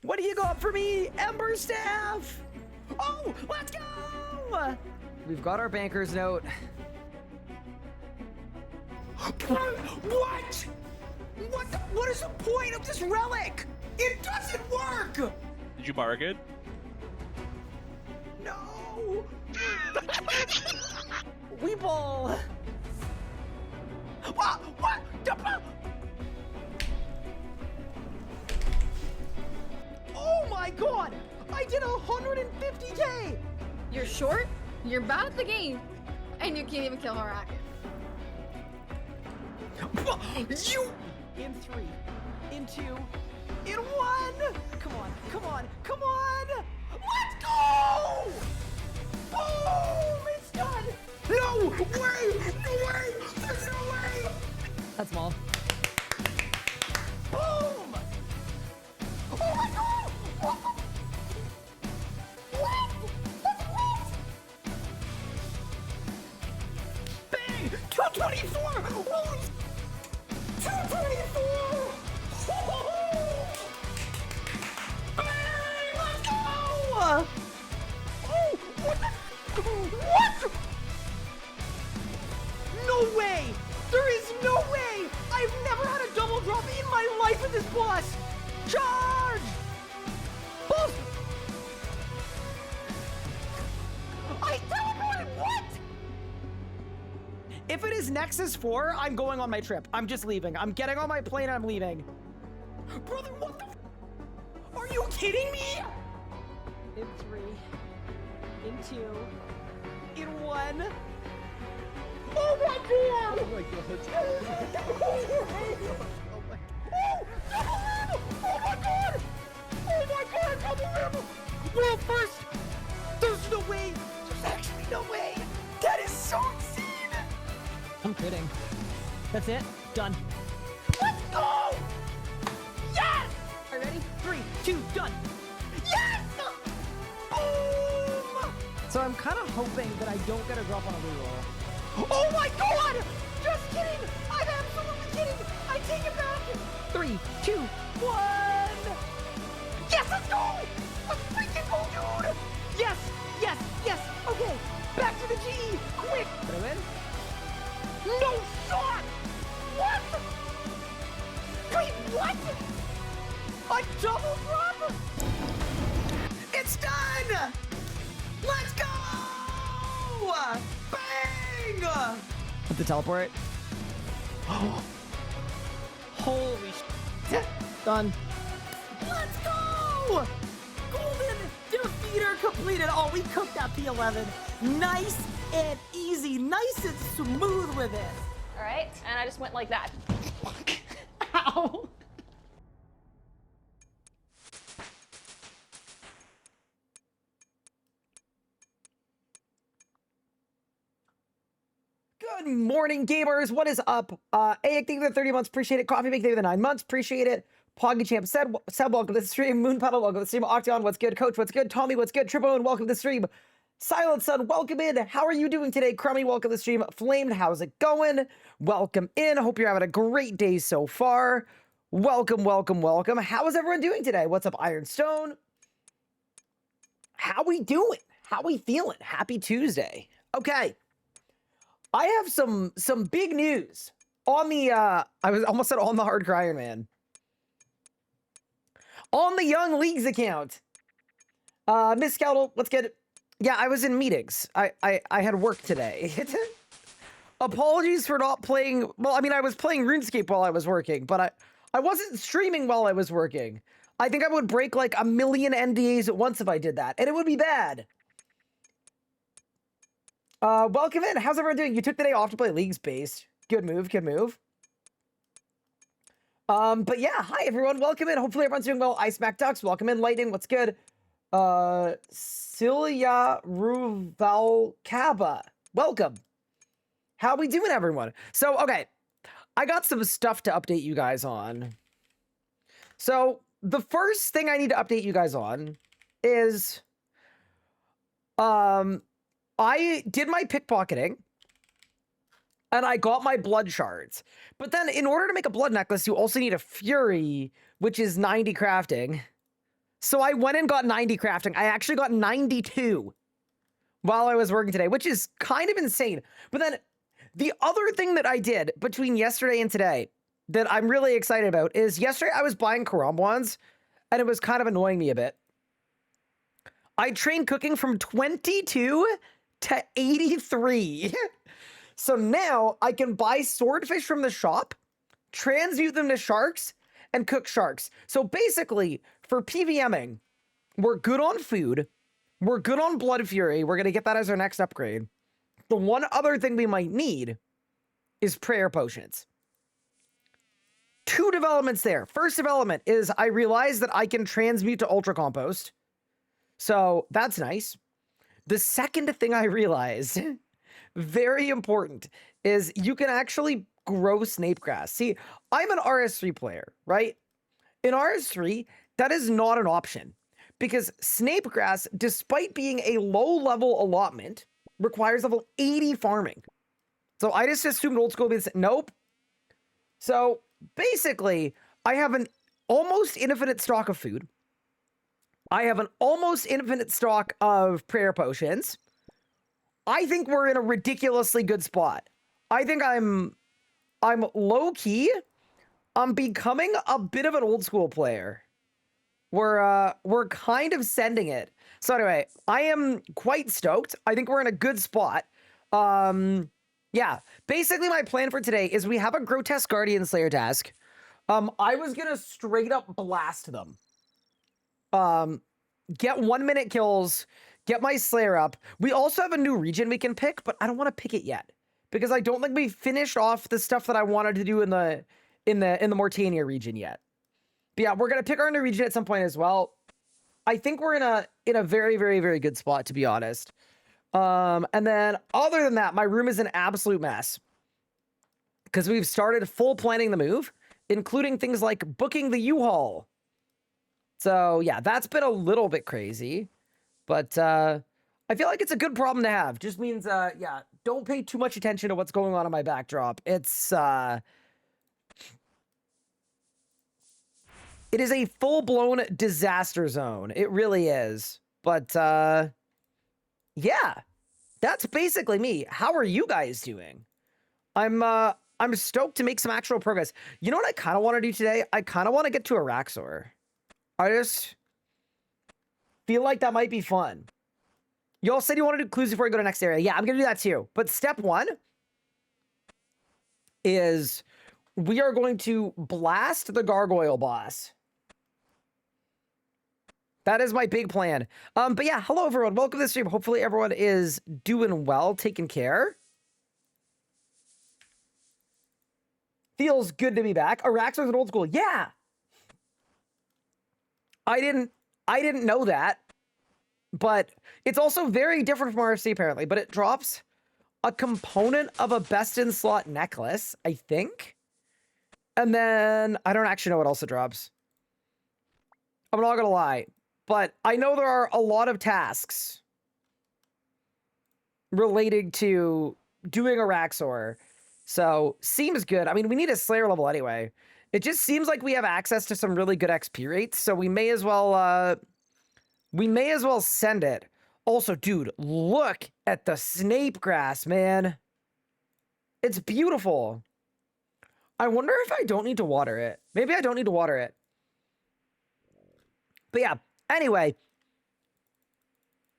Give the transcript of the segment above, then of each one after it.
What do you got for me? Ember Staff! Oh, let's go! We've got our banker's note. What? What is the point of this relic? It doesn't work! Did you bargain? No! Weeble! What? Oh my god! I did 150k! You're short, you're bad at the game, and you can't even kill Harak. You! In 3, in 2, in 1! Come on, come on, come on! Let's go! Boom! It's done! No way! No way! There's no way! That's small. Boom! Oh my god! What? That's lit! Bang! 224! Holy 224! Bang! Let's go! Oh! What the? What? No way! There is no way! I've never had a double drop in my life in this boss! Charge! Boom! I teleported! What? If it is Nexus 4, I'm going on my trip. I'm just leaving. I'm getting on my plane and I'm leaving. Brother, what the f? Are you kidding me? In 3, in 2, in 1. Oh my god! Oh my god. Oh my god! Oh my god, double rim! World first! There's no way! There's actually no way! That is so insane! I'm kidding. That's it? Done. Let's go! Yes! Are you ready? 3, 2, done! Yes! Boom! So I'm kind of hoping that I don't get a drop on a reroll. Oh my god! Just kidding! I'm absolutely kidding! I take it back! 3, 2, 1! Yes, let's go! Let's freaking go, dude! Yes! Yes! Yes! Okay! Back to the GE! Quick! Did I win? No shot! What? Wait, what? A double drop? It's done! Let's go! Bang! Put the teleport. Holy shit. Done. Let's go! Golden defeater completed. Oh, we cooked that P11. Nice and easy. Nice and smooth with it. All right, and I just went like that. Ow. Good morning, gamers. What is up? Ayak, thank you for the 30 months. Appreciate it. Coffee Make, thank you for the 9 months. Appreciate it. PoggyChamp said, welcome to the stream. Moonpuddle, welcome to the stream. Octagon, what's good? Coach, what's good? Tommy, what's good? Tripone, welcome to the stream. Silent Sun, welcome in. How are you doing today? Crummy, welcome to the stream. Flamed, how's it going? Welcome in. Hope you're having a great day so far. Welcome, welcome, welcome. How is everyone doing today? What's up, Ironstone? How we doing? How we feeling? Happy Tuesday. Okay. I have some big news on the I was almost said on the Hardcore Iron Man. On the Young Leagues account. Miss Scouttle, let's get it. Yeah, I was in meetings. I had work today. Apologies for not playing. Well, I mean, I was playing RuneScape while I was working, but I wasn't streaming while I was working. I think I would break like a million NDAs at once if I did that, and it would be bad. Welcome in. How's everyone doing? You took the day off to play Leagues based. Good move, good move. But yeah, hi everyone. Welcome in. Hopefully everyone's doing well. Ice Mac Ducks, welcome in. Lightning, what's good? Celia Ruvalcaba, welcome. How we doing, everyone? So, okay, I got some stuff to update you guys on. So, the first thing I need to update you guys on is, I did my pickpocketing, and I got my blood shards. But then, in order to make a blood necklace, you also need a fury, which is 90 crafting. So I went and got 90 crafting. I actually got 92 while I was working today, which is kind of insane. But then the other thing that I did between yesterday and today that I'm really excited about is yesterday I was buying Gargalons and it was kind of annoying me a bit. I trained cooking from 22 to 83. So now I can buy swordfish from the shop, transmute them to sharks, and cook sharks. So basically, for PVMing, we're good on food. We're good on Blood Fury. We're going to get that as our next upgrade. The one other thing we might need is prayer potions. 2 developments there. First development is I realized that I can transmute to Ultra Compost. So that's nice. The second thing I realized, very important, is you can actually grow snape grass. See, I'm an RS3 player, right? In RS3, that is not an option because snape grass, despite being a low-level allotment, requires level 80 farming. So I just assumed old school means nope. So basically, I have an almost infinite stock of food. I have an almost infinite stock of prayer potions. I think we're in a ridiculously good spot. I think I'm low-key. I'm becoming a bit of an old school player. We're kind of sending it. So anyway, I am quite stoked. I think we're in a good spot. Yeah, basically my plan for today is we have a grotesque guardian slayer task. I was gonna straight up blast them. Get 1-minute kills, get my slayer up. We also have a new region we can pick, but I don't want to pick it yet because I don't think we finished off the stuff that I wanted to do in the Mortania region yet. But yeah, we're gonna pick our new region at some point as well. I think we're in a very, very, very good spot, to be honest. And then other than that, my room is an absolute mess because we've started full planning the move, including things like booking the U-Haul. So yeah, that's been a little bit crazy, but I feel like it's a good problem to have. Just means, yeah, don't pay too much attention to what's going on in my backdrop. It is a full-blown disaster zone. It really is. But, yeah, that's basically me. How are you guys doing? I'm stoked to make some actual progress. You know what I kind of want to do today? I kind of want to get to Araxor. I just feel like that might be fun. Y'all said you want to do clues before you go to the next area. Yeah, I'm going to do that too. But step 1 is we are going to blast the gargoyle boss. That is my big plan. But yeah, hello everyone. Welcome to the stream. Hopefully everyone is doing well, taking care. Feels good to be back. Araxor's an old school. Yeah. I didn't know that. But it's also very different from RFC apparently, but it drops a component of a best in slot necklace, I think. And then I don't actually know what else it drops. I'm not gonna lie. But I know there are a lot of tasks related to doing Araxor. So, seems good. I mean, we need a Slayer level anyway. It just seems like we have access to some really good XP rates, so we may as well send it. Also, dude, look at the snape grass, man. It's beautiful. I wonder if I don't need to water it. Maybe I don't need to water it. But yeah. Anyway,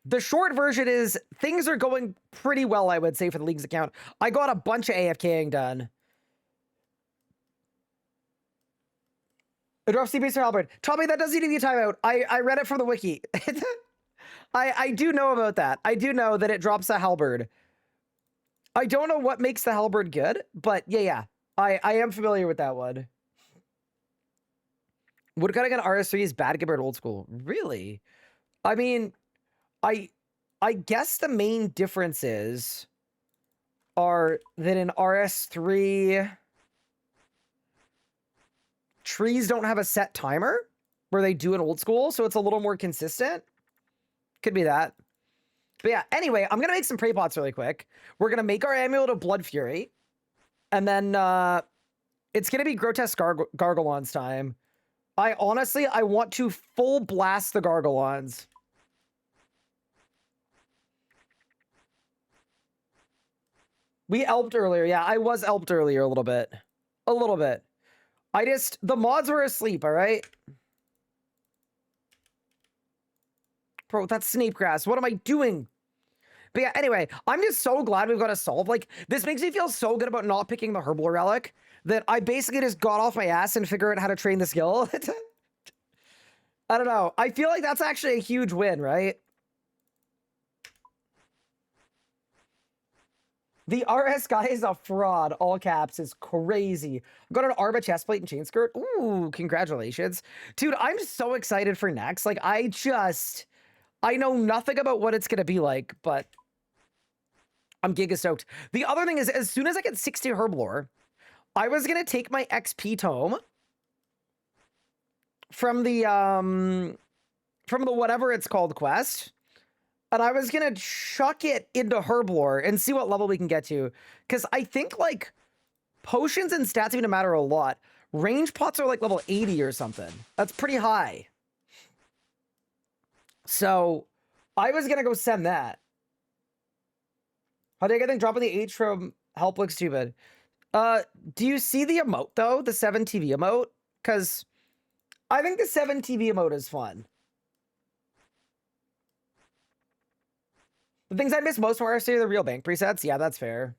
the short version is things are going pretty well, I would say, for the League's account. I got a bunch of AFKing done. It drops CP Halberd. Tommy, that doesn't need to be a timeout. I read it from the wiki. I do know about that. I do know that it drops a halberd. I don't know what makes the halberd good, but yeah. I am familiar with that one. Woodcutting on RS3 is bad compared to old school. Really? I mean, I guess the main differences are that in RS3, trees don't have a set timer where they do in old school, so it's a little more consistent. Could be that. But yeah, anyway, I'm going to make some prey pots really quick. We're going to make our Amulet of Blood Fury. And then it's going to be Grotesque Gargalons time. I honestly, I want to full blast the Gargalons. We elped earlier. Yeah, I was elped earlier a little bit. A little bit. The mods were asleep, all right? Bro, that's Snape grass. What am I doing? But yeah, anyway, I'm just so glad we've got a solve. Like, this makes me feel so good about not picking the Herbal Relic that I basically just got off my ass and figured out how to train the skill. I don't know. I feel like that's actually a huge win, right? The RS guy is a fraud. All caps is crazy. I've got an Arba chestplate and chain skirt. Ooh, congratulations. Dude, I'm so excited for next. Like, I know nothing about what it's going to be like, but I'm giga stoked. The other thing is, as soon as I get 60 Herblore, I was going to take my XP tome from the whatever it's called quest, and I was going to chuck it into Herblore and see what level we can get to. Because I think, like, potions and stats even matter a lot. Range pots are, like, level 80 or something. That's pretty high. So, I was going to go send that. How do I get dropping the H from help looks stupid? Do you see the emote, though? The 7 TV emote? Because I think the 7 TV emote is fun. The things I miss most from RS3 are the real bank presets. Yeah, that's fair.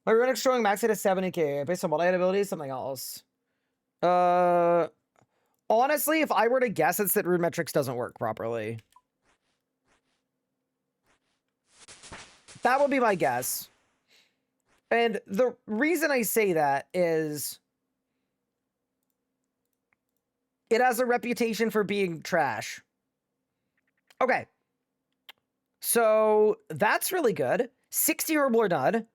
My runic showing max hit is 70k. Based on multi-hit abilities, something else. Honestly, if I were to guess, it's that rune metrics doesn't work properly. That would be my guess. And the reason I say that is it has a reputation for being trash. Okay. So that's really good. 60 Herblore done.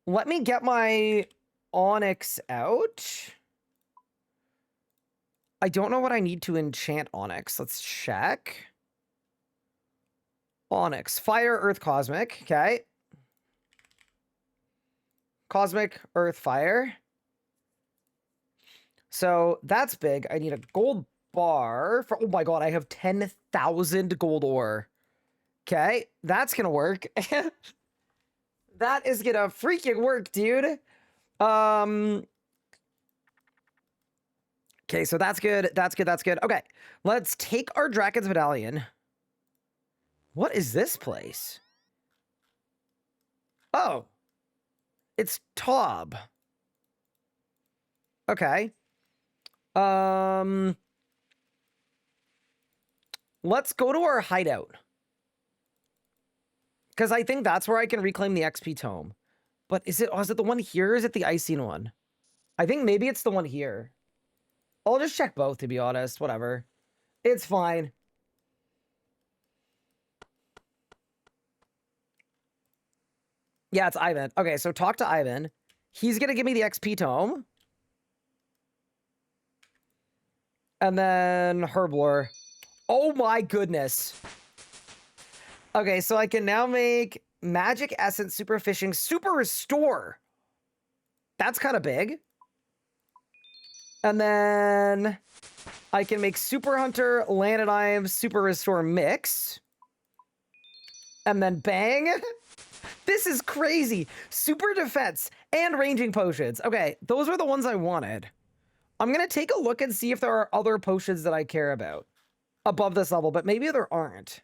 Let me get my Onyx out. I don't know what I need to enchant Onyx. Let's check. Onyx. Fire, Earth, Cosmic. Okay. Cosmic, Earth, Fire. So that's big. I need a gold bar for... Oh my god, I have 10,000 gold ore. Okay, that's gonna work. That is gonna freaking work, dude. Okay, so that's good. That's good. That's good. Okay, let's take our Draken's Medallion. What is this place? Oh, it's Tob. Okay. Let's go to our hideout. Because I think that's where I can reclaim the XP tome. But is it the one here or is it the Icene one? I think maybe it's the one here. I'll just check both, to be honest. Whatever. It's fine. Yeah, it's Ivan. Okay, so talk to Ivan. He's going to give me the XP tome. And then Herblore. Oh my goodness. Okay, so I can now make Magic Essence, Super Fishing, Super Restore. That's kind of big. And then I can make Super Hunter, Lanodime, Super Restore Mix. And then bang. This is crazy. Super Defense and Ranging Potions. Okay, those are the ones I wanted. I'm going to take a look and see if there are other potions that I care about above this level, but maybe there aren't.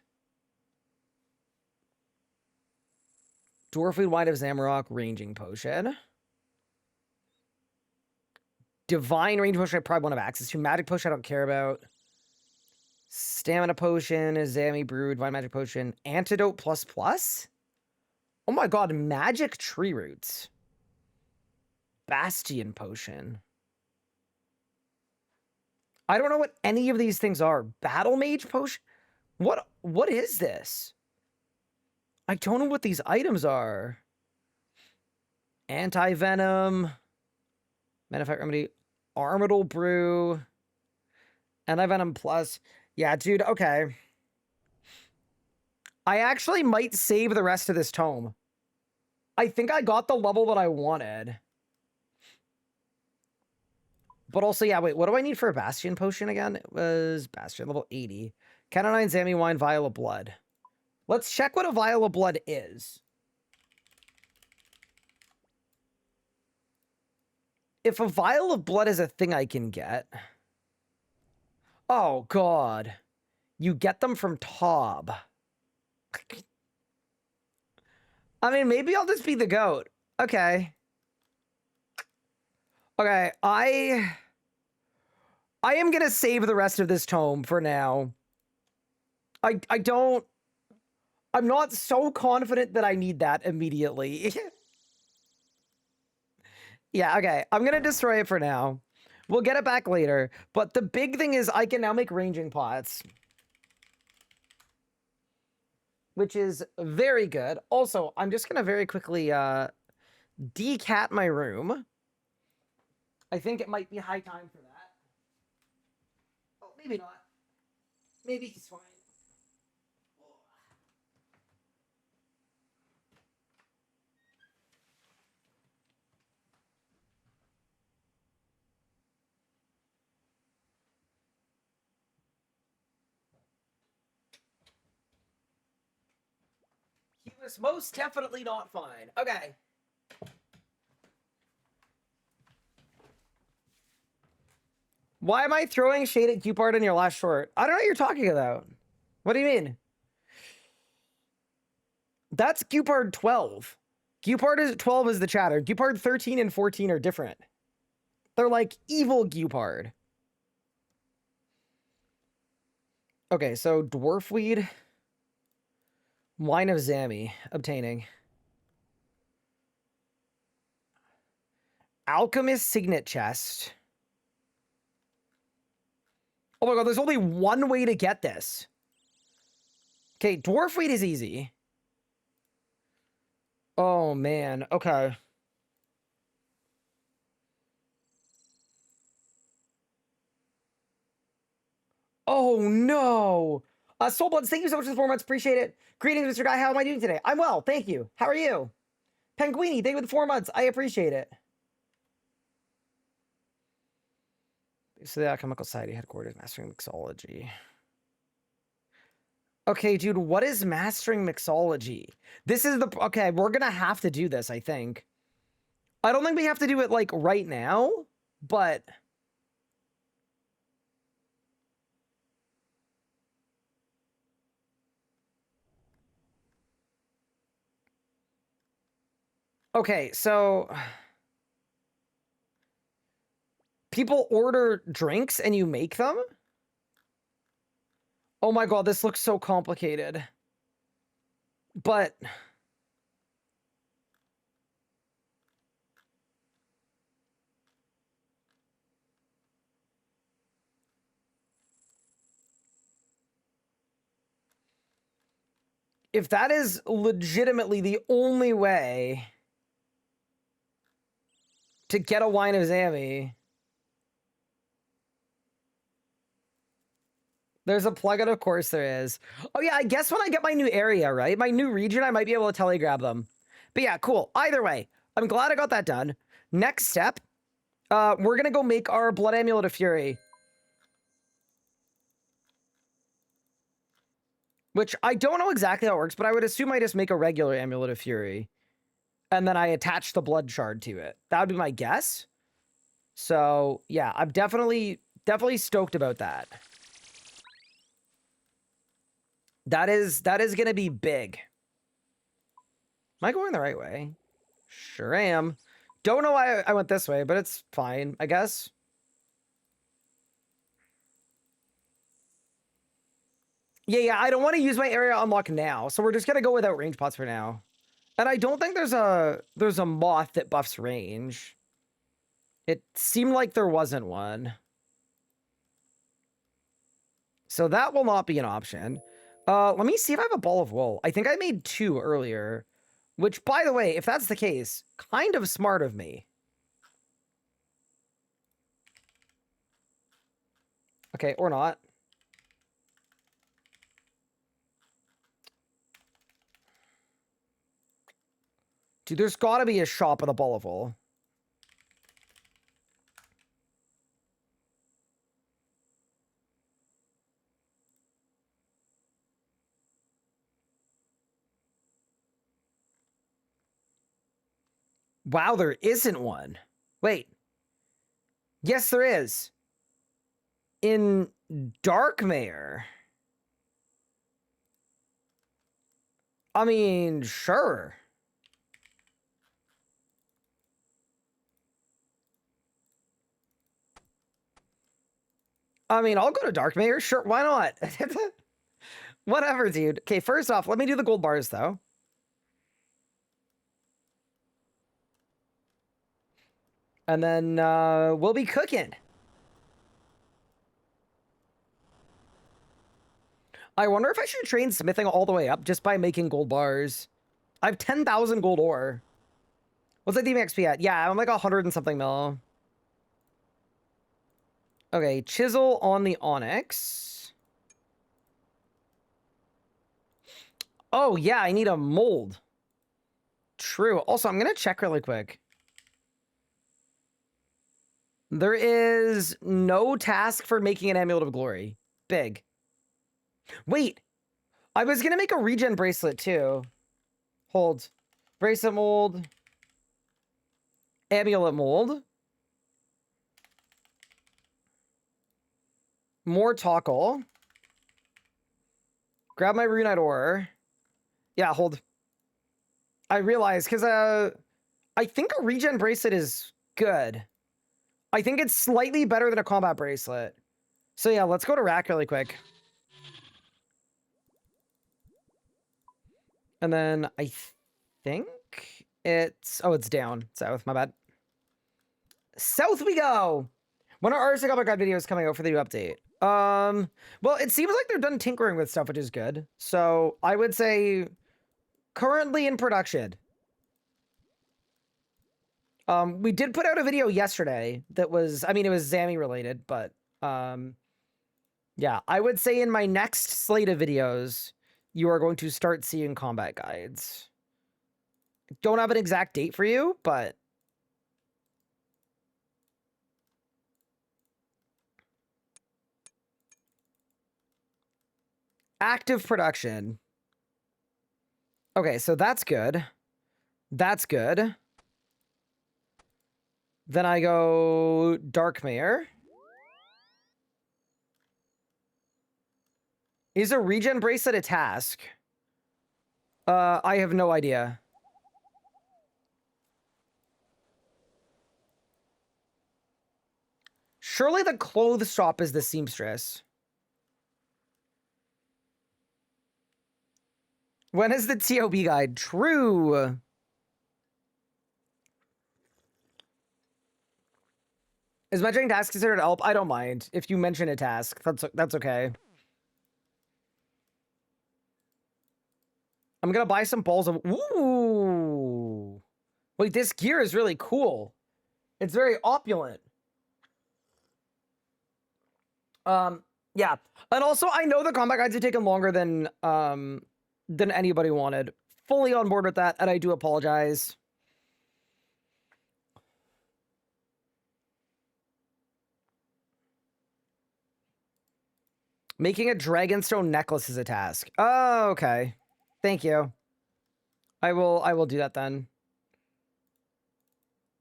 Dwarfweed Wine of Zamorak, Ranging Potion. Divine Range Potion I probably won't have access to. Magic Potion I don't care about. Stamina Potion, Zami Brood, Divine Magic Potion. Antidote plus plus? Oh my god, Magic Tree Roots. Bastion Potion. I don't know what any of these things are. Battle Mage Potion? What is this? I don't know what these items are. Anti-Venom. Manifest Remedy. Armadil Brew. Anti-Venom Plus. Yeah, dude, okay. I actually might save the rest of this tome. I think I got the level that I wanted. But also, yeah, wait, what do I need for a Bastion potion again? It was Bastion, level 80. Canonine, Zami Wine, Vial of Blood. Let's check what a Vial of Blood is. If a Vial of Blood is a thing I can get... Oh, God. You get them from Tob. I mean, maybe I'll just be the goat. Okay. Okay, I am gonna save the rest of this tome for now. I'm not so confident that I need that immediately. Yeah, okay. I'm gonna destroy it for now. We'll get it back later. But the big thing is I can now make ranging pots. Which is very good. Also, I'm just gonna very quickly decat my room. I think it might be high time for that. Oh, maybe not. Maybe he's fine. He was most definitely not fine. Okay. Why am I throwing shade at Cupart in your last short? I don't know what you're talking about. What do you mean? That's Cupart 12. Cupart 12 is the chatter. Cupart 13 and 14 are different. They're like evil Cupart. Okay, so Dwarf Weed. Wine of Zami. Obtaining. Alchemist Signet Chest. Oh my god, there's only one way to get this. Okay, Dwarf Weed is easy. Oh man, okay. Oh no! Soulbloods, thank you so much for the 4 months. Appreciate it. Greetings, Mr. Guy. How am I doing today? I'm well, thank you. How are you? Penguini, thank you for the 4 months. I appreciate it. So the Alchemical Society headquarters, mastering mixology. Okay, dude, what is mastering mixology? This is the... Okay, we're gonna have to do this, I think. I don't think we have to do it, like, right now, but... Okay, so... People order drinks and you make them? Oh my god, this looks so complicated. But... If that is legitimately the only way to get a wine of Zami... There's a plugin, of course there is. Oh yeah, I guess when I get my new area, right? My new region, I might be able to telegrab them. But yeah, cool. Either way, I'm glad I got that done. Next step, we're gonna go make our Blood Amulet of Fury. Which I don't know exactly how it works, but I would assume I just make a regular Amulet of Fury. And then I attach the blood shard to it. That would be my guess. So yeah, I'm definitely stoked about that. That is gonna be big. Am I going the right way? Sure am. Don't know why I went this way, but it's fine, I guess. Yeah, I don't want to use my area unlock now, so we're just gonna go without range pots for now. And I don't think there's a moth that buffs range. It seemed like there wasn't one. So that will not be an option. Let me see if I have a ball of wool. I think I made 2 earlier. Which, by the way, if that's the case, kind of smart of me. Okay, or not. Dude, there's gotta be a shop with a ball of wool. Wow, there isn't one. Wait. Yes, there is. In Darkmare. I mean, sure. I mean, I'll go to Darkmare. Sure, why not? Whatever, dude. Okay, first off, let me do the gold bars, though. And then we'll be cooking. I wonder if I should train smithing all the way up just by making gold bars. I have 10,000 gold ore. What's that DV XP at? Yeah, I'm like 100 and something mil. Okay, chisel on the onyx. Oh, yeah, I need a mold. True. Also, I'm going to check really quick. There is no task for making an Amulet of Glory. Big. Wait. I was going to make a regen bracelet, too. Hold. Bracelet mold. Amulet mold. More Tockle. Grab my Runite ore. Yeah, hold. I realized, because I think a regen bracelet is good. I think it's slightly better than a combat bracelet. So yeah, let's go to rack really quick. And then I think it's... Oh, it's down. South, my bad. South we go! When are RS3 Guide videos coming out for the new update? Well, it seems like they're done tinkering with stuff, which is good. So I would say currently in production. We did put out a video yesterday that was, I mean, it was Zammy related, but yeah, I would say in my next slate of videos, you are going to start seeing combat guides. Don't have an exact date for you, but active production. Okay, so that's good. That's good. Then I go Darkmare. Is a regen bracelet a task? I have no idea. Surely the clothes shop is the seamstress. When is the TOB guide? True. Is mentioning tasks considered help? I don't mind. If you mention a task, that's okay. I'm gonna buy some balls of... Ooh! Wait, this gear is really cool. It's very opulent. Yeah. And also, I know the combat guides have taken longer than anybody wanted. Fully on board with that, and I do apologize. Making a Dragonstone necklace is a task. Oh, okay. Thank you. I will do that then.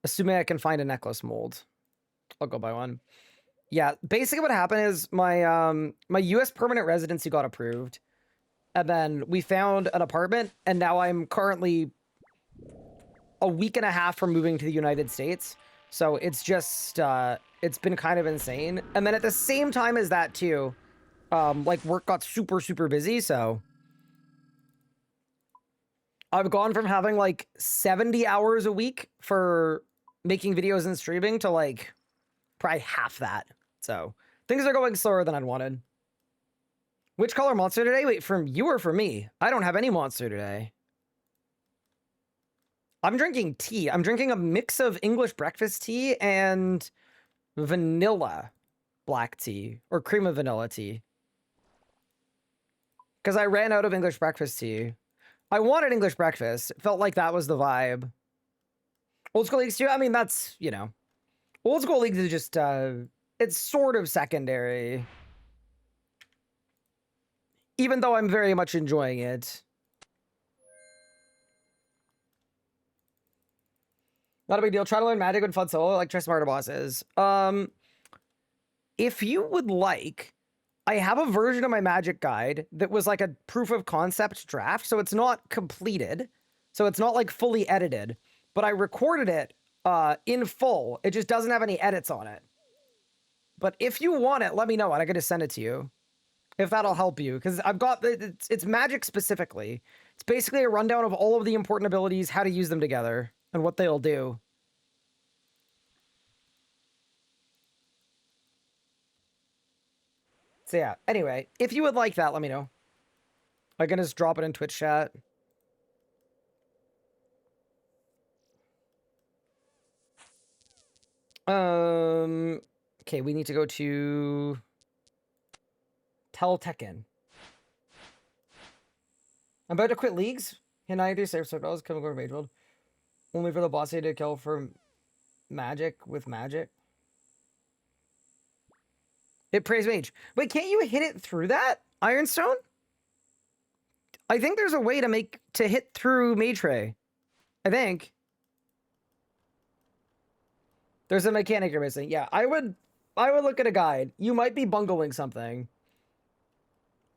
Assuming I can find a necklace mold. I'll go buy one. Yeah, basically what happened is my my US permanent residency got approved. And then we found an apartment, and now I'm currently a week and a half from moving to the United States. So it's just it's been kind of insane. And then at the same time as that too, like work got super busy, so I've gone from having like 70 hours a week for making videos and streaming to like probably half that. So things are going slower than I'd wanted. Which color monster today? Wait, from you or from me? I don't have any monster today. I'm drinking tea. I'm drinking a mix of English breakfast tea and vanilla black tea or cream of vanilla tea. Because I ran out of English breakfast tea. I wanted English breakfast. It felt like that was the vibe. Old School Leagues too? I mean, that's, you know. Old School Leagues is just, it's sort of secondary. Even though I'm very much enjoying it. Not a big deal. Try to learn magic with fun solo, like try smarter bosses. If you would like, I have a version of my magic guide that was like a proof of concept draft, so it's not completed. So it's not like fully edited, but I recorded it in full. It just doesn't have any edits on it. But if you want it, let me know and I can just send it to you. If that'll help you, because I've got, it's magic specifically. It's basically a rundown of all of the important abilities, how to use them together, and what they'll do. So yeah, anyway, if you would like that, let me know. I can just drop it in Twitch chat. Okay, we need to go to Tell Tekken. I'm about to quit leagues. Can I do safe circles? Come over Mage World. Only for the boss to kill for magic with magic. It prays mage. Wait, can't you hit it through that? Ironstone? I think there's a way to hit through Mage Ray. I think. There's a mechanic you're missing. Yeah, I would look at a guide. You might be bungling something.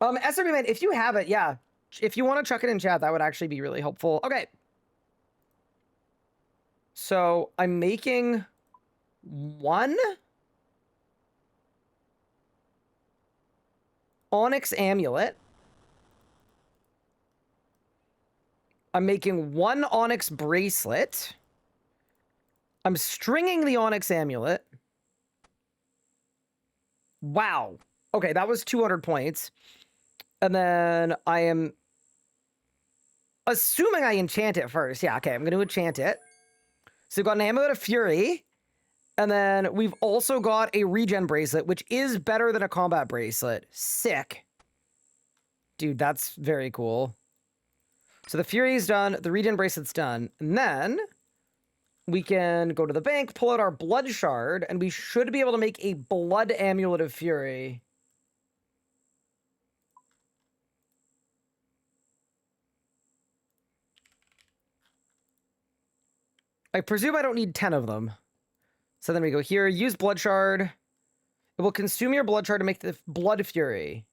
SRB man, if you have it, yeah. If you want to chuck it in chat, that would actually be really helpful. Okay. So I'm making one Onyx Amulet. I'm making one Onyx Bracelet. I'm stringing the Onyx Amulet. Wow. Okay, that was 200 points. And then I am assuming I enchant it first. Yeah, okay, I'm going to enchant it. So we've got an Amulet of Fury. And then we've also got a regen bracelet, which is better than a combat bracelet. Sick. Dude, that's very cool. So the Fury is done. The regen bracelet's done. And then we can go to the bank, pull out our blood shard, and we should be able to make a blood Amulet of Fury. I presume I don't need 10 of them. So then we go here, use blood shard. It will consume your blood shard to make the blood fury.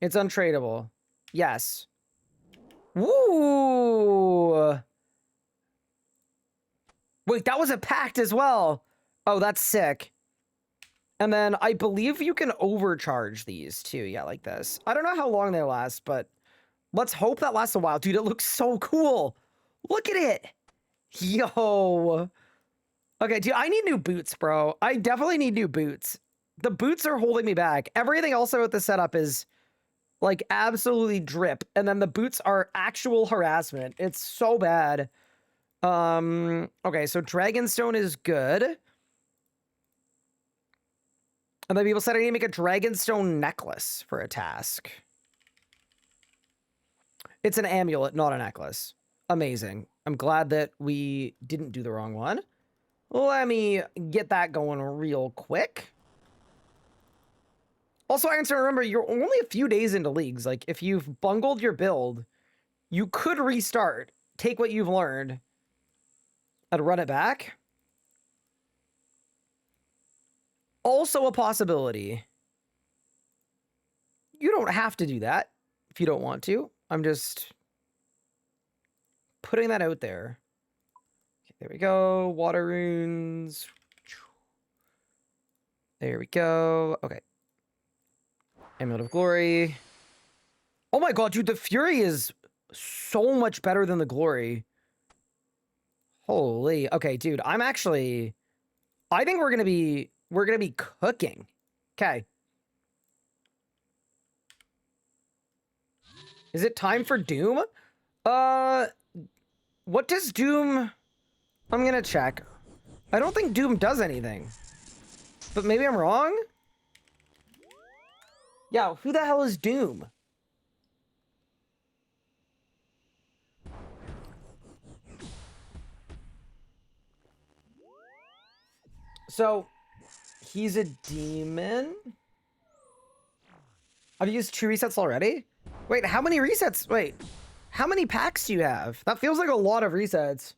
It's untradeable. Yes. Woo! Wait, that was a pact as well. Oh, that's sick. And then I believe you can overcharge these too. Yeah, like this. I don't know how long they last, but let's hope that lasts a while. Dude, it looks so cool. Look at it. Yo. Okay, dude, I need new boots, bro. I definitely need new boots. The boots are holding me back. Everything else about the setup is, like, absolutely drip. And then the boots are actual harassment. It's so bad. Okay, so Dragonstone is good. And then people said I need to make a Dragonstone necklace for a task. It's an amulet, not a necklace. Amazing. I'm glad that we didn't do the wrong one. Let me get that going real quick. Also, I have to remember, you're only a few days into leagues. Like, if you've bungled your build, you could restart, take what you've learned, and run it back. Also a possibility. You don't have to do that if you don't want to. I'm just putting that out there. There we go. Water runes. There we go. Okay. Amulet of Glory. Oh my god, dude, the Fury is so much better than the Glory. Holy. Okay, dude, I think we're gonna be cooking. Okay. Is it time for Doom? What does Doom... I'm gonna check. I don't think Doom does anything. But maybe I'm wrong? Yeah, who the hell is Doom? So, he's a demon? I've used 2 resets already? Wait, how many resets? Wait, how many packs do you have? That feels like a lot of resets.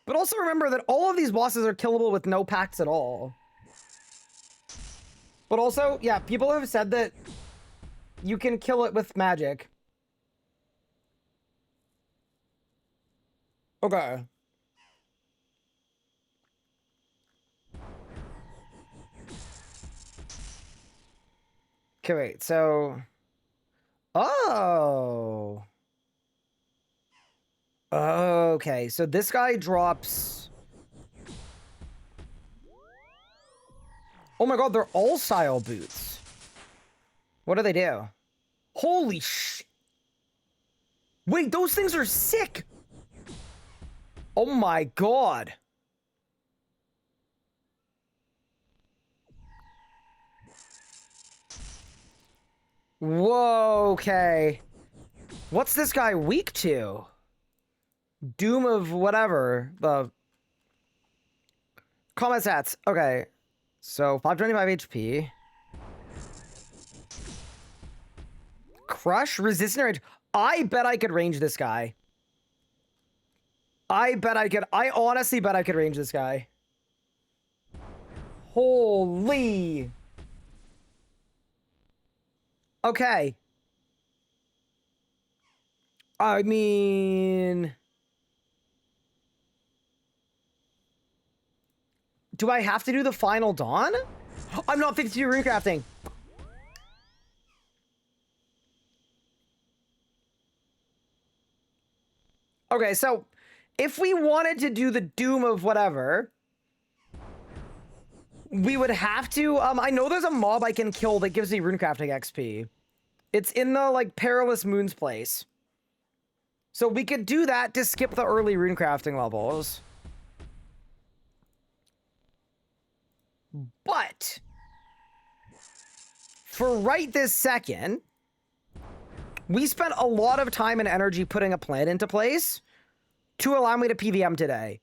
But also remember that all of these bosses are killable with no pacts at all. But also, yeah, people have said that you can kill it with magic. Okay. Okay, wait, so... Oh! Okay, so this guy drops... Oh my god, they're all style boots. What do they do? Holy sh... Wait, those things are sick! Oh my god. Whoa, okay. What's this guy weak to? Doom of whatever. The combat stats. Okay. So 525 HP. Crush, resistant range. I bet I could range this guy. I honestly bet I could range this guy. Holy. Okay. I mean... Do I have to do the final dawn? I'm not 52 rune crafting. Okay, so if we wanted to do the Doom of whatever, we would have to, I know there's a mob I can kill that gives me runecrafting XP. It's in the, like, Perilous Moons place. So we could do that to skip the early runecrafting levels. But for right this second, we spent a lot of time and energy putting a plan into place to allow me to PVM today.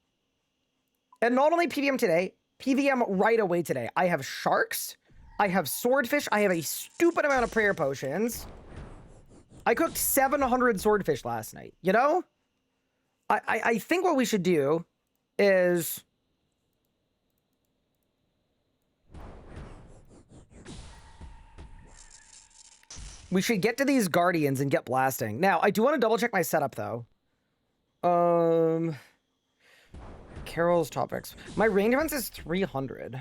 And not only PVM today, PVM right away today. I have sharks, I have swordfish, I have a stupid amount of prayer potions. I cooked 700 swordfish last night, you know? I think what we should do is... we should get to these guardians and get blasting. Now, I do want to double check my setup, though. Carol's topics. My range defense is 300.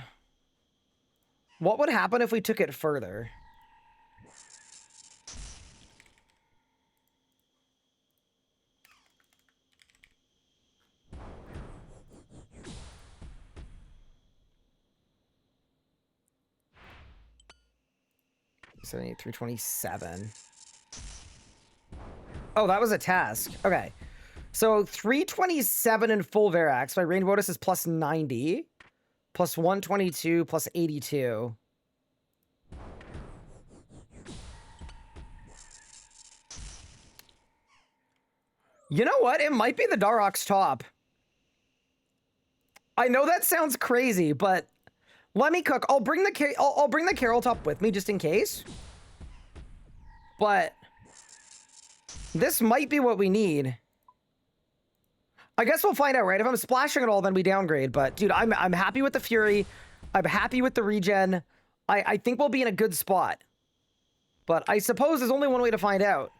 What would happen if we took it further? So 327. Oh, that was a task. Okay. So 327 in full Verax. My range bonus is plus 90. Plus 122, plus 82. You know what? It might be the Darok's top. I know that sounds crazy, but let me cook. I'll bring the Carol top with me just in case. But this might be what we need. I guess we'll find out, right? If I'm splashing it all, then we downgrade. But dude, I'm happy with the Fury. I'm happy with the regen. I think we'll be in a good spot. But I suppose there's only one way to find out.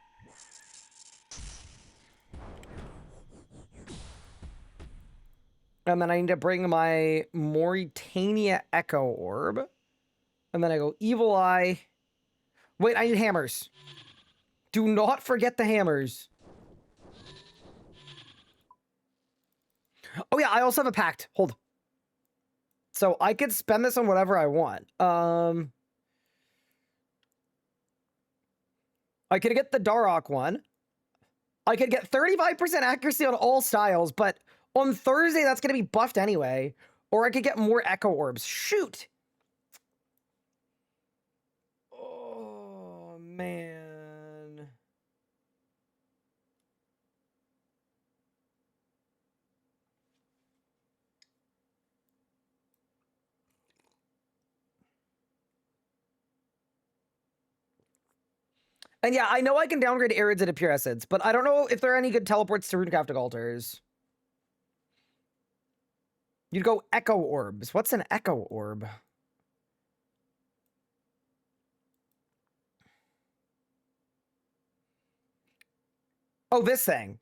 And then I need to bring my Mauritania Echo Orb. And then I go Evil Eye. Wait, I need hammers. Do not forget the hammers. Oh yeah, I also have a pact. Hold. So I could spend this on whatever I want. I could get the Darok one. I could get 35% accuracy on all styles, but on Thursday, that's going to be buffed anyway. Or I could get more Echo Orbs. Shoot! Oh, man. And yeah, I know I can downgrade Arids into Pure Acids, but I don't know if there are any good teleports to Runecrafting Altars. You'd go Echo Orbs. What's an Echo Orb? Oh, this thing.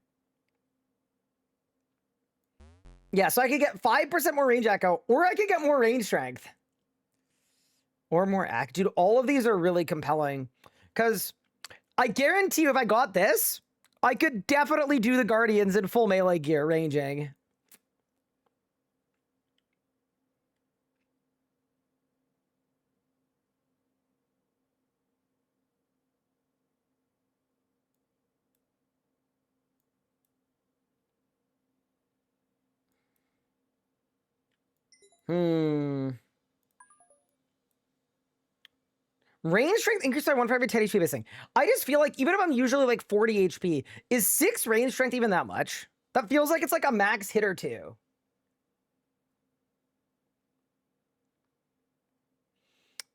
Yeah, so I could get 5% more range echo, or I could get more range strength. Or more act. Dude, all of these are really compelling. Because I guarantee you if I got this, I could definitely do the Guardians in full melee gear ranging. Range strength increased by 1 for every 10 HP missing. I just feel like even if I'm usually like 40 HP, is 6 range strength even that much? That feels like it's like a max hit or 2.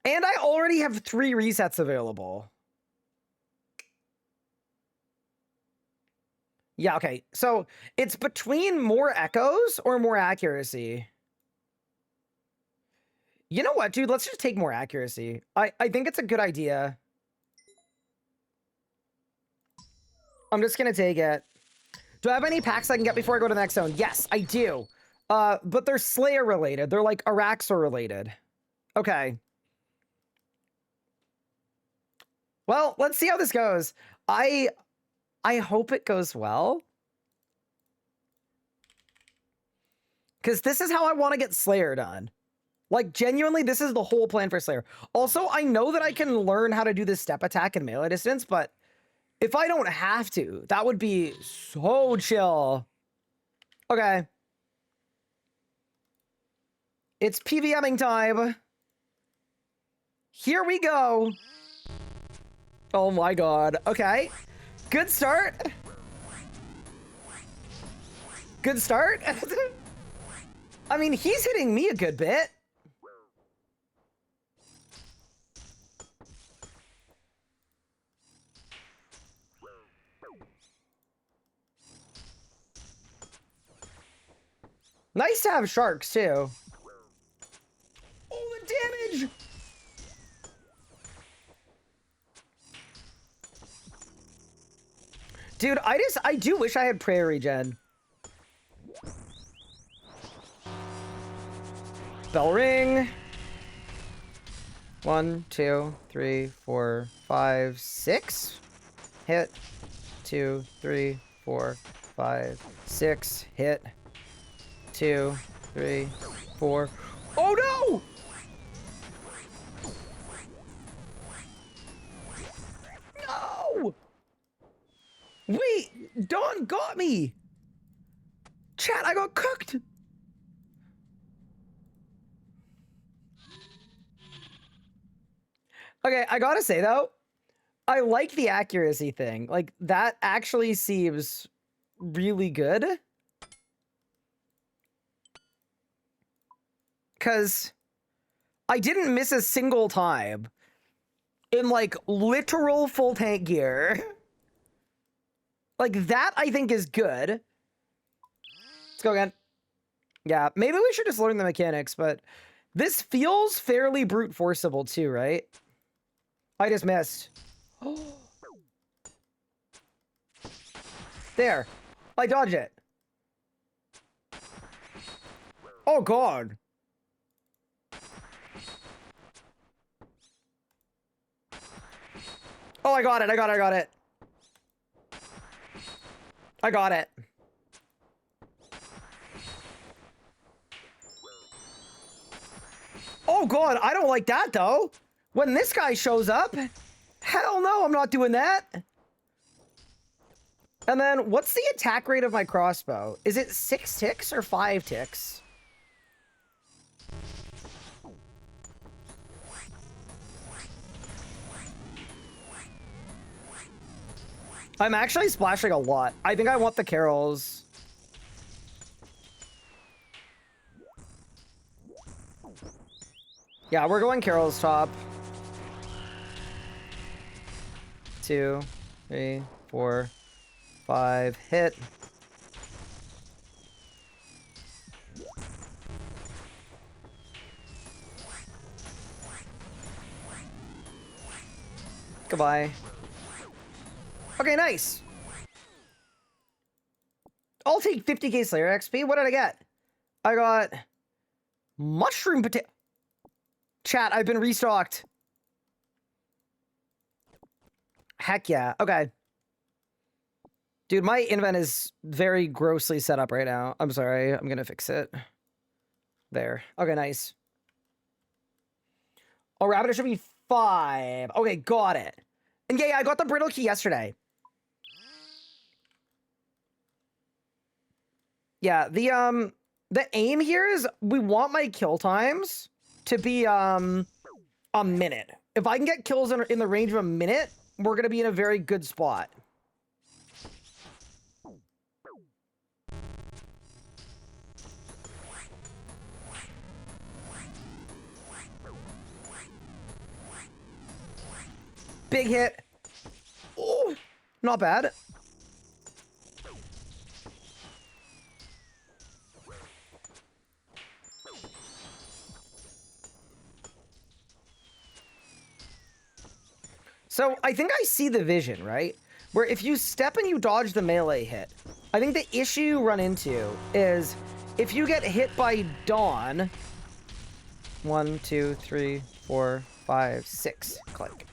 And I already have 3 resets available. Yeah, okay. So it's between more echoes or more accuracy. You know what, dude? Let's just take more accuracy. I think it's a good idea. I'm just going to take it. Do I have any packs I can get before I go to the next zone? Yes, I do. But they're Slayer related. They're like Araxor related. Okay. Well, let's see how this goes. I hope it goes well. Because this is how I want to get Slayer done. Like, genuinely, this is the whole plan for Slayer. Also, I know that I can learn how to do this step attack in melee distance, but if I don't have to, that would be so chill. Okay. It's PVMing time. Here we go. Oh my god. Okay. Good start. Good start. I mean, he's hitting me a good bit. Nice to have sharks, too. Oh, the damage! Dude, I do wish I had prayer regen. Bell ring. 1, 2, 3, 4, 5, 6. Hit. 2, 3, 4, 5, 6. Hit. 2, 3, 4. Oh no! No! Wait, Dawn got me. Chat, I got cooked. Okay, I gotta say though, I like the accuracy thing. Like, that actually seems really good. Because I didn't miss a single time in, like, literal full tank gear. Like, that I think is good. Let's go again. Yeah, maybe we should just learn the mechanics, but this feels fairly brute forceable too, right? I just missed. There. I dodge it. Oh, God. Oh, I got it. I got it. I got it. I got it. Oh, God. I don't like that, though. When this guy shows up, hell no, I'm not doing that. And then, what's the attack rate of my crossbow? Is it 6 ticks or 5 ticks? I'm actually splashing a lot. I think I want the carols. Yeah, we're going carols top. 2, 3, 4, 5. Hit. Goodbye. Okay, nice. I'll take 50k Slayer XP. What did I get? I got mushroom potato. Chat, I've been restocked. Heck yeah. Okay. Dude, my invent is very grossly set up right now. I'm sorry. I'm gonna fix it. There. Okay, nice. Oh, rabbit, it should be 5. Okay, got it. And yeah, I got the brittle key yesterday. Yeah, the aim here is we want my kill times to be a minute. If I can get kills in the range of a minute, we're gonna be in a very good spot. Big hit. Oh, not bad. So I think I see the vision, right? Where if you step and you dodge the melee hit, I think the issue you run into is if you get hit by Dawn, 1, 2, 3, 4, 5, 6, click.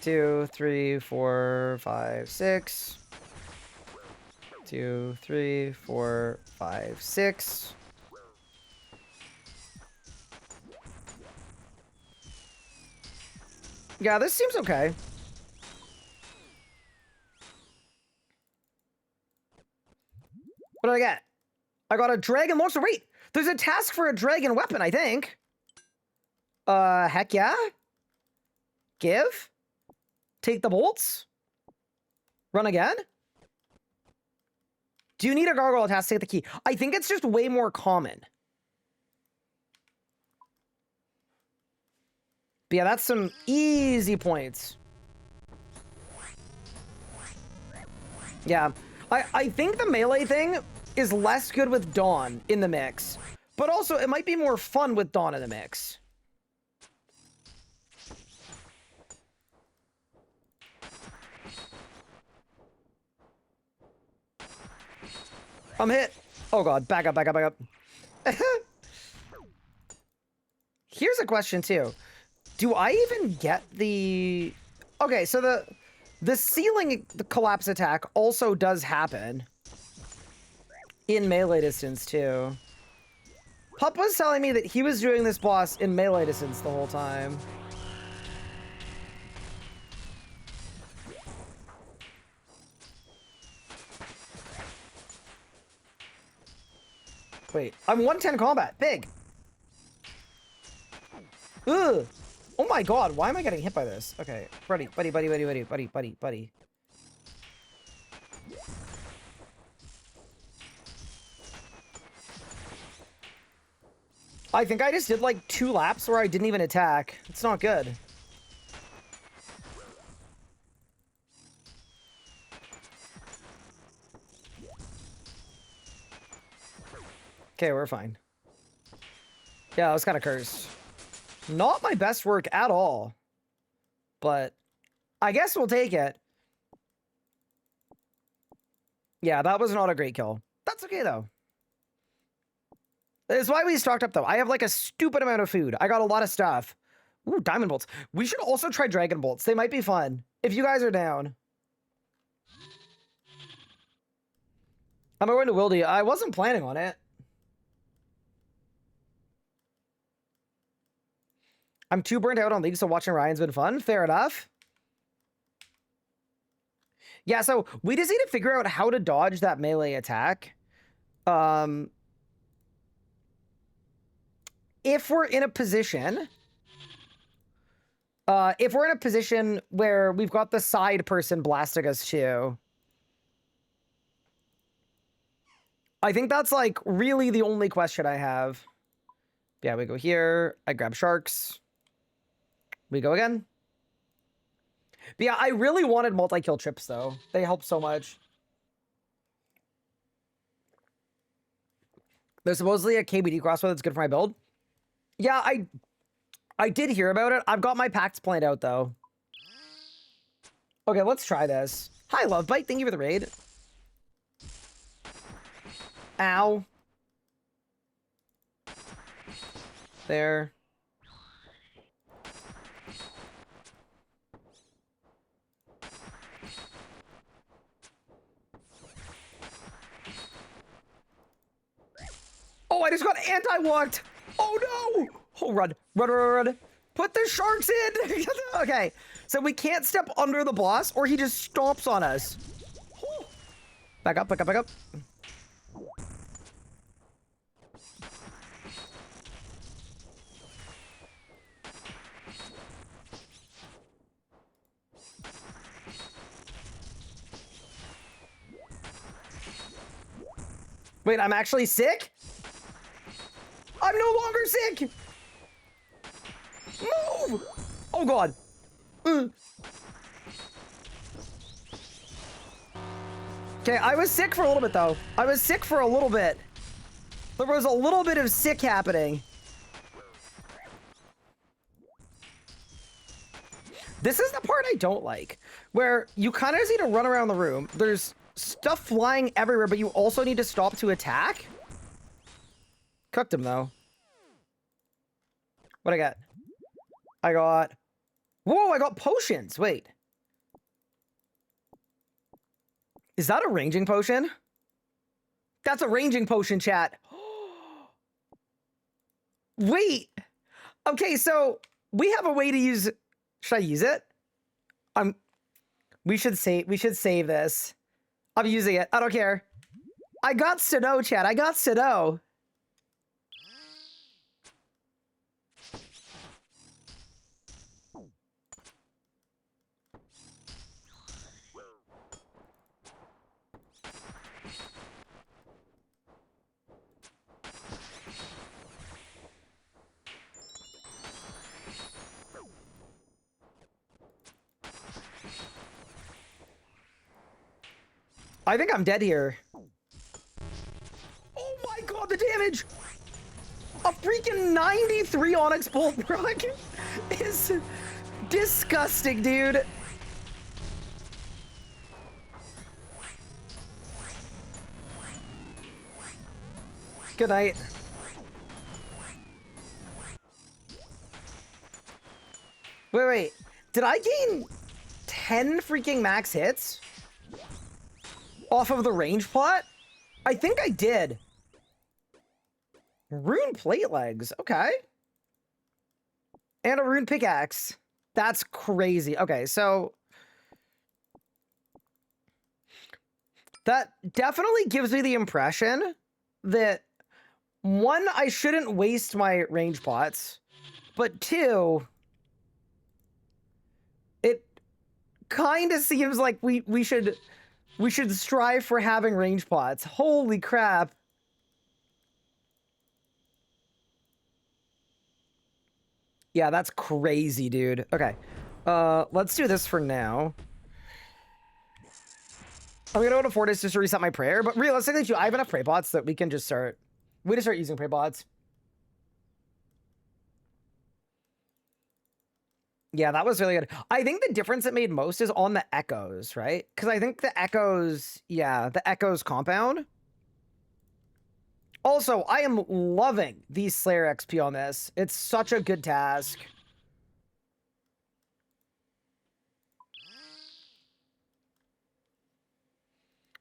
2, 3, 4, 5, 6. 2, 3, 4, 5, 6. Yeah, this seems okay. What did I get? I got a dragon launcher. Wait, there's a task for a dragon weapon, I think. Heck yeah. Give. Take the bolts. Run again. Do you need a gargoyle task to take the key? I think it's just way more common. But yeah, that's some easy points. Yeah. I think the melee thing is less good with Dawn in the mix. But also, it might be more fun with Dawn in the mix. I'm hit. Oh god, back up, back up, back up. Here's a question too. Do I even get the... Okay, so the ceiling collapse attack also does happen in melee distance too. Pup was telling me that he was doing this boss in melee distance the whole time. Wait, I'm 110 combat. Big. Ugh. Oh my god, why am I getting hit by this? Okay, buddy. I think I just did like 2 laps where I didn't even attack. It's not good. Okay, we're fine. Yeah, I was kind of cursed. Not my best work at all. But I guess we'll take it. Yeah, that was not a great kill. That's okay, though. That's why we stocked up, though. I have, like, a stupid amount of food. I got a lot of stuff. Ooh, diamond bolts. We should also try dragon bolts. They might be fun. If you guys are down. I'm going to Wildy. I wasn't planning on it. I'm too burnt out on League, so watching Ryan's been fun. Fair enough. Yeah, so we just need to figure out how to dodge that melee attack. If we're in a position... if we're in a position where we've got the side person blasting us too... I think that's, like, really the only question I have. Yeah, we go here. I grab sharks. We go again. But yeah, I really wanted multi-kill trips, though. They help so much. There's supposedly a KBD crossbow that's good for my build. Yeah, I did hear about it. I've got my packs planned out, though. Okay, let's try this. Hi, Love Bite. Thank you for the raid. Ow. There. Oh, I just got anti-walked. Oh, no. Oh, run. Run, run, run. Put the sharks in. Okay. So we can't step under the boss or he just stomps on us. Back up, back up, back up. Wait, I'm actually sick? I'm no longer sick! Move! Oh god. Okay, I was sick for a little bit though. I was sick for a little bit. There was a little bit of sick happening. This is the part I don't like, where you kind of just need to run around the room. There's stuff flying everywhere, but you also need to stop to attack. Cooked him though. What I got? I got... Whoa, I got potions. Wait. Is that a ranging potion? That's a ranging potion, chat. Wait. Okay, so we have a way to use... Should I use it? We should save this. I'm using it. I don't care. I got to know, chat. I got to know. I think I'm dead here. Oh my god, the damage! A freaking 93 Onyx Bolt proc is disgusting, dude. Good night. Wait. Did I gain 10 freaking max hits? Off of the range plot? I think I did. Rune plate legs. Okay. And a rune pickaxe. That's crazy. Okay, so... that definitely gives me the impression that, one, I shouldn't waste my range pots, but two, it kind of seems like we should strive for having range pots. Holy crap. Yeah, that's crazy, dude. Okay. Let's do this for now. I'm gonna go to VODS just to reset my prayer, but realistically, too, I have enough pray pots that we can just start... We just start using pray pots. Yeah, that was really good. I think the difference it made most is on the echoes, right? Because I think the echoes, yeah, the echoes compound. Also, I am loving the Slayer XP on this. It's such a good task.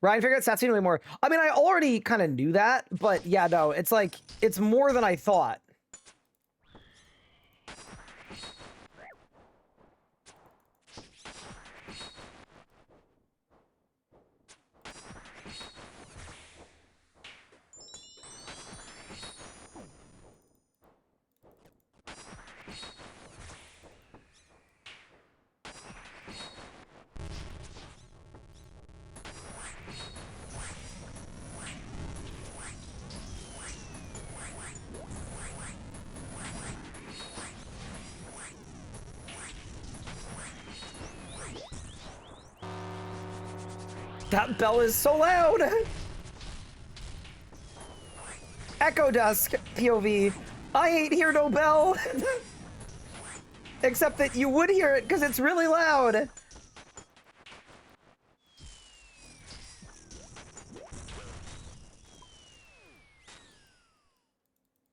Ryan figured out Satsune way more. I mean, I already kind of knew that, but yeah, no, it's like, it's more than I thought. That bell is so loud! Echo Dusk, POV. I ain't hear no bell! Except that you would hear it because it's really loud.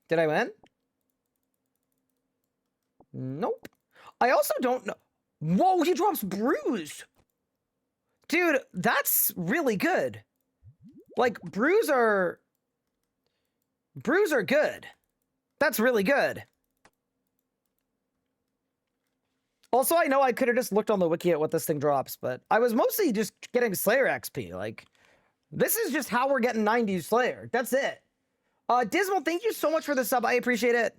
Did I win? Nope. I also don't know. Whoa, he drops bruised. Dude, that's really good. Like, brews are good. That's really good. Also, I know I could have just looked on the wiki at what this thing drops, but I was mostly just getting Slayer XP. Like, this is just how we're getting 90s Slayer. That's it. Dismal, thank you so much for the sub. I appreciate it.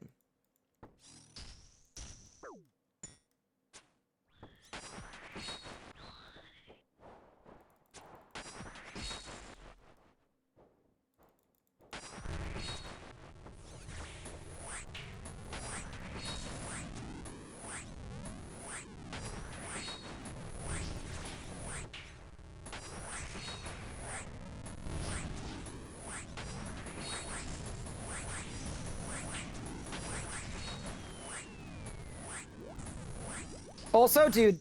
Also, dude,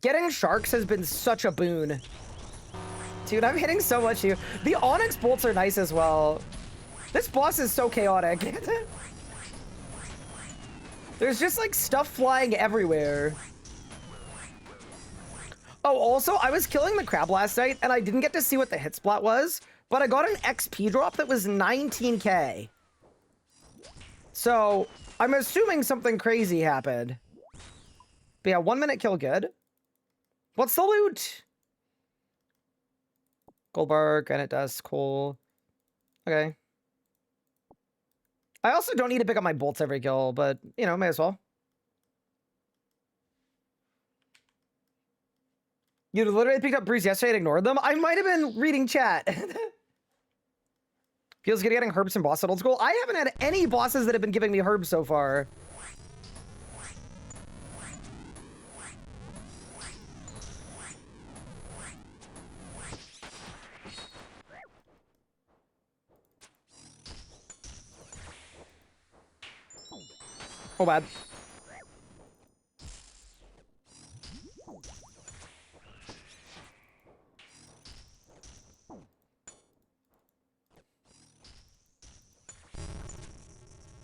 getting sharks has been such a boon. Dude, I'm hitting so much here. The Onyx bolts are nice as well. This boss is so chaotic. There's just like stuff flying everywhere. Oh, also, I was killing the crab last night and I didn't get to see what the hit splat was, but I got an XP drop that was 19k. So I'm assuming something crazy happened. But yeah, 1 minute kill good. What's the loot? Gold bar, granite dust, coal. Okay. I also don't need to pick up my bolts every kill, but, you know, may as well. You literally picked up brews yesterday and ignored them? I might have been reading chat. Feels good getting herbs and boss at old school. I haven't had any bosses that have been giving me herbs so far. Oh, bad.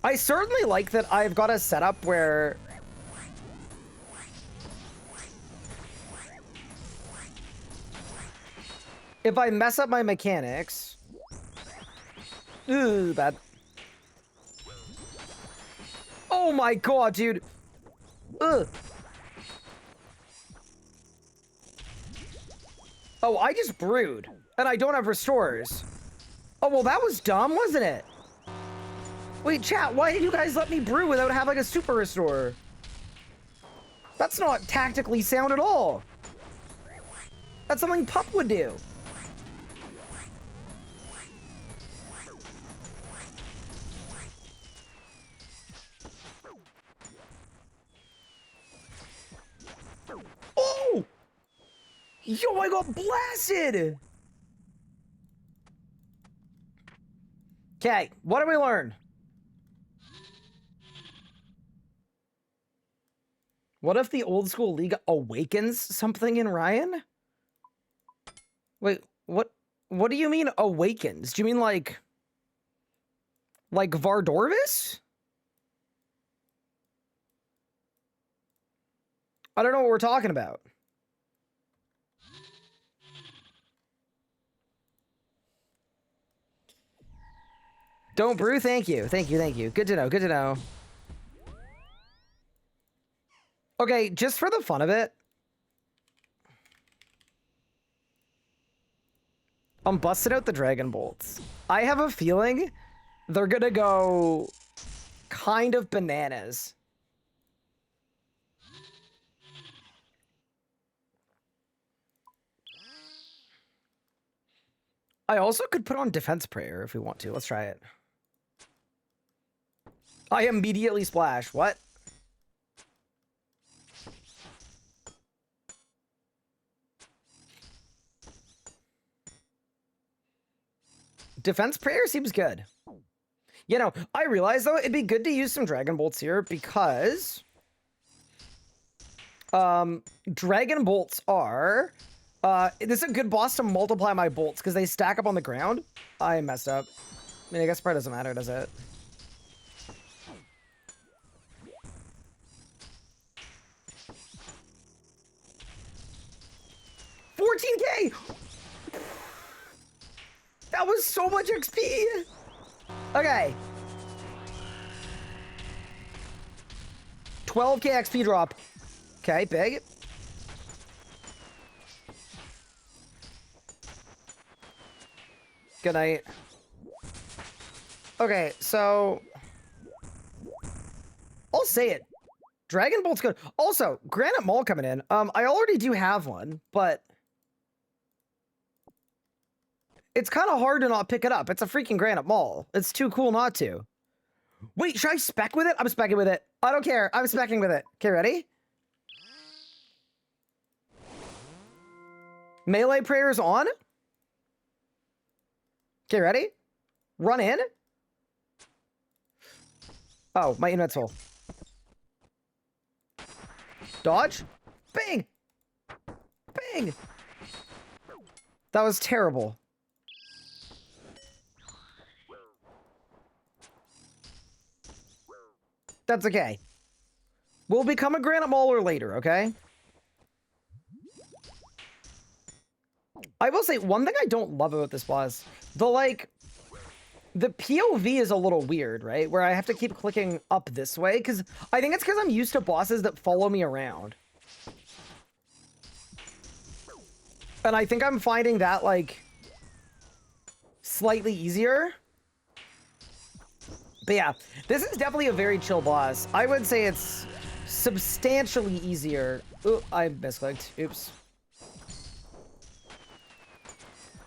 I certainly like that I've got a setup where if I mess up my mechanics... Ooh, bad. Oh my god, dude. Ugh. Oh, I just brewed. And I don't have restorers. Oh, well, that was dumb, wasn't it? Wait, chat, why did you guys let me brew without having a super restorer? That's not tactically sound at all. That's something Pup would do. Oh! Yo, I got blasted! Okay, what did we learn? What if the old school league awakens something in Ryan? Wait, what do you mean awakens? Do you mean like Vardorvis? I don't know what we're talking about. Don't brew, thank you. Thank you, thank you. Good to know, good to know. Okay, just for the fun of it, I'm busting out the Dragon Bolts. I have a feeling they're gonna go kind of bananas. I also could put on Defense Prayer if we want to. Let's try it. I immediately splash. What? Defense Prayer seems good. You know, I realize, though, it'd be good to use some Dragon Bolts here because Dragon bolts are... this is a good boss to multiply my bolts, because they stack up on the ground. I messed up. I mean, I guess it probably doesn't matter, does it? $14K! That was so much XP! Okay. 12K XP drop. Okay, big. Good night. Okay, so... I'll say it. Dragon Bolt's good. Also, Granite Maul coming in. I already do have one, but... It's kind of hard to not pick it up. It's a freaking Granite Maul. It's too cool not to. Wait, should I spec with it? I'm specking with it. I don't care. I'm specking with it. Okay, ready? Melee prayers on. Okay, ready? Run in. Oh, my invento's full. Dodge. Bang. Bang. That was terrible. That's okay. We'll become a Granite Mauler later, okay? I will say, one thing I don't love about this boss, the POV is a little weird, right? Where I have to keep clicking up this way, because I think it's because I'm used to bosses that follow me around. And I think I'm finding that, like, slightly easier. But yeah, this is definitely a very chill boss. I would say it's substantially easier. Ooh, I misclicked. Oops.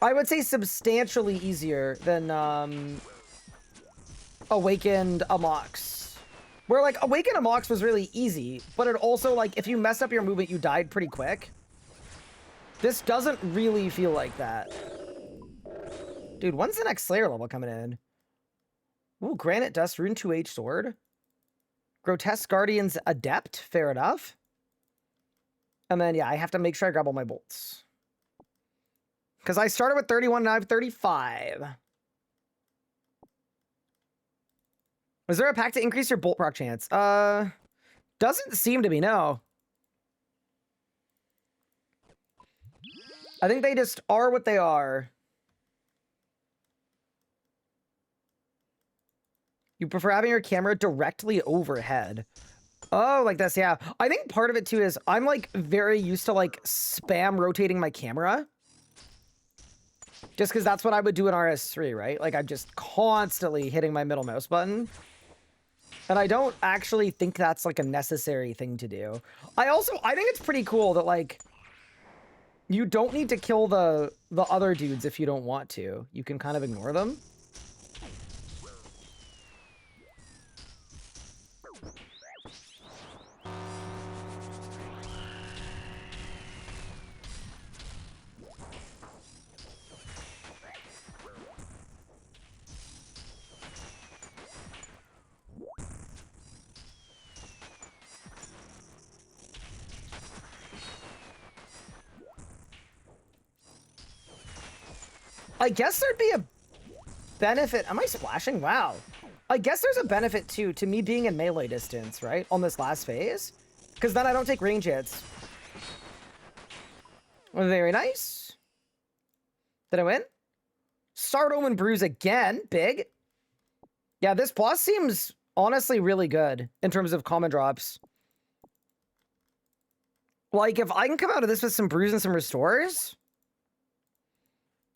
I would say substantially easier than Awakened Amox. Where, like, Awakened Amox was really easy, but it also, like, if you messed up your movement, you died pretty quick. This doesn't really feel like that. Dude, when's the next Slayer level coming in? Ooh, Granite Dust, Rune 2H Sword. Grotesque Guardian's Adept, fair enough. And then, yeah, I have to make sure I grab all my bolts. Because I started with 31 and I have 35. Was there a pack to increase your bolt proc chance? Doesn't seem to be, no. I think they just are what they are. You prefer having your camera directly overhead. Oh, like this, yeah. I think part of it, too, is I'm, like, very used to, like, spam rotating my camera. Just because that's what I would do in RS3, right? Like, I'm just constantly hitting my middle mouse button. And I don't actually think that's, like, a necessary thing to do. I think it's pretty cool that, like, you don't need to kill the other dudes if you don't want to. You can kind of ignore them. I guess there'd be a benefit. Am I splashing? Wow. I guess there's a benefit, too, to me being in melee distance, right? On this last phase. Because then I don't take range hits. Very nice. Did I win? Stardome and Bruise again. Big. Yeah, this boss seems honestly really good in terms of common drops. Like, if I can come out of this with some Bruise and some Restores...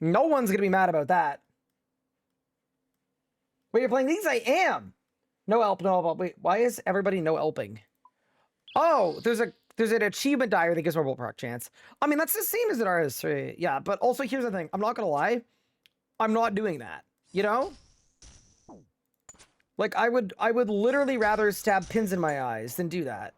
No one's going to be mad about that. Wait, you're playing these? I am. No help, no help. Wait, why is everybody no helping? Oh, there's an achievement diary that gives more bolt proc chance. I mean, that's the same as an RS3. Yeah, but also here's the thing. I'm not going to lie. I'm not doing that. You know? Like, I would literally rather stab pins in my eyes than do that.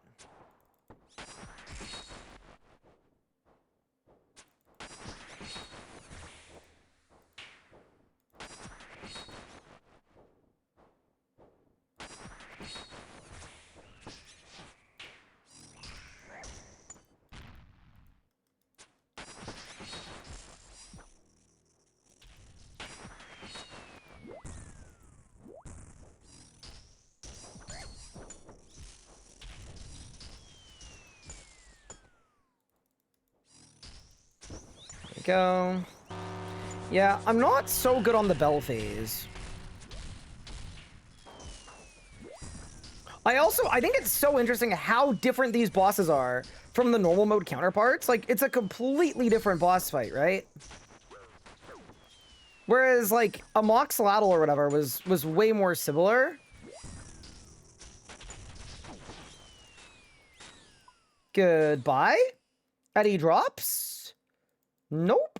go. Yeah, I'm not so good on the bell phase. I think it's so interesting how different these bosses are from the normal mode counterparts. Like, it's a completely different boss fight, right? Whereas, like, a Moxlatl or whatever was way more similar. Goodbye? Eddie drops? Nope.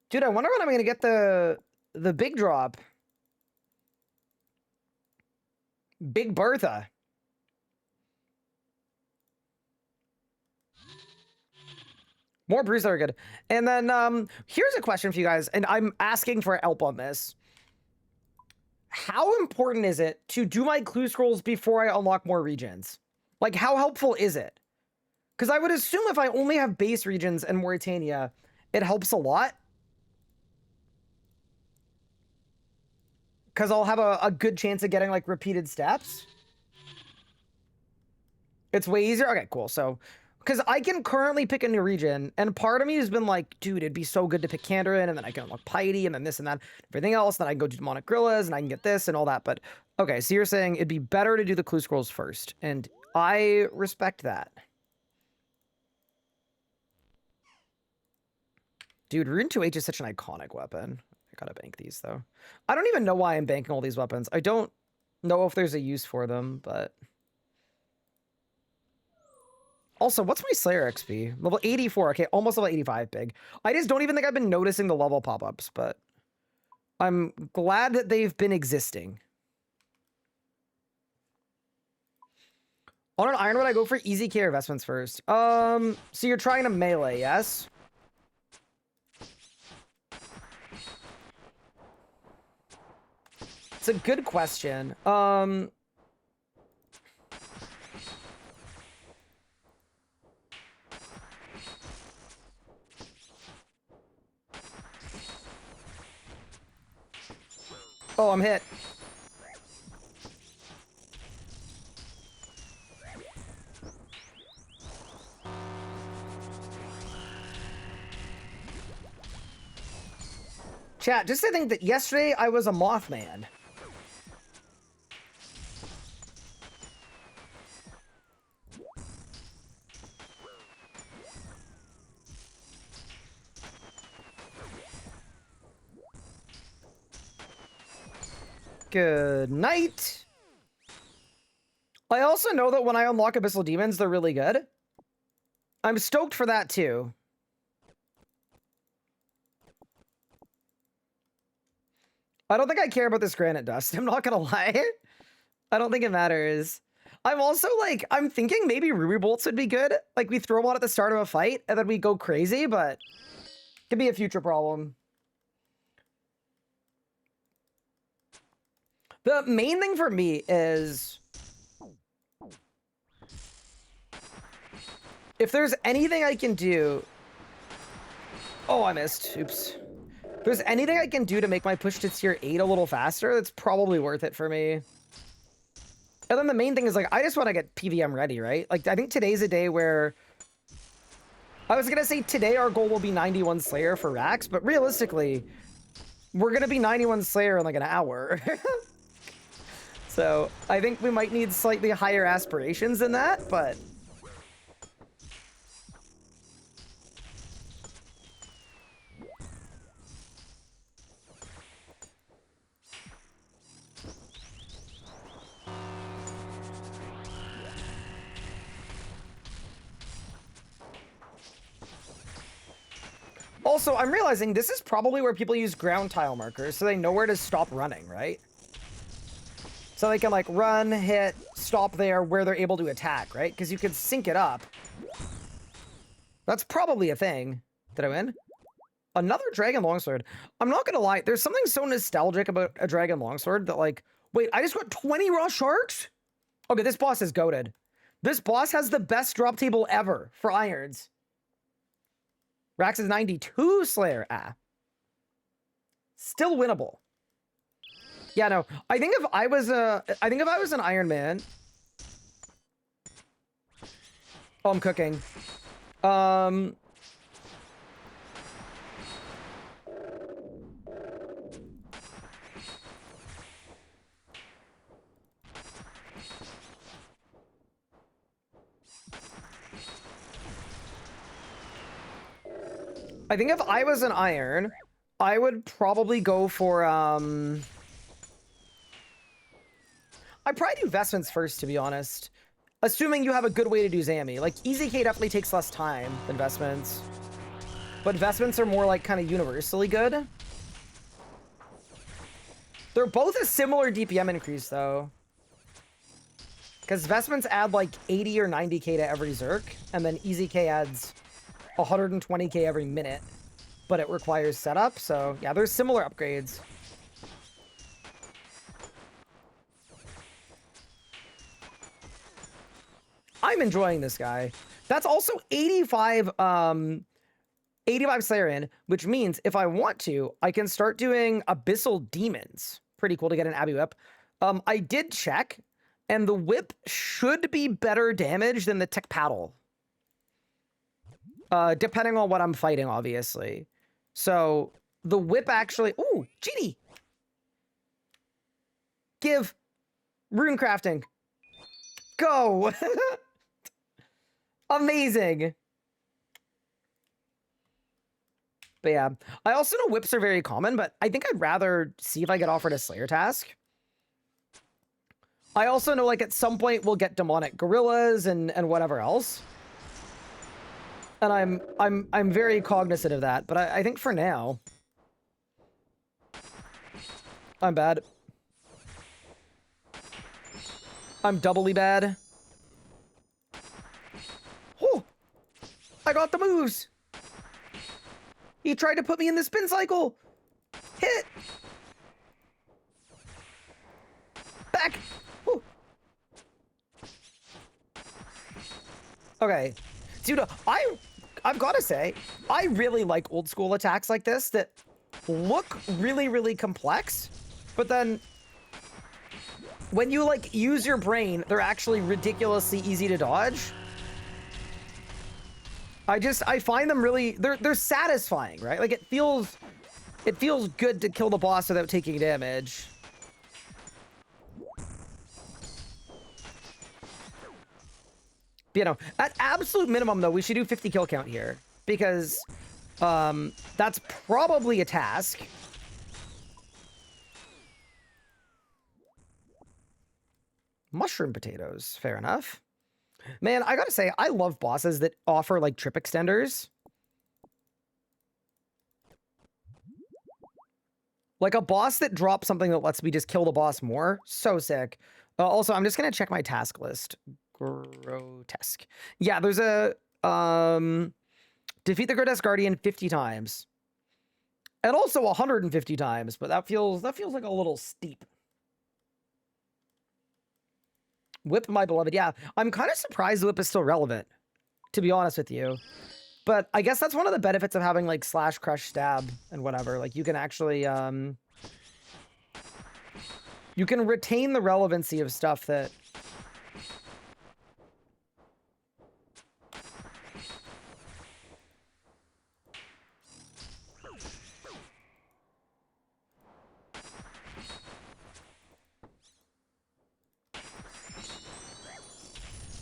Dude, I wonder when I'm gonna get the big drop. Big Bertha. More brews that are good. And then here's a question for you guys, and I'm asking for help on this. How important is it to do my clue scrolls before I unlock more regions? Like, how helpful is it? Because I would assume if I only have base regions in Mauritania, it helps a lot. Because I'll have a good chance of getting, like, repeated steps. It's way easier? Okay, cool. So, because I can currently pick a new region, and part of me has been like, dude, it'd be so good to pick Kandarin, and then I can unlock Piety, and then this and that, everything else, and then I can go do Demonic Gorillas, and I can get this and all that. But, okay, so you're saying it'd be better to do the clue scrolls first, and I respect that. Dude, Rune 2H is such an iconic weapon. I gotta bank these, though. I don't even know why I'm banking all these weapons. I don't know if there's a use for them, but... Also, what's my Slayer XP? Level 84. Okay, almost level 85, big. I just don't even think I've been noticing the level pop-ups, but... I'm glad that they've been existing. On an Iron, would I go for easy care investments first? So you're trying to melee, yes? It's a good question. Oh, I'm hit. Chat, just to think that yesterday I was a Mothman. Good night. I also know that when I unlock Abyssal Demons, they're really good. I'm stoked for that too. I don't think I care about this granite dust. I'm not gonna lie. I don't think it matters. I'm also like, I'm thinking maybe Ruby Bolts would be good. Like we throw them on at the start of a fight and then we go crazy, but could be a future problem. The main thing for me is if there's anything I can do. Oh, I missed. Oops. If there's anything I can do to make my push to tier 8 a little faster, that's probably worth it for me. And then the main thing is, like, I just want to get PVM ready, right? Like, I think today's a day where... I was going to say today our goal will be 91 Slayer for Rax, but realistically, we're going to be 91 Slayer in, like, an hour. So, I think we might need slightly higher aspirations than that, but... Also, I'm realizing this is probably where people use ground tile markers, so they know where to stop running, right? So they can, like, run, hit, stop there where they're able to attack, right? Because you can sync it up. That's probably a thing. Did I win? Another Dragon Longsword. I'm not gonna lie, there's something so nostalgic about a Dragon Longsword that, like... Wait, I just got 20 raw sharks? Okay, this boss is goated. This boss has the best drop table ever for irons. Rax is 92 Slayer. Ah. Still winnable. Yeah, no. I think if I was an Iron Man. Oh, I'm cooking. I think if I was an iron, I would probably go for, I'd probably do vestments first, to be honest. Assuming you have a good way to do Zammy. Like, Easy K definitely takes less time than vestments. But vestments are more, like, kind of universally good. They're both a similar DPM increase, though. Because vestments add, like, 80 or 90k to every Zerk, and then Easy K adds 120k every minute. But it requires setup, so yeah, there's similar upgrades. I'm enjoying this guy. That's also 85 Slayer in, which means if I want to, I can start doing Abyssal Demons. Pretty cool to get an Abbey Whip. I did check, and the whip should be better damage than the Tick Paddle. Depending on what I'm fighting, obviously. So, the whip actually... Ooh, genie! Give. Rune crafting. Go! Amazing! But yeah, I also know whips are very common, but I think I'd rather see if I get offered a Slayer task. I also know, like, at some point we'll get demonic gorillas and whatever else. And I'm very cognizant of that, but I think for now, I'm bad. I'm doubly bad. Oh, I got the moves. He tried to put me in the spin cycle. Hit. Back. Whew. Okay. Dude, I've got to say, I really like old school attacks like this that look really, really complex, but then when you, like, use your brain, they're actually ridiculously easy to dodge. I find them really, they're satisfying, right? Like, it feels good to kill the boss without taking damage. You know, at absolute minimum, though, we should do 50 kill count here, because that's probably a task. Mushroom potatoes, fair enough. Man, I gotta say, I love bosses that offer, like, trip extenders. Like, a boss that drops something that lets me just kill the boss more. So sick. Also, I'm just gonna check my task list. Grotesque. Yeah, there's a defeat the Grotesque Guardian 50 times. And also 150 times, but that feels like a little steep. Whip, my beloved. Yeah, I'm kind of surprised the whip is still relevant, to be honest with you. But I guess that's one of the benefits of having, like, slash, crush, stab, and whatever. Like, you can actually, you can retain the relevancy of stuff that...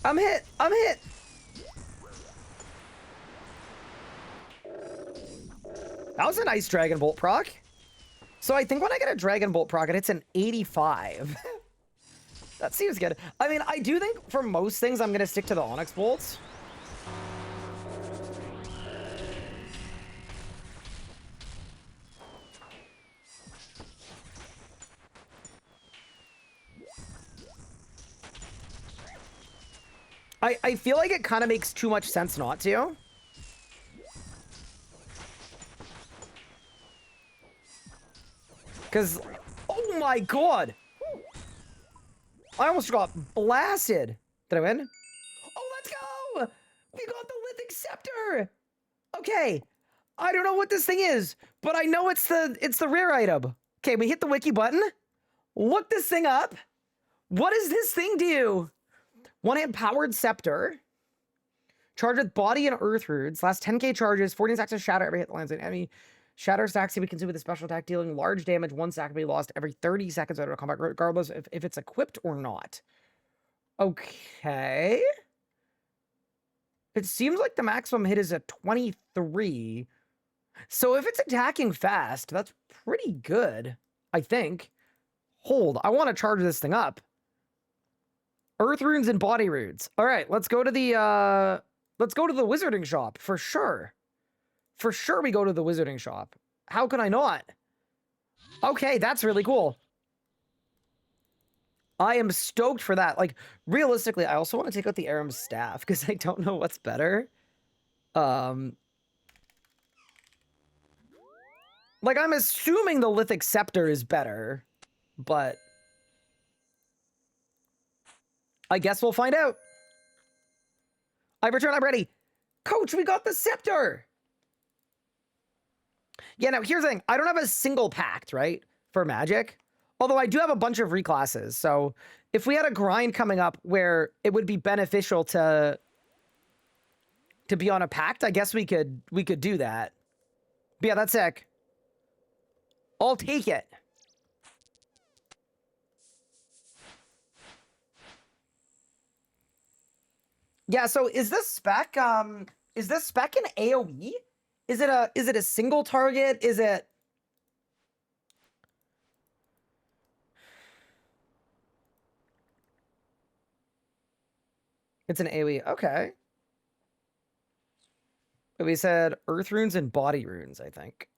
I'm hit! I'm hit! That was a nice Dragon Bolt proc. So I think when I get a Dragon Bolt proc, it's an 85. That seems good. I mean, I do think for most things, I'm going to stick to the Onyx Bolts. I feel like it kind of makes too much sense not to. Because, oh my god! I almost got blasted. Did I win? Oh, let's go! We got the Lithic Scepter! Okay, I don't know what this thing is, but I know it's the rare item. Okay, we hit the wiki button. Look this thing up. What does this thing do? One-hand powered scepter. Charged with body and earth roots. Last 10k charges. 14 stacks of shatter every hit that lands on an enemy. Shatter stacks can be consumed with a special attack, dealing large damage. 1 stack can be lost every 30 seconds out of combat, regardless if it's equipped or not. Okay. It seems like the maximum hit is a 23. So if it's attacking fast, that's pretty good, I think. Hold, I want to charge this thing up. Earth runes and body runes. All right, let's go to the wizarding shop for sure. For sure we go to the wizarding shop. How can I not? Okay, that's really cool. I am stoked for that. Like, realistically, I also want to take out the Aram's staff because I don't know what's better. Like, I'm assuming the Lithic Scepter is better, but I guess we'll find out. I return, I'm ready. Coach, we got the scepter! Yeah, now, here's the thing. I don't have a single pact, right, for magic. Although I do have a bunch of reclasses, so if we had a grind coming up where it would be beneficial to be on a pact, I guess we could do that. But yeah, that's sick. I'll take it. Yeah, so is this spec an AoE? Is it a single target? Is it It's an AoE. Okay. We said earth runes and body runes, I think.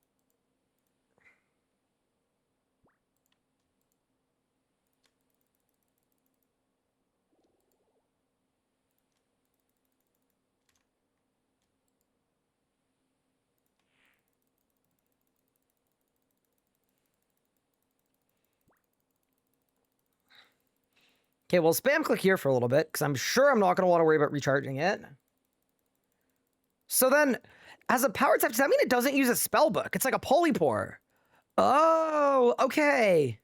Okay, well, spam click here for a little bit, because I'm sure I'm not going to want to worry about recharging it. So then, as a power type, does that mean it doesn't use a spell book? It's like a polypore. Oh, okay.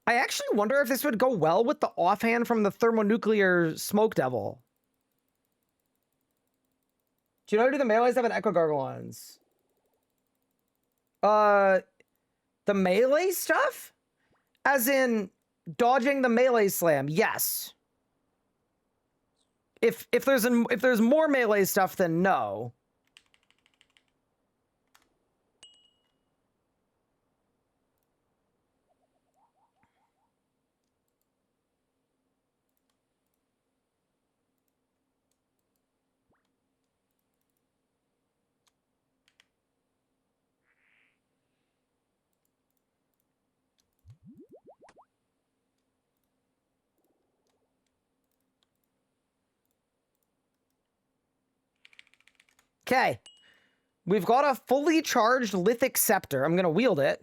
I actually wonder if this would go well with the offhand from the thermonuclear smoke devil. Do you know how to do the melees have an Echo Gargalons? The melee stuff? As in dodging the melee slam, yes. If there's more melee stuff, then no. Okay. We've got a fully charged Lithic Scepter. I'm going to wield it.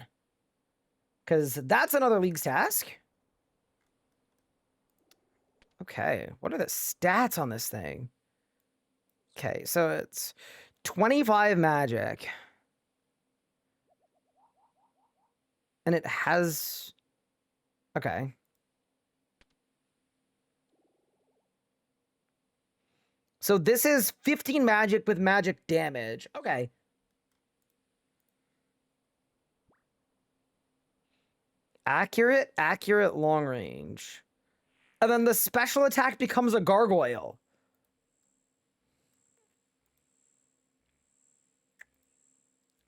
Because that's another League's task. Okay. What are the stats on this thing? Okay, so it's 25 magic. And it has... Okay. So this is 15 magic with magic damage. Okay. Accurate, long range. And then the special attack becomes a gargoyle.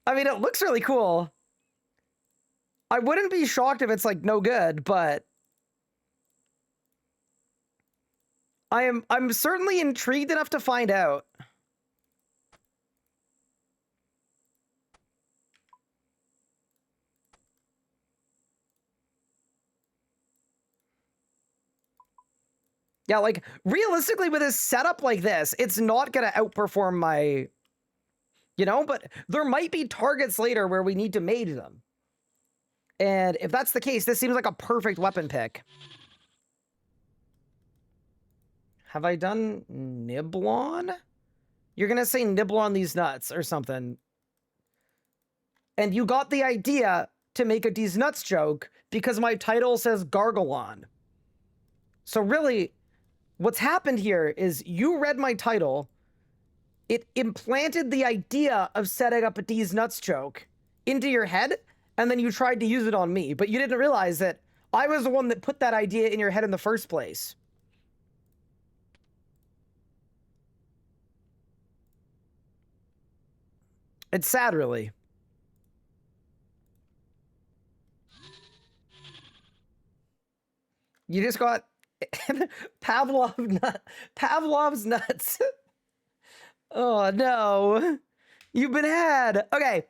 I mean, it looks really cool. I wouldn't be shocked if it's, like, no good, but... I'm certainly intrigued enough to find out. Yeah, like, realistically, with a setup like this, it's not gonna outperform my... You know, but there might be targets later where we need to mage them. And if that's the case, this seems like a perfect weapon pick. Have I done Niblon? You're gonna say nibble on these nuts or something. And you got the idea to make a these nuts joke because my title says Gargalon. So really, what's happened here is you read my title, it implanted the idea of setting up a these nuts joke into your head, and then you tried to use it on me, but you didn't realize that I was the one that put that idea in your head in the first place. It's sad, really. You just got Pavlov's nuts. Oh no. You've been had. Okay.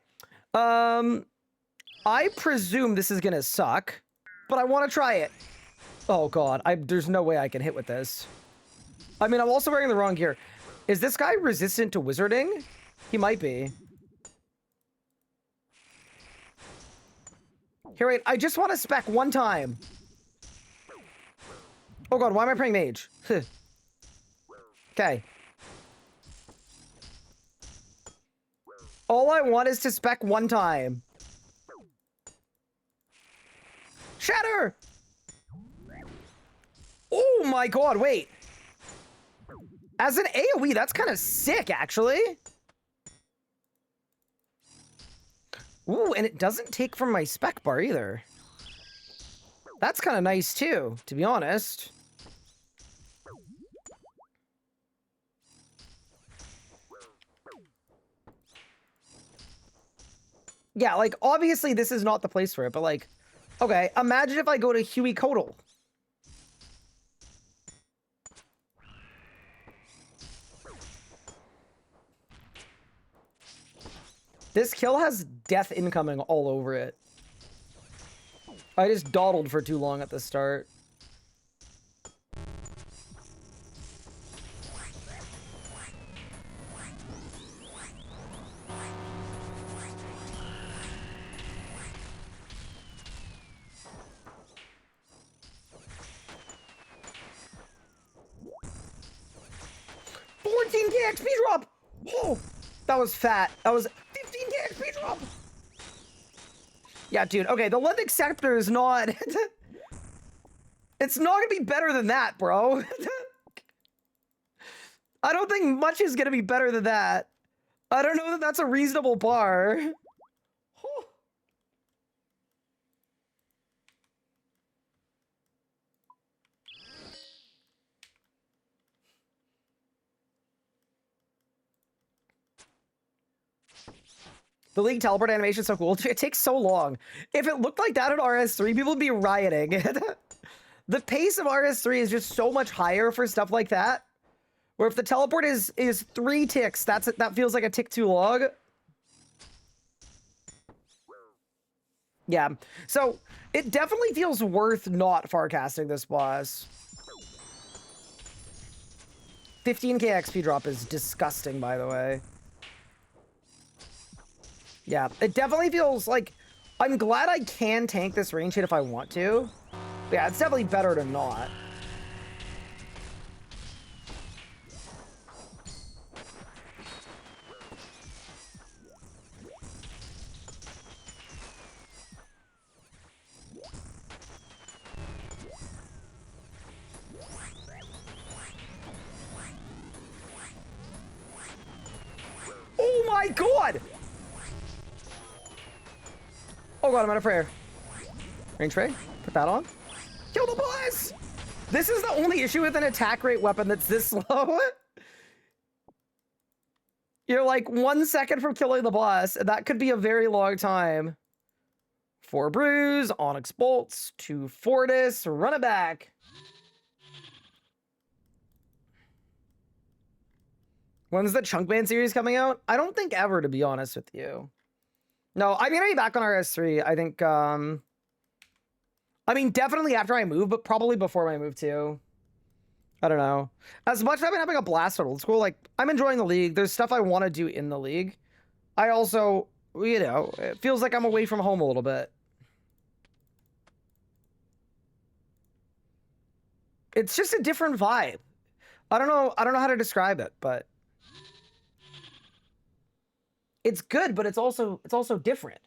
I presume this is gonna suck, but I want to try it. Oh god, there's no way I can hit with this. I mean, I'm also wearing the wrong gear. Is this guy resistant to wizarding? He might be. Here, wait, I just want to spec one time. Oh god, why am I playing mage? Okay. All I want is to spec one time. Shatter! Oh my god, wait. As an AoE, that's kind of sick, actually. Ooh, and it doesn't take from my spec bar either. That's kind of nice too, to be honest. Yeah, like, obviously this is not the place for it, but like, okay, imagine if I go to Huey Codal. This kill has death incoming all over it. I just dawdled for too long at the start. XP drop! Oh, that was fat. That was 15k XP drop! Yeah, dude. Okay, the Lithic Scepter is not... It's not gonna be better than that, bro. I don't think much is gonna be better than that. I don't know that that's a reasonable bar. Oh. The League teleport animation is so cool. It takes so long. If it looked like that in RS3, people would be rioting. The pace of RS3 is just so much higher for stuff like that. Where if the teleport is 3 ticks, that feels like a tick too long. Yeah. So it definitely feels worth not farcasting this boss. 15k XP drop is disgusting, by the way. Yeah, it definitely feels like... I'm glad I can tank this range hit if I want to. But yeah, it's definitely better to not. Oh my god! Oh god, I'm out of prayer. Range ray. Put that on. Kill the boss! This is the only issue with an attack rate weapon that's this slow. You're like 1 second from killing the boss, and that could be a very long time. 4 bruise, Onyx bolts, 2 Fortis, run it back. When's the Chunkman series coming out? I don't think ever, to be honest with you. No, I'm gonna be back on RS3. I think, I mean, definitely after I move, but probably before I move too. I don't know. As much as I've been having a blast at old school, like, I'm enjoying the league. There's stuff I want to do in the league. I also, you know, it feels like I'm away from home a little bit. It's just a different vibe. I don't know how to describe it, but it's good, but it's also different.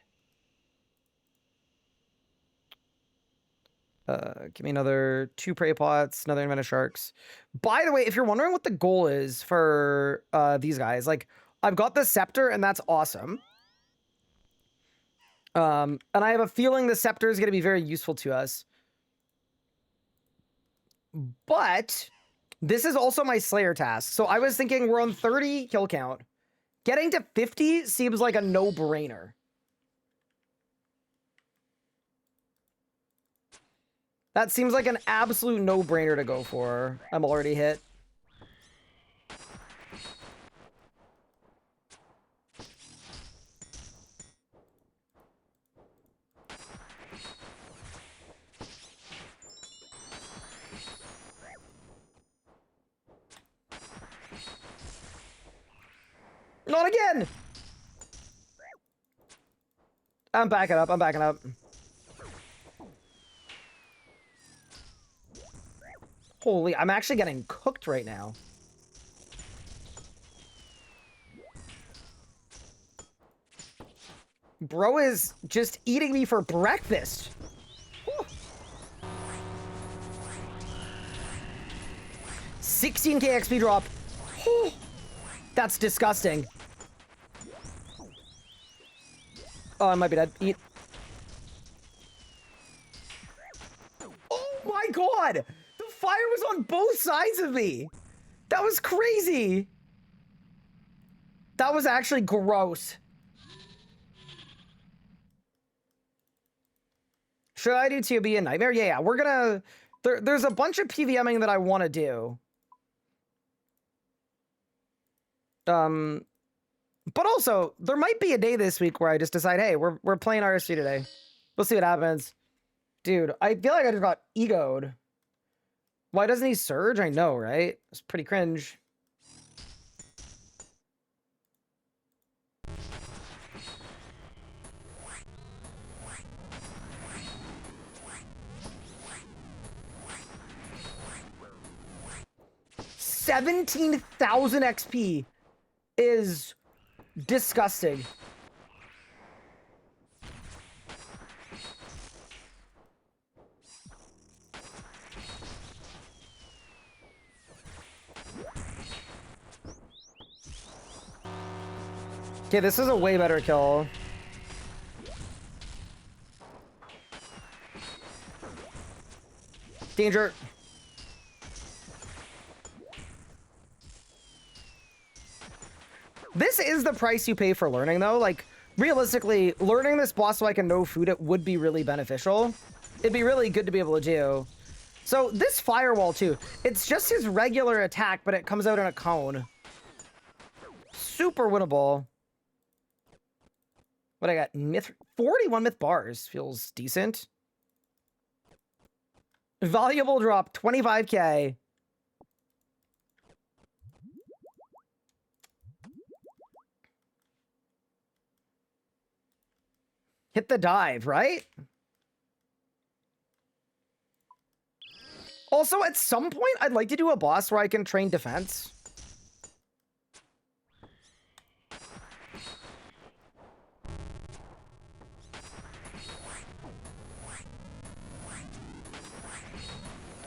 Give me another 2 prey pots, another invented sharks. By the way, if you're wondering what the goal is for these guys, like, I've got the scepter and that's awesome. And I have a feeling the scepter is going to be very useful to us. But this is also my Slayer task. So I was thinking we're on 30 kill count. Getting to 50 seems like a no-brainer. That seems like an absolute no-brainer to go for. I'm already hit. Not again! I'm backing up, I'm backing up. Holy, I'm actually getting cooked right now. Bro is just eating me for breakfast. Whew. 16k XP drop. Whew. That's disgusting. Oh, I might be dead. Eat. Oh my god! The fire was on both sides of me! That was crazy! That was actually gross. Should I do TOB a nightmare? Yeah, we're gonna... There's a bunch of PVMing that I want to do. But also, there might be a day this week where I just decide, hey, we're playing RS3 today. We'll see what happens. Dude, I feel like I just got egoed. Why doesn't he surge? I know, right? It's pretty cringe. $17,000 XP is disgusting. Okay, this is a way better kill. Danger. This is the price you pay for learning, though. Like, realistically, learning this boss so I can no food it would be really beneficial. It'd be really good to be able to do. So, this firewall, too. It's just his regular attack, but it comes out in a cone. Super winnable. What I got? Myth 41 myth bars. Feels decent. Valuable drop, 25k. Hit the dive, right? Also, at some point, I'd like to do a boss where I can train defense.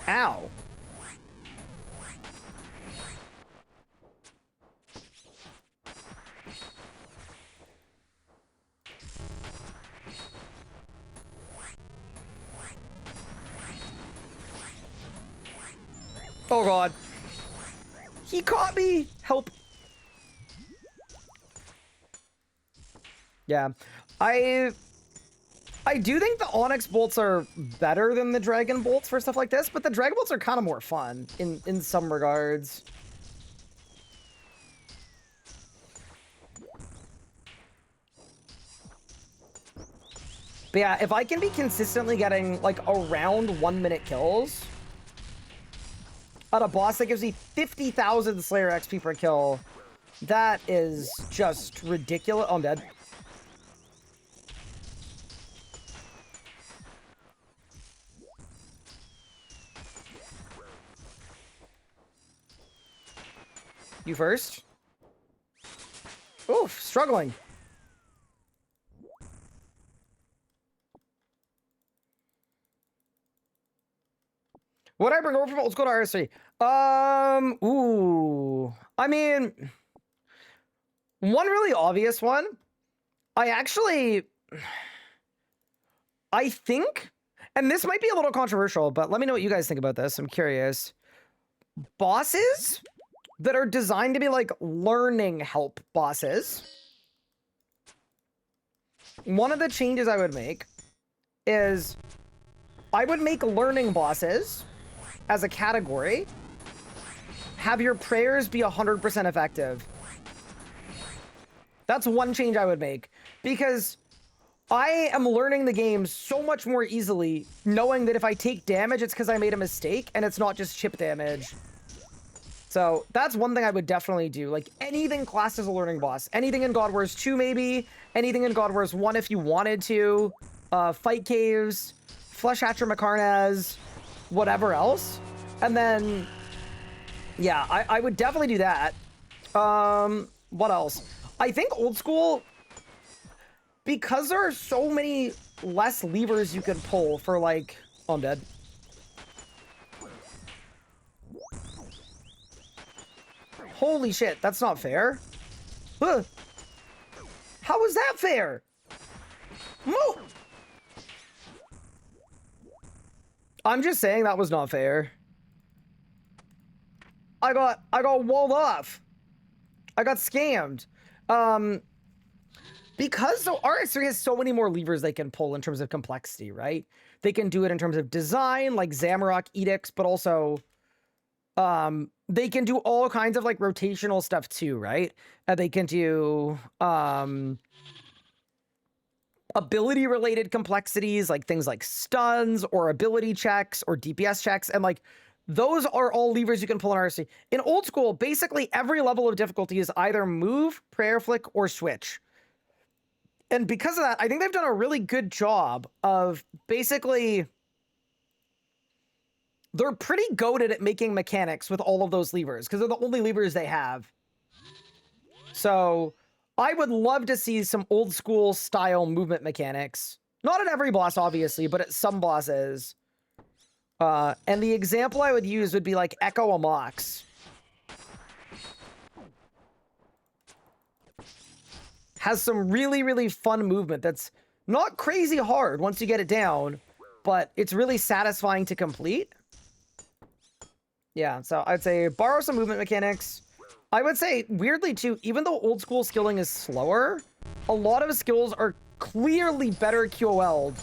Ow. Oh god. He caught me! Help. Yeah. I do think the Onyx bolts are better than the Dragon bolts for stuff like this, but the Dragon bolts are kind of more fun in some regards. But yeah, if I can be consistently getting like around 1 minute kills on a boss that gives me 50,000 Slayer XP per kill, that is just ridiculous. Oh, I'm dead. You first. Oof, struggling. What I bring over from old school to RS3? Ooh. I mean, one really obvious one. I think, and this might be a little controversial, but let me know what you guys think about this. I'm curious. Bosses that are designed to be like learning help bosses. One of the changes I would make is I would make learning bosses as a category. Have your prayers be 100% effective. That's one change I would make, because I am learning the game so much more easily knowing that if I take damage, it's because I made a mistake and it's not just chip damage. So that's one thing I would definitely do. Like anything classed as a learning boss. Anything in God Wars 2 maybe. Anything in God Wars 1 if you wanted to. Fight caves. Flesh Hatcher Macarnaz. Whatever else. And then, yeah, I would definitely do that. What else? I think old school, because there are so many less levers you can pull for like... Oh, I'm dead. Holy shit, that's not fair. Ugh. How is that fair? Moo! I'm just saying that was not fair. I got walled off. I got scammed. Because so RS3 has so many more levers they can pull in terms of complexity, right? They can do it in terms of design, like Zamorak edicts, but also they can do all kinds of like rotational stuff too, right? They can do ability related complexities, like things like stuns or ability checks or DPS checks, and like those are all levers you can pull in RS3. In old school, basically every level of difficulty is either move, prayer flick, or switch. And because of that, I think they've done a really good job of basically... They're pretty goated at making mechanics with all of those levers, because they're the only levers they have. So I would love to see some old school style movement mechanics. Not at every boss, obviously, but at some bosses. And the example I would use would be like Echo Amox. Has some really, really fun movement that's not crazy hard once you get it down, but it's really satisfying to complete. Yeah, so I'd say borrow some movement mechanics. I would say, weirdly too, even though old school skilling is slower, a lot of skills are clearly better QOL'd,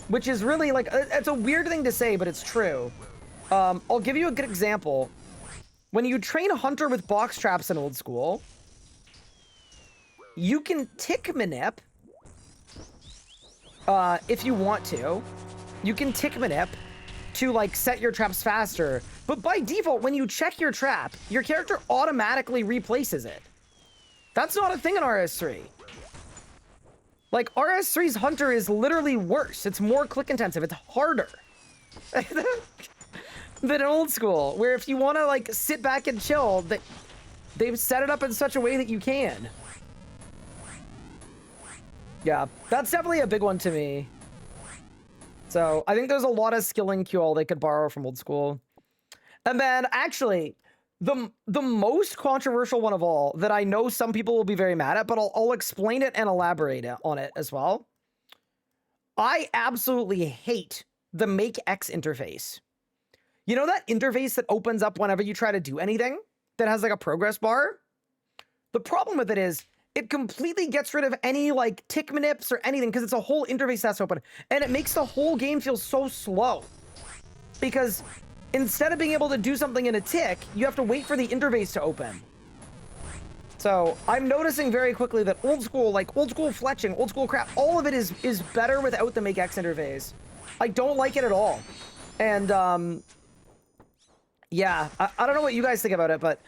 which is really like, it's a weird thing to say, but it's true. I'll give you a good example. When you train Hunter with box traps in old school, you can tick manip if you want to. You can tick manip to like set your traps faster, but by default, when you check your trap, your character automatically replaces it. That's not a thing in RS3. Like RS3's Hunter is literally worse. It's more click intensive. It's harder than old school, where if you want to like sit back and chill, they've set it up in such a way that you can. Yeah, that's definitely a big one to me. So I think there's a lot of skilling QL they could borrow from old school. And then actually, the most controversial one of all that I know some people will be very mad at, but I'll explain it and elaborate on it as well. I absolutely hate the Make X interface. You know that interface that opens up whenever you try to do anything that has like a progress bar? The problem with it is it completely gets rid of any like tick manips or anything because it's a whole interface that's open, and it makes the whole game feel so slow because instead of being able to do something in a tick, you have to wait for the interface to open. So I'm noticing very quickly that old school fletching, old school crap, all of it is better without the Make X interface. I don't like it at all. And yeah, I don't know what you guys think about it, but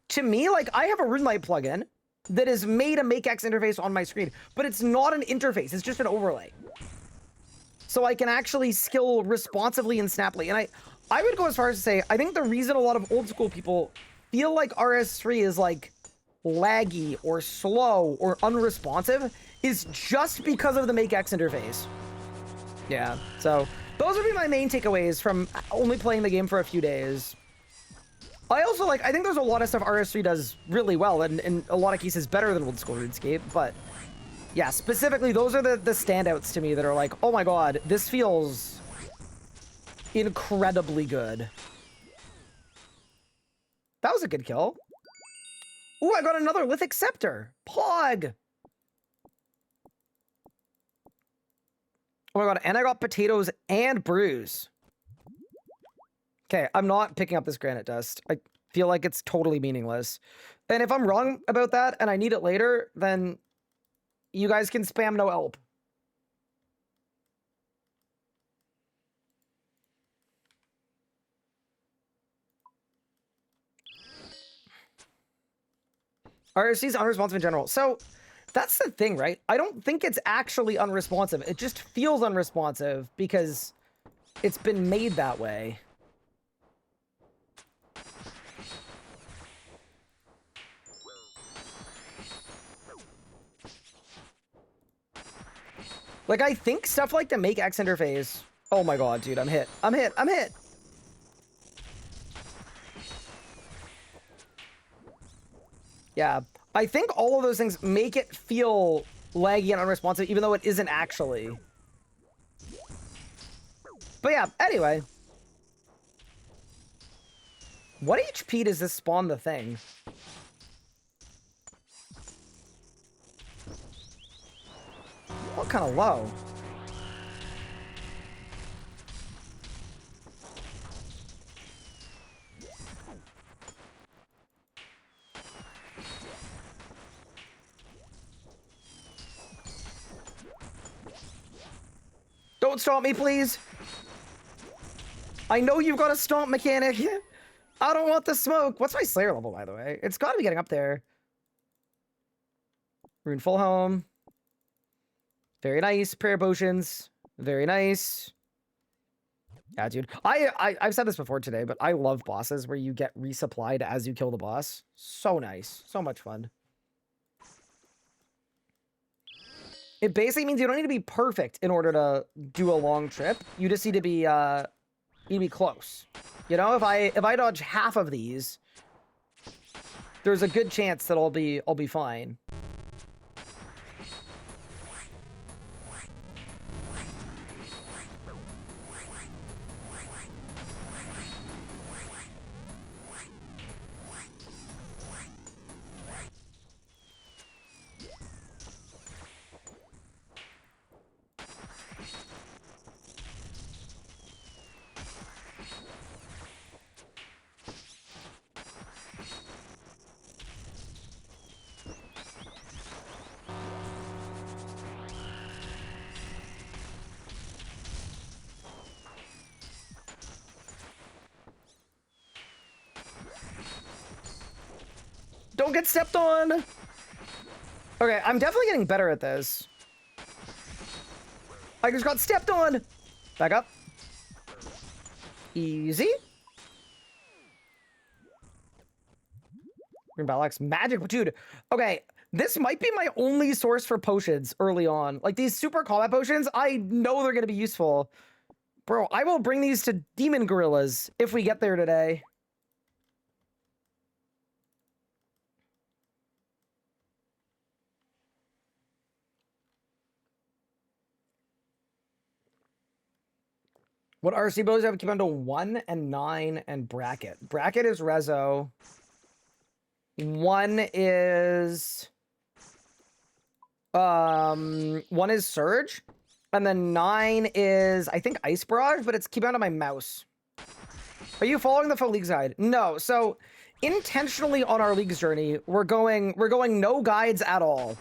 to me, like, I have a RuneLite plugin that has made a Make X interface on my screen, but it's not an interface, it's just an overlay. So I can actually skill responsively and snappily. And I would go as far as to say, I think the reason a lot of old school people feel like RS3 is like laggy or slow or unresponsive is just because of the Make X interface. Yeah, so those would be my main takeaways from only playing the game for a few days. I also I think there's a lot of stuff RS3 does really well, and in a lot of cases better than old school RuneScape, but yeah, specifically those are the standouts to me that are like, oh my god, this feels incredibly good. That was a good kill. Ooh, I got another Lithic Scepter. Pog! Oh my god, and I got potatoes and bruise. Okay, I'm not picking up this granite dust. I feel like it's totally meaningless. And if I'm wrong about that and I need it later, then you guys can spam no help. RS3 is unresponsive in general. So that's the thing, right? I don't think it's actually unresponsive. It just feels unresponsive because it's been made that way. Like, I think stuff like the make X interface. Oh my god, dude, I'm hit. I'm hit. I'm hit. Yeah, I think all of those things make it feel laggy and unresponsive, even though it isn't actually. But yeah, anyway. What HP does this spawn the thing? What kind of low? Don't stomp me, please. I know you've got a stomp mechanic. I don't want the smoke. What's my Slayer level, by the way? It's got to be getting up there. Rune full home. Very nice. Prayer potions. Very nice. Yeah, dude. I've said this before today, but I love bosses where you get resupplied as you kill the boss. So nice. So much fun. It basically means you don't need to be perfect in order to do a long trip. You just need to be close. You know, if I dodge half of these, there's a good chance that I'll be fine. Don't get stepped on! Okay, I'm definitely getting better at this. I just got stepped on! Back up. Easy. Green Battle Axe. Magic, dude. Okay, this might be my only source for potions early on. Like, these super combat potions, I know they're gonna be useful. Bro, I will bring these to Demon Gorillas if we get there today. What RC bows have keep on to 1 and 9 and bracket. Bracket is Rezo. 1 is 1 is Surge. And then 9 is I think Ice Barrage, but it's keep on to my mouse. Are you following the full league's guide? No. So intentionally on our league's journey, we're going no guides at all.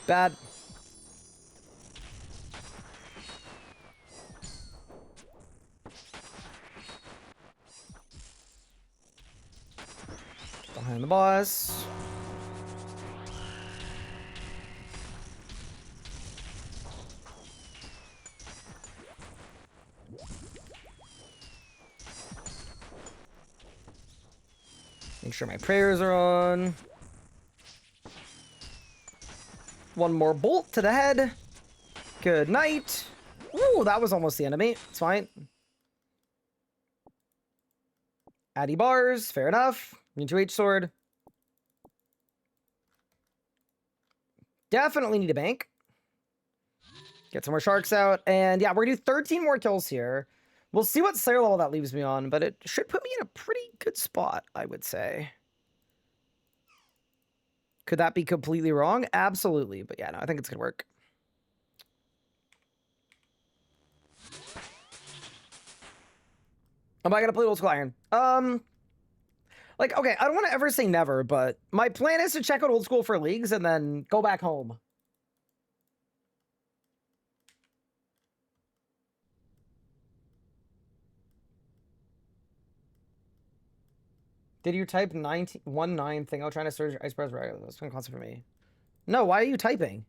Bad. Behind the boss. Make sure my prayers are on. One more bolt to the head. Good night. Ooh, that was almost the enemy. It's fine. Addy bars, fair enough. Into H sword. Definitely need a bank. Get some more sharks out. And yeah, we're gonna do 13 more kills here. We'll see what Slayer level that leaves me on, but it should put me in a pretty good spot, I would say. Could that be completely wrong? Absolutely. But yeah, no, I think it's gonna work. Am I gonna play Old School Iron? Like, okay, I don't want to ever say never, but my plan is to check out Old School for leagues and then go back home. Did you type 19 thing? I was trying to search Ice Press Regular. That's been constant for me. No, why are you typing?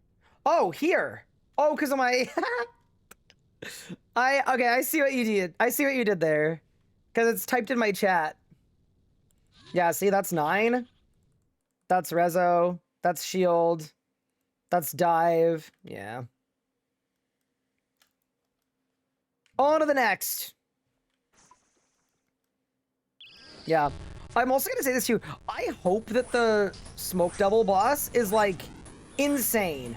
Oh, here. Oh, because of my... Okay, I see what you did. I see what you did there. Because it's typed in my chat. Yeah, see, that's 9. That's Rezo. That's Shield. That's Dive. Yeah. On to the next. Yeah. I'm also going to say this too. I hope that the Smoke Devil boss is, like, insane.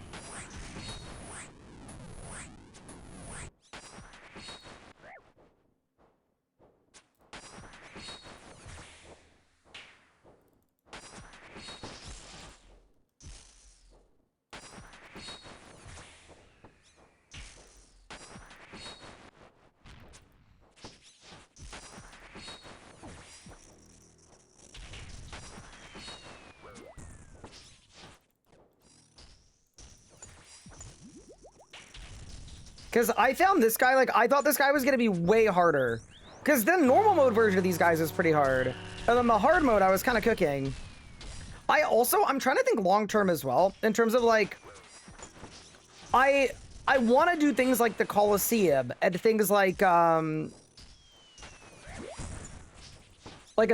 Because I found this guy, like, I thought this guy was going to be way harder. Because the normal mode version of these guys is pretty hard. And then the hard mode, I was kind of cooking. I'm trying to think long-term as well. In terms of, like, I want to do things like the Colosseum. And things like a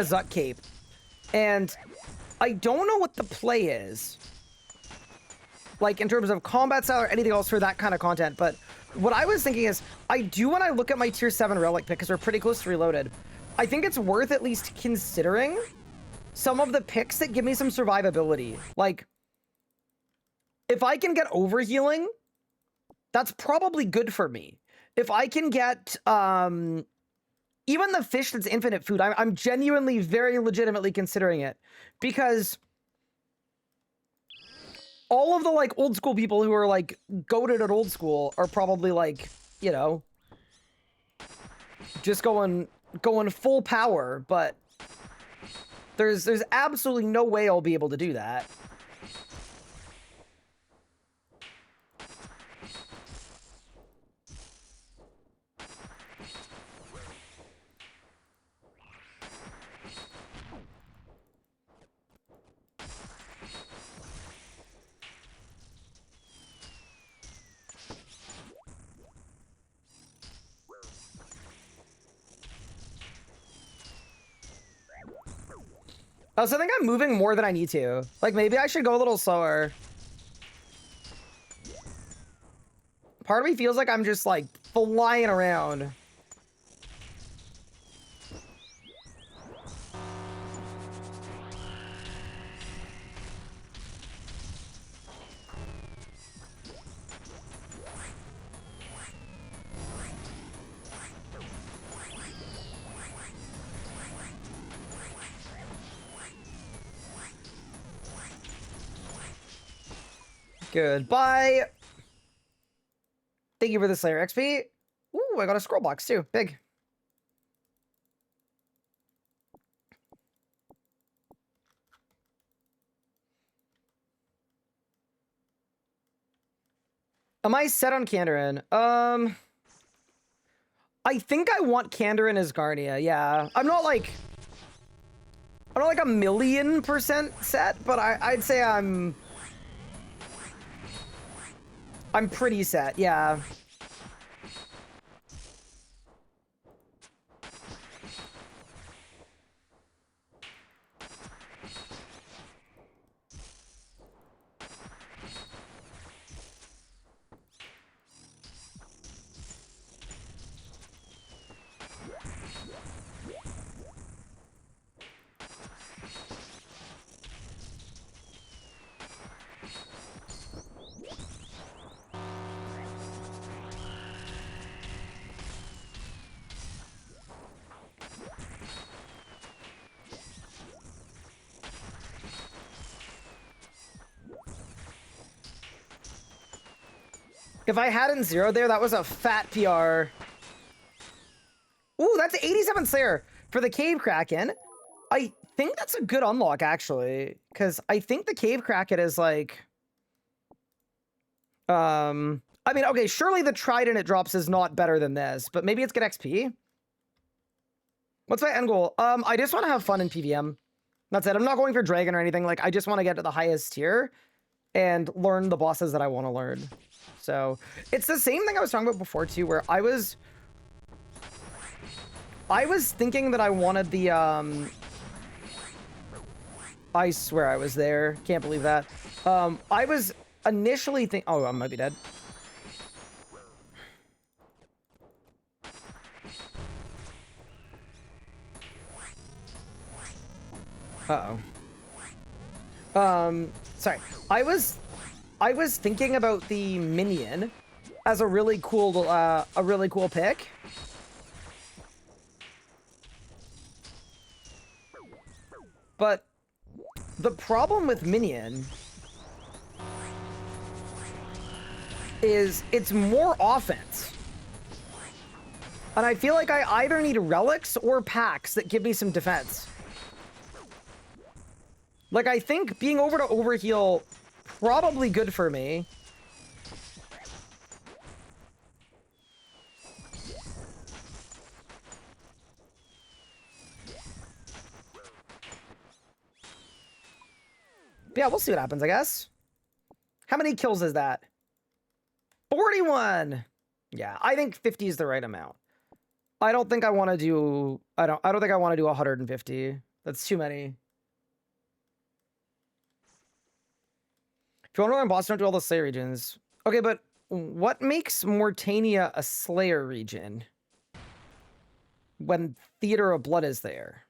Zut Cape. And I don't know what the play is. Like, in terms of combat style or anything else for that kind of content. But what I was thinking is, I do want to look at my tier 7 relic pick, because we're pretty close to reloaded. I think it's worth at least considering some of the picks that give me some survivability. Like, if I can get overhealing, that's probably good for me. If I can get, even the fish that's infinite food, I'm genuinely, very legitimately considering it. Because all of the, like, old school people who are, like, goated at old school are probably, like, you know, just going full power, but there's absolutely no way I'll be able to do that. Also, I think I'm moving more than I need to. Like, maybe I should go a little slower. Part of me feels like I'm just, like, flying around. Goodbye. Thank you for the Slayer XP. Ooh, I got a scroll box too. Big. Am I set on Kandarin? I think I want Kandarin as Garnia, yeah. I'm not like a 1,000,000% set, but I'd say I'm pretty set, yeah. If I hadn't zeroed there, that was a fat PR. Ooh, that's 87 Slayer for the Cave Kraken. I think that's a good unlock, actually, because I think the Cave Kraken is like... I mean, okay, surely the Trident it drops is not better than this, but maybe it's good XP. What's my end goal? I just want to have fun in PVM. That's it. I'm not going for Dragon or anything. Like, I just want to get to the highest tier and learn the bosses that I want to learn. So, it's the same thing I was talking about before, too, where I was thinking that I wanted the, I swear I was there. Can't believe that. I was initially oh, I might be dead. Uh-oh. Sorry. I was thinking about the minion as a really cool pick. But the problem with minion is it's more offense. And I feel like I either need relics or packs that give me some defense. Like, I think being over to overheal, probably good for me. But yeah, we'll see what happens, I guess. How many kills is that? 41! Yeah, I think 50 is the right amount. I don't think I want to do... I don't think I want to do 150. That's too many. If you want to learn boss, don't do all the Slayer regions. Okay, but what makes Mortania a Slayer region when Theater of Blood is there?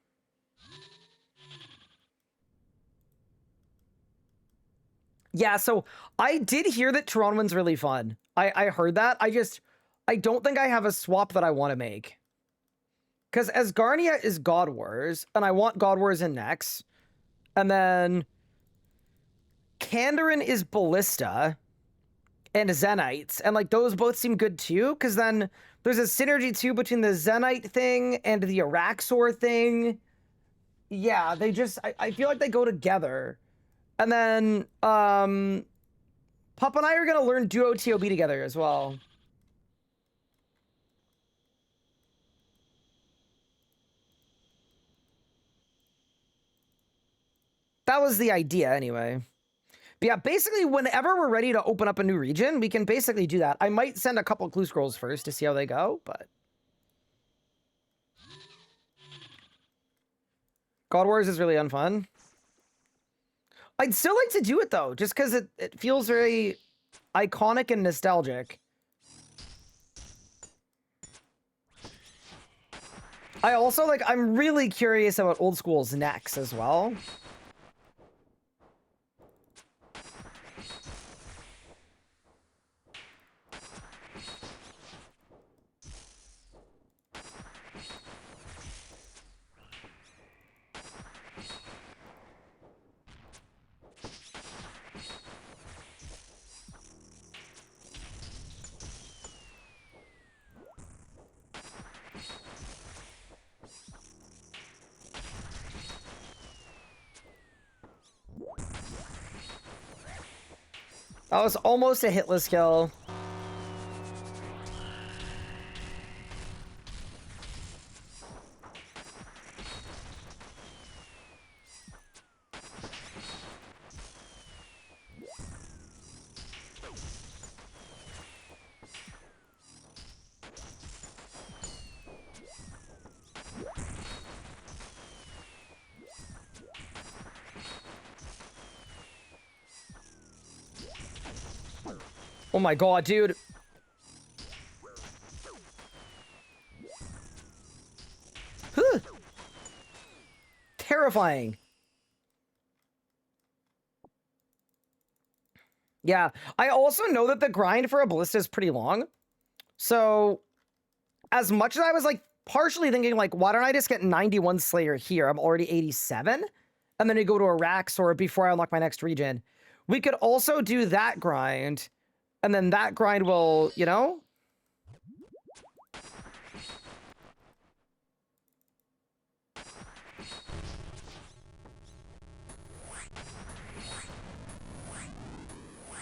Yeah, so I did hear that Toronto's really fun. I heard that. I don't think I have a swap that I want to make. Because Asgarnia is God Wars, and I want God Wars in next. And then Kandarin is Ballista and Zenites. And like those both seem good too, because then there's a synergy too between the Zenite thing and the Araxor thing. Yeah, they just I feel like they go together. And then Pup and I are gonna learn Duo TOB together as well. That was the idea anyway. But yeah, basically, whenever we're ready to open up a new region, we can basically do that. I might send a couple clue scrolls first to see how they go, but... God Wars is really unfun. I'd still like to do it, though, just because it feels very iconic and nostalgic. I also, like, I'm really curious about Old School's next as well. That was almost a hitless kill. Oh my god, dude. Huh. Terrifying. Yeah, I also know that the grind for a ballista is pretty long. So, as much as I was like partially thinking like, why don't I just get 91 Slayer here? I'm already 87. And then I go to a Raxor before I unlock my next region. We could also do that grind And then that grind will, you know?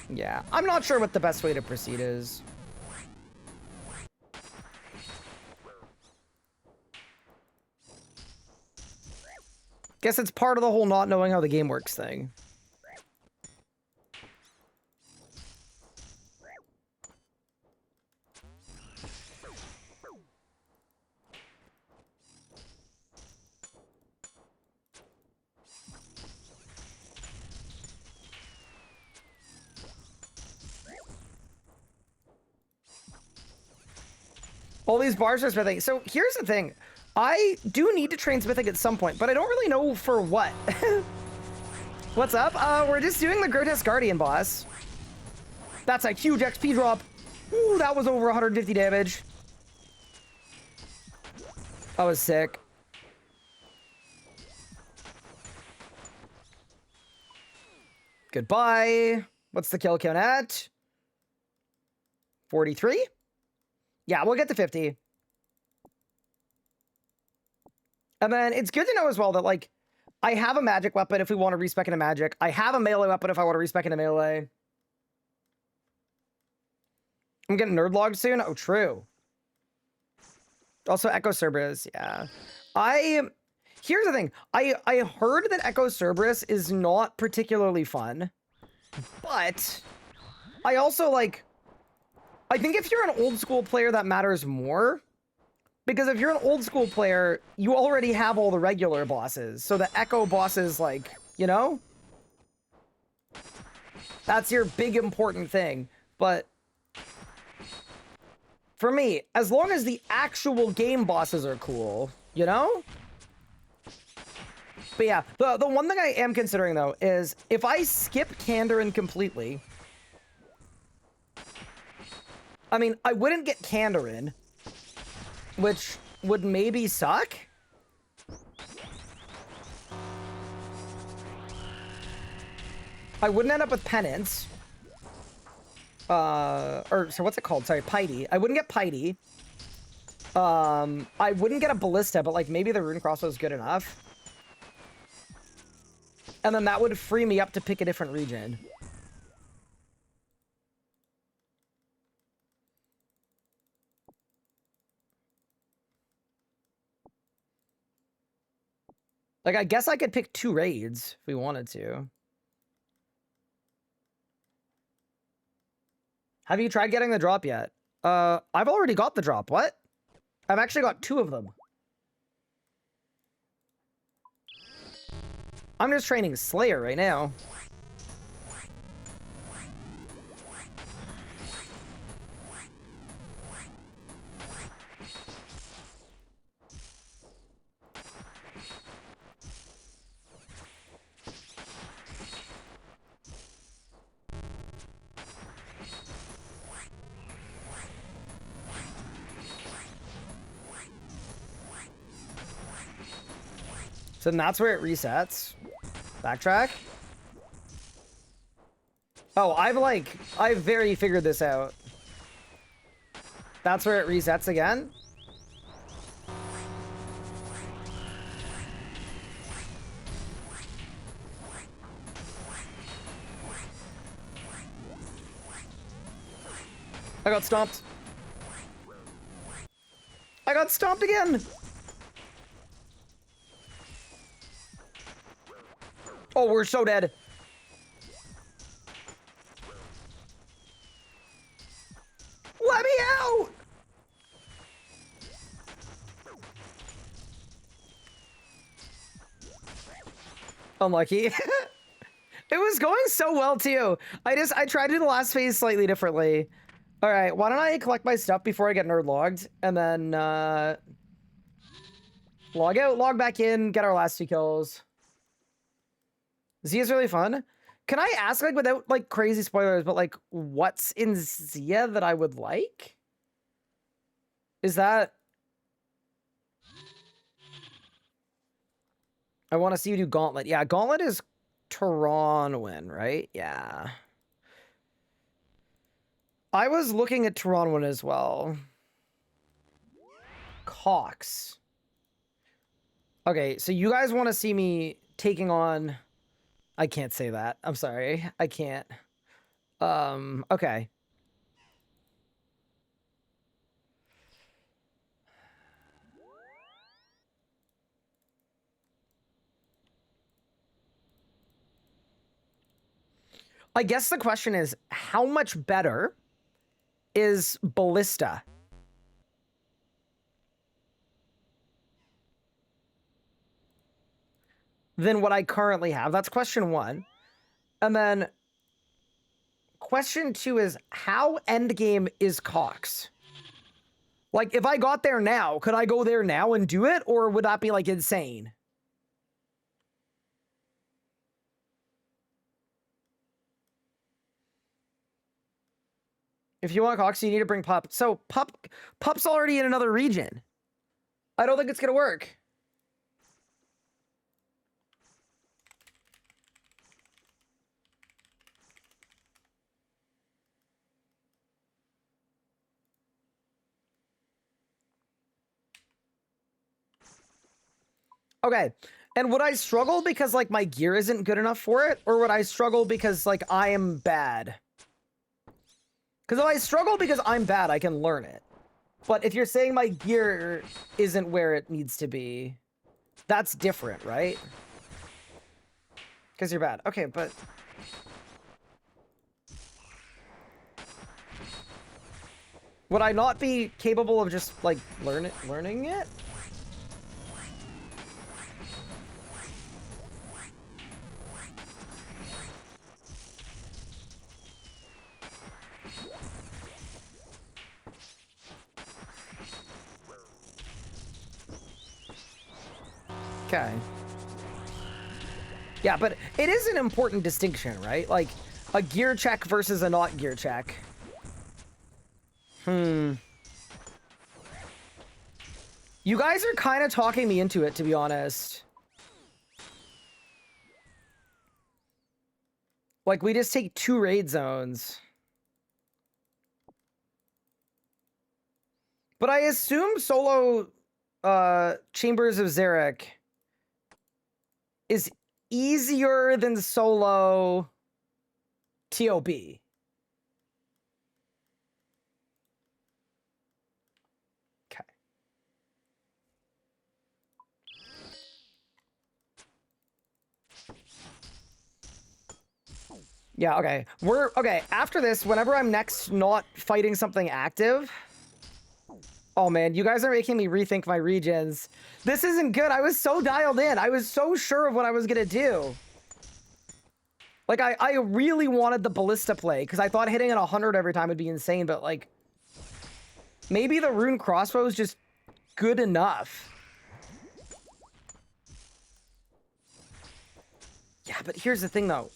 Yeah, I'm not sure what the best way to proceed is. Guess it's part of the whole not knowing how the game works thing. All these bars are smithing. So here's the thing. I do need to train smithing at some point, but I don't really know for what. What's up? We're just doing the Grotesque Guardian boss. That's a huge XP drop. Ooh, that was over 150 damage. That was sick. Goodbye. What's the kill count at? 43? Yeah, we'll get to 50. And then it's good to know as well that, like, I have a magic weapon if we want to respec into magic. I have a melee weapon if I want to respec into melee. I'm getting nerd logged soon. Oh, true. Also, Echo Cerberus, yeah. Here's the thing. I heard that Echo Cerberus is not particularly fun, but I also, like, I think if you're an old school player, that matters more. Because if you're an old school player, you already have all the regular bosses. So the Echo bosses, like, you know? That's your big important thing. But for me, as long as the actual game bosses are cool, you know? But yeah, the one thing I am considering, though, is if I skip Kandarin completely... I mean, I wouldn't get Kandarin, which would maybe suck. I wouldn't end up with Penance. So what's it called? Sorry, Piety. I wouldn't get Piety. I wouldn't get a Ballista, but, like, maybe the Rune Crossbow is good enough. And then that would free me up to pick a different region. Like, I guess I could pick 2 raids if we wanted to. Have you tried getting the drop yet? I've already got the drop. What? I've actually got 2 of them. I'm just training Slayer right now. So then that's where it resets. Backtrack. Oh, I've very figured this out. That's where it resets again. I got stomped. I got stomped again. Oh, we're so dead. Let me out! Unlucky. It was going so well, too. I tried to do the last phase slightly differently. All right, why don't I collect my stuff before I get nerd logged, and then, log out, log back in, get our last 2 kills. Zia's really fun. Can I ask, like, without, like, crazy spoilers, but, like, what's in Zia that I would like? Is that... I want to see you do Gauntlet. Yeah, Gauntlet is Toronwin, right? Yeah. I was looking at Tehran one as well. Cox. Okay, so you guys want to see me taking on... I can't say that. I'm sorry. I can't. Okay. I guess the question is, how much better is Ballista? Than what I currently have? That's question one. And then question two is, how endgame is Cox? Like, if I got there now, could I go there now and do it? Or would that be, like, insane? If you want Cox, you need to bring Pup. So, Pup's already in another region. I don't think it's gonna work. Okay, and would I struggle because, like, my gear isn't good enough for it? Or would I struggle because, like, I am bad? Because if I struggle because I'm bad, I can learn it. But if you're saying my gear isn't where it needs to be, that's different, right? Because you're bad. Okay, but... would I not be capable of just, like, learning it? Okay. Yeah, but it is an important distinction, right? Like, a gear check versus a not gear check. You guys are kind of talking me into it, to be honest. Like, we just take 2 raid zones. But I assume solo Chambers of Xeric is easier than solo TOB. Okay. Yeah, okay. Okay, after this, whenever I'm next not fighting something active... Oh man, you guys are making me rethink my regions. This isn't good. I was so dialed in. I was so sure of what I was gonna do. Like, I really wanted the Ballista play, because I thought hitting at 100 every time would be insane, but, like... maybe the rune crossbow is just good enough. Yeah, but here's the thing, though.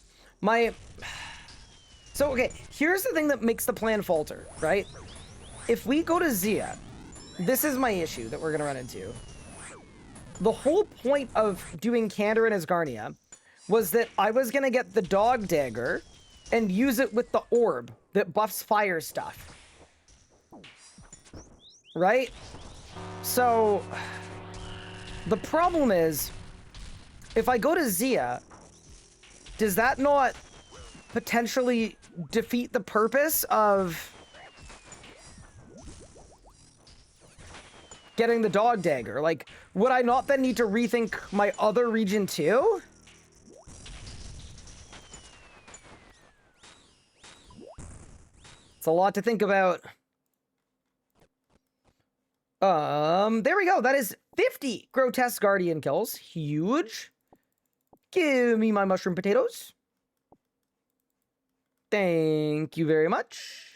So, okay, here's the thing that makes the plan falter, right? If we go to Zia... this is my issue that we're going to run into. The whole point of doing Candor and Asgarnia was that I was going to get the dog dagger and use it with the orb that buffs fire stuff. Right? So, the problem is, if I go to Zia, does that not potentially defeat the purpose of... getting the dog dagger? Like, would I not then need to rethink my other region too? It's a lot to think about. There we go. That is 50 grotesque guardian kills. Huge. Give me my mushroom potatoes. Thank you very much.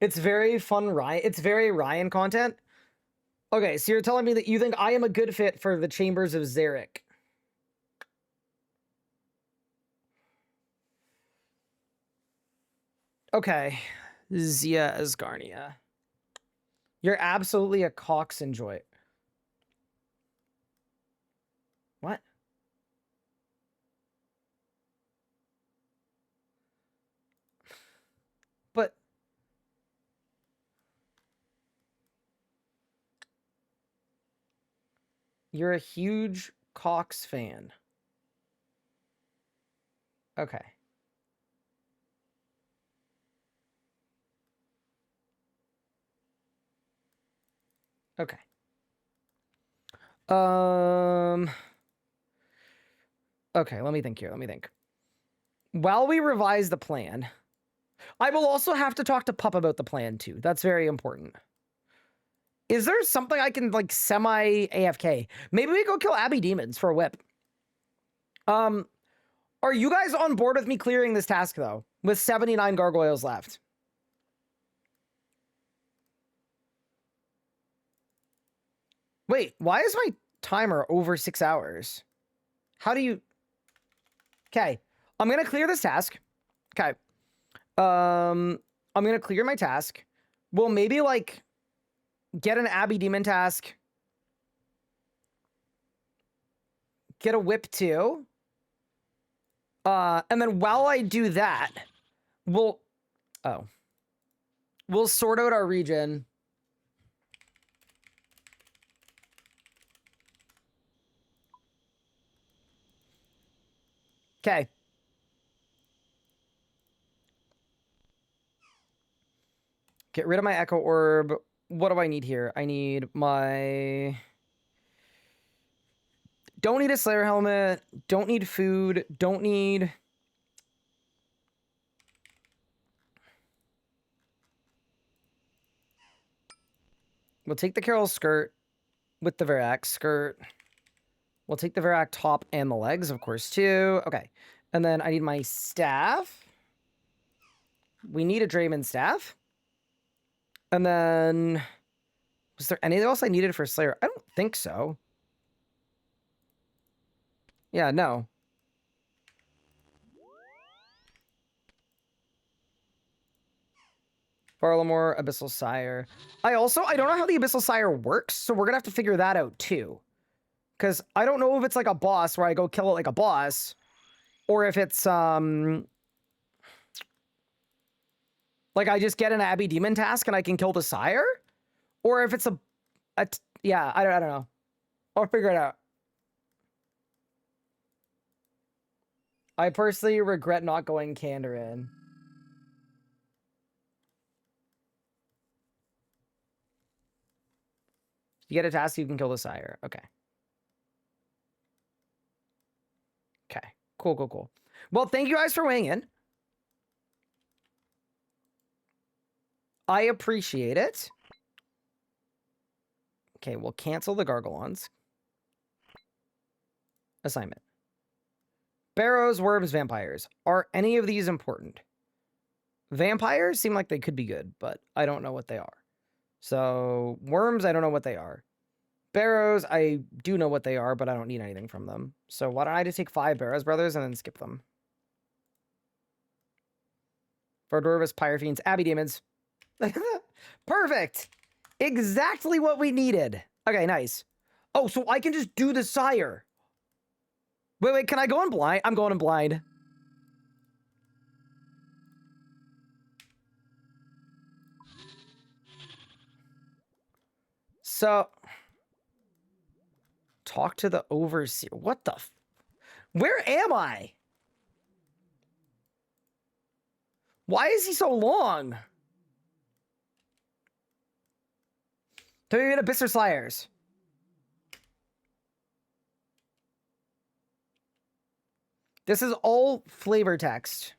It's very fun, Ryan. It's very Ryan content. Okay, so you're telling me that you think I am a good fit for the Chambers of Xeric. Okay. Zia Asgarnia. You're absolutely a Cox enjoy. What? But you're a huge Cox fan. Okay. Okay. Okay, let me think here. Let me think. While we revise the plan, I will also have to talk to Pup about the plan too. That's very important. Is there something I can like semi-AFK? Maybe we go kill Abbey Demons for a whip. Are you guys on board with me clearing this task though? With 79 gargoyles left. Wait, why is my timer over 6 hours? How do you... Okay, I'm gonna clear this task. Okay. I'm gonna clear my task. We'll maybe like get an Abbey Demon task. Get a whip too. And then while I do that, we'll sort out our region. Okay. Get rid of my Echo Orb. What do I need here? I need my... Don't need a Slayer Helmet. Don't need food. Don't need... We'll take the Carol skirt with the Verac skirt. We'll take the Verac top and the legs, of course, too. Okay. And then I need my staff. We need a Draymond staff. And then... Was there anything else I needed for Slayer? I don't think so. Yeah, no. Varlamore, Abyssal Sire. I don't know how the Abyssal Sire works, so we're gonna have to figure that out too. Because I don't know if it's like a boss where I go kill it like a boss, or if it's, like I just get an Abbey Demon task and I can kill the Sire? Or if it's yeah, I don't know. I'll figure it out. I personally regret not going Kandarin. You get a task, you can kill the Sire. Okay. Okay. Cool, cool, cool. Well, thank you guys for weighing in. I appreciate it. Okay, we'll cancel the Gargalons. Assignment. Barrows, worms, vampires. Are any of these important? Vampires seem like they could be good, but I don't know what they are. So, worms, I don't know what they are. Barrows, I do know what they are, but I don't need anything from them. So why don't I just take 5 Barrows Brothers and then skip them? Verdorvis, Pyrofiends, Abbey Demons. Perfect! Exactly what we needed. Okay, nice. Oh, so I can just do the Sire. Wait, can I go in blind? I'm going in blind. So, talk to the overseer. What the where am I? Why is he so long? Do we get Abyssal Slayers? This is all flavor text.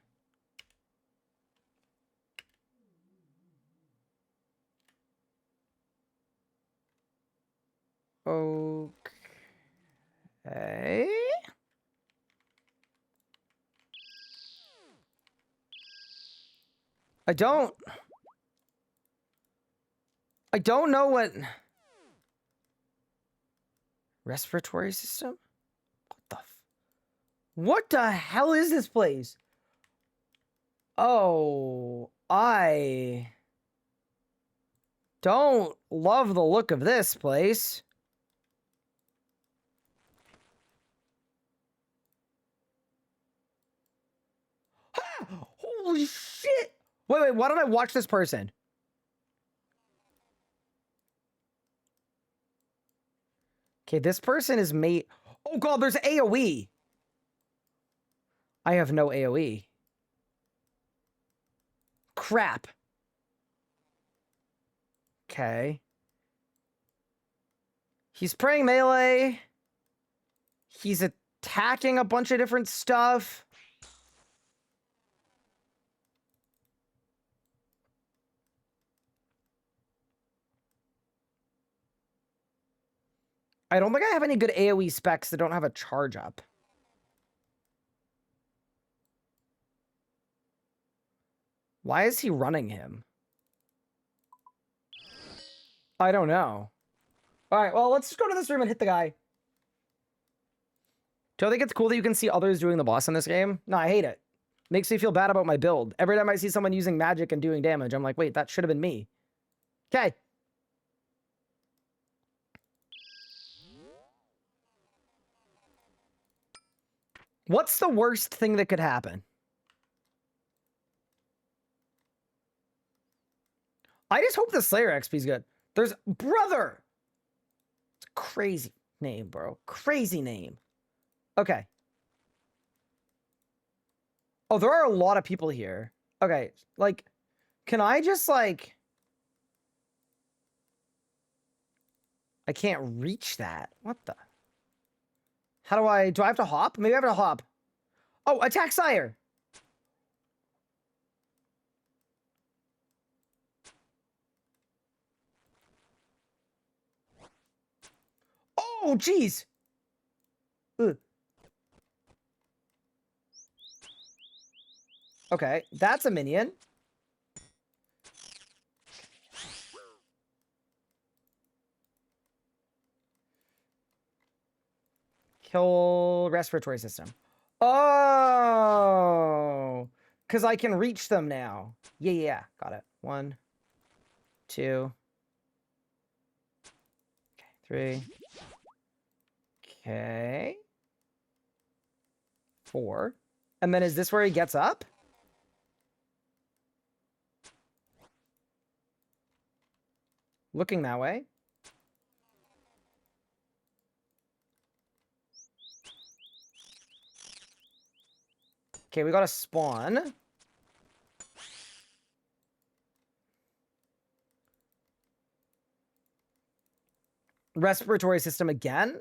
Okay. I don't know what... Respiratory system? What the hell is this place? Oh, I don't love the look of this place. have? Holy shit! Wait, why don't I watch this person? Okay, this person is mate. Oh god, there's AoE. I have no AoE. Crap. Okay. He's praying melee. He's attacking a bunch of different stuff. I don't think I have any good AoE specs that don't have a charge up. Why is he running him? I don't know. Alright, well, let's just go to this room and hit the guy. Do you think it's cool that you can see others doing the boss in this game? No, I hate it. Makes me feel bad about my build. Every time I see someone using magic and doing damage, I'm like, wait, that should have been me. Okay. What's the worst thing that could happen? I just hope the Slayer XP is good. There's brother. It's a crazy name, bro. Crazy name. Okay. Oh, there are a lot of people here. Okay, like, can I just, like... I can't reach that. What the... How do I have to hop? Maybe I have to hop. Oh, attack Sire. Oh, jeez. Okay, that's a minion. Kill respiratory system. Oh, because I can reach them now. Yeah, got it. 1, 2. Okay, 3. Okay. 4. And then is this where he gets up? Looking that way. Okay, we got a spawn. Respiratory system again.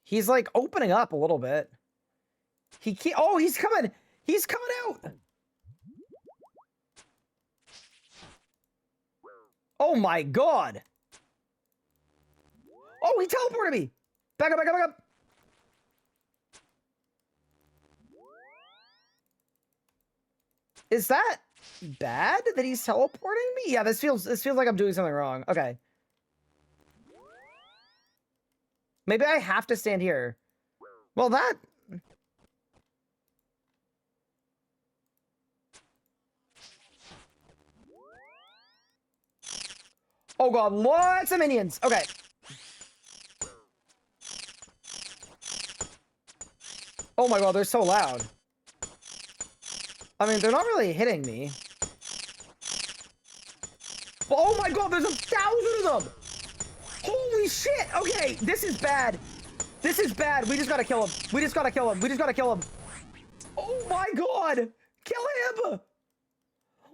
He's like opening up a little bit. Oh, he's coming. He's coming out. Oh my god. Oh, he teleported me. Back up. Is that bad that he's teleporting me? Yeah, this feels like I'm doing something wrong. Okay. Maybe I have to stand here. Well, that... Oh god, lots of minions. Okay. Oh my god, they're so loud. I mean, they're not really hitting me. Oh my god, there's 1,000 of them! Holy shit! Okay, this is bad. This is bad. We just gotta kill him. We just gotta kill him. Oh my god! Kill him!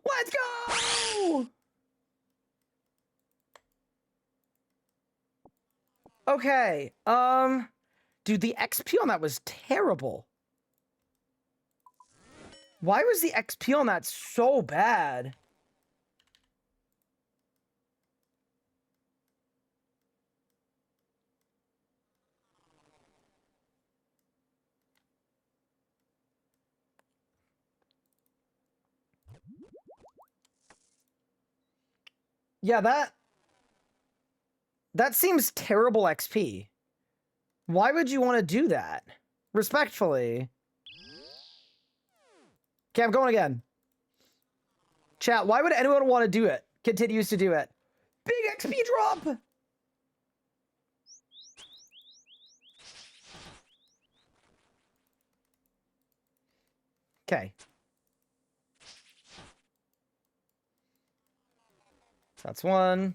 Let's go! Okay, dude, the XP on that was terrible. Why was the XP on that so bad? Yeah, that seems terrible XP. Why would you want to do that? Respectfully. Okay, I'm going again. Chat, why would anyone want to do it? Continues to do it. Big XP drop! Okay. That's 1.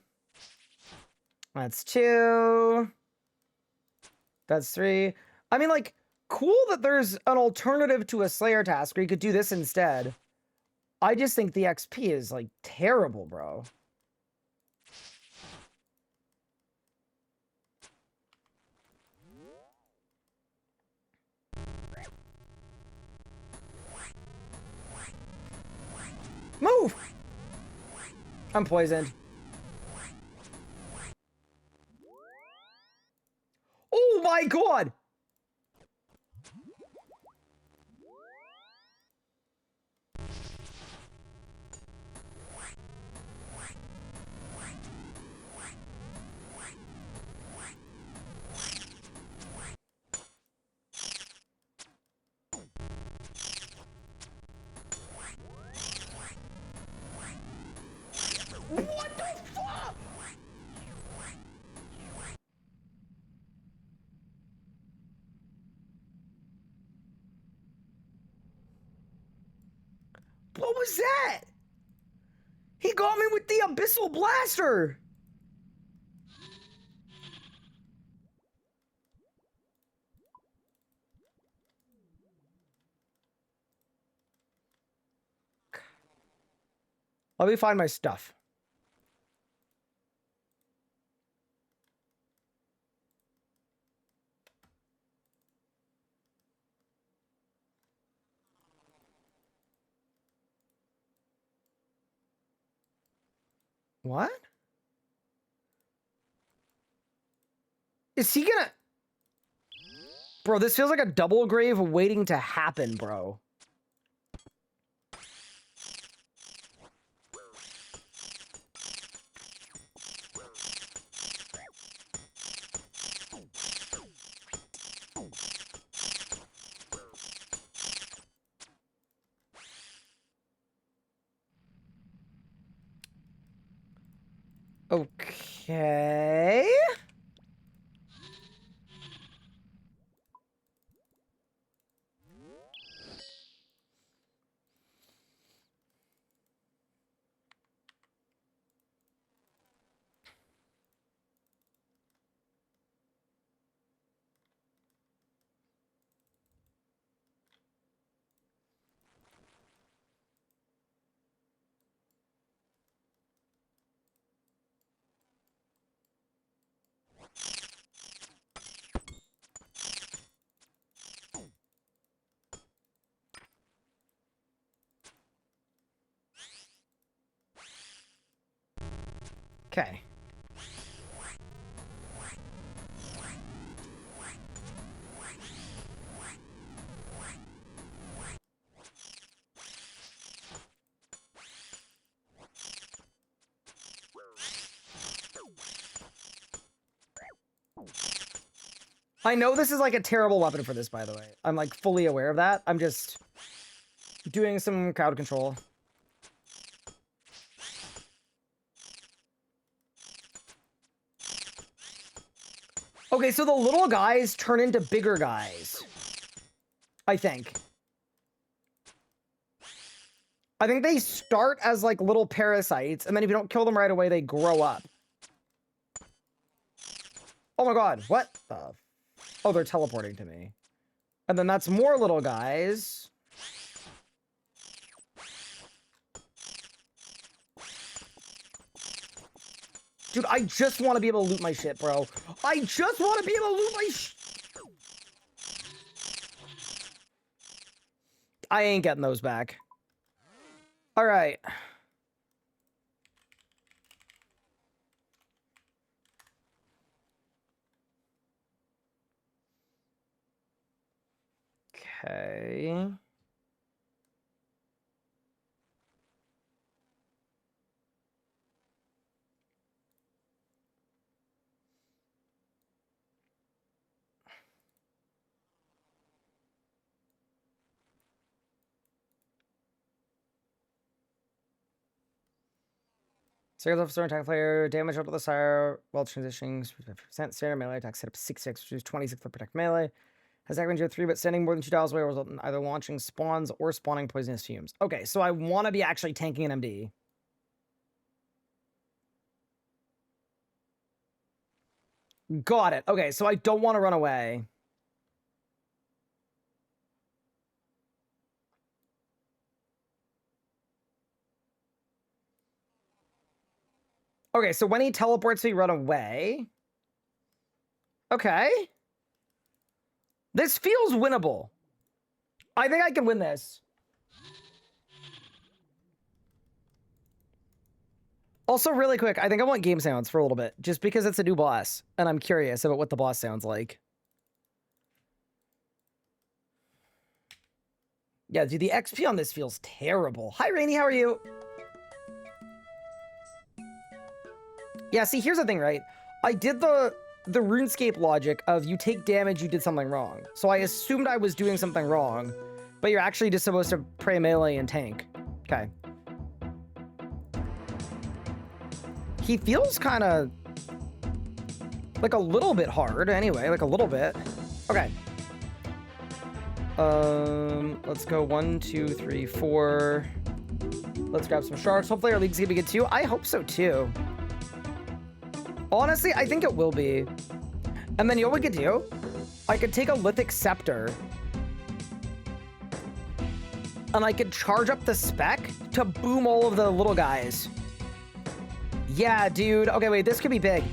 That's 2. That's 3. I mean, like, cool that there's an alternative to a Slayer task where you could do this instead. I just think the XP is, like, terrible, bro. Move! I'm poisoned. Oh my god! What the fuck? What was that? He got me with the Abyssal Blaster! Let me find my stuff. What? Is he gonna... Bro, this feels like a double grave waiting to happen, bro. Okay. Okay. I know this is like a terrible weapon for this, by the way. I'm like fully aware of that. I'm just doing some crowd control. Okay, so the little guys turn into bigger guys. I think. I think they start as like little parasites, and then if you don't kill them right away, they grow up. Oh my god, what the... Oh, they're teleporting to me. And then that's more little guys. Dude, I just want to be able to loot my shit, bro. I just want to be able to loot my shit. I ain't getting those back. All right. Okay. Series of attack player, damage out of the sire while transitioning, 50%. Standard melee attacks hit up 66, which is 26 for protect melee. Has attack range of 3, but standing more than 2 tiles away will result in either launching spawns or spawning poisonous fumes. Okay, so I want to be actually tanking an MD. Got it. Okay, so I don't want to run away. Okay, so when he teleports, we run away. Okay. This feels winnable. I think I can win this. Also, really quick, I think I want game sounds for a little bit, just because it's a new boss, and I'm curious about what the boss sounds like. Yeah, dude, the XP on this feels terrible. Hi, Rainy, how are you? Yeah, see, here's the thing, right? I did the RuneScape logic of you take damage, you did something wrong. So I assumed I was doing something wrong, but you're actually just supposed to pray melee and tank. Okay. He feels kind of like a little bit hard anyway, like a little bit. Okay. Let's go 1, 2, 3, 4. Let's grab some sharks. Hopefully our league's gonna be good too. I hope so too. Honestly, I think it will be. And then you know what we could do? I could take a Lithic Scepter and I could charge up the spec to boom all of the little guys. Yeah, dude. Okay, wait, this could be big.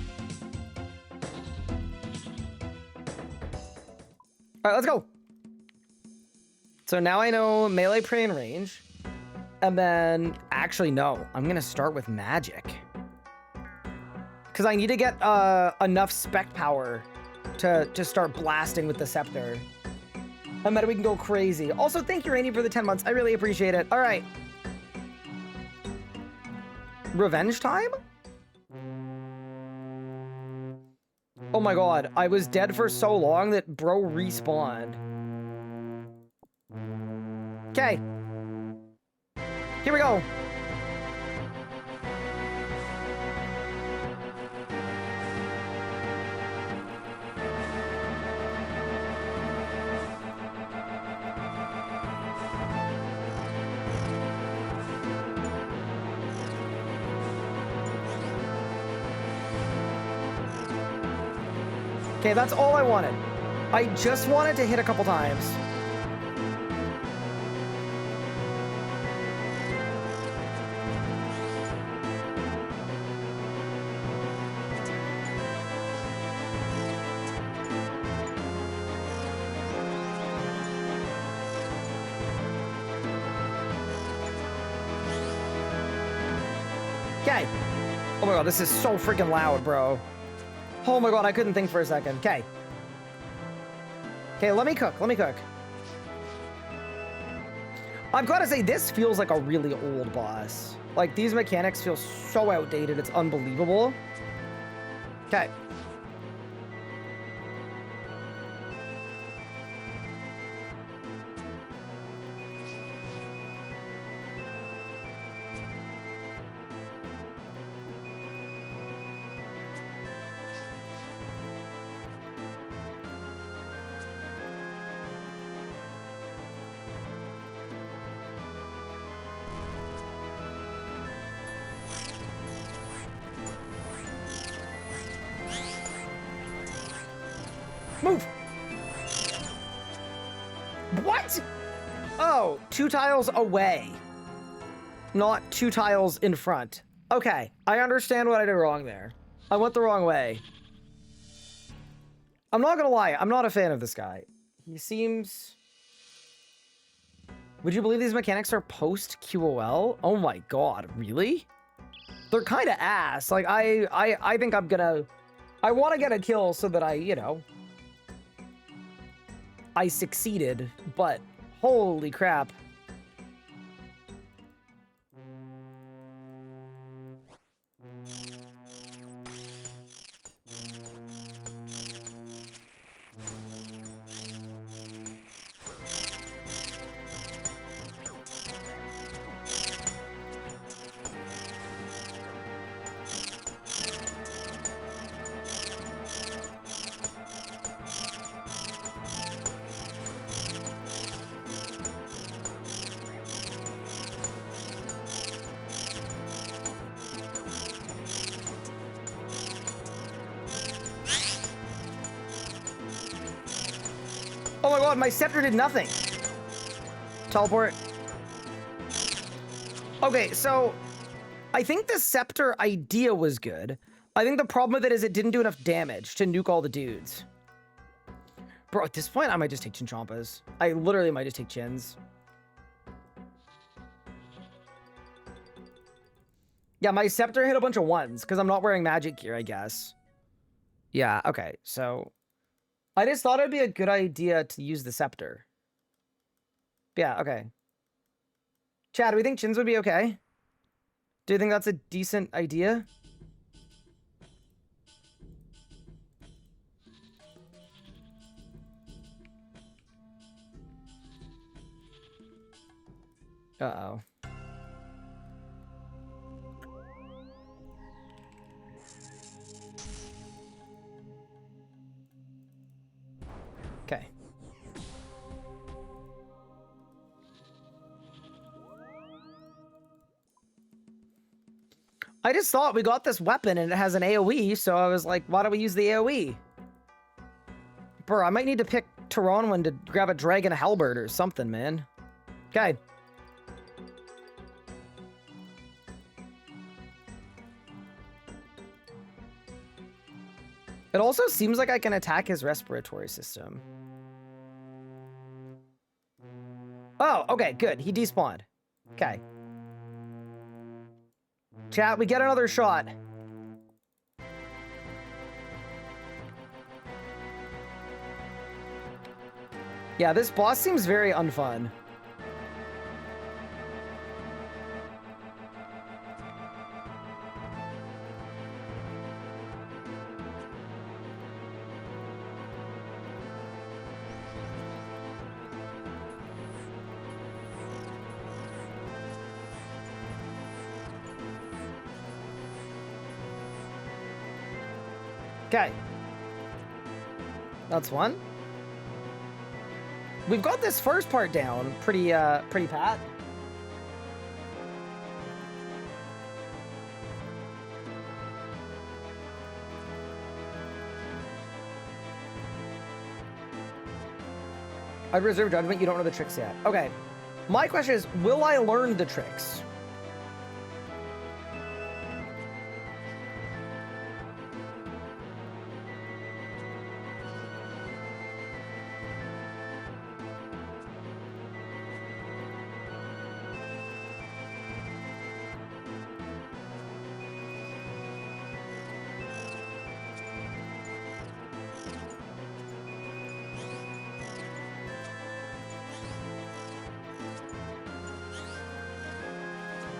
All right, let's go. So now I know melee, prey, and range. And then, actually, no. I'm going to start with magic. Because I need to get enough spec power to start blasting with the scepter. And then we can go crazy. Also, thank you, Rainy, for the 10 months. I really appreciate it. All right. Revenge time? Oh my god. I was dead for so long that bro respawned. Okay. Here we go. Okay, that's all I wanted. I just wanted to hit a couple times. Okay. Oh my god, this is so freaking loud, bro. Oh my god, I couldn't think for a second. Okay. Okay, let me cook. Let me cook. I've got to say, this feels like a really old boss. Like, these mechanics feel so outdated, it's unbelievable. Okay. Move! What? Oh, 2 tiles away. Not 2 tiles in front. Okay, I understand what I did wrong there. I went the wrong way. I'm not gonna lie, I'm not a fan of this guy. He seems... Would you believe these mechanics are post-QOL? Oh my god, really? They're kind of ass. Like, I think I'm gonna... I want to get a kill so that I, you know... I succeeded, but holy crap. god, my scepter did nothing. Teleport. Okay, so I think the scepter idea was good. I think the problem with it is it didn't do enough damage to nuke all the dudes. Bro, at this point, I might just take Chinchompas. I literally might just take Chins. Yeah, my scepter hit a bunch of ones because I'm not wearing magic gear, I guess. Yeah, okay, so I just thought it'd be a good idea to use the scepter. Yeah, okay. Chad, do we think Chins would be okay? Do you think that's a decent idea? Uh-oh. Okay. I just thought we got this weapon and it has an AoE, so I was like, why don't we use the AoE? Bro, I might need to pick Tyronwin to grab a dragon halberd or something, man. Okay. It also seems like I can attack his respiratory system. Oh, okay, good. He despawned. Okay. Chat, we get another shot. Yeah, this boss seems very unfun. Okay. That's one. We've got this first part down pretty pat. I'd reserve judgment. You don't know the tricks yet. Okay. My question is, will I learn the tricks?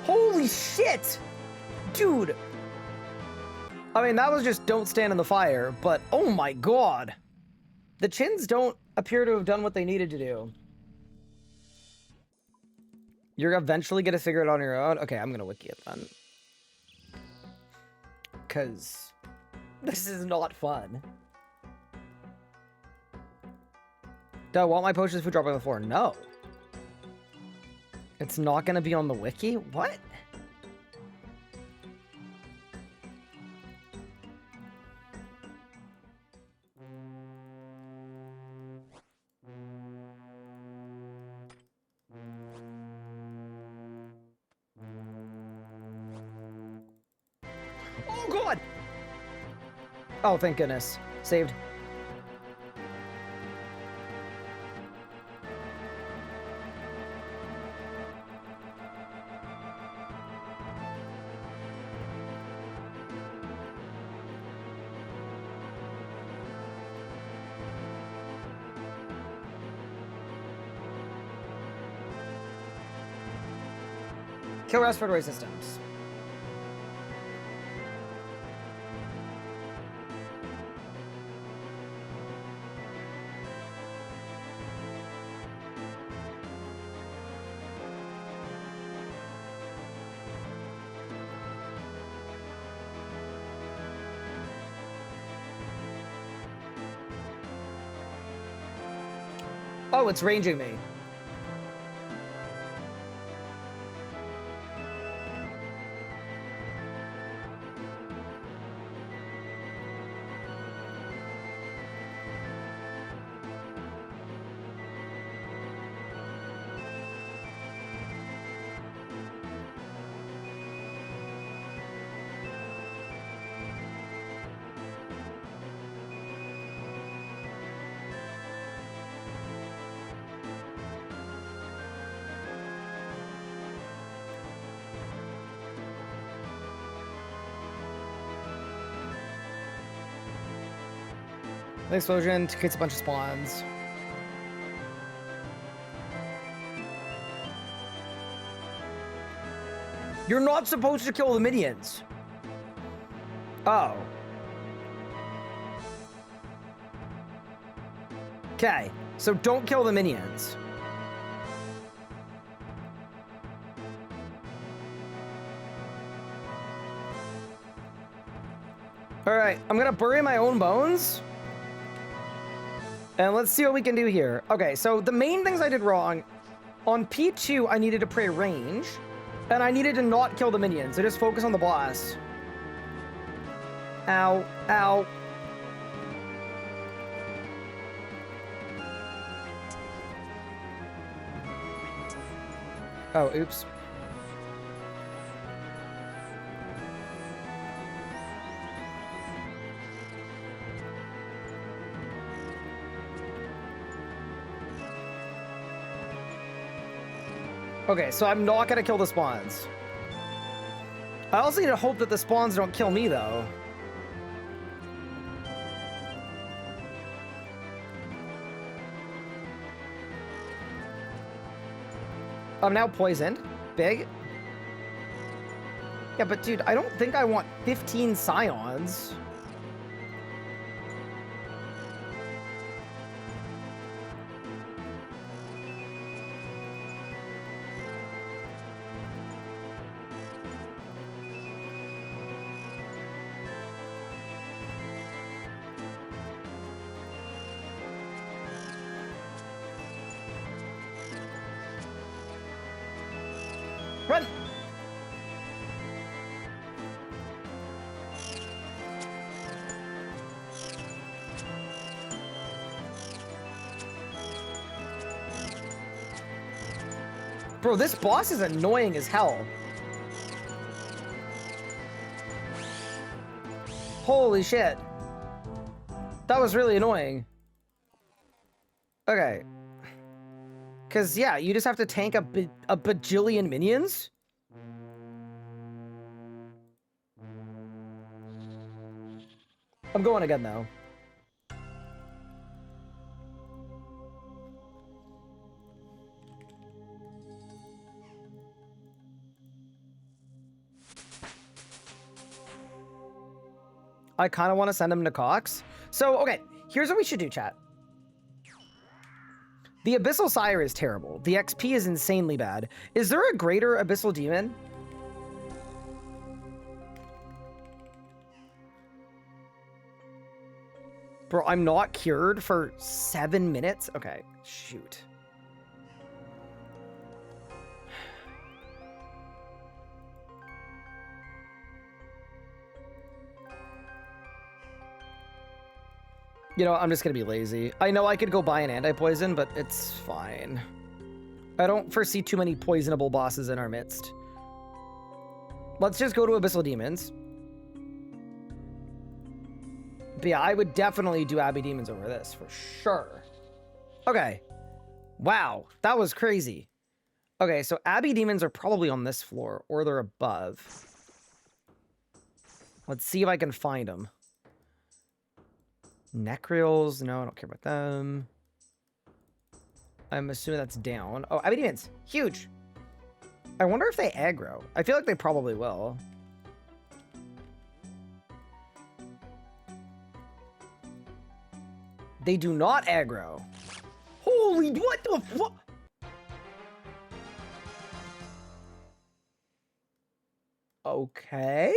Holy shit! Dude! I mean, that was just don't stand in the fire, but oh my god! The Chins don't appear to have done what they needed to do. You're eventually gonna figure it on your own? Okay, I'm gonna wiki it then. Because this is not fun. Do I want my potions food drop on the floor? No. It's not gonna be on the wiki? What? Oh god! Oh, thank goodness. Saved. Kill respiratory systems. Oh, it's ranging me. The explosion creates a bunch of spawns. You're not supposed to kill the minions. Oh. Okay, so don't kill the minions. All right, I'm gonna bury my own bones. And let's see what we can do here. Okay, so the main things I did wrong, on P2, I needed to pray range, and I needed to not kill the minions. I just focus on the boss. Ow, ow. Oh, oops. Okay, so I'm not gonna kill the spawns. I also need to hope that the spawns don't kill me, though. I'm now poisoned. Big. Yeah, but dude, I don't think I want 15 scions. Run! Bro, this boss is annoying as hell. Holy shit. That was really annoying. Okay. Because, yeah, you just have to tank a bajillion minions? I'm going again, though. I kind of want to send him to Cox. So, okay, here's what we should do, chat. The Abyssal Sire is terrible. The XP is insanely bad. Is there a greater Abyssal Demon? Bro, I'm not cured for 7 minutes? Okay, shoot. You know, I'm just gonna be lazy. I know I could go buy an anti-poison, but it's fine. I don't foresee too many poisonable bosses in our midst. Let's just go to Abyssal Demons. But yeah, I would definitely do Abbey Demons over this, for sure. Okay. Wow, that was crazy. Okay, so Abbey Demons are probably on this floor, or they're above. Let's see if I can find them. Necreals, no, I don't care about them. I'm assuming that's down. Oh, Abbey Demons, huge. I wonder if they aggro. I feel like they probably will. They do not aggro. Holy, what the fuck? Okay.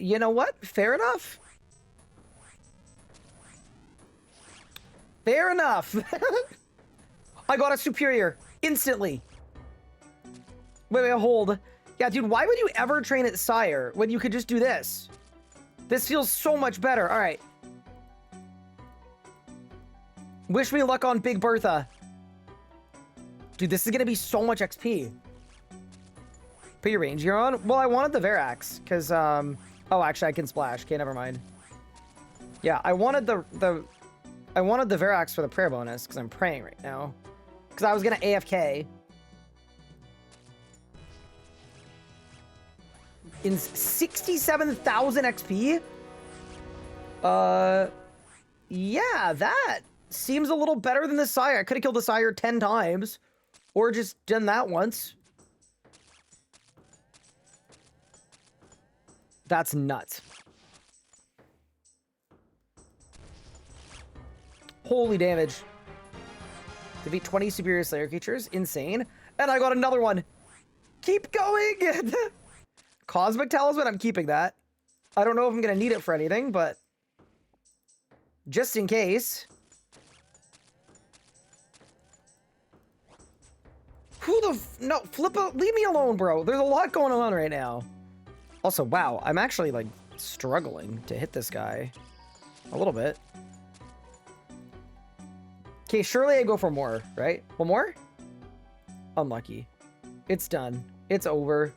You know what? Fair enough. Fair enough. I got a superior instantly. Wait, hold. Yeah, dude, why would you ever train at Sire when you could just do this? This feels so much better. All right. Wish me luck on Big Bertha. Dude, this is going to be so much XP. Put your range gear on. Well, I wanted the Verax because, oh, actually, I can splash. Okay, never mind. Yeah, I wanted the Verax for the prayer bonus because I'm praying right now. Because I was going to AFK. in 67,000 XP. Yeah, that seems a little better than the Sire. I could have killed the Sire 10 times, or just done that once. That's nuts. Holy damage. Defeat 20 superior Slayer creatures. Insane. And I got another one. Keep going! Cosmic Talisman, I'm keeping that. I don't know if I'm going to need it for anything, but just in case. Who the no, flip out, leave me alone, bro. There's a lot going on right now. Also, wow, I'm actually like struggling to hit this guy a little bit. Okay, surely I go for more, right? One more? Unlucky. It's done. It's over.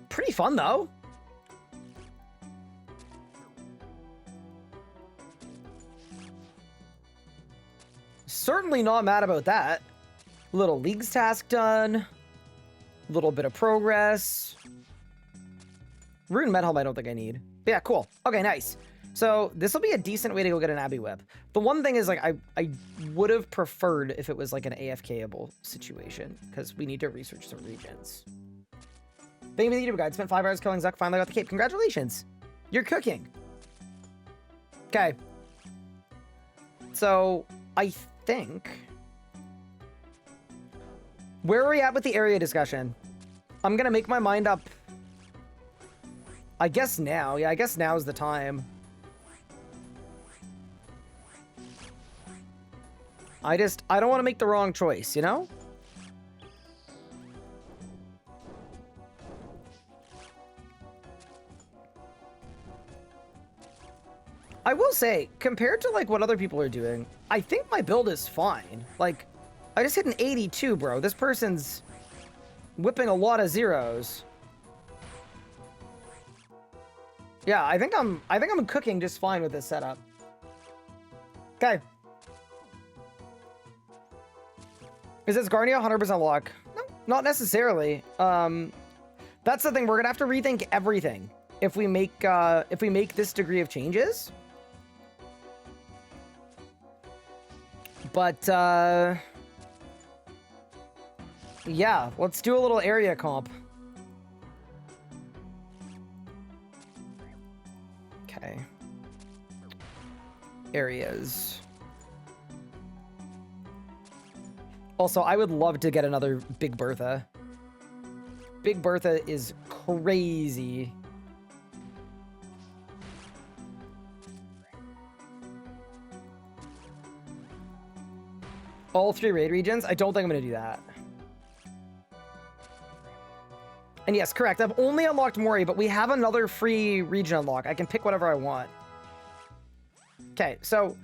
Pretty fun, though. Certainly not mad about that. Little Leagues task done. A little bit of progress. Rune Medhelm I don't think I need. But yeah, cool. Okay, nice. So this will be a decent way to go get an Abbey Whip. The one thing is, like, I would have preferred if it was like an AFK-able situation, because we need to research some regions. Thank you for the YouTube guide. Spent 5 hours killing Zuck. Finally got the cape. Congratulations. You're cooking. Okay. So I think... Where are we at with the area discussion? I'm going to make my mind up. I guess now. Yeah, I guess now is the time. I don't want to make the wrong choice, you know? I will say, compared to like what other people are doing, I think my build is fine. Like, I just hit an 82, bro. This person's whipping a lot of zeros. Yeah, I think I'm cooking just fine with this setup. Okay. Is this Garnia 100% lock? No, not necessarily. That's the thing. We're gonna have to rethink everything if we make this degree of changes. But yeah, let's do a little area comp. Okay. Areas. Also, I would love to get another Big Bertha. Big Bertha is crazy. All 3 raid regions? I don't think I'm going to do that. And yes, correct. I've only unlocked Mori, but we have another free region unlock. I can pick whatever I want. Okay, so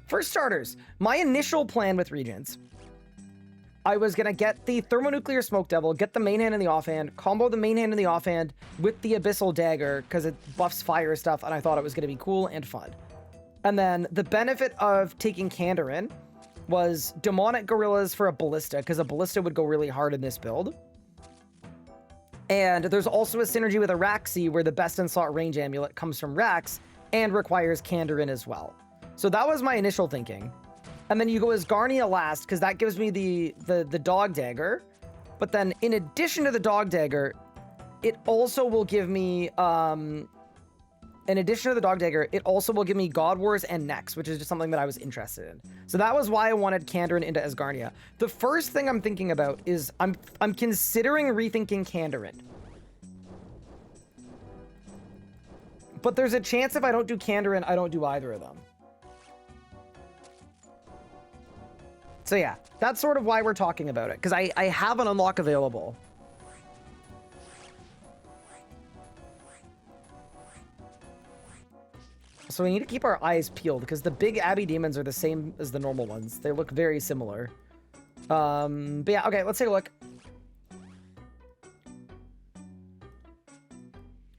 for starters, my initial plan with regions, I was going to get the Thermonuclear Smoke Devil, get the main hand and the offhand, combo the main hand and the offhand with the Abyssal Dagger because it buffs fire stuff, and I thought it was going to be cool and fun. And then the benefit of taking Kandarin was Demonic Gorillas for a Ballista, because a Ballista would go really hard in this build. And there's also a synergy with Araxi, where the best in slot range amulet comes from Rax and requires Kandarin as well. So that was my initial thinking. And then you go as Garnia last, because that gives me the Dog Dagger. But then in addition to the Dog Dagger, it also will give me... in addition to the Dog Dagger, it also will give me God Wars and Nex, which is just something that I was interested in. So that was why I wanted Kandarin into Asgarnia. The first thing I'm thinking about is I'm considering rethinking Kandarin. But there's a chance if I don't do Kandarin, I don't do either of them. So yeah, that's sort of why we're talking about it, because I have an unlock available. So we need to keep our eyes peeled, because the big Abbey demons are the same as the normal ones. They look very similar. But yeah, okay, let's take a look.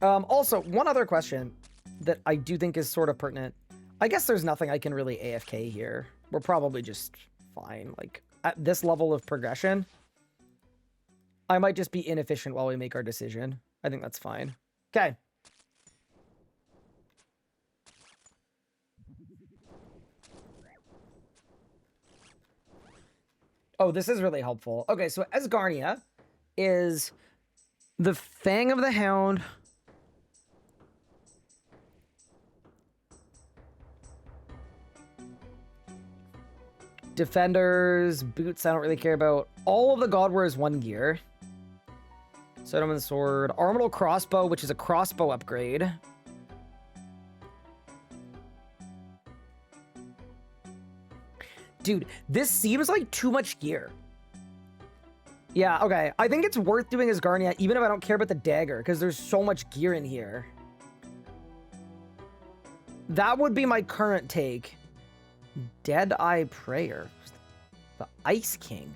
Also, one other question that I do think is sort of pertinent. I guess there's nothing I can really AFK here. We're probably just fine. Like, at this level of progression, I might just be inefficient while we make our decision. I think that's fine. Okay. Oh, this is really helpful. Okay, so Esgarnia is the Fang of the Hound. Defenders, boots, I don't really care about. All of the God wears 1 gear. Sodomon Sword, Armamental Crossbow, which is a crossbow upgrade. Dude, this seems like too much gear. Yeah, okay. I think it's worth doing as Garnia, even if I don't care about the dagger, because there's so much gear in here. That would be my current take. Dead-Eye Prayer. The Ice King.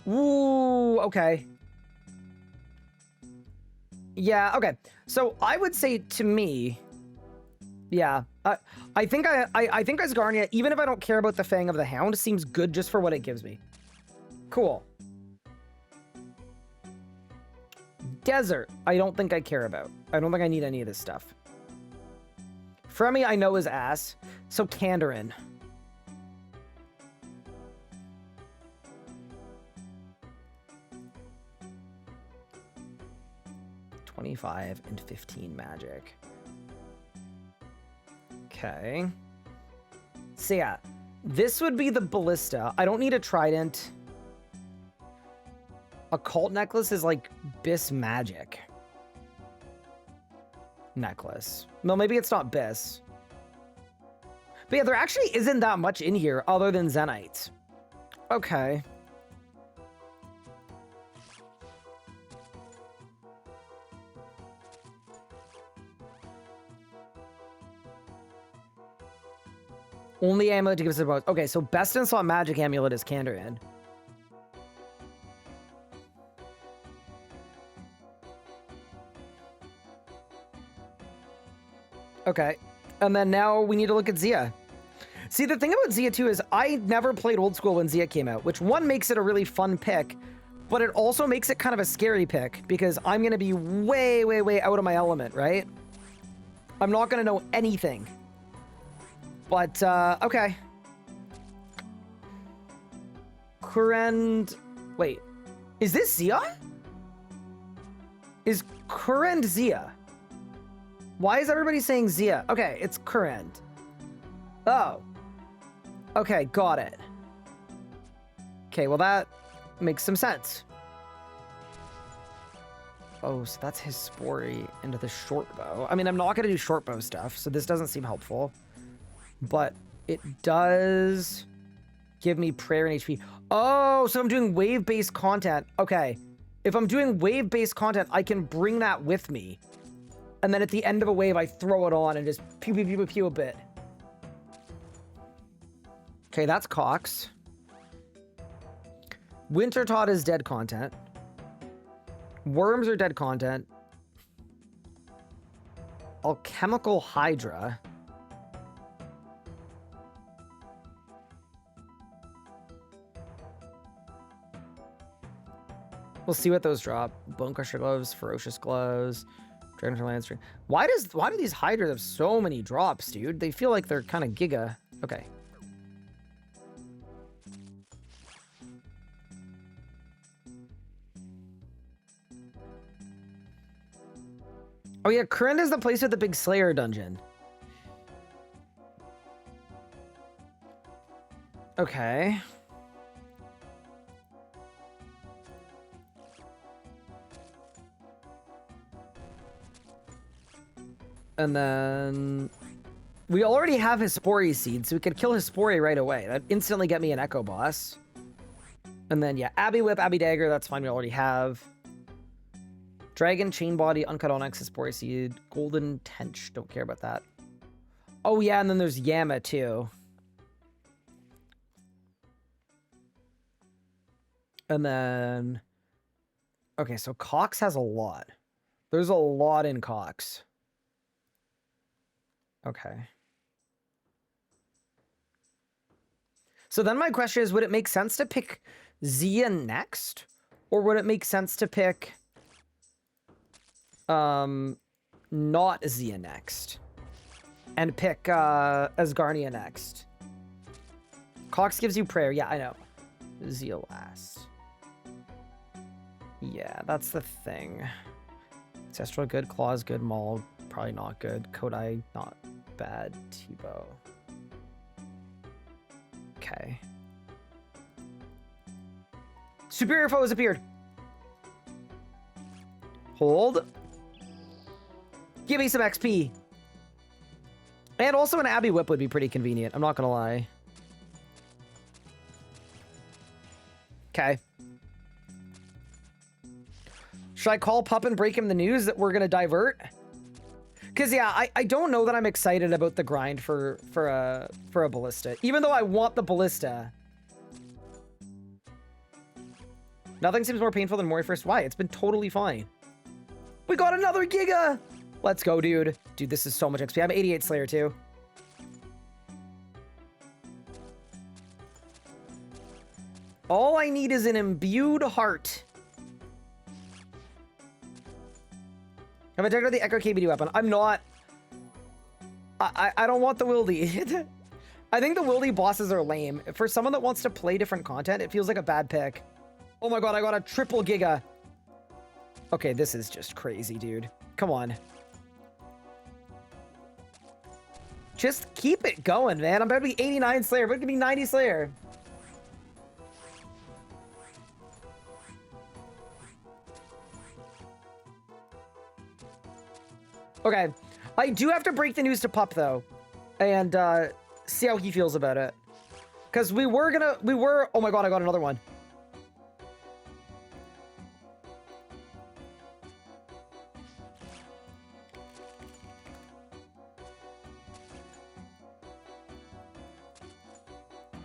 Ooh, okay. Yeah, okay. So I would say to me, yeah, I think Asgarnia, even if I don't care about the Fang of the Hound, seems good just for what it gives me. Cool. Desert, I don't think I care about. I don't think I need any of this stuff. Fremi, I know is ass. So Kandarin. $25 and 15 magic. Okay. So yeah, this would be the ballista. I don't need a trident. Occult necklace is like Bis magic. Necklace. No, maybe it's not Bis. But yeah, there actually isn't that much in here other than Zenites. Okay. Only amulet to give us a bonus. Okay, so best in slot magic amulet is Kandarin. Okay. And then now we need to look at Zia. See, the thing about Zia too is I never played old school when Zia came out, which one makes it a really fun pick, but it also makes it kind of a scary pick because I'm going to be way, way, way out of my element, right? I'm not going to know anything. But, okay. Kurend... Wait. Is this Zia? Is Kurend Zia? Why is everybody saying Zia? Okay, it's Kurend. Oh. Okay, got it. Okay, well that makes some sense. Oh, so that's his Spory into the short bow. I mean, I'm not going to do short bow stuff, so this doesn't seem helpful. But it does give me prayer and HP. Oh, so I'm doing wave-based content. Okay. If I'm doing wave-based content, I can bring that with me. And then at the end of a wave, I throw it on and just pew, pew, pew, pew, pew a bit. Okay, that's Cox. Wintertot is dead content. Worms are dead content. Alchemical Hydra. We'll see what those drop. Bone Crusher Gloves, Ferocious Gloves, Dragon Landstream. Why do these Hydras have so many drops, dude? They feel like they're kind of giga. Okay. Oh yeah, Kurend is the place with the big Slayer dungeon. Okay. And then we already have Hespori Seed, so we could kill Hespori right away. That'd instantly get me an Echo Boss. And then, yeah, Abbey Whip, Abbey Dagger, that's fine, we already have. Dragon, Chain Body, Uncut Onyx, Hespori Seed, Golden Tench, don't care about that. Oh yeah, and then there's Yama too. And then... Okay, so Cox has a lot. There's a lot in Cox. Okay. So then my question is, would it make sense to pick Zia next? Or would it make sense to pick not Zia next? And pick Asgarnia next? Cox gives you prayer. Yeah, I know. Zia last. Yeah, that's the thing. Ancestral good, Claws good, Maul probably not good, Kodai not bad, Tebow. Okay. Superior foe has appeared. Hold. Give me some XP. And also an Abby Whip would be pretty convenient, I'm not gonna lie. Okay. Should I call Pup and break him the news that we're gonna divert? Because yeah, I don't know that I'm excited about the grind for a ballista, even though I want the ballista. Nothing seems more painful than Mori first. Why? It's been totally fine. We got another Giga! Let's go, dude. Dude, this is so much XP. I'm 88 Slayer too. All I need is an imbued heart. I've attacked the Echo KBD weapon. I'm not... I don't want the Wildy. I think the Wildy bosses are lame. For someone that wants to play different content, it feels like a bad pick. Oh my god, I got a triple Giga. Okay, this is just crazy, dude. Come on. Just keep it going, man. I'm about to be 89 Slayer. I'm about to be 90 Slayer. Okay, I do have to break the news to Pup though, and see how he feels about it. Because we were, oh my god, I got another one.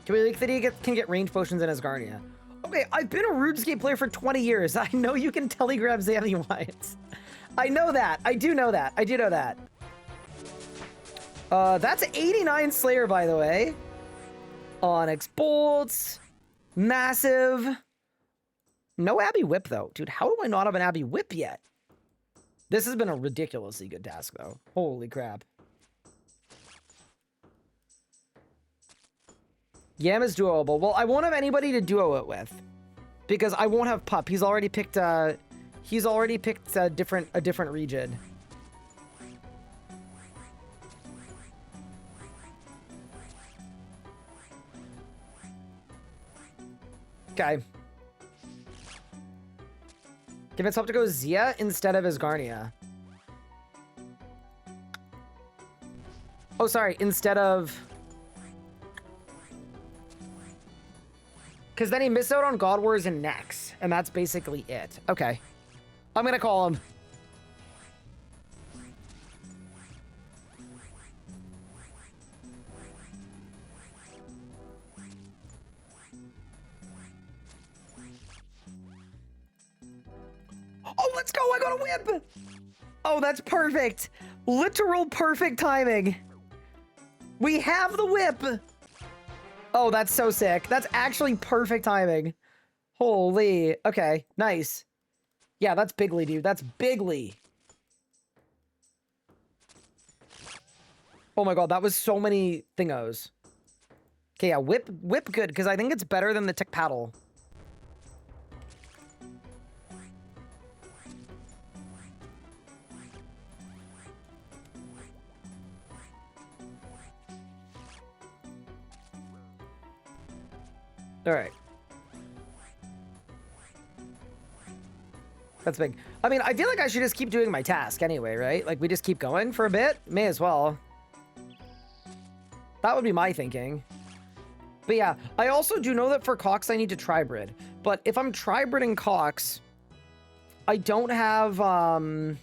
Can we leak that he can get range potions in Asgarnia? Okay, I've been a RuneScape player for 20 years. I know you can telegraph Zammy Wines. I know that. I do know that. I do know that. That's 89 Slayer, by the way. Onyx Bolts. Massive. No Abby Whip, though. Dude, how do I not have an Abby Whip yet? This has been a ridiculously good task, though. Holy crap. Yam is duoable. Well, I won't have anybody to duo it with. Because I won't have Pup. He's already picked, a different region. Okay. Convince Pup to go Zia instead of Asgarnia. Oh, sorry. Instead of... Because then he missed out on God Wars and Nex. And that's basically it. Okay. I'm gonna call him. Oh, let's go! I got a whip! Oh, that's perfect! Literal perfect timing! We have the whip! Oh, that's so sick. That's actually perfect timing. Holy. Okay, nice. Yeah, that's bigly, dude. That's bigly. Oh my god, that was so many thingos. Okay, yeah, whip good, because I think it's better than the tick paddle. All right. That's big. I mean, I feel like I should just keep doing my task anyway, right? Like, we just keep going for a bit? May as well. That would be my thinking. But yeah, I also do know that for Cox, I need to tribrid. But if I'm tribriding Cox, I don't have, I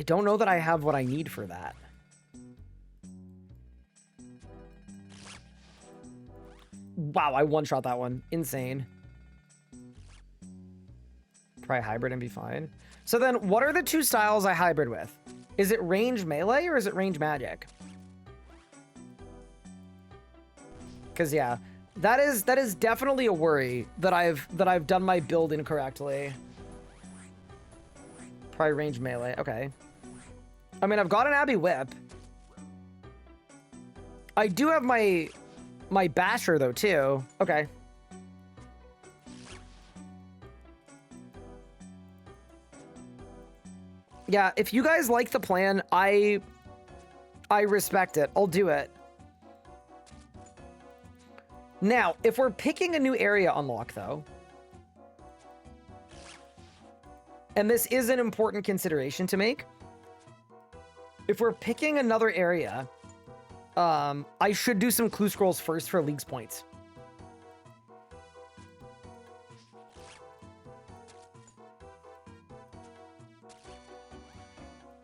don't know that I have what I need for that. Wow, I one-shot that one. Insane. Probably hybrid and be fine. So then, what are the two styles I hybrid with? Is it range melee or is it range magic? Because, yeah, That is definitely a worry that I've done my build incorrectly. Probably range melee. Okay. I mean, I've got an Abby whip. I do have my basher though too. Okay. Yeah, if you guys like the plan, I respect it. I'll do it. Now, if we're picking a new area unlock though, and this is an important consideration to make, if we're picking another area, I should do some clue scrolls first for League's points.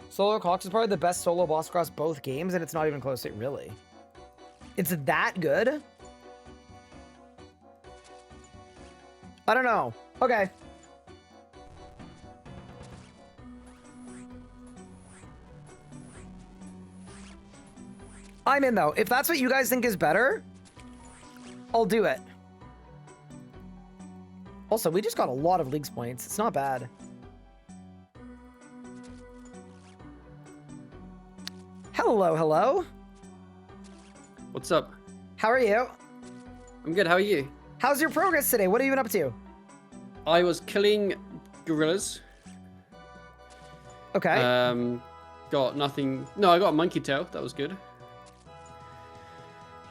Solo Cox is probably the best solo boss across both games, and it's not even close. Really? It's that good? I don't know. Okay. I'm in, though. If that's what you guys think is better, I'll do it. Also, we just got a lot of League's points. It's not bad. Hello, hello. What's up? How are you? I'm good. How are you? How's your progress today? What have you been up to? I was killing gorillas. Okay. Got nothing. No, I got a monkey tail. That was good.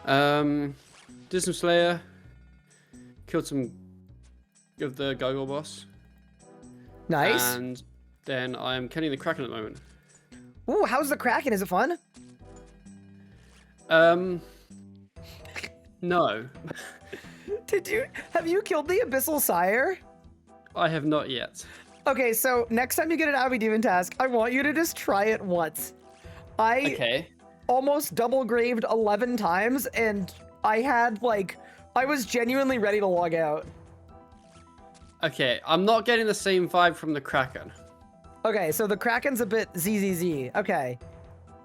Did some Slayer. Killed some of the Gargoyle boss. Nice. And then I'm killing the Kraken at the moment. Ooh, how's the Kraken? Is it fun? No. Have you killed the Abyssal Sire? I have not yet. Okay, so next time you get an Abby Demon task, I want you to just try it once. I almost double graved 11 times, and I was genuinely ready to log out. Okay, I'm not getting the same vibe from the Kraken. Okay, so the Kraken's a bit ZZZ. Okay.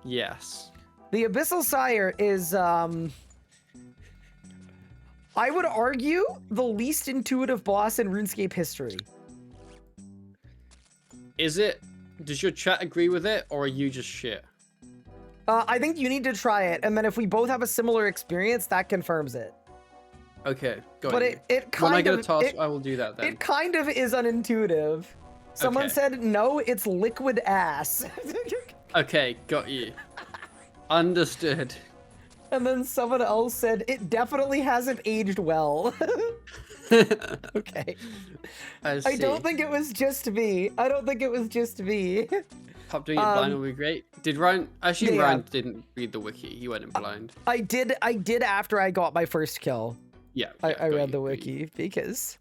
Yes. The Abyssal Sire is, I would argue, the least intuitive boss in RuneScape history. Is it? Does your chat agree with it, or are you just shit? I think you need to try it, and then if we both have a similar experience, that confirms it. Okay, got But you. it kind of... When I get a task, I will do that then. It kind of is unintuitive. Someone said, no, it's liquid ass. Okay, got you. Understood. And then someone else said, it definitely hasn't aged well. Okay. I don't think it was just me. I don't think it was just me. Top doing it blind will be great. Did Ryan... Actually, Ryan didn't read the wiki. He went in blind. I did after I got my first kill. Yeah. I read the wiki because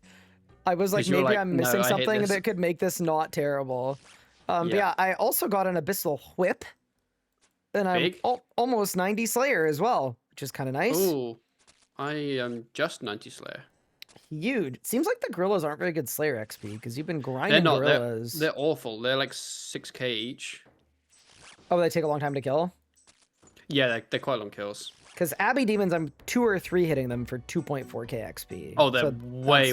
I was like, maybe I'm missing something that could make this not terrible. But yeah, I also got an Abyssal Whip. And I'm almost 90 Slayer as well, which is kind of nice. Oh, I am just 90 Slayer. Huge. Seems like the gorillas aren't very good Slayer XP because you've been grinding gorillas. They're awful. They're like 6k each. Oh, they take a long time to kill? Yeah, they're quite long kills. Because Abby Demons, I'm 2 or 3 hitting them for 2.4k XP. Oh, they're way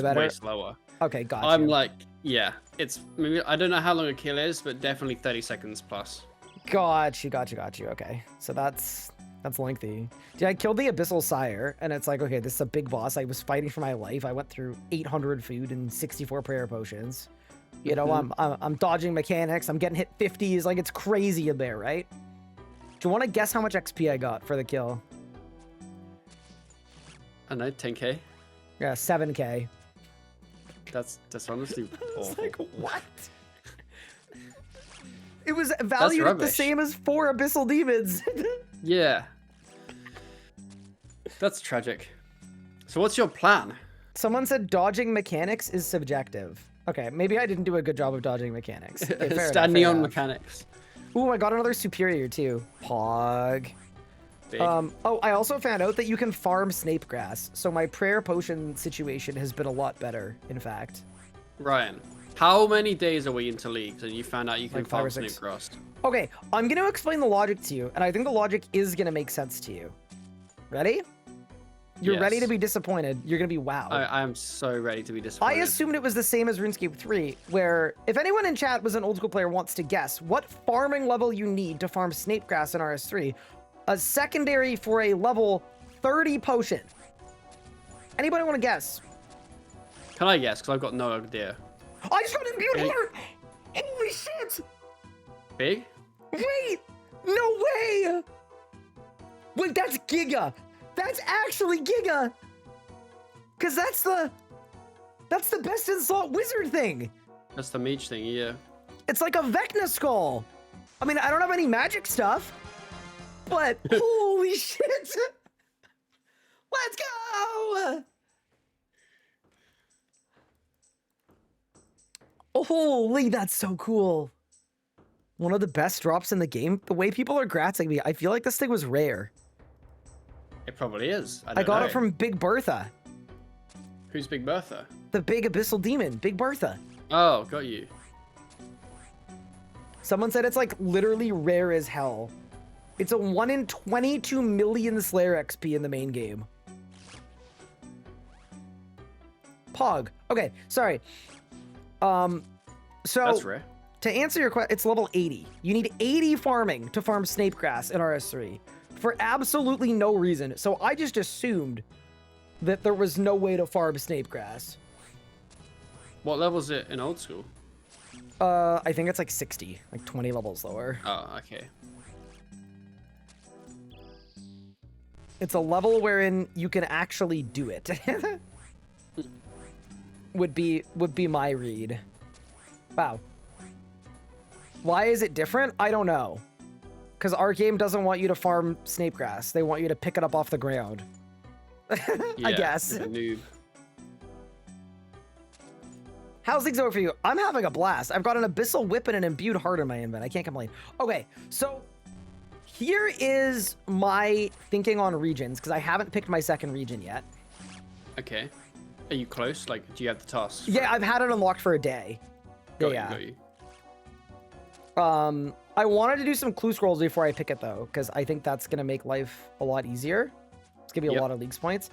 better. Way slower. Okay, gotcha. I'm like, yeah, it's maybe I don't know how long a kill is, but definitely 30 seconds plus. Got you. Okay, so that's lengthy. Dude, I killed the Abyssal Sire, and it's like, okay, this is a big boss. I was fighting for my life. I went through 800 food and 64 prayer potions. You know, I'm dodging mechanics. I'm getting hit 50s. Like, it's crazy in there, right? Do you want to guess how much XP I got for the kill? I know, 10k. Yeah, 7k. That's honestly awful. It's like, what? It was valued at the same as 4 Abyssal Demons. Yeah. That's tragic. So what's your plan? Someone said dodging mechanics is subjective. Okay, maybe I didn't do a good job of dodging mechanics. Okay, Standing on mechanics. Ooh, I got another superior too. Pog. Big. Oh, I also found out that you can farm snape grass. So my prayer potion situation has been a lot better, in fact. Ryan, how many days are we into leagues and you found out you can farm snape grass? Okay, I'm going to explain the logic to you, and I think the logic is going to make sense to you. Ready? You're ready to be disappointed. You're gonna be wowed. I am so ready to be disappointed. I assumed it was the same as RuneScape 3, where if anyone in chat was an old school player wants to guess what farming level you need to farm Snapegrass in RS3, a secondary for a level 30 potion. Anybody want to guess? Can I guess? Because I've got no idea. I just got an imbued heart! Holy shit! Big? Wait! No way! Wait, that's Giga! That's actually Giga! Cause that's the best insult wizard thing! That's the mage thing, yeah. It's like a Vecna skull! I mean, I don't have any magic stuff, but holy shit! Let's go! Holy, that's so cool. One of the best drops in the game. The way people are gratzing me, I feel like this thing was rare. It probably is. I got it from Big Bertha. Who's Big Bertha? The big abyssal demon, Big Bertha. Oh, got you. Someone said it's like literally rare as hell. It's a 1 in 22 million Slayer XP in the main game. Pog. Okay, sorry. So That's rare. To answer your question, it's level 80. You need 80 farming to farm Snapegrass in RS3 for absolutely no reason. So I just assumed that there was no way to farm Snapegrass. What level is it in old school? I think it's like 60, like 20 levels lower. Oh, okay. It's a level wherein you can actually do it. would be my read. Wow. Why is it different? I don't know. Because our game doesn't want you to farm Snapegrass. They want you to pick it up off the ground. I guess. Noob. How's things over for you? I'm having a blast. I've got an Abyssal Whip and an Imbued Heart in my invent. I can't complain. Okay, so here is my thinking on regions, because I haven't picked my second region yet. Okay. Are you close? Like, do you have the task? Yeah, I've had it unlocked for a day. Got you. I wanted to do some clue scrolls before I pick it, though, because I think that's going to make life a lot easier. It's going to be a lot of leagues points.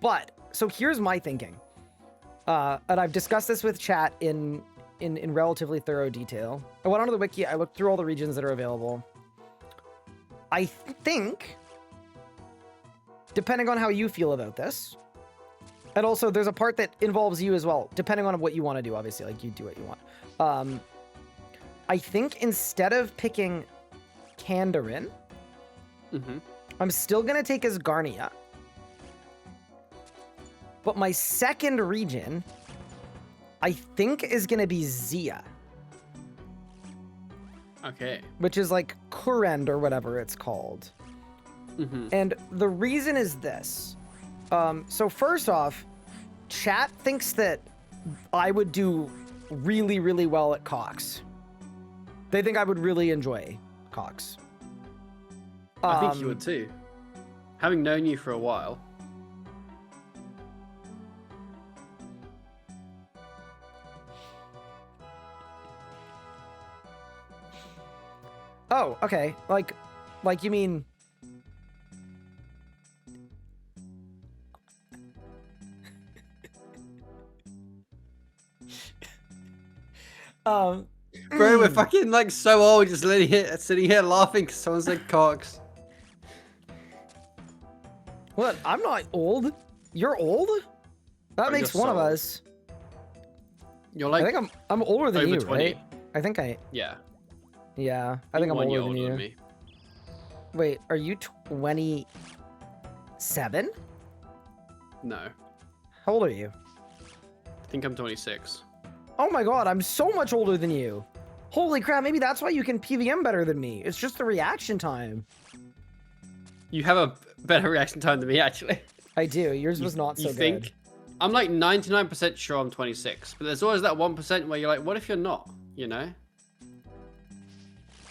But, so here's my thinking. And I've discussed this with chat in relatively thorough detail. I went onto the wiki, I looked through all the regions that are available. I think, depending on how you feel about this, and also there's a part that involves you as well, depending on what you want to do, obviously, like you do what you want. I think instead of picking Kandarin, I'm still going to take Asgarnia. But my second region, I think, is going to be Zia. Okay. Which is like Kurend or whatever it's called. And the reason is this. So first off, chat thinks that I would do really, really well at Cox. They think I would really enjoy Cox. I think you would too. Having known you for a while. Oh, okay. Like you mean... Bro, we're fucking like so old, just sitting here laughing because someone said Cox. What? I'm not old. You're old? That makes one of us. You're like, I think I'm older than you, 20. right? I think I... Yeah. Yeah, I think I'm older than you. Me. Wait, are you 27? No. How old are you? I think I'm 26. Oh my god, I'm so much older than you. Holy crap, maybe that's why you can PVM better than me. It's just the reaction time. You have a better reaction time than me, actually. I do. Yours was not so think? good. I'm like 99% sure I'm 26, but there's always that 1% where you're like, what if you're not, you know?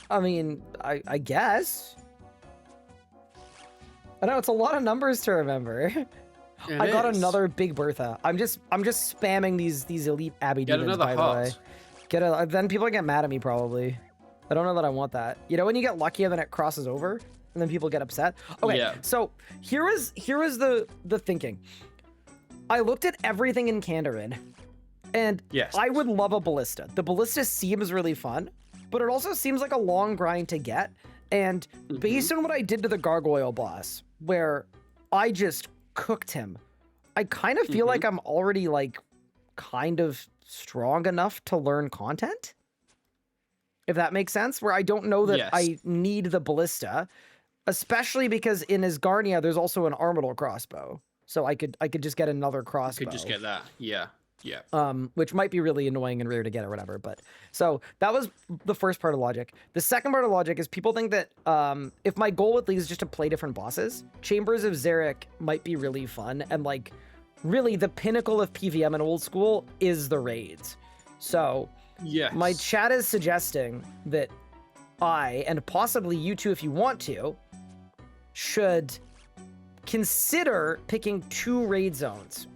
I mean, I guess. I know it's a lot of numbers to remember. I got another Big Bertha. I'm just spamming these elite Abbey demons, by the way. Then people get mad at me probably. I don't know that I want that. You know when you get lucky and then it crosses over? and then people get upset. Okay, Yeah. so here is the thinking. I looked at everything in Kandarin, and Yes. I would love a ballista. The ballista seems really fun, but it also seems like a long grind to get. And based on what I did to the gargoyle boss, where I just cooked him, I kind of feel like I'm already like kind of strong enough to learn content. If that makes sense, where I don't know that I need the ballista, especially because in Asgarnia there's also an armador crossbow, so I could just get another crossbow. You could just get that, yeah. Which might be really annoying and rare to get or whatever. But so that was the first part of logic. The second part of logic is people think that if my goal with these is just to play different bosses, Chambers of Xeric might be really fun, and like really the pinnacle of PVM in old school is the raids. So my chat is suggesting that I, and possibly you too if you want to, should consider picking 2 raid zones.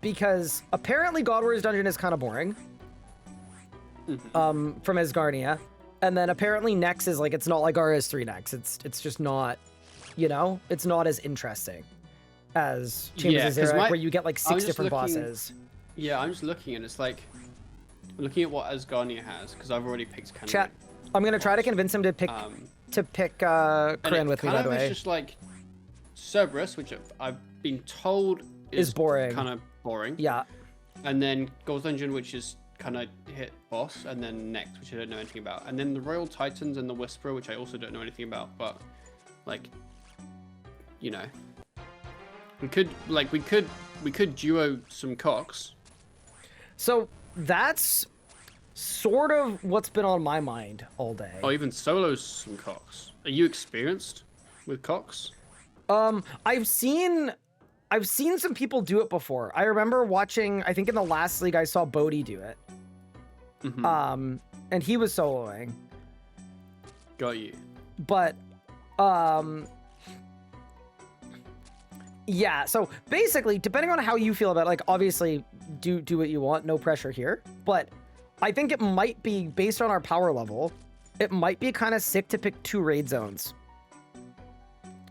Because apparently God Warrior's Dungeon is kind of boring. From Asgarnia. And then apparently Nex is like, it's not like RS3 Nex. It's just not, you know, it's not as interesting as Chambers of Xeric, where you get like 6 different bosses. Yeah, I'm just looking and it's like, I'm looking at what Asgarnia has, because I've already picked Kandarin. Chat, I'm going to try to convince him to pick Kren with me, by the way. It's just like Cerberus, which I've been told is boring. Kind of boring. Yeah. And then Gold Dungeon, which is kind of hit boss, and then Next, which I don't know anything about. And then the Royal Titans and the Whisperer, which I also don't know anything about, but like, you know, we could duo some cocks. So that's sort of what's been on my mind all day. Or even solo some cocks. Are you experienced with cocks? I've seen some people do it before. I remember watching, I think in the last league I saw Bodhi do it. And he was soloing. Got you. But yeah, so basically, depending on how you feel about it, like obviously do what you want, no pressure here. But I think it might be, based on our power level, it might be kind of sick to pick 2 raid zones.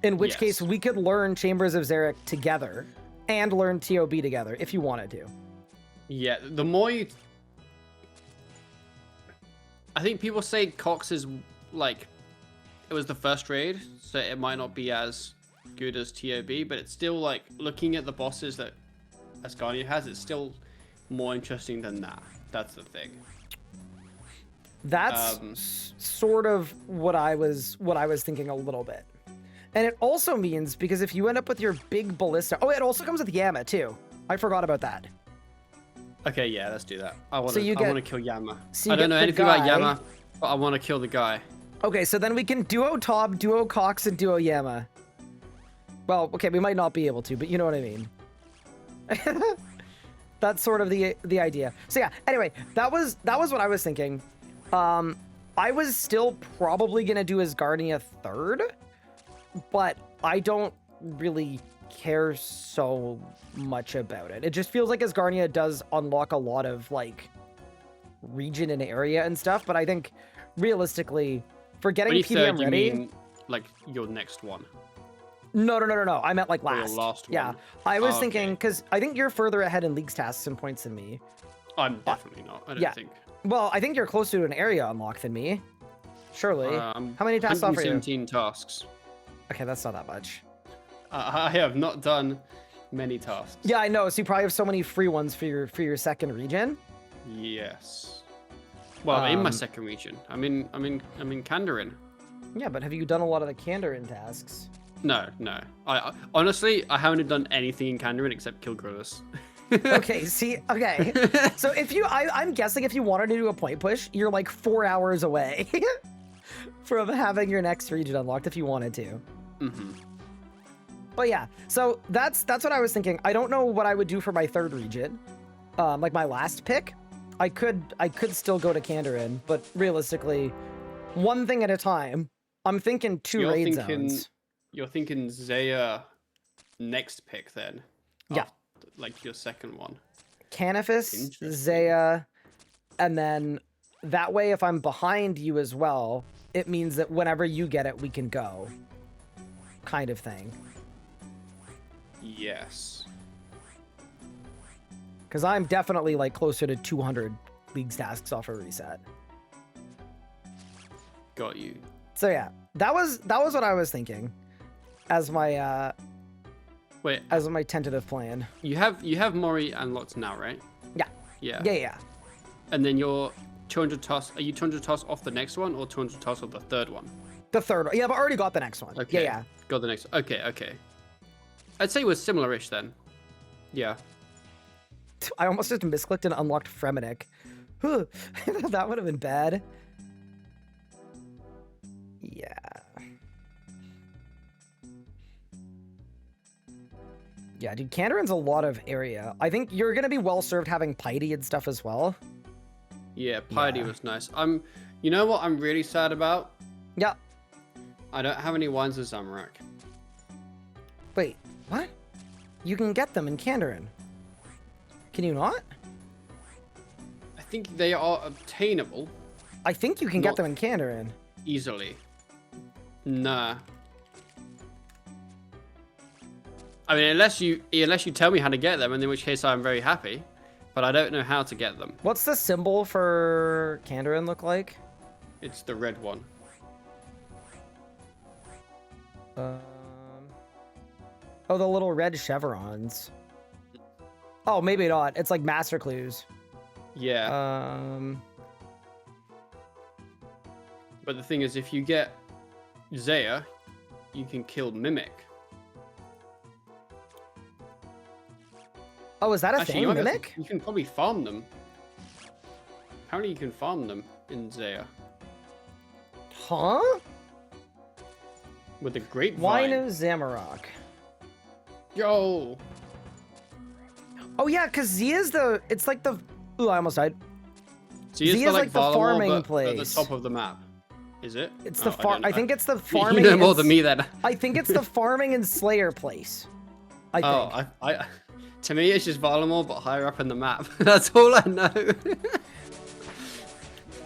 In which case we could learn Chambers of Xeric together and learn TOB together if you wanted to. Yeah, the more you... I think people say Cox is like, it was the first raid, so it might not be as good as TOB, but it's still like, looking at the bosses that Asgarnia has, it's still more interesting than that. That's the thing. That's sort of what I was thinking a little bit. And it also means, because if you end up with your big ballista... Oh, it also comes with Yama, too. I forgot about that. Okay, yeah, let's do that. I want So to kill Yama. So I don't know anything about Yama, but I want to kill the guy. Okay, so then we can duo Tob, duo Cox, and duo Yama. Well, okay, we might not be able to, but you know what I mean. That's sort of the idea. So yeah, anyway, that was what I was thinking. I was still probably going to do Asgarnia 3rd, but I don't really care so much about it. It just feels like Asgarnia does unlock a lot of like region and area and stuff, but I think realistically, for getting PVM ready, you mean like your next one? No. I meant like last. Your last one. Yeah, I was thinking, because I think you're further ahead in leagues, tasks, and points than me. I'm definitely not. I don't think. Well, I think you're closer to an area unlock than me. Surely. How many tasks off are you? 117 tasks. Okay, that's not that much. I have not done many tasks. Yeah, I know. So you probably have so many free ones for your second region. Yes. Well, in my second region. I'm in Kandarin. Yeah, but have you done a lot of the Kandarin tasks? No. I honestly, I haven't done anything in Kandarin except kill gorillas. Okay, see, okay. So if you, I'm guessing if you wanted to do a point push, you're like 4 hours away from having your next region unlocked if you wanted to. But yeah, so that's what I was thinking. I don't know what I would do for my 3rd region. Like my last pick, I could still go to Kandarin, but realistically, one thing at a time. I'm thinking 2 raid zones. You're thinking Zaya next pick then? Yeah. Like your second one. Canifis, Zaya, and then that way if I'm behind you as well, it means that whenever you get it, we can go. Kind of thing. Yes. Because I'm definitely like closer to 200 League's tasks off a reset. Got you. So yeah, that was what I was thinking as my Wait, as my tentative plan. you have Mori unlocked now, right? Yeah. Yeah. Yeah. And then you're 200 toss. Are you 200 toss off the next one or 200 toss off the third one? The third one. Yeah, I've already got the next one. Okay. Yeah. Got the next. Okay. I'd say we're similar-ish then. Yeah. I almost just misclicked and unlocked Fremenic. That would have been bad. Yeah. Yeah, dude, Kandarin's a lot of area. I think you're gonna be well served having Piety and stuff as well. Yeah, Piety was nice. You know what I'm really sad about? Yeah. I don't have any wines of Zamorak. Wait, what? You can get them in Kandarin. Can you not? I think they are obtainable I think you can get them in Kandarin. easily. Nah. I mean, unless you tell me how to get them, and in which case I'm very happy. But I don't know how to get them. What's the symbol for Kandarin look like? It's the red one. Oh, the little red chevrons. Oh, maybe not. It's like master clues. Yeah. But the thing is, if you get Zaya, you can kill Mimic. Oh, is that a Actually, thing, you might be able Mimic? to- you can probably farm them. Apparently, you can farm them in Zaya Huh? with the grapevine. Wine of Zamorak. Yo. Oh yeah, because Zia's the. It's like the. Ooh, I almost died. So it's Zia's like the Valimor, farming but at the place. top of the map. Is it? It's the Oh, farm. I think it's the You farming. know more and than me then. I think it's the farming and Slayer place. I think. I to me it's just Valimor, but higher up in the map. That's all I know.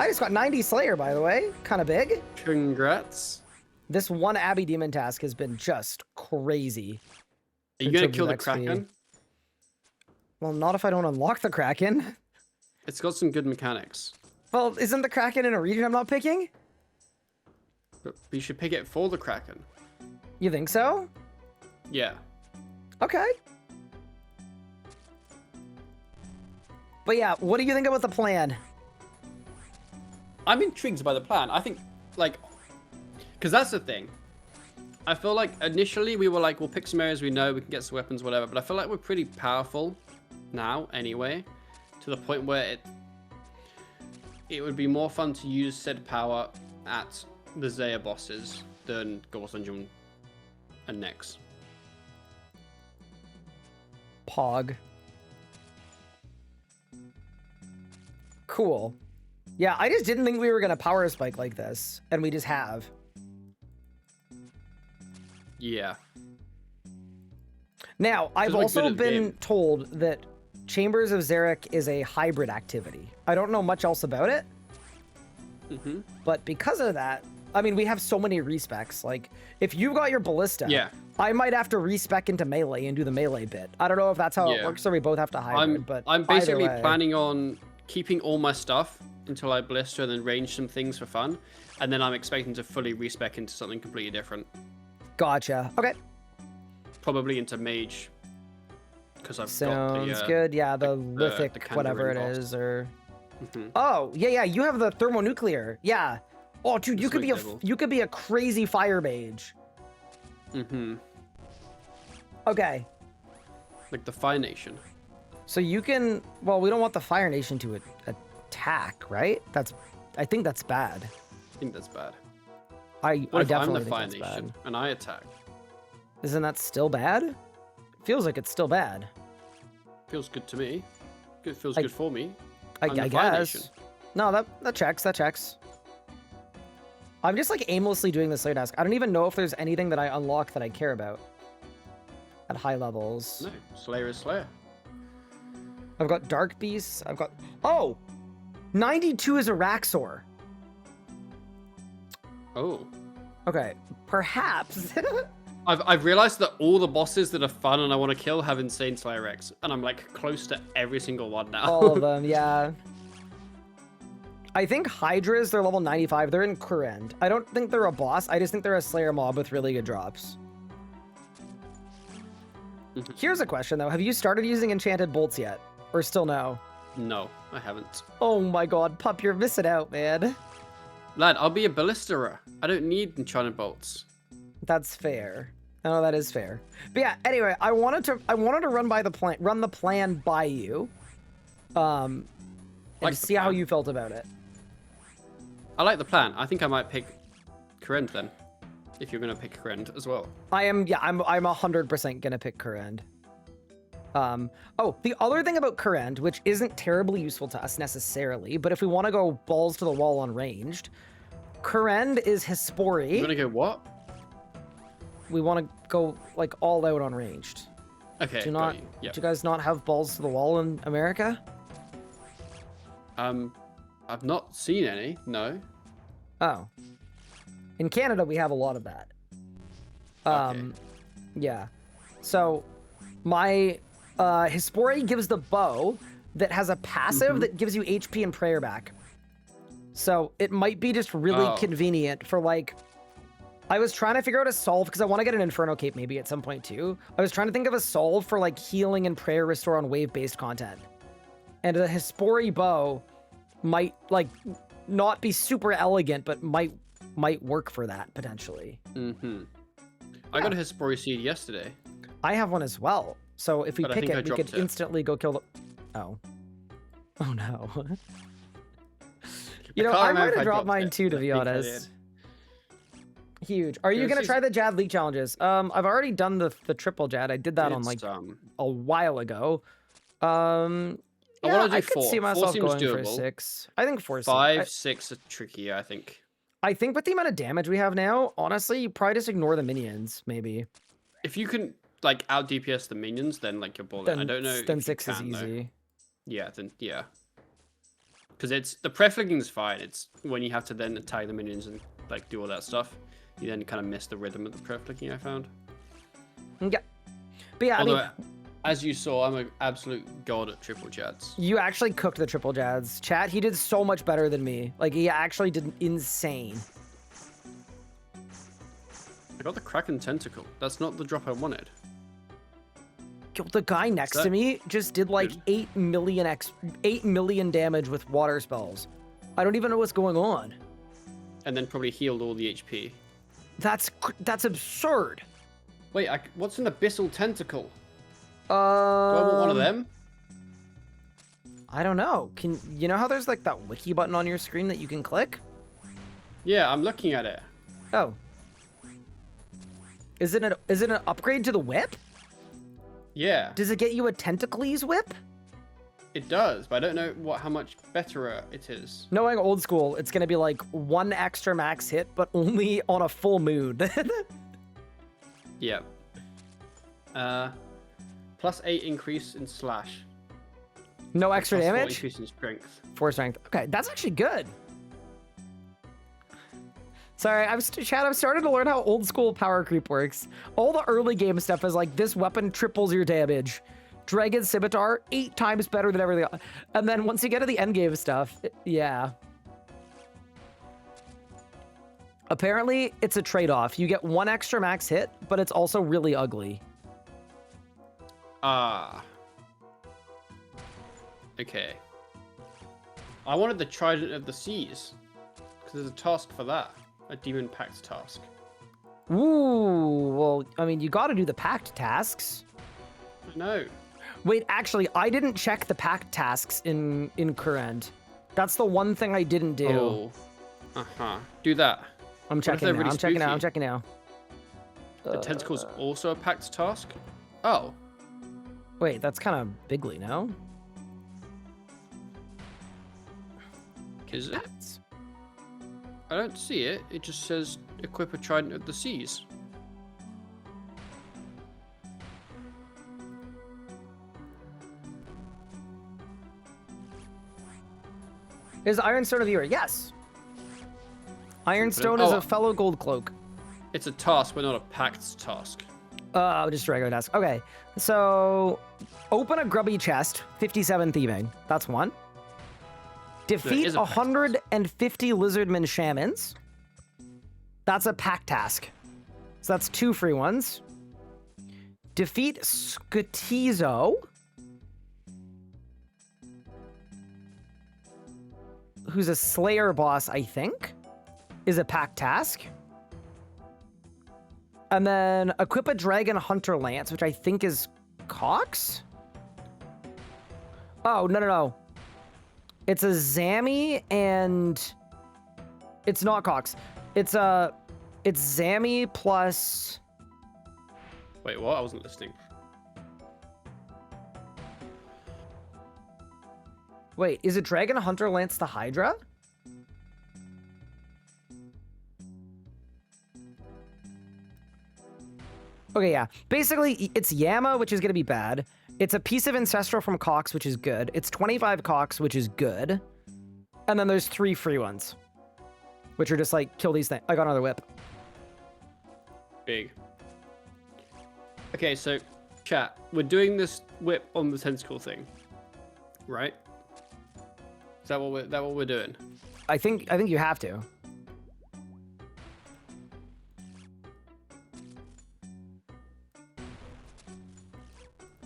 I just got 90 Slayer, by the way. Kind of big. Congrats. This one Abbey Demon task has been just crazy. Are you in gonna terms kill of the XP. Kraken? Well, not if I don't unlock the Kraken. It's got some good mechanics. Well, isn't the Kraken in a region I'm not picking? But you should pick it for the Kraken. You think so? Yeah. Okay. But yeah, what do you think about the plan? I'm intrigued by the plan. I think, like, because that's the thing. I feel like initially we were like, we'll pick some areas we know, we can get some weapons, whatever. But I feel like we're pretty powerful now, anyway, to the point where it would be more fun to use said power at the Zaya bosses than Ghost Dungeon and Nex. Pog. Cool. Yeah, I just didn't think we were gonna power spike like this, and we just have. Yeah. Now, I've we're good also at the been game. told that Chambers of Xeric is a hybrid activity. I don't know much else about it, Mm-hmm. but because of that, I mean, we have so many respecs. Like, if you got your ballista, Yeah. I might have to respec into melee and do the melee bit. I don't know if that's how it Yeah. works or we both have to hybrid, but I'm either basically way. planning on keeping all my stuff until I blister and then range some things for fun. And then I'm expecting to fully respec into something completely different. Gotcha. Okay. Probably into mage. Because I've Sounds got the, good. Yeah, the the lithic, whatever it Kandarin boss. is, or Mhm. oh yeah, you have the thermonuclear. Yeah. Oh, dude, you The could be smoke devil. you could be a crazy fire mage. Mm-hmm. Okay, Like the Fire Nation. so you can. Well, we don't want the Fire Nation to attack, right? I think that's bad. I think that's bad. I What if I'm definitely the think Fire that's Nation bad. and I attack? Isn't that still bad? Feels like it's still bad. Feels good to me. Good feels I- good for me. I I'm the Fire guess. Nation. No, that checks. That checks. I'm just like aimlessly doing the Slayer task. I don't even know if there's anything that I unlock that I care about at high levels. No, Slayer is Slayer. I've got Dark Beasts. I've got... Oh! 92 is a Raxor. Oh. Okay, perhaps. I've realized that all the bosses that are fun and I want to kill have insane Slayer X, and I'm like close to every single one now. All of them, yeah. I think Hydras, they're level 95. They're in Kurend. I don't think they're a boss. I just think they're a Slayer mob with really good drops. Here's a question, though. Have you started using enchanted bolts yet? Or still no? No, I haven't. Oh my god, Pup, you're missing out, man. Lad, I'll be a ballisterer. I don't need enchanted bolts. That's fair. No, that is fair. But yeah, anyway, I wanted to run the plan by you. And Like see how you felt about it. I like the plan. I think I might pick Kurend then. If you're gonna pick Kurend as well. I'm 100% gonna pick Kurend. Oh, the other thing about Kurend, which isn't terribly useful to us necessarily, but if we want to go balls to the wall on ranged, Kurend is Hispori. You wanna go what? We want to go like all out on ranged. Okay. Do got you. do you guys not have balls to the wall in America? I've not seen any. No. Oh. In Canada, we have a lot of that. Okay. Yeah. So, my Hispori gives the bow that has a passive that gives you HP and prayer back. So, it might be just really convenient for, like... I was trying to figure out a solve, because I want to get an Inferno Cape maybe at some point, too. I was trying to think of a solve for, like, healing and prayer restore on wave-based content. And a Hispori bow might, like, not be super elegant, but might work for that, potentially. I got a Hispori seed yesterday. I have one as well. So if we pick it, we could it. instantly go kill the... Oh. Oh, no. You know, I might have dropped mine too, to be honest. Huge. Are you going to try the Jad League challenges? I've already done the triple Jad. I did that on, like, a while ago. I could see myself going for 6. I think 4 is 5, 6 are trickier, I think. I think with the amount of damage we have now, honestly, you probably just ignore the minions, maybe. If you can, like, out DPS the minions, then, like, you're balling. I don't know. Then 6 is easy. Though. Yeah, then, yeah. Because the prefligging's fine. It's when you have to then attack the minions and, like, do all that stuff, you then kind of miss the rhythm of the prefligging, I found. Yeah. But yeah, although, I mean... As you saw, I'm an absolute god at triple Jads. You actually cooked the triple Jads. Chat, he did so much better than me. Like, he actually did insane. I got the Kraken Tentacle. That's not the drop I wanted. Yo, the guy next to me just did like 8 million damage with water spells. I don't even know what's going on. And then probably healed all the HP. That's absurd. Wait, what's an Abyssal Tentacle? Do I I want one of them? I don't know. You know how there's like that wiki button on your screen that you can click? Yeah, I'm looking at it. Oh. Is it an upgrade to the whip? Yeah. Does it get you a Tentacles whip? It does, but I don't know how much better it is. Knowing old school, it's gonna be like 1 extra max hit, but only on a full moon. Yeah. +8 increase in slash. No extra +4 damage? Increase in strength. 4 strength. Okay, that's actually good. Sorry, I've started to learn how old school power creep works. All the early game stuff is like, this weapon triples your damage. Dragon Scimitar, 8 times better than everything else. And then once you get to the end game stuff, yeah. Apparently, it's a trade-off. You get 1 extra max hit, but it's also really ugly. Okay. I wanted the Trident of the Seas, because there's a task for that. A Demon Pact task. Ooh, well, I mean, you gotta do the Pact tasks. No. Wait, actually, I didn't check the Pact tasks in Kurend. That's the one thing I didn't do. Oh. Do that. I'm checking now. Really I'm checking now. The Tentacle's also a Pact task? Oh. Wait, that's kind of bigly, no? Is it? I don't see it. It just says equip a Trident of the Seas. Is Iron Sword a viewer? Yes. Ironstone is a fellow gold cloak. It's a task, but not a pact task. Just a regular task. Okay, so open a grubby chest, 57 thieving. That's one. Defeat 150 lizardmen shamans. That's a pack task. So that's 2 free ones. Defeat Scutizo, who's a Slayer boss, I think, is a pack task. And then equip a Dragon Hunter Lance, which I think is Cox? Oh, no. It's a Zammy and... It's not Cox. It's Zammy plus... Wait, what? I wasn't listening. Wait, is it Dragon Hunter Lance the Hydra? Okay, yeah. Basically, it's Yama, which is going to be bad. It's a piece of Ancestral from Cox, which is good. It's 25 Cox, which is good. And then there's 3 free ones, which are just like, kill these things. I got another whip. Big. Okay, so, chat. We're doing this whip on the tentacle thing, right? Is that what we're doing? I think you have to.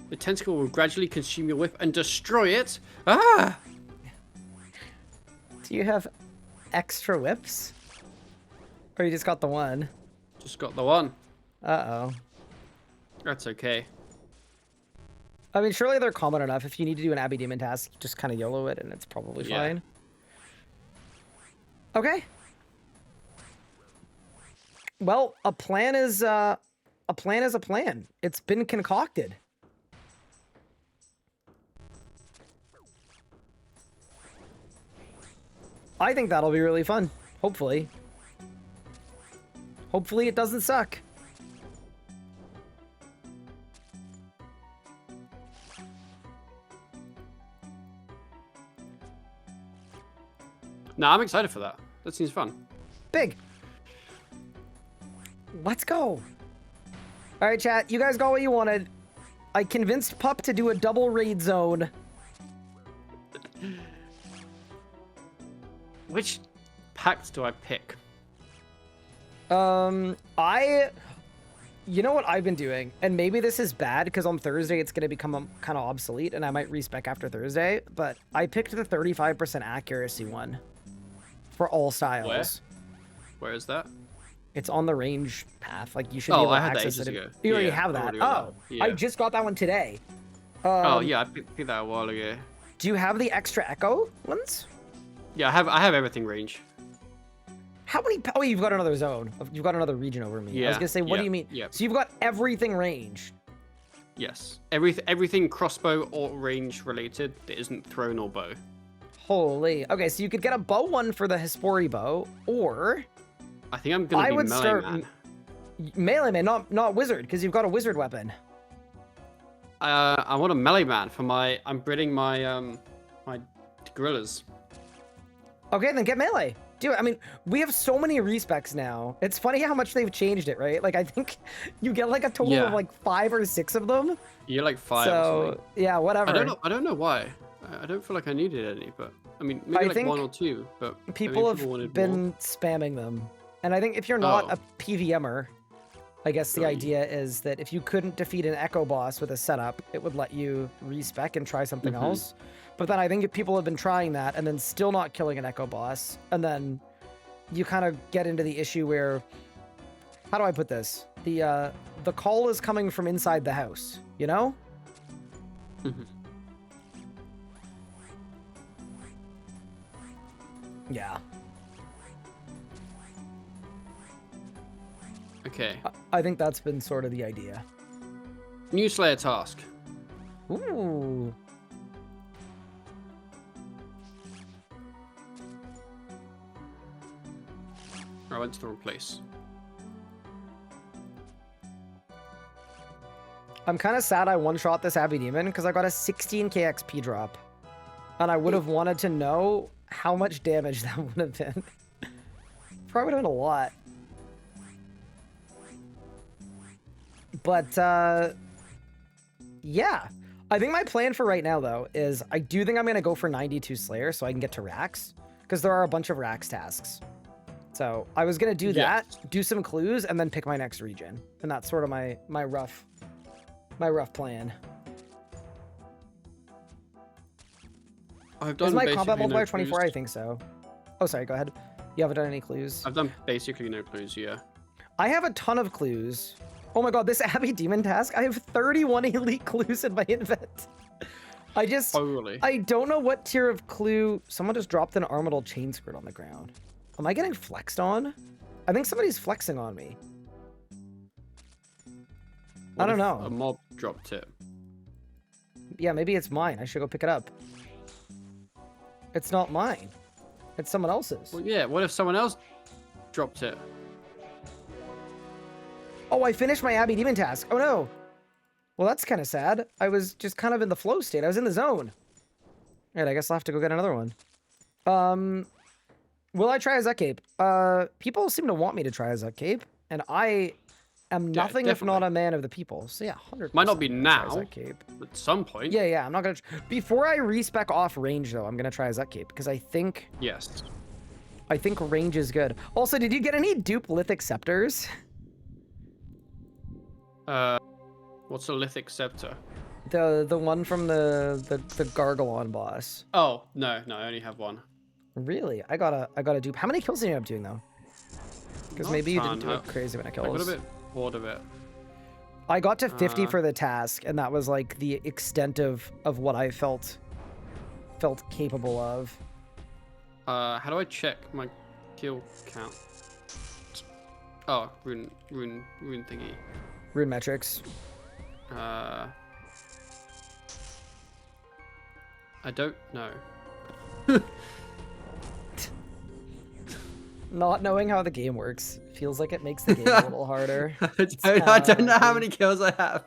The tentacle will gradually consume your whip and destroy it. Ah! Do you have extra whips? Or you just got the one? Just got the one. Uh-oh. That's okay. I mean, surely they're common enough. If you need to do an Abbey Demon task, just kind of YOLO it and it's probably fine. Okay. Well, a plan is a plan. It's been concocted. I think that'll be really fun. Hopefully. Hopefully it doesn't suck. No, I'm excited for that. That seems fun. Big. Let's go. All right, chat. You guys got what you wanted. I convinced Pup to do a double raid zone. Which packs do I pick? You know what I've been doing, and maybe this is bad because on Thursday it's going to become kind of obsolete and I might respec after Thursday, but I picked the 35% accuracy one for all styles. Where is that? It's on the range path. Like, you should be able to access it. You already have that. Oh, yeah. I just got that one today. Oh, yeah, I picked that a while ago. Do you have the extra echo ones? Yeah, I have everything range. How many? Oh, you've got another zone. You've got another region over me. I was gonna say, what do you mean? Yeah. So you've got everything range. Yes. Everything crossbow or range related that isn't thrown or bow. Holy. Okay, so you could get a bow one for the Hespori bow, or I think I'm gonna be melee man. Melee man, not wizard, because you've got a wizard weapon. I want a melee man for my. I'm breeding my my gorillas. Okay, then get melee. Dude, I mean, we have so many respecs now. It's funny how much they've changed it, right? Like, I think you get like a total of like 5 or 6 of them. You're like 5. So or something. Yeah, whatever. I don't know why. I don't feel like I needed any, but I mean, maybe like 1 or 2. But people have been spamming them, and I think if you're not a PVMer, I guess the idea is that if you couldn't defeat an Echo boss with a setup, it would let you respec and try something else. But then I think people have been trying that and then still not killing an Echo boss. And then you kind of get into the issue where, how do I put this? The call is coming from inside the house, you know? Yeah. Okay. I think that's been sort of the idea. New Slayer task. Ooh. I went to the wrong place. I'm kind of sad I one-shot this Abbey Demon because I got a 16k XP drop. And I would have wanted to know how much damage that would have been. Probably would have been a lot. But, yeah. I think my plan for right now, though, is I do think I'm going to go for 92 Slayer so I can get to Rax. Because there are a bunch of Rax tasks. So I was going to do that, do some clues, and then pick my next region. And that's sort of my rough plan. I've done Is my basically combat multiplier no 24? clues. I think so. Oh, sorry, go ahead. You haven't done any clues? I've done basically no clues, yeah. I have a ton of clues. Oh my god, this Abbey Demon task, I have 31 elite clues in my invent. Totally. I don't know what tier of clue. Someone just dropped an Armadillo chain skirt on the ground. Am I getting flexed on? I think somebody's flexing on me. I don't know. A mob dropped it. Yeah, maybe it's mine. I should go pick it up. It's not mine. It's someone else's. Well, yeah, what if someone else dropped it? Oh, I finished my Abbey Demon task. Oh no. Well, that's kind of sad. I was just kind of in the flow state. I was in the zone. All right, I guess I'll have to go get another one. Will I try a Zut Cape? People seem to want me to try a Zut Cape, and I am nothing if not a man of the people. So yeah, 100%. Might not be now, Zut Cape. at some point. Yeah, I'm not gonna. Before I respec off range, though, I'm gonna try a Zut Cape because I think Yes. range is good. Also, did you get any dupe lithic scepters? What's a lithic scepter? The one from the Gargalon boss. Oh, no, I only have one. Really? I got a dupe. How many kills did you end up doing though? Because Not maybe you ton. didn't do it crazy many I got a kills. bit bored of it. I got to 50 for the task, and that was like the extent of what I felt capable of. How do I check my kill count? Oh, rune thingy. Rune metrics. I don't know. Not knowing how the game works feels like it makes the game a little harder. I don't know how many kills I have.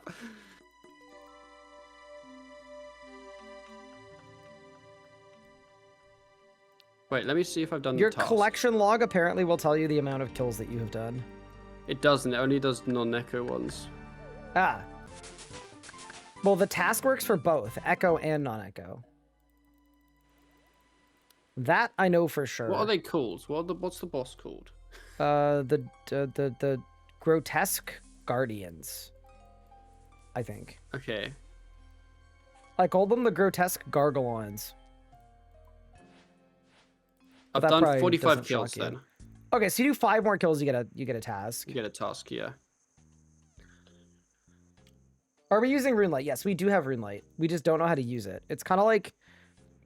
Wait, let me see if I've done Your the task. collection log apparently will tell you the amount of kills that you have done. It doesn't. It only does non-echo ones. Ah. Well, the task works for both echo and non-echo. That I know for sure. What are they called? What's the boss called? The grotesque guardians, I think. Okay. I called them the grotesque gargalons. I've That done probably 45 doesn't kills shock you. then. Okay, so you do 5 more kills, you get a task. You get a task, yeah. Are we using Runelight? Yes, we do have Runelight. We just don't know how to use it. It's kind of like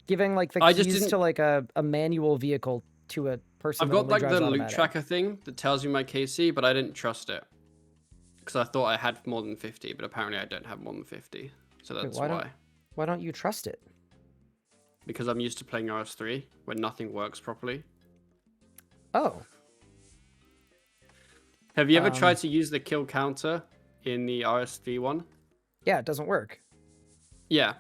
giving like the keys to like a manual vehicle to a person. I've that got only like drives the loot automatic. tracker thing that tells you my KC, but I didn't trust it. Because I thought I had more than 50, but apparently I don't have more than 50. So that's why. Why don't you trust it? Because I'm used to playing RS3 where nothing works properly. Oh. Have you ever tried to use the kill counter in the RS3 one? Yeah, it doesn't work. Yeah.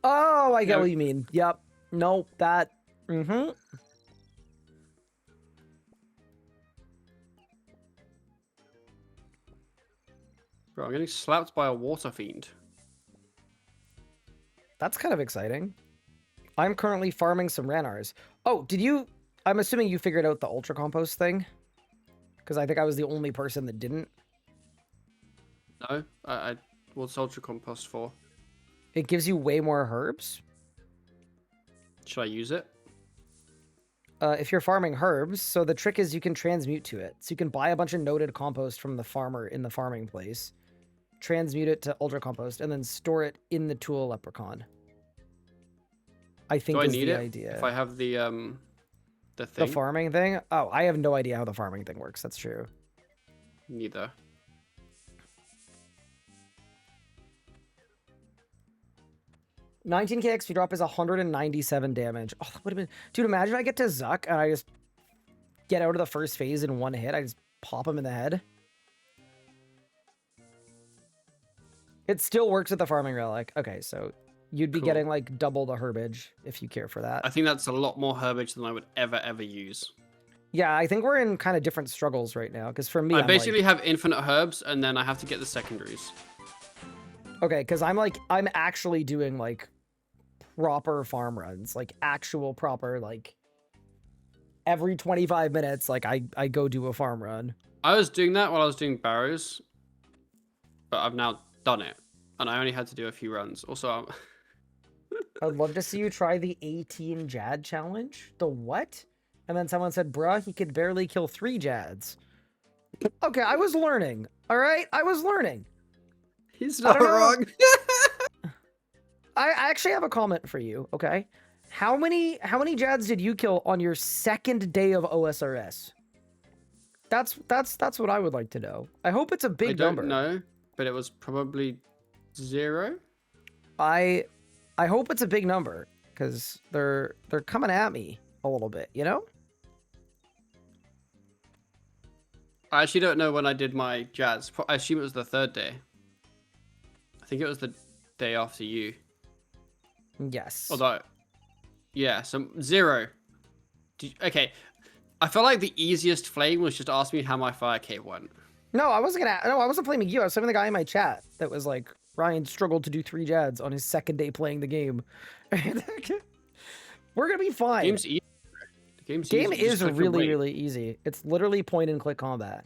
Oh, I get what you mean. Yep. Nope. That. Mm-hmm. Bro, I'm getting slapped by a water fiend. That's kind of exciting. I'm currently farming some Ranars. Oh, did you... I'm assuming you figured out the Ultra Compost thing? Because I think I was the only person that didn't. No? What's Ultra Compost for? It gives you way more herbs. Should I use it? If you're farming herbs, so the trick is you can transmute to it. So you can buy a bunch of noted compost from the farmer in the farming place, transmute it to Ultra Compost, and then store it in the tool leprechaun. I think is the idea. If I have the thing? The farming thing? Oh, I have no idea how the farming thing works. That's true. Neither. $19k XP drop is 197 damage. Oh, that would have been... Dude, imagine I get to Zuck and I just get out of the first phase in one hit. I just pop him in the head. It still works with the farming relic. Okay, so You'd be Cool. getting like double the herbage if you care for that. I think that's a lot more herbage than I would ever use. Yeah, I think we're in kind of different struggles right now. Because for me, I I'm basically like, have infinite herbs, and then I have to get the secondaries. okay, because I'm actually doing like proper farm runs, like actual proper, like every 25 minutes, like I go do a farm run. I was doing that while I was doing barrows, but I've now done it, and I only had to do a few runs. Also, I'd love to see you try the 18 Jad challenge. The what? And then someone said, bruh, he could barely kill 3 Jads. Okay, I was learning. All right, I was learning. he's I not don't know. wrong. I actually have a comment for you. Okay, how many Jads did you kill on your second day of OSRS? That's what I would like to know. I hope it's a big I don't number. know, but it was probably 0. I hope it's a big number because they're coming at me a little bit, you know? I actually don't know when I did my jazz. I assume it was the 3rd day. I think it was the day after you. Yes. Although, yeah, so 0. Okay, I felt like the easiest flame was just ask me how my fire cave went. No, I wasn't blaming you. I was blaming the guy in my chat that was like, Ryan struggled to do 3 Jads on his second day playing the game. We're gonna be fine. Game's easy. The Game easy. You is just click and really, wait. really easy. It's literally point and click combat.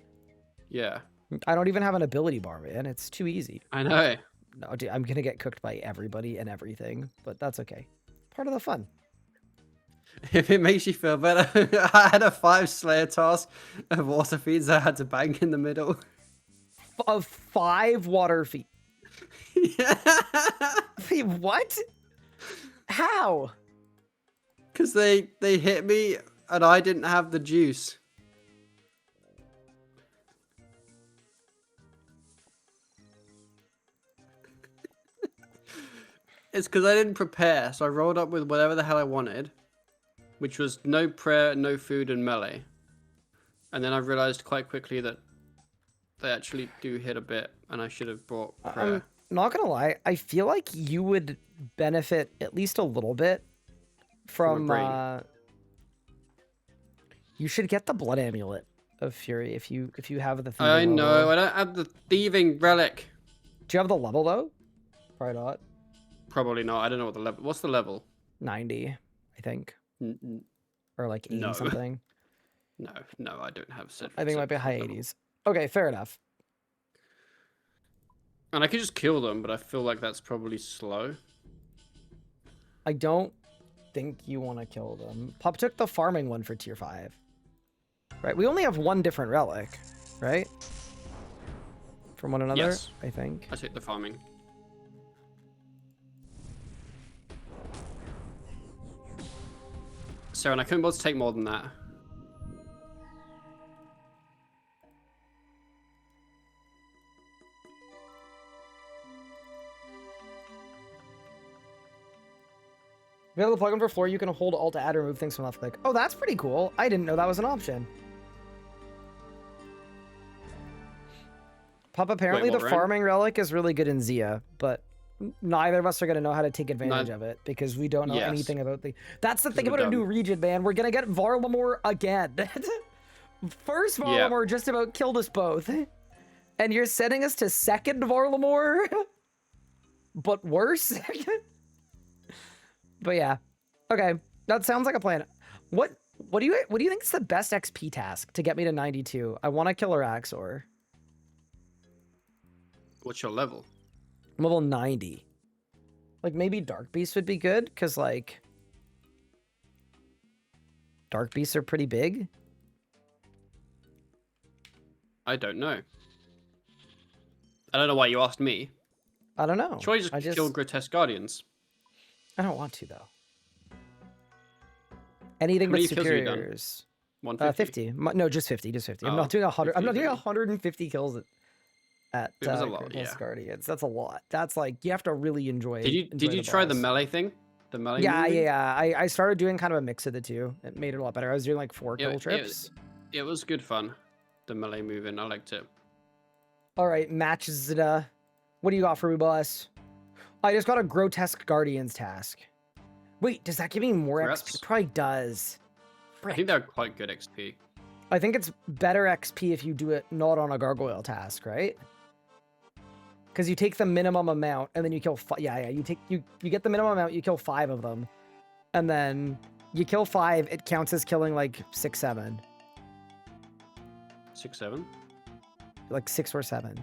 Yeah, I don't even have an ability bar, man. It's too easy. I know. No, dude, I'm gonna get cooked by everybody and everything, but that's okay. Part of the fun. If it makes you feel better, I had a 5 Slayer task of water feeds I had to bang in the middle. Of 5 water feet. Yeah. What? How? Because they hit me and I didn't have the juice. It's because I didn't prepare, so I rolled up with whatever the hell I wanted, which was no prayer, no food, and melee. And then I realized quite quickly that they actually do hit a bit, and I should have brought prayer. Not gonna lie, I feel like you would benefit at least a little bit from brain. You should get the blood amulet of fury if you have the thieving I know, level. I don't have the thieving relic. Do you have the level though? Probably not. Probably not. I don't know what the level. What's the level? 90, I think. Or like 80 No. something. No, I don't have said. I think it might be high 80s. Okay, fair enough. And I could just kill them, but I feel like that's probably slow. I don't think you want to kill them. Pop took the farming one for tier 5. Right, we only have 1 different relic, right? From one another, Yes. I think. I take the farming. Sarah, and I couldn't bother to take more than that. If you have the plugin for floor, you can hold alt to add or remove things from left click. Oh, that's pretty cool. I didn't know that was an option. Pop, apparently what, the Ryan? farming relic is really good in Zia, but neither of us are going to know how to take advantage of it because we don't know Yes. anything about the... That's the thing we're about a new dumb. region, man. We're going to get Varlamore again. First Varlamore just about killed us both. And you're sending us to second Varlamore? But worse? But yeah. Okay. That sounds like a plan. What do you think is the best XP task to get me to 92? I want to kill Araxor. What's your level? I'm level 90. Like maybe Dark Beasts would be good because like Dark Beasts are pretty big. I don't know. I don't know why you asked me. I don't know. Should I just kill Grotesque Guardians? I don't want to though. Anything How but many kills have you done? superiors. 150? 50. No, just 50. Just 50. I'm Oh, not doing 100. I'm not 50, doing okay. 150 kills at It was a lot, Grotesque yeah. Guardians. That's a lot. That's like you have to really enjoy. Did you try the boss. melee thing? The melee Yeah, moving? yeah. I started doing kind of a mix of the two. It made it a lot better. I was doing like 4 kill trips. It was good fun. The melee moving, I liked it. All right, matches. What do you got for me, boss? I just got a grotesque guardians task. Wait, does that give me more Reps? XP? It probably does. I Frick. think they're quite good XP. I think it's better XP if you do it not on a gargoyle task, right? Because you take the minimum amount and then you kill. Yeah. You get the minimum amount. You kill 5 of them, and then you kill 5. It counts as killing like 6, 7, 6, 7. like 6 or 7.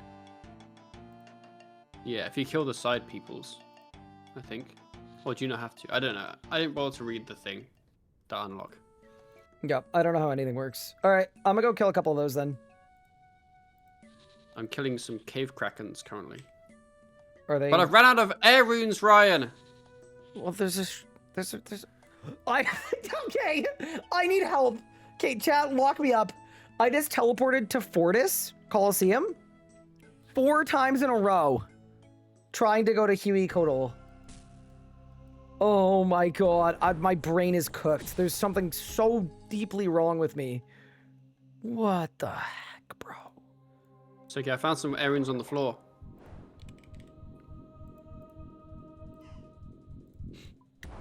Yeah, if you kill the side peoples, I think. Or do you not have to? I don't know. I didn't bother to read the thing. That unlock. Yep. I don't know how anything works. All right, I'm gonna go kill a couple of those then. I'm killing some cave krakens currently. Are they? But I've ran out of air runes, Ryan. Well, there's I okay. I need help. Okay, chat, lock me up. I just teleported to Fortis Coliseum 4 times in a row, trying to go to Huey Codal. Oh my god, my brain is cooked. There's something so deeply wrong with me. What the heck, bro? It's okay. I found some air runes on the floor.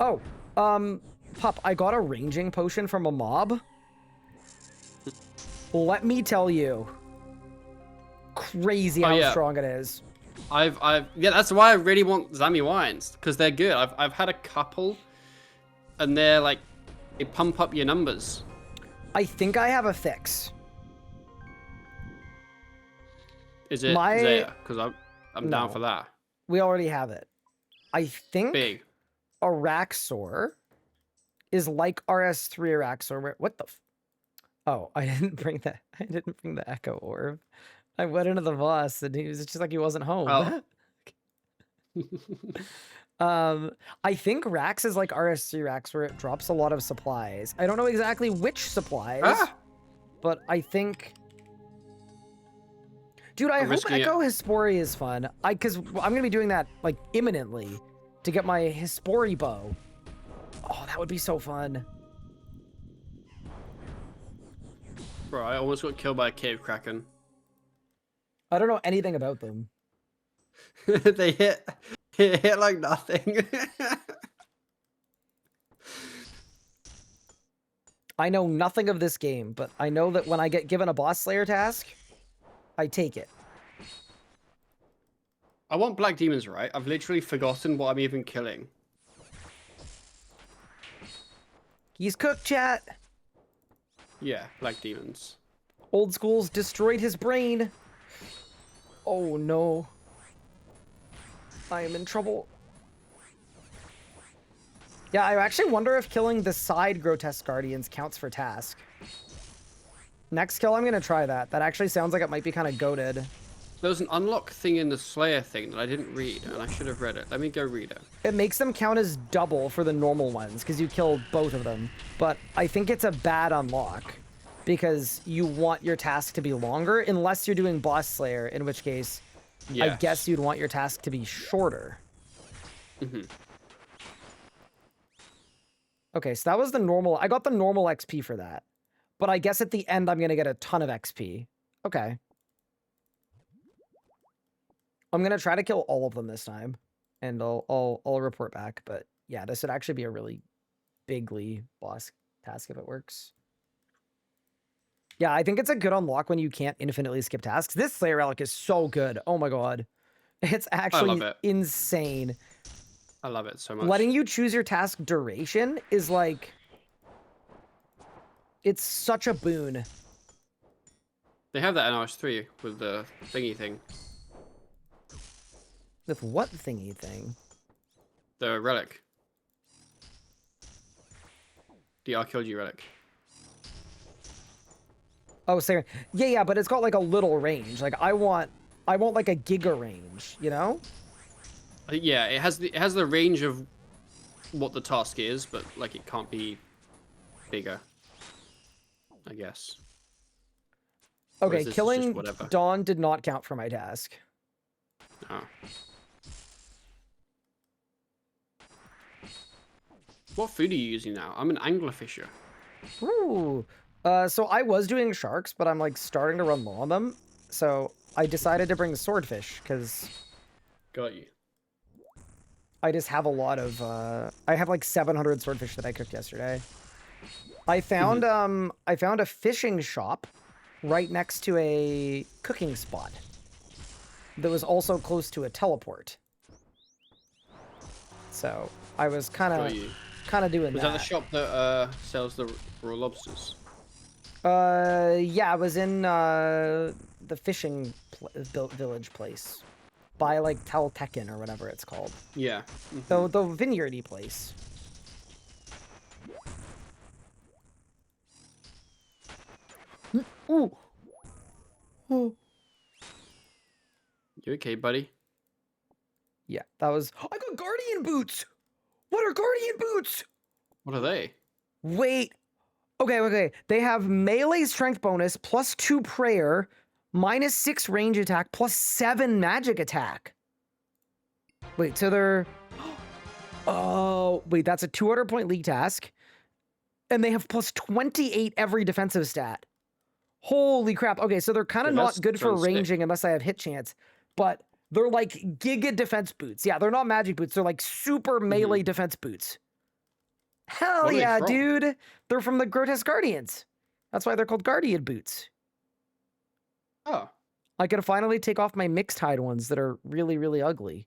Oh, Pup, I got a ranging potion from a mob. Let me tell you, crazy how strong it is. Yeah, that's why I really want Zami wines, because they're good. I've had a couple, and they're like, they pump up your numbers. I think I have a fix. Is it Zaya? Because I'm down for that. We already have it. I think Big. Araxor is like RS3 Araxor. What the? Oh, I didn't bring the Echo Orb. I went into the boss and he was just like he wasn't home. Oh. I think Rax is like RS3 Rax where it drops a lot of supplies. I don't know exactly which supplies, but I think. Dude, I hope Echo Hispori is fun. Because I'm gonna be doing that like imminently to get my Hispori bow. Oh, that would be so fun. Bro, I almost got killed by a cave kraken. I don't know anything about them. They hit like nothing. I know nothing of this game, but I know that when I get given a boss slayer task, I take it. I want black demons, right? I've literally forgotten what I'm even killing. He's cooked, chat. Yeah, black demons. Old School's destroyed his brain. Oh no. I am in trouble. Yeah, I actually wonder if killing the side grotesque guardians counts for task. Next kill, I'm gonna try that. That actually sounds like it might be kind of goated. There was an unlock thing in the Slayer thing that I didn't read, and I should have read it. Let me go read it. It makes them count as double for the normal ones, because you killed both of them. But I think it's a bad unlock, because you want your task to be longer, unless you're doing Boss Slayer, in which case, I guess you'd want your task to be shorter. Mm-hmm. Okay, so that was the normal. I got the normal XP for that. But I guess at the end, I'm going to get a ton of XP. Okay. I'm going to try to kill all of them this time. And I'll report back. But yeah, this would actually be a really bigly boss task if it works. Yeah, I think it's a good unlock when you can't infinitely skip tasks. This Slayer Relic is so good. Oh my god. It's actually insane. I love it so much. Letting you choose your task duration is like... It's such a boon. They have that in RS3 with the thingy thing. With what thingy thing? The relic. The archaeology relic. Oh, sorry. Yeah, but it's got like a little range. Like I want like a giga range, you know? Yeah, it has the range of what the task is, but like it can't be bigger, I guess. Okay, killing Dawn did not count for my task. Oh. What food are you using now? I'm an anglerfisher. Ooh. So I was doing sharks, but I'm like starting to run low on them. So I decided to bring the swordfish because... Got you. I just have a lot of, I have like 700 swordfish that I cooked yesterday. I found a fishing shop right next to a cooking spot that was also close to a teleport. So I was kind of doing Was that the shop that sells the raw lobsters? Yeah, I was in the fishing village place by like Teltekin or whatever it's called. Yeah. The vineyardy place. Ooh. Oh. You okay, buddy? Yeah, that was. I got guardian boots. What are guardian boots? What are they? Wait. Okay. They have melee strength bonus +2 prayer, -6 range attack, +7 magic attack. Wait, so they're. Oh, wait, that's a 200-point league task. And they have +28 every defensive stat. Holy crap. Okay, so they're kind of not good for ranging unless I have hit chance. But they're like giga defense boots. Yeah, they're not magic boots. They're like super melee defense boots. Hell yeah, dude. They're from the Grotesque Guardians. That's why they're called Guardian boots. Oh. I can finally take off my mixed hide ones that are really, really ugly.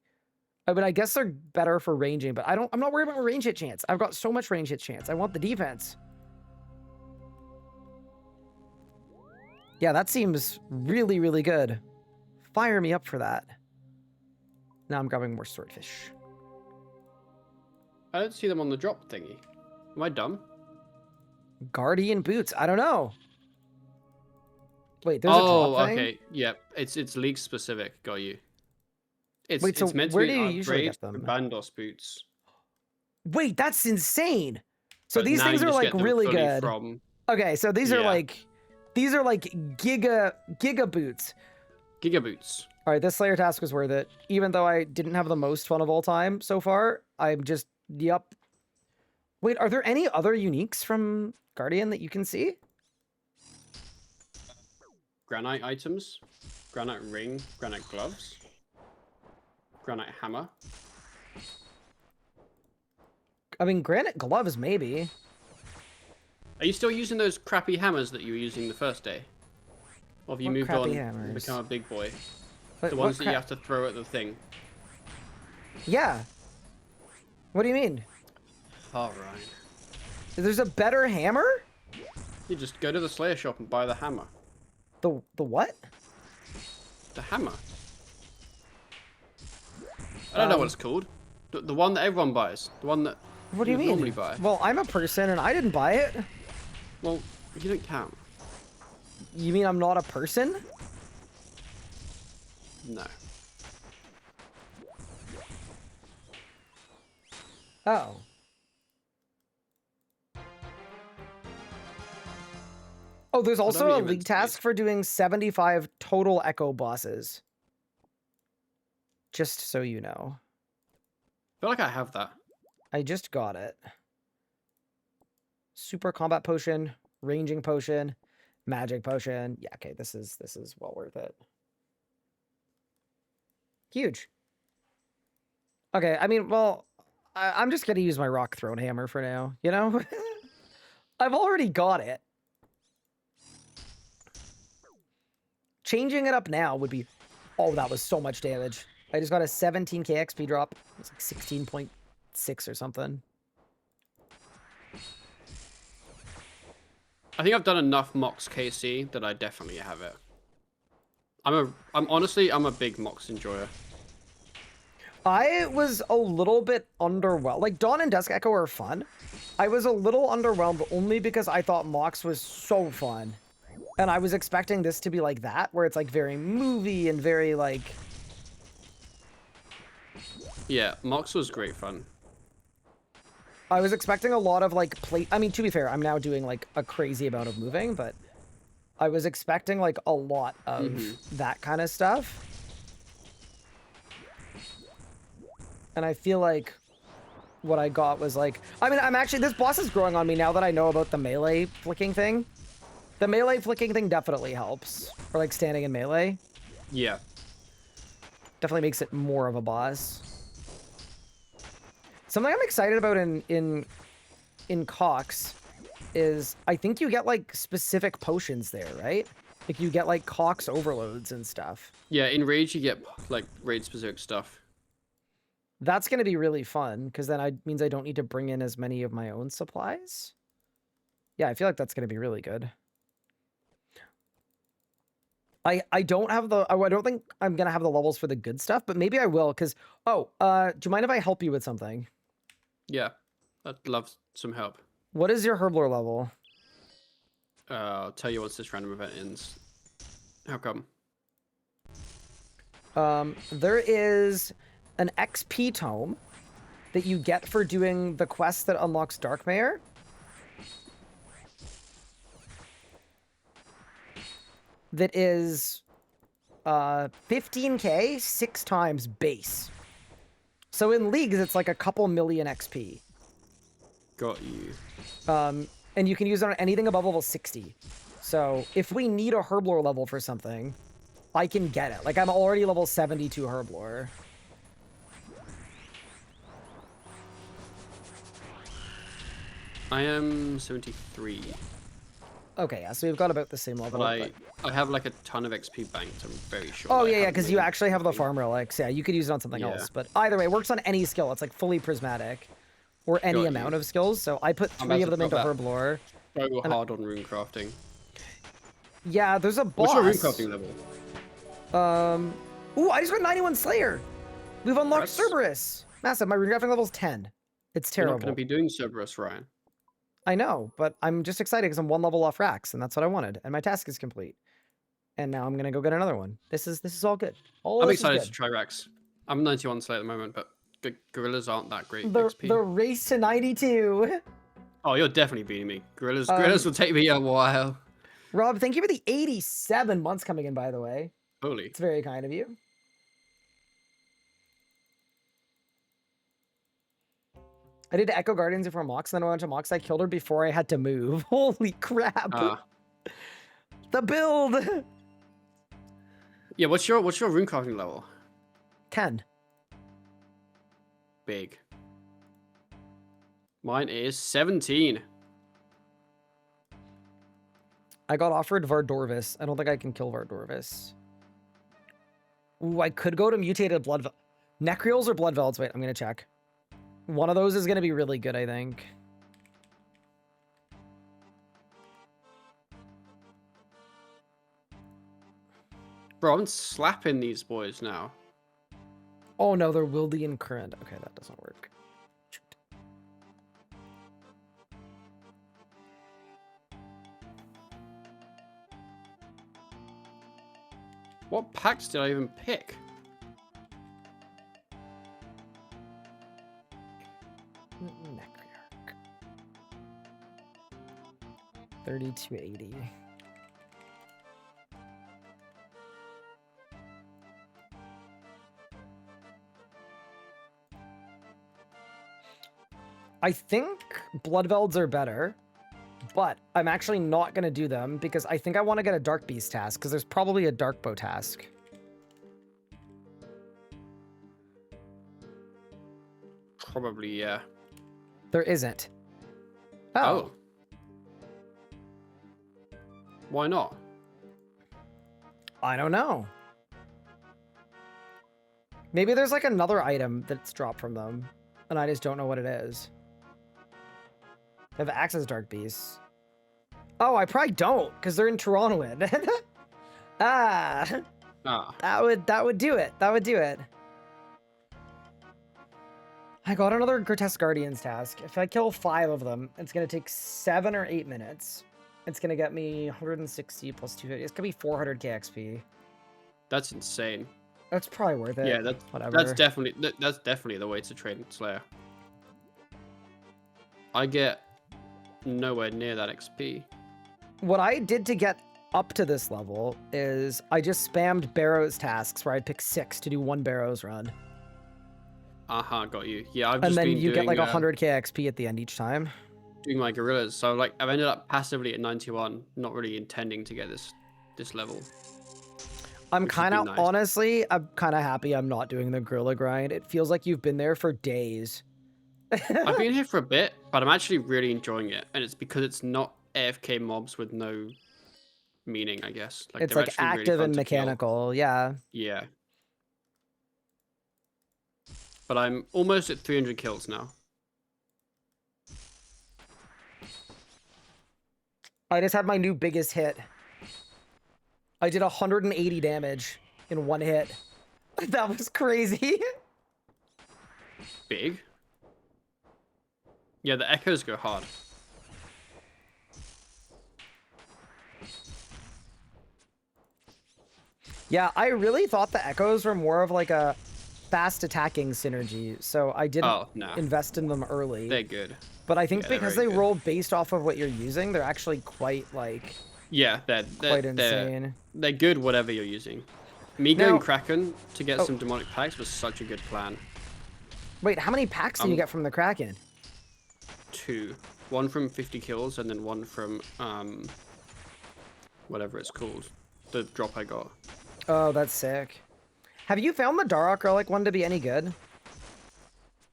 I mean, I guess they're better for ranging, but I'm not worried about my range hit chance. I've got so much range hit chance. I want the defense. Yeah, that seems really, really good. Fire me up for that. Now I'm grabbing more swordfish. I don't see them on the drop thingy. Am I dumb? Guardian boots. I don't know. Wait, there's a drop thing? Okay. Yeah, it's league specific. Got you. It's meant to where be do you an usually upgrade get them? for Bandos boots. Wait, that's insane. So But these now things you are just like get them really fully good. From... Okay, so these are like giga boots. Giga boots. All right, this Slayer task was worth it. Even though I didn't have the most fun of all time so far, I'm just, yep. Wait, are there any other uniques from Guardian that you can see? Granite items. Granite ring. Granite gloves. Granite hammer. I mean, granite gloves, maybe. Are you still using those crappy hammers that you were using the first day? Or have you moved on and become a big boy? The ones that you have to throw at the thing. Yeah. What do you mean? All right. There's a better hammer? You just go to the Slayer shop and buy the hammer. The what? The hammer. I don't know what it's called. The one that everyone buys. The one that what do you mean? Normally buy. Well, I'm a person and I didn't buy it. Well, you don't count. You mean I'm not a person? No. Oh. Oh, there's also a league task for doing 75 total Echo bosses. Just so you know. I feel like I have that. I just got it. Super combat potion, ranging potion, magic potion. Yeah, okay, this is well worth it. Huge. Okay, I mean, well, I'm just gonna use my rock throne hammer for now, you know? I've already got it. Changing it up now would be... Oh, that was so much damage. I just got a 17k XP drop. It's like 16.6 or something. I think I've done enough Mox KC that I definitely have it. I'm honestly a big Mox enjoyer. I was a little bit underwhelmed. Like, Dawn and Dusk Echo are fun. I was a little underwhelmed only because I thought Mox was so fun. And I was expecting this to be like that, where it's like very movie and very like... Yeah, Mox was great fun. I was expecting a lot of like I mean, to be fair, I'm now doing like a crazy amount of moving, but I was expecting like a lot of that kind of stuff. And I feel like what I got was like, I mean, this boss is growing on me now that I know about the melee flicking thing. The melee flicking thing definitely helps. Or like standing in melee. Yeah. Definitely makes it more of a boss. Something I'm excited about in Cox is I think you get like specific potions there, right? Like you get like Cox overloads and stuff. Yeah, in Rage you get like raid-specific stuff. That's going to be really fun because then means I don't need to bring in as many of my own supplies. Yeah, I feel like that's going to be really good. I don't have the... I don't think I'm going to have the levels for the good stuff, but maybe I will because... Oh, do you mind if I help you with something? Yeah, I'd love some help. What is your herblore level? I'll tell you once this random event ends. How come? There is an XP tome that you get for doing the quest that unlocks Darkmare. That is 15k 6 times base. So in leagues, it's like a couple million XP. Got you. And you can use it on anything above level 60. So if we need a herblore level for something, I can get it. Like I'm already level 72 herblore. I am 73. Okay, yeah, so we've got about the same level. But I have like a ton of XP banked, I'm very sure. Oh, yeah, because you actually have the farm relics. Yeah, you could use it on something else. But either way, it works on any skill. It's like fully prismatic. Or any amount of skills. So I put 3 of them into herblore. Go hard on rune crafting. Yeah, there's a boss. What's your rune crafting level? Ooh, I just got 91 Slayer. We've unlocked Cerberus. Massive. My rune crafting level's 10. It's terrible. You're not going to be doing Cerberus, Ryan. I know, but I'm just excited because I'm 1 level off Rax, and that's what I wanted. And my task is complete. And now I'm going to go get another one. This is all good. I'm excited to try Rax. I'm 91 Slayer at the moment, but gorillas aren't that great XP. The race to 92. Oh, you're definitely beating me. Gorillas will take me a while. Rob, thank you for the 87 months coming in, by the way. Holy. It's very kind of you. I did Echo Guardians before Mox, and then I went to Mox. I killed her before I had to move. Holy crap. The build. Yeah, what's your rune crafting level? 10. Big. Mine is 17. I got offered Vardorvis. I don't think I can kill Vardorvis. Ooh, I could go to mutated blood... Necreals or blood velds? Wait, I'm going to check. One of those is going to be really good, I think. Bro, I'm slapping these boys now. Oh no, they're Wildian current. Okay, that doesn't work. Shoot. What packs did I even pick? Necrearch. 3280. I think Bloodvelds are better, but I'm actually not going to do them because I think I want to get a Dark Beast task because there's probably a Dark Bow task. Probably, yeah. There isn't. Oh. Why not? I don't know. Maybe there's like another item that's dropped from them, and I just don't know what it is. They have access Dark Beasts. Oh, I probably don't, because they're in Torontoan. That would do it. That would do it. I got another Grotesque Guardians task. If I kill 5 of them, it's going to take 7 or 8 minutes. It's going to get me 160 plus 250. It's going to be 400k XP. That's insane. That's probably worth it. Yeah, whatever. That's definitely the way to train Slayer. I get nowhere near that XP. What I did to get up to this level is I just spammed Barrows tasks where I'd pick 6 to do 1 Barrows run. Got you. Yeah, I've and just then been you doing, get like 100k XP at the end each time. Doing my gorillas, so like I've ended up passively at 91, not really intending to get this level. I'm kind of honestly, I'm kind of happy I'm not doing the gorilla grind. It feels like you've been there for days. I've been here for a bit, but I'm actually really enjoying it, and it's because it's not AFK mobs with no meaning, I guess. Like It's they're like actually really active fun and to kill. mechanical, yeah. Yeah. But I'm almost at 300 kills now. I just had my new biggest hit. I did 180 damage in one hit. That was crazy. Big? Yeah, the echoes go hard. Yeah, I really thought the echoes were more of like a fast attacking synergy, so I didn't invest in them early. They're good. But I think Yeah, because they roll based off of what you're using, they're actually quite like... Yeah, quite insane. They're good whatever you're using. Me going Kraken to get some demonic packs was such a good plan. Wait, how many packs do you get from the Kraken? 2. One from 50 kills and then one from whatever it's called. The drop I got. Oh, that's sick. Have you found the Darok Relic one to be any good?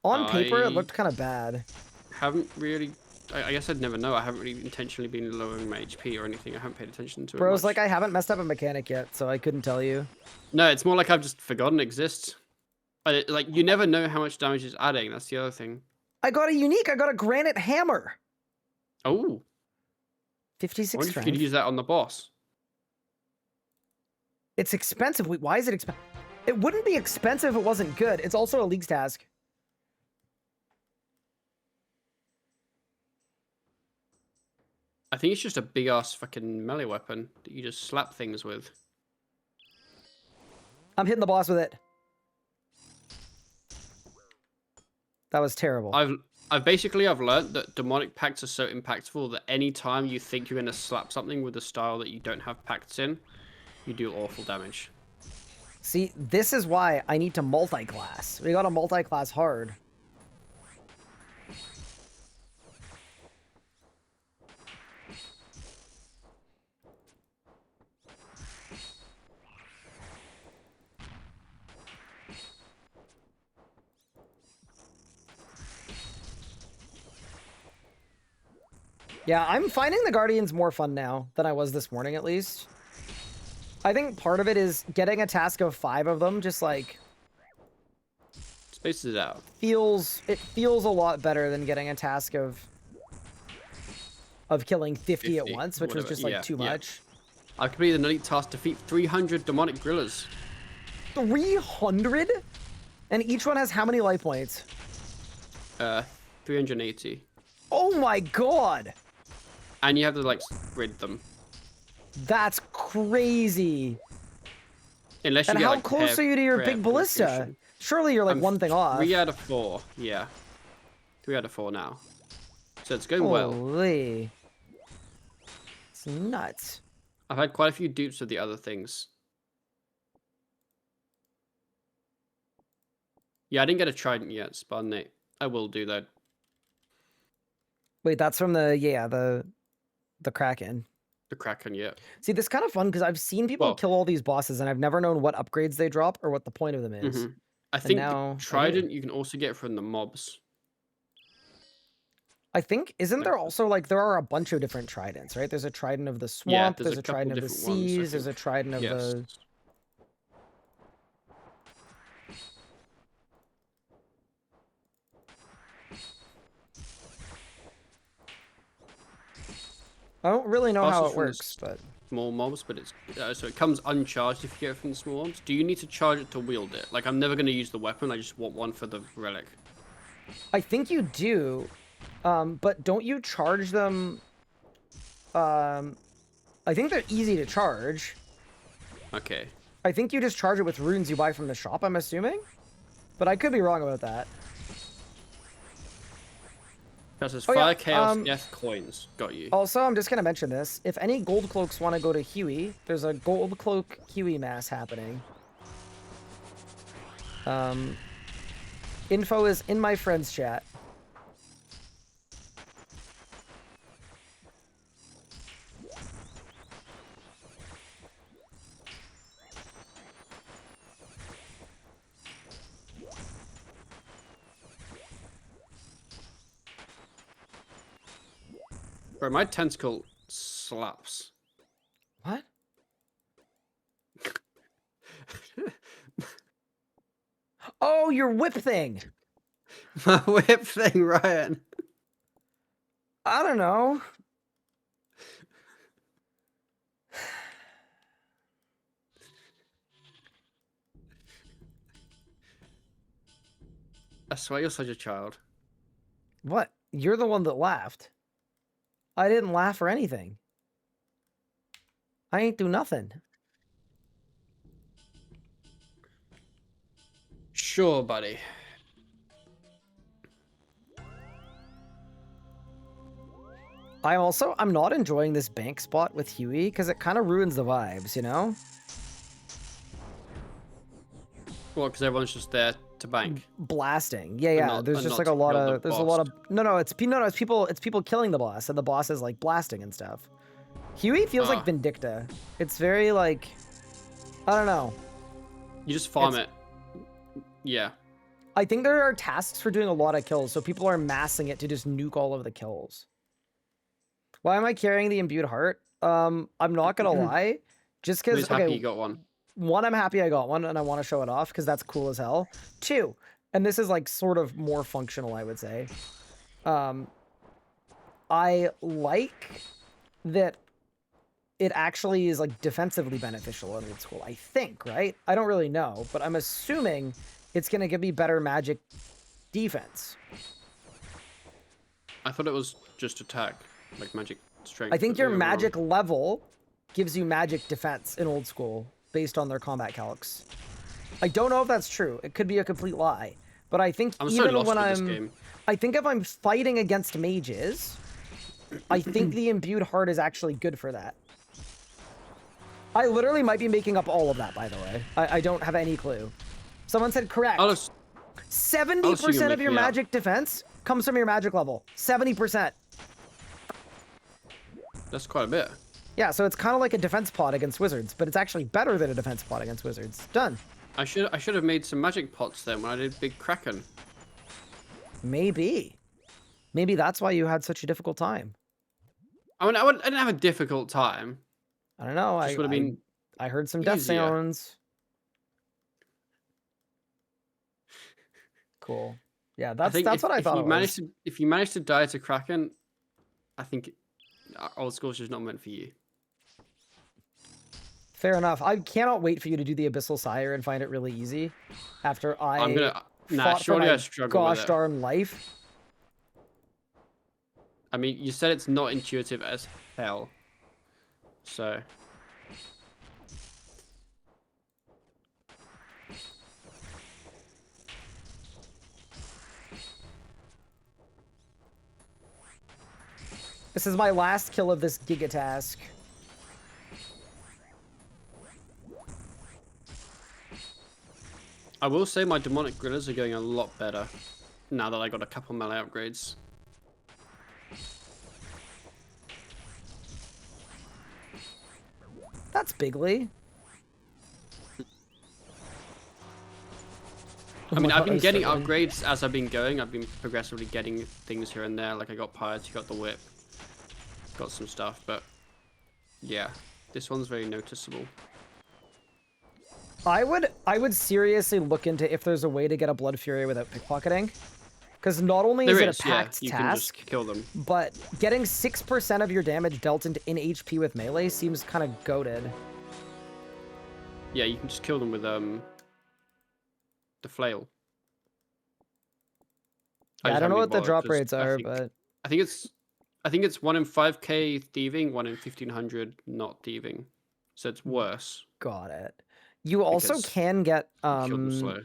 On paper, it looked kind of bad. Haven't really... I guess I'd never know. I haven't really intentionally been lowering my HP or anything. I haven't paid attention to it Bro's much. like, I haven't messed up a mechanic yet, so I couldn't tell you. No, it's more like I've just forgotten it exists. Like, you never know how much damage it's adding. That's the other thing. I got a unique. I got a granite hammer. Oh. 56 I wonder strength. if you could use that on the boss. It's expensive. Wait, why is it expensive? It wouldn't be expensive if it wasn't good. It's also a League's task. I think it's just a big-ass fucking melee weapon that you just slap things with. I'm hitting the boss with it. That was terrible. I've basically learned that demonic pacts are so impactful that any time you think you're gonna slap something with a style that you don't have pacts in, you do awful damage. See, this is why I need to multi-class. We got to multi-class hard. Yeah, I'm finding the Guardians more fun now than I was this morning, at least. I think part of it is getting a task of 5 of them, just like... spaces it out. It feels a lot better than getting a task of killing 50 at once, which was just like too much. I've completed an elite task to defeat 300 demonic gorillas. 300? And each one has how many life points? 380. Oh my god! And you have to, like, rid them. That's crazy. Unless you and get, how like, close are you to your big ballista? Surely you're like one thing off. 3 out of 4, yeah. 3 out of 4 now. So it's going well. Holy. It's nuts. I've had quite a few dupes of the other things. Yeah, I didn't get a trident yet, Sparnate. I will do that. Wait, that's from the Kraken. The Kraken, yeah. See, this is kind of fun because I've seen people kill all these bosses and I've never known what upgrades they drop or what the point of them is. I think the trident you can also get from the mobs. I think, isn't there also, like, there are a bunch of different tridents, right? There's a trident of the swamp, there's a trident of the seas, there's a trident of the... I don't really know how it works, but... Small mobs, but it's... so it comes uncharged if you get it from the small mobs. Do you need to charge it to wield it? Like, I'm never going to use the weapon, I just want one for the relic. I think you do, but don't you charge them... I think they're easy to charge. Okay. I think you just charge it with runes you buy from the shop, I'm assuming? But I could be wrong about that. That's fire, chaos, death, coins. Got you. Also, I'm just going to mention this. If any gold cloaks want to go to Huey, there's a gold cloak Huey mass happening. Info is in my friend's chat. Bro, my tentacle slaps. What? Oh, your whip thing. My whip thing, Ryan. I don't know. I swear you're such a child. What? You're the one that laughed. I didn't laugh or anything. I ain't do nothing. Sure, buddy. I'm not enjoying this bank spot with Huey because it kind of ruins the vibes, you know? Well, because everyone's just there to bank. Blasting. Yeah. not- There's and just not like a to lot kill the of there's a boss. lot of it's people killing the boss and the boss is like blasting and stuff. Huey feels like Vindicta. It's very like I don't know. You just farm it. Yeah. I think there are tasks for doing a lot of kills, so people are massing it to just nuke all of the kills. Why am I carrying the imbued heart? I'm not gonna lie. Just I'm because just happy you got one. One, I'm happy I got one and I want to show it off because that's cool as hell. Two, and this is like sort of more functional, I would say. I like that it actually is like defensively beneficial in old school, I think, right? I don't really know, but I'm assuming it's going to give me better magic defense. I thought it was just attack, like magic strength. I think but your maybe I'm wrong. magic level gives you magic defense in old school based on their combat calcs. I don't know if that's true. It could be a complete lie. But I think I'm so even lost when with this I'm game. I think if I'm fighting against mages, I think the imbued heart is actually good for that. I literally might be making up all of that, by the way. I don't have any clue. Someone said correct. 70% of your magic defense comes from your magic level. 70%. That's quite a bit. Yeah, so it's kind of like a defense pot against wizards, but it's actually better than a defense pot against wizards. Done. I should have made some magic pots then when I did Big Kraken. Maybe. Maybe that's why you had such a difficult time. I mean, I didn't have a difficult time. I don't know. Just would have been I heard some death easier. sounds. Cool. Yeah, that's what I thought it was. If you manage to die to Kraken, I think old school's just not meant for you. Fair enough. I cannot wait for you to do the Abyssal Sire and find it really easy. After I'm gonna fought for surely my I struggle with gosh it. darn life. I mean, you said it's not intuitive as hell, so. This is my last kill of this Giga task. I will say my demonic gorillas are going a lot better now that I got a couple melee upgrades. That's bigly. I mean, I've been That getting is so upgrades as I've been going. I've been progressively getting things here and there. Like I got piety, got the whip, got some stuff. But yeah, this one's very noticeable. I would seriously look into if there's a way to get a Blood Fury without pickpocketing. Because not only is it a packed you task, can just kill them. but getting 6% of your damage dealt in HP with melee seems kind of goated. Yeah, you can just kill them with the flail. Yeah, I don't know what the drop 'cause rates are, but I think it's 1 in 5k thieving, 1 in 1500 not thieving. So it's worse. got it. You also Because can get Kill them slow.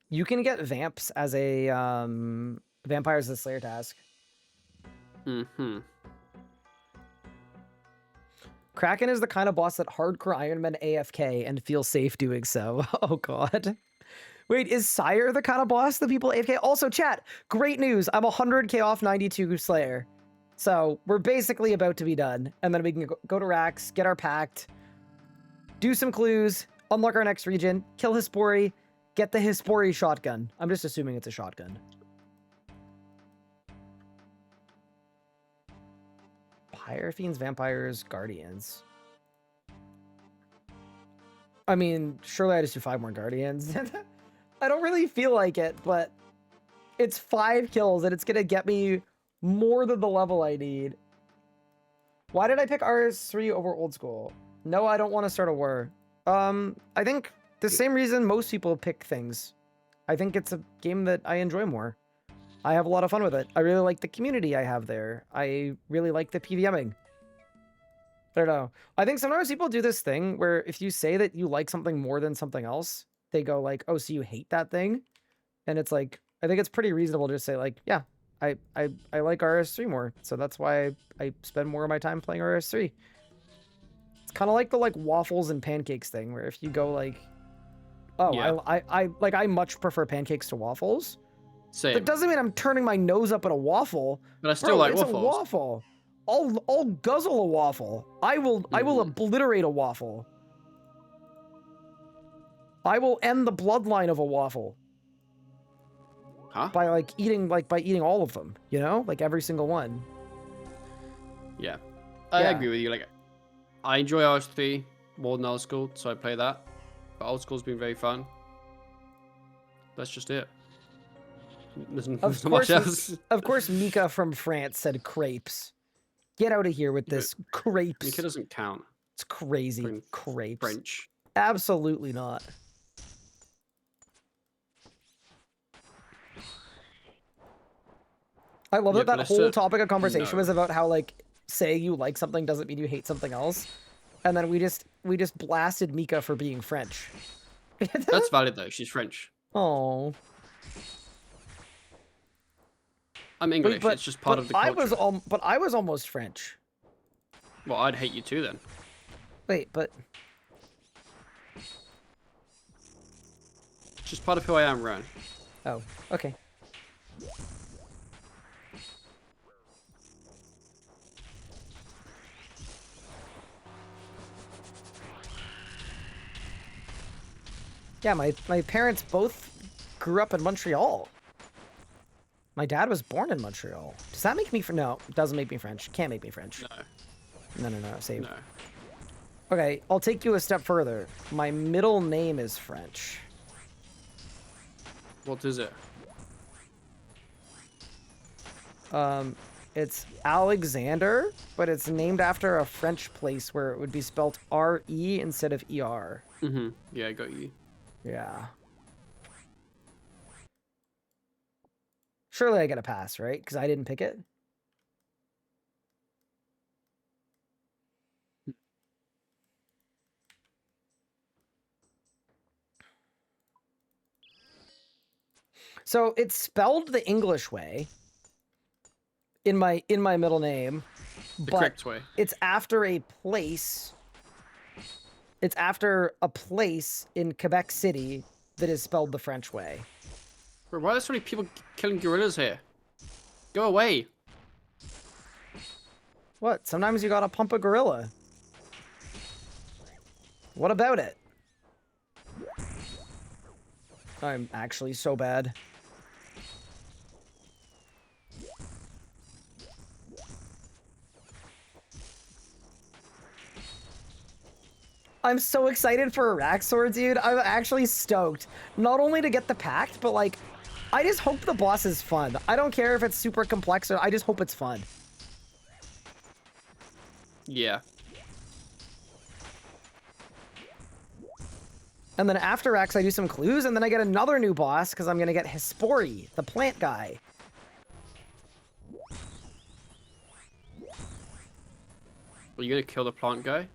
you can get vamps as a vampires as a slayer task. Mm-hmm. Kraken is the kind of boss that hardcore Ironman AFK and feel safe doing so. Oh god. Wait, is Sire the kind of boss that people AFK? Also, chat, great news. I'm 100k off 92 Slayer. So we're basically about to be done. And then we can go to Rax, get our pact, do some clues, unlock our next region, kill Hispori, get the Hispori shotgun. I'm just assuming it's a shotgun. Hierophants, Vampires, Guardians. I mean, surely I just do 5 more Guardians. I don't really feel like it, but it's 5 kills and it's gonna get me more than the level I need. Why did I pick RS3 over old school? No, I don't want to start a war. I think the same reason most people pick things. I think it's a game that I enjoy more. I have a lot of fun with it. I really like the community I have there. I really like the PVMing. I don't know. I think sometimes people do this thing where if you say that you like something more than something else, they go like, oh, so you hate that thing? And it's like, I think it's pretty reasonable to just say like, yeah, I like RS3 more. So that's why I spend more of my time playing RS3. It's kind of like the like waffles and pancakes thing where if you go like, oh, yeah. I much prefer pancakes to waffles. Same. That doesn't mean I'm turning my nose up at a waffle. But I still like waffles. It's a waffle. I'll guzzle a waffle. I will obliterate a waffle. I will end the bloodline of a waffle. Huh? By eating all of them, you know? Like every single one. Yeah. I agree with you. Like I enjoy RS3 more than old school, so I play that. But old school's been very fun. That's just it. There's not much else. Of course, Mika from France said crepes. Get out of here with this crepes. Mika doesn't count. It's crazy. Crepes. French. Absolutely not. I love that whole topic of conversation was about how like saying you like something doesn't mean you hate something else, and then we just blasted Mika for being French. That's valid though. She's French. Oh. I'm English. It's just part of the culture. But I was almost French. Well, I'd hate you too then. Wait, but it's just part of who I am, Ron. Oh, okay. Yeah, my parents both grew up in Montreal. My dad was born in Montreal. Does that make me no, it doesn't make me French. Can't make me French. No. Save. No. Okay, I'll take you a step further. My middle name is French. What is it? It's Alexander, but it's named after a French place where it would be spelled R-E instead of E-R. Mm-hmm. Yeah, I got you. Yeah. Surely I get a pass, right? Because I didn't pick it. So it's spelled the English way in my middle name, the correct way. It's after a place. It's after a place in Quebec City that is spelled the French way. Bro, why are there so many people killing gorillas here? Go away. What? Sometimes you gotta pump a gorilla. What about it? I'm actually so bad. I'm so excited for Araxor, dude. I'm actually stoked. Not only to get the pact, but like, I just hope the boss is fun. I don't care if it's super complex or I just hope it's fun. Yeah. And then after Rex, I do some clues, and then I get another new boss, because I'm going to get Hespori, the plant guy. Are you going to kill the plant guy?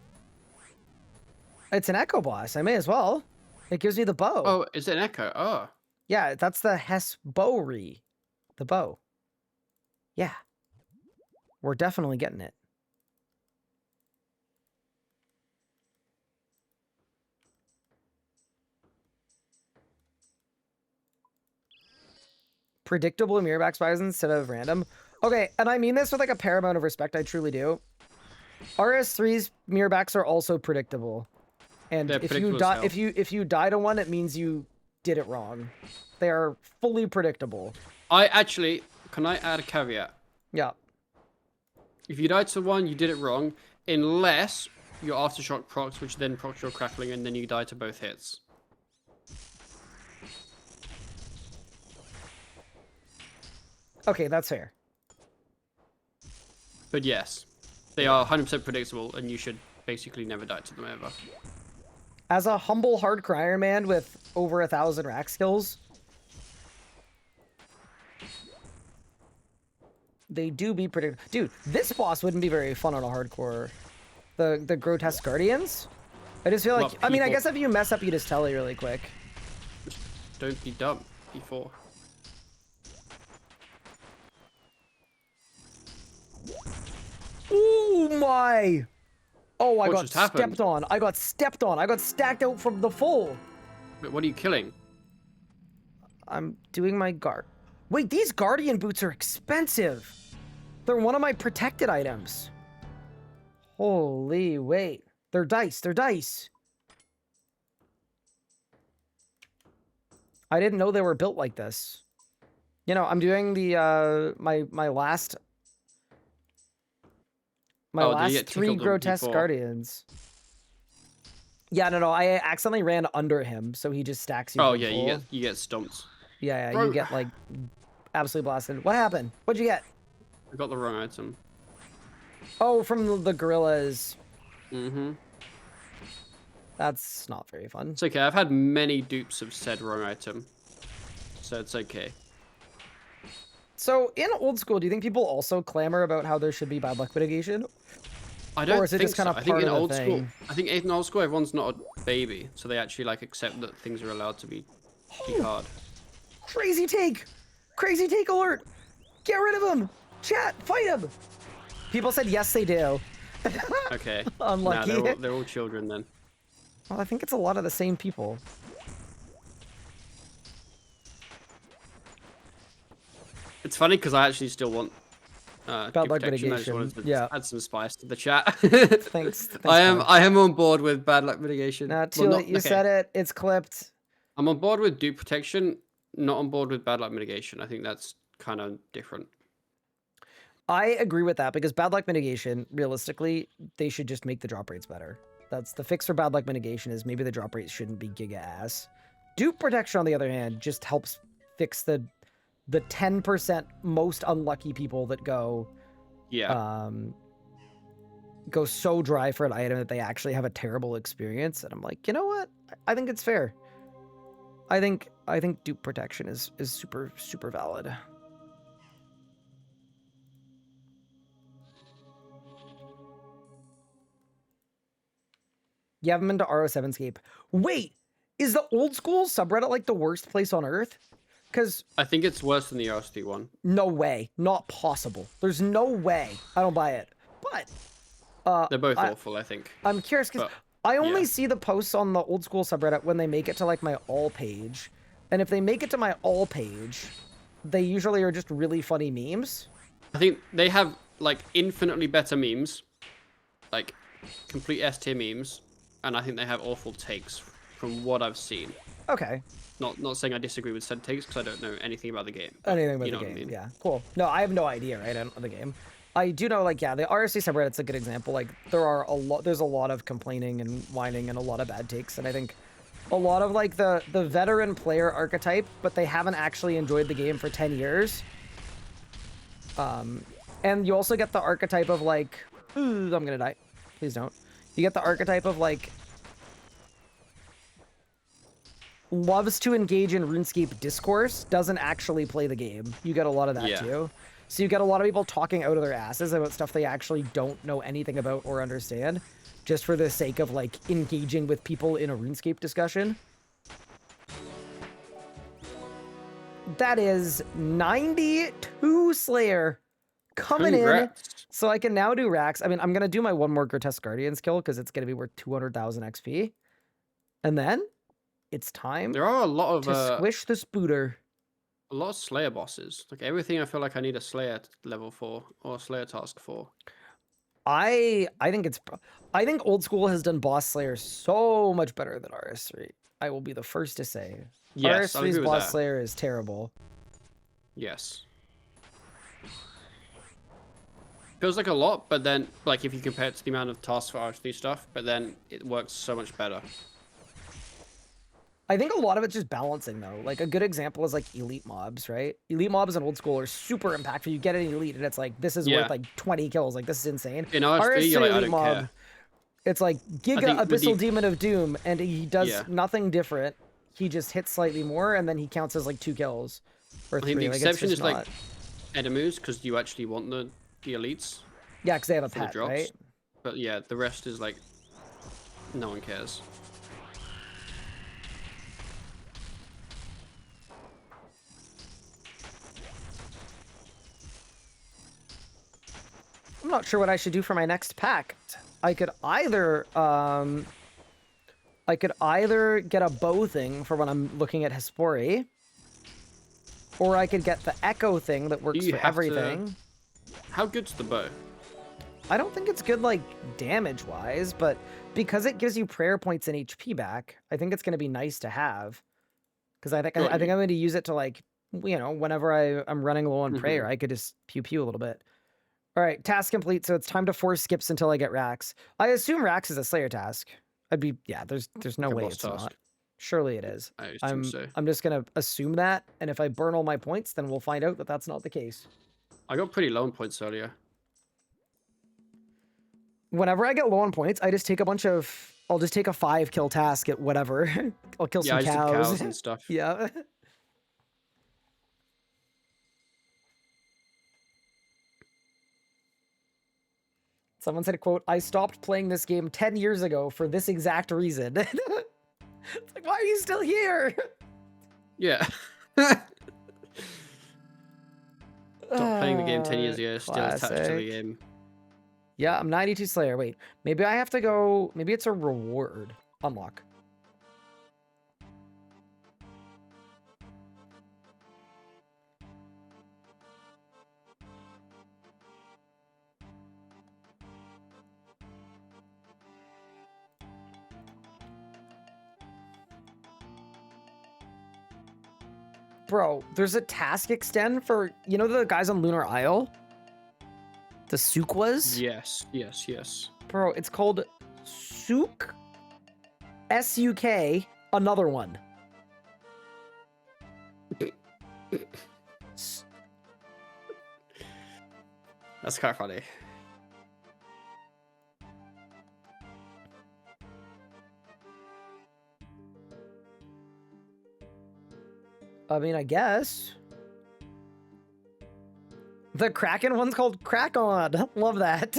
It's an echo boss. I may as well. It gives me the bow. Oh, is it an echo? Oh. Yeah, that's the Hespori. The bow. Yeah. We're definitely getting it. Predictable mirrorback spies instead of random. Okay, and I mean this with like a paramount of respect. I truly do. RS3's mirrorbacks are also predictable. And if you die to one, it means you did it wrong. They are fully predictable. Can I add a caveat? Yeah. If you died to one, you did it wrong, unless your aftershock procs, which then procs your crackling, and then you die to both hits. Okay, that's fair. But yes, they are 100% predictable, and you should basically never die to them ever. As a humble hardcore Iron Man with over 1,000 rack skills, they do be predictable. Dude, this boss wouldn't be very fun on a hardcore. The grotesque guardians. I just feel like, Well, I mean, I people- guess if you mess up, you just tell it really quick. Just don't be dumb before. Oh my! Oh, I What got just happened? stepped on. I got stepped on. I got stacked out from the full. But what are you killing? I'm doing my guard. Wait, these guardian boots are expensive. They're one of my protected items. Holy wait. They're dice. They're dice. I didn't know they were built like this. You know, I'm doing the my last Oh, did you last get 3 tickled grotesque before? guardians. Yeah, no, I accidentally ran under him, so he just stacks you. Oh from yeah, full. you get stumped. Yeah, Bro. you get like absolutely blasted. What happened? What'd you get? I got the wrong item. Oh, from the gorillas. Mm-hmm. That's not very fun. It's okay. I've had many dupes of said wrong item, so it's okay. So in old school, do you think people also clamor about how there should be bad luck mitigation? I don't Or is it think just kind so. of I think part in of the old school, thing? I think in old school everyone's not a baby, so they actually like accept that things are allowed to be hard. Crazy take! Crazy take alert! Get rid of him! Chat, fight him! People said yes, they do. Okay. Unlucky. Nah, they're all children then. Well, I think it's a lot of the same people. It's funny because I actually still want Bad good luck protection. I just mitigation. wanted to Yeah. add some spice to the chat. Thanks I am Tom. on board with bad luck mitigation. Nah, too Well, late. You okay. said it. It's clipped. I'm on board with dupe protection, not on board with bad luck mitigation. I think that's kind of different. I agree with that because bad luck mitigation, realistically, they should just make the drop rates better. That's the fix for bad luck mitigation is maybe the drop rates shouldn't be giga ass. Dupe protection, on the other hand, just helps fix the 10% most unlucky people that go Yeah. go so dry for an item that they actually have a terrible experience. And I'm like, you know what? I think it's fair. I think dupe protection is super valid. You haven't been to RO7scape. Wait, is the old school subreddit like the worst place on earth? Because I think it's worse than the RS3 one. no way, not possible. There's no way. I don't buy it. But They're both awful, I think. I'm curious because But, I only yeah. see the posts on the old school subreddit when they make it to like my all page. And if they make it to my all page, they usually are just really funny memes. I think they have like infinitely better memes, like complete S tier memes, and I think they have awful takes from what I've seen. Okay. Not saying I disagree with said takes because I don't know anything about the game. but Anything about you the know what game. I mean. Yeah, cool. No, I have no idea, right? I don't know the game. I do know, like, yeah, the RS3 subreddit's a good example. Like, there's a lot of complaining and whining and a lot of bad takes, and I think a lot of like the veteran player archetype, but they haven't actually enjoyed the game for 10 years. And you also get the archetype of like, ooh, I'm gonna die. Please don't. You get the archetype of like loves to engage in RuneScape discourse, doesn't actually play the game. You get a lot of that Yeah. too. So you get a lot of people talking out of their asses about stuff they actually don't know anything about or understand, just for the sake of like engaging with people in a RuneScape discussion. That is 92 Slayer coming Congrats. in. So I can now do racks. I mean, I'm going to do my one more Grotesque Guardians kill because it's going to be worth 200,000 XP. And then it's time There are a lot to of squish the spooter. a lot of Slayer bosses. Like everything, I feel like I need a Slayer level 4 or a Slayer task 4. I think Old School has done Boss Slayer so much better than RS3. I will be the first to say. Yes, I RS3's agree with Boss that. Slayer is terrible. Yes. Feels like a lot, but then, like, if you compare it to the amount of tasks for RS3 stuff, but then it works so much better. I think a lot of it's just balancing, though. Like, a good example is, like, elite mobs, right? Elite mobs in old school are super impactful. You get an elite, and it's like, this is worth, like, 20 kills. Like, this is insane. In RS3, you're like, I don't care. It's like Giga Abyssal Demon of Doom, and he does nothing different. He just hits slightly more, and then he counts as, like, 2 kills. Or 3. I think the exception is, not... like, Edemus, because you actually want the elites. Yeah, because they have a pet, drops. right? But yeah, the rest is like, no one cares. I'm not sure what I should do for my next pack. I could either get a bow thing for when I'm looking at Hespori, or I could get the echo thing that works for everything. How good's the bow? I don't think it's good, like, damage-wise, but because it gives you prayer points and HP back, I think it's going to be nice to have. Because I think I'm going to use it to, like, you know, whenever I'm running low on prayer, I could just pew-pew a little bit. All right, task complete, so it's time to force skips until I get Rax. I assume Rax is a Slayer task. There's no way it's not. Surely it is. I assume so. I'm just going to assume that, and if I burn all my points, then we'll find out that that's not the case. I got pretty low on points earlier. Whenever I get low on points, I just take I'll just take a 5-kill task at whatever. I'll kill some cows and stuff. Yeah. Someone said, quote, "I stopped playing this game 10 years ago for this exact reason." It's like, why are you still here? Yeah. Stopped playing the game 10 years ago, still attached to the game. Yeah, I'm 92 Slayer. Wait, maybe I have to go... Maybe it's a reward. Unlock. Bro, there's a task extend for... You know the guys on Lunar Isle? The Sukwas? Yes. Bro, it's called Suk. S-U-K. Another one. That's kind of funny. I mean, I guess. The Kraken one's called Crack-On. Love that.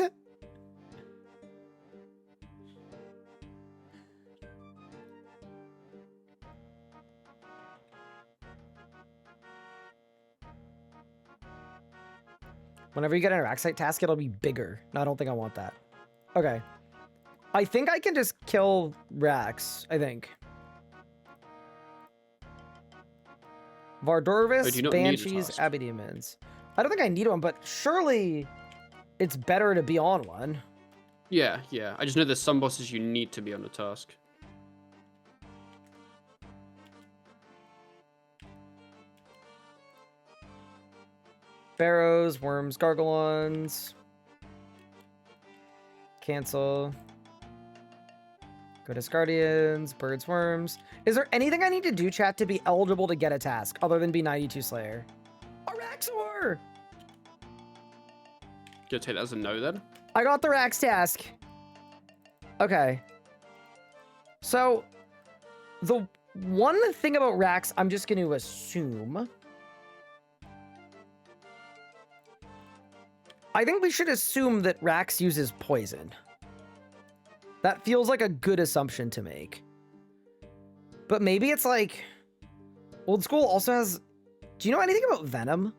Whenever you get an Araxite task, it'll be bigger. No, I don't think I want that. Okay. I think I can just kill Rax, I think. Vardorvis, Banshees, Abydemons. I don't think I need one, but surely it's better to be on one. Yeah. I just know there's some bosses you need to be on the task. Barrows, Worms, Gargalons. Cancel. Go to Guardians, Birds, Worms. Is there anything I need to do, chat, to be eligible to get a task other than be 92 Slayer? Araxor! Gonna take that as a no then? I got the Rax task. Okay. So, the one thing about Rax, I'm just going to assume. I think we should assume that Rax uses poison. That feels like a good assumption to make. But maybe it's like... Old School also has... Do you know anything about Venom?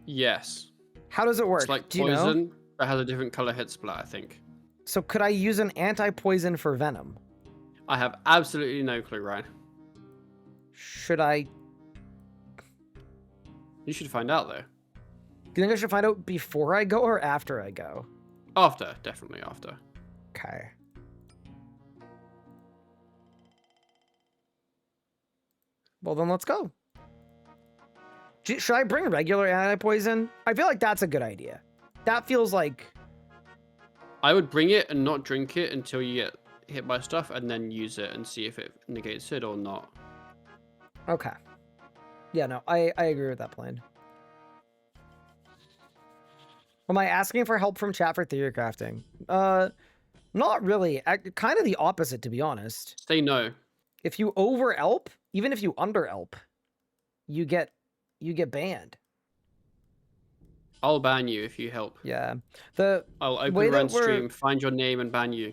Yes. How does it work? It's like Do poison, you know? but has a different color hit split, I think. So could I use an anti-poison for Venom? I have absolutely no clue, Ryan. Should I... You should find out, though. Do you think I should find out before I go or after I go? After, definitely after. Okay. Well, then let's go. Should I bring regular anti-poison? I feel like that's a good idea. that feels like... I would bring it and not drink it until you get hit by stuff, and then use it and see if it negates it or not. Okay. Yeah, no, I agree with that plan. Am I asking for help from chat for theory crafting? Not really. Kind of the opposite, to be honest. Say no. If you over-elp, even if you under-elp, you get banned. I'll ban you if you help. Yeah. I'll open run stream, find your name, and ban you.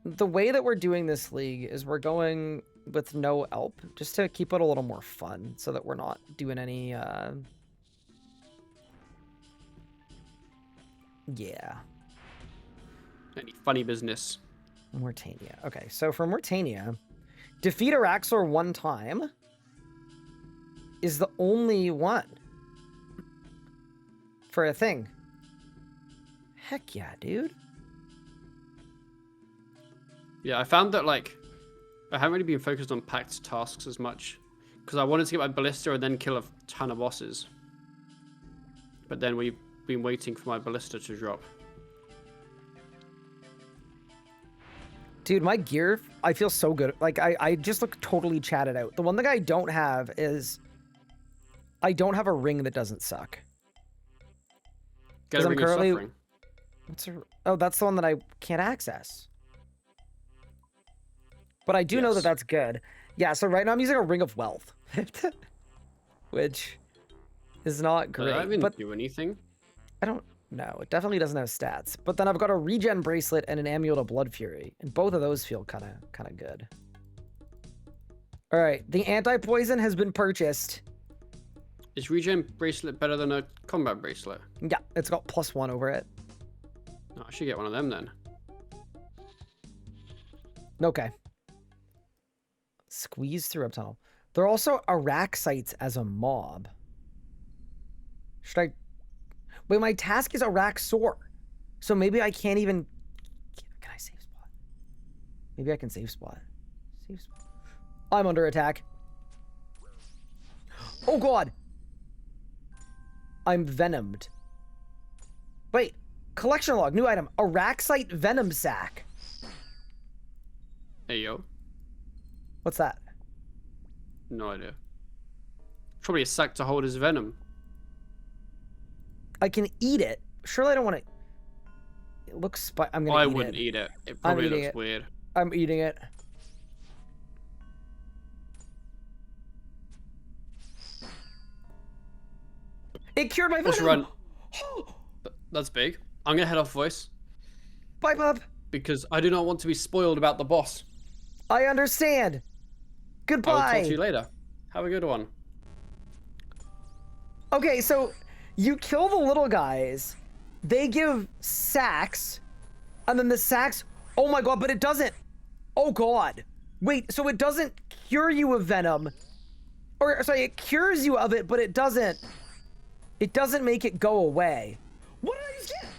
The way that we're doing this league is we're going with no elp, just to keep it a little more fun, so that we're not doing any, yeah. Any funny business. Mortania. Okay, so for Mortania, defeat Araxor one time is the only one for a thing. Heck yeah, dude. Yeah, I found that, like, I haven't really been focused on packed tasks as much, because I wanted to get my ballista and then kill a ton of bosses. But then we've been waiting for my ballista to drop. Dude, my gear, I feel so good. Like, I just look totally chatted out. The one thing I don't have is I don't have a ring that doesn't suck. Get a ring of suffering. Oh, that's the one that I can't access. But I do know that that's good. Yeah, so right now I'm using a ring of wealth. Which is not great. I didn't do anything. I don't know. It definitely doesn't have stats. But then I've got a regen bracelet and an amulet of blood fury. And both of those feel kind of good. Alright, the anti-poison has been purchased. Is regen bracelet better than a combat bracelet? Yeah, it's got +1 over it. Oh, I should get one of them then. Okay. Squeeze through up tunnel. There are also Araxites as a mob. Should I... Wait, my task is Araxor. So maybe I can't even... Can I save spot? Maybe I can save spot. Save spot. I'm under attack. Oh god! I'm venomed. Wait. Collection log. New item. Araxite venom sac. Hey, yo. What's that? No idea. Probably a sack to hold his venom. I can eat it. Surely I don't want to... It looks... I'm gonna eat it. I wouldn't eat it. It probably looks weird. I'm eating it. It cured my venom! Let's run. That's big. I'm gonna head off, voice. Bye, bub. Because I do not want to be spoiled about the boss. I understand. Goodbye. I'll talk to you later. Have a good one. Okay, so you kill the little guys. They give sacks. And then the sacks... Oh my god, but it doesn't... Oh god. Wait, so it doesn't cure you of venom. Or, sorry, it cures you of it, but it doesn't... It doesn't make it go away. What did I just get?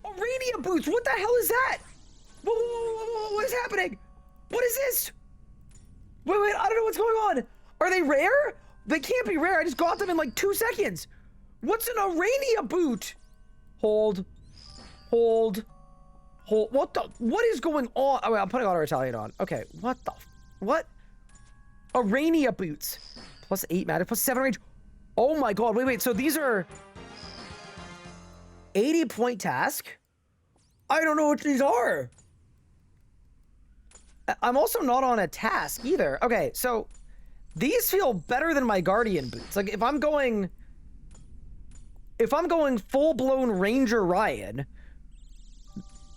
Arania boots! What the hell is that? Whoa, whoa, whoa, whoa, what is happening? What is this? Wait, I don't know what's going on. Are they rare? They can't be rare. I just got them in like 2 seconds. What's an Arania boot? Hold. What is going on? Oh, wait, I'm putting auto retaliate on. Okay, what? Arania boots. +8 matter, +7 range. Oh my god, wait, so these are 80-point task? I don't know what these are. I'm also not on a task either. Okay, so these feel better than my Guardian boots. Like if I'm going full-blown Ranger Ryan,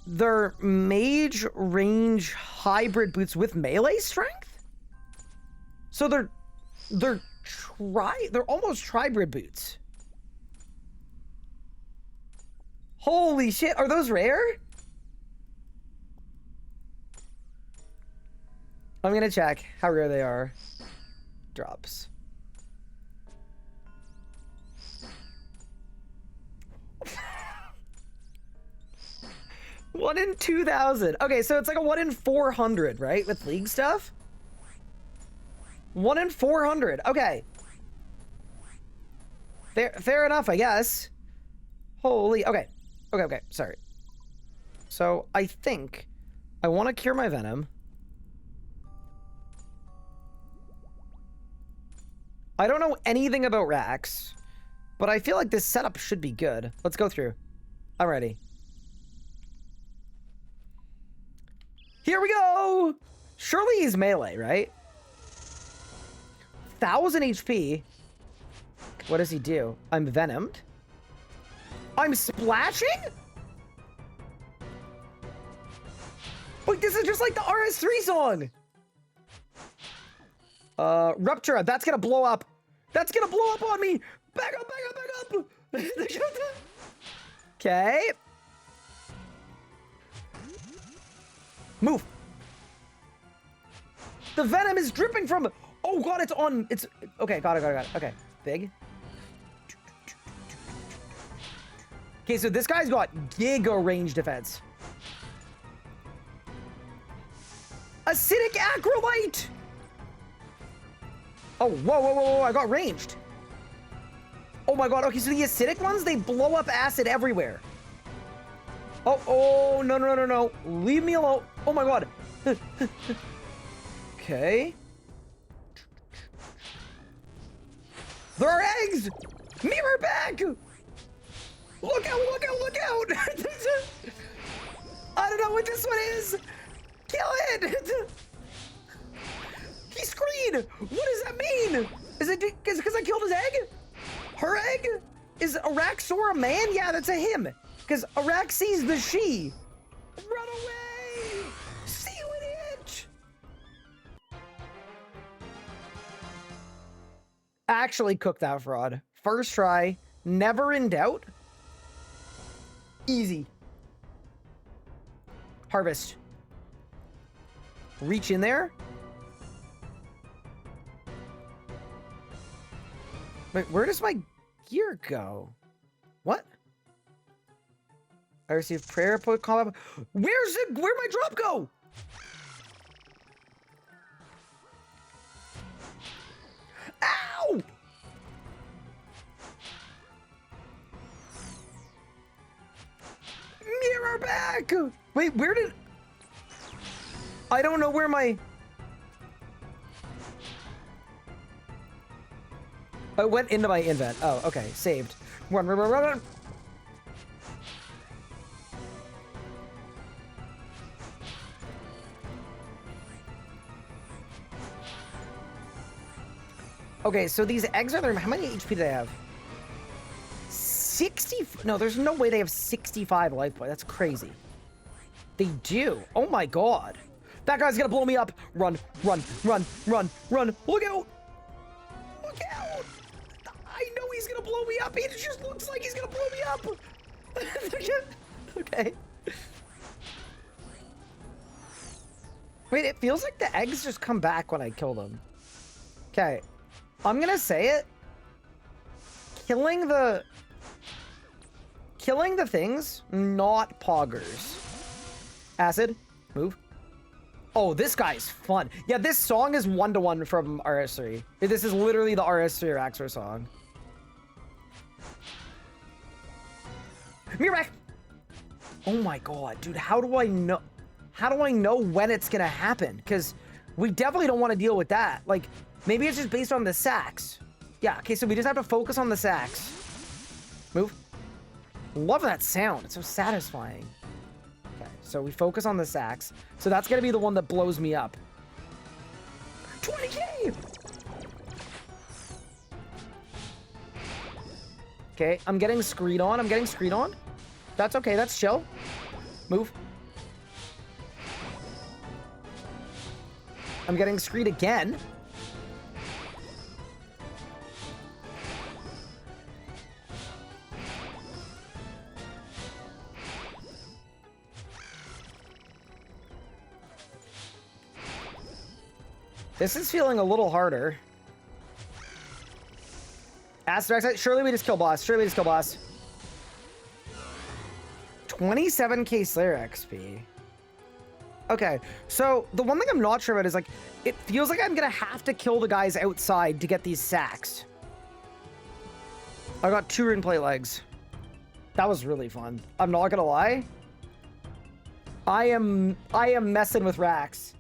they're mage range hybrid boots with melee strength? So they're almost tribrid boots. Holy shit, are those rare? I'm gonna check how rare they are. Drops. One in 2,000. Okay, so it's like a 1 in 400, right? With league stuff? 1 in 400. Okay. Fair enough, I guess. Holy, okay. Okay, sorry. So, I think I want to cure my venom. I don't know anything about racks, but I feel like this setup should be good. Let's go through. I'm ready. Here we go! Surely he's melee, right? 1000 HP. What does he do? I'm venomed. I'm splashing? Wait, this is just like the RS3 song. Ruptura, that's gonna blow up. That's gonna blow up on me. Back up, back up, back up. Okay. Move. The venom is dripping from... Oh god, it's on... It's... Okay, got it. Okay, big. Okay, so this guy's got giga range defense. Acidic acrolite! Oh, whoa, I got ranged. Oh my god, okay, so the acidic ones, they blow up acid everywhere. Oh, no. Leave me alone. Oh my god. Okay. There are eggs! Mirror back! Look out! I don't know what this one is! Kill it! He screamed! What does that mean? Is it because I killed his egg? Her egg? Is Araxor a man? Yeah, that's a him. Because Arax sees the she. Run away! See you in the itch! Actually cook that fraud. First try. Never in doubt. Easy. Harvest. Reach in there. Wait, where does my gear go? What? I received prayer point call. Where'd my drop go? Ow! Mirror back! Wait, where did... I don't know where my... I went into my invent. Oh, okay. Saved. Run. Okay, so these eggs are there. How many HP do they have? 60? No, there's no way they have 65 life points. That's crazy. They do. Oh my god. That guy's gonna blow me up. Run. Look out. I know he's gonna blow me up. He just looks like he's gonna blow me up. Okay. Wait, it feels like the eggs just come back when I kill them. Okay. I'm gonna say it. Killing the things, not poggers. Acid, move. Oh, this guy's fun. Yeah, this song is 1-to-1 from RS3. This is literally the RS3 Raxor song. Mirror back. Oh my god, dude, how do I know when it's gonna happen? Because we definitely don't want to deal with that. Like, maybe it's just based on the sacks. Yeah, okay, so we just have to focus on the sacks. Move. Love that sound. It's so satisfying. Okay, so we focus on the sacks. So that's gonna be the one that blows me up. 20k! Okay, I'm getting screed on. That's okay, that's chill. Move. I'm getting screed again. This is feeling a little harder. Aster, surely we just kill boss. 27k Slayer XP. Okay, so the one thing I'm not sure about is, like, it feels like I'm gonna have to kill the guys outside to get these sacks. I got 2 rune plate legs. That was really fun. I'm not gonna lie. I am messing with Rax.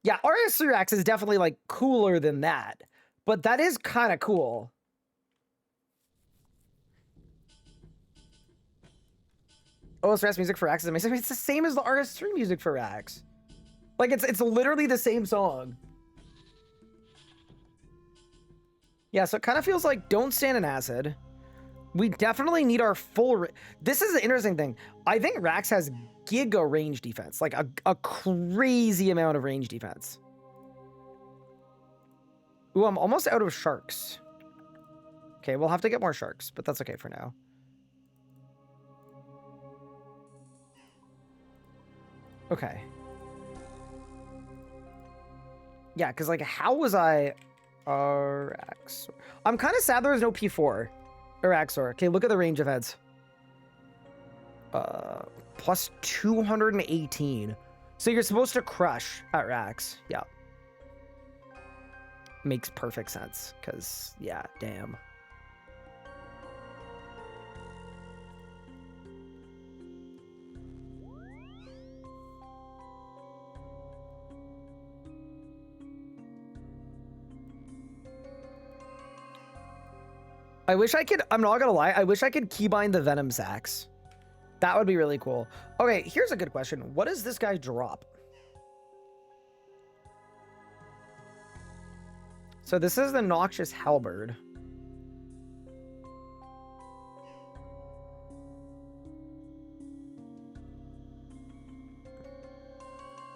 Yeah, RS3 Rax is definitely like cooler than that, but that is kind of cool. OSRS music for Rax is amazing. It's the same as the RS3 music for Rax. Like it's literally the same song. Yeah, so it kind of feels like don't stand in acid. We definitely need our full... This is the interesting thing. I think Rax has giga range defense. Like a crazy amount of range defense. Ooh, I'm almost out of sharks. Okay, we'll have to get more sharks, but that's okay for now. Okay. Yeah, because like, how was I... Araxor. I'm kind of sad there was no P4. Araxor. Okay, look at the range of heads. Plus 218. So you're supposed to crush at Rax. Yeah. Makes perfect sense. Because, yeah, damn. I wish I could, I'm not gonna lie, I wish I could keybind the Venom Sacs. That would be really cool. Okay, here's a good question. What does this guy drop? So this is the Noxious Halberd.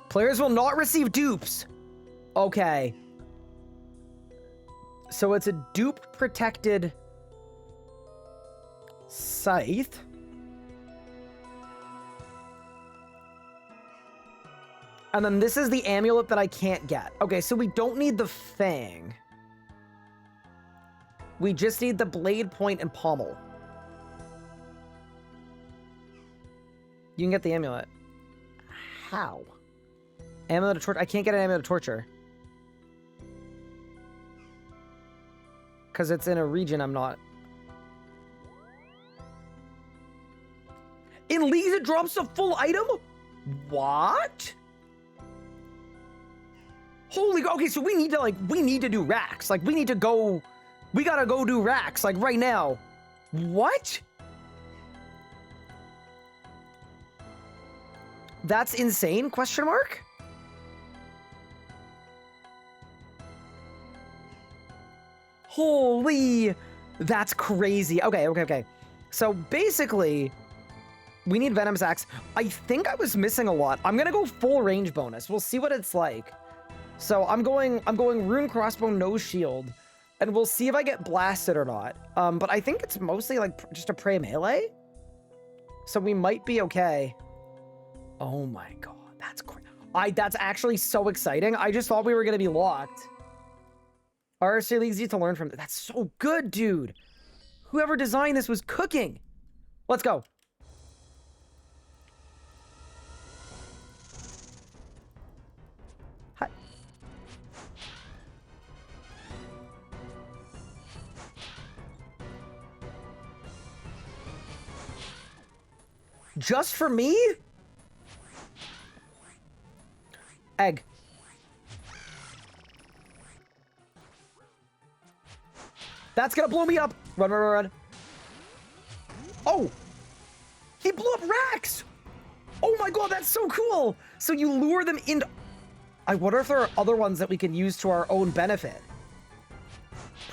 Players will not receive dupes. Okay. So it's a dupe protected scythe. And then this is the amulet that I can't get. Okay, so we don't need the fang. We just need the blade point and pommel. You can get the amulet. How? Amulet of torture. I can't get an amulet of torture. Because it's in a region I'm not. In leagues, it drops a full item? What? Holy, okay, so we need to do Rax. Like, we gotta go do Rax, like, right now. What? That's insane, question mark? Holy, that's crazy. Okay. So, basically... we need Venom Sacs. I think I was missing a lot. I'm gonna go full range bonus. We'll see what it's like. So I'm going Rune Crossbow, no shield, and we'll see if I get blasted or not. But I think it's mostly like just a prey melee. So we might be okay. Oh my god, that's great. That's actually so exciting. I just thought we were gonna be locked. RS3 leagues need to learn from it. That's so good, dude. Whoever designed this was cooking. Let's go. Just for me? Egg. That's gonna blow me up. Run. Oh! He blew up Rax! Oh my god, that's so cool! So you lure them into... I wonder if there are other ones that we can use to our own benefit.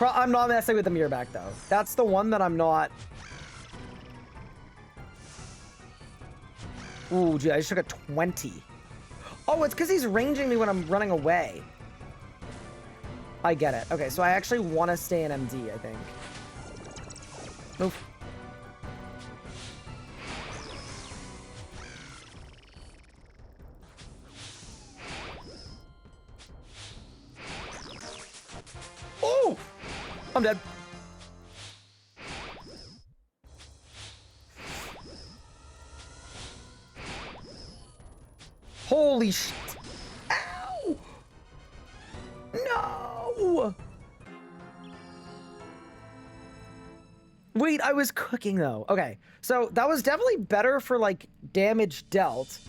I'm not messing with the mirror back, though. That's the one that I'm not... Ooh, gee, I just took a 20. Oh, it's because he's ranging me when I'm running away. I get it. Okay, so I actually want to stay in MD, I think. Oof. Oh! I'm dead. Holy shit. No! Wait, I was cooking though. Okay, so that was definitely better for like damage dealt.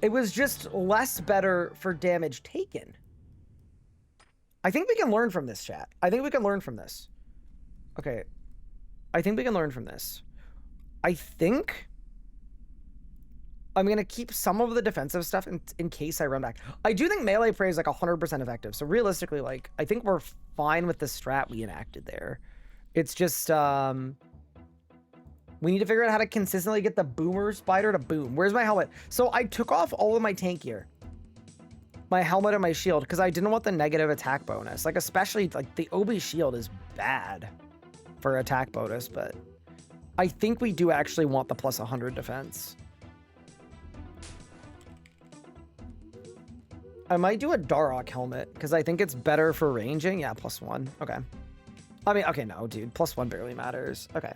It was just less better for damage taken. I think we can learn from this, chat. I think we can learn from this. Okay. I think we can learn from this. I think I'm going to keep some of the defensive stuff in case I run back. I do think melee prey is like 100% effective. So realistically, like, I think we're fine with the strat we enacted there. It's just, we need to figure out how to consistently get the boomer spider to boom. Where's my helmet? So I took off all of my tank gear. My helmet and my shield, because I didn't want the negative attack bonus. Like, especially, like, the OB shield is bad for attack bonus, but I think we do actually want the plus 100 defense. I might do a Darok helmet, because I think it's better for ranging. Yeah, +1. Okay. I mean, okay, no, dude. +1 barely matters. Okay.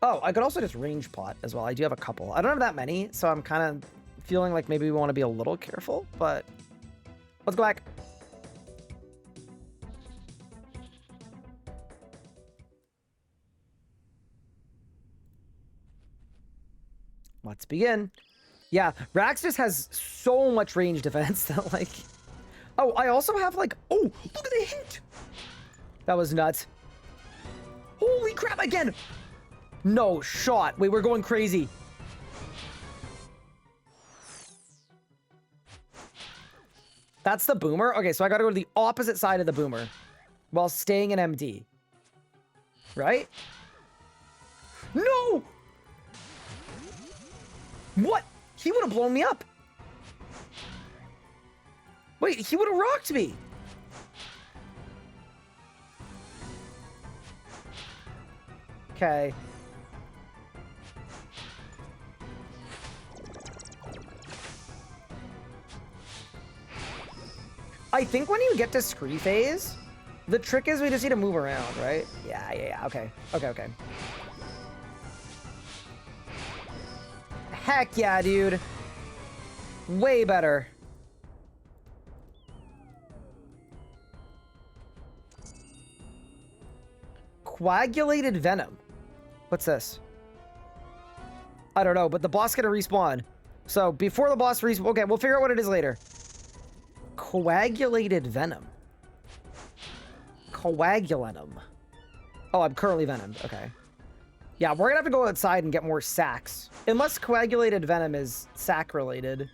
Oh, I could also just range plot as well. I do have a couple. I don't have that many, so I'm kind of feeling like maybe we want to be a little careful, but let's go back. Let's begin. Yeah, Rax just has so much range defense that, like... Oh, I also have, like... Oh, look at the hint! That was nuts. Holy crap, again! No shot. Wait, we're going crazy. That's the boomer? Okay, so I gotta go to the opposite side of the boomer while staying in MD. Right? No! What? He would have blown me up. Wait, he would have rocked me. Okay. I think when you get to Scree phase, the trick is we just need to move around, right? Yeah, okay. Okay. Heck yeah, dude. Way better. Coagulated venom. What's this? I don't know, but the boss gonna respawn. So before the boss respawns, okay, we'll figure out what it is later. Coagulated venom. Coagulanum. Oh, I'm currently venomed. Okay. Yeah, we're gonna have to go outside and get more sacks. Unless coagulated venom is sack related.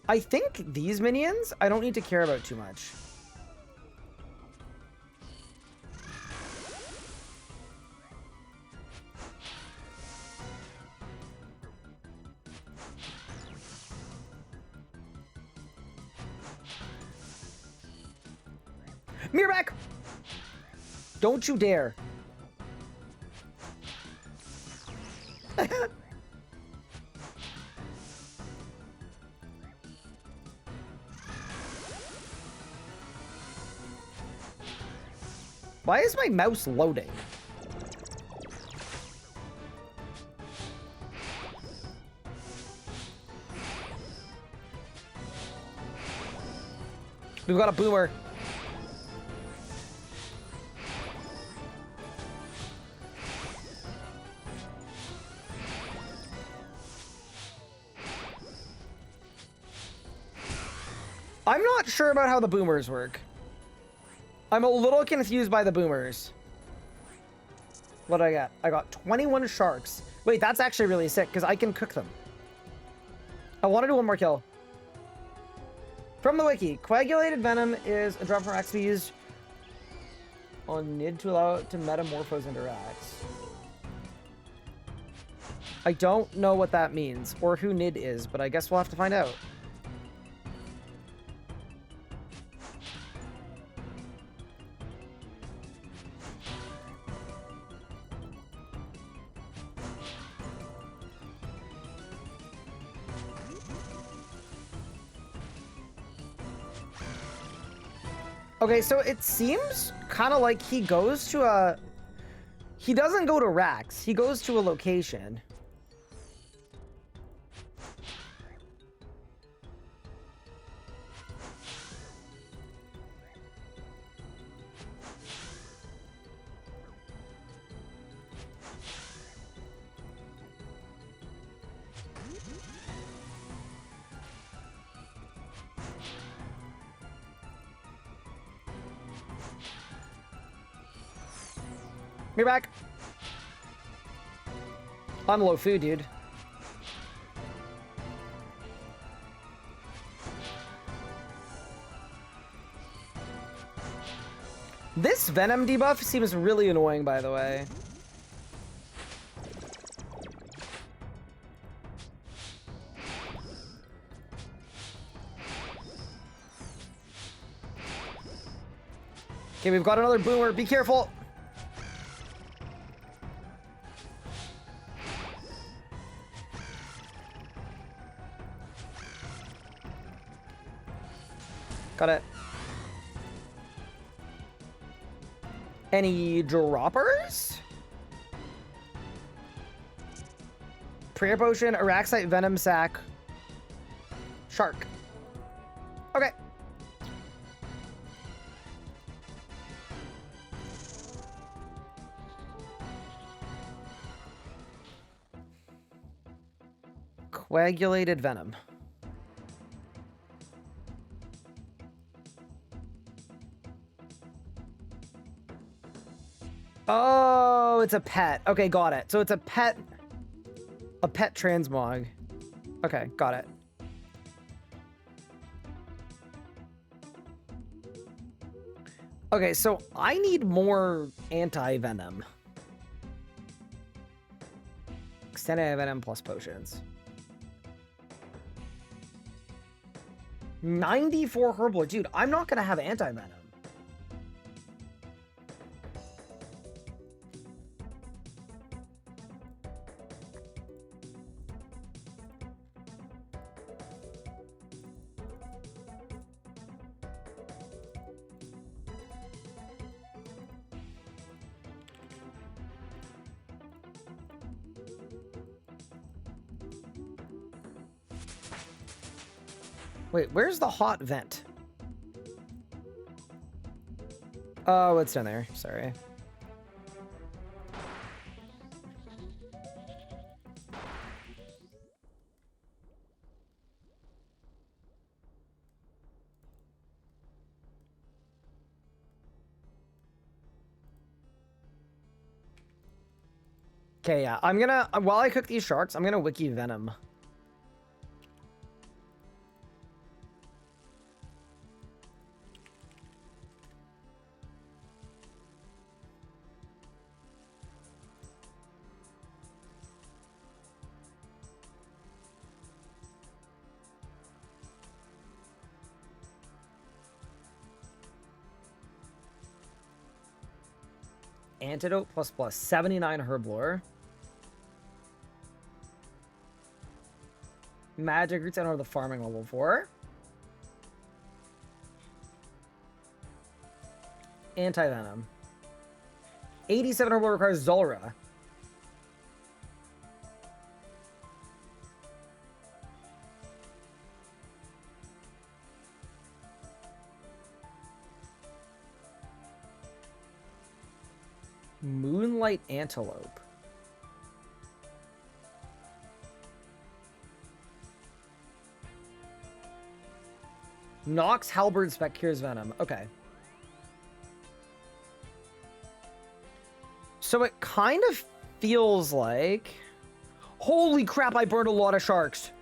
I think these minions, I don't need to care about too much. Mirrorback! Don't you dare. Why is my mouse loading? We've got a boomer. I'm not sure about how the boomers work. I'm a little confused by the boomers. What did I get? I got 21 sharks. Wait, that's actually really sick because I can cook them. I want to do one more kill. From the wiki, coagulated venom is a drop from Rax to be used on Nid to allow it to metamorphose into Rax. I don't know what that means or who Nid is, but I guess we'll have to find out. Okay, so it seems kind of like he goes to a... He doesn't go to Rax. He goes to a location. You're back. I'm low food, dude. This Venom debuff seems really annoying, by the way. Okay, we've got another boomer. Be careful. Got it. Any droppers? Prayer Potion, Araxite, Venom Sac, Shark. Okay. Coagulated Venom. Oh, it's a pet. Okay, got it. So it's a pet transmog. Okay, got it. Okay, so I need more anti-venom. Extended venom plus potions. 94 herbal. Dude, I'm not gonna have anti-venom. Wait, where's the hot vent? Oh, it's down there. Sorry. Okay, yeah. I'm gonna, while I cook these sharks, I'm gonna wiki Venom. Antidote plus 79 herb lore. Magic roots enter the farming level 4. Anti-venom. 87 herb lore requires Zulra. Moonlight Antelope. Nox Halberd Spec cures Venom. Okay. So it kind of feels like... Holy crap, I burned a lot of sharks.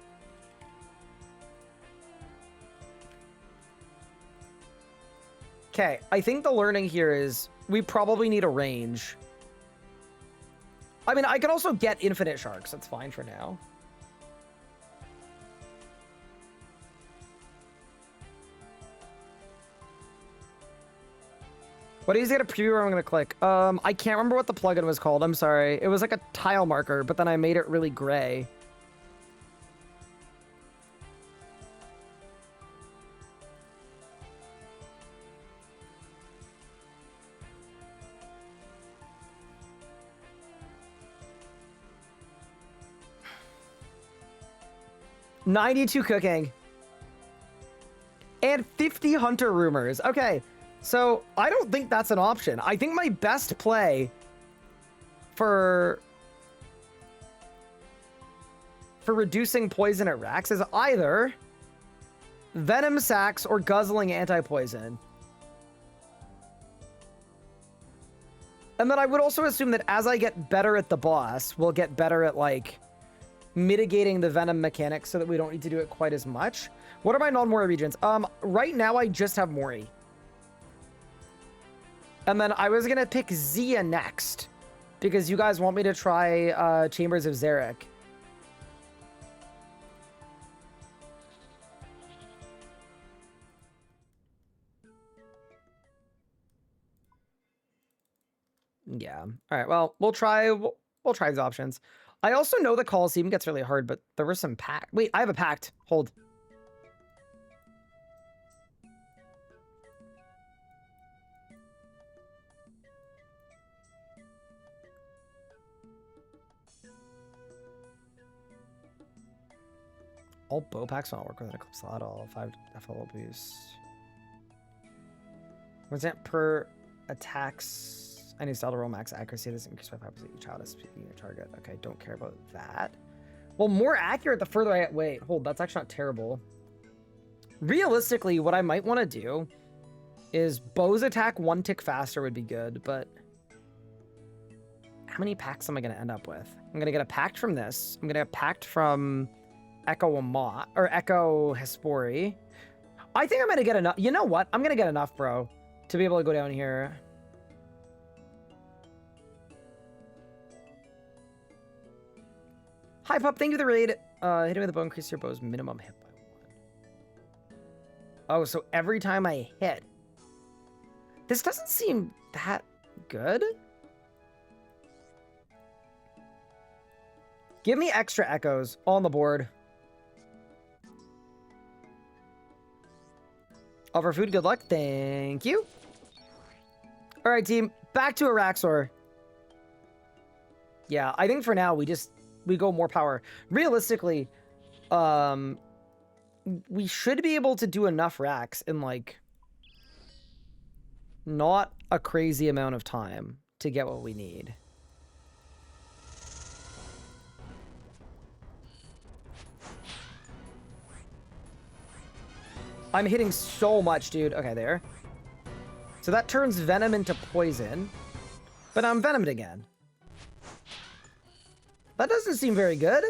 Okay, I think the learning here is we probably need a range. I mean, I can also get infinite sharks. That's fine for now. What is it a preview where I'm going to click? I can't remember what the plugin was called. I'm sorry. It was like a tile marker, but then I made it really gray. $92 cooking. And 50 hunter rumors. Okay. So, I don't think that's an option. I think my best play for reducing poison at racks is either Venom Sacs or Guzzling Anti-Poison. And then I would also assume that as I get better at the boss, we'll get better at, like, mitigating the venom mechanics so that we don't need to do it quite as much. What are my non-Mori regions? Right now I just have Mori. And then I was gonna pick Zia next, because you guys want me to try Chambers of Zarek. Yeah. All right. Well, we'll try these options. I also know the Coliseum gets really hard, but there were some pact. Wait, I have a pact. Hold. All bow packs won't work with an Eclipse at all. 5 FL boost. What's that per attacks? I need to roll max accuracy. This increased by 5% each child is speaking your target. Okay, don't care about that. Well, more accurate the further I... Wait, hold. That's actually not terrible. Realistically, what I might want to do is bows attack 1 tick faster would be good, but... How many packs am I going to end up with? I'm going to get a pact from this. I'm going to get a pact from Echo Amat, or Echo Hespori. I think I'm going to get enough. You know what? I'm going to get enough, bro, to be able to go down here. Hi, Pup. Thank you for the raid. Hitting with a bow increases your bow's minimum hit by 1. Oh, so every time I hit. This doesn't seem that good. Give me extra echoes on the board. Offer food. Good luck. Thank you. All right, team. Back to Araxor. Yeah, I think for now we go more power. Realistically, we should be able to do enough racks in, like, not a crazy amount of time to get what we need. I'm hitting so much, dude. Okay, there. So that turns venom into poison, but I'm venomed again. That doesn't seem very good.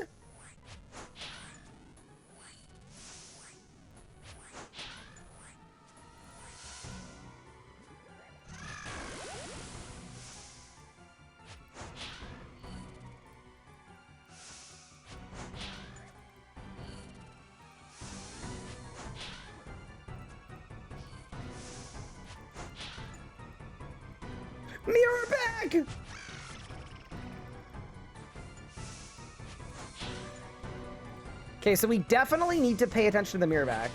Mirror back! Okay, so we definitely need to pay attention to the mirror back.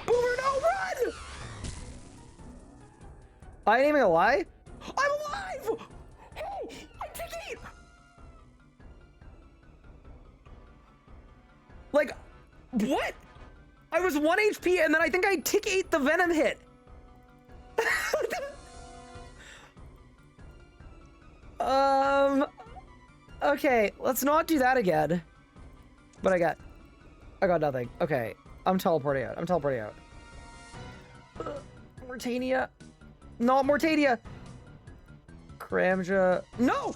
Boomer, no, run! I ain't even gonna lie. I'm alive! Hey, I took 8! Like, what? I was 1 HP and then I think I tick 8 the venom hit. Okay, let's not do that again. But I got nothing. Okay, I'm teleporting out. Mortania. Not Mortania. Cramja. No!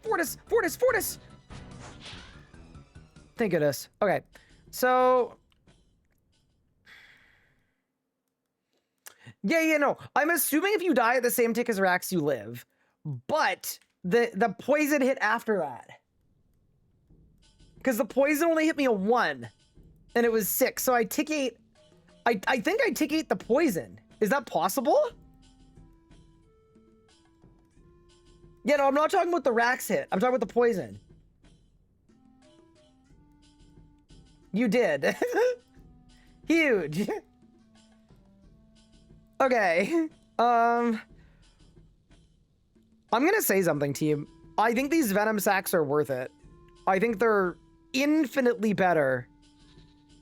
Fortis! Thank goodness. Okay, so... Yeah, no. I'm assuming if you die at the same tick as Rax, you live. But the poison hit after that. Because the poison only hit me a 1. And it was 6. So I tick 8. I think I tick 8 the poison. Is that possible? Yeah, no, I'm not talking about the Rax hit. I'm talking about the poison. You did. Huge. Okay. I'm gonna say something, team. I think these venom sacks are worth it. I think they're infinitely better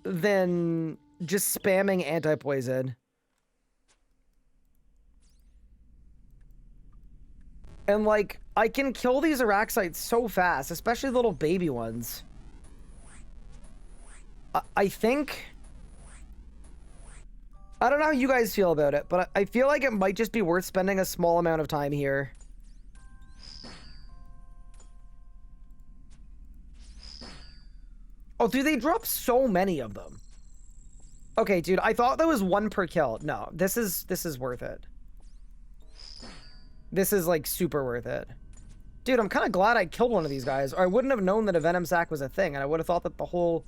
than just spamming anti-poison. And, like, I can kill these Araxites so fast, especially the little baby ones. I think... I don't know how you guys feel about it, but I feel like it might just be worth spending a small amount of time here. Oh, dude, they drop so many of them. Okay, dude, I thought there was one per kill. No, this is worth it. This is, like, super worth it. Dude, I'm kind of glad I killed one of these guys, or I wouldn't have known that a Venom Sac was a thing, and I would have thought that the whole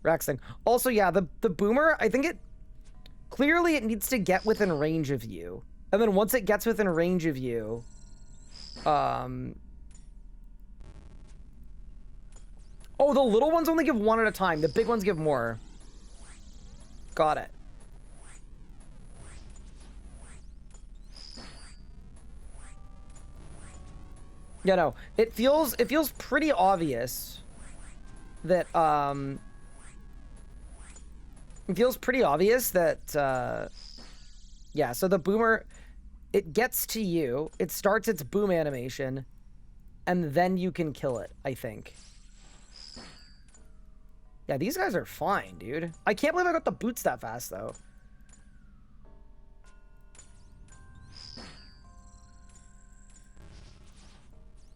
Rex thing. Also, yeah, the Boomer, I think it... Clearly, it needs to get within range of you. And then once it gets within range of you... Oh, the little ones only give one at a time. The big ones give more. Got it. Yeah, no. It feels pretty obvious that it feels pretty obvious that yeah, so the Boomer, it gets to you, it starts its boom animation, and then you can kill it, I think. Yeah, these guys are fine, dude. I can't believe I got the boots that fast, though.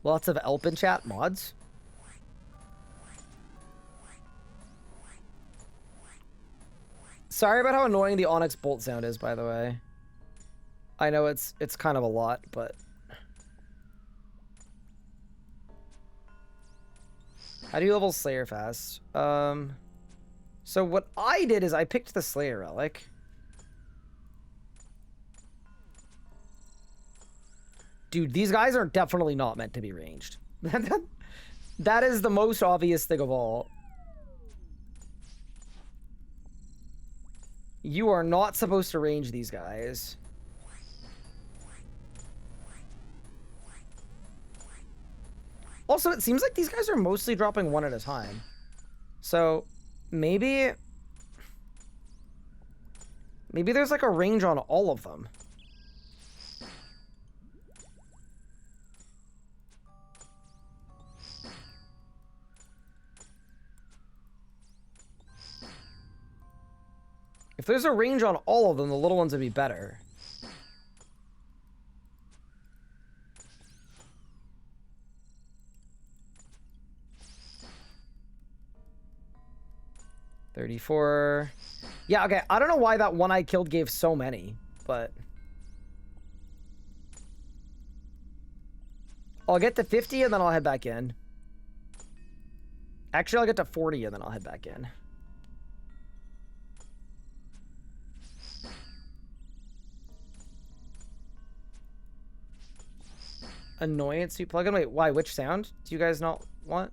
Lots of Elpin chat mods. Sorry about how annoying the Onyx bolt sound is, by the way. I know it's kind of a lot, but... How do you level Slayer fast? So what I did is I picked the Slayer Relic. Dude, these guys are definitely not meant to be ranged. That is the most obvious thing of all. You are not supposed to range these guys. Also, it seems like these guys are mostly dropping one at a time. So, maybe there's like a range on all of them. If there's a range on all of them, the little ones would be better. $34. Yeah, okay. I don't know why that one I killed gave so many, but... I'll get to 50 and then I'll head back in. Actually, I'll get to 40 and then I'll head back in. Annoyance you plugin? Wait, why? Which sound do you guys not want?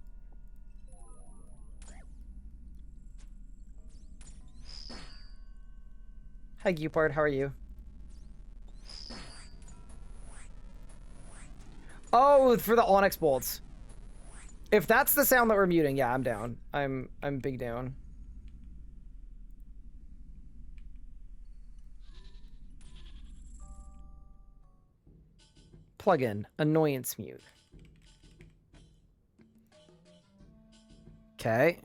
Hi, Gupard. How are you? Oh, for the Onyx bolts. If that's the sound that we're muting, yeah, I'm down. I'm big down. Plugin, annoyance mute. Okay.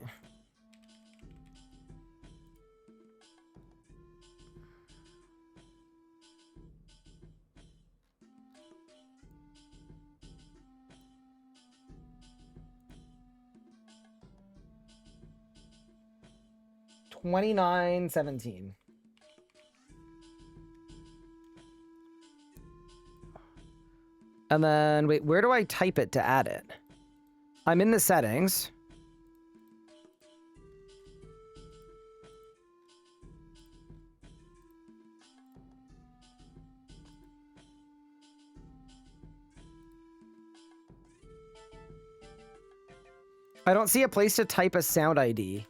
$29.17. And then, wait, where do I type it to add it? I'm in the settings. I don't see a place to type a sound ID.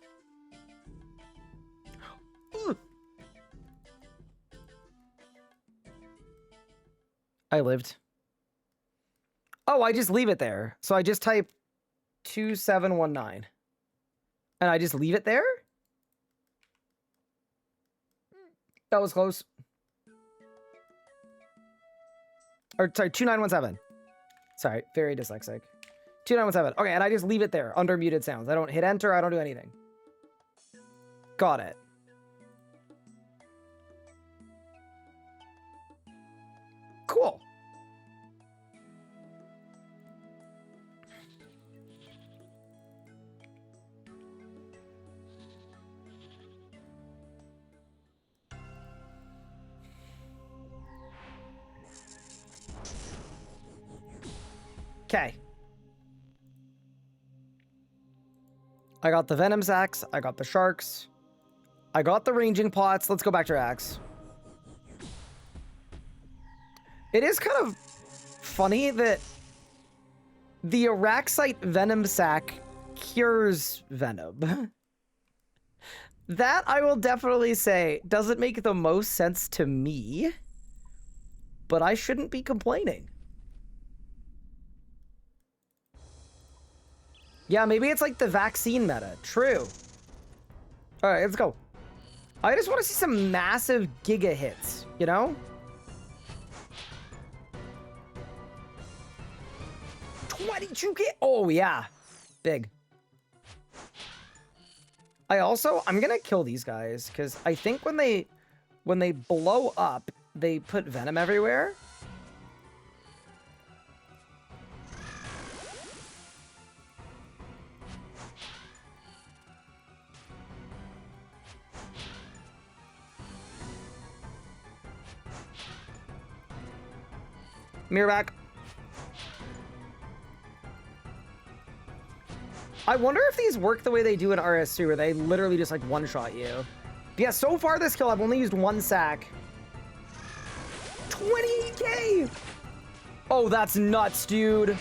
I lived. Oh, I just leave it there. So I just type 2719. And I just leave it there? That was close. Or, sorry, 2917. Sorry, very dyslexic. 2917. Okay, and I just leave it there under muted sounds. I don't hit enter. I don't do anything. Got it. Cool. Okay. I got the venom sacks. I got the sharks. I got the ranging pots. Let's go back to Axe. It is kind of funny that the Araxite venom sac cures venom. That, I will definitely say, doesn't make the most sense to me, but I shouldn't be complaining. Yeah, maybe it's like the vaccine meta. True. All right, let's go. I just want to see some massive giga hits, you know? 22K. Oh, yeah. Big. I'm going to kill these guys because I think when they blow up, they put venom everywhere. Mirror back. I wonder if these work the way they do in RS3, where they literally just like one-shot you. But yeah, so far this kill, I've only used one sack. 28K! Oh, that's nuts, dude.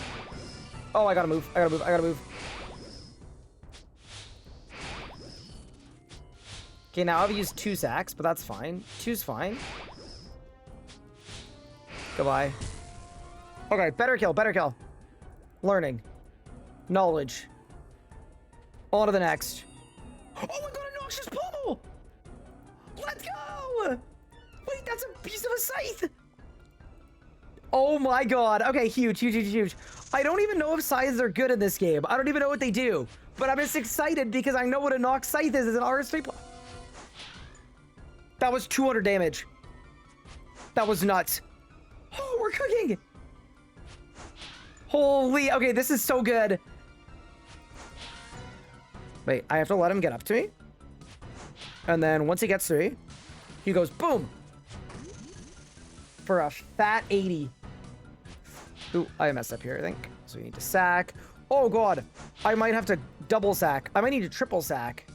Oh, I gotta move. I gotta move. Okay, now I've used 2 sacks, but that's fine. 2's fine. Goodbye. Okay, better kill, better kill. Learning. Knowledge. On to the next. Oh, I got a noxious pummel! Let's go! Wait, that's a piece of a scythe! Oh my god. Okay, huge, huge, huge, huge. I don't even know if scythes are good in this game. I don't even know what they do. But I'm just excited because I know what a nox scythe is as an RS3 That was 200 damage. That was nuts. Oh, we're cooking! Holy, okay, this is so good. Wait, I have to let him get up to me. And then once he gets through, he goes boom. For a fat 80. Ooh, I messed up here, I think. So we need to sack. Oh god, I might have to double sack. I might need to triple sack.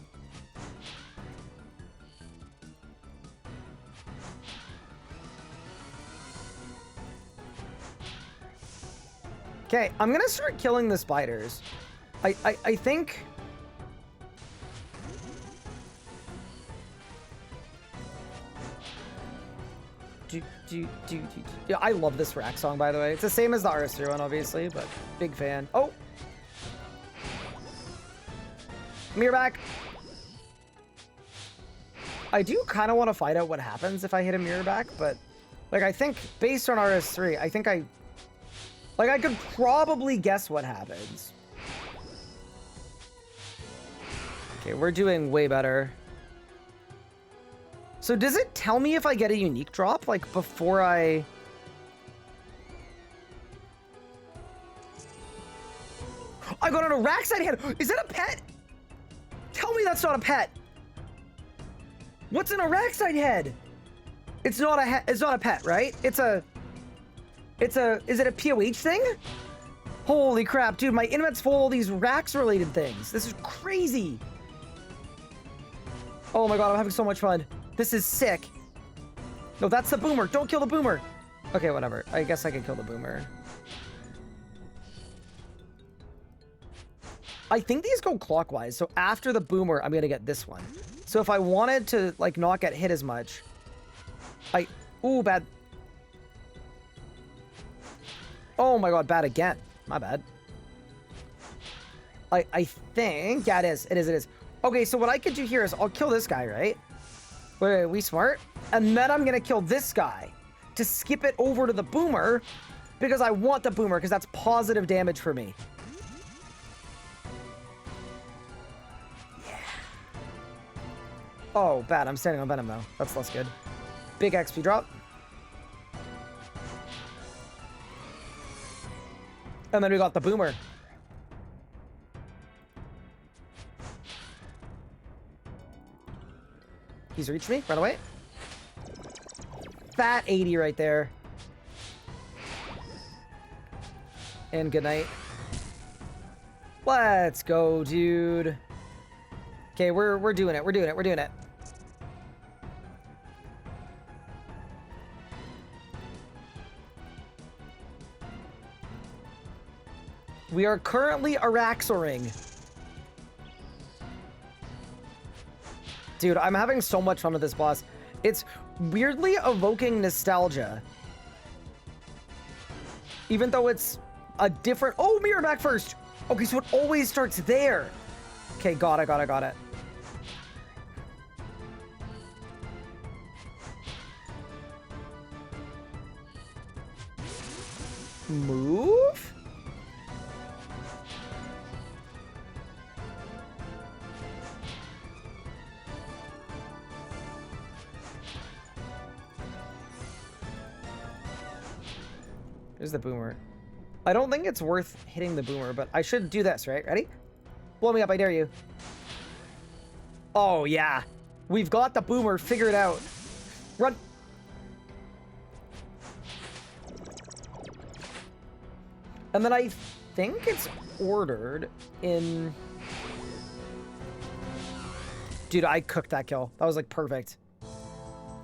Okay, I'm gonna start killing the spiders. I think... Yeah, I love this rack song, by the way. It's the same as the RS3 one, obviously, but big fan. Oh! Mirror back! I do kind of want to find out what happens if I hit a mirror back, but... Like, I think, based on RS3, I think I... Like, I could probably guess what happens. Okay, we're doing way better. So does it tell me if I get a unique drop, like, before I... I got an Araxite head! Is that a pet? Tell me that's not a pet! What's an Araxite head? It's not a pet, right? Is it a POH thing? Holy crap, dude, my internet's full of all these Rax-related things. This is crazy. Oh my god, I'm having so much fun. This is sick. No, that's the boomer. Don't kill the boomer. Okay, whatever. I guess I can kill the boomer. I think these go clockwise. So after the boomer, I'm going to get this one. So if I wanted to, like, not get hit as much... Ooh, bad. Oh my god, bad again. My bad. I think... Yeah, it is. It is. Okay, so what I could do here is I'll kill this guy, right? Wait, we smart? and then I'm gonna kill this guy to skip it over to the boomer because I want the boomer because that's positive damage for me. Yeah. Oh, bad. I'm standing on Venom though. That's less good. Big XP drop. And then we got the boomer. He's reached me. Run away. Fat 80 right there. And good night. Let's go, dude. Okay, we're doing it. We're doing it. We're doing it. We are currently Araxoring. Dude, I'm having so much fun with this boss. It's weirdly evoking nostalgia. Even though it's a different... Oh, mirror back first. Okay, so it always starts there. Okay, got it. Move? There's the boomer. I don't think it's worth hitting the boomer, but I should do this, right? Ready? Blow me up, I dare you. Oh, yeah. We've got the boomer figured out. Run. And then I think it's ordered in... Dude, I cooked that kill. That was, like, perfect.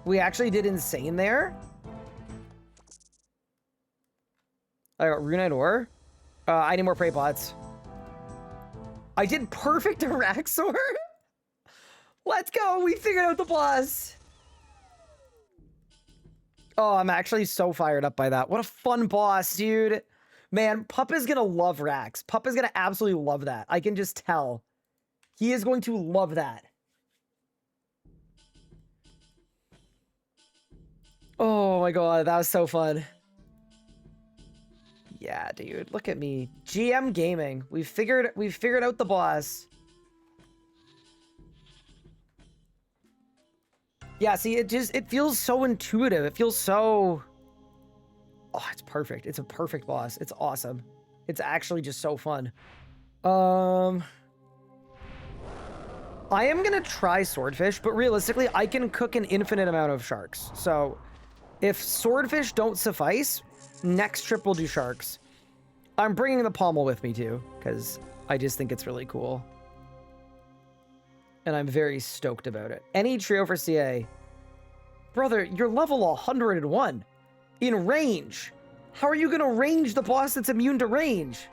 We actually did insane there. I got Runite Ore. I need more Prey Pots. I did perfect Araxor. Let's go. We figured out the boss. Oh, I'm actually so fired up by that. What a fun boss, dude. Man, Pup is going to love Rax. Pup is going to absolutely love that. I can just tell. He is going to love that. Oh my god, that was so fun. Yeah, dude, look at me. GM Gaming. We figured out the boss. Yeah, see, it feels so intuitive. It feels so... Oh, it's perfect. It's a perfect boss. It's awesome. It's actually just so fun. I am gonna try Swordfish, but realistically, I can cook an infinite amount of sharks. So, if Swordfish don't suffice, next trip we'll do sharks. I'm bringing the pommel with me too, because I just think it's really cool. And I'm very stoked about it. Any trio for CA. Brother, you're level 101. In range. How are you gonna range the boss that's immune to range?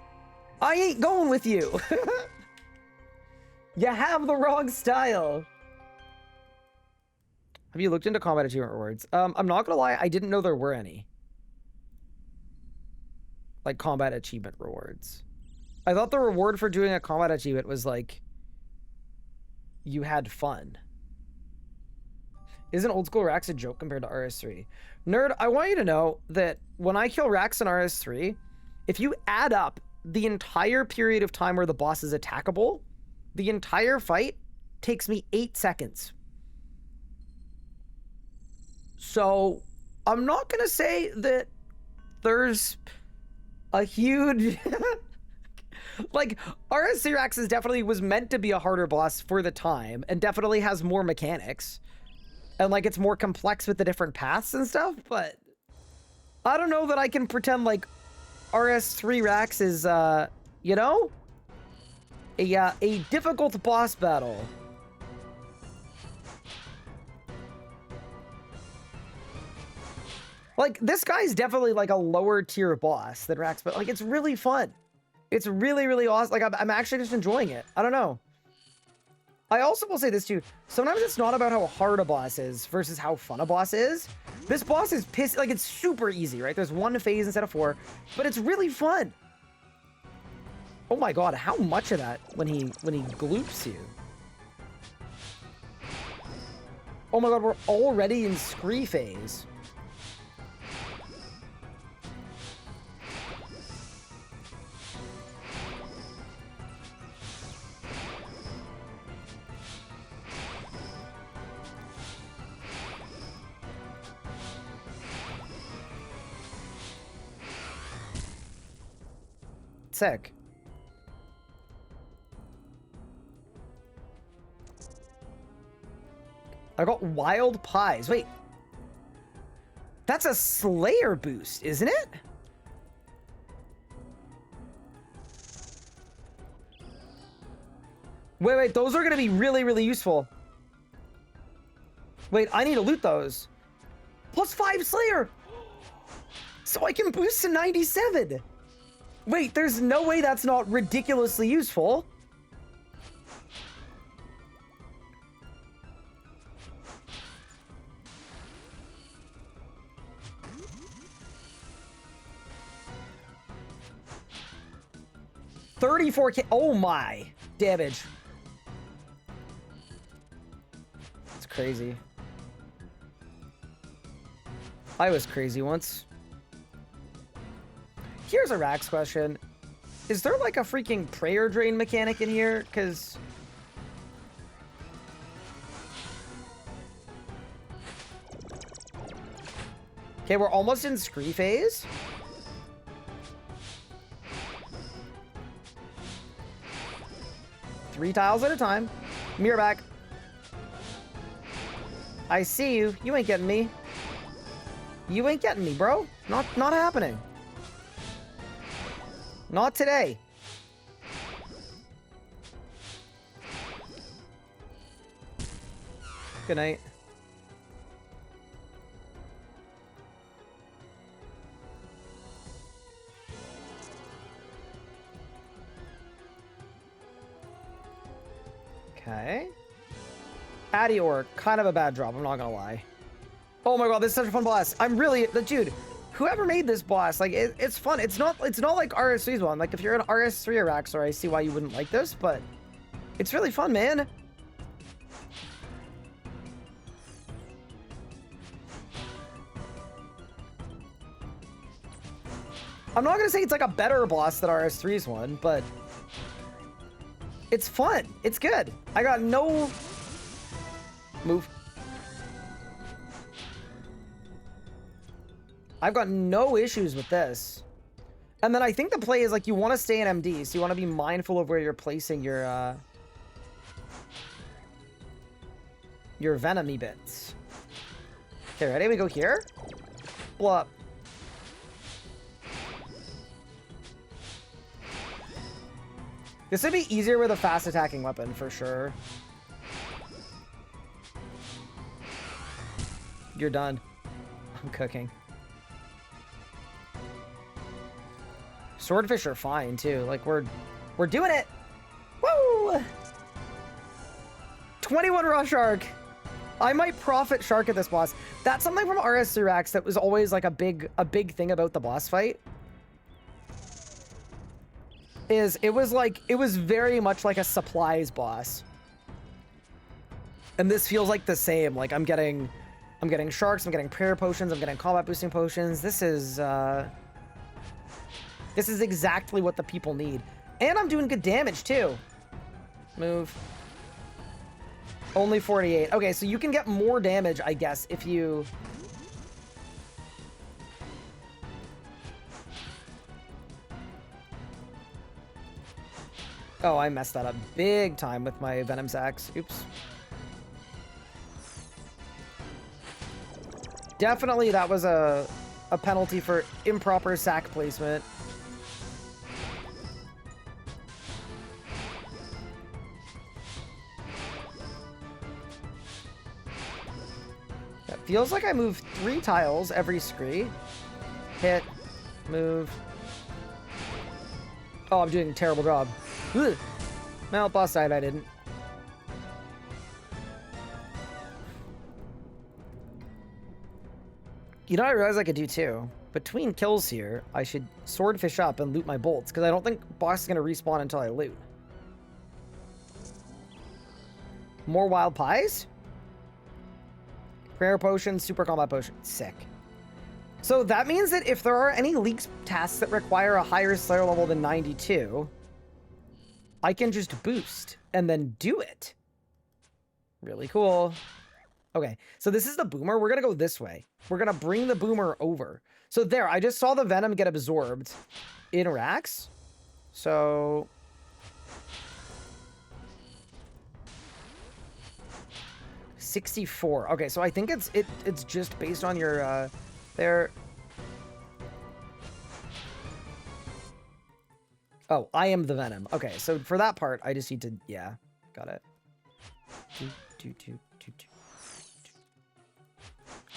I ain't going with you. You have the wrong style. Have you looked into combat achievement rewards? I'm not gonna lie, I didn't know there were any. Like combat achievement rewards. I thought the reward for doing a combat achievement was like you had fun. Isn't old school Rax a joke compared to RS3? Nerd, I want you to know that when I kill Rax in RS3, if you add up the entire period of time where the boss is attackable, the entire fight takes me 8 seconds. So I'm not gonna say that there's a huge like RS3 Rax is definitely was meant to be a harder boss for the time and definitely has more mechanics and like it's more complex with the different paths and stuff, but I don't know that I can pretend like RS3 Rax is you know, a difficult boss battle. Like, this guy's definitely, like, a lower tier boss than Rax, but, like, it's really fun. It's really, really awesome. Like, I'm actually just enjoying it. I don't know. I also will say this, too. Sometimes it's not about how hard a boss is versus how fun a boss is. This boss is like, it's super easy, right? There's 1 phase instead of 4, but it's really fun. Oh my god, how much of that when he gloops you? Oh my god, we're already in scree phase. Sick. I got wild pies. Wait. That's a Slayer boost, isn't it? Wait, those are going to be really, really useful. Wait, I need to loot those. +5 Slayer! So I can boost to 97! Wait, there's no way that's not ridiculously useful. $34K. Oh my. Damage. It's crazy. I was crazy once. Here's a Rax question. Is there like a freaking prayer drain mechanic in here? Because... Okay, we're almost in scree phase. Three tiles at a time. Mirror back. I see you. You ain't getting me. You ain't getting me, bro. Not happening. Not today. Good night. Okay. Adior, kind of a bad drop, I'm not gonna lie. Oh my god, this is such a fun boss. I'm really, dude, whoever made this boss, like, it's fun. It's not like RS3's one. Like, if you're an RS3 Araxor, I see why you wouldn't like this, but it's really fun, man. I'm not gonna say it's like a better boss than RS3's one, but it's fun. It's good. I got no... Move. I've got no issues with this. And then I think the play is like you want to stay in MD, so you want to be mindful of where you're placing your venomy bits. Okay, ready? We go here. Blow up. This would be easier with a fast attacking weapon for sure. You're done. I'm cooking. Swordfish are fine too. Like we're doing it. Woo! 21 Raw Shark. I might profit Shark at this boss. That's something from RS3 Rax that was always like a big thing about the boss fight. It was very much like a supplies boss. And this feels like the same. Like I'm getting sharks, I'm getting prayer potions, I'm getting combat boosting potions. This is exactly what the people need. And I'm doing good damage too. Move. Only 48. Okay, so you can get more damage, I guess, if you... Oh, I messed that up big time with my Venom Sacs. Oops. Definitely that was a penalty for improper sack placement. It feels like I move 3 tiles every scree. Hit. Move. Oh, I'm doing a terrible job. Ugh. Well, boss side I didn't. You know what I realized I could do too? Between kills here, I should swordfish up and loot my bolts, because I don't think boss is going to respawn until I loot. More wild pies? Prayer Potion, Super Combat Potion. Sick. So that means that if there are any League tasks that require a higher Slayer level than 92, I can just boost and then do it. Really cool. Okay, so this is the Boomer. We're going to go this way. We're going to bring the Boomer over. So there, I just saw the Venom get absorbed in Rax. So... 64. Okay, so I think it's just based on your there. Oh, I am the Venom. Okay, so for that part, I just need to got it.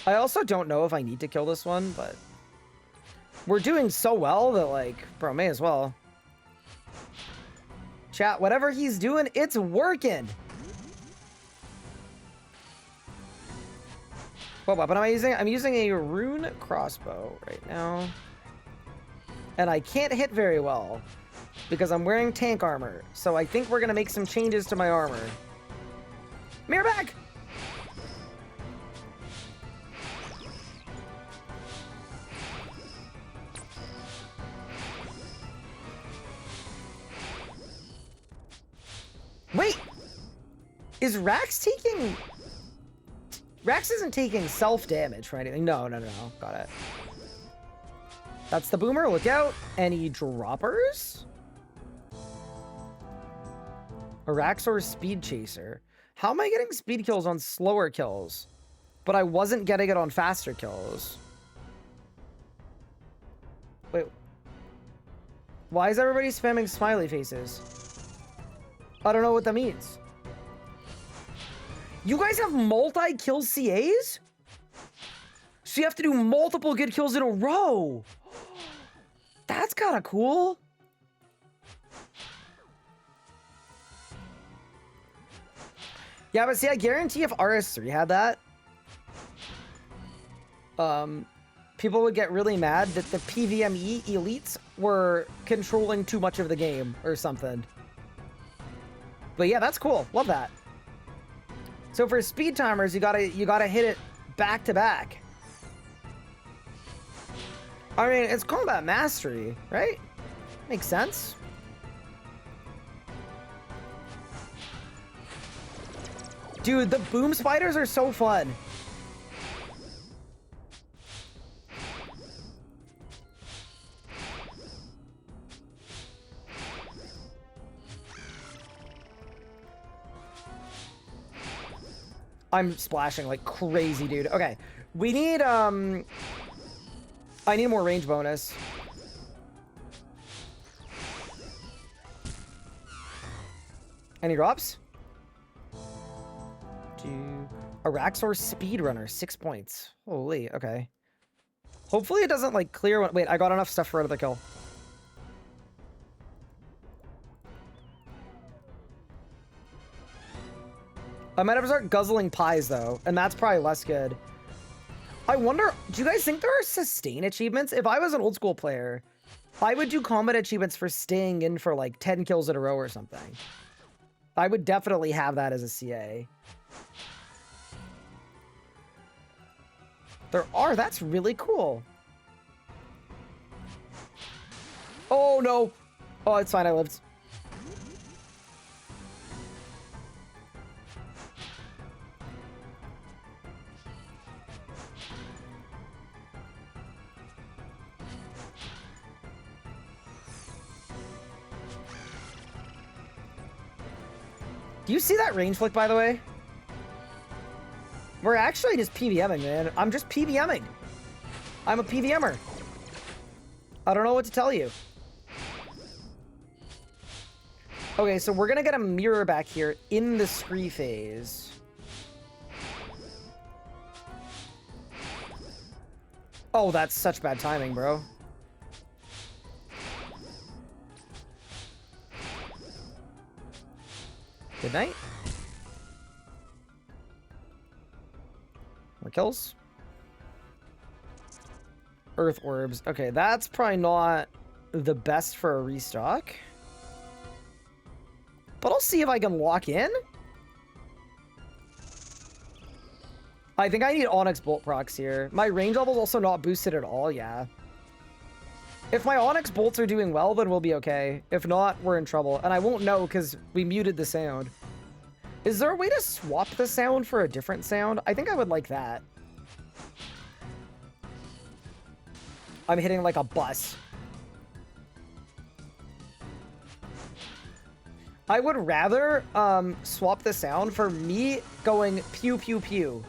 I also don't know if I need to kill this one, but we're doing so well that like, bro, may as well. Chat, whatever he's doing, it's working. What weapon am I using? I'm using a rune crossbow right now. And I can't hit very well because I'm wearing tank armor. So I think we're going to make some changes to my armor. Mirror back! Wait! Is Rax taking... Rax isn't taking self-damage for anything. No. Got it. That's the Boomer. Look out. Any droppers? A Rax or a Speed Chaser. How am I getting speed kills on slower kills? But I wasn't getting it on faster kills. Wait. Why is everybody spamming smiley faces? I don't know what that means. You guys have multi-kill CAs? So you have to do multiple good kills in a row. That's kind of cool. Yeah, but see, I guarantee if RS3 had that, people would get really mad that the PvMe elites were controlling too much of the game or something. But yeah, that's cool. Love that. So for speed timers, you gotta hit it back to back. I mean, it's combat mastery, right? Makes sense. Dude, the boom spiders are so fun. I'm splashing like crazy, dude. Okay, we need, I need more range bonus. Any drops? A Raxor Speedrunner, 6 points. Holy, okay. Hopefully it doesn't, like, clear one. Wait, I got enough stuff for another kill. I might have to start guzzling pies, though, and that's probably less good. I wonder, do you guys think there are sustain achievements? If I was an old school player, I would do combat achievements for staying in for, like, 10 kills in a row or something. I would definitely have that as a CA. There are. That's really cool. Oh, no. Oh, it's fine. I lived. Do you see that range flick, by the way? We're actually just PVMing, man. I'm just PVMing. I'm a PVMer. I don't know what to tell you. Okay, so we're gonna get a mirror back here in the scree phase. Oh, that's such bad timing, bro. Good night. More kills. Earth orbs. Okay, that's probably not the best for a restock. But I'll see if I can lock in. I think I need Onyx Bolt procs here. My range level's also not boosted at all, yeah. If my Onyx Bolts are doing well, then we'll be okay. If not, we're in trouble. And I won't know because we muted the sound. Is there a way to swap the sound for a different sound? I think I would like that. I'm hitting like a bus. I would rather swap the sound for me going pew pew pew.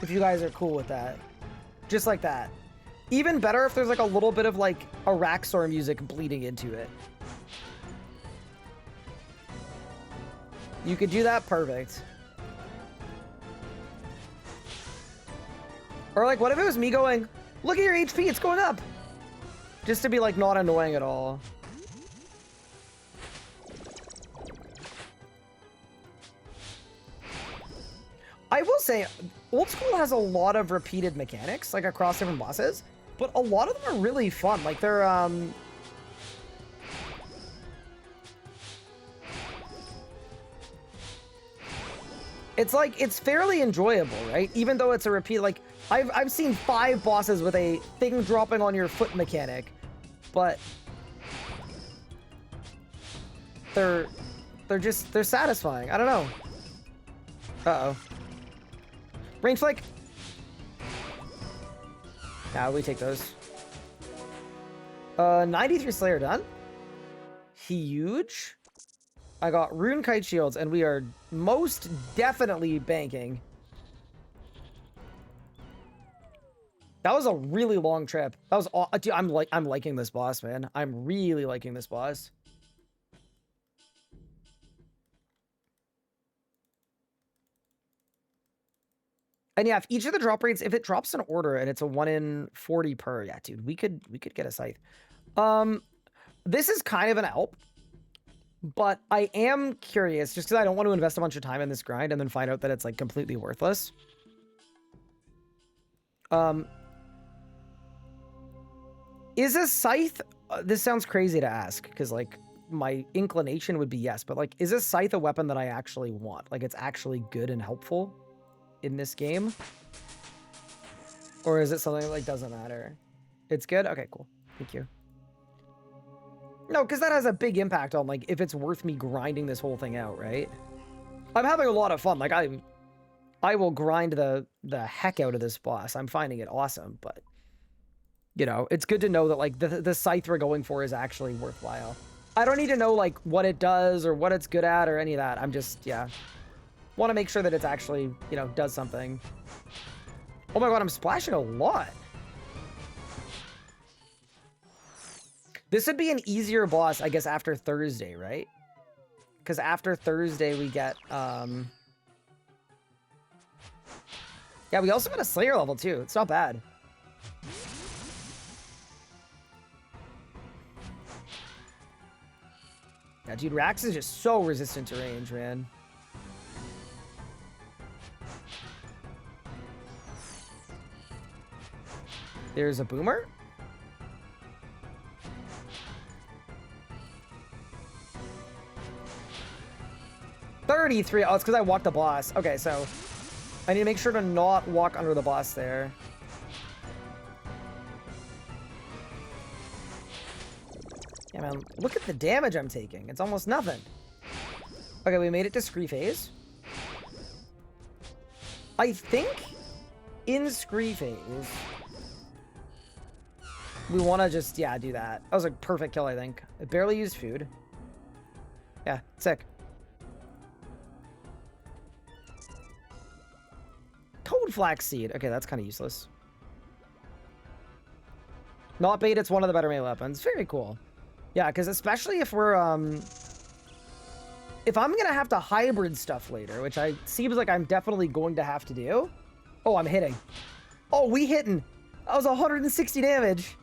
If you guys are cool with that. Just like that. Even better if there's like a little bit of like Araxor music bleeding into it. You could do that perfect. Or like, what if it was me going, look at your HP, it's going up. Just to be like not annoying at all. I will say, Old School has a lot of repeated mechanics, like across different bosses, but a lot of them are really fun. Like they're, it's like, it's fairly enjoyable, right? Even though it's a repeat, like, I've seen 5 bosses with a thing dropping on your foot mechanic, but they're satisfying. I don't know. Uh-oh. Range flick. Nah, we take those. 93 Slayer done. Huge. I got Rune Kite Shields, and we are most definitely banking. That was a really long trip. That was all. Dude, I'm liking this boss, man. I'm really liking this boss. And yeah, if each of the drop rates, if it drops in order and it's a 1 in 40 per, yeah, dude, we could get a scythe. This is kind of an help, but I am curious just because I don't want to invest a bunch of time in this grind and then find out that it's like completely worthless. Is a scythe, this sounds crazy to ask because like my inclination would be yes, but like, is a scythe a weapon that I actually want? Like it's actually good and helpful in this game? Or is it something that like doesn't matter? It's good? Okay, cool. Thank you. No, because that has a big impact on like if it's worth me grinding this whole thing out, right? I'm having a lot of fun. Like I will grind the heck out of this boss. I'm finding it awesome, but you know, it's good to know that like the scythe we're going for is actually worthwhile. I don't need to know like what it does or what it's good at or any of that. I'm just, yeah. Want to make sure that it's actually, you know, does something. Oh my god, I'm splashing a lot. This would be an easier boss, I guess, after Thursday, right? Because after Thursday we get, yeah, we also got a Slayer level too. It's not bad. Yeah, dude, Rax is just so resistant to range, man. There's a boomer. $33. Oh, it's because I walked the boss. Okay, so I need to make sure to not walk under the boss there. Yeah, man, look at the damage I'm taking. It's almost nothing. Okay, we made it to Scree phase. I think in Scree phase, we want to just, yeah, do that. That was a perfect kill, I think. I barely used food. Yeah, sick. Toad Flaxseed. Okay, that's kind of useless. Not bait, it's one of the better melee weapons. Very cool. Yeah, because especially if we're, if I'm going to have to hybrid stuff later, which seems like I'm definitely going to have to do. Oh, I'm hitting. Oh, we hitting. That was 160 damage.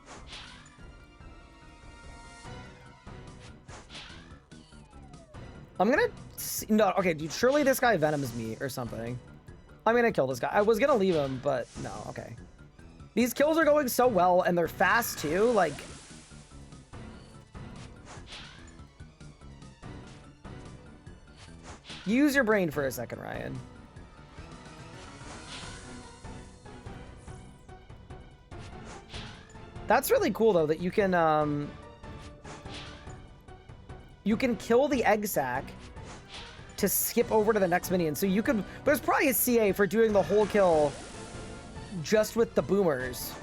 I'm gonna see, no, okay, dude, surely this guy venoms me or something. I'm gonna kill this guy. I was gonna leave him, but no, okay. These kills are going so well, and they're fast too, like... Use your brain for a second, Ryan. That's really cool, though, that you can kill the egg sac to skip over to the next minion. So you could... There's probably a CA for doing the whole kill just with the boomers.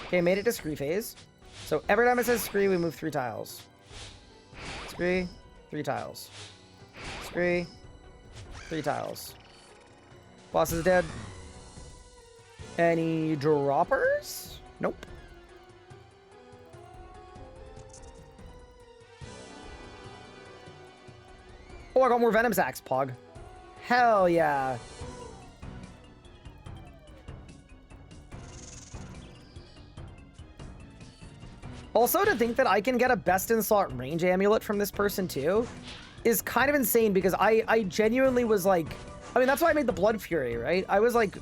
Okay, made it to scree phase. So every time it says scree, we move 3 tiles. Scree, 3 tiles. Scree, 3 tiles. Boss is dead. Any droppers? Nope. Oh, I got more Venom Sacs, Pog. Hell yeah. Also, to think that I can get a best in slot range amulet from this person too is kind of insane, because I genuinely was like, I mean, that's why I made the Blood Fury, right? I was like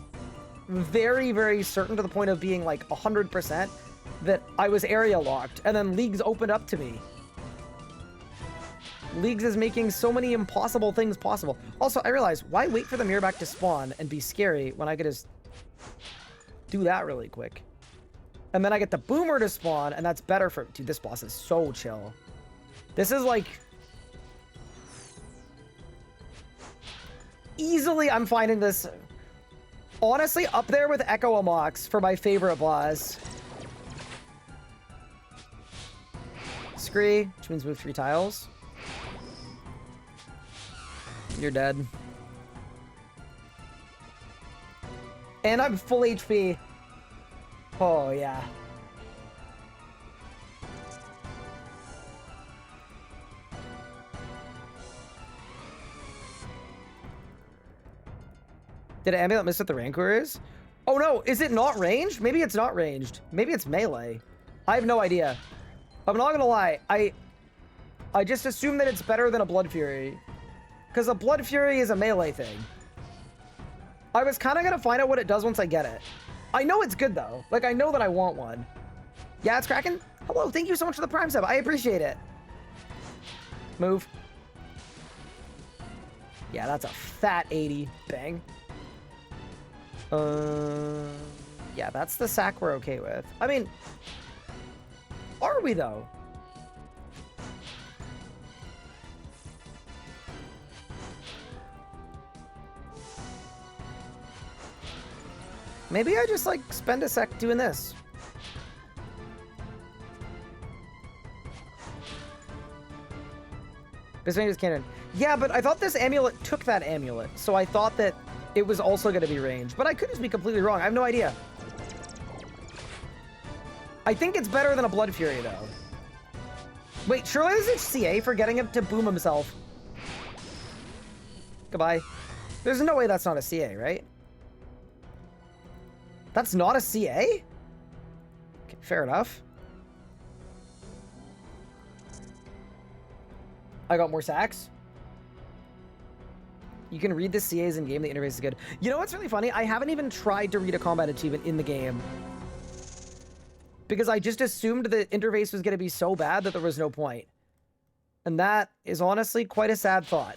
very, very certain to the point of being like 100% that I was area locked, and then Leagues opened up to me. Leagues is making so many impossible things possible. Also, I realized, why wait for the mirror back to spawn and be scary when I could just do that really quick? And then I get the boomer to spawn, and that's better for... Dude, this boss is so chill. This is like... Easily, I'm finding this... Honestly, up there with Echo Amox for my favorite boss. Scree, which means move 3 tiles. You're dead. And I'm full HP. Oh, yeah. Did Amulet miss what the Rancor is? Oh no, is it not ranged? Maybe it's not ranged. Maybe it's melee. I have no idea. I'm not gonna lie. I just assume that it's better than a Blood Fury. Because a Blood Fury is a melee thing. I was kind of gonna find out what it does once I get it. I know it's good though. Like, I know that I want one. Yeah, it's cracking. Hello, thank you so much for the Prime sub. I appreciate it. Move. Yeah, that's a fat 80. Bang. Yeah, that's the sack we're okay with. I mean, are we though? Maybe I just, like, spend a sec doing this. This thing is canon. Yeah, but I thought this amulet took that amulet, so I thought that it was also going to be ranged. But I could just be completely wrong. I have no idea. I think it's better than a Blood Fury, though. Wait, surely this is CA for getting him to boom himself. Goodbye. There's no way that's not a CA, right? That's not a CA? Okay, fair enough. I got more sacks. You can read the CAs in game. The interface is good. You know what's really funny? I haven't even tried to read a combat achievement in the game. Because I just assumed the interface was going to be so bad that there was no point. And that is honestly quite a sad thought.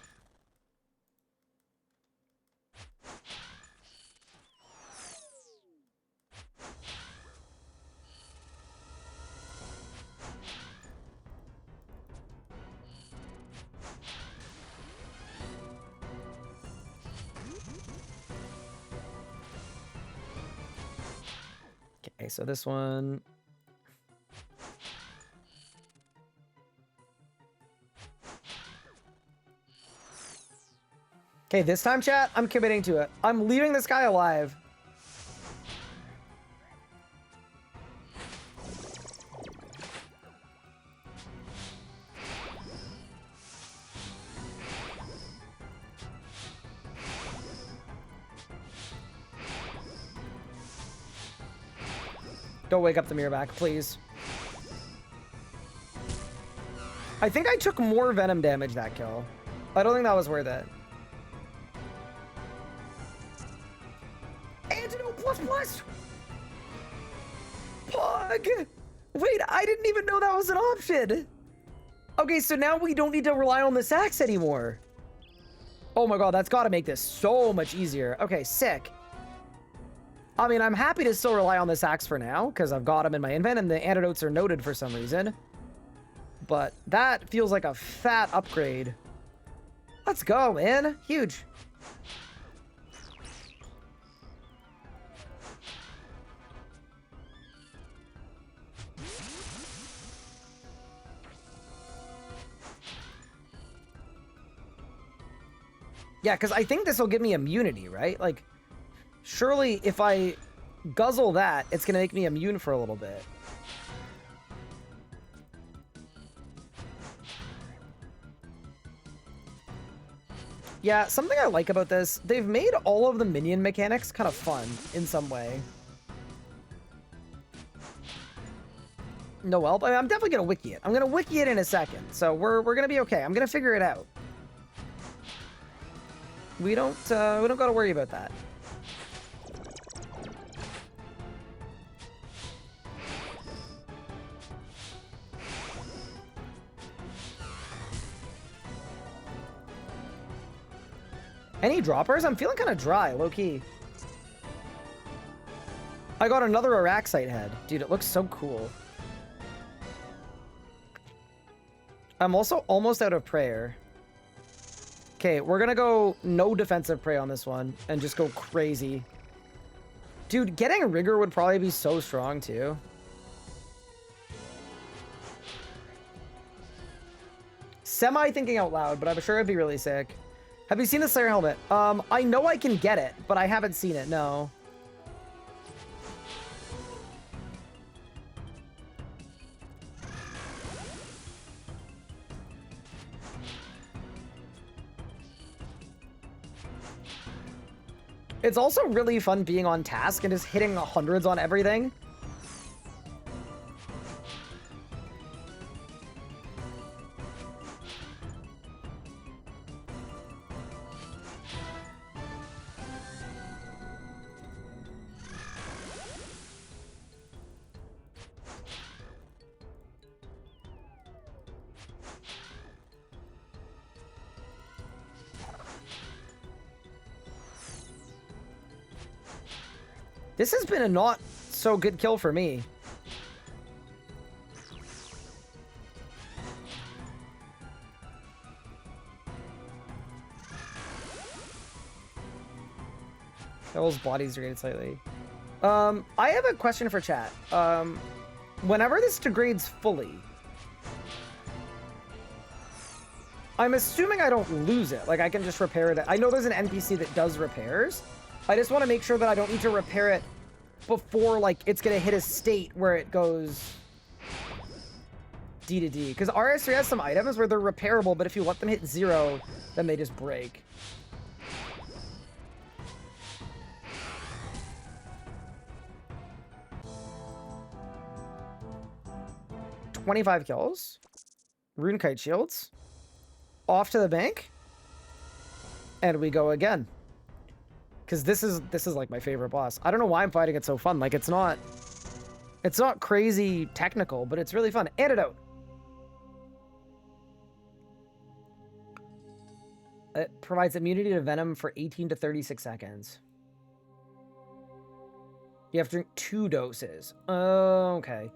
Okay, so this one... Okay, this time, chat, I'm committing to it. I'm leaving this guy alive. Don't wake up the mirror back, please. I think I took more venom damage that kill. I don't think that was worth it. Antidote ++! Pog! Wait, I didn't even know that was an option! Okay, so now we don't need to rely on the sacks anymore. Oh my god, that's got to make this so much easier. Okay, sick. I mean, I'm happy to still rely on this axe for now, because I've got them in my invent, and the antidotes are noted for some reason. But that feels like a fat upgrade. Let's go, man. Huge. Yeah, because I think this will give me immunity, right? Like, surely if I guzzle that, it's going to make me immune for a little bit. Yeah, something I like about this, they've made all of the minion mechanics kind of fun in some way. No help? I mean, I'm definitely going to wiki it. I'm going to wiki it in a second. So we're going to be okay. I'm going to figure it out. We don't got to worry about that. Any droppers? I'm feeling kind of dry, low-key. I got another Araxite head. Dude, it looks so cool. I'm also almost out of prayer. Okay, we're gonna go no defensive prey on this one and just go crazy. Dude, getting rigor would probably be so strong too. Semi-thinking out loud, but I'm sure it'd be really sick. Have you seen the Slayer helmet? I know I can get it, but I haven't seen it, no. It's also really fun being on task and just hitting hundreds on everything. This has been a not so good kill for me. Devil's body's degraded slightly. I have a question for chat. Whenever this degrades fully, I'm assuming I don't lose it. Like, I can just repair it. I know there's an NPC that does repairs. I just want to make sure that I don't need to repair it before, like, it's going to hit a state where it goes D to D. Because RS3 has some items where they're repairable, but if you let them hit 0, then they just break. $25 kills. Rune Kite shields. Off to the bank. And we go again. Because this is like my favorite boss. I don't know why I'm fighting it so fun. Like, it's not crazy technical, but it's really fun. Antidote. It provides immunity to venom for 18 to 36 seconds. You have to drink 2 doses. Okay.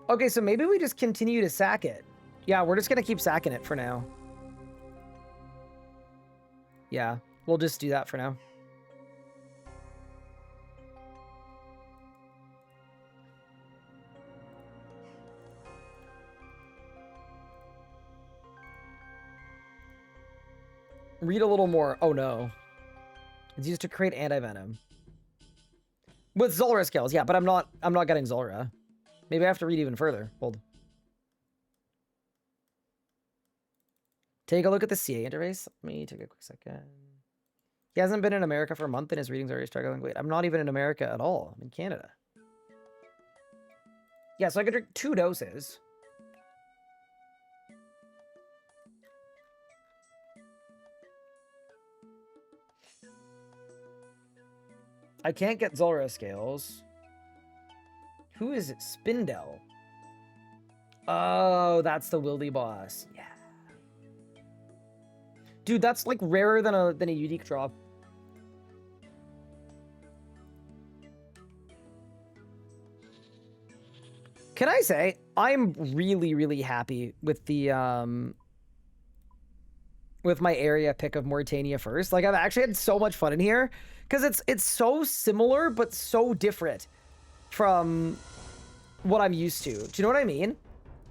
Okay, so maybe we just continue to sack it. Yeah, we're just going to keep sacking it for now. Yeah, we'll just do that for now. Read a little more. Oh no. It's used to create anti-venom. With Zulrah skills, yeah, but I'm not getting Zulrah. Maybe I have to read even further. Hold. Take a look at the CA interface. Let me take a quick second. He hasn't been in America for a month and his readings are already struggling. Wait, I'm not even in America at all. I'm in Canada. Yeah, so I could drink 2 doses. I can't get Zulrah scales. Who is it? Spindel. Oh, that's the wildy boss. Yeah. Dude, that's like rarer than a unique drop. Can I say I'm really, really happy with the with my area pick of Mauritania first. Like I've actually had so much fun in here because it's so similar but so different from what I'm used to. Do you know what I mean?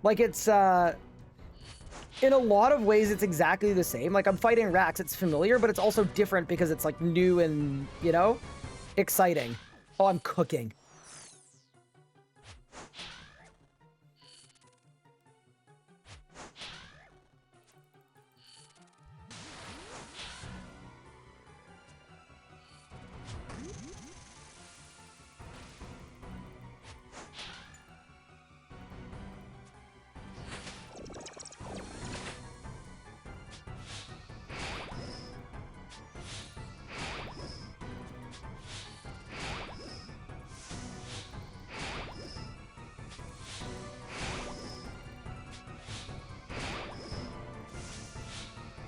Like it's in a lot of ways it's exactly the same. Like I'm fighting Rax, it's familiar, but it's also different because it's like new and, you know, exciting. Oh, I'm cooking.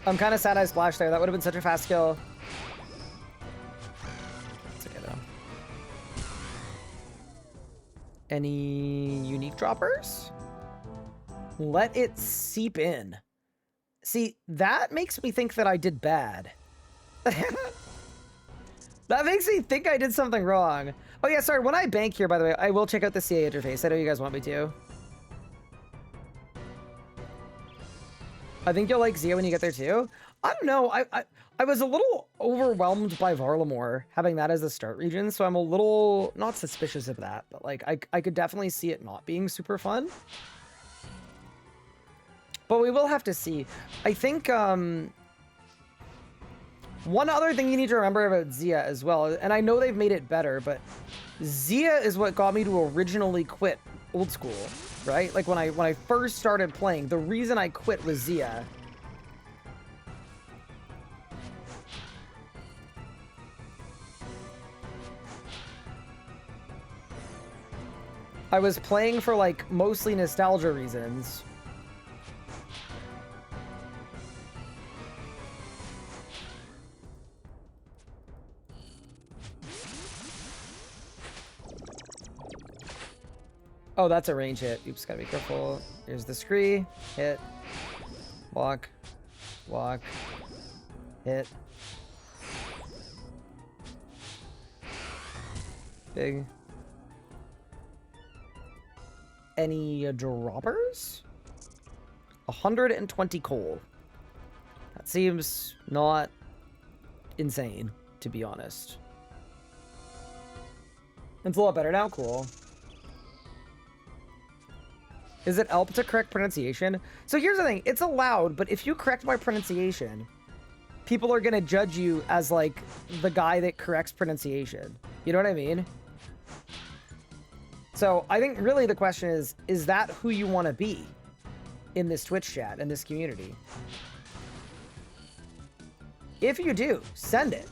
I'm kind of sad I splashed there. That would have been such a fast kill. It's okay though. Any unique droppers? Let it seep in. See, that makes me think that I did bad. That makes me think I did something wrong. Oh yeah, sorry, when I bank here, by the way, I will check out the CA interface. I know you guys want me to. I think you'll like Zia when you get there too. I don't know. I was a little overwhelmed by Varlamore having that as the start region, so I'm a little not suspicious of that, but like I could definitely see it not being super fun. But we will have to see. I think one other thing you need to remember about Zia as well, and I know they've made it better, but Zia is what got me to originally quit old school. Right? Like when I first started playing, the reason I quit was Zia. I was playing for like mostly nostalgia reasons. Oh, that's a range hit. Oops, gotta be careful. Here's the scree. Hit. Walk. Walk. Hit. Big. Any droppers? 120 coal. That seems not insane, to be honest. It's a lot better now. Cool. Is it help to correct pronunciation? So here's the thing. It's allowed, but if you correct my pronunciation, people are going to judge you as, like, the guy that corrects pronunciation. You know what I mean? So I think really the question is that who you want to be in this Twitch chat, in this community? If you do, send it.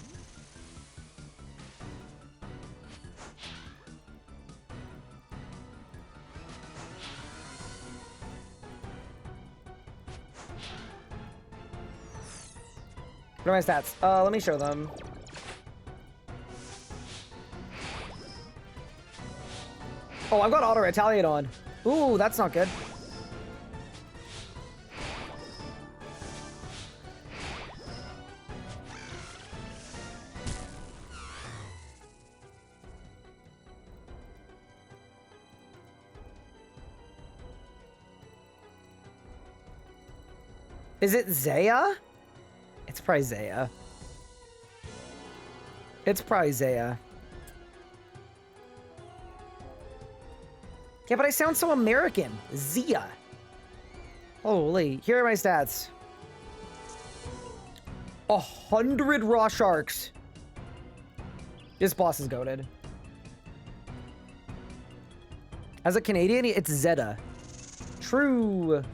What are my stats? Let me show them. Oh, I've got auto retaliate on. Ooh, that's not good. Is it Zaya? It's probably Zaya. It's probably Zaya. Yeah, but I sound so American. Zia. Holy, here are my stats. 100 raw sharks. This boss is goated. As a Canadian, it's Zeta. True.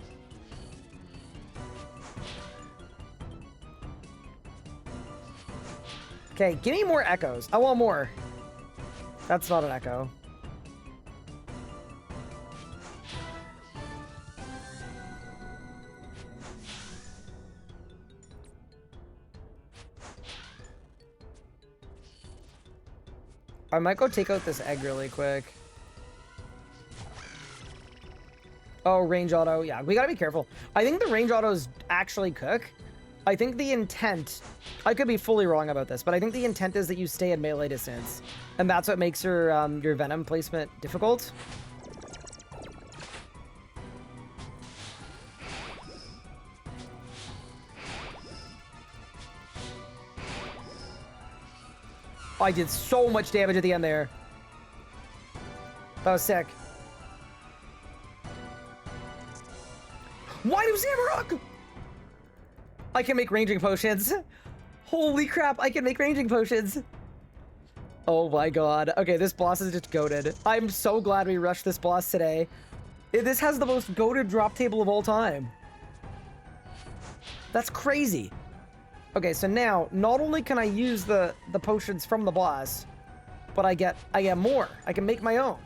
Okay, give me more echoes. I want more. That's not an echo. I might go take out this egg really quick. Oh, range auto. Yeah, we gotta be careful. I think the range autos actually cook. I think the intent... I could be fully wrong about this, but I think the intent is that you stay at melee distance. And that's what makes your venom placement difficult. I did so much damage at the end there. That was sick. Why do Zamorak? I can make ranging potions. Holy crap, I can make ranging potions. Oh my god. Okay, this boss is just goated. I'm so glad we rushed this boss today. This has the most goated drop table of all time. That's crazy. Okay, so now, not only can I use the potions from the boss, but I get more. I can make my own.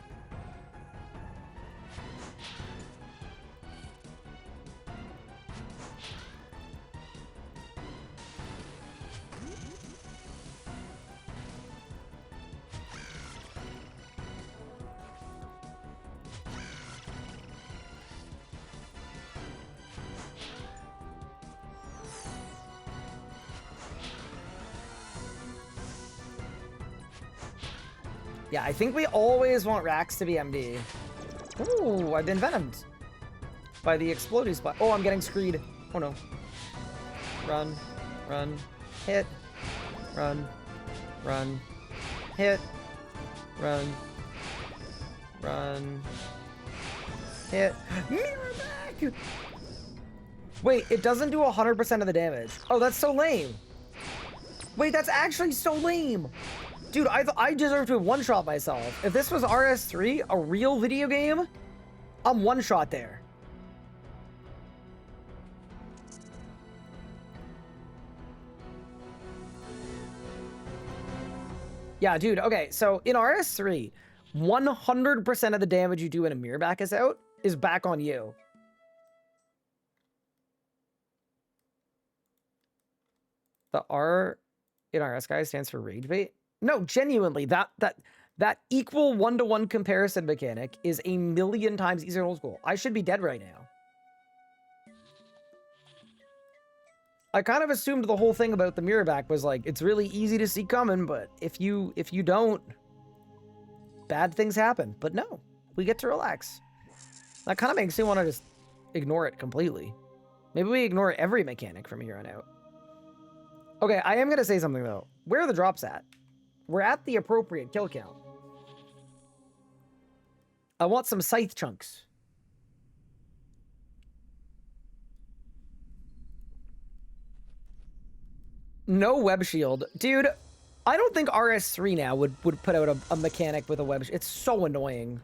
Yeah, I think we always want Rax to be MD. Ooh, I've been venomed by the exploding spot. Oh, I'm getting screed. Oh no. Run, run, hit, run, run, hit, run, run, hit. Mirror back! Wait, it doesn't do 100% of the damage. Oh, that's so lame. Wait, that's actually so lame. Dude, I deserve to one-shot myself. If this was RS3, a real video game, I'm one-shot there. Yeah, dude, okay, so in RS3, 100% of the damage you do when a mirror back is out is back on you. The R in RS guys stands for rage bait. No, genuinely, that equal one-to-one comparison mechanic is a million times easier than old school. I should be dead right now. I kind of assumed the whole thing about the mirror back was like, it's really easy to see coming, but if you don't, bad things happen. But no, we get to relax. That kind of makes me want to just ignore it completely. Maybe we ignore every mechanic from here on out. Okay, I am going to say something though. Where are the drops at? We're at the appropriate kill count. I want some scythe chunks. No web shield. Dude, I don't think RS3 now would put out a mechanic with a web shield. It's so annoying.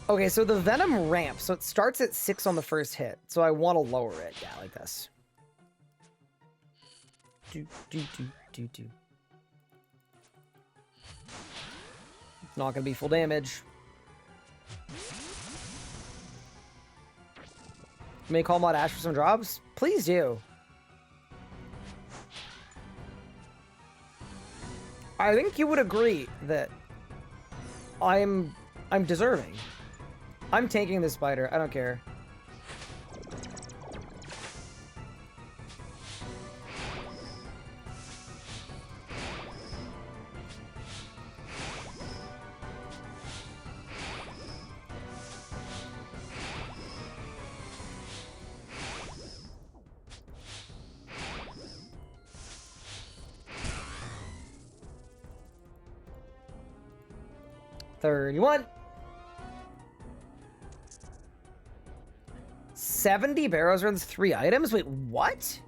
Okay, so the Venom ramp. So it starts at 6 on the first hit. So I want to lower it. Yeah, like this. It's not going to be full damage. May call mod Ash for some drops? Please do. I think you would agree that I'm deserving. I'm tanking this spider. I don't care. $31. 70 barrows runs 3 items? Wait, what?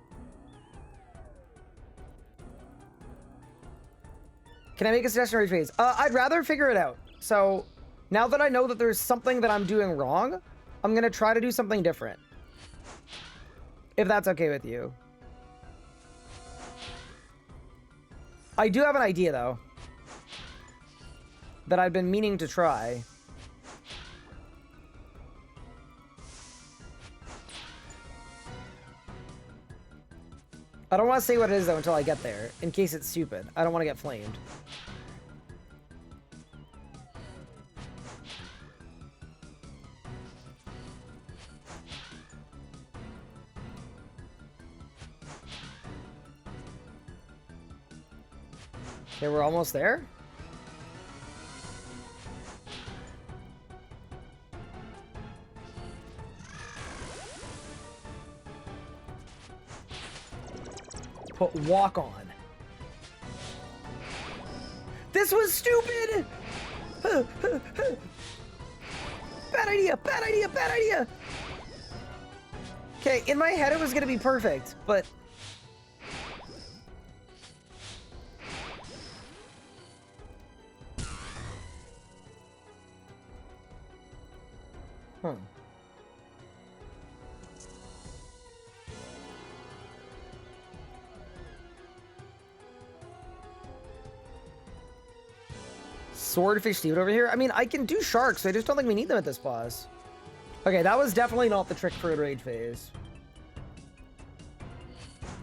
Can I make a suggestion or phase? I'd rather figure it out. So now that I know that there's something that I'm doing wrong, I'm going to try to do something different. If that's okay with you. I do have an idea, though, that I've been meaning to try. I don't want to say what it is, though, until I get there, in case it's stupid. I don't want to get flamed. Okay, we're almost there. Put walk on. This was stupid! Bad idea, bad idea, bad idea! Okay, in my head it was gonna be perfect, but... Huh. Swordfish Steven over here? I mean, I can do sharks, I just don't think we need them at this boss. Okay, that was definitely not the trick for a raid phase.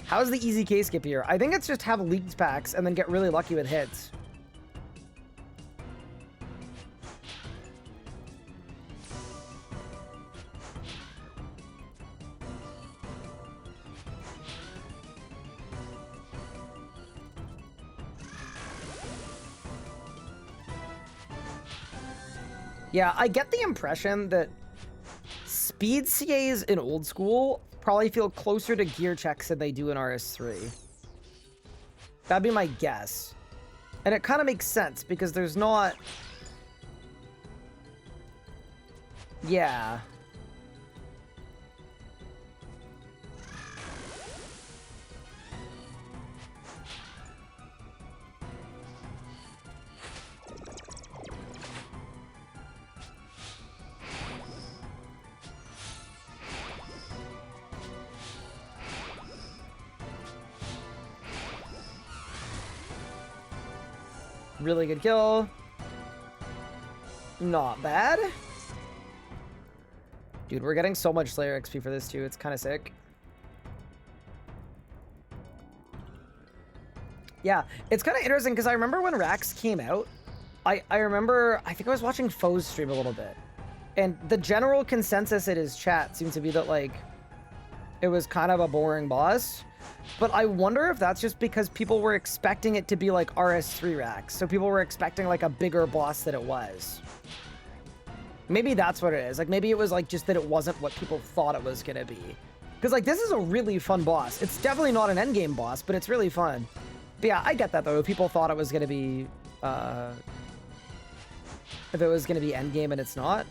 How's the easy K skip here? I think it's just have leaked packs and then get really lucky with hits. Yeah, I get the impression that speed CAs in old school probably feel closer to gear checks than they do in RS3. That'd be my guess. And it kind of makes sense because there's not... Yeah. Really good kill. Not bad. Dude, we're getting so much Slayer XP for this too. It's kind of sick. Yeah, it's kind of interesting because I remember when Rax came out, I remember, I think I was watching Foe's stream a little bit. And the general consensus in his chat seemed to be that, like, it was kind of a boring boss. But I wonder if that's just because people were expecting it to be like RS3 Rax. So people were expecting like a bigger boss than it was. Maybe that's what it is. Like maybe it was like just that it wasn't what people thought it was gonna be. Because like this is a really fun boss. It's definitely not an endgame boss, but it's really fun. But yeah, I get that though. People thought it was gonna be if it was gonna be endgame and it's not.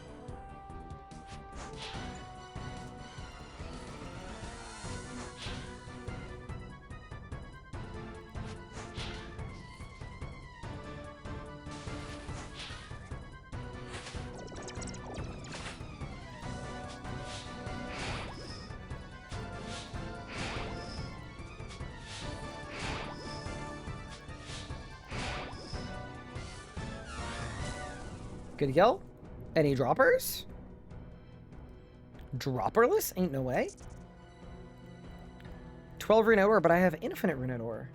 Good kill. Any droppers? Dropperless? Ain't no way. 12 rune ore, but I have infinite rune ore.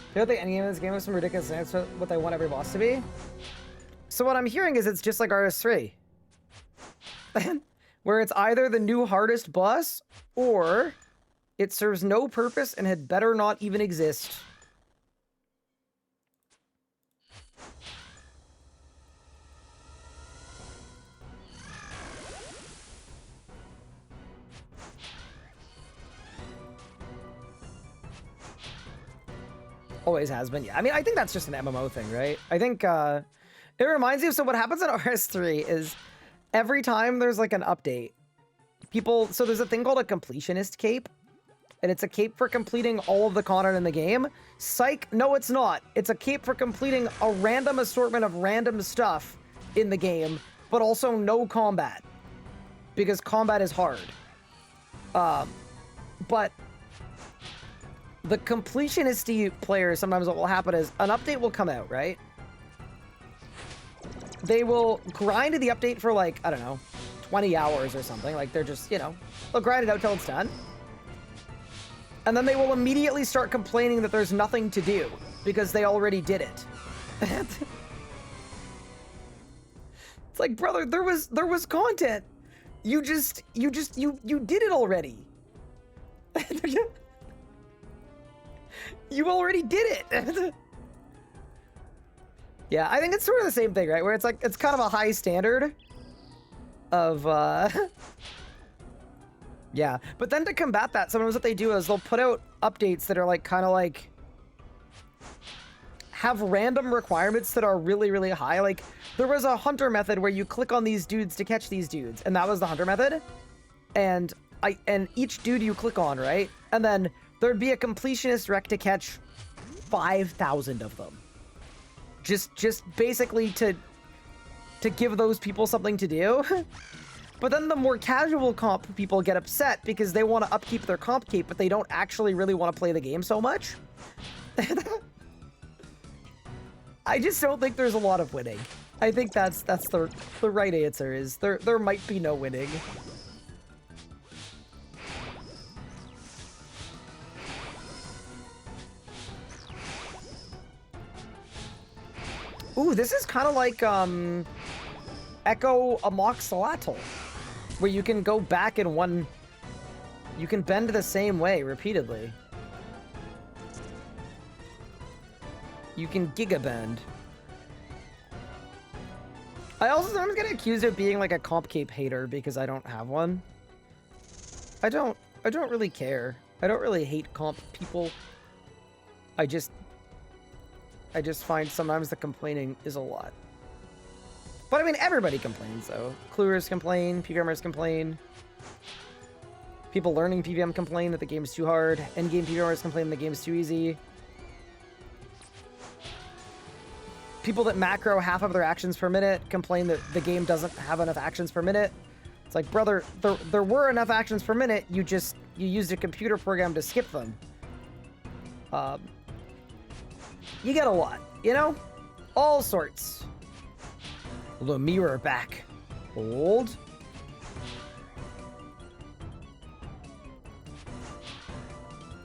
I feel like the endgame of this game was some ridiculous thing. That's what they want every boss to be. So what I'm hearing is it's just like RS3. Where it's either the new hardest boss, or it serves no purpose and had better not even exist. Always has been. Yeah, I mean, I think that's just an MMO thing, right? I think it reminds you. So what happens in RS3 is every time there's like an update, so there's a thing called a completionist cape, and it's a cape for completing all of the content in the game. Psych, no it's not. It's a cape for completing a random assortment of random stuff in the game, but also no combat, because combat is hard. But the completionist players, sometimes what will happen is an update will come out, right? they will grind the update for like, I don't know, 20 hours or something. Like they're just, you know, they'll grind it out till it's done. And then they will immediately start complaining that there's nothing to do because they already did it. It's like, brother, there was content. You did it already. You already did it. Yeah, I think it's sort of the same thing, right? Where it's like, it's kind of a high standard of, yeah. But then to combat that, sometimes what they do is they'll put out updates that are like, kind of like, have random requirements that are really, really high. Like, there was a hunter method where you click on these dudes to catch these dudes, and that was the hunter method. And each dude you click on, right? And then there'd be a completionist rec to catch 5,000 of them. Just basically to give those people something to do. But then the more casual comp people get upset because they want to upkeep their comp cape, but they don't actually really want to play the game so much. I just don't think there's a lot of winning. I think that's the right answer, is there might be no winning. Ooh, this is kind of like Echo Amoxalatl, where you can go back in one. You can bend the same way repeatedly. You can gigabend. I also sometimes get accused of being like a comp cape hater because I don't have one. I don't really care. I don't really hate comp people. I just find sometimes the complaining is a lot. But I mean, everybody complains though. Cluers complain, PVMers complain. People learning PVM complain that the game's too hard. Endgame PVMers complain the game's too easy. People that macro half of their actions per minute complain that the game doesn't have enough actions per minute. It's like, brother, there were enough actions per minute, you used a computer program to skip them. You get a lot, you know? All sorts. The mirror back. Hold.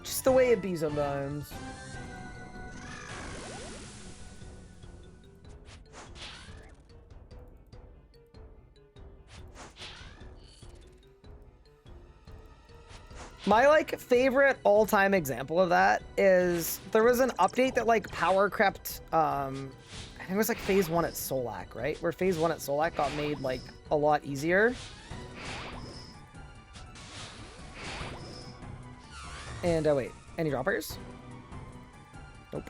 Just the way it be sometimes. My, like, favorite all-time example of that is there was an update that, like, power crept, I think it was, like, Phase 1 at Solak, right? Where Phase 1 at Solak got made, like, a lot easier. And, wait, any droppers? Nope.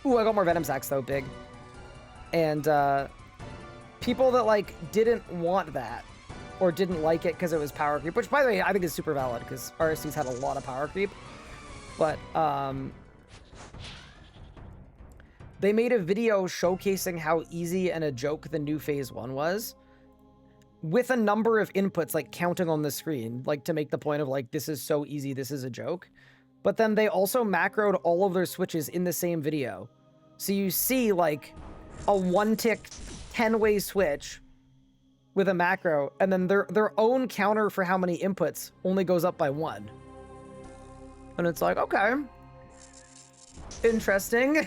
Ooh, I got more Venom Sacks, though, big. And, people that, like, didn't want that, or didn't like it because it was power creep, which, by the way, I think is super valid because RS3's had a lot of power creep. But they made a video showcasing how easy and a joke the new Phase 1 was, with a number of inputs, like, counting on the screen, like, to make the point of, like, this is so easy, this is a joke. But then they also macroed all of their switches in the same video. So you see, like, a one-tick 10-way switch with a macro, and then their own counter for how many inputs only goes up by 1. And it's like, okay. Interesting.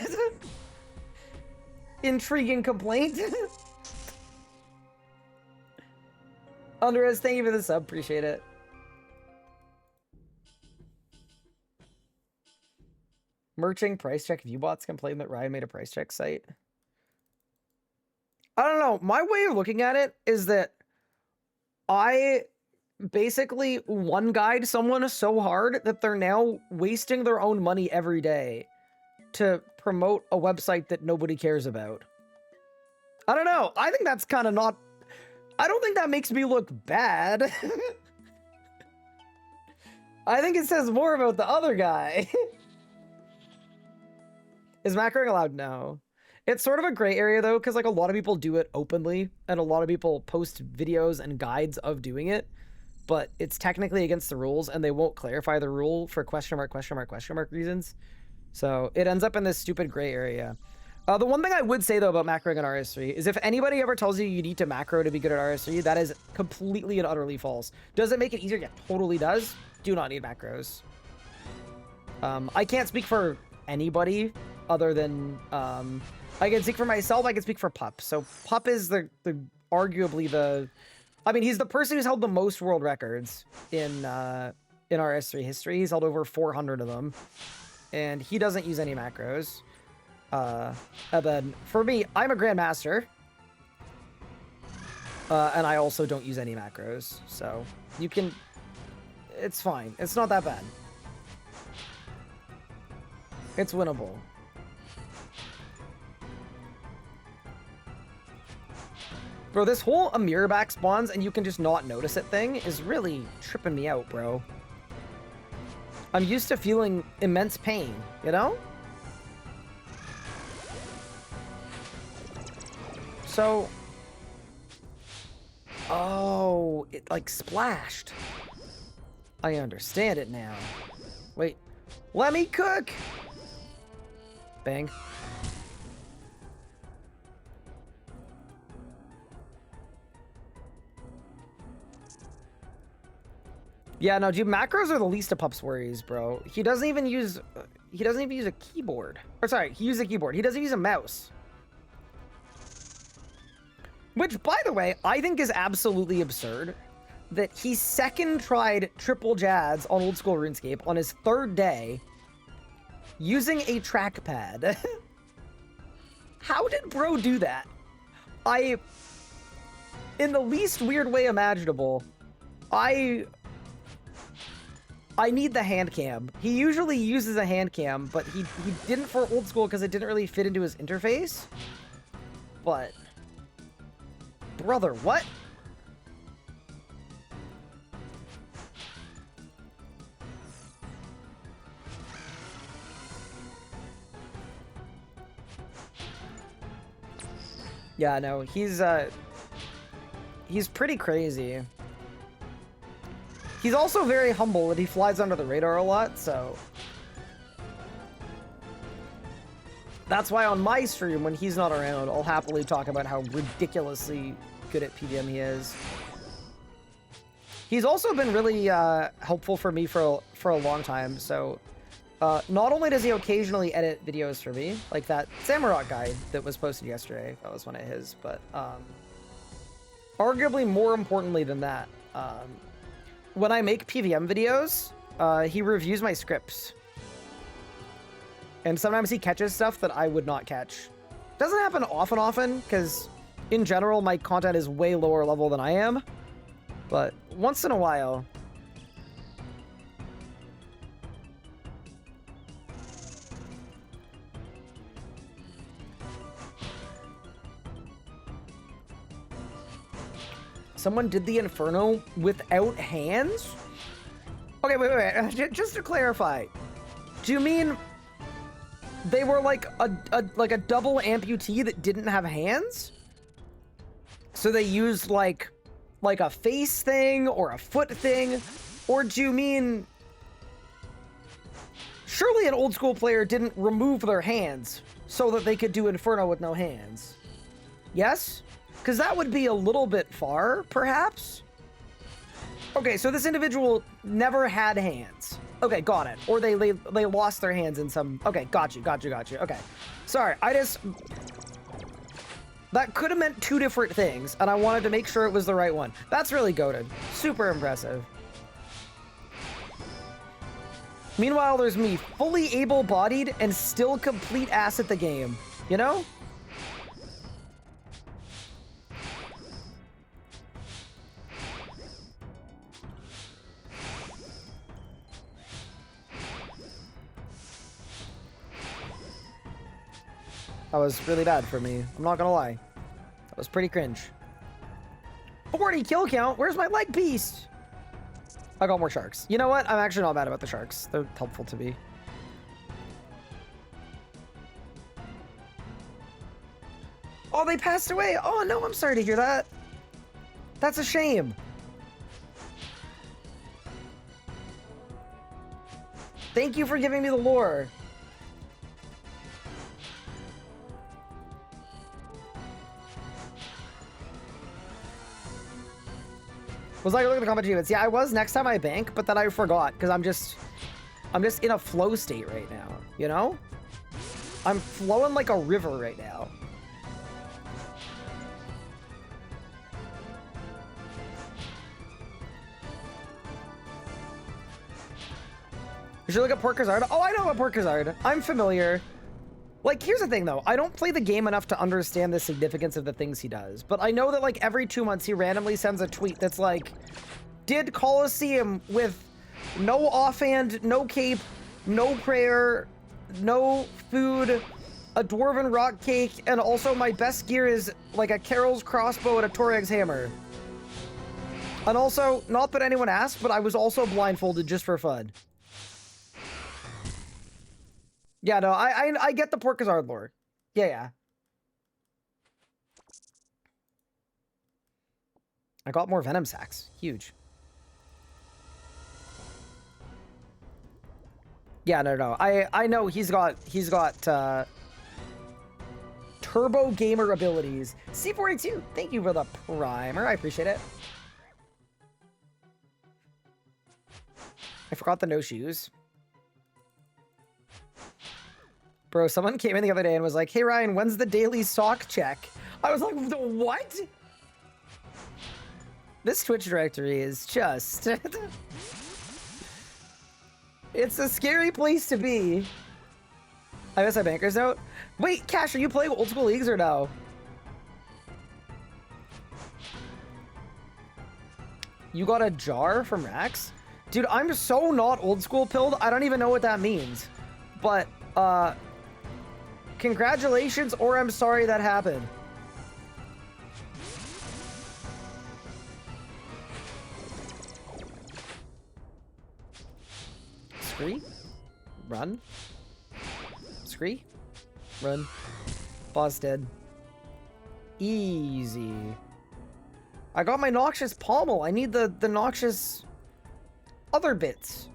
Intriguing complaint. Andres, thank you for the sub, appreciate it. Merching price check viewbots complain that Ryan made a price check site. I don't know. My way of looking at it is that I basically one-guide someone so hard that they're now wasting their own money every day to promote a website that nobody cares about. I don't know. I think that's kind of not... I don't think that makes me look bad. I think it says more about the other guy. Is macroing allowed? No. It's sort of a gray area, though, because, like, a lot of people do it openly, and a lot of people post videos and guides of doing it, but it's technically against the rules, and they won't clarify the rule for question mark reasons. So it ends up in this stupid gray area. The one thing I would say, though, about macroing on RS3 is if anybody ever tells you you need to macro to be good at RS3, that is completely and utterly false. Does it make it easier? Yeah, totally does. Do not need macros. I can't speak for anybody other than... I can speak for myself, I can speak for Pup. So Pup is arguably the... I mean, he's the person who's held the most world records in RS3 history. He's held over 400 of them. And he doesn't use any macros. And then, for me, I'm a Grandmaster. And I also don't use any macros. So, you can... It's fine. It's not that bad. It's winnable. Bro, this whole Amir back spawns and you can just not notice it thing is really tripping me out, bro. I'm used to feeling immense pain, you know? So... Oh, it like splashed. I understand it now. Wait, let me cook! Bang. Yeah, no, dude, macros are the least of Pup's worries, bro. He doesn't even use a keyboard. Or sorry, he uses a keyboard. He doesn't use a mouse. Which, by the way, I think is absolutely absurd. That he second tried triple Jads on old school RuneScape on his 3rd day using a trackpad. How did bro do that? In the least weird way imaginable, I need the hand cam. He usually uses a hand cam, but he didn't for old school because it didn't really fit into his interface. But... Brother, what? Yeah, no, he's pretty crazy. He's also very humble and he flies under the radar a lot, so... That's why on my stream, when he's not around, I'll happily talk about how ridiculously good at PVM he is. He's also been really helpful for me for a long time, so... not only does he occasionally edit videos for me, like that Samurott guide that was posted yesterday, that was one of his, but arguably more importantly than that, when I make PVM videos, he reviews my scripts. And sometimes he catches stuff that I would not catch. Doesn't happen often, because in general, my content is way lower level than I am. But once in a while... Someone did the Inferno without hands? Okay, wait. Just to clarify, do you mean they were like a double amputee that didn't have hands? So they used like a face thing or a foot thing? Or do you mean surely an old school player didn't remove their hands so that they could do Inferno with no hands? Yes? Because that would be a little bit far, perhaps? Okay, so this individual never had hands. Okay, got it. Or they lost their hands in some... Okay, got you. Okay. Sorry, that could have meant 2 different things, and I wanted to make sure it was the right one. That's really goated. Super impressive. Meanwhile, there's me, fully able-bodied and still complete ass at the game. You know? That was really bad for me. I'm not gonna lie. That was pretty cringe. 40 kill count? Where's my leg piece? I got more sharks. You know what? I'm actually not mad about the sharks. They're helpful to me. Oh, they passed away. Oh, no, I'm sorry to hear that. That's a shame. Thank you for giving me the lore. Was like, look at the comment achievements. Yeah, I was next time I bank, but then I forgot because I'm just in a flow state right now, you know? I'm flowing like a river right now. You should look at Port Kazard. Oh, I know about Port Kazard. I'm familiar. Like, here's the thing, though. I don't play the game enough to understand the significance of the things he does. But I know that, like, every 2 months he randomly sends a tweet that's like, did Colosseum with no offhand, no cape, no prayer, no food, a dwarven rock cake, and also my best gear is, like, a Carol's crossbow and a Torag's hammer. And also, not that anyone asked, but I was also blindfolded just for fun. Yeah, no, I get the Port Kazard lore. Yeah. I got more venom sacks. Huge. Yeah, no. I know he's got turbo gamer abilities. C482, thank you for the primer. I appreciate it. I forgot the no shoes. Bro, someone came in the other day and was like, hey, Ryan, when's the daily sock check? I was like, the what? This Twitch directory is just... It's a scary place to be. I miss my banker's note. Wait, Cash, are you playing old school leagues or no? You got a jar from Rax? Dude, I'm so not old school pilled, I don't even know what that means. But, congratulations, or I'm sorry that happened. Scree? Run. Scree? Run. Boss dead. Easy. I got my noxious pommel. I need the noxious other bits.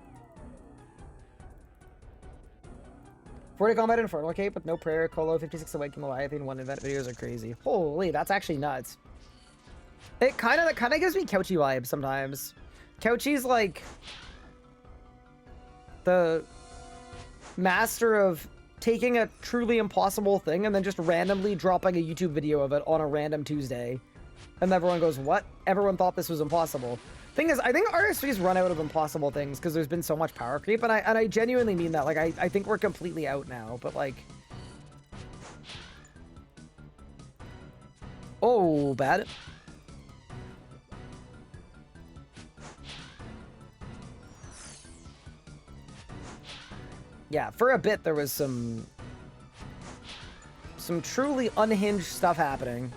40 combat Infernal Cape with no prayer, Colo, 56 Awakening Leviathan, 1 event videos are crazy. Holy, that's actually nuts. That kind of gives me Couchy vibes sometimes. Couchy's like the master of taking a truly impossible thing and then just randomly dropping a YouTube video of it on a random Tuesday. And everyone goes, what? Everyone thought this was impossible. Thing is, I think RS3's run out of impossible things because there's been so much power creep, and I genuinely mean that. Like, I think we're completely out now, but like... Oh, bad. Yeah, for a bit there was some truly unhinged stuff happening.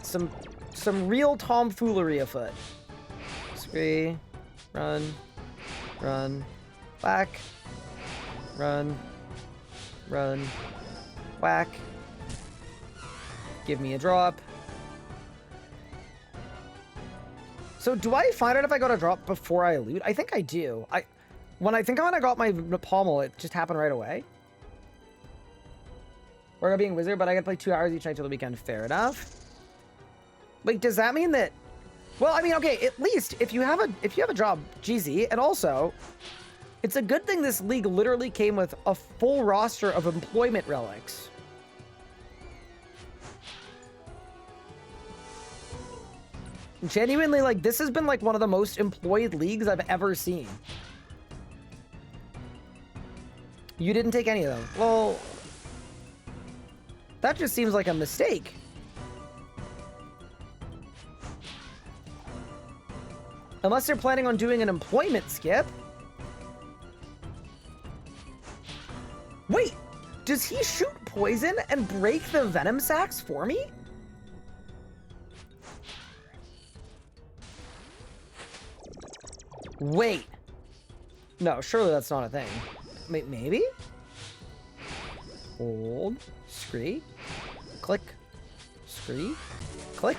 Some real tomfoolery afoot. Scree, run, whack, run, whack. Give me a drop. So do I find out if I got a drop before I loot? I think I do. When I got my pommel, it just happened right away. We're gonna be a wizard, but I gotta play 2 hours each night till the weekend. Fair enough. Like, does that mean that... Well, I mean, okay, at least if you have a job, GZ, and also, it's a good thing this league literally came with a full roster of employment relics. Genuinely, like, this has been, like, one of the most employed leagues I've ever seen. You didn't take any of them. Well, that just seems like a mistake. Unless they're planning on doing an employment skip. Wait, does he shoot poison and break the venom sacks for me? Wait. No, surely that's not a thing. Maybe? Hold. Scree. Click. Scree. Click.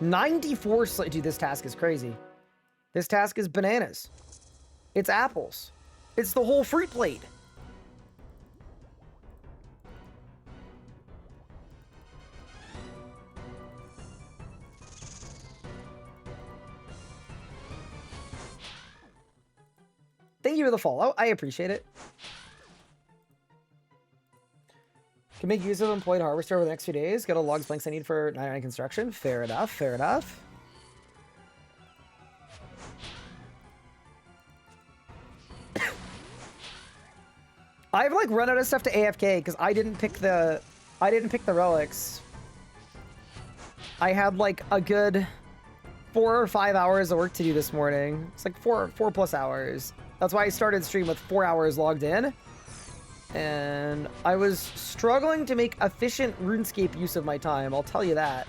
94 dude, this task is crazy. This task is bananas. It's apples. It's the whole fruit plate. Thank you for the follow. I appreciate it. Can make use of employed harvester over the next few days. Get all logs blanks I need for 99 construction. Fair enough. Fair enough. I've like run out of stuff to AFK because I didn't pick the relics. I had like a good 4 or 5 hours of work to do this morning. It's like four plus hours. That's why I started stream with 4 hours logged in. And I was struggling to make efficient RuneScape use of my time, I'll tell you that.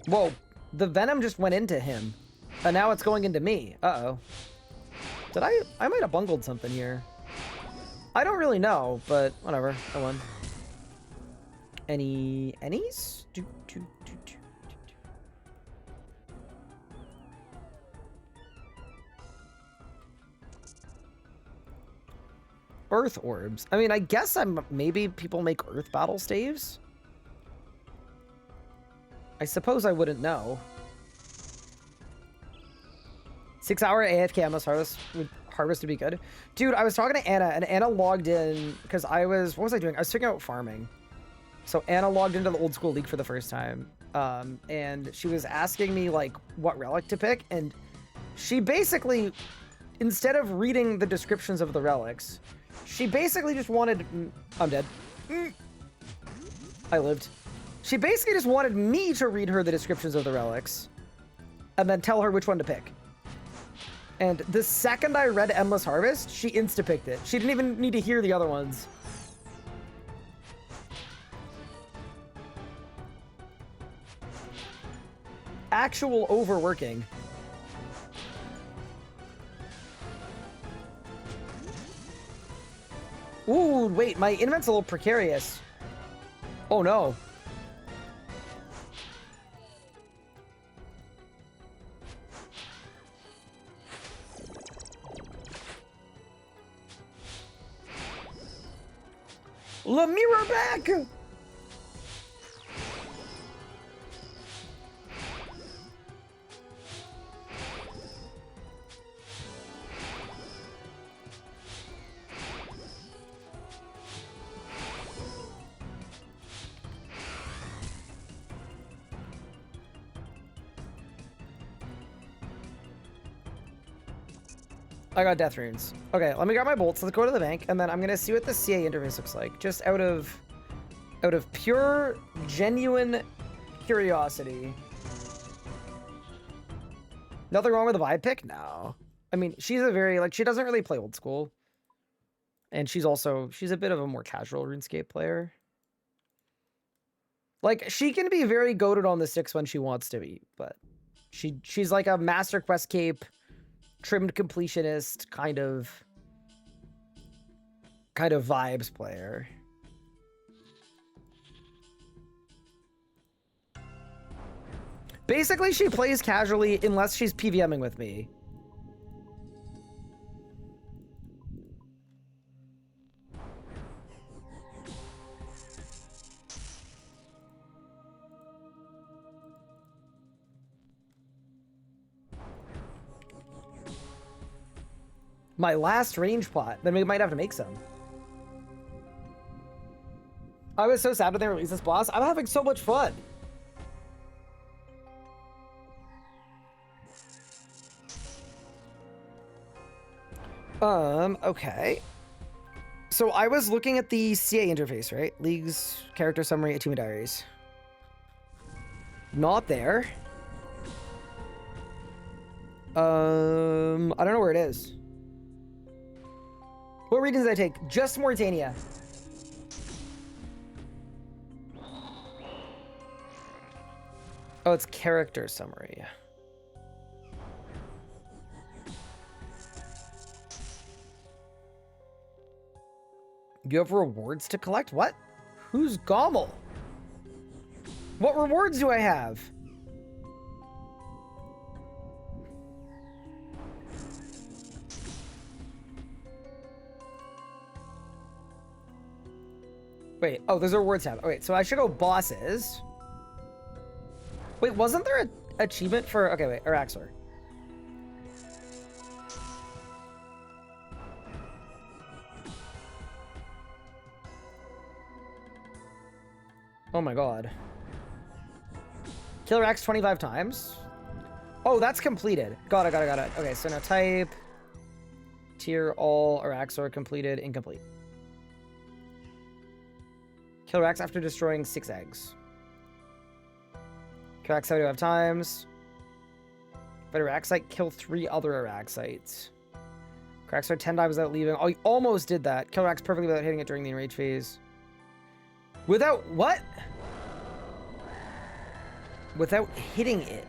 Whoa, the venom just went into him. And now it's going into me. Uh-oh. Did I might have bungled something here. I don't really know, but whatever. I won. Any's? Earth orbs. I mean, I guess maybe people make earth battle staves. I suppose I wouldn't know. 6-hour AFK endless harvest would be good. Dude, I was talking to Anna, and Anna logged in because what was I doing? I was figuring out farming. So Anna logged into the old school league for the first time. And she was asking me like what relic to pick. And she basically, instead of reading the descriptions of the relics, she basically just wanted, I'm dead. I lived. She basically just wanted me to read her the descriptions of the relics and then tell her which one to pick. And the second I read Endless Harvest, she insta-picked it. She didn't even need to hear the other ones. Actual overworking. Ooh, wait, my invent's a little precarious. Oh no. Lemira back! I got death runes. Okay, let me grab my bolts. Let's go to the bank, and then I'm gonna see what the CA interface looks like. Just out of pure, genuine curiosity. Nothing wrong with the vibe pick? No. I mean, she's a very, like, she doesn't really play old school. And she's a bit of a more casual RuneScape player. Like, she can be very goated on the 6 when she wants to be, but she's like a Master Quest cape, trimmed completionist kind of vibes player. Basically, she plays casually unless she's PVMing with me. My last range plot. Then we might have to make some. I was so sad when they released this boss. I'm having so much fun. Okay. So I was looking at the CA interface, right? Leagues, character summary, achievement diaries. Not there. I don't know where it is. What regions did I take? Just Mauritania. Oh, it's character summary. You have rewards to collect? What? Who's Gommel? What rewards do I have? Wait, oh, there's a rewards tab. Okay, so I should go bosses. Wait, wasn't there an achievement for... Okay, wait, Araxor. Oh my god. Kill Rax 25 times? Oh, that's completed. Got it. Okay, so now type... Tier all Araxor completed, incomplete. Kill Rax after destroying 6 eggs. Kill Rax 75 times. But Araxite, kill 3 other Araxites. Araxor 10 times without leaving. Oh, you almost did that. Kill Rax perfectly without hitting it during the enrage phase. Without what? Without hitting it.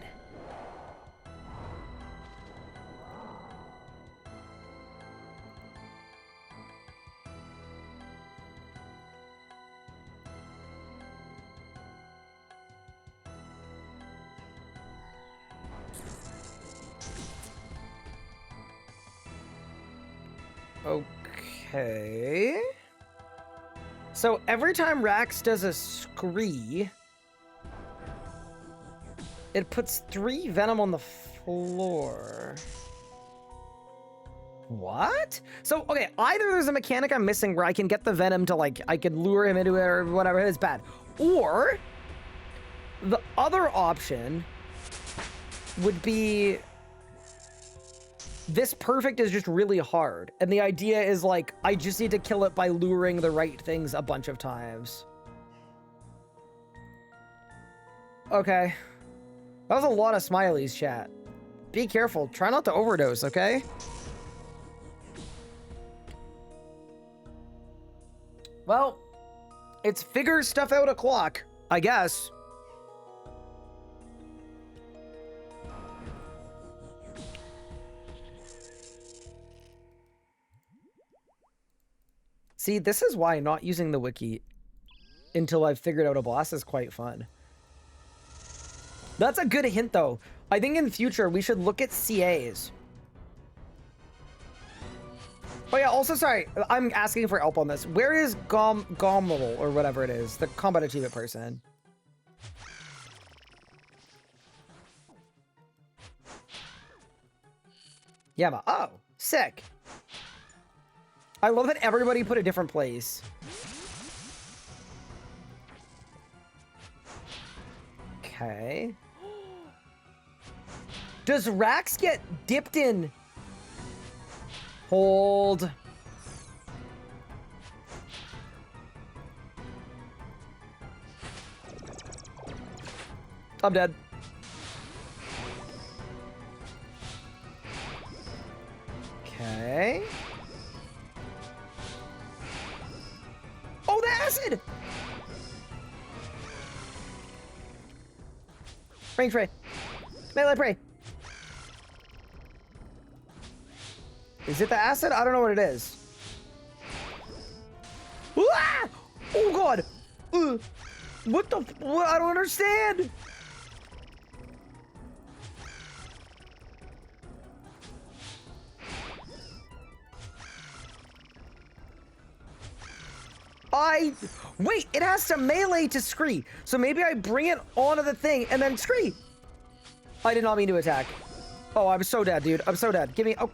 Okay. So every time Rax does a scree, it puts 3 venom on the floor. What? So, okay, either there's a mechanic I'm missing where I can get the venom to, like, I can lure him into it or whatever, it is bad. Or, the other option would be... This perfect is just really hard. And the idea is, like, I just need to kill it by luring the right things a bunch of times. Okay. That was a lot of smileys, chat. Be careful. Try not to overdose, okay? Well, it's figure stuff out o'clock, I guess. See, this is why not using the wiki until I've figured out a boss is quite fun. That's a good hint, though. I think in future, we should look at CAs. Oh, yeah, also, sorry. I'm asking for help on this. Where is Gommel, or whatever it is, the combat achievement person? Yama. Oh, sick. I love that everybody put a different place. Okay. Does Rax get dipped in? Hold. I'm dead. Okay. Oh, the acid! Range prey. Melee prey. Is it the acid? I don't know what it is. Ah! Oh god! What the? What? I don't understand. Wait, it has to melee to scree. So maybe I bring it onto the thing and then scree. I did not mean to attack. Oh, I'm so dead, dude. I'm so dead. Give me... Oh.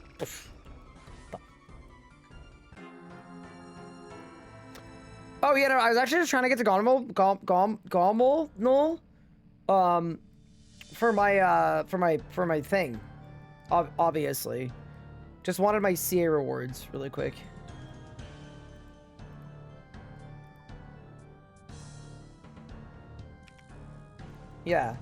Oh, yeah, no, I was actually just trying to get to Gommel, no. For my thing. Obviously. Just wanted my CA rewards really quick. Yeah.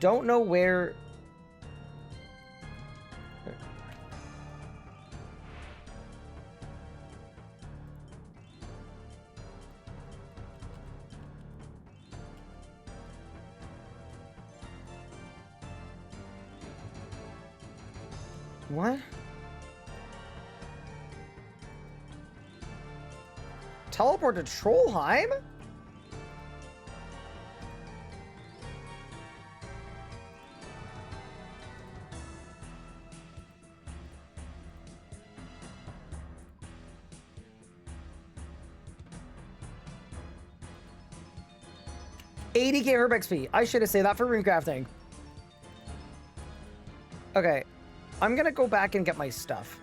Don't know where... What? Teleport to Trollheim? 80k herb XP. I should have saved that for rune crafting. Okay. I'm gonna go back and get my stuff.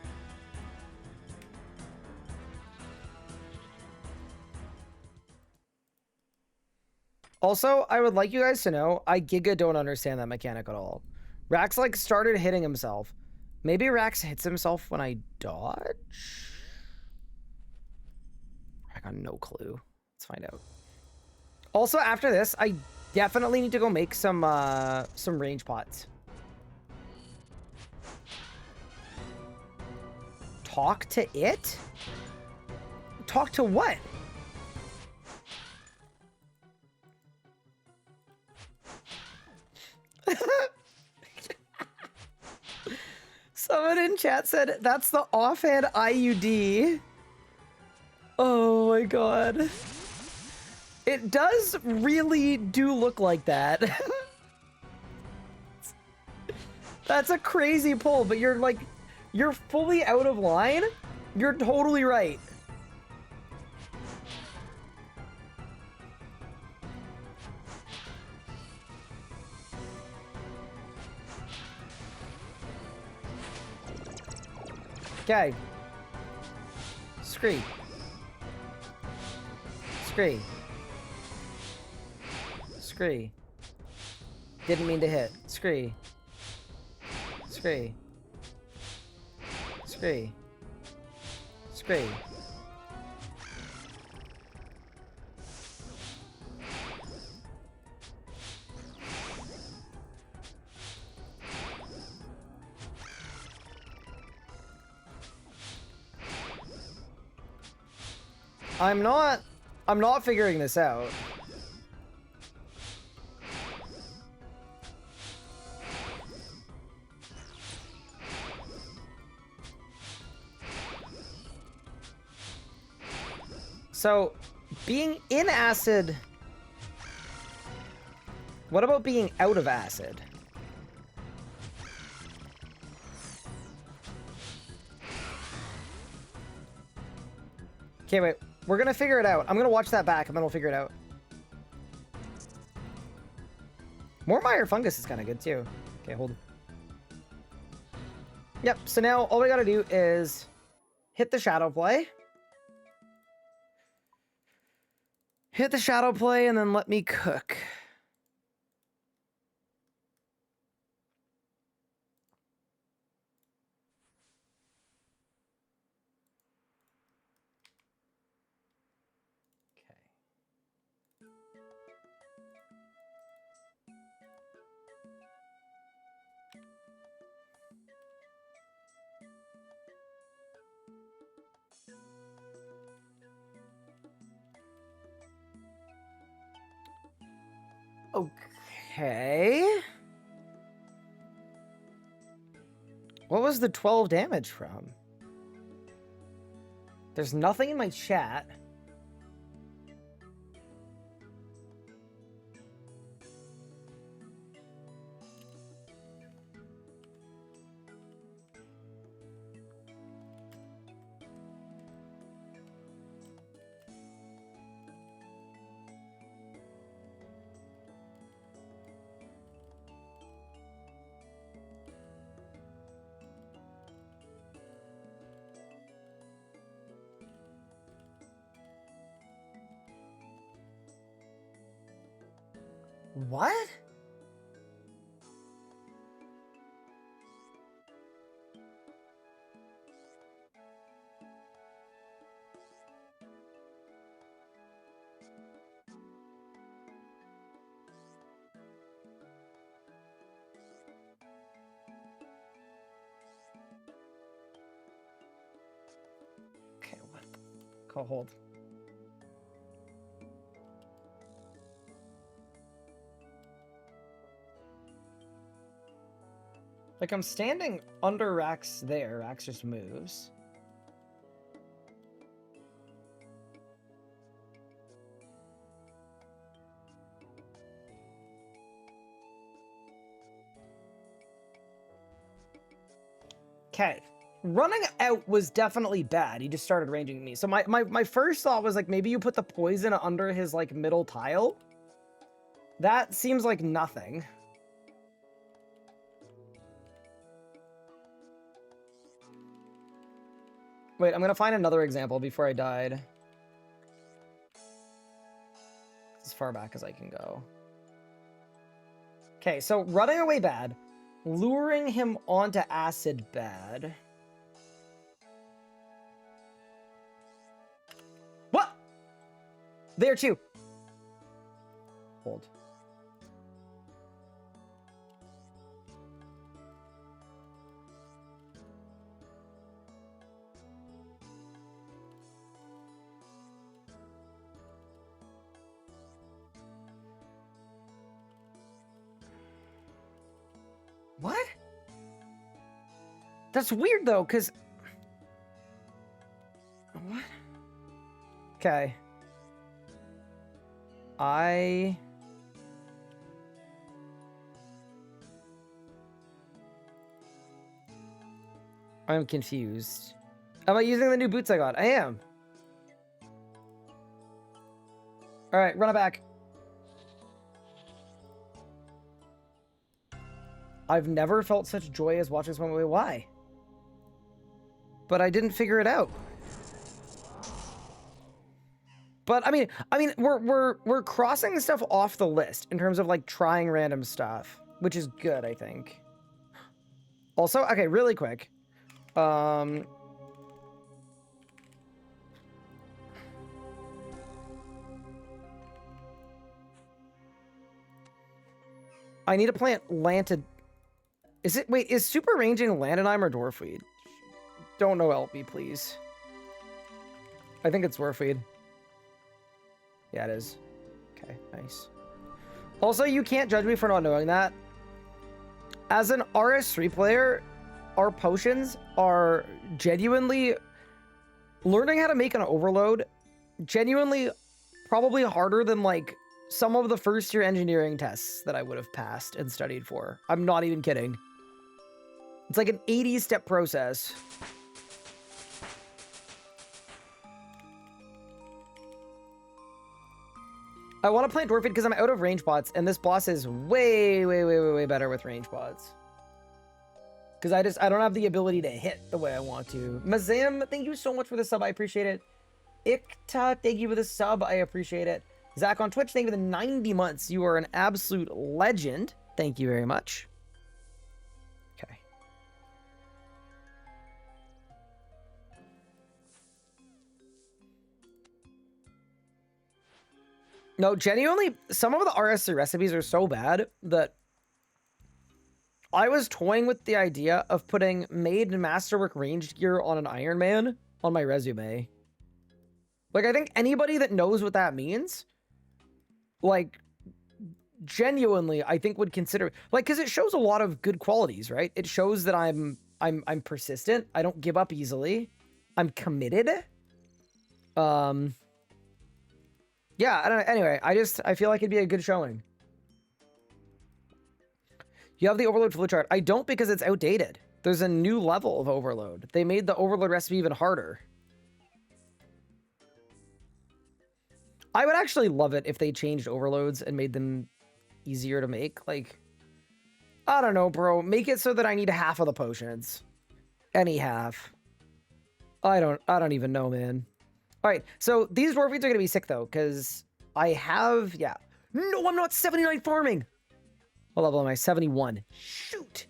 Also, I would like you guys to know, I giga don't understand that mechanic at all. Rax, like, started hitting himself. Maybe Rax hits himself when I dodge? I got no clue. Let's find out. Also, after this, I definitely need to go make some range pots. Talk to it? Talk to what? Someone in chat said, that's the offhand IUD. Oh my god. It does really do look like that. That's a crazy pull, but you're like, you're fully out of line. You're totally right. Okay. Scree. Scree. Scree. Didn't mean to hit. Scree. Scree. Scree. Scree. I'm not figuring this out. So, being in acid... What about being out of acid? Okay, wait. We're gonna figure it out. I'm gonna watch that back, and then we'll figure it out. More Mire Fungus is kind of good, too. Okay, hold. Yep, so now all we gotta do is hit the Shadow Play. Hit the Shadow Play, and then let me cook. Okay. What was the 12 damage from? There's nothing in my chat. What? Okay, what? Call hold. Like, I'm standing under Rax there. Rax just moves. Okay. Running out was definitely bad. He just started ranging me. So my first thought was, like, maybe you put the poison under his, like, middle tile. That seems like nothing. Wait, I'm gonna find another example before I died. As far back as I can go. Okay, so running away bad. Luring him onto acid bad. What? There too. Hold. What? That's weird though, because... What? Okay. I'm confused. Am I using the new boots I got? I am. Alright, run it back. I've never felt such joy as watching this one. Wait, why? But I didn't figure it out. But I mean, we're crossing stuff off the list in terms of like trying random stuff, which is good, I think. Also, okay, really quick. I need to plant Lantid. Is super ranging Landonime or Dwarfweed? Don't know, LP, please. I think it's Dwarfweed. Yeah, it is. Okay, nice. Also, you can't judge me for not knowing that. As an RS3 player, our potions are genuinely... Learning how to make an overload, genuinely probably harder than, like, some of the first-year engineering tests that I would have passed and studied for. I'm not even kidding. It's like an 80-step process. I want to plant Dwarfeed because I'm out of range bots, and this boss is way better with range bots. Because I don't have the ability to hit the way I want to. Mazam, thank you so much for the sub. I appreciate it. Ikta, thank you for the sub. I appreciate it. Zach on Twitch, thank you for the 90 months. You are an absolute legend. Thank you very much. Okay. No, genuinely, some of the RS3 recipes are so bad that I was toying with the idea of putting made masterwork ranged gear on an Iron Man on my resume. Like, I think anybody that knows what that means, like, genuinely, I think would consider, like, because it shows a lot of good qualities, right? It shows that I'm persistent. I don't give up easily. I'm committed. Yeah, I don't know. Anyway, I feel like it'd be a good showing. You have the overload flowchart. I don't because it's outdated. There's a new level of overload. They made the overload recipe even harder. I would actually love it if they changed overloads and made them easier to make. Like, I don't know, bro. Make it so that I need half of the potions. Any half. I don't even know, man. All right, so these dwarf feeds are gonna be sick though, because I have, yeah. No, I'm not 79 farming. What level am I? 71. Shoot.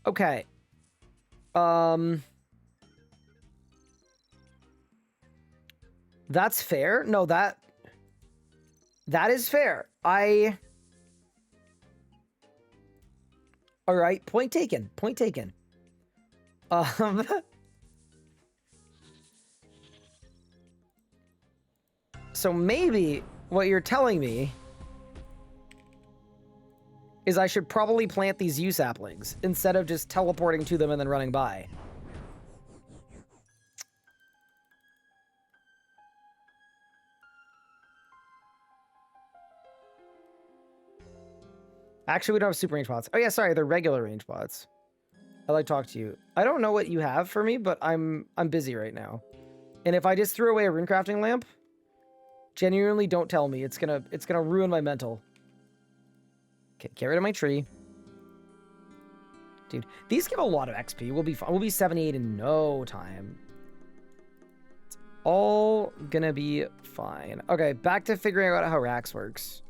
Okay. That's fair. No, that is fair. All right, point taken. Point taken. So maybe what you're telling me is I should probably plant these yew saplings instead of just teleporting to them and then running by. Actually, we don't have super range bots. Oh yeah, sorry, they're regular range bots. I'd like to talk to you. I don't know what you have for me, but I'm busy right now. And if I just threw away a runecrafting lamp, Genuinely, don't tell me. It's gonna ruin my mental. Okay, get rid of my tree. Dude, these give a lot of XP. We'll be fine. We'll be 78 in no time. It's all gonna be fine. Okay, back to figuring out how Rax works.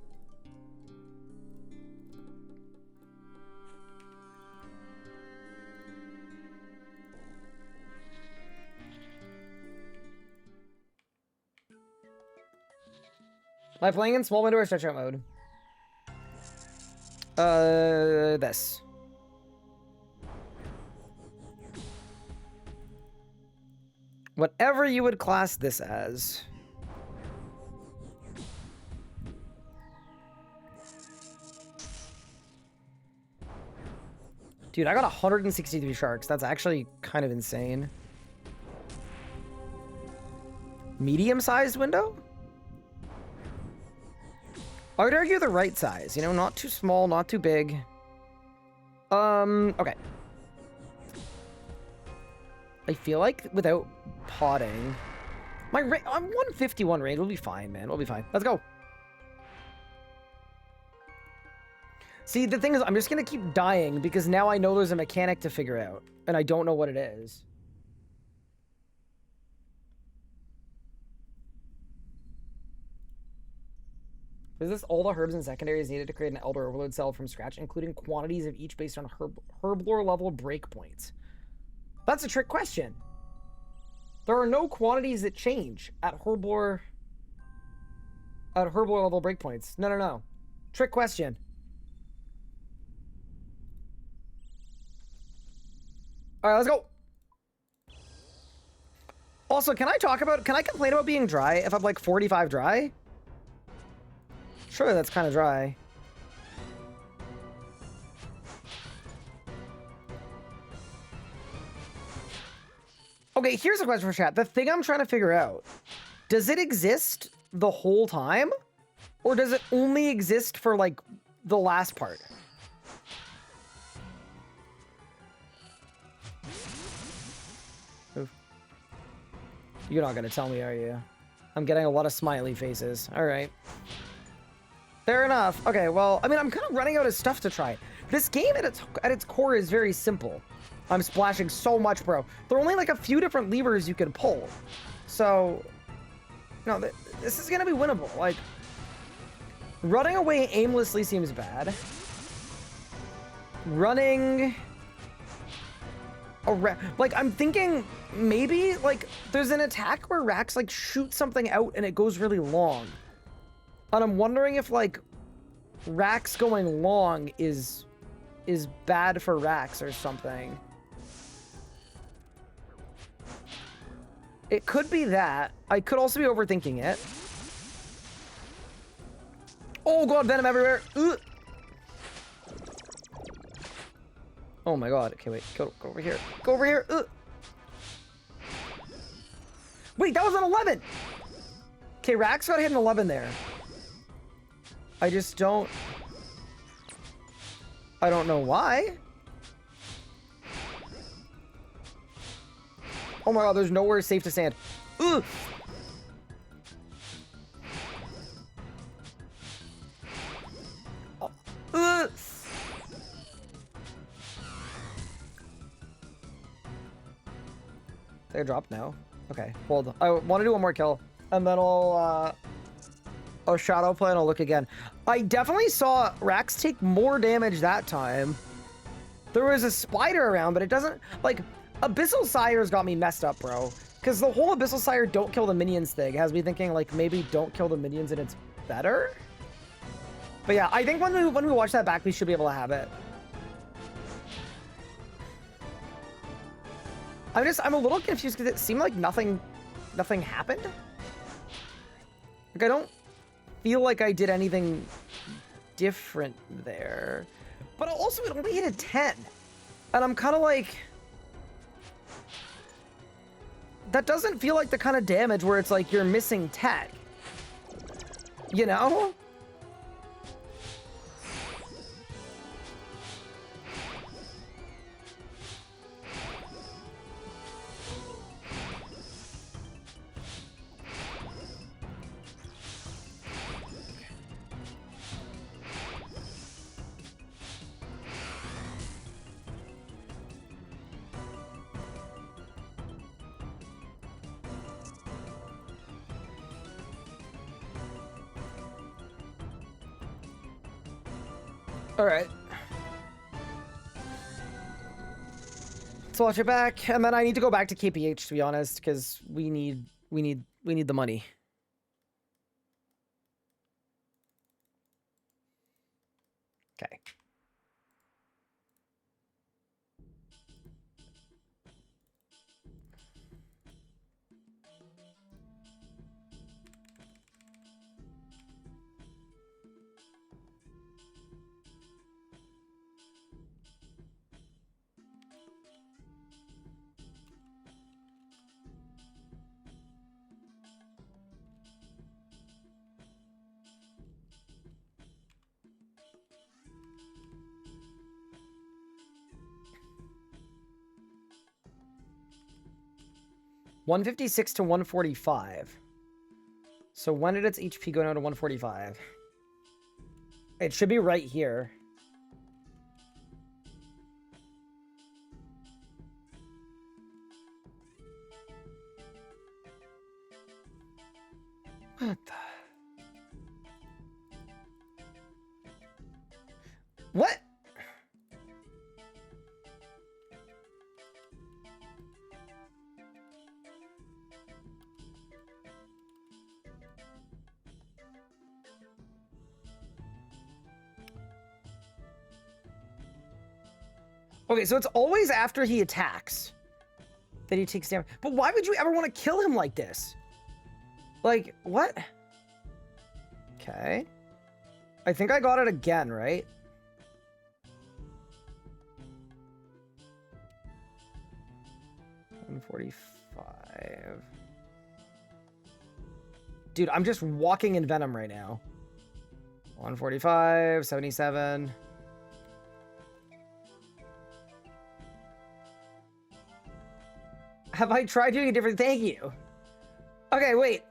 Am I playing in small window or stretch out mode? This. Whatever you would class this as. Dude, I got 163 sharks. That's actually kind of insane. Medium-sized window? I would argue the right size, you know, not too small, not too big. Okay. I feel like without potting, I'm 151 range. We'll be fine, man. We'll be fine. Let's go. See, the thing is, I'm just gonna keep dying because now I know there's a mechanic to figure out, and I don't know what it is. Is this all the herbs and secondaries needed to create an Elder Overload cell from scratch, including quantities of each based on herb lore level breakpoints? That's a trick question. There are no quantities that change at herb lore level breakpoints. No. Trick question. All right, let's go. Also, can I complain about being dry if I'm like 45 dry? Sure, that's kind of dry. Okay, here's a question for chat. The thing I'm trying to figure out, does it exist the whole time? Or does it only exist for, like, the last part? Oof. You're not going to tell me, are you? I'm getting a lot of smiley faces. All right. Fair enough. Okay, well, I mean, I'm kind of running out of stuff to try. This game at its core is very simple. I'm splashing so much, bro. There are only like a few different levers you can pull. So, no, this is going to be winnable. Like, running away aimlessly seems bad. Running around, like, I'm thinking maybe, like, there's an attack where Rax, like, shoots something out and it goes really long. And I'm wondering if, like, Rax going long is bad for Rax or something. It could be that. I could also be overthinking it. Oh god, venom everywhere. Ugh. Oh my god. Okay, wait. Go over here. Go over here. Ugh. Wait, that was an 11. Okay, Rax got hit an 11 there. I just don't... I don't know why. Oh my god, there's nowhere safe to stand. Ugh! Oh. Ugh! They dropped now. Okay, hold on. I want to do one more kill, and then I'll shadow play and I'll look again. I definitely saw Rax take more damage that time. There was a spider around, but it doesn't... Like, Abyssal Sire's got me messed up, bro. Because the whole Abyssal Sire don't kill the minions thing has me thinking, like, maybe don't kill the minions and it's better? But yeah, I think when we watch that back, we should be able to have it. I'm a little confused because it seemed like nothing happened. Like, I don't feel like I did anything different there. But also, it only hit a 10. And I'm kind of like... That doesn't feel like the kind of damage where it's like you're missing tech. You know? All right. Let's watch it back, and then I need to go back to KPH to be honest, because we need the money. Okay. $156 to $145. So when did its HP go down to 145? It should be right here. What the? What? Okay, so it's always after he attacks that he takes damage. But why would you ever want to kill him like this? Like, what? Okay. I think I got it again, right? $145. Dude, I'm just walking in Venom right now. 145, 77. Have I tried doing a different... Thank you. Okay, wait.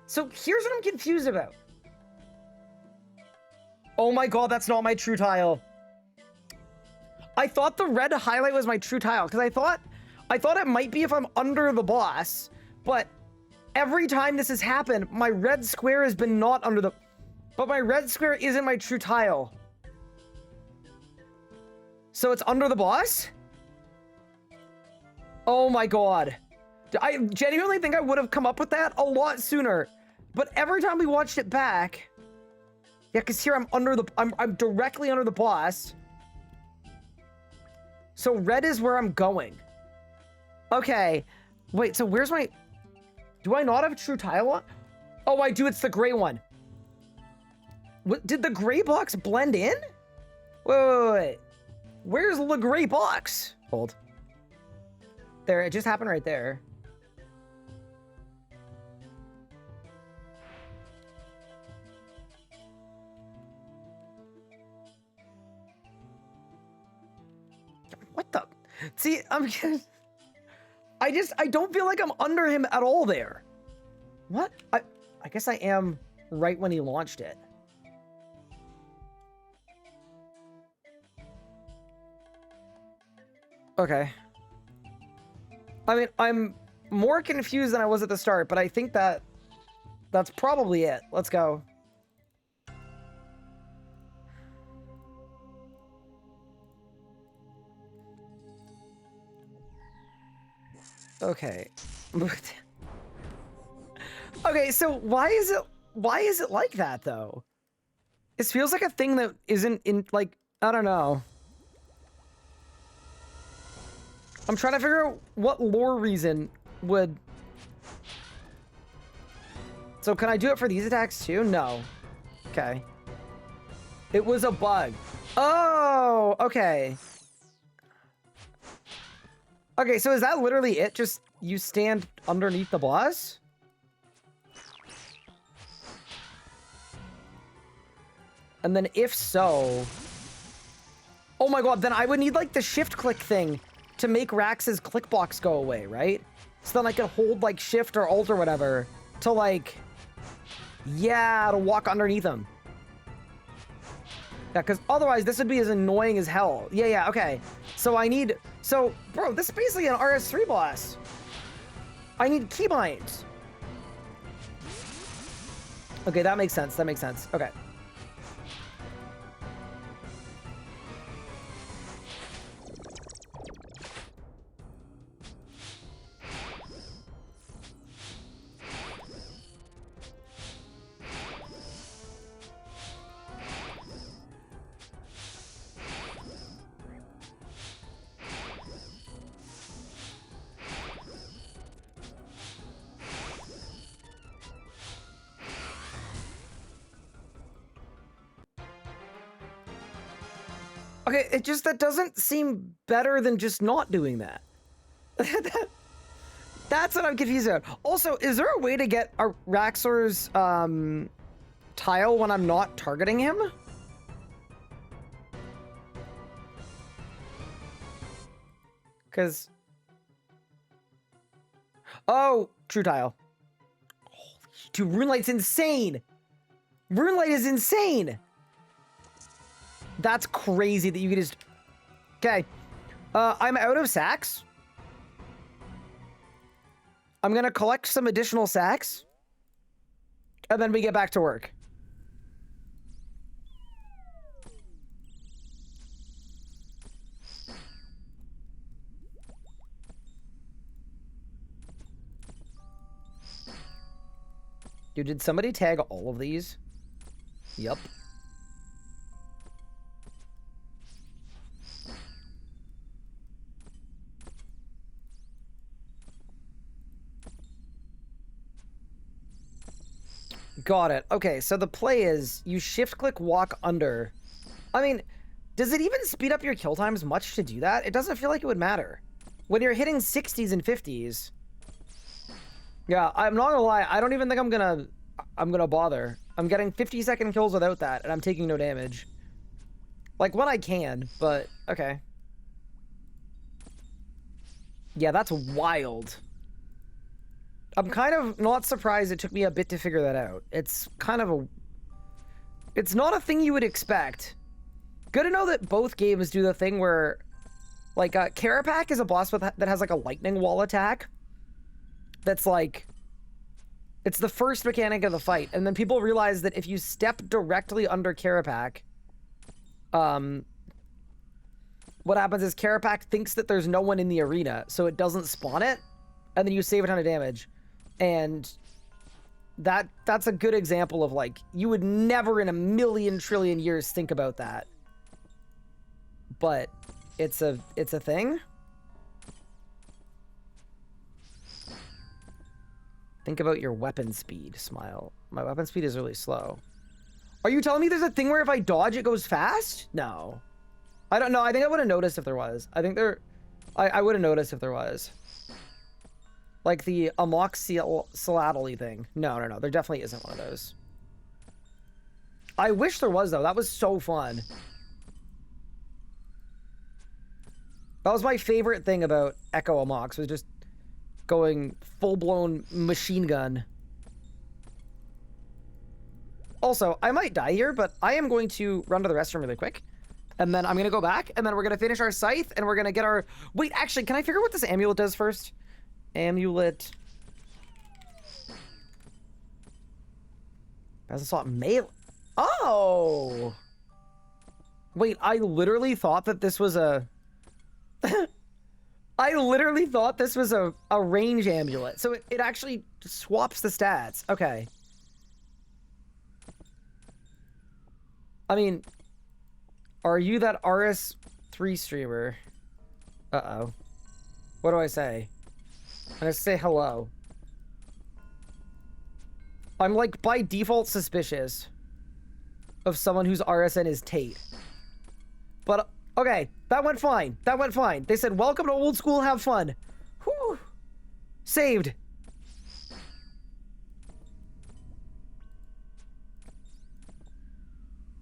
So here's what I'm confused about. Oh my god, that's not my true tile. I thought the red highlight was my true tile, because I thought it might be if I'm under the boss, but every time this has happened, my red square has been not under the... But my red square isn't my true tile. So it's under the boss? Oh my god. I genuinely think I would have come up with that a lot sooner. But every time we watched it back... Yeah, because here I'm under the... I'm directly under the boss. So red is where I'm going. Okay. Wait, so where's my... Do I not have a true tile on? Oh, I do. It's the gray one. What, did the gray box blend in? Wait. Where's the gray box? Hold. There, it just happened right there. What the? See, I don't feel like I'm under him at all there. What? I guess I am right when he launched it. Okay. I mean, I'm more confused than I was at the start, but I think that's probably it. Let's go. Okay. Okay, so why is it like that though? It feels like a thing that isn't in, like, I don't know. I'm trying to figure out what lore reason would... So can I do it for these attacks too? No. Okay. It was a bug. Oh, okay. Okay, so is that literally it? Just you stand underneath the boss? And then if so... Oh my god, then I would need like the shift click thing to make Rax's click box go away, right? So then I can hold like shift or alt or whatever to like... Yeah, to walk underneath him. Yeah, because otherwise this would be as annoying as hell. Yeah, okay. So I need... So, bro, this is basically an RS3 boss. I need keybinds. Okay, that makes sense. That makes sense. Okay. Okay, it just, that doesn't seem better than just not doing that. That's what I'm confused about. Also, is there a way to get a Raxor's tile when I'm not targeting him? Because... Oh, true tile. Holy shit, dude, Runelight's insane! Runelight is insane! That's crazy that you can just... Okay. I'm out of sacks. I'm gonna collect some additional sacks. And then we get back to work. Dude, did somebody tag all of these? Yep. Got it. Okay, so the play is you shift-click walk under. I mean, does it even speed up your kill times much to do that? It doesn't feel like it would matter. When you're hitting 60s and 50s... Yeah, I'm not gonna lie, I don't even think I'm gonna bother. I'm getting 50-second kills without that, and I'm taking no damage. Like, when I can, but... Okay. Yeah, that's wild. I'm kind of not surprised it took me a bit to figure that out. It's kind of a... It's not a thing you would expect. Good to know that both games do the thing where... Like, Carapac is a boss that has, like, a lightning wall attack. That's, like... It's the first mechanic of the fight. And then people realize that if you step directly under Carapac... what happens is Carapac thinks that there's no one in the arena, so it doesn't spawn it. And then you save a ton of damage. And that's a good example of, like, you would never in a million trillion years think about that. But it's a thing. Think about your weapon speed, Smile. My weapon speed is really slow. Are you telling me there's a thing where if I dodge, it goes fast? No. I don't know. I think I would have noticed if there was. I think there... I would have noticed if there was. Like the amoxicillatoly thing. No. There definitely isn't one of those. I wish there was, though. That was so fun. That was my favorite thing about Echo Amox, was just going full-blown machine gun. Also, I might die here, but I am going to run to the restroom really quick. And then I'm going to go back, and then we're going to finish our scythe, and we're going to get our... Wait, actually, can I figure out what this amulet does first? Amulet. Doesn't slot melee. Oh! Wait, I literally thought that this was a... I literally thought this was a range amulet. So it actually swaps the stats. Okay. I mean, are you that RS3 streamer? Uh-oh. What do I say? I'm gonna say hello. I'm, like, by default suspicious of someone whose RSN is Tate. But, okay, that went fine. That went fine. They said, welcome to old school, have fun. Whew. Saved.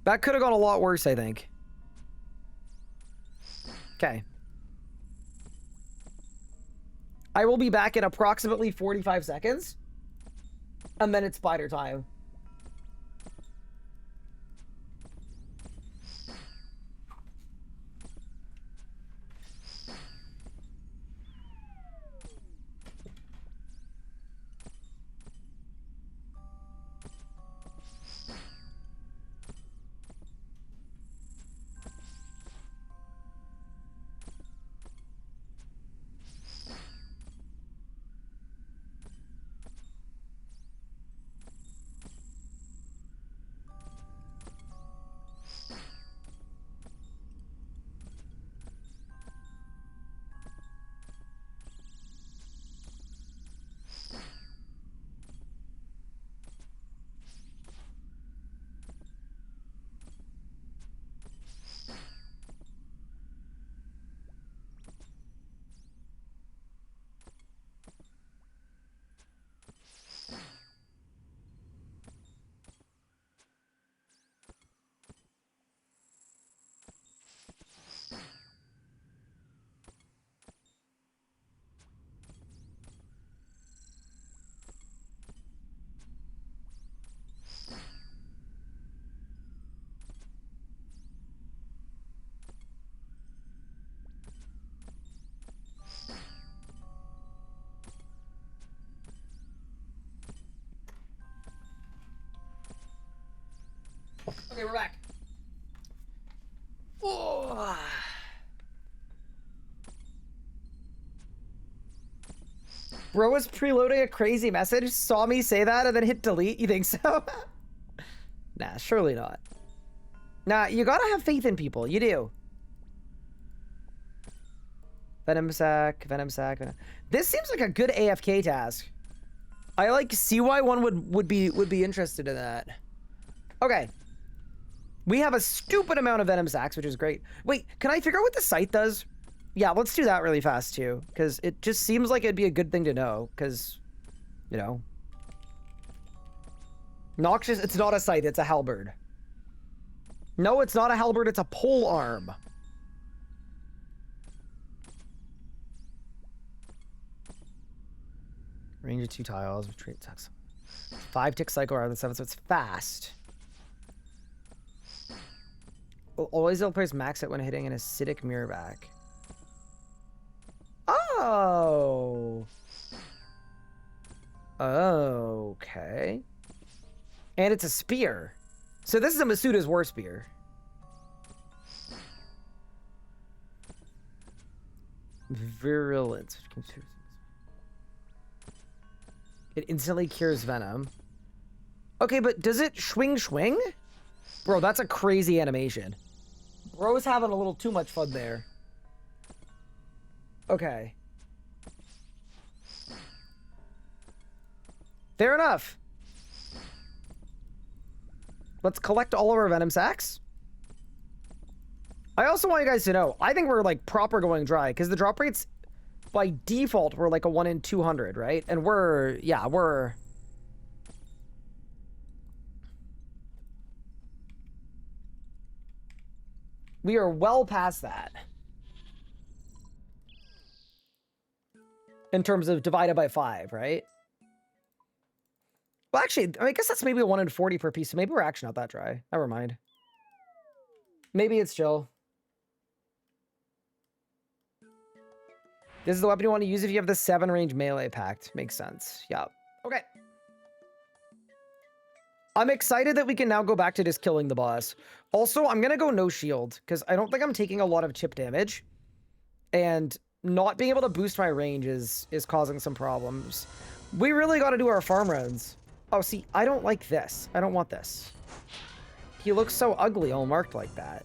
That could have gone a lot worse, I think. Okay. I will be back in approximately 45 seconds. And then it's spider time. Okay, we're back. Oh. Bro was preloading a crazy message, saw me say that, and then hit delete. You think so? Nah, surely not. Nah, you gotta have faith in people. You do. Venom sac, venom sac. Venom. This seems like a good AFK task. I like see why one would be interested in that. Okay. We have a stupid amount of venom sacs, which is great. Wait, can I figure out what the site does? Yeah, let's do that really fast too, because it just seems like it'd be a good thing to know, because, you know. Noxious, it's not a scythe, it's a halberd. No, it's not a halberd, it's a pole arm. Range of 2 tiles, retreat attacks. 5 tick cycle rather than 7, so it's fast. Always they'll place max it when hitting an acidic mirror back. Oh. Okay. And it's a spear. So this is a Masuda's war spear. Virulence. It instantly cures venom. Okay, but does it swing? Bro, that's a crazy animation. Bro's having a little too much fun there. Okay. Fair enough. Let's collect all of our venom sacs. I also want you guys to know, I think we're like proper going dry, because the drop rates by default were like a 1 in 200, right? And we're, yeah, we are well past that. In terms of divided by 5, right? Well, actually, I guess that's maybe a 1 in 40 per piece, so maybe we're actually not that dry. Never mind. Maybe it's chill. This is the weapon you want to use if you have the 7 range melee pact. Makes sense. Yeah. Okay. I'm excited that we can now go back to just killing the boss. Also, I'm going to go no shield, because I don't think I'm taking a lot of chip damage. And not being able to boost my range is causing some problems. We really got to do our farm runs. Oh, see, I don't like this. I don't want this. He looks so ugly all marked like that.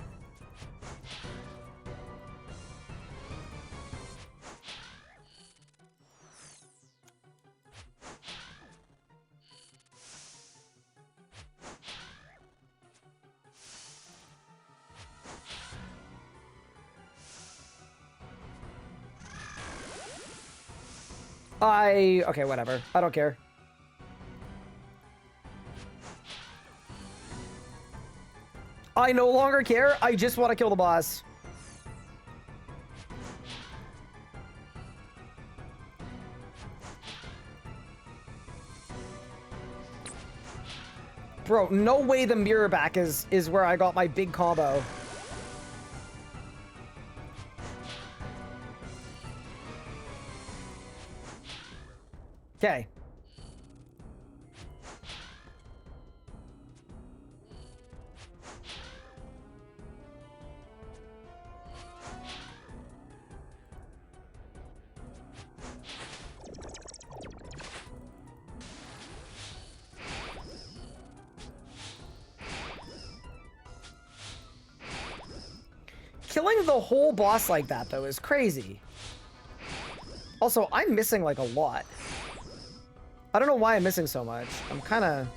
Okay, whatever. I don't care. I no longer care. I just want to kill the boss. Bro, no way the mirror back is where I got my big combo. Okay. Killing the whole boss like that, though, is crazy. Also, I'm missing, like, a lot. I don't know why I'm missing so much. I'm kind of...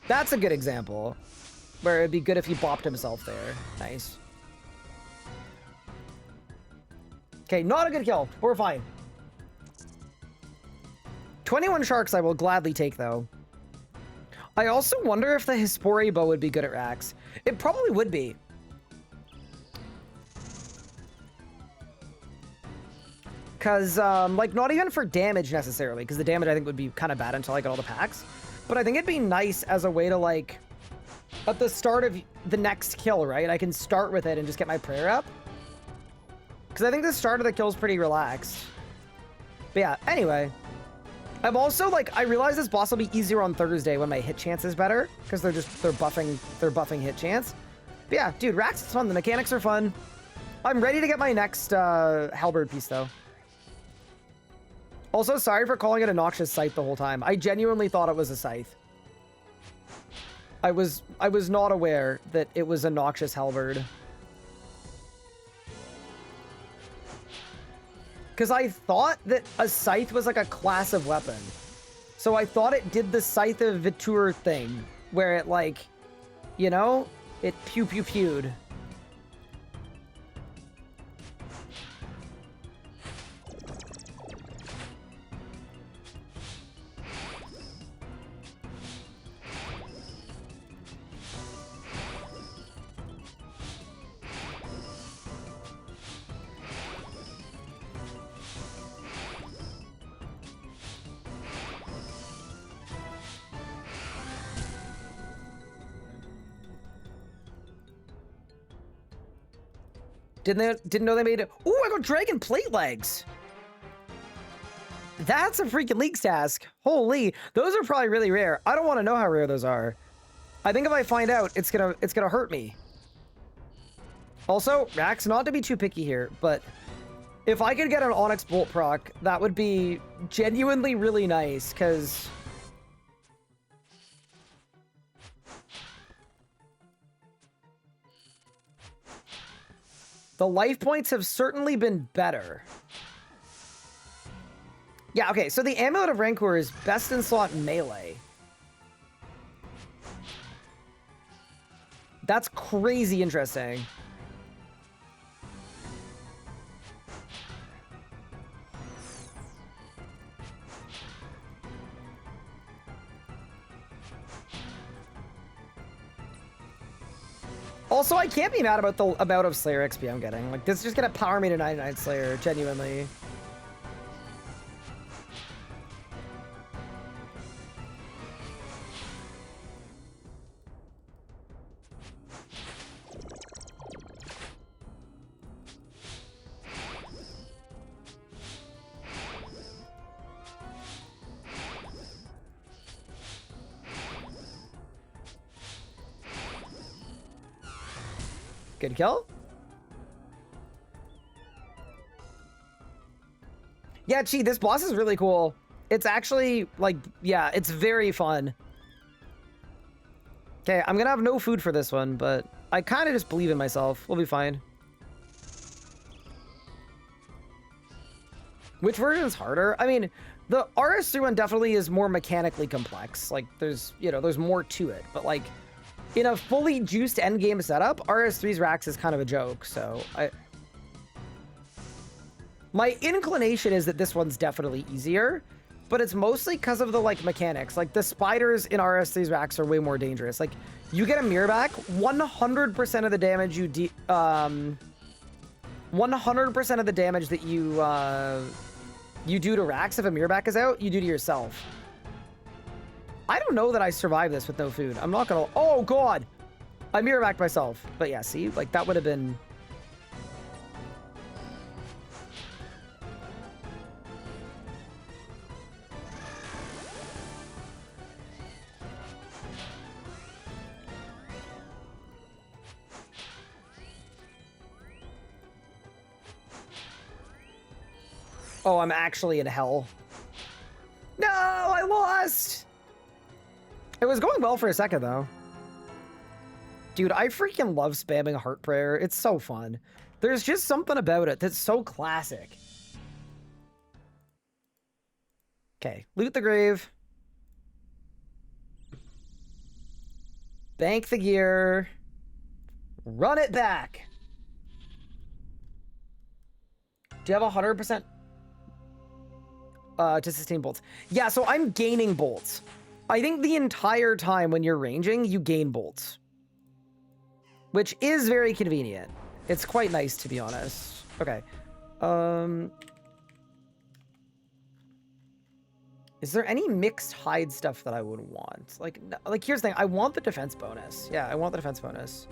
That's a good example. Where it'd be good if he bopped himself there. Nice. Okay, not a good kill. We're fine. 21 sharks I will gladly take, though. I also wonder if the Hispori bow would be good at racks. It probably would be. Because, like, not even for damage necessarily, because the damage I think would be kind of bad until I get all the packs. But I think it'd be nice as a way to, like, at the start of the next kill, right? I can start with it and just get my prayer up. Because I think the start of the kill is pretty relaxed. But yeah, anyway. I'm also like, I realize this boss will be easier on Thursday when my hit chance is better because they're buffing hit chance. But yeah, dude, Rax is fun. The mechanics are fun. I'm ready to get my next halberd piece though. Also, sorry for calling it a noxious scythe the whole time. I genuinely thought it was a scythe. I was not aware that it was a noxious halberd. Because I thought that a scythe was like a class of weapon. So I thought it did the Scythe of Vitur thing, where it like, you know, it pew-pew-pewed. Didn't know they made it. Ooh, I got dragon plate legs. That's a freaking leaks task. Holy, those are probably really rare. I don't want to know how rare those are. I think if I find out, it's gonna hurt me. Also, Rax, not to be too picky here, but if I could get an Onyx Bolt proc, that would be genuinely really nice, because the life points have certainly been better. Yeah, okay, so the Amulet of Rancor is best in slot melee. That's crazy interesting. Also, I can't be mad about the amount of Slayer XP I'm getting. Like, this is just gonna power me to 99 Slayer, genuinely. Good kill. Yeah, gee, this boss is really cool. It's actually, like, yeah, it's very fun. Okay, I'm gonna have no food for this one, but I kind of just believe in myself. We'll be fine. Which version is harder? I mean, the RS3 one definitely is more mechanically complex. Like, there's, you know, there's more to it, but, like, in a fully juiced endgame setup, RS3's Rax is kind of a joke, so my inclination is that this one's definitely easier, but it's mostly because of the, like, mechanics. Like, the spiders in RS3's Rax are way more dangerous. Like, you get a mirror back, 100% of the damage you 100% of the damage that you do to Rax if a mirror back is out, you do to yourself. I don't know that I survived this with no food. I'm not gonna... Oh, God! I mirror backed myself. But yeah, see? Like, that would have been... Oh, I'm actually in hell. No, I lost! It was going well for a second, though. Dude, I freaking love spamming Heart Prayer. It's so fun. There's just something about it that's so classic. Okay, loot the grave. Bank the gear. Run it back. Do you have 100% to sustain bolts? Yeah, so I'm gaining bolts. I think the entire time when you're ranging, you gain bolts. Which is very convenient. It's quite nice, to be honest. Okay. Is there any mixed hide stuff that I would want? Like, here's the thing. I want the defense bonus. Yeah, I want the defense bonus.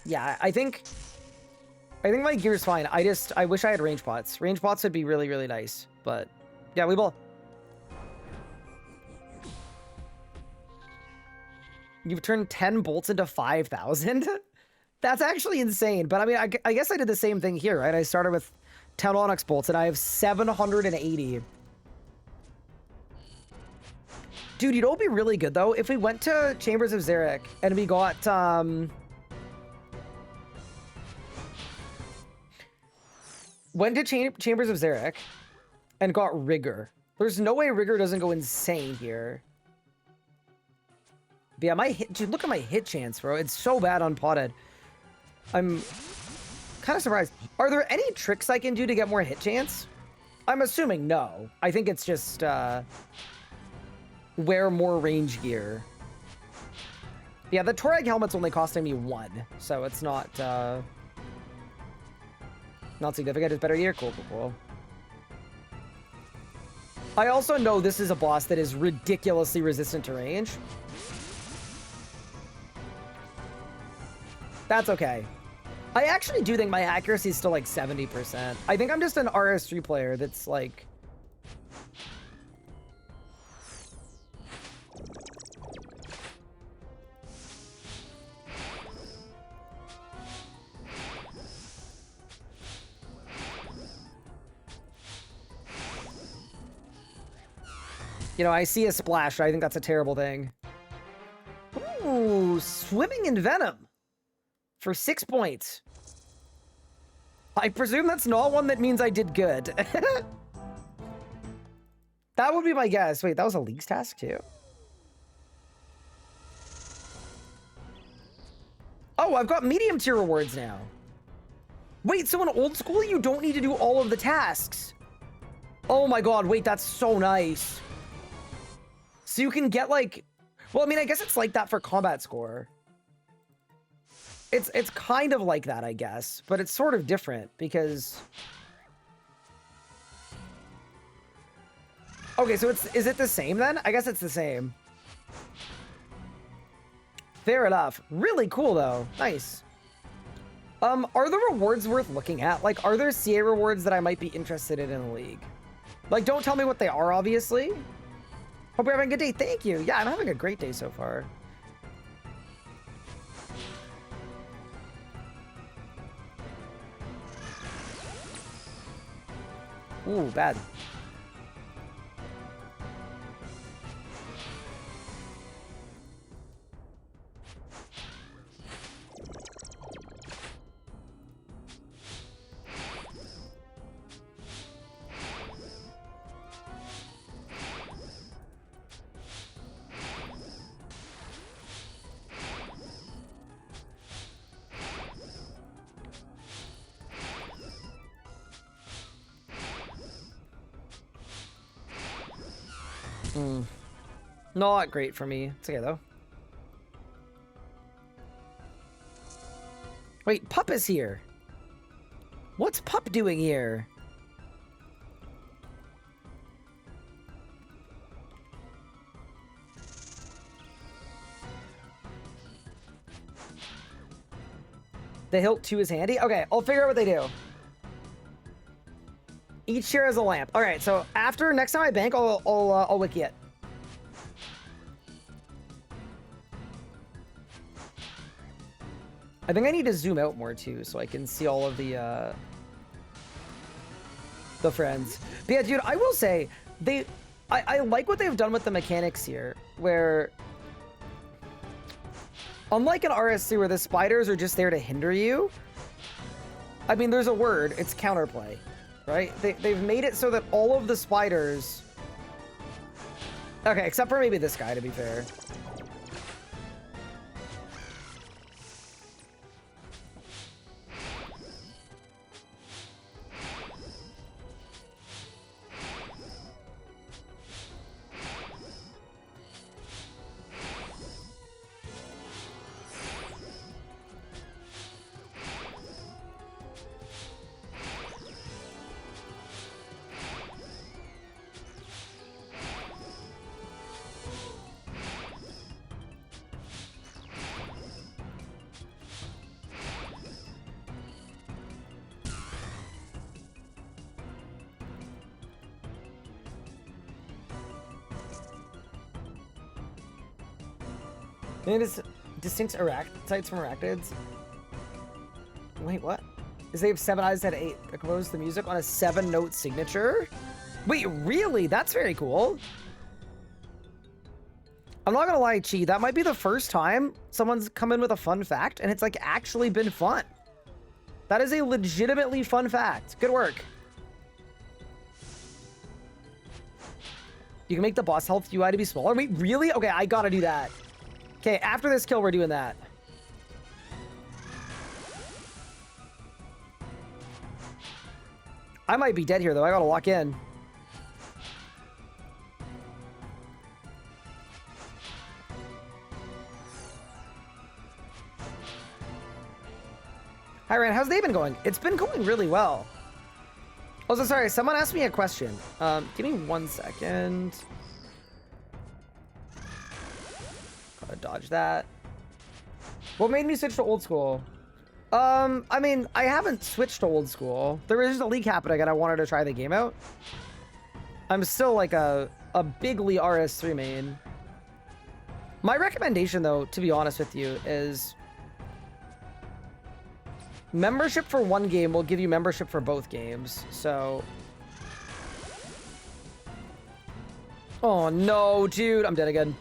Yeah, I think my gear's fine. I wish I had range pots. Range pots would be really, really nice. But yeah, we both. You've turned 10 bolts into 5,000? That's actually insane. But I mean, I guess I did the same thing here, right? I started with 10 onyx bolts and I have 780. Dude, you know what would be really good though? If we went to Chambers of Xeric and we got went to Chambers of Xeric and got Rigor. There's no way Rigor doesn't go insane here. But yeah, my hit, dude, look at my hit chance, bro. It's so bad on potted. I'm kind of surprised. Are there any tricks I can do to get more hit chance? I'm assuming no. I think it's just wear more range gear. Yeah, the Torag helmet's only costing me 1, so it's not significant. It's better gear. Cool, cool, cool. I also know this is a boss that is ridiculously resistant to range. That's okay. I actually do think my accuracy is still like 70%. I think I'm just an RS3 player that's like... You know, I see a splash. I think that's a terrible thing. Ooh, swimming in venom. For 6 points. I presume that's not one that means I did good. That would be my guess. Wait, that was a League's task too? Oh, I've got medium tier rewards now. Wait, so in old school, you don't need to do all of the tasks. Oh my god, wait, that's so nice. So you can get like... Well, I mean, I guess it's like that for combat score. It's kind of like that, I guess, but it's sort of different because... Okay, so is it the same then? I guess it's the same. Fair enough. Really cool though. Nice. Are the rewards worth looking at? Like, are there CA rewards that I might be interested in the league? Like, don't tell me what they are, obviously. Hope you're having a good day. Thank you. Yeah, I'm having a great day so far. Ooh, bad. Not great for me. It's okay, though. Wait, Pup is here. What's Pup doing here? The hilt 2 is handy? Okay, I'll figure out what they do. Each chair has a lamp. All right, so after next time I bank, I'll wiki it. I think I need to zoom out more too, so I can see all of the friends. But yeah, dude, I will say I like what they've done with the mechanics here, where unlike an RS3 where the spiders are just there to hinder you, I mean, there's a word, it's counterplay, right? They've made it so that all of the spiders, okay, except for maybe this guy, to be fair. It is distinct sites from arachnids. Wait, what? Is they have 7 eyes that 8. They compose the music on a 7-note signature? Wait, really? That's very cool. I'm not gonna lie, Chi, that might be the first time someone's come in with a fun fact, and it's like actually been fun. That is a legitimately fun fact. Good work. You can make the boss health UI to be smaller. Wait, really? Okay, I gotta do that. Okay, after this kill, we're doing that. I might be dead here, though. I gotta lock in. Hi, Ryan. How's the day been going? It's been going really well. Also, sorry, someone asked me a question. Give me 1 second. Gotta dodge that. What made me switch to old school? I mean, I haven't switched to old school. There was just a leak happening and I wanted to try the game out. I'm still like a bigly RS3 main. My recommendation, though, to be honest with you, is membership for one game will give you membership for both games. So, oh no, dude, I'm dead again.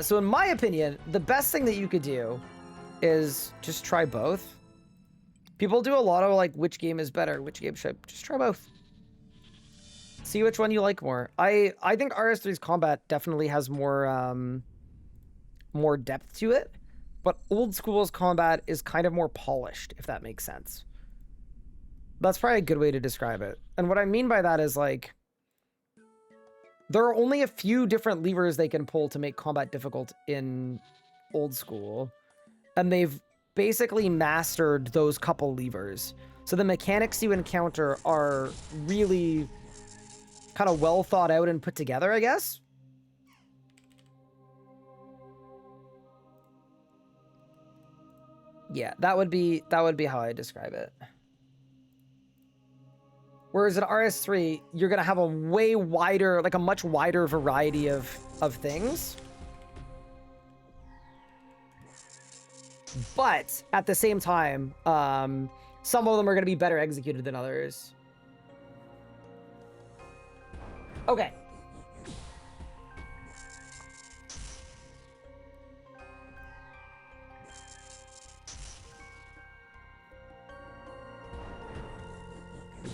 So in my opinion, the best thing that you could do is just try both. People do a lot of like, which game is better, which game should I just try both. See which one you like more. I think RS3's combat definitely has more more depth to it, but old school's combat is kind of more polished, if that makes sense. That's probably a good way to describe it. And what I mean by that is like, there are only a few different levers they can pull to make combat difficult in old school. And they've basically mastered those couple levers. So the mechanics you encounter are really kind of well thought out and put together, I guess. Yeah, that would be how I describe it. Whereas in RS3, you're gonna have a way wider, like a much wider variety of things. But at the same time, some of them are gonna be better executed than others. Okay.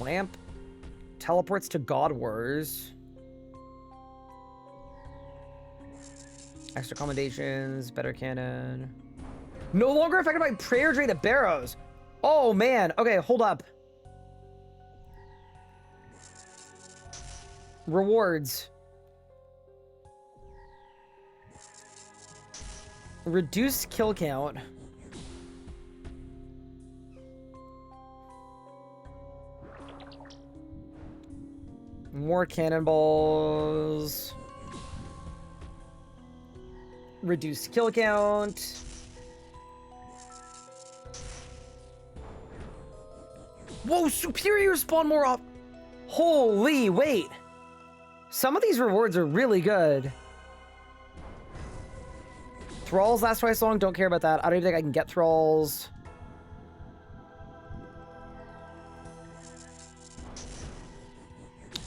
Lamp teleports to God Wars. Extra commendations, better cannon. No longer affected by prayer drain of barrows. Oh man. Okay, hold up. Rewards. Reduce kill count. More cannonballs. Reduce kill count. Whoa, superior spawn more up. Holy, wait. Some of these rewards are really good. Thralls last twice long, don't care about that. I don't even think I can get thralls.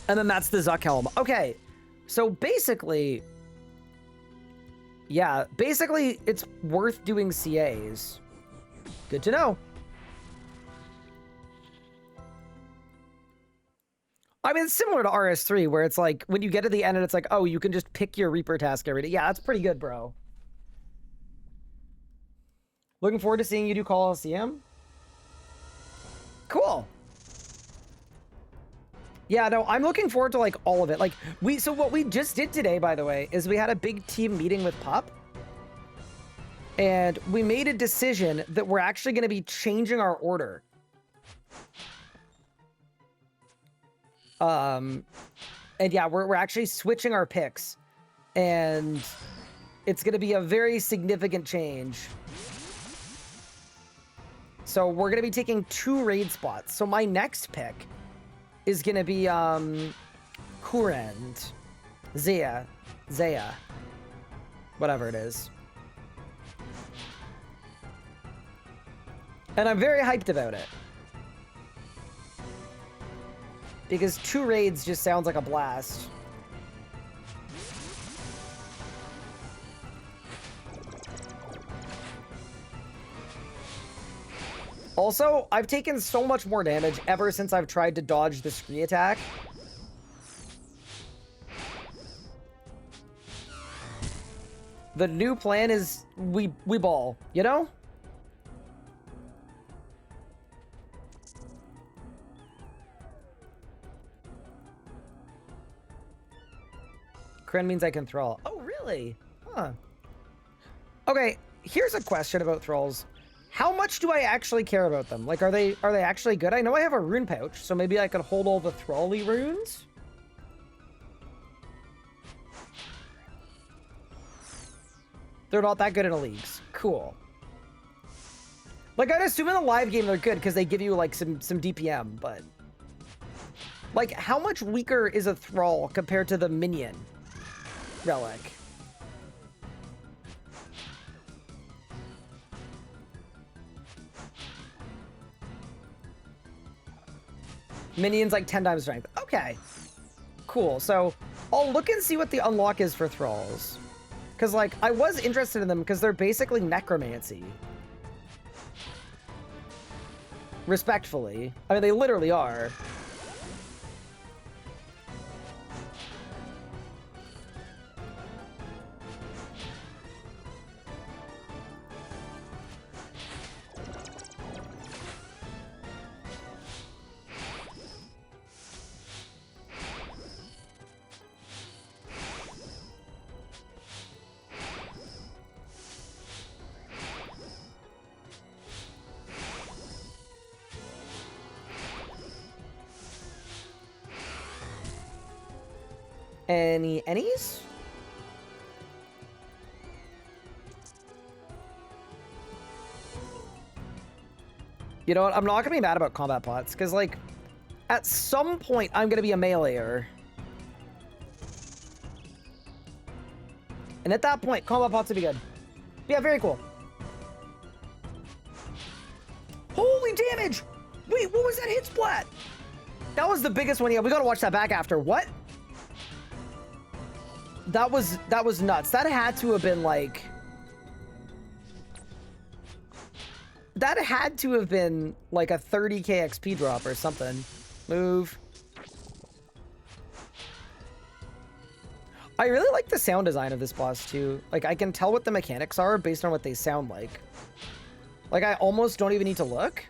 And then that's the Zuck helm. Okay, so basically, yeah, basically it's worth doing CAs. Good to know. I mean, it's similar to RS3, where it's like, when you get to the end and it's like, oh, you can just pick your Reaper task every day. Yeah, that's pretty good, bro. Looking forward to seeing you do Coliseum. Cool. Yeah, no, I'm looking forward to, like, all of it. Like, so what we just did today, by the way, is we had a big team meeting with Pup. And we made a decision that we're actually going to be changing our order. And yeah, we're actually switching our picks. And it's going to be a very significant change. So we're going to be taking 2 raid spots. So my next pick is going to be Kurand. Zaya. Whatever it is. And I'm very hyped about it. Because 2 raids just sounds like a blast. Also, I've taken so much more damage ever since I've tried to dodge the scree attack. The new plan is we ball, you know? Kren means I can thrall. Oh, really? Huh. Okay, here's a question about thralls. How much do I actually care about them? Like, are they actually good? I know I have a rune pouch, so maybe I could hold all the thrally runes? They're not that good in the leagues. Cool. Like, I'd assume in the live game they're good because they give you, like, some DPM, but... Like, how much weaker is a thrall compared to the minion relic? Minion's like 10 times strength. Okay. Cool. So, I'll look and see what the unlock is for thralls. Because, like, I was interested in them because they're basically necromancy. Respectfully. I mean, they literally are. Any's? You know what? I'm not gonna be mad about combat pots, because, like, at some point, I'm gonna be a meleeer. And at that point, combat pots would be good. Yeah, very cool. Holy damage! Wait, what was that hit splat? That was the biggest one. Yeah, we gotta watch that back after. What? That was nuts. That had to have been like... That had to have been like a 30k XP drop or something. Move. I really like the sound design of this boss too. Like, I can tell what the mechanics are based on what they sound like. Like, I almost don't even need to look.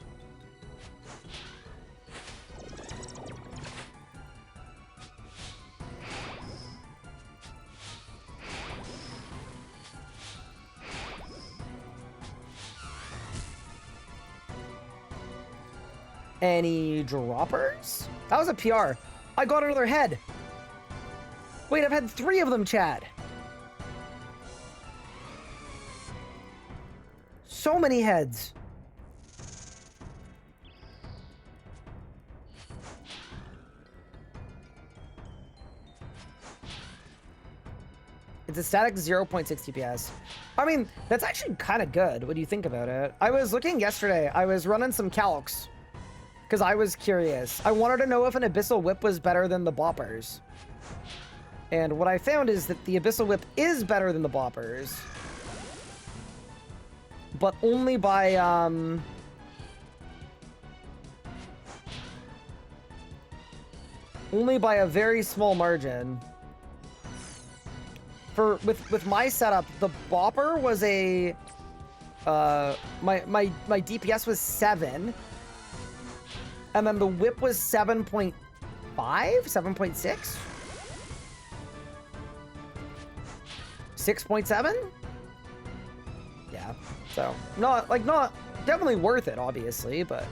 Any droppers? That was a PR. I got another head. Wait, I've had 3 of them, Chad. So many heads. It's a static 0.6 TPS. I mean, that's actually kind of good when you think about it. I was looking yesterday. I was running some calcs. Because I was curious. I wanted to know if an Abyssal Whip was better than the Boppers. And what I found is that the Abyssal Whip is better than the Boppers. But only by, only by a very small margin. With my setup, the Bopper was a... my DPS was 7. And then the whip was 7.5? 7.6? 6.7? Yeah. So, not definitely worth it, obviously, but...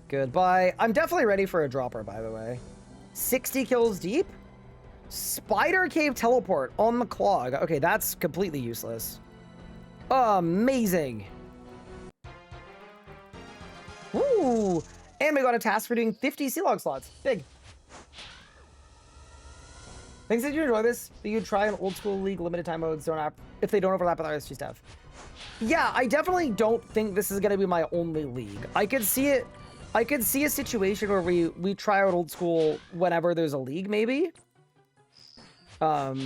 Goodbye. I'm definitely ready for a dropper, by the way. 60 kills deep? Spider Cave Teleport on the Clog. Okay, that's completely useless. Amazing. Ooh, and we got a task for doing 50 C-Log slots. Big. Thanks that you enjoy this. But you try an old school league limited time modes if they don't overlap with RS3 stuff. Yeah, I definitely don't think this is gonna be my only league. I could see it. I could see a situation where we try out old school whenever there's a league, maybe. I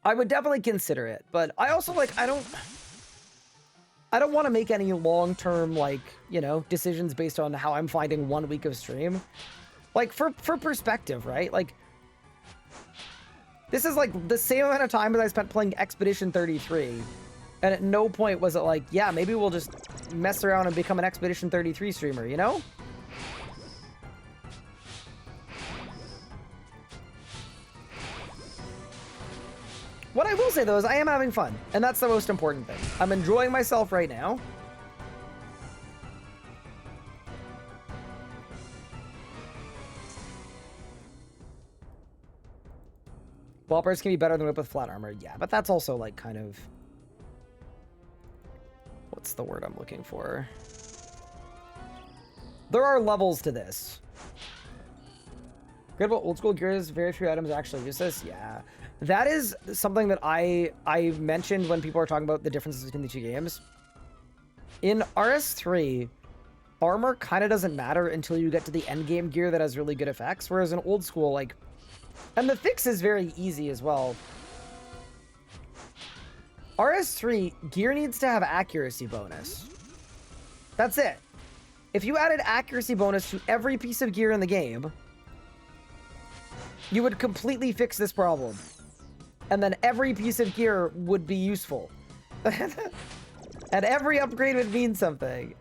would definitely consider it, but I also like I don't want to make any long-term, like, you know, decisions based on how I'm finding 1 week of stream. Like, for perspective, right? Like, this is like the same amount of time as I spent playing Expedition 33. And at no point was it like, yeah, maybe we'll just mess around and become an Expedition 33 streamer, you know? What I will say, though, is I am having fun. And that's the most important thing. I'm enjoying myself right now. Wallpers can be better than whip with flat armor. Yeah, but that's also, like, kind of... What's the word I'm looking for? There are levels to this. Good about old school gears, very few items actually use this. Yeah. That is something that I mentioned when people are talking about the differences between the two games. In RS3, armor kind of doesn't matter until you get to the end game gear that has really good effects, whereas in old school, like... And the fix is very easy as well. RS3, gear needs to have accuracy bonus. That's it. If you added accuracy bonus to every piece of gear in the game, you would completely fix this problem. And then every piece of gear would be useful. And every upgrade would mean something.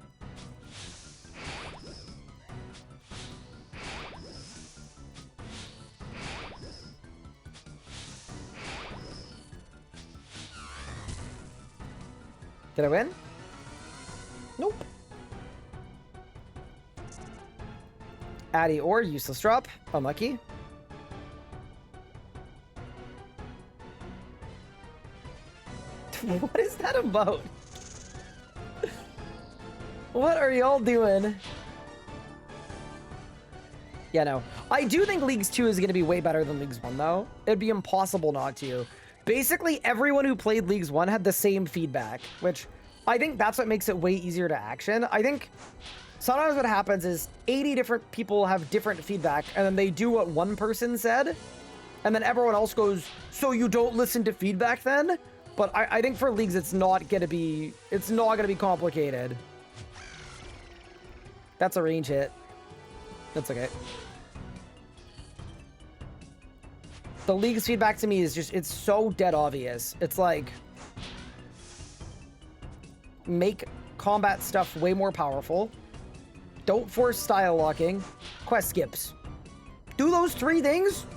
Did I win? Nope. Addy or useless drop. Unlucky. What is that about? What are y'all doing? Yeah, no. I do think Leagues 2 is going to be way better than Leagues 1, though. It'd be impossible not to. Basically, everyone who played Leagues 1 had the same feedback, which I think that's what makes it way easier to action. I think sometimes what happens is 80 different people have different feedback, and then they do what one person said, and then everyone else goes, so you don't listen to feedback then? But I think for Leagues, it's not gonna be complicated. That's a range hit. That's okay. The League's feedback to me is just, it's so dead obvious. It's like, make combat stuff way more powerful. Don't force style locking. Quest skips. Do those 3 things.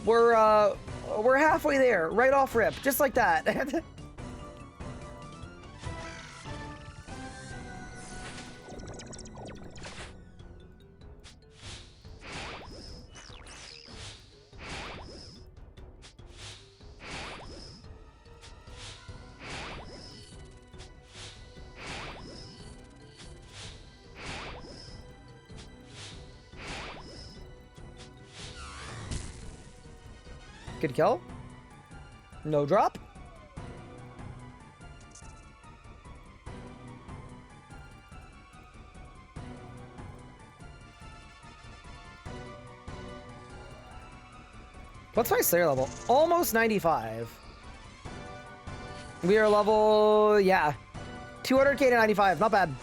We're halfway there, right off rip, just like that. Good kill. No drop. What's my Slayer level? Almost 95. We are level, yeah, 200k to 95. Not bad.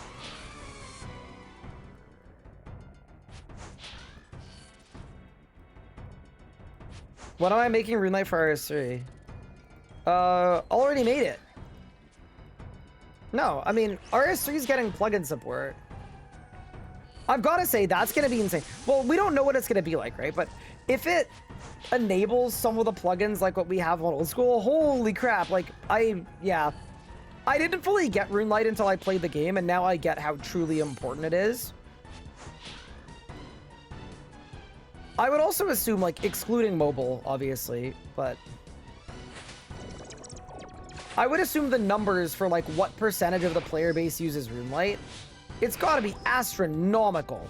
When am I making Runelight for RS3? Already made it. No, I mean, RS3 is getting plugin support. I've got to say, that's going to be insane. Well, we don't know what it's going to be like, right? But if it enables some of the plugins like what we have on old school, holy crap. Like, yeah. I didn't fully get Runelight until I played the game, and now I get how truly important it is. I would also assume, like, excluding mobile, obviously, but... I would assume the numbers for, like, what percentage of the player base uses Runelight It's got to be astronomical.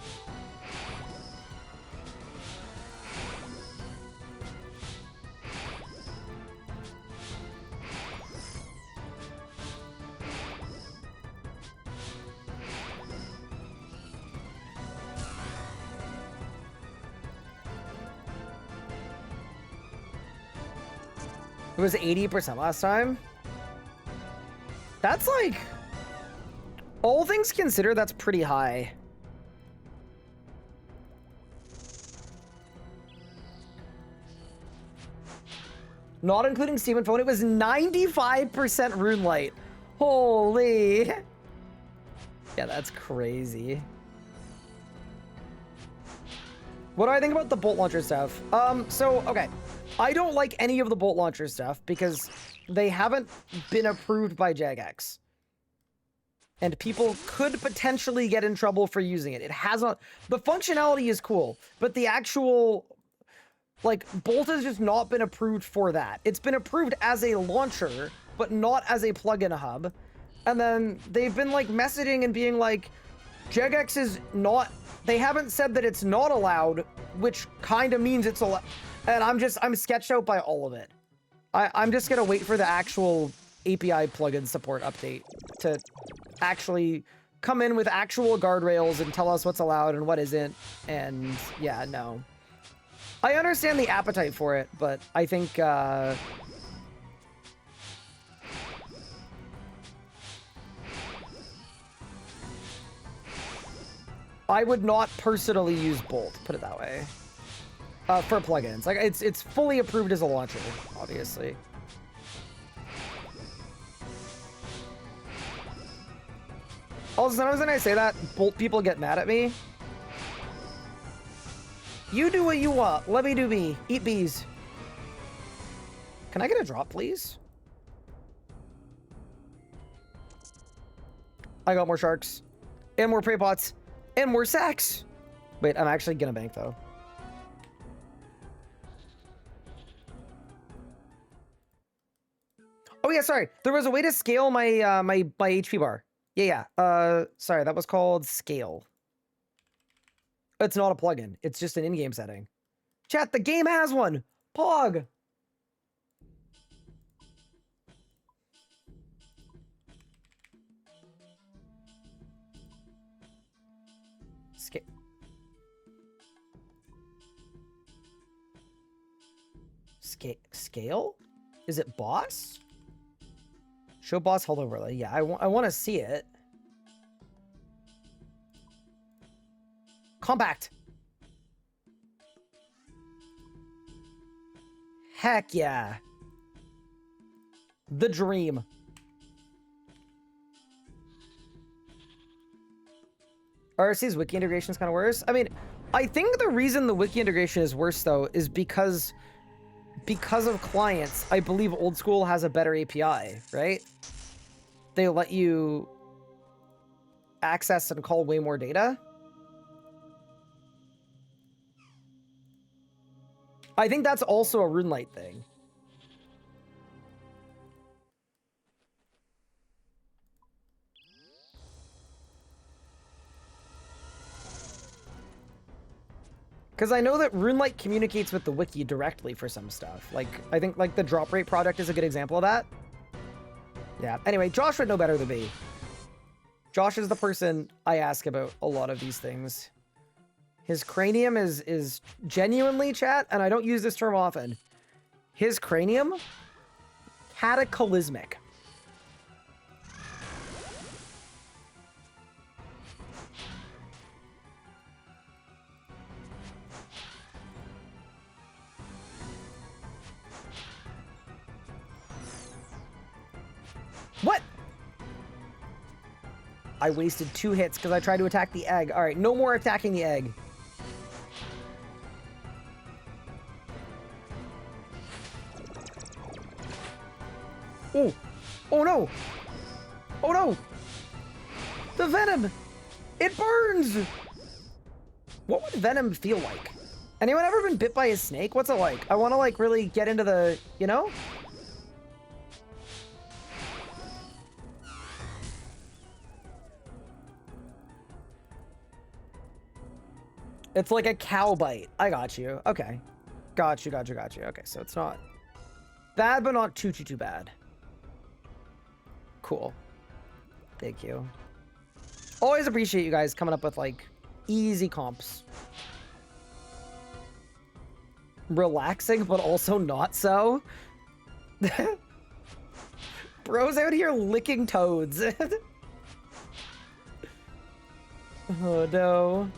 It was 80% last time. That's like, all things considered, that's pretty high. Not including Steam and phone, it was 95% Rune Light. Holy. Yeah, that's crazy. What do I think about the bolt launcher stuff? Okay. I don't like any of the bolt launcher stuff because they haven't been approved by Jagex. And people could potentially get in trouble for using it. It has not... The functionality is cool, but the actual... Like, Bolt has just not been approved for that. It's been approved as a launcher, but not as a plugin hub. And then they've been, like, messaging and being like, Jagex is not... They haven't said that it's not allowed, which kind of means it's allowed. And I'm sketched out by all of it. I'm just gonna wait for the actual API plugin support update to actually come in with actual guardrails and tell us what's allowed and what isn't. And yeah, no. I understand the appetite for it, but I think, I would not personally use Bolt, put it that way. For plugins. Like, it's fully approved as a launcher, obviously. Also, sometimes when I say that, Bolt people get mad at me. You do what you want. Let me do me. Eat bees. Can I get a drop, please? I got more sharks. And more prey pots. And more sacks. Wait, I'm actually gonna bank, though. Oh yeah, sorry. There was a way to scale my my HP bar. Yeah. Sorry, that was called scale. It's not a plugin. It's just an in-game setting. Chat, the game has one. Pog. Scale? Is it boss? Show boss health overlay. Yeah, I want to see it. Compact. Heck yeah. The dream. RSC's wiki integration is kind of worse. I mean, I think the reason the wiki integration is worse, though, is because of clients. I believe Old School has a better API, right? They let you access and call way more data. I think that's also a RuneLite thing. Because I know that RuneLite communicates with the wiki directly for some stuff. Like, I think like the drop rate project is a good example of that. Yeah. Anyway, Josh would know better than me. Josh is the person I ask about a lot of these things. His cranium is genuinely, chat, and I don't use this term often. His cranium, cataclysmic. What? I wasted 2 hits because I tried to attack the egg. All right, no more attacking the egg. Oh, oh no. Oh no. The venom. It burns. What would venom feel like? Anyone ever been bit by a snake? What's it like? I want to like really get into the, you know? It's like a cow bite. I got you. Okay. Got you. Okay, so it's not bad, but not too bad. Cool. Thank you. Always appreciate you guys coming up with, like, easy comps. Relaxing, but also not so. Bro's out here licking toads. Oh, no.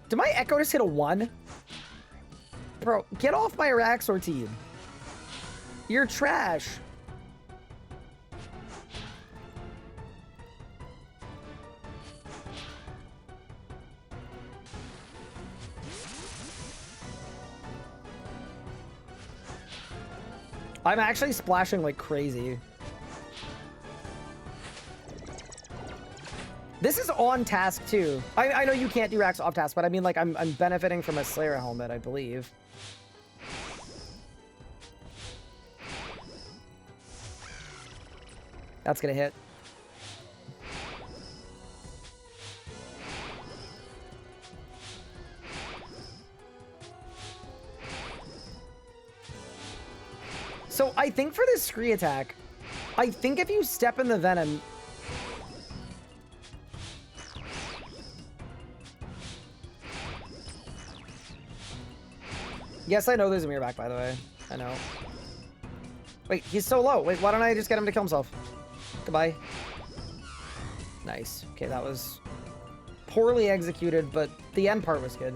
Did my Echo just hit a 1? Bro, get off my Raxor team. You're trash. I'm actually splashing like crazy. This is on task too. I know you can't do racks off task, but I mean, like, I'm benefiting from a Slayer helmet, I believe. That's gonna hit. So I think for this Scree attack, I think if you step in the Venom... Yes, I know there's a mirror back, by the way. I know. Wait, he's so low. Wait, why don't I just get him to kill himself? Goodbye. Nice. Okay, that was poorly executed, but the end part was good.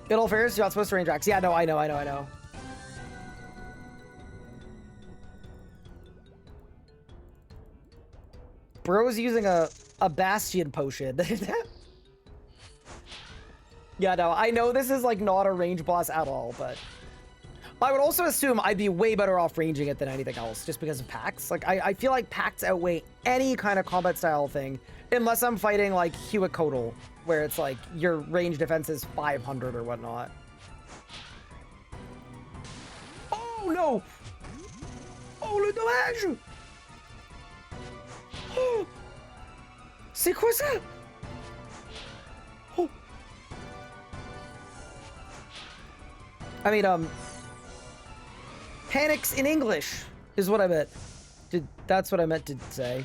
In all fairness, you're not supposed to range racks. Yeah, no, I know. Bro's using a Bastion potion. Yeah, no, I know this is, like, not a range boss at all, but I would also assume I'd be way better off ranging it than anything else, just because of packs. Like, I feel like packs outweigh any kind of combat style thing, unless I'm fighting, like, Huicoatl, where it's, like, your range defense is 500 or whatnot. Oh, no! Oh, le dommage! Oh! C'est quoi ça? Oh! I mean, panics in English is what I meant. That's what I meant to say.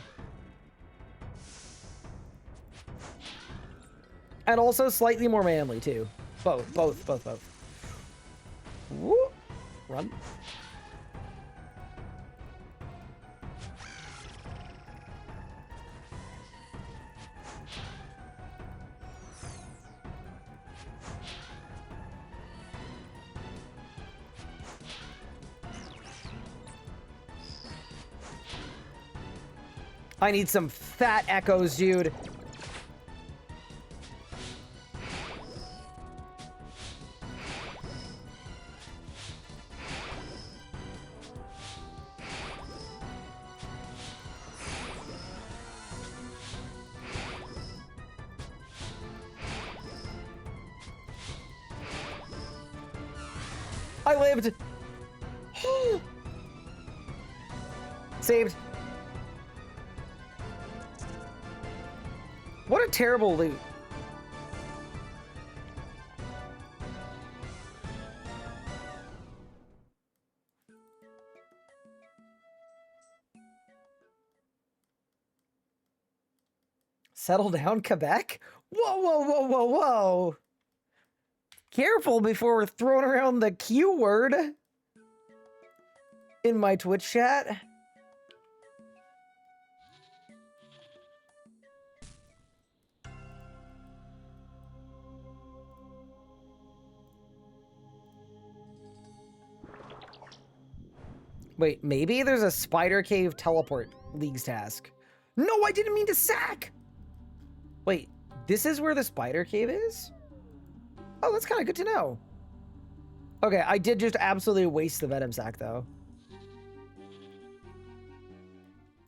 And also slightly more manly, too. Both. Woo! Run. I need some fat echoes, dude. I lived. Saved. What a terrible loot. Settle down, Quebec? Whoa. Careful before we're throwing around the Q word in my Twitch chat. Wait, maybe there's a Spider Cave teleport League's task. No, I didn't mean to sack! Wait, this is where the Spider Cave is? Oh, that's kind of good to know. Okay, I did just absolutely waste the Venom sack, though.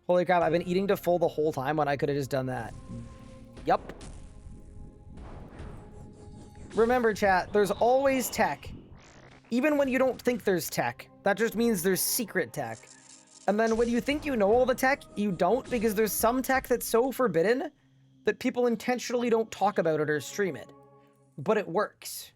Holy crap, I've been eating to full the whole time when I could have just done that. Yup. Remember, chat, there's always tech. Even when you don't think there's tech. That just means there's secret tech. And then when you think you know all the tech, you don't, because there's some tech that's so forbidden that people intentionally don't talk about it or stream it. But it works.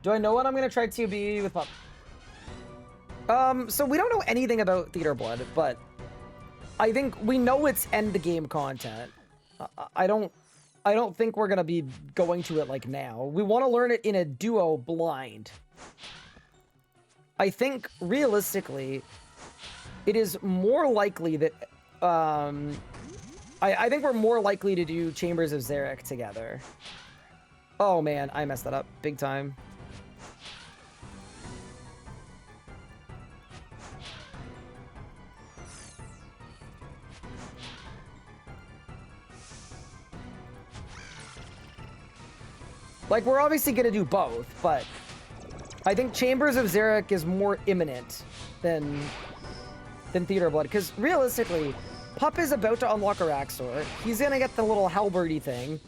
Do I know what I'm gonna try to be with Pup? So we don't know anything about Theater Blood, but I think we know it's end game content. I don't think we're gonna be going to it like now. We want to learn it in a duo blind. I think realistically, it is more likely that I think we're more likely to do Chambers of Xeric together. Oh man, I messed that up big time. Like, we're obviously going to do both, but I think Chambers of Xeric is more imminent than Theater Blood, because realistically, Pup is about to unlock a Raxor. He's going to get the little halberdy thing.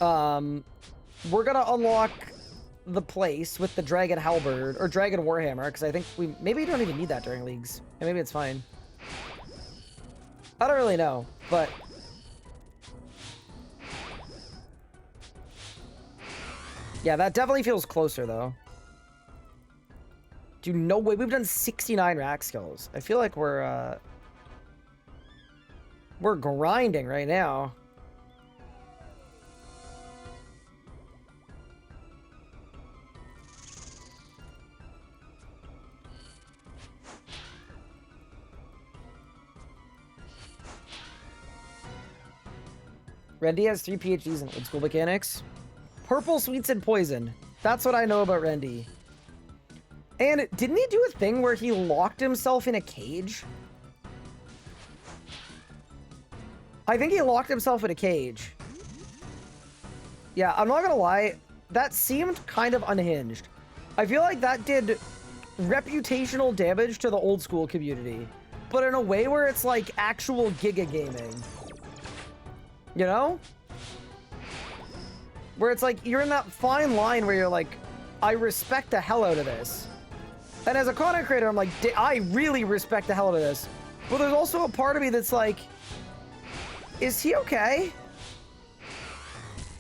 We're going to unlock the place with the Dragon Halberd, or Dragon Warhammer, because I think maybe we don't even need that during Leagues. And maybe it's fine. I don't really know, but... yeah, that definitely feels closer, though. Dude, no way. We've done 69 rack skills. I feel like we're grinding right now. Rendy has 3 PhDs in old school mechanics. Purple, sweets, and poison. That's what I know about Rendy. And didn't he do a thing where he locked himself in a cage? I think he locked himself in a cage. Yeah, I'm not gonna lie. That seemed kind of unhinged. I feel like that did reputational damage to the old school community. But in a way where it's like actual Giga gaming. You know? Where it's like, you're in that fine line where you're like, I respect the hell out of this. And as a content creator, I'm like, I really respect the hell out of this. But there's also a part of me that's like, is he okay?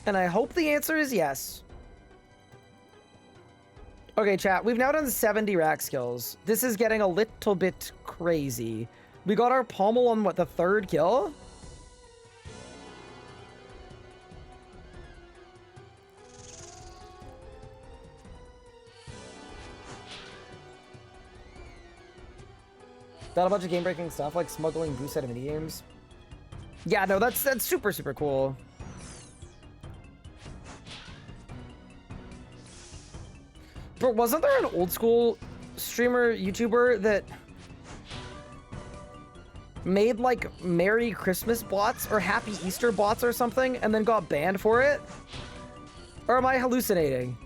And I hope the answer is yes. Okay, chat, we've now done 70 rack skills. This is getting a little bit crazy. We got our pommel on, what, the 3rd kill? Got a bunch of game-breaking stuff, like smuggling boost out of minigames. Yeah, no, that's super, super cool. But wasn't there an old school streamer, YouTuber that made, like, Merry Christmas bots or Happy Easter bots or something and then got banned for it? Or am I hallucinating?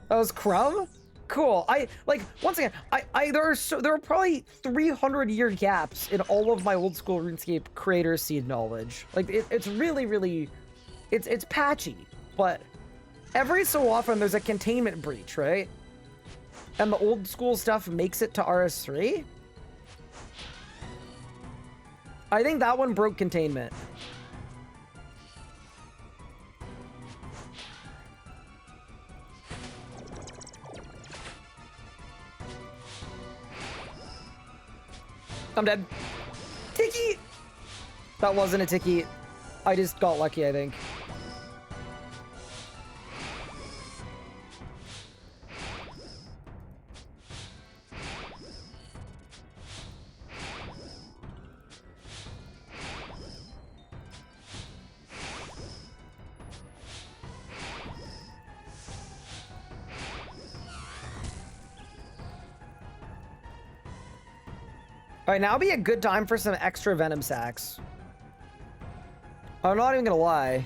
That was Crumb? Cool. Once again, there are probably 300-year gaps in all of my old school RuneScape creator seed knowledge. Like, it's really, really, it's patchy, but every so often there's a containment breach, right? And the old school stuff makes it to RS3. I think that one broke containment. I'm dead. Tiki! That wasn't a Tiki. I just got lucky, I think. All right, now would be a good time for some extra Venom sacks. I'm not even gonna lie.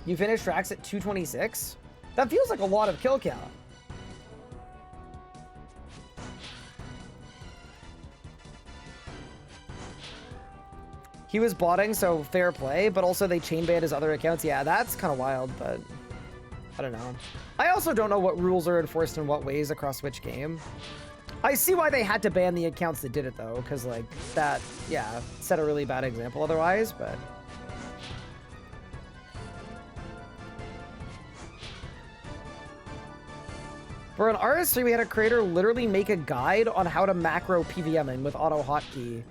You finished Rax at 226? That feels like a lot of kill count. He was botting, so fair play, but also they chain banned his other accounts. Yeah, that's kind of wild, but I don't know. I also don't know what rules are enforced in what ways across which game. I see why they had to ban the accounts that did it, though, because, like, that, yeah, set a really bad example otherwise, but... For an RS3, we had a creator literally make a guide on how to macro PVMing with auto hotkey.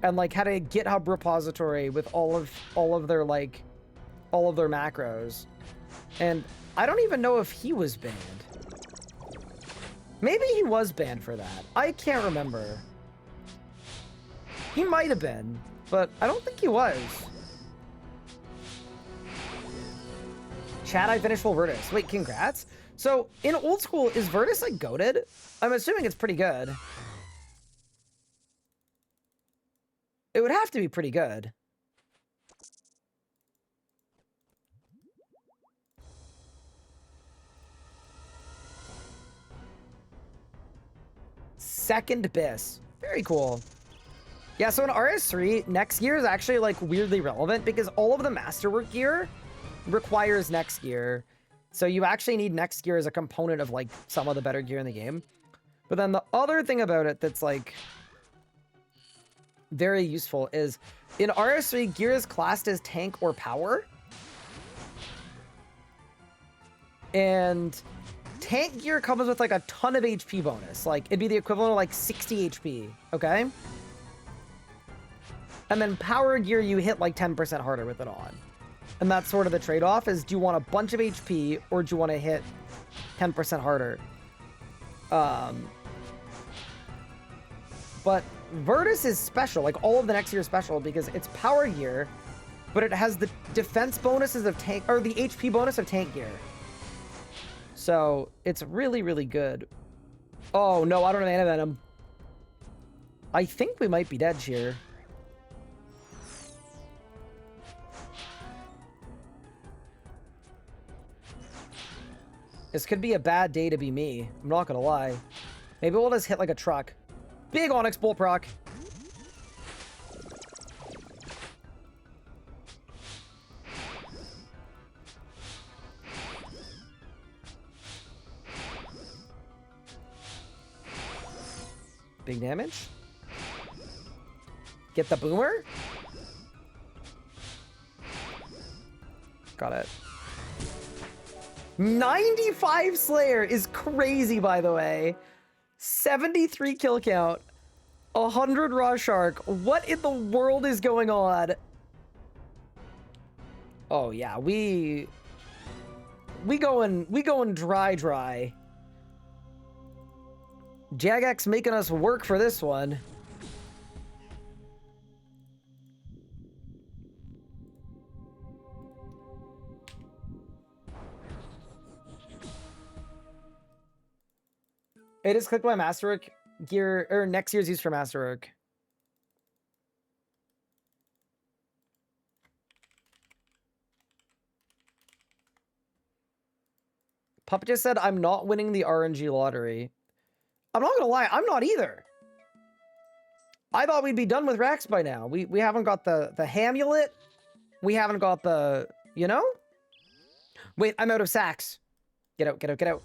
And, like, had a GitHub repository with all of their, like, all of their macros. And I don't even know if he was banned. Maybe he was banned for that. I can't remember. He might have been, but I don't think he was. Chat, I finished full Virtus. Wait, congrats. So, in old school, is Virtus, like, goated? I'm assuming it's pretty good. It would have to be pretty good. Second Biss. Very cool. Yeah, so in RS3, next gear is actually, like, weirdly relevant because all of the masterwork gear requires next gear. So you actually need next gear as a component of, like, some of the better gear in the game. But then the other thing about it that's, like, very useful is in RS3, gear is classed as tank or power. And tank gear comes with, like, a ton of HP bonus. Like, it'd be the equivalent of, like, 60 HP, okay? And then power gear, you hit, like, 10% harder with it on. And that's sort of the trade-off, is do you want a bunch of HP, or do you want to hit 10% harder? But Virtus is special, like, all of the next gear is special, because it's power gear, but it has the defense bonuses of tank, or the HP bonus of tank gear. So, it's really, really good. Oh, no, I don't have Mana Venom. I think we might be dead here. This could be a bad day to be me. I'm not gonna lie. Maybe we'll just hit like a truck. Big Onyx Bolt proc. Big damage. Get the boomer. Got it. 95 Slayer is crazy, by the way. 73 kill count. 100 Raw Shark. What in the world is going on? Oh yeah, we going dry. Jagex making us work for this one. It is clicked by Masterwork gear, or next year's used for Masterwork. Puppet just said, I'm not winning the RNG lottery. I'm not gonna lie, I'm not either. I thought we'd be done with Rax by now. We haven't got the Amulet. We haven't got the, you know? Wait, I'm out of sacks. Get out, get out, get out.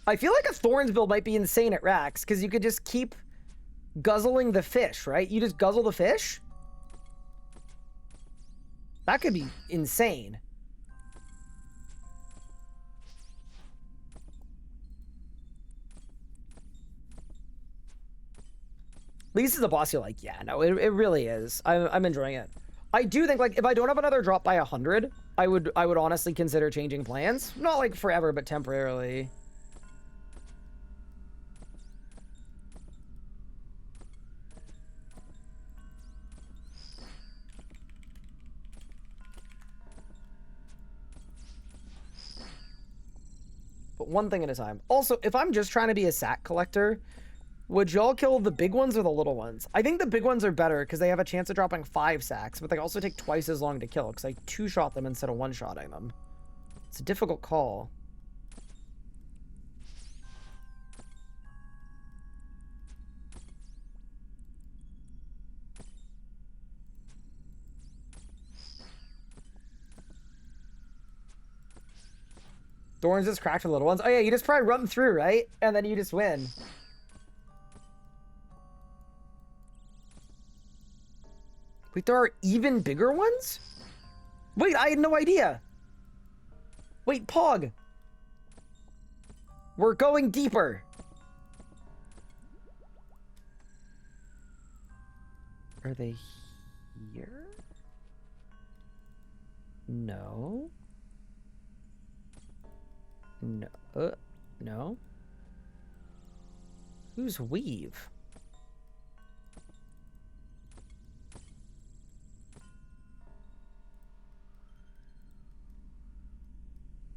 I feel like a Thorns build might be insane at Rax, because you could just keep guzzling the fish, right? You just guzzle the fish? That could be insane. At least as a boss, you're like, yeah, no, it really is. I'm enjoying it. I do think, like, if I don't have another drop by 100, I would honestly consider changing plans. Not, like, forever, but temporarily. one thing at a time. Also, if I'm just trying to be a sack collector, would y'all kill the big ones or the little ones? I think the big ones are better because they have a chance of dropping 5 sacks, but they also take twice as long to kill because I 2-shot them instead of 1-shotting them. It's a difficult call. Thorns just cracked for the little ones. Oh yeah, you just probably run through, right? And then you just win. Wait, there are even bigger ones? Wait, I had no idea. Wait, Pog. We're going deeper. Are they here? No. No. No. Who's Weave?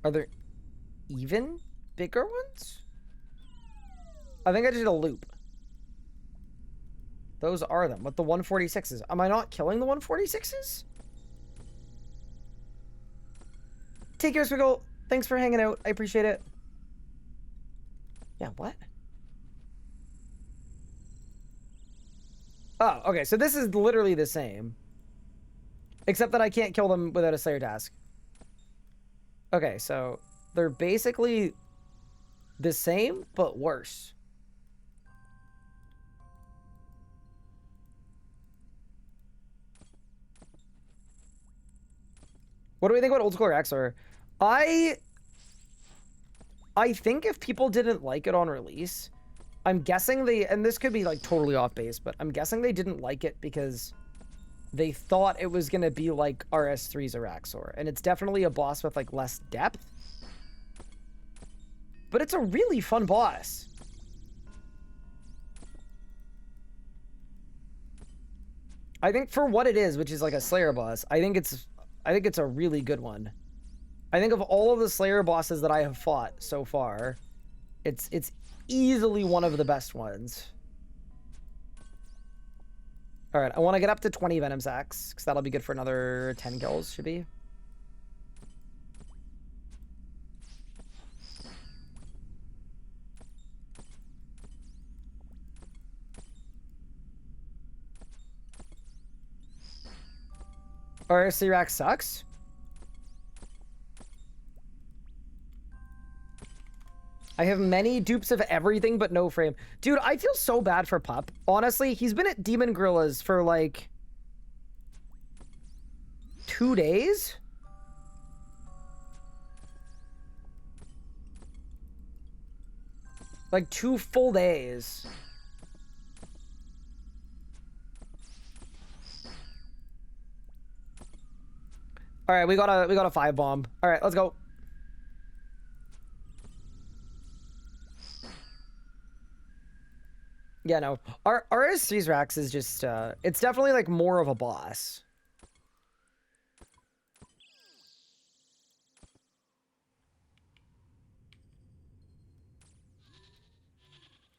Are there even bigger ones? I think I did a loop. Those are them. With the 146s. Am I not killing the 146s? Take care, Squiggle. Thanks for hanging out. I appreciate it. Yeah, what? Oh, okay. So this is literally the same. Except that I can't kill them without a Slayer task. Okay, so they're basically the same, but worse. What do we think about Old School Raxor? I think if people didn't like it on release, I'm guessing they, and this could be like totally off base, but I'm guessing they didn't like it because they thought it was going to be like RS3's Araxor. And it's definitely a boss with like less depth. But it's a really fun boss. I think for what it is, which is like a Slayer boss, I think it's a really good one. I think of all of the Slayer bosses that I have fought so far, it's easily one of the best ones. All right, I want to get up to 20 Venom Sacks, because that'll be good for another 10 kills, should be. RS3 rack sucks. I have many dupes of everything but no frame. Dude, I feel so bad for Pup. Honestly, he's been at Demon Gorillas for like 2 days. Like 2 full days. All right, we got a 5 bomb. All right, let's go. Yeah, no. Our RS3's Rax is just it's definitely like more of a boss.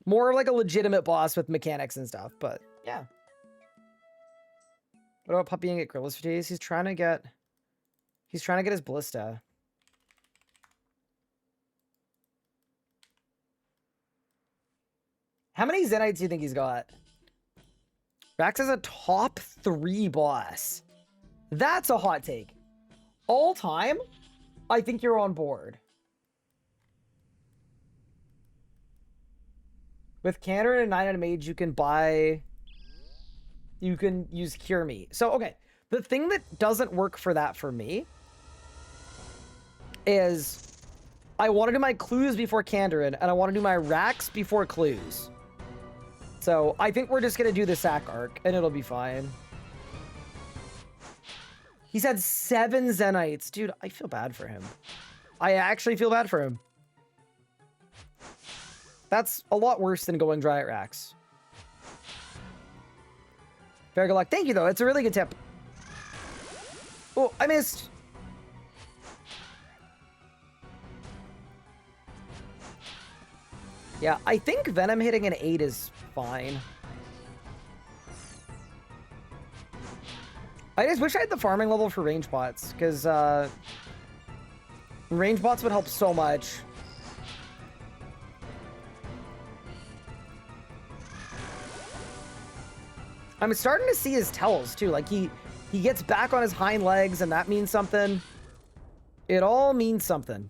More of like a legitimate boss with mechanics and stuff, but yeah. What about Puppy at Gorillas for days? He's trying to get his ballista. How many Zenites do you think he's got? Rax is a top 3 boss. That's a hot take. All time, I think you're on board. With Cannon and 9 Mage, you can use Cure Me. So, okay. The thing that doesn't work for that for me is I want to do my clues before Kandarin, and I want to do my racks before clues. So I think we're just going to do the sack arc, and it'll be fine. He's had 7 Zenites. Dude, I feel bad for him. I actually feel bad for him. That's a lot worse than going dry at racks. Very good luck. Thank you, though. It's a really good tip. Oh, I missed. Yeah, I think Venom hitting an 8 is fine. I just wish I had the farming level for range bots, because range bots would help so much. I'm starting to see his tells, too. Like, he gets back on his hind legs, and that means something. It all means something.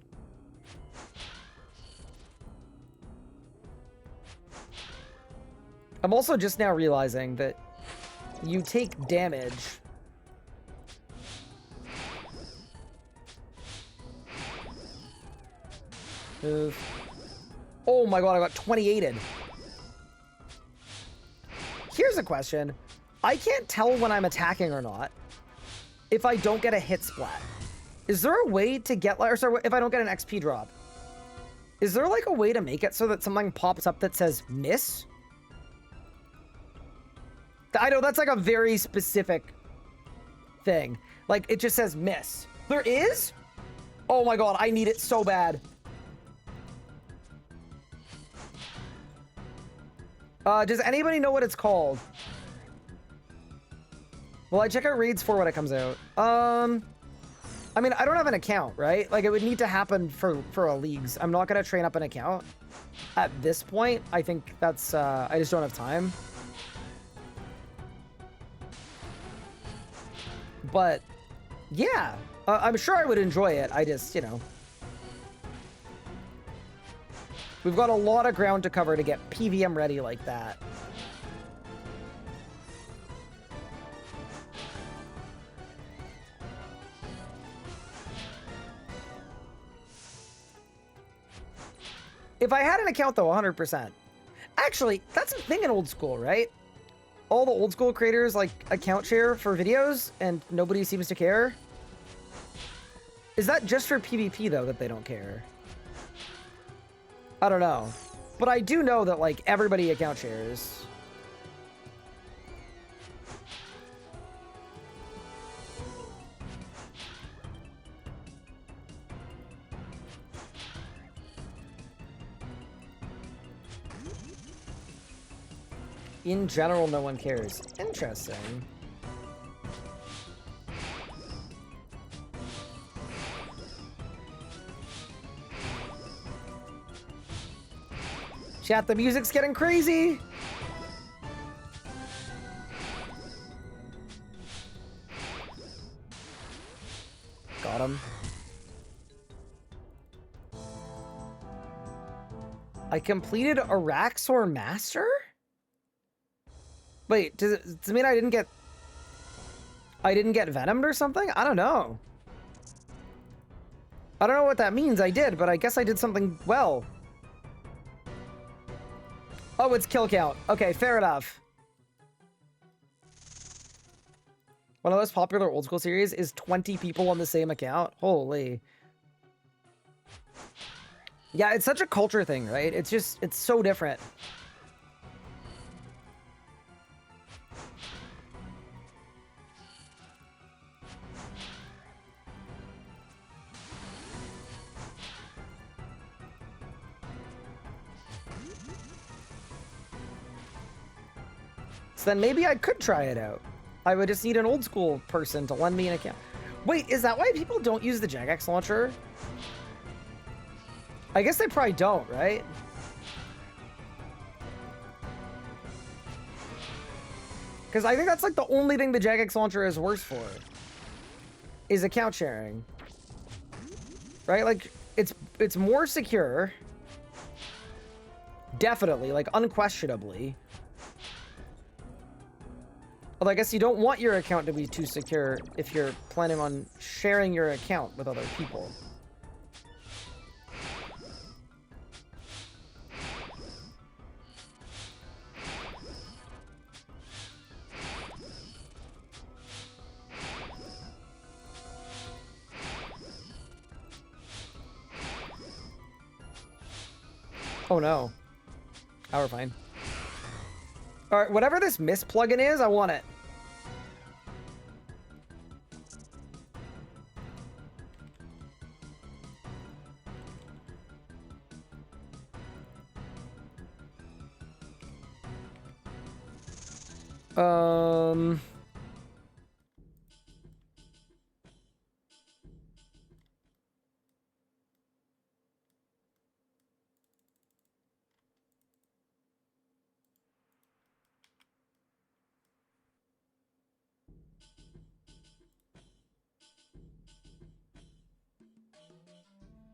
I'm also just now realizing that you take damage. Move. Oh my god, I got 28'd. Here's a question. I can't tell when I'm attacking or not if I don't get a hit splat. Is there a way to get, like, or sorry, if I don't get an XP drop? Is there like a way to make it so that something pops up that says miss? I know that's like a very specific thing. Like, it just says miss. There is? Oh my god, I need it so bad. Does anybody know what it's called? Well, I check out raids for when it comes out. I mean, I don't have an account, right? Like, it would need to happen for a leagues. I'm not gonna train up an account at this point. I think that's, I just don't have time. But, yeah, I'm sure I would enjoy it. I just, you know. We've got a lot of ground to cover to get PVM ready like that. If I had an account, though, 100%. Actually, that's a thing in old school, right? All the old school creators, like, account share for videos, and nobody seems to care. Is that just for PvP, though, that they don't care? I don't know. But I do know that, like, everybody account shares. In general, no one cares. Interesting. Chat, the music's getting crazy. Got him. I completed Araxor Master? Wait, does it mean I didn't get venomed or something? I don't know. I don't know what that means. I did, but I guess I did something well. Oh, it's kill count. Okay, fair enough. One of those popular old school series is 20 people on the same account. Holy. Yeah, it's such a culture thing, right? It's just, it's so different. So then maybe I could try it out. I would just need an old school person to lend me an account. Wait, is that why people don't use the Jagex launcher? I guess they probably don't, right? Because I think that's like the only thing the Jagex launcher is worse for. Is account sharing. Right? Like, it's more secure. Definitely, like unquestionably. Although I guess you don't want your account to be too secure if you're planning on sharing your account with other people. Oh no. Oh, we're fine. Alright, whatever this miss plugin is, I want it.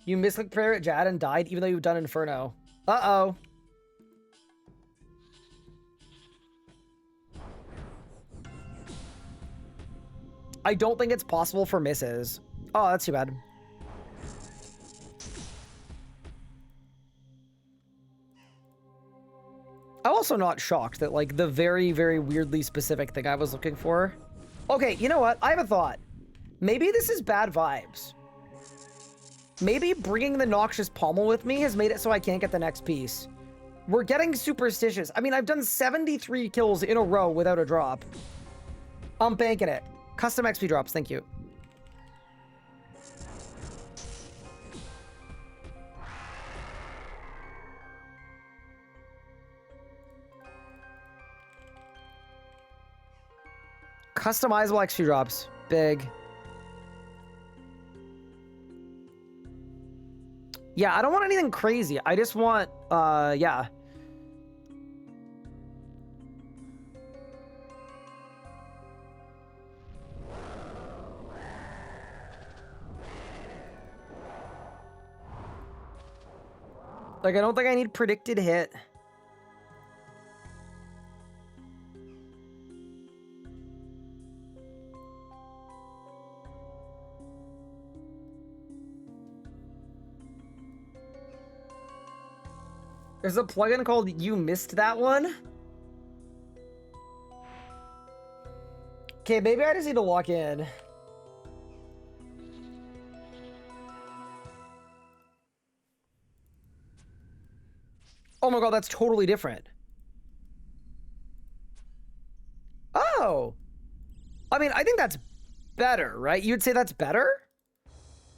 You misclicked prayer at Jad and died even though you've done Inferno. Uh-oh. I don't think it's possible for misses. Oh, that's too bad. I'm also not shocked that, like, the very, very weirdly specific thing I was looking for. Okay, you know what? I have a thought. Maybe this is bad vibes. Maybe bringing the Noxious Pommel with me has made it so I can't get the next piece. We're getting superstitious. I mean, I've done 73 kills in a row without a drop. I'm banking it. Custom XP drops, thank you. Customizable XP drops. Big. Yeah, I don't want anything crazy. I just want, yeah. Like, I don't think I need predicted hit. There's a plugin called You Missed That One. Okay, maybe I just need to walk in. Oh my god, that's totally different. Oh. I mean, I think that's better, right? You'd say that's better?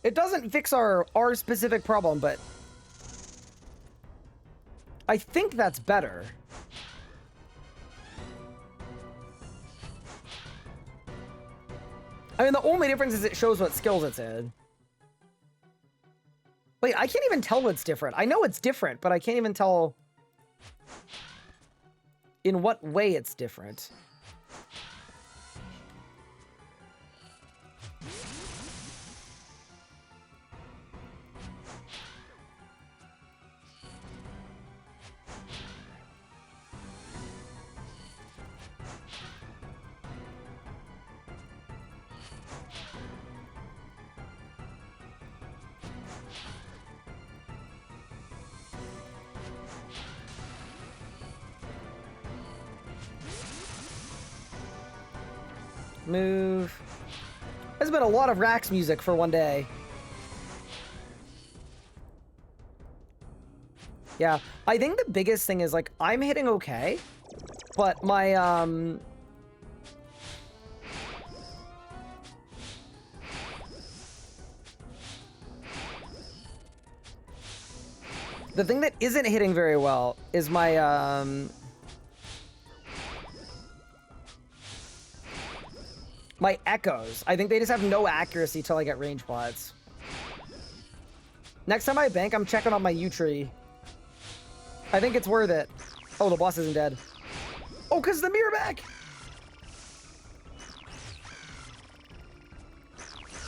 It doesn't fix our specific problem, but I think that's better. I mean, the only difference is it shows what skills it's in. Wait, I can't even tell what's different. I know it's different, but I can't even tell in what way it's different. Move. There's been a lot of Rax music for one day. Yeah, I think the biggest thing is, like, I'm hitting okay, but my, the thing that isn't hitting very well is my, my echoes. I think they just have no accuracy till I get range plots. Next time I bank, I'm checking on my U tree. I think it's worth it. Oh, the boss isn't dead. Oh, because the mirror back!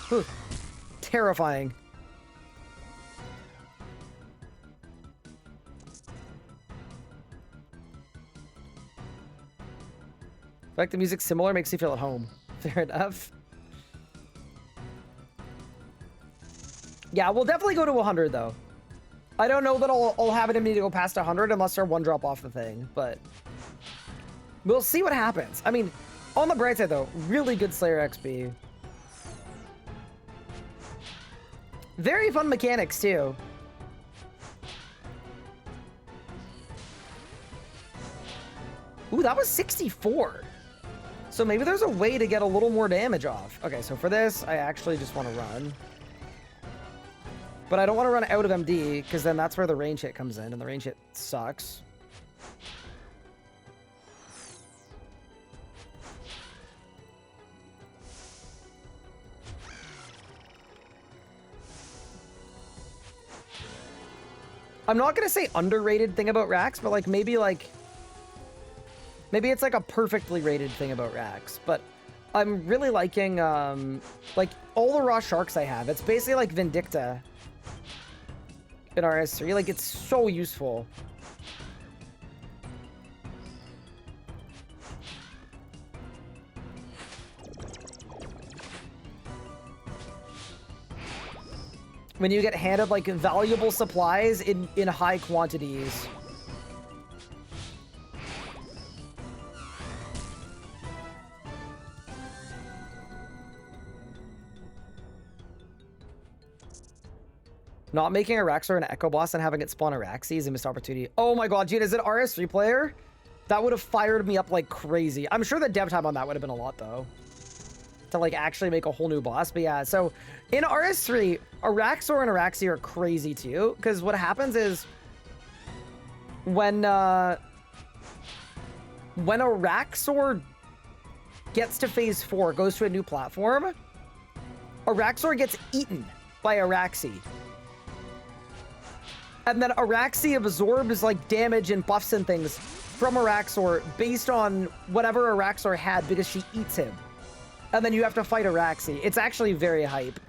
Whew. Terrifying. In fact, the music's similar, makes you feel at home. Fair enough. Yeah, we'll definitely go to 100, though. I don't know that I'll have it in me to go past 100 unless they're one drop off the thing, but we'll see what happens. I mean, on the bright side, though, really good Slayer XP. Very fun mechanics, too. Ooh, that was 64. So maybe there's a way to get a little more damage off. Okay, so for this, I actually just want to run. But I don't want to run out of MD, because then that's where the range hit comes in, and the range hit sucks. I'm not gonna say underrated thing about racks, but like maybe it's like a perfectly rated thing about racks. But I'm really liking like all the raw sharks I have. It's basically like Vindicta in RS3. Like it's so useful. When you get handed like valuable supplies in high quantities. Not making a Raxor an Echo Boss and having it spawn a Raxi is a missed opportunity. Oh my god, Gene, is it RS3 player? That would have fired me up like crazy. I'm sure the dev time on that would have been a lot though. To like actually make a whole new boss. But yeah, so in RS3, a Raxor and a Raxi are crazy too. Because what happens is when a Raxor gets to phase 4, goes to a new platform, a Raxor gets eaten by a Raxi. And then a Raxi absorbs like damage and buffs and things from a Raxor based on whatever a Raxor had because she eats him. And then you have to fight a Raxi. It's actually very hype.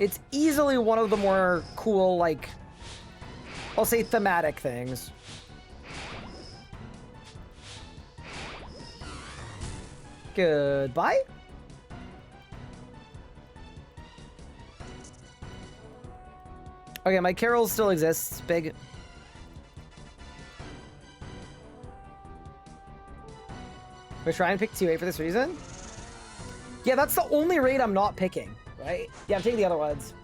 It's easily one of the more cool, like, I'll say thematic things. Goodbye. Okay, my Carol still exists. Big. We're trying to pick 2-8 for this reason. Yeah, that's the only raid I'm not picking, right? Yeah, I'm taking the other ones.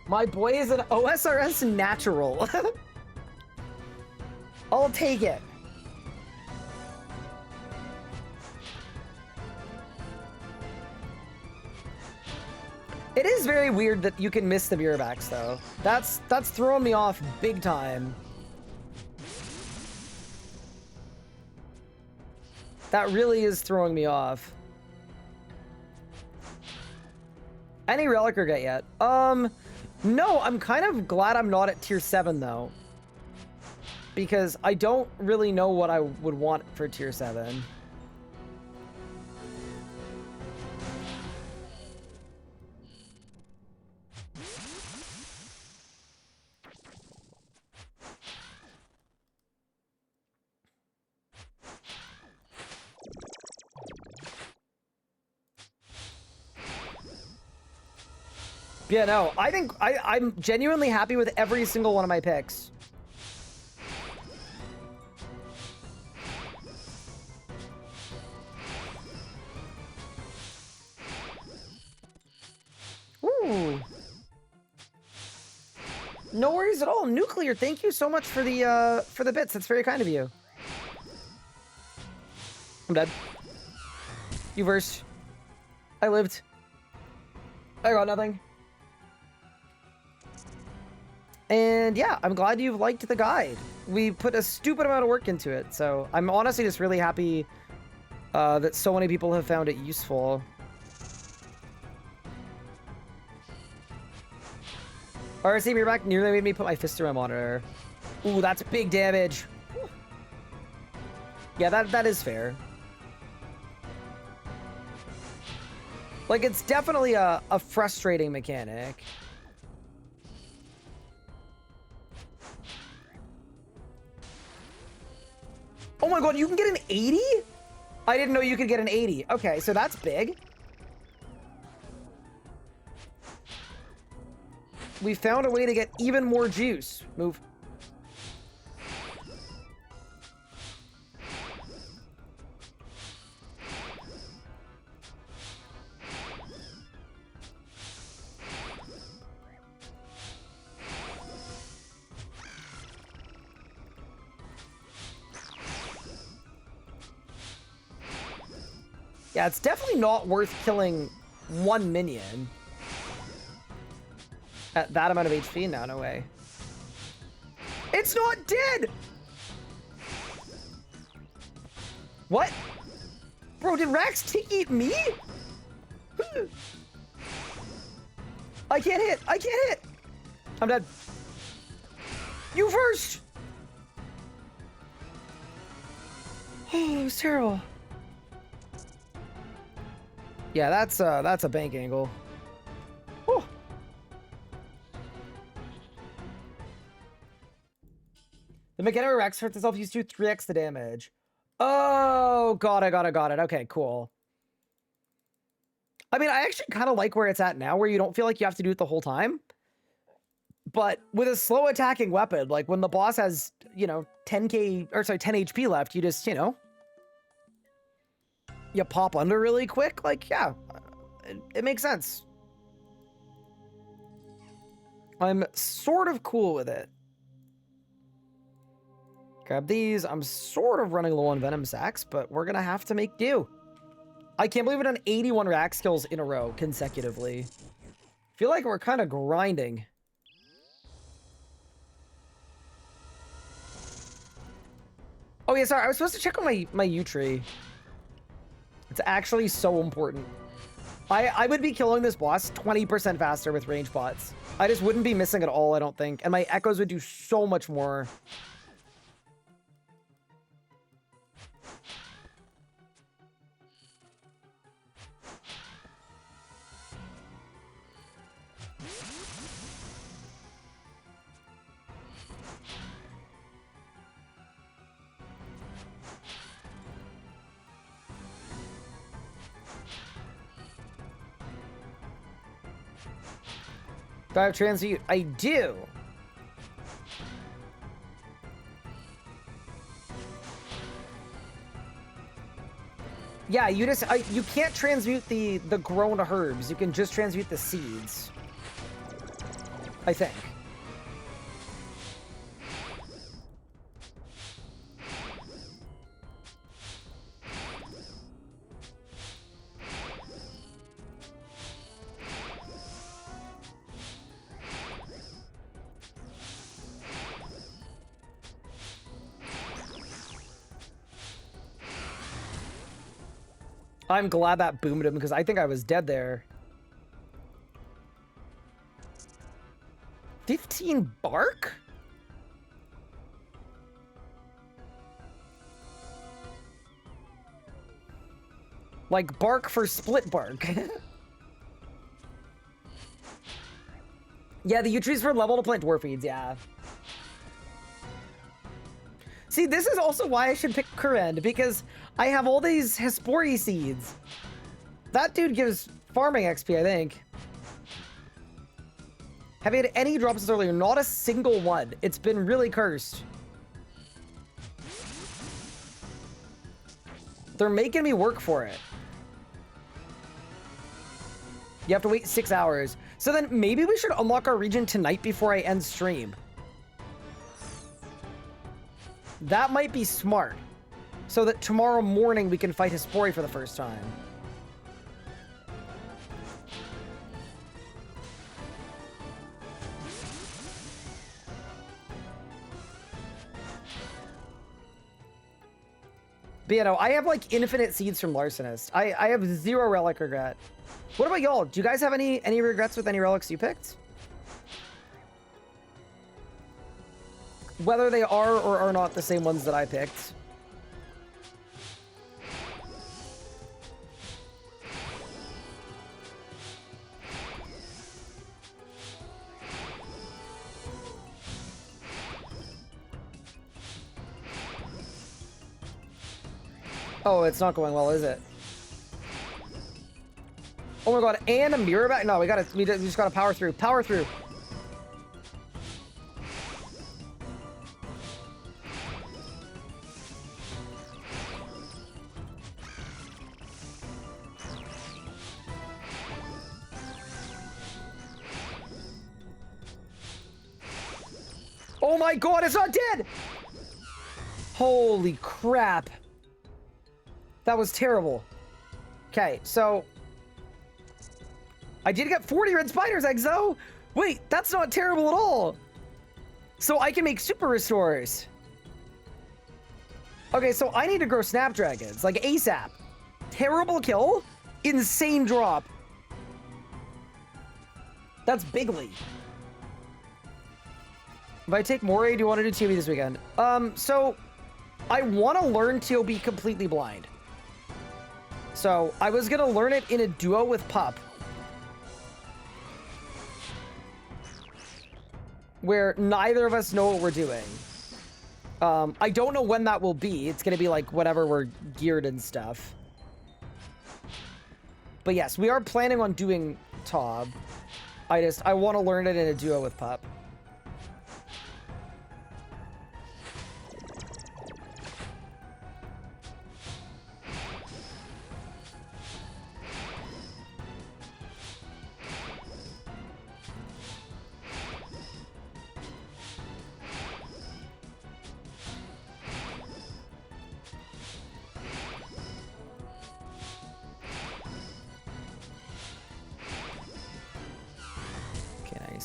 My boy is an OSRS natural. I'll take it. It is very weird that you can miss the mirrorbacks, though. That's throwing me off big time. That really is throwing me off. Any Relicer get yet? No, I'm kind of glad I'm not at tier 7, though. Because I don't really know what I would want for tier 7. Yeah, no, I think I'm genuinely happy with every single one of my picks. Ooh. No worries at all. Nuclear, thank you so much for the bits. That's very kind of you. I'm dead. You versed. I lived. I got nothing. And yeah, I'm glad you've liked the guide. We put a stupid amount of work into it, so I'm honestly just really happy that so many people have found it useful. RC Mirrorback nearly made me put my fist through my monitor. Ooh, that's big damage. Yeah, that is fair. Like, it's definitely a frustrating mechanic. Oh my god, you can get an 80? I didn't know you could get an 80. Okay, so that's big. We found a way to get even more juice. Move. Yeah, it's definitely not worth killing one minion at that amount of HP now, no way. It's not dead! What? Bro, did Rax eat me? I can't hit! I can't hit! I'm dead. You first! Oh, that was terrible. Yeah, that's a bank angle. Whew. The mechanic Rex hurts itself used to 3x the damage. Oh, got it. Okay, cool. I mean, I actually kind of like where it's at now, where you don't feel like you have to do it the whole time. But with a slow attacking weapon, like when the boss has, you know, 10 HP left, you just, you know, you pop under really quick. Like, yeah, it makes sense. I'm sort of cool with it. Grab these. I'm sort of running low on Venom Sacks, but we're going to have to make do. I can't believe we've done 81 rack skills in a row consecutively. Feel like we're kind of grinding. Oh yeah, sorry. I was supposed to check on my U tree. It's actually so important. I would be killing this boss 20% faster with range bots. I just wouldn't be missing at all, I don't think. And my echoes would do so much more. Do I have transmute? I do. Yeah, you just you can't transmute the grown herbs. You can just transmute the seeds. I think. I'm glad that boomed him because I think I was dead there. 15 bark? Like bark for split bark. Yeah, the U trees for level to plant dwarf weeds, yeah. See, this is also why I should pick Kurend, because I have all these Hespori seeds. That dude gives farming XP, I think. Have you had any drops earlier? Not a single one. It's been really cursed. They're making me work for it. You have to wait 6 hours. So then maybe we should unlock our region tonight before I end stream. That might be smart. So that tomorrow morning we can fight Hespori for the first time. But you know, I have like infinite seeds from Larcenist. I have 0 relic regret. What about y'all? Do you guys have any regrets with any relics you picked? Whether they are or are not the same ones that I picked. Oh, it's not going well, is it? Oh my god, and a mirror back? No, we just gotta power through. Power through. Oh my god, it's not dead! Holy crap. That was terrible. Okay, so I did get 40 red spider's eggs though. Wait, that's not terrible at all. So I can make super restores. Okay, so I need to grow snapdragons, like ASAP. Terrible kill, insane drop. That's bigly. If I take Moray, do you want to do TOB this weekend? So I want to learn TOB completely blind. So I was gonna learn it in a duo with Pup, where neither of us know what we're doing. I don't know when that will be. It's gonna be like whatever we're geared and stuff. But yes, we are planning on doing TOB. I want to learn it in a duo with Pup.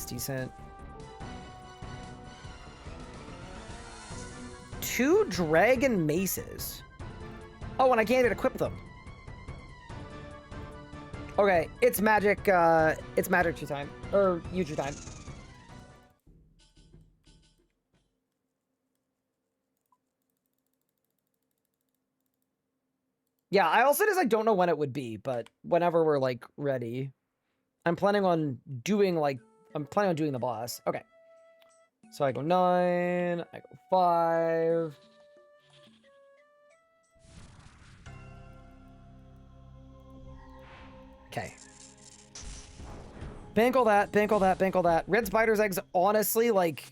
Decent. 2 dragon maces. Oh, and I can't even equip them. Okay, it's magic 2 time. Or Yuju time. Yeah, I also just don't know when it would be, but whenever we're like ready. I'm planning on doing the boss. Okay. So I go 9, I go 5. Okay. Bank all that, bank all that, bank all that. Red spider's eggs honestly, like,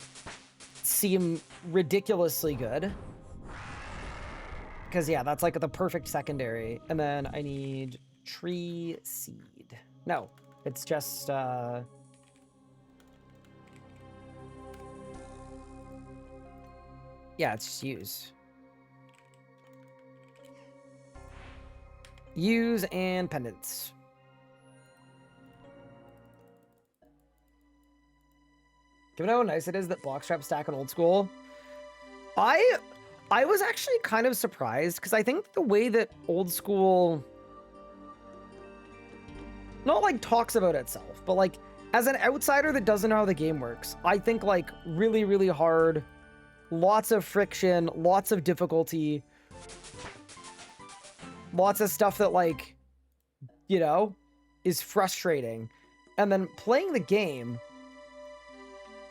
seem ridiculously good. Because, yeah, that's, like, the perfect secondary. And then I need tree seed. No, it's just, yeah, it's just use. Use and pendants. Do you know how nice it is that block strap stack in old school? I was actually kind of surprised because I think the way that old school not like talks about itself, but like as an outsider that doesn't know how the game works, I think like really, really hard. Lots of friction, lots of difficulty, lots of stuff that, like, you know, is frustrating. And then playing the game,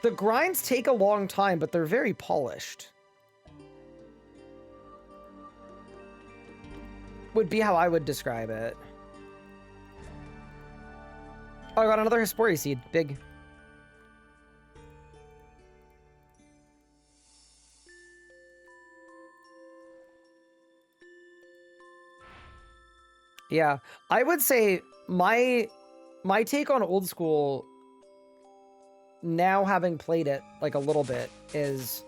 the grinds take a long time, but they're very polished. Would be how I would describe it. Oh, I got another Hespori seed. Big. Yeah, I would say my take on old school, now having played it like a little bit, is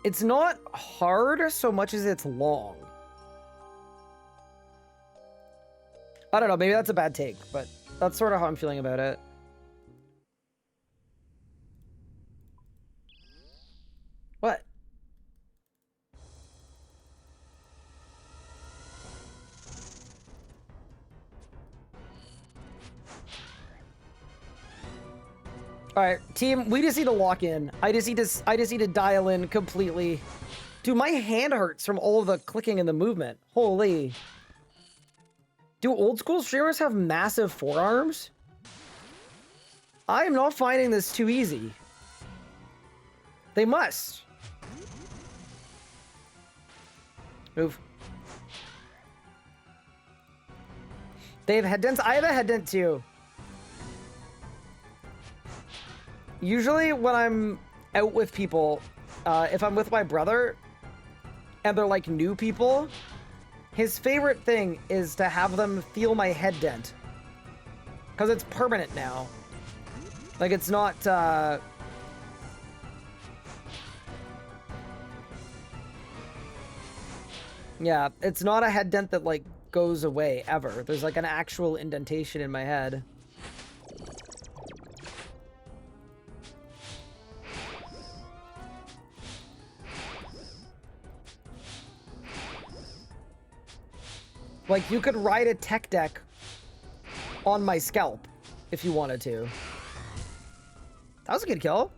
it's not hard so much as it's long. I don't know, maybe that's a bad take, but that's sort of how I'm feeling about it. What? All right, team, we just need to lock in. I just need to dial in completely. Dude, my hand hurts from all of the clicking and the movement. Holy. Do old school streamers have massive forearms? I am not finding this too easy. They must. Move. They have head dents? I have a head dent too. Usually when I'm out with people, if I'm with my brother and they're like new people, his favorite thing is to have them feel my head dent. Because it's permanent now. Like it's not, Yeah, it's not a head dent that, like, goes away, ever. There's, like, an actual indentation in my head. Like, you could ride a tech deck on my scalp if you wanted to. That was a good kill.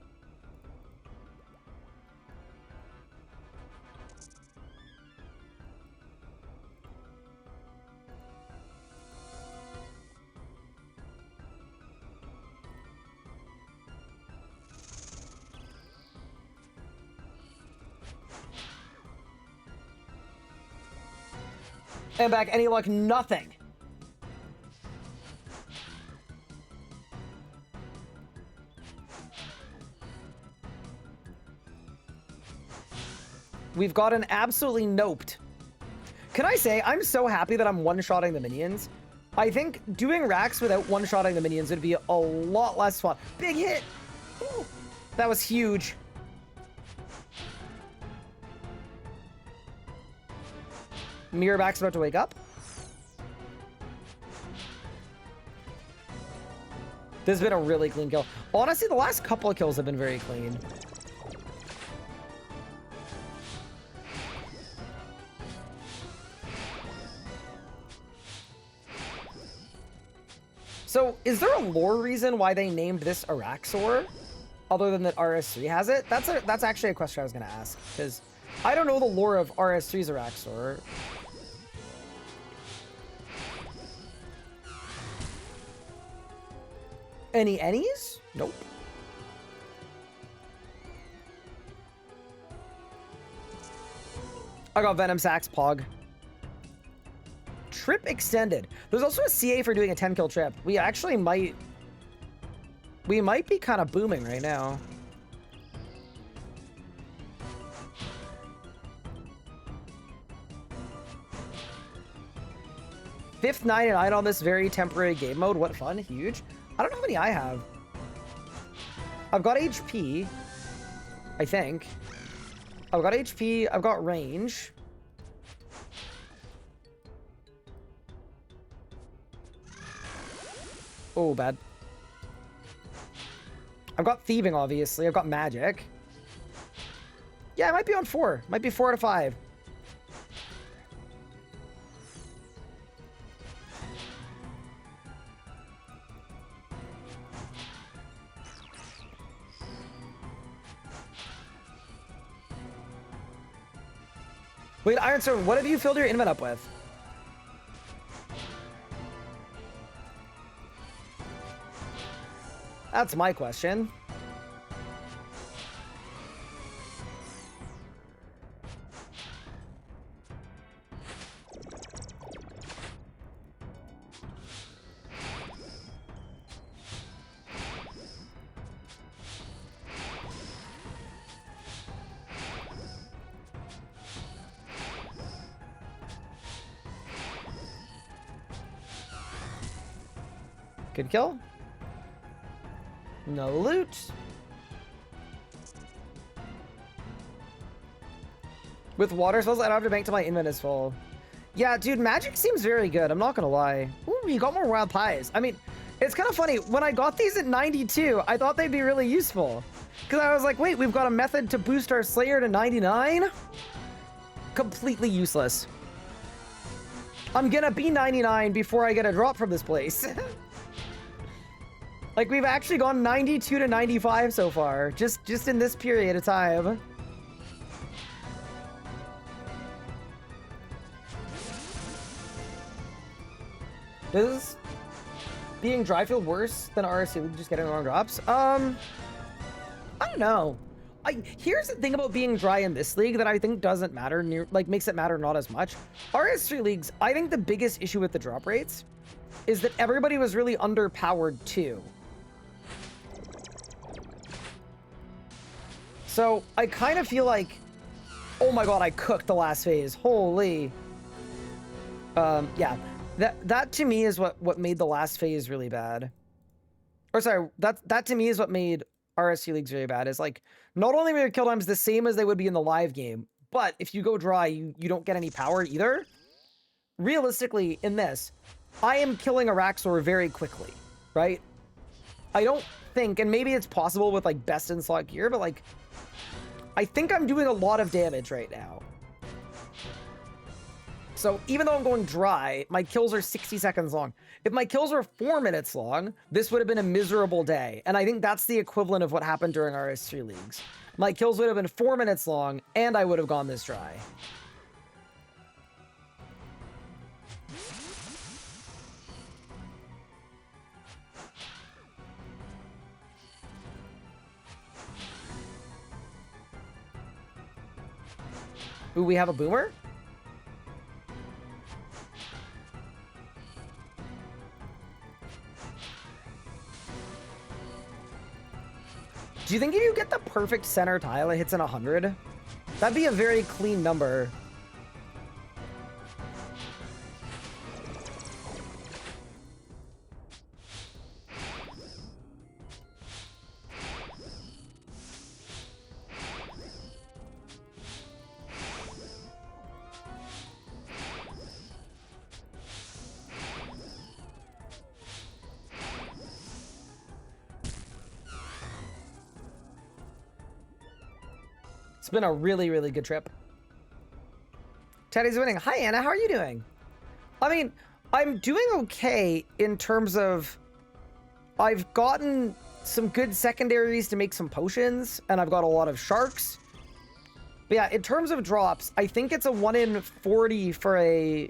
And back, any luck? Nothing. We've gotten absolutely noped. Can I say, I'm so happy that I'm one-shotting the minions. I think doing racks without one-shotting the minions would be a lot less fun. Big hit! Ooh, that was huge. Mirrorback's about to wake up. This has been a really clean kill. Honestly, the last couple of kills have been very clean. So, is there a lore reason why they named this Araxor, other than that RS3 has it? That's actually a question I was going to ask, because I don't know the lore of RS3's Araxor. Any ennies? Nope. I got Venom Sax Pog. Trip extended. There's also a CA for doing a 10 kill trip. We actually might... We might be kind of booming right now. Fifth 99 on this very temporary game mode. What fun. Huge. I don't know how many I have. I've got HP, I think. I've got HP, I've got range. Oh, bad. I've got thieving, obviously. I've got magic. Yeah, I might be on 4. Might be 4 out of 5. Wait, Iron Sword, what have you filled your invent up with? That's my question. Good kill. No loot. With water spells, I don't have to bank till my invent is full. Yeah, dude, magic seems very good. I'm not gonna lie. Ooh, you got more wild pies. I mean, it's kind of funny. When I got these at 92, I thought they'd be really useful. Because I was like, wait, we've got a method to boost our Slayer to 99? Completely useless. I'm gonna be 99 before I get a drop from this place. Like, we've actually gone 92 to 95 so far, just in this period of time. Does being dry feel worse than RS3 just getting wrong drops? I don't know. Here's the thing about being dry in this league that I think doesn't matter, makes it matter not as much. RS3 leagues, I think the biggest issue with the drop rates is that everybody was really underpowered too. So I kind of feel like, oh my god, I cooked the last phase. Holy. Yeah, that to me is what made the last phase really bad. Or sorry, that to me is what made RS3 leagues really bad. Is like, not only were your kill times the same as they would be in the live game, but if you go dry, you don't get any power either. Realistically, in this, I am killing a Raxor very quickly, right? I don't think, and maybe it's possible with like best in slot gear, but like, I think I'm doing a lot of damage right now. So even though I'm going dry, my kills are 60 seconds long. If my kills were 4 minutes long, this would have been a miserable day. And I think that's the equivalent of what happened during RS3 leagues. My kills would have been 4 minutes long, and I would have gone this dry. Ooh, we have a boomer? Do you think if you get the perfect center tile, it hits in 100? That'd be a very clean number. It's been a really, really good trip. Teddy's winning. Hi, Anna. How are you doing? I mean, I'm doing okay in terms of I've gotten some good secondaries to make some potions, and I've got a lot of sharks. But yeah, in terms of drops, I think it's a 1 in 40 for a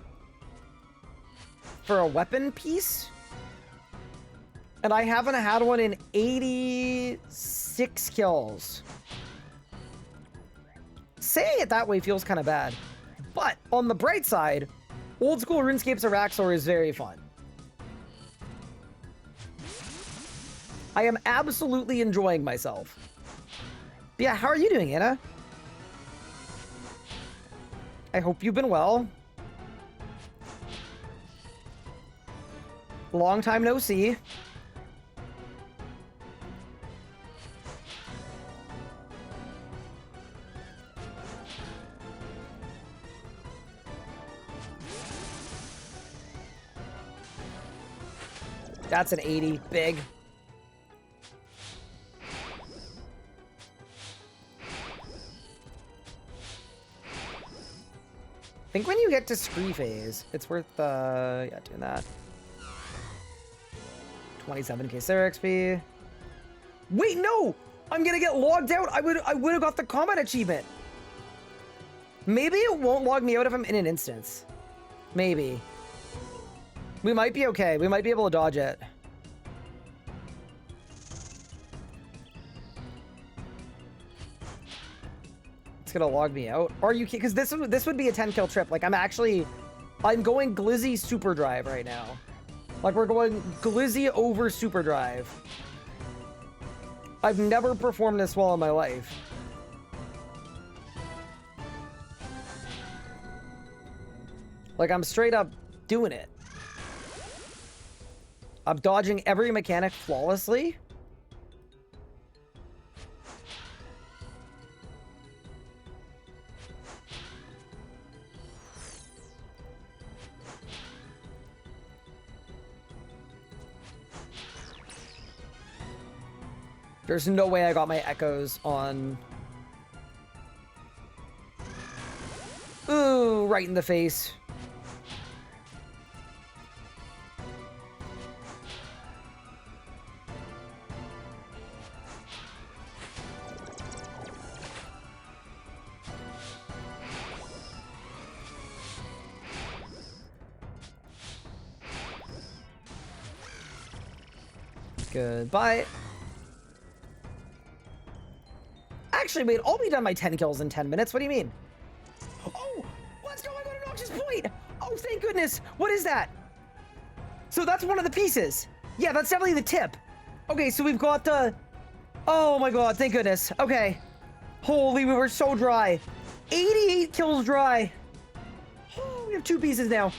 weapon piece. And I haven't had one in 86 kills. Saying it that way feels kind of bad. But on the bright side, old school RuneScape's Araxor is very fun. I am absolutely enjoying myself. But yeah, how are you doing, Anna? I hope you've been well. Long time no see. That's an 80. Big. I think when you get to spree phase, it's worth, yeah, doing that. 27k Sarah XP. Wait, no! I'm gonna get logged out. I would have got the combat achievement. Maybe it won't log me out if I'm in an instance. Maybe. We might be okay. We might be able to dodge it. It's gonna log me out. Are you kidding? Because this would be a 10 kill trip. Like I'm going Glizzy Super Drive right now. Like we're going Glizzy over Super Drive. I've never performed this well in my life. Like I'm straight up doing it. I'm dodging every mechanic flawlessly. There's no way I got my echoes on. Ooh, right in the face. Goodbye. Actually, wait, I'll be done my 10 kills in 10 minutes. What do you mean? Oh, let's go. I got a noxious point. Oh, thank goodness. What is that? So that's one of the pieces. Yeah, that's definitely the tip. Okay, so we've got the... Oh my god, thank goodness. Okay. Holy, we were so dry. 88 kills dry. Oh, we have 2 pieces now.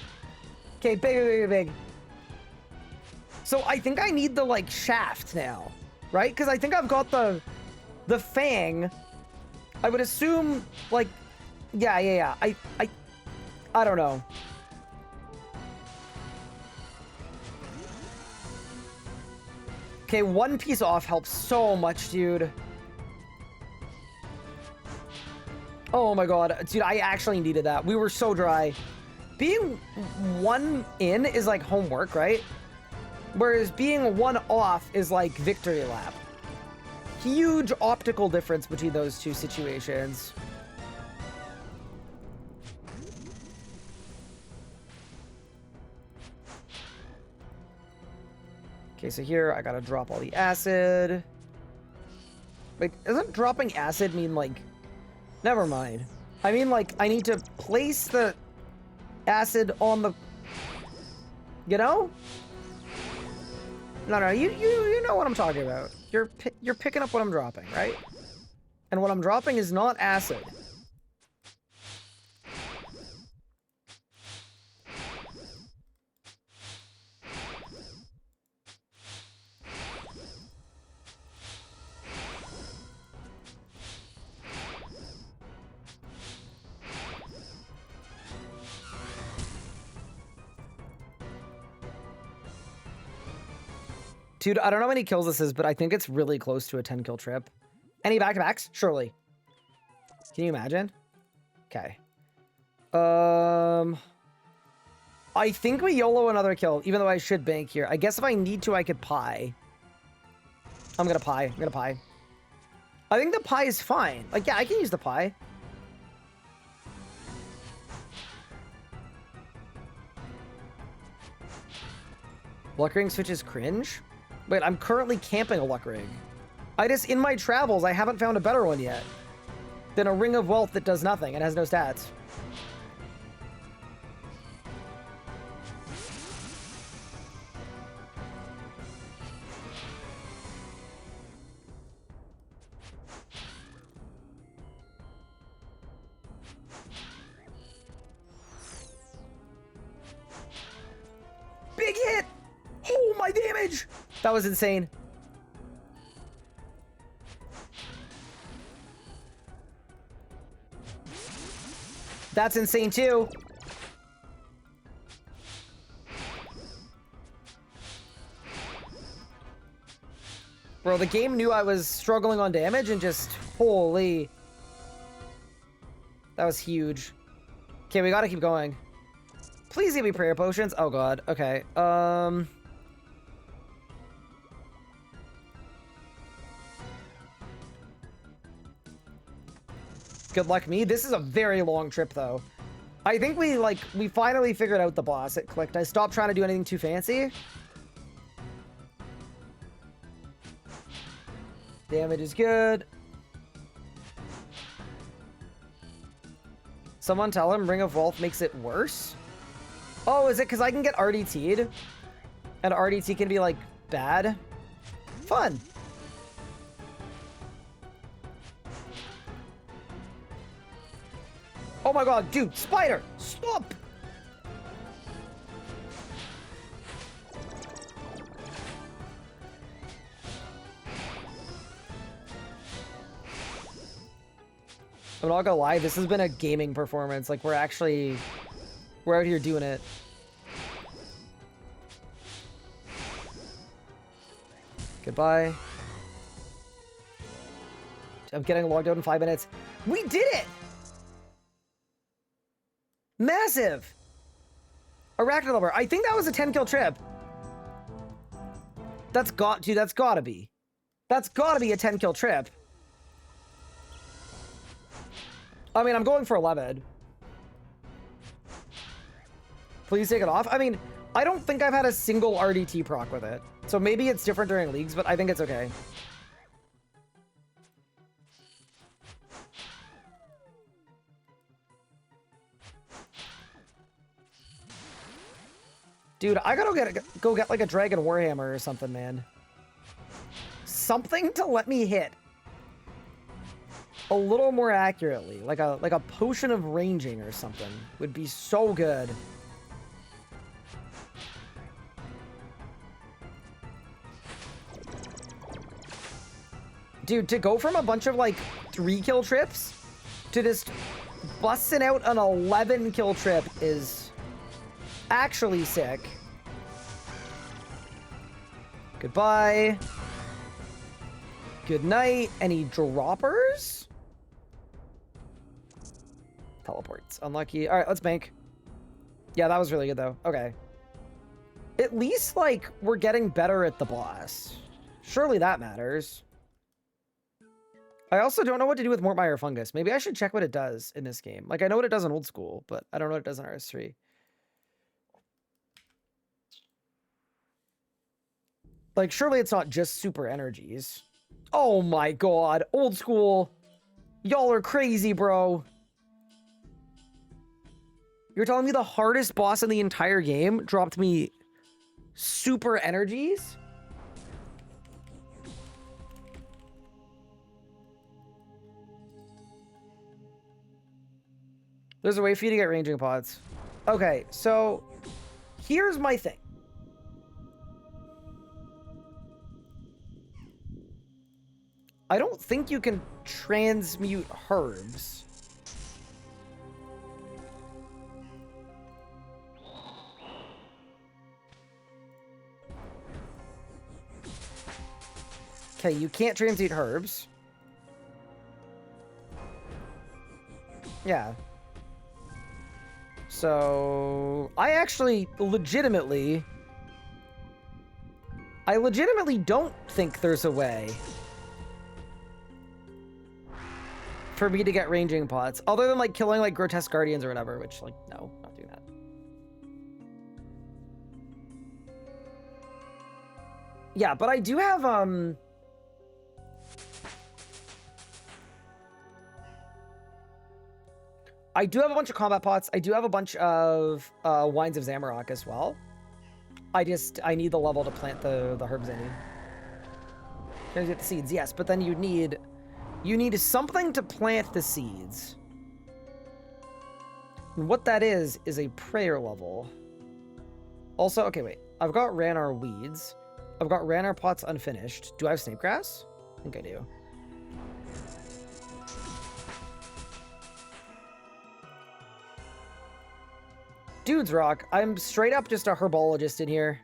Okay, big. So I think I need the, like, shaft now, right? Because I think I've got the fang. I would assume, like, Yeah. I don't know. Okay, 1 piece off helps so much, dude. Oh my god. Dude, I actually needed that. We were so dry. Being 1 in is like homework, right? Whereas being 1 off is like victory lap. Huge optical difference between those two situations. Okay, so here I gotta drop all the acid. Wait, doesn't dropping acid mean like... Never mind. I mean like I need to place the acid on the... You know? No, you know what I'm talking about. You're picking up what I'm dropping, right? And what I'm dropping is not acid. Dude, I don't know how many kills this is, but I think it's really close to a 10 kill trip. Any back-to-backs? Surely. Can you imagine? Okay. I think we YOLO another kill, even though I should bank here. I guess if I need to, I could pie. I'm gonna pie. I think the pie is fine. Like, yeah, I can use the pie. Luck ring switch is cringe? Wait, I'm currently camping a luck ring. In my travels, I haven't found a better one yet than a ring of wealth that does nothing and has no stats. Big hit! Oh, my damage! That was insane. That's insane too. Bro, the game knew I was struggling on damage and just, holy. That was huge. Okay, we gotta keep going. Please give me prayer potions. Oh god, okay. Good luck me. This is a very long trip though. I think we finally figured out the boss. It clicked. I stopped trying to do anything too fancy. Damage is good. Someone tell him Ring of Wealth makes it worse? Oh, is it because I can get RDT'd? And RDT can be like bad? Fun. Oh my god, dude, spider! Stop! I'm not gonna lie, this has been a gaming performance. Like, we're out here doing it. Goodbye. I'm getting logged out in 5 minutes. We did it! Massive! Arachnid lover. I think that was a 10 kill trip. That's gotta be. That's gotta be a 10 kill trip. I mean, I'm going for 11. Please take it off. I mean, I don't think I've had a single RDT proc with it. So maybe it's different during leagues, but I think it's okay. Dude, I gotta go get like a Dragon Warhammer or something, man. Something to let me hit a little more accurately, like a potion of ranging or something would be so good. Dude, to go from a bunch of like 3 kill trips to just busting out an 11 kill trip is actually sick. Goodbye. Good night. Any droppers? Teleports. Unlucky. All right, let's bank. Yeah, that was really good, though. Okay. At least, like, we're getting better at the boss. Surely that matters. I also don't know what to do with Mortmire Fungus. Maybe I should check what it does in this game. Like, I know what it does in Old School, but I don't know what it does in RS3. Like, surely it's not just super energies. Oh my god. Old School. Y'all are crazy, bro. You're telling me the hardest boss in the entire game dropped me super energies? There's a way for you to get ranging pods. Okay, so here's my thing. I don't think you can transmute herbs. Okay, you can't transmute herbs. Yeah. So, I legitimately don't think there's a way for me to get ranging pots, other than like killing like grotesque guardians or whatever, which like, no, not doing that. Yeah, but I do have, I do have a bunch of combat pots. I do have a bunch of Wines of Zamorak as well. I need the level to plant the herbs I need. Can get the seeds, yes, but then you need something to plant the seeds. And what that is a prayer level. Also, okay, wait. I've got Ranar weeds. I've got Ranar pots unfinished. Do I have Snapegrass? I think I do. Dudes rock. I'm straight up just a herbologist in here.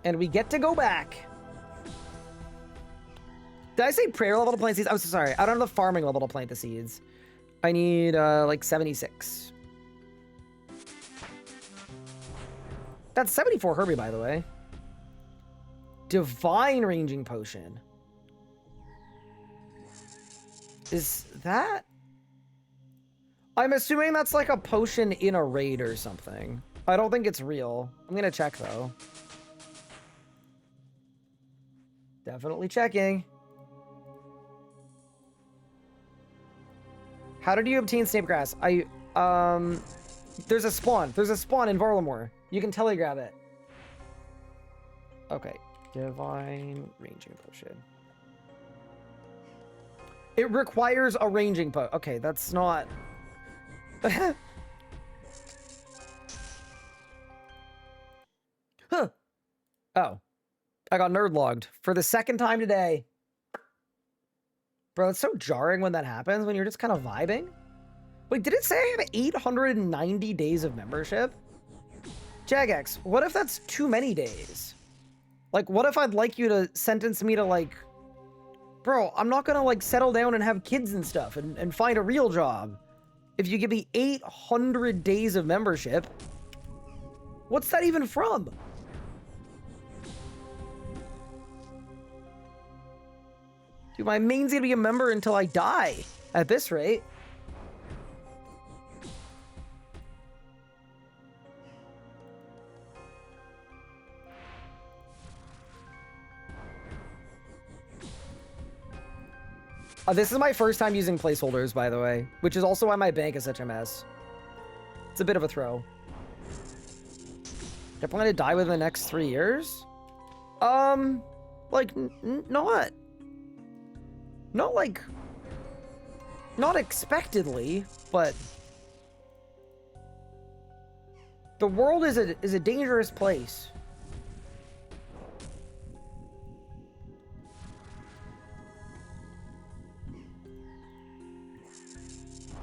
And we get to go back. Did I say prayer level to plant seeds? I'm so sorry. I don't have the farming level to plant the seeds. I need, like, 76. That's 74 Herbie, by the way. Divine Ranging Potion. Is that... I'm assuming that's like a potion in a raid or something. I don't think it's real. I'm gonna check, though. Definitely checking. How did you obtain Snapegrass? There's a spawn. There's a spawn in Varlamore. You can telegrab it. Okay. Divine Ranging Potion. It requires a ranging potion. Okay, that's not... Huh. Oh. I got nerd logged for the second time today. Bro, it's so jarring when that happens, when you're just kind of vibing. Wait, did it say I have 890 days of membership? Jagex, what if that's too many days? Like, what if I'd like you to sentence me to, like... Bro, I'm not gonna, like, settle down and have kids and stuff and find a real job. If you give me 800 days of membership, what's that even from? Dude, my main's gonna be a member until I die at this rate. This is my first time using placeholders, by the way, which is also why my bank is such a mess. It's a bit of a throw. Do I plan to die within the next 3 years? Like, not like, not expectedly, but the world is a dangerous place.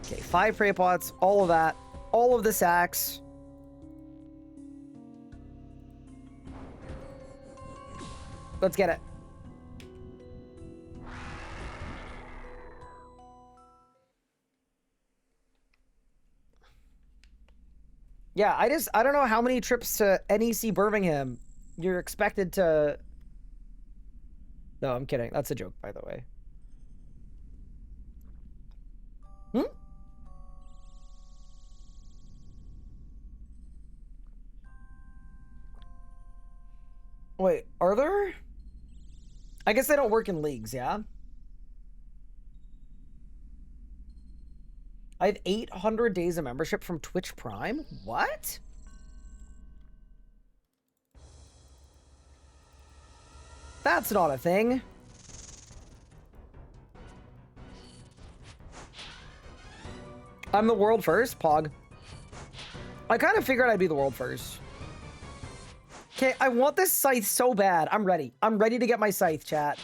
Okay, 5 prey pots, all of that, all of the sacks. Let's get it. Yeah, I don't know how many trips to NEC Birmingham you're expected to... No, I'm kidding. That's a joke, by the way. Wait, are there? I guess they don't work in leagues, yeah? I have 800 days of membership from Twitch Prime? What? That's not a thing. I'm the world first, Pog. I kind of figured I'd be the world first. Okay, I want this scythe so bad. I'm ready. I'm ready to get my scythe, chat.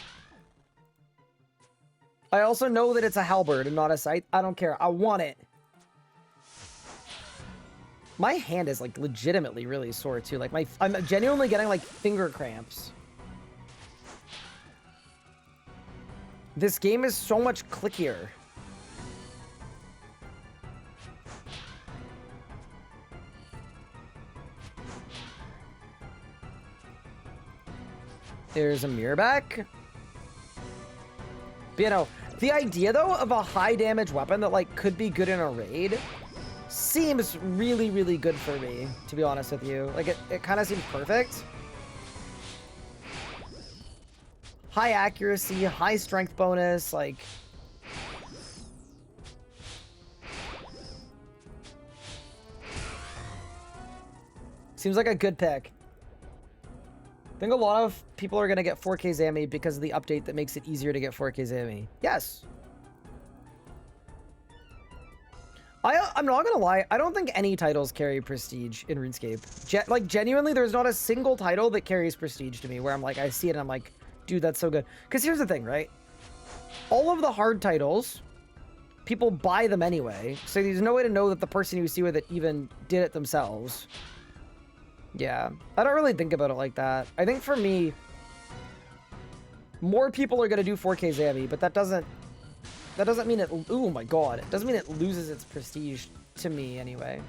I also know that it's a halberd and not a scythe. I don't care. I want it. My hand is, like, legitimately really sore, too. Like, I'm genuinely getting, like, finger cramps. This game is so much clickier. There's a mirror back. But, you know, the idea, though, of a high damage weapon that, like, could be good in a raid seems really, really good for me, to be honest with you. Like, it kind of seems perfect. High accuracy, high strength bonus, like... Seems like a good pick. I think a lot of people are going to get 4K Zammy because of the update that makes it easier to get 4K Zammy. Yes. I'm not going to lie. I don't think any titles carry prestige in RuneScape. Like, genuinely, there's not a single title that carries prestige to me where I'm like, I see it and I'm like, dude, that's so good. Because here's the thing, right? All of the hard titles, people buy them anyway. So there's no way to know that the person you see with it even did it themselves. Yeah, I don't really think about it like that. I think for me, more people are going to do 4K Zammy, but that doesn't mean it... Oh my god. It doesn't mean it loses its prestige to me anyway.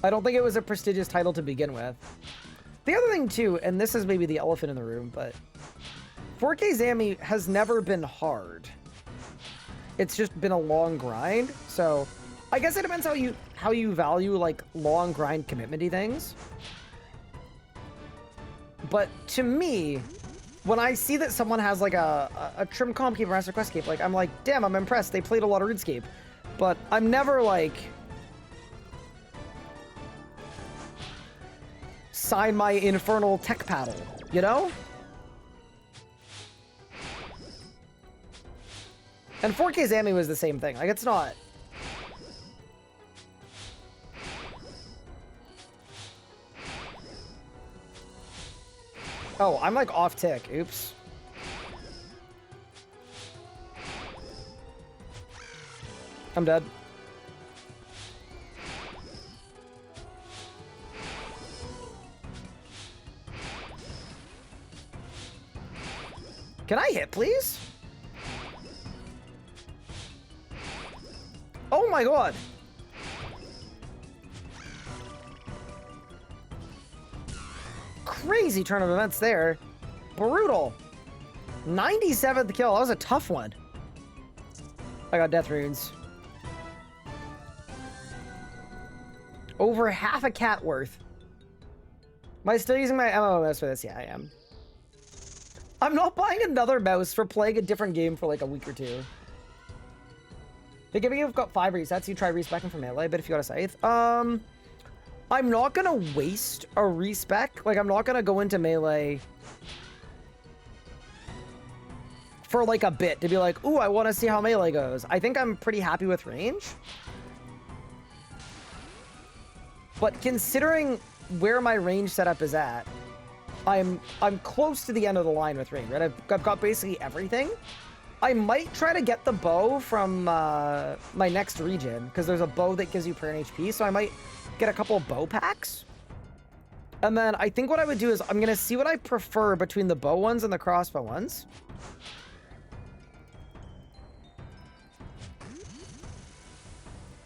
I don't think it was a prestigious title to begin with. The other thing too, and this is maybe the elephant in the room, but 4K Zammy has never been hard. It's just been a long grind, so... I guess it depends how you value, like, long grind commitment-y things. But to me, when I see that someone has, like, a Trim Comp Cape or Master Quest Cape, like, I'm like, damn, I'm impressed. They played a lot of RuneScape. But I'm never, like... sign my infernal tech paddle, you know? And 4K Zammy was the same thing. Like, it's not... Oh, I'm like off tick. Oops. I'm dead. Can I hit, please? Oh my god. Crazy turn of events there. Brutal. 97th kill. That was a tough one. I got death runes. Over half a cat worth. Am I still using my MMO mouse for this? Yeah, I am. I'm not buying another mouse for playing a different game for like a week or two. They're giving you've got 5 resets. You try respecing from melee, but if you got a scythe. I'm not gonna waste a respec. Like, I'm not gonna go into melee for like a bit to be like, ooh, I want to see how melee goes. I think I'm pretty happy with range. But considering where my range setup is at, I'm close to the end of the line with range, right? I've got basically everything. I might try to get the bow from my next region, because there's a bow that gives you per HP, so I might get a couple bow packs. And then I think what I would do is I'm going to see what I prefer between the bow ones and the crossbow ones.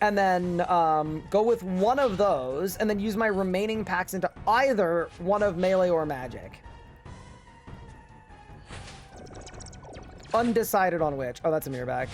And then go with one of those, and then use my remaining packs into either one of melee or magic. Undecided on which. Oh, that's a mirror bag.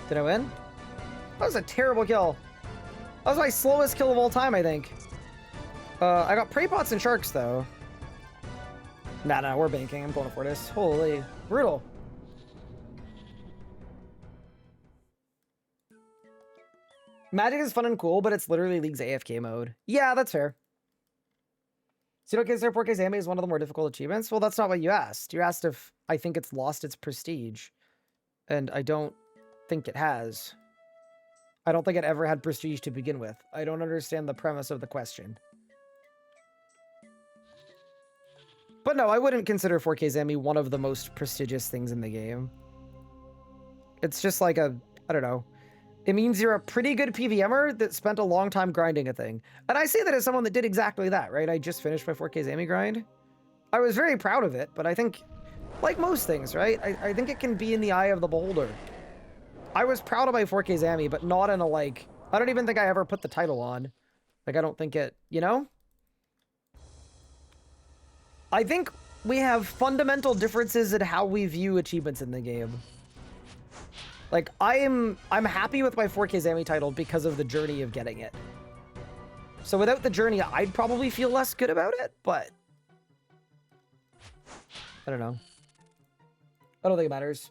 Did I win? That was a terrible kill. That was my slowest kill of all time, I think. I got prey pots and sharks, though. Nah, we're banking. I'm going for this. Holy. Brutal. Magic is fun and cool, but it's literally League's AFK mode. Yeah, that's fair. So you don't consider 4K Zammy as one of the more difficult achievements? Well, that's not what you asked. You asked if I think it's lost its prestige. And I don't think it has. I don't think it ever had prestige to begin with. I don't understand the premise of the question. But no, I wouldn't consider 4K Zammy one of the most prestigious things in the game. It's just like a, I don't know. It means you're a pretty good PVMer that spent a long time grinding a thing. And I say that as someone that did exactly that, right? I just finished my 4K Zammy grind. I was very proud of it, but I think, like most things, right? I think it can be in the eye of the beholder. I was proud of my 4K Zammy, but not in a, like, I don't even think I ever put the title on. Like, I don't think it, you know? I think we have fundamental differences in how we view achievements in the game. Like, I'm happy with my 4K Zammy title because of the journey of getting it. So without the journey, I'd probably feel less good about it, but I don't know. I don't think it matters.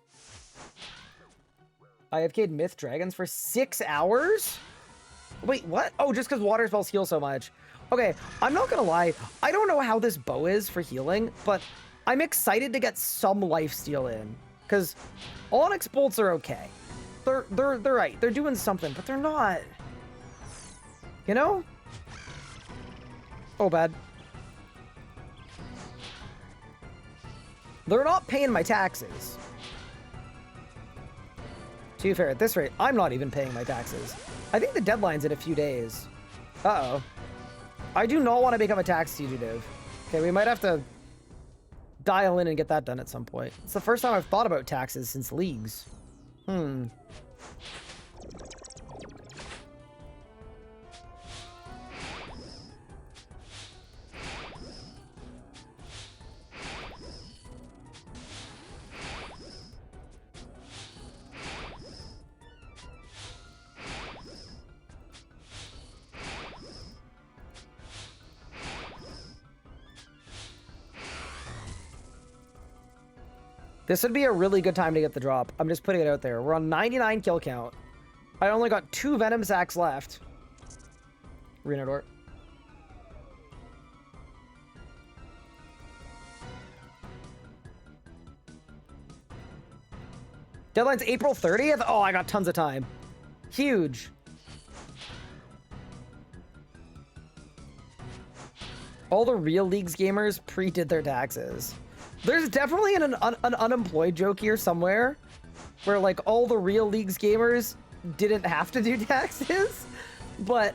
I AFK'd Myth Dragons for 6 hours? Wait, what? Oh, just because water spells heal so much. Okay, I'm not gonna lie. I don't know how this bow is for healing, but I'm excited to get some lifesteal in. Because Onyx bolts are okay. They're right. They're doing something, but they're not. You know? Oh, bad. They're not paying my taxes. To be fair, at this rate, I'm not even paying my taxes. I think the deadline's in a few days. Uh-oh. I do not want to become a tax fugitive. Okay, we might have to dial in and get that done at some point. It's the first time I've thought about taxes since Leagues. This would be a really good time to get the drop. I'm just putting it out there. We're on 99 kill count. I only got 2 Venom Sacks left. Arena door. Deadline's April 30th? Oh, I got tons of time. Huge. All the real Leagues gamers pre-did their taxes. There's definitely an unemployed joke here somewhere where, like, all the real Leagues gamers didn't have to do taxes, but,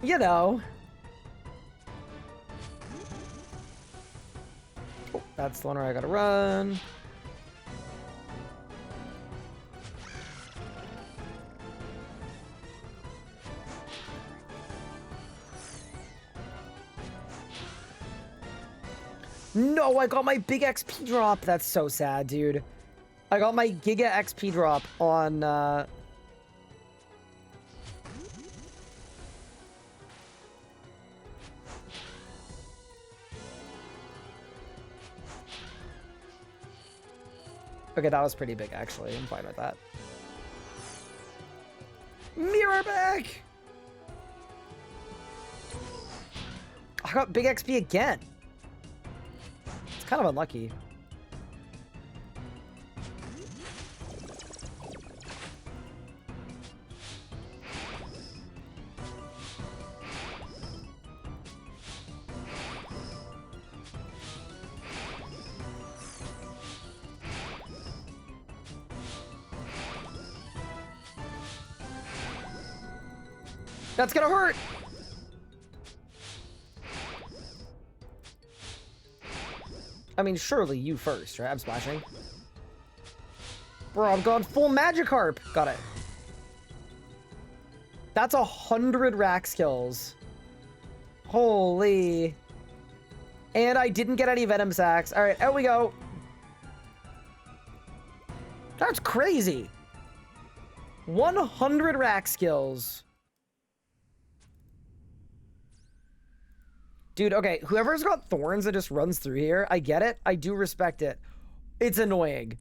you know. Oh, that's the one where I gotta run. No, I got my big XP drop. That's so sad, dude. I got my Giga XP drop on, Okay, that was pretty big, actually. I'm fine with that. Mirror back! I got big XP again. It's kind of unlucky. That's gonna hurt! I mean, surely you first, right? I'm splashing. Bro, I'm going full Magikarp! Got it. That's 100 rack skills. Holy. And I didn't get any Venom Sacks. Alright, out we go. That's crazy. 100 rack skills. Dude, okay, whoever's got thorns that just runs through here, I get it. I do respect it. It's annoying.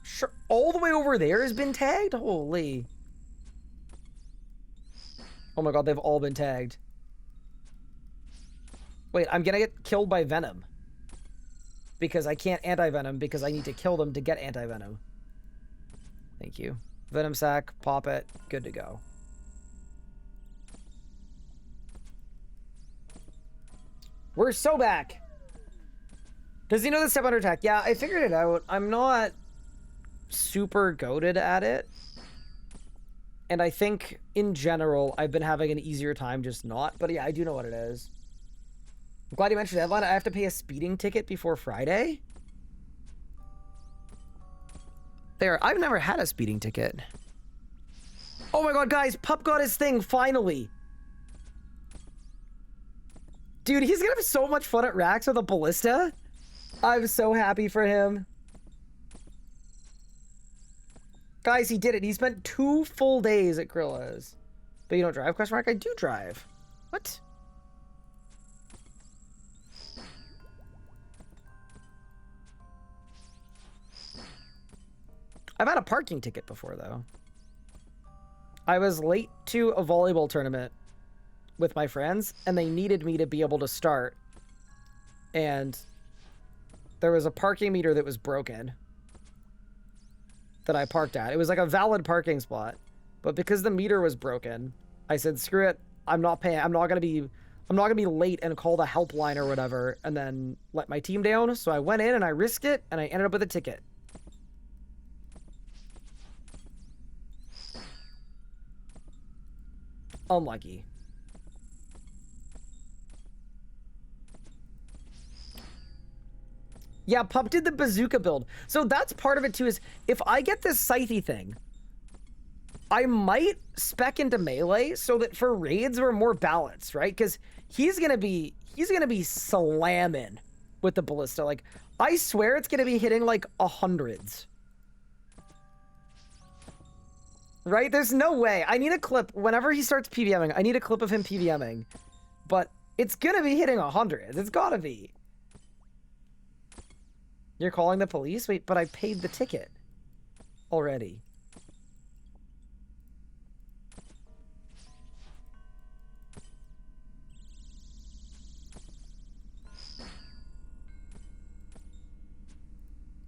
Sure, all the way over there has been tagged? Holy. Oh my god, they've all been tagged. Wait, I'm gonna get killed by Venom. Because I can't anti-venom because I need to kill them to get anti-venom. Thank you. Venom sac, pop it, good to go. We're so back. Does he know the step under attack? Yeah, I figured it out. I'm not super goated at it. And I think in general, I've been having an easier time just not. But yeah, I do know what it is. I'm glad you mentioned deadline. I have to pay a speeding ticket before Friday. There, I've never had a speeding ticket. Oh my god, guys, Pup got his thing, finally. Dude, he's gonna have so much fun at Rax with a ballista. I'm so happy for him. Guys, he did it. He spent 2 full days at Krilla's. But you don't drive, question mark? I do drive. What? I've had a parking ticket before, though. I was late to a volleyball tournament with my friends, and they needed me to be able to start. And there was a parking meter that was broken that I parked at. It was like a valid parking spot, but because the meter was broken, I said, screw it. I'm not paying. I'm not gonna be late and call the helpline or whatever, and then let my team down. So I went in and I risked it, and I ended up with a ticket. Unlucky. Yeah, Pup did the bazooka build. So that's part of it too, is if I get this scythe thing, I might spec into melee so that for raids we're more balanced, right? Because he's gonna be slamming with the ballista. Like, I swear it's gonna be hitting like 100s. Right? There's no way. I need a clip. Whenever he starts PVMing, I need a clip of him PVMing. But it's gonna be hitting 100s. It's gotta be. You're calling the police? Wait, but I paid the ticket already.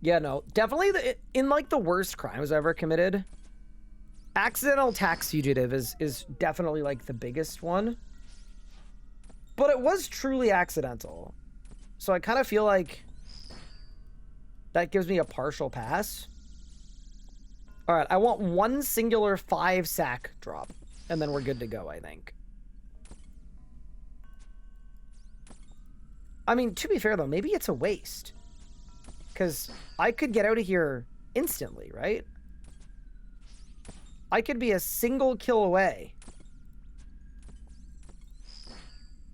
Yeah, no. Definitely in like the worst crimes I've ever committed, accidental tax fugitive is definitely like the biggest one. But it was truly accidental. So I kind of feel like that gives me a partial pass. All right, I want one singular 5 sack drop, and then we're good to go, I think. I mean, to be fair though, maybe it's a waste. Because I could get out of here instantly, right? I could be a single kill away.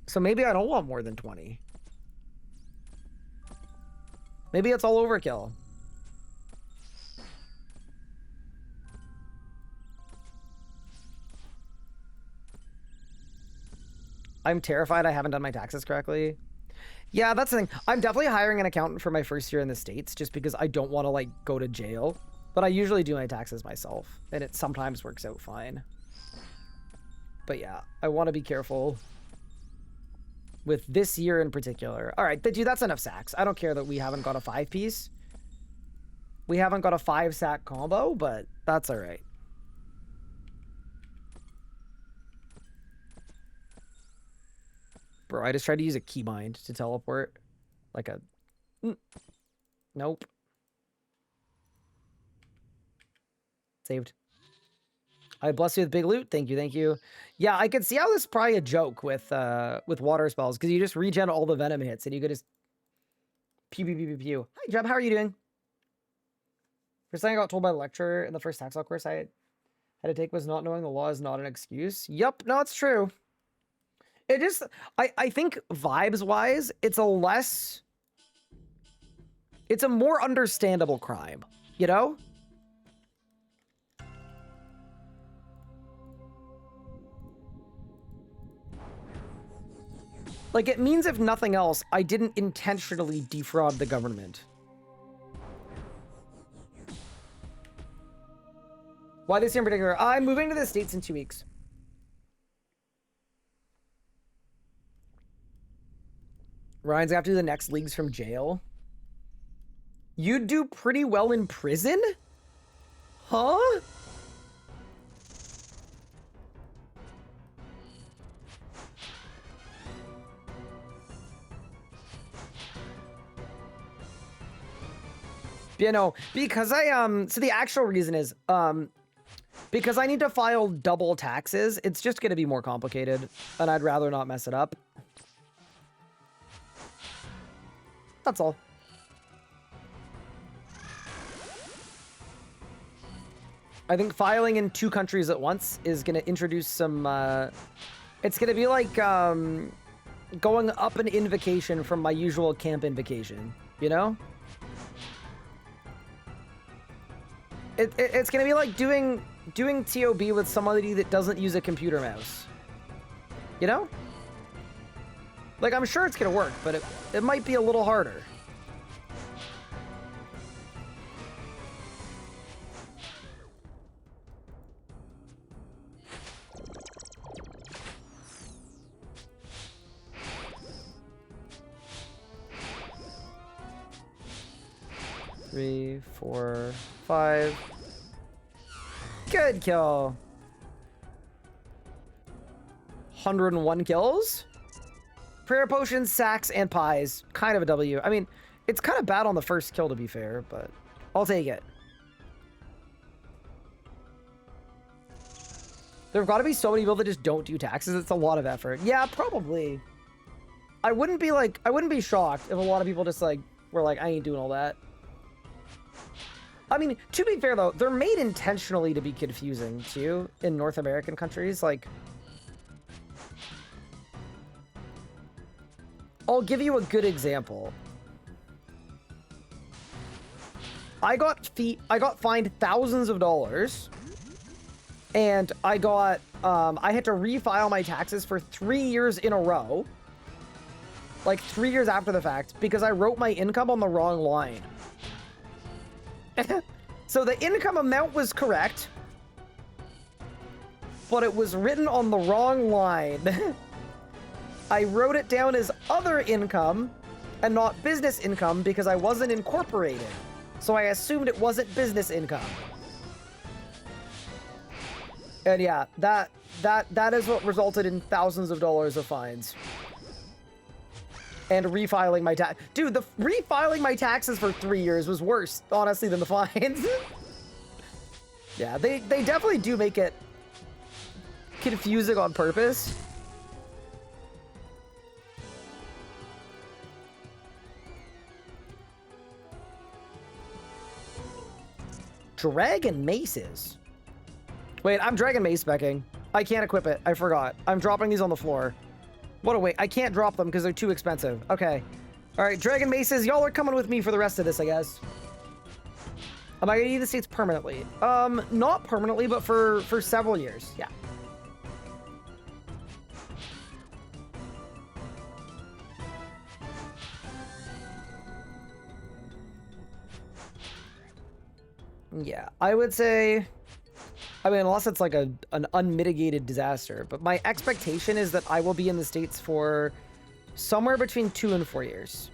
So maybe I don't want more than 20. Maybe it's all overkill. I'm terrified I haven't done my taxes correctly. Yeah, that's the thing. I'm definitely hiring an accountant for my first year in the States just because I don't want to, like, go to jail. But I usually do my taxes myself, and it sometimes works out fine. But yeah, I want to be careful with this year in particular. All right, dude, that's enough sacks. I don't care that we haven't got a 5-piece. We haven't got a 5-sack combo, but that's all right. Bro, I just tried to use a keybind to teleport. Like a... Nope. Saved. I bless you with big loot. Thank you, thank you. Yeah, I could see how this is probably a joke with water spells, because you just regen all the venom hits, and you could just... Pew, pew, pew, pew, pew. Hi, Jeb, how are you doing? First thing I got told by the lecturer in the first tax law course I had to take was not knowing the law is not an excuse. Yep, no, it's true. It just, I think vibes-wise, it's a more understandable crime, you know? Like, it means, if nothing else, I didn't intentionally defraud the government. Why this year in particular? I'm moving to the States in 2 weeks. Ryan's gonna have to do the next leagues from jail. You'd do pretty well in prison? Huh? You know, because so the actual reason is, because I need to file double taxes, it's just gonna be more complicated, and I'd rather not mess it up. That's all. I think filing in 2 countries at once is gonna introduce some, it's gonna be like, going up an invocation from my usual camp invocation, you know? It's gonna be like doing TOB with somebody that doesn't use a computer mouse. You know? Like, I'm sure it's gonna work, but it might be a little harder. Three, 4, 5. Good kill. 101 kills? Prayer potions, sacks, and pies. Kind of a W. I mean, it's kind of bad on the first kill, to be fair, but I'll take it. There've got to be so many people that just don't do taxes. It's a lot of effort. Yeah, probably. I wouldn't be shocked if a lot of people just, like, were like, I ain't doing all that. I mean, to be fair, though, they're made intentionally to be confusing, too, in North American countries. Like, I'll give you a good example. I got fined thousands of dollars, and I had to refile my taxes for 3 years in a row, like 3 years after the fact, because I wrote my income on the wrong line. So the income amount was correct, but it was written on the wrong line. I wrote it down as other income and not business income because I wasn't incorporated. So I assumed it wasn't business income. And yeah, that is what resulted in thousands of dollars of fines. And refiling my tax. Dude, the refiling my taxes for 3 years was worse, honestly, than the fines. Yeah, they definitely do make it confusing on purpose. Dragon maces. Wait, I'm dragon mace specking. I can't equip it. I forgot. I'm dropping these on the floor. What a wait. I can't drop them because they're too expensive. Okay. All right, dragon maces. Y'all are coming with me for the rest of this, I guess. Am I gonna need the States permanently? Not permanently, but for several years. Yeah. Yeah, I would say, I mean, unless it's like an unmitigated disaster, but my expectation is that I will be in the States for somewhere between 2 and 4 years.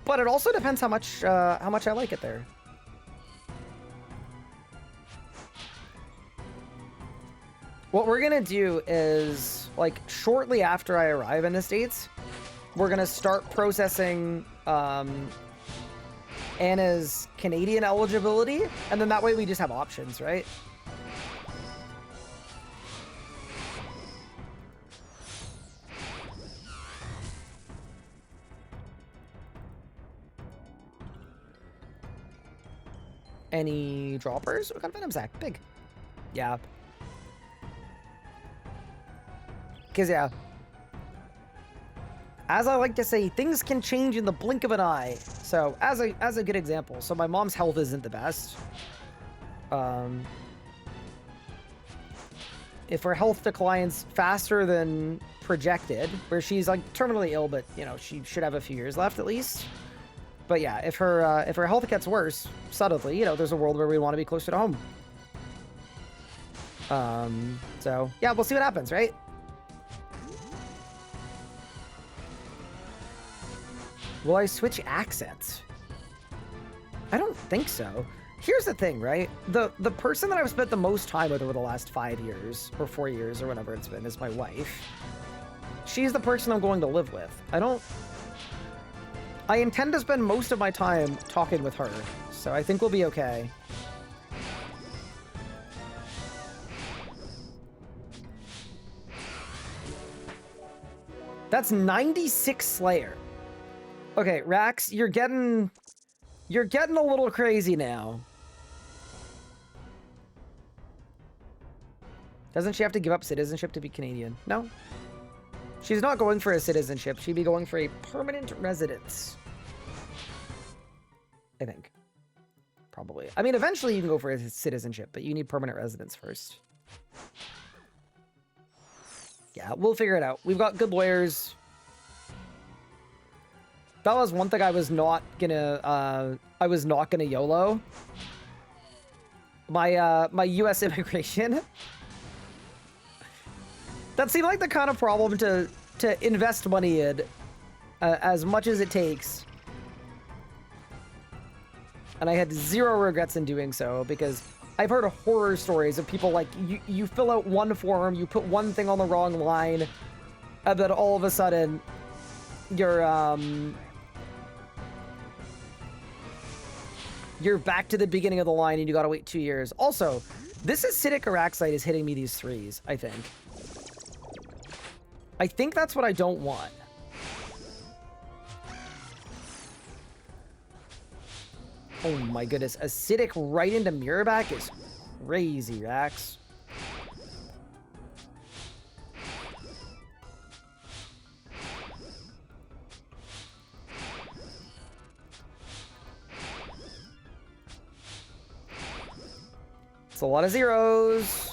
But it also depends how much I like it there. What we're gonna do is, like, shortly after I arrive in the States, we're gonna start processing Anna's Canadian eligibility, and then that way we just have options, right? Any droppers? What kind of Venom Sack? Big. Yeah. Because, yeah. As I like to say, things can change in the blink of an eye. So, as a good example, so my mom's health isn't the best. If her health declines faster than projected, where she's, like, terminally ill, but, you know, she should have a few years left at least. But yeah, if her health gets worse suddenly, you know, there's a world where we want to be closer to home. So yeah, we'll see what happens, right? Will I switch accents? I don't think so. Here's the thing, right? The person that I've spent the most time with over the last 5 years or 4 years or whatever it's been is my wife. She's the person I'm going to live with. I intend to spend most of my time talking with her, so I think we'll be okay. That's 96 Slayer. Okay, Rax, you're getting a little crazy now. Doesn't she have to give up citizenship to be Canadian? No. She's not going for a citizenship. She'd be going for a permanent residence. I think. Probably. I mean, eventually you can go for a citizenship, but you need permanent residence first. Yeah, we'll figure it out. We've got good lawyers. That was one thing I was not gonna YOLO. My US immigration. That seemed like the kind of problem to invest money in as much as it takes. And I had zero regrets in doing so, because I've heard horror stories of people like, you fill out one form, you put one thing on the wrong line, and then all of a sudden, you're back to the beginning of the line and you gotta wait 2 years. Also, this acidic araxite is hitting me these 3s, I think. I think that's what I don't want. Oh my goodness, acidic right into Mirrorback is crazy, Rax. It's a lot of zeros.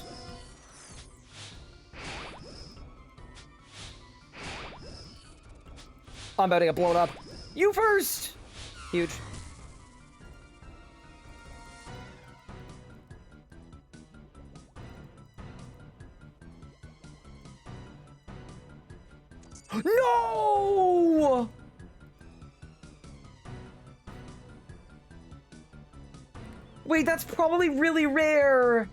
I'm about to get blown up. You first! Huge. No! Wait, that's probably really rare.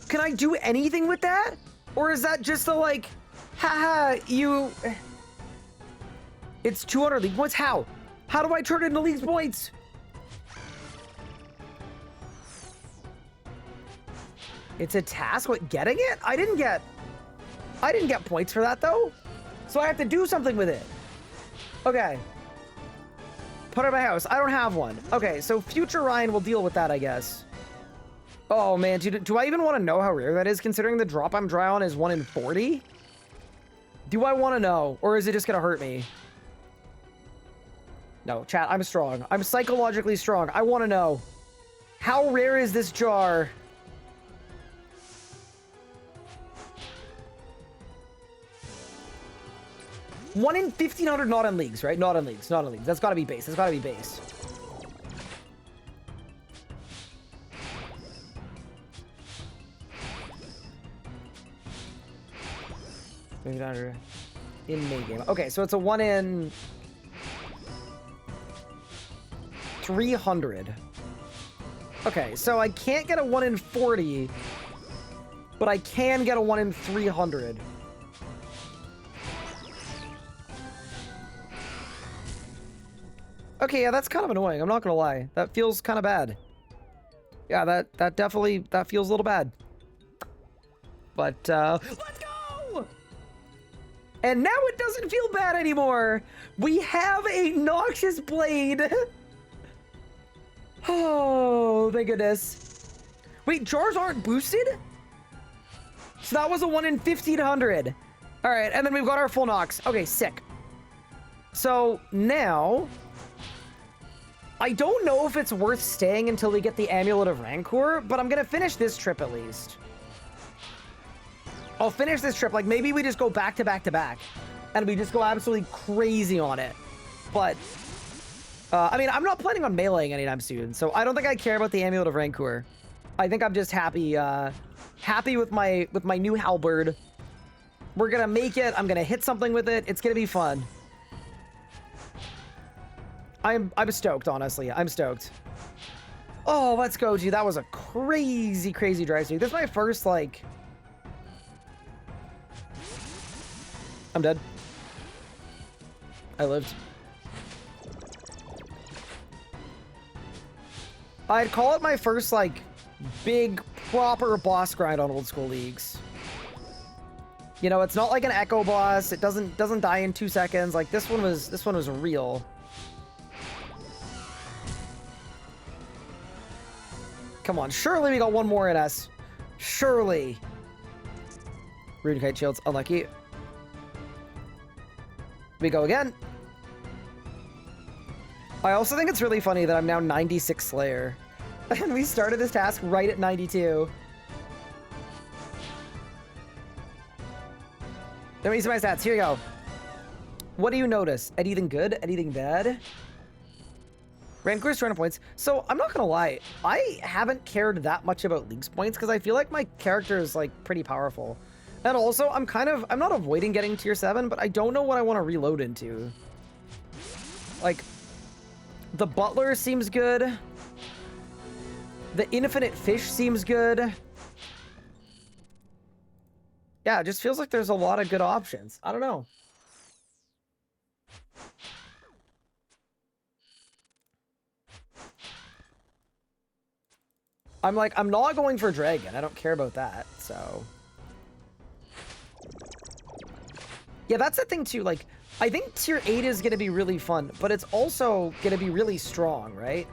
Can I do anything with that? Or is that just a like, haha, you... It's 200 league points? How? How do I turn it into league points? It's a task? What, getting it? I didn't get points for that though. So I have to do something with it. Okay. Put it in my house. I don't have one. Okay, so future Ryan will deal with that, I guess. Oh man, do I even want to know how rare that is, considering the drop I'm dry on is 1 in 40? Do I want to know, or is it just gonna hurt me? No, chat, I'm strong. I'm psychologically strong. I want to know. How rare is this jar? 1 in 1,500 not in leagues, right? Not in leagues, not in leagues. That's gotta be base. That's gotta be base. Maybe not in May game. Okay, so it's a 1 in 300. Okay, so I can't get a 1 in 40, but I can get a 1 in 300. Okay, yeah, that's kind of annoying. I'm not gonna lie. That feels kind of bad. Yeah, that definitely, that feels a little bad. But, let's go! And now it doesn't feel bad anymore. We have a Noxious Blade. Oh, thank goodness. Wait, jars aren't boosted? So that was a 1 in 1,500. All right, and then we've got our full Nox. Okay, sick. So now, I don't know if it's worth staying until we get the Amulet of Rancor, but I'm gonna finish this trip at least. I'll finish this trip. Like, maybe we just go back to back to back, and we just go absolutely crazy on it. But, I mean, I'm not planning on meleeing anytime soon, so I don't think I care about the Amulet of Rancor. I think I'm just happy, happy with my new halberd. We're gonna make it. I'm gonna hit something with it. It's gonna be fun. I'm stoked, honestly. I'm stoked. Oh, let's go, dude. That was a crazy, crazy drive streak. This is my first, like... I'm dead. I lived. I'd call it my first, like, big, proper boss grind on old school leagues. You know, it's not like an echo boss. It doesn't die in 2 seconds. Like, this one was real. Come on, surely we got one more in us. Surely. Rune Kite Shield's unlucky. We go again. I also think it's really funny that I'm now 96 Slayer. And we started this task right at 92. Let me see my stats. Here you go. What do you notice? Anything good? Anything bad? Rancor's 200 points. So, I'm not gonna lie. I haven't cared that much about League's points because I feel like my character is, like, pretty powerful. And also, I'm not avoiding getting tier 7, but I don't know what I want to reload into. Like, the Butler seems good. The Infinite Fish seems good. Yeah, it just feels like there's a lot of good options. I don't know. I'm not going for Dragon. I don't care about that, so... Yeah, that's the thing, too. Like, I think tier 8 is going to be really fun, but it's also going to be really strong, right?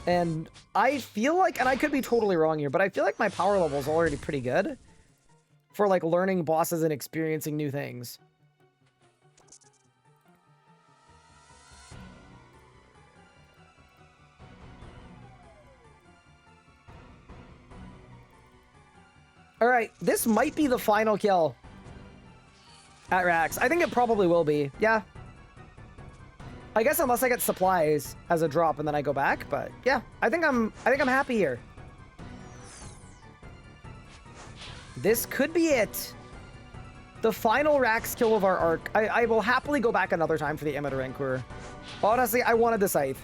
And I feel like, and I could be totally wrong here, but I feel like my power level is already pretty good for, like, learning bosses and experiencing new things. All right, this might be the final kill at Rax. I think it probably will be. Yeah. I guess unless I get supplies as a drop and then I go back, but yeah, I think I'm happy here. This could be it. The final Rax kill of our arc. I will happily go back another time for the Amulet of Rancor. Honestly, I wanted the scythe.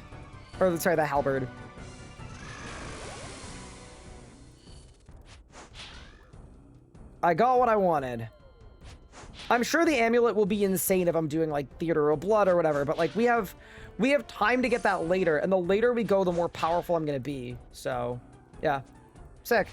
Or sorry, the halberd. I got what I wanted. I'm sure the amulet will be insane if I'm doing like Theater of Blood or whatever, but like we have time to get that later, and the later we go, the more powerful I'm gonna be. So, yeah. Sick.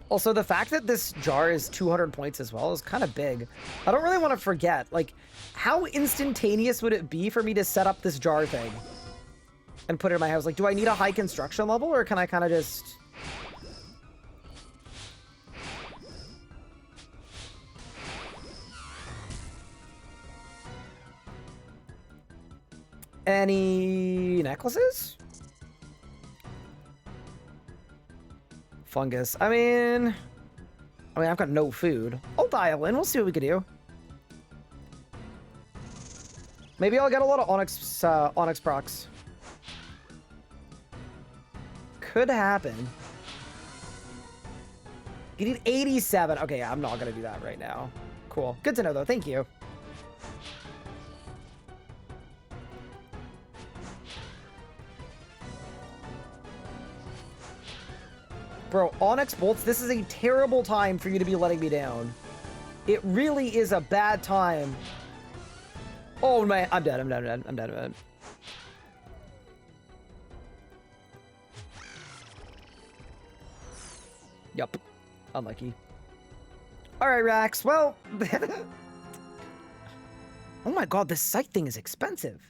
Also, the fact that this jar is 200 points as well is kind of big. I don't really want to forget, like, how instantaneous would it be for me to set up this jar thing and put it in my house? Like, do I need a high construction level, or can I kind of just... Any necklaces? fungus. I mean, I've got no food. I'll dial in. We'll see what we can do. Maybe I'll get a lot of Onyx procs. Could happen. You need 87. Okay, I'm not gonna do that right now. Cool. Good to know, though. Thank you. Bro, Onyx Bolts, this is a terrible time for you to be letting me down. It really is a bad time. Oh, man. I'm dead. I'm dead. I'm dead. I'm dead. I'm dead. Yup. Unlucky. Alright, Rax. Well... oh my god, this scythe thing is expensive.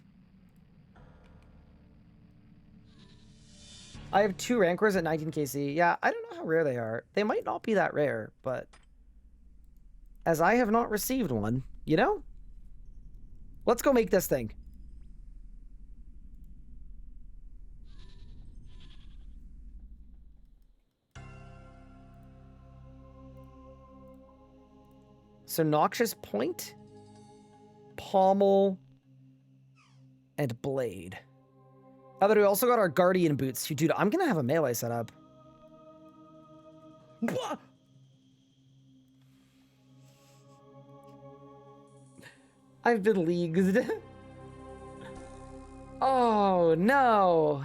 I have 2 Rancors at 19 KC. Yeah, I don't know how rare they are. They might not be that rare, but... as I have not received one, you know? Let's go make this thing. So Noxious Point, Pommel, and Blade. Oh, but we also got our Guardian Boots. Dude, I'm gonna have a melee set up. I've been leagued. Oh, no.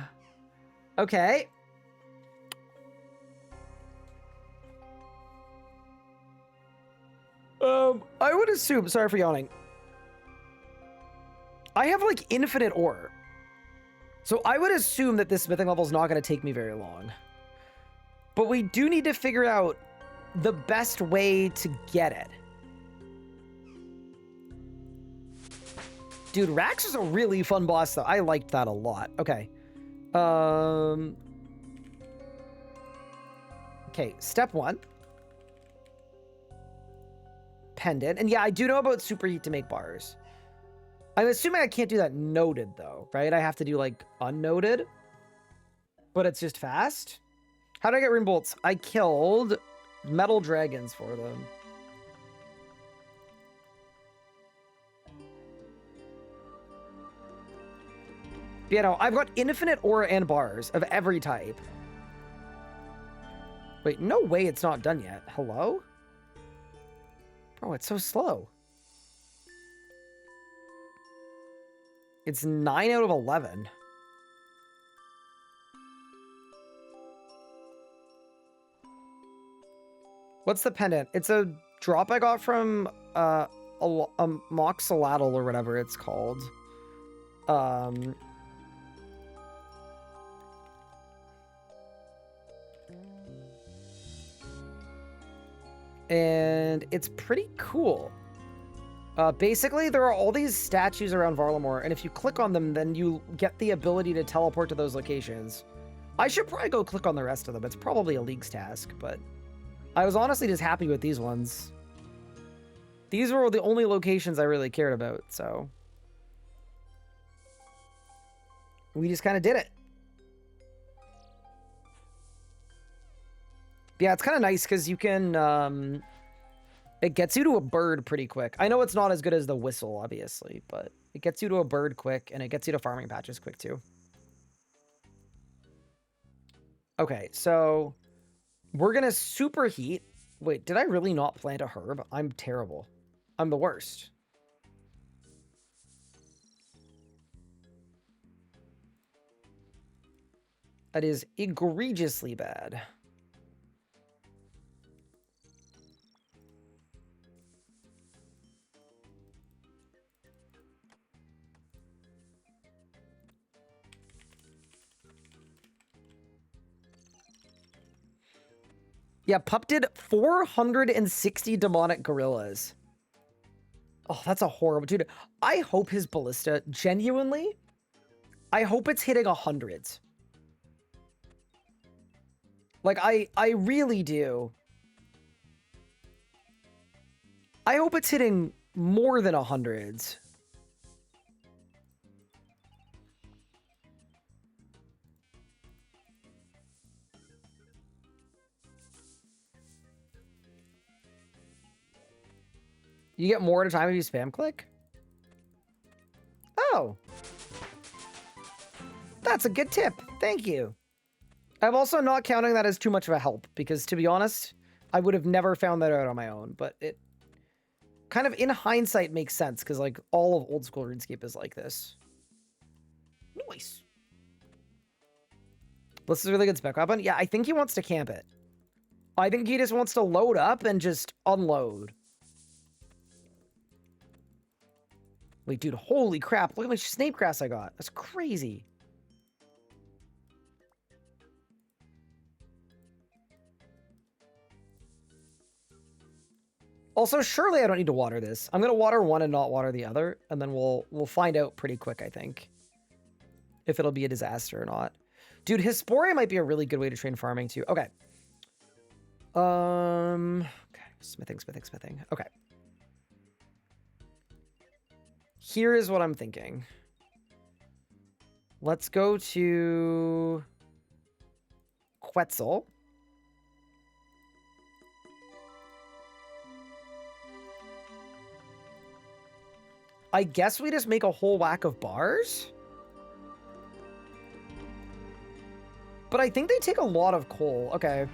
Okay. I would assume, sorry for yawning. I have like infinite ore. So I would assume that this smithing level is not going to take me very long. But we do need to figure out the best way to get it. Dude, Rax is a really fun boss though. I liked that a lot. Okay. Okay, step 1. Pendant. And yeah, I do know about superheat to make bars. I'm assuming I can't do that noted though, right? I have to do like unnoted. But it's just fast. How did I get rune bolts? I killed metal dragons for them. You know, I've got infinite ore and bars of every type. Wait, no way it's not done yet. Hello? Bro, it's so slow. It's 9 out of 11. What's the pendant? It's a drop I got from a moxalatl or whatever it's called. And it's pretty cool. Basically, there are all these statues around Varlamore, and if you click on them, then you get the ability to teleport to those locations. I should probably go click on the rest of them. It's probably a League's task, but I was honestly just happy with these ones. These were the only locations I really cared about, so we just kind of did it. Yeah, it's kind of nice because you can, it gets you to a bird pretty quick. I know it's not as good as the whistle, obviously, but it gets you to a bird quick, and it gets you to farming patches quick, too. Okay, so we're going to superheat. Wait, did I really not plant a herb? I'm terrible. I'm the worst. That is egregiously bad. Yeah, Pup did 460 demonic gorillas. Oh, that's a horrible... Dude, I hope his ballista, genuinely, I hope it's hitting 100s. Like, I really do. I hope it's hitting more than 100s. You get more at a time if you spam click? Oh. That's a good tip. Thank you. I'm also not counting that as too much of a help, because to be honest, I would have never found that out on my own, but it kind of in hindsight makes sense, because like all of old school RuneScape is like this. Nice. This is a really good spec weapon. Yeah, I think he wants to camp it. I think he just wants to load up and just unload. Wait, dude, holy crap. Look how much snape grass I got. That's crazy. Also, surely I don't need to water this. I'm going to water one and not water the other, and then we'll find out pretty quick, I think, if it'll be a disaster or not. Dude, Hisporia might be a really good way to train farming too. Okay. Okay. Smithing. Okay. Here is what I'm thinking. Let's go to Quetzal. I guess we just make a whole whack of bars. But I think they take a lot of coal. Okay.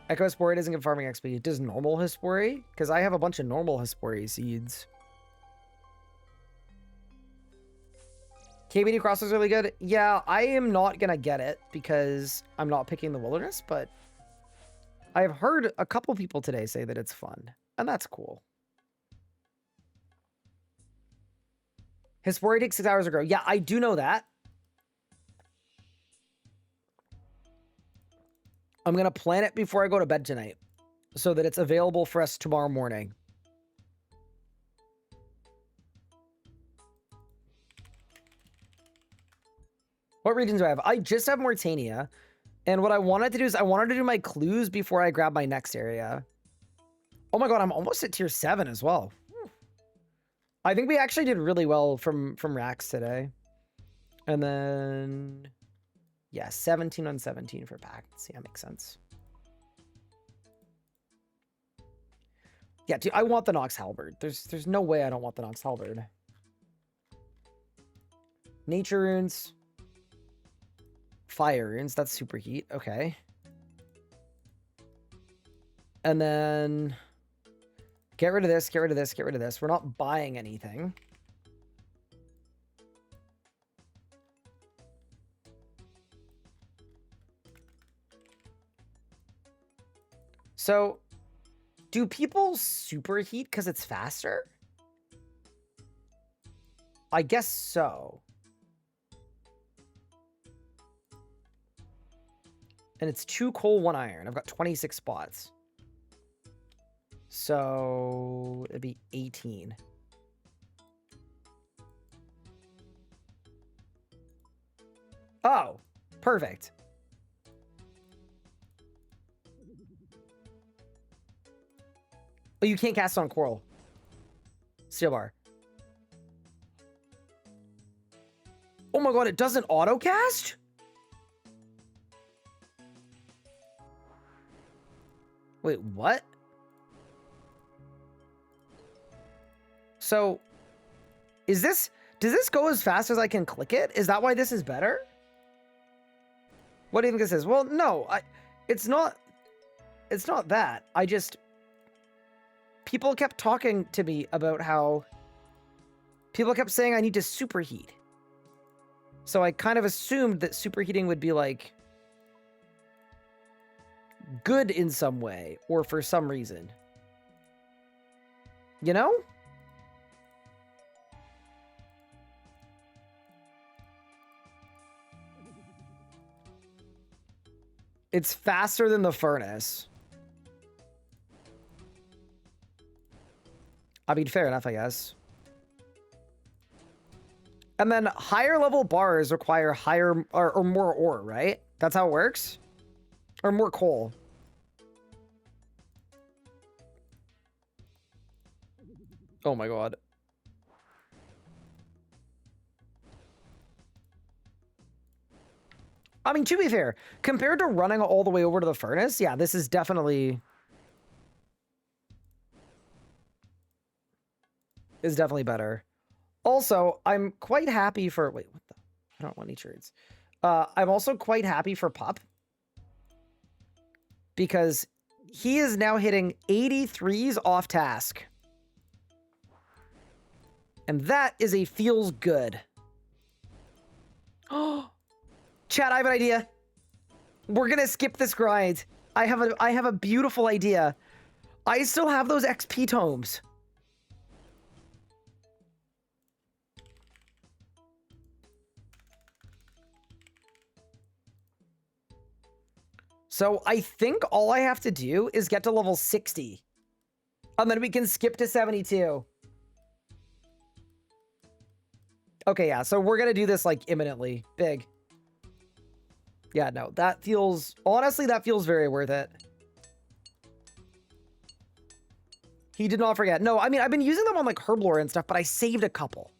Echo Hisporia doesn't give farming XP. Does normal Hisporia? Because I have a bunch of normal Hisporia seeds. KBD Cross is really good. Yeah, I am not going to get it because I'm not picking the wilderness, but I've heard a couple people today say that it's fun, and that's cool. Hisporia takes 6 hours to grow. Yeah, I do know that. I'm going to plan it before I go to bed tonight so that it's available for us tomorrow morning. What regions do I have? I just have Mauritania. And what I wanted to do is I wanted to do my clues before I grab my next area. Oh my god, I'm almost at tier 7 as well. I think we actually did really well from racks today. And then... yeah, 17 on 17 for packs. Yeah, makes sense. Yeah, dude, I want the Nox Halberd. There's no way I don't want the Nox Halberd. Nature runes. Fire runes. That's superheat. Okay. And then... get rid of this, get rid of this, get rid of this. We're not buying anything. So, do people superheat because it's faster? I guess so. And it's 2 coal, 1 iron. I've got 26 spots. So, it'd be 18. Oh, perfect. Oh, you can't cast on coral. Steel bar. Oh my god, it doesn't auto cast? Wait, what? So, is this... does this go as fast as I can click it? Is that why this is better? What do you think this is? Well, no, it's not... it's not that. I just... people kept talking to me about how... people kept saying I need to superheat. So I kind of assumed that superheating would be, like... good in some way, or for some reason. You know? It's faster than the furnace. I mean, fair enough, I guess. And then higher level bars require higher or more ore, right? That's how it works? Or more coal. Oh my god. I mean, to be fair, compared to running all the way over to the furnace, yeah, this is definitely... is definitely better. Also, I'm quite happy for... Wait, what the... I don't want any trades. I'm also quite happy for Pup. Because he is now hitting 83s off task. And that is a feels good. Oh, chat, I have an idea. We're gonna skip this grind. I have a beautiful idea. I still have those XP tomes. So I think all I have to do is get to level 60. And then we can skip to 72. Okay, yeah, so we're gonna do this, like, imminently. Big. Yeah, no, that feels... Honestly, that feels very worth it. He did not forget. No, I mean, I've been using them on, like, Herblore and stuff, but I saved a couple.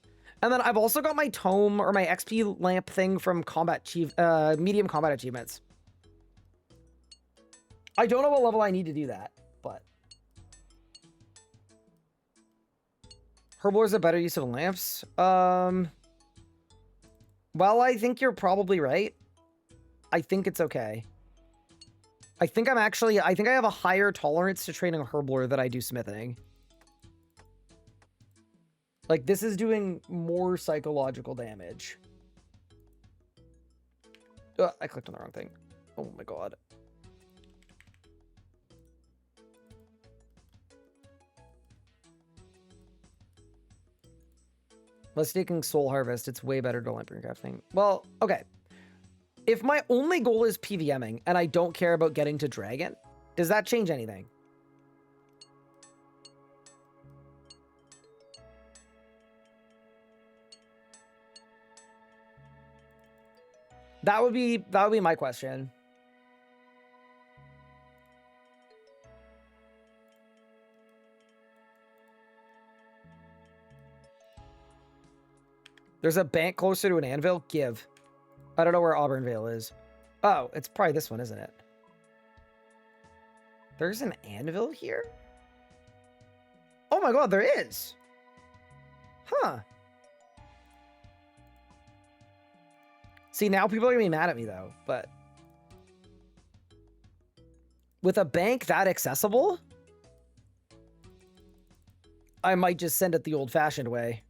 And then I've also got my tome, or my XP lamp thing from medium combat achievements. I don't know what level I need to do that, but... Herblore is a better use of lamps. Well, I think you're probably right. I think it's okay. I think I have a higher tolerance to training Herblore than I do smithing. Like, this is doing more psychological damage. I clicked on the wrong thing. Oh my god. Let's taking Soul Harvest. It's way better to Olympian crafting. Well, okay. If my only goal is PVMing and I don't care about getting to Dragon, does that change anything? That would be my question. There's a bank closer to an anvil? Give. I don't know where Auburnvale is. Oh, it's probably this one, isn't it? There's an anvil here? Oh my god, there is! Huh. See, now people are gonna be mad at me, though, but... With a bank that accessible? I might just send it the old-fashioned way.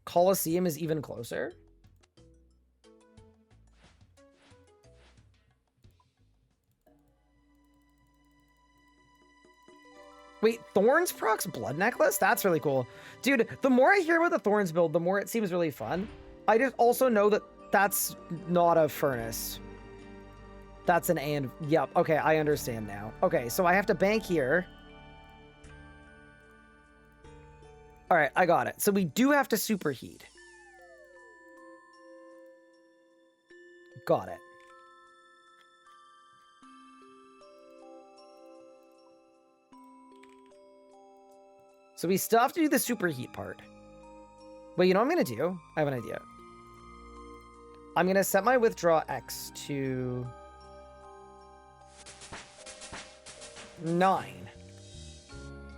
Colosseum is even closer? Wait, Thorns procs Blood Necklace? That's really cool. Dude, the more I hear about the Thorns build, the more it seems really fun. I just also know that that's not a furnace. That's an and... Yep, okay, I understand now. Okay, so I have to bank here. Alright, I got it. So we do have to superheat. Got it. So we still have to do the superheat part. Wait, you know what I'm going to do? I have an idea. I'm going to set my withdraw X to 9.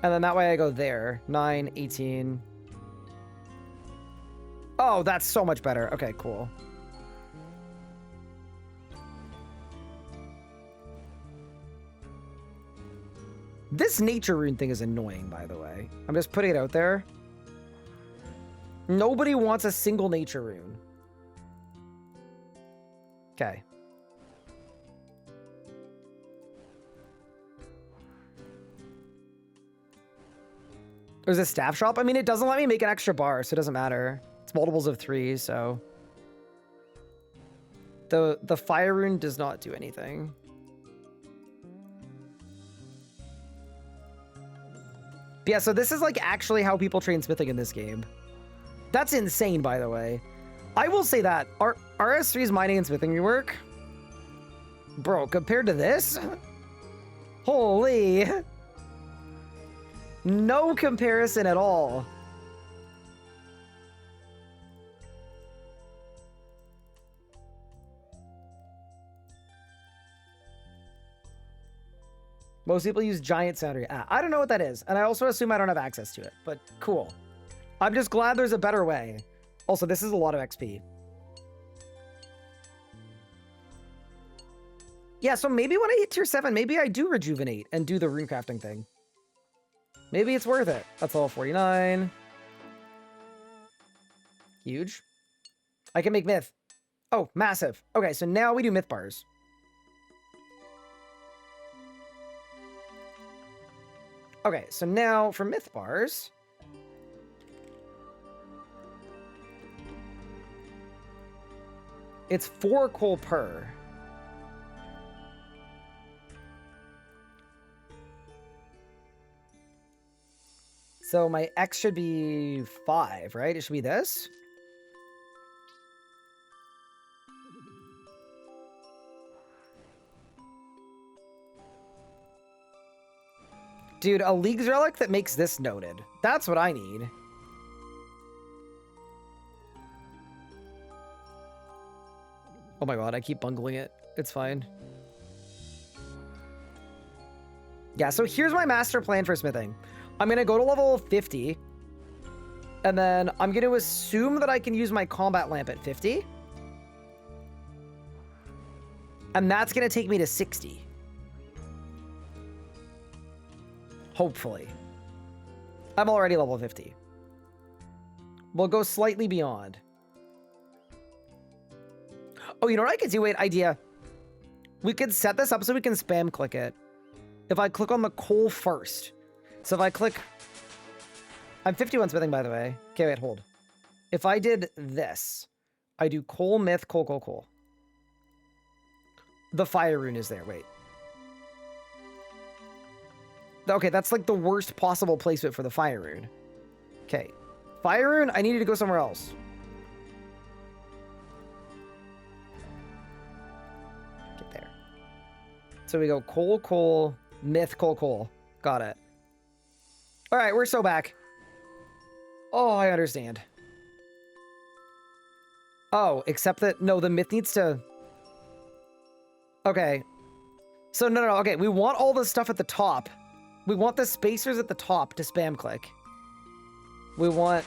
And then that way I go there. 9, 18. Oh, that's so much better. Okay, cool. This nature rune thing is annoying, by the way. I'm just putting it out there. Nobody wants a single nature rune. Okay. There's a staff shop. I mean, it doesn't let me make an extra bar, so it doesn't matter. It's multiples of 3, so... The fire rune does not do anything. But yeah, so this is like actually how people train smithing in this game. That's insane, by the way. I will say that RS3's mining and smithing rework, bro, compared to this, holy, no comparison at all. Most people use giant soundary. I don't know what that is, and I also assume I don't have access to it, but cool. I'm just glad there's a better way. Also, this is a lot of XP. Yeah, so maybe when I hit tier 7, maybe I do rejuvenate and do the runecrafting thing. Maybe it's worth it. That's all 49. Huge. I can make myth. Oh, massive. Okay, so now we do myth bars. Okay, so now for myth bars... It's 4 coal per. So my X should be 5, right? It should be this. Dude, a League's Relic that makes this noted. That's what I need. Oh my god, I keep bungling it. It's fine. Yeah, so here's my master plan for smithing. I'm going to go to level 50. And then I'm going to assume that I can use my combat lamp at 50. And that's going to take me to 60. Hopefully. I'm already level 50. We'll go slightly beyond. Oh, you know what I could do? Wait, idea. We could set this up so we can spam click it. If I click on the coal first. So if I click... I'm 51 smithing, by the way. Okay, wait, hold. If I did this, I do coal, myth, coal, coal, coal. The fire rune is there, wait. Okay, that's like the worst possible placement for the fire rune. Okay. Fire rune, I needed to go somewhere else. Get there. So we go coal, coal, myth, coal, coal. Got it. All right, we're so back. Oh, I understand. Oh, except that, no, the myth needs to... Okay. So, no, okay, we want all the stuff at the top. We want the spacers at the top to spam click. We want...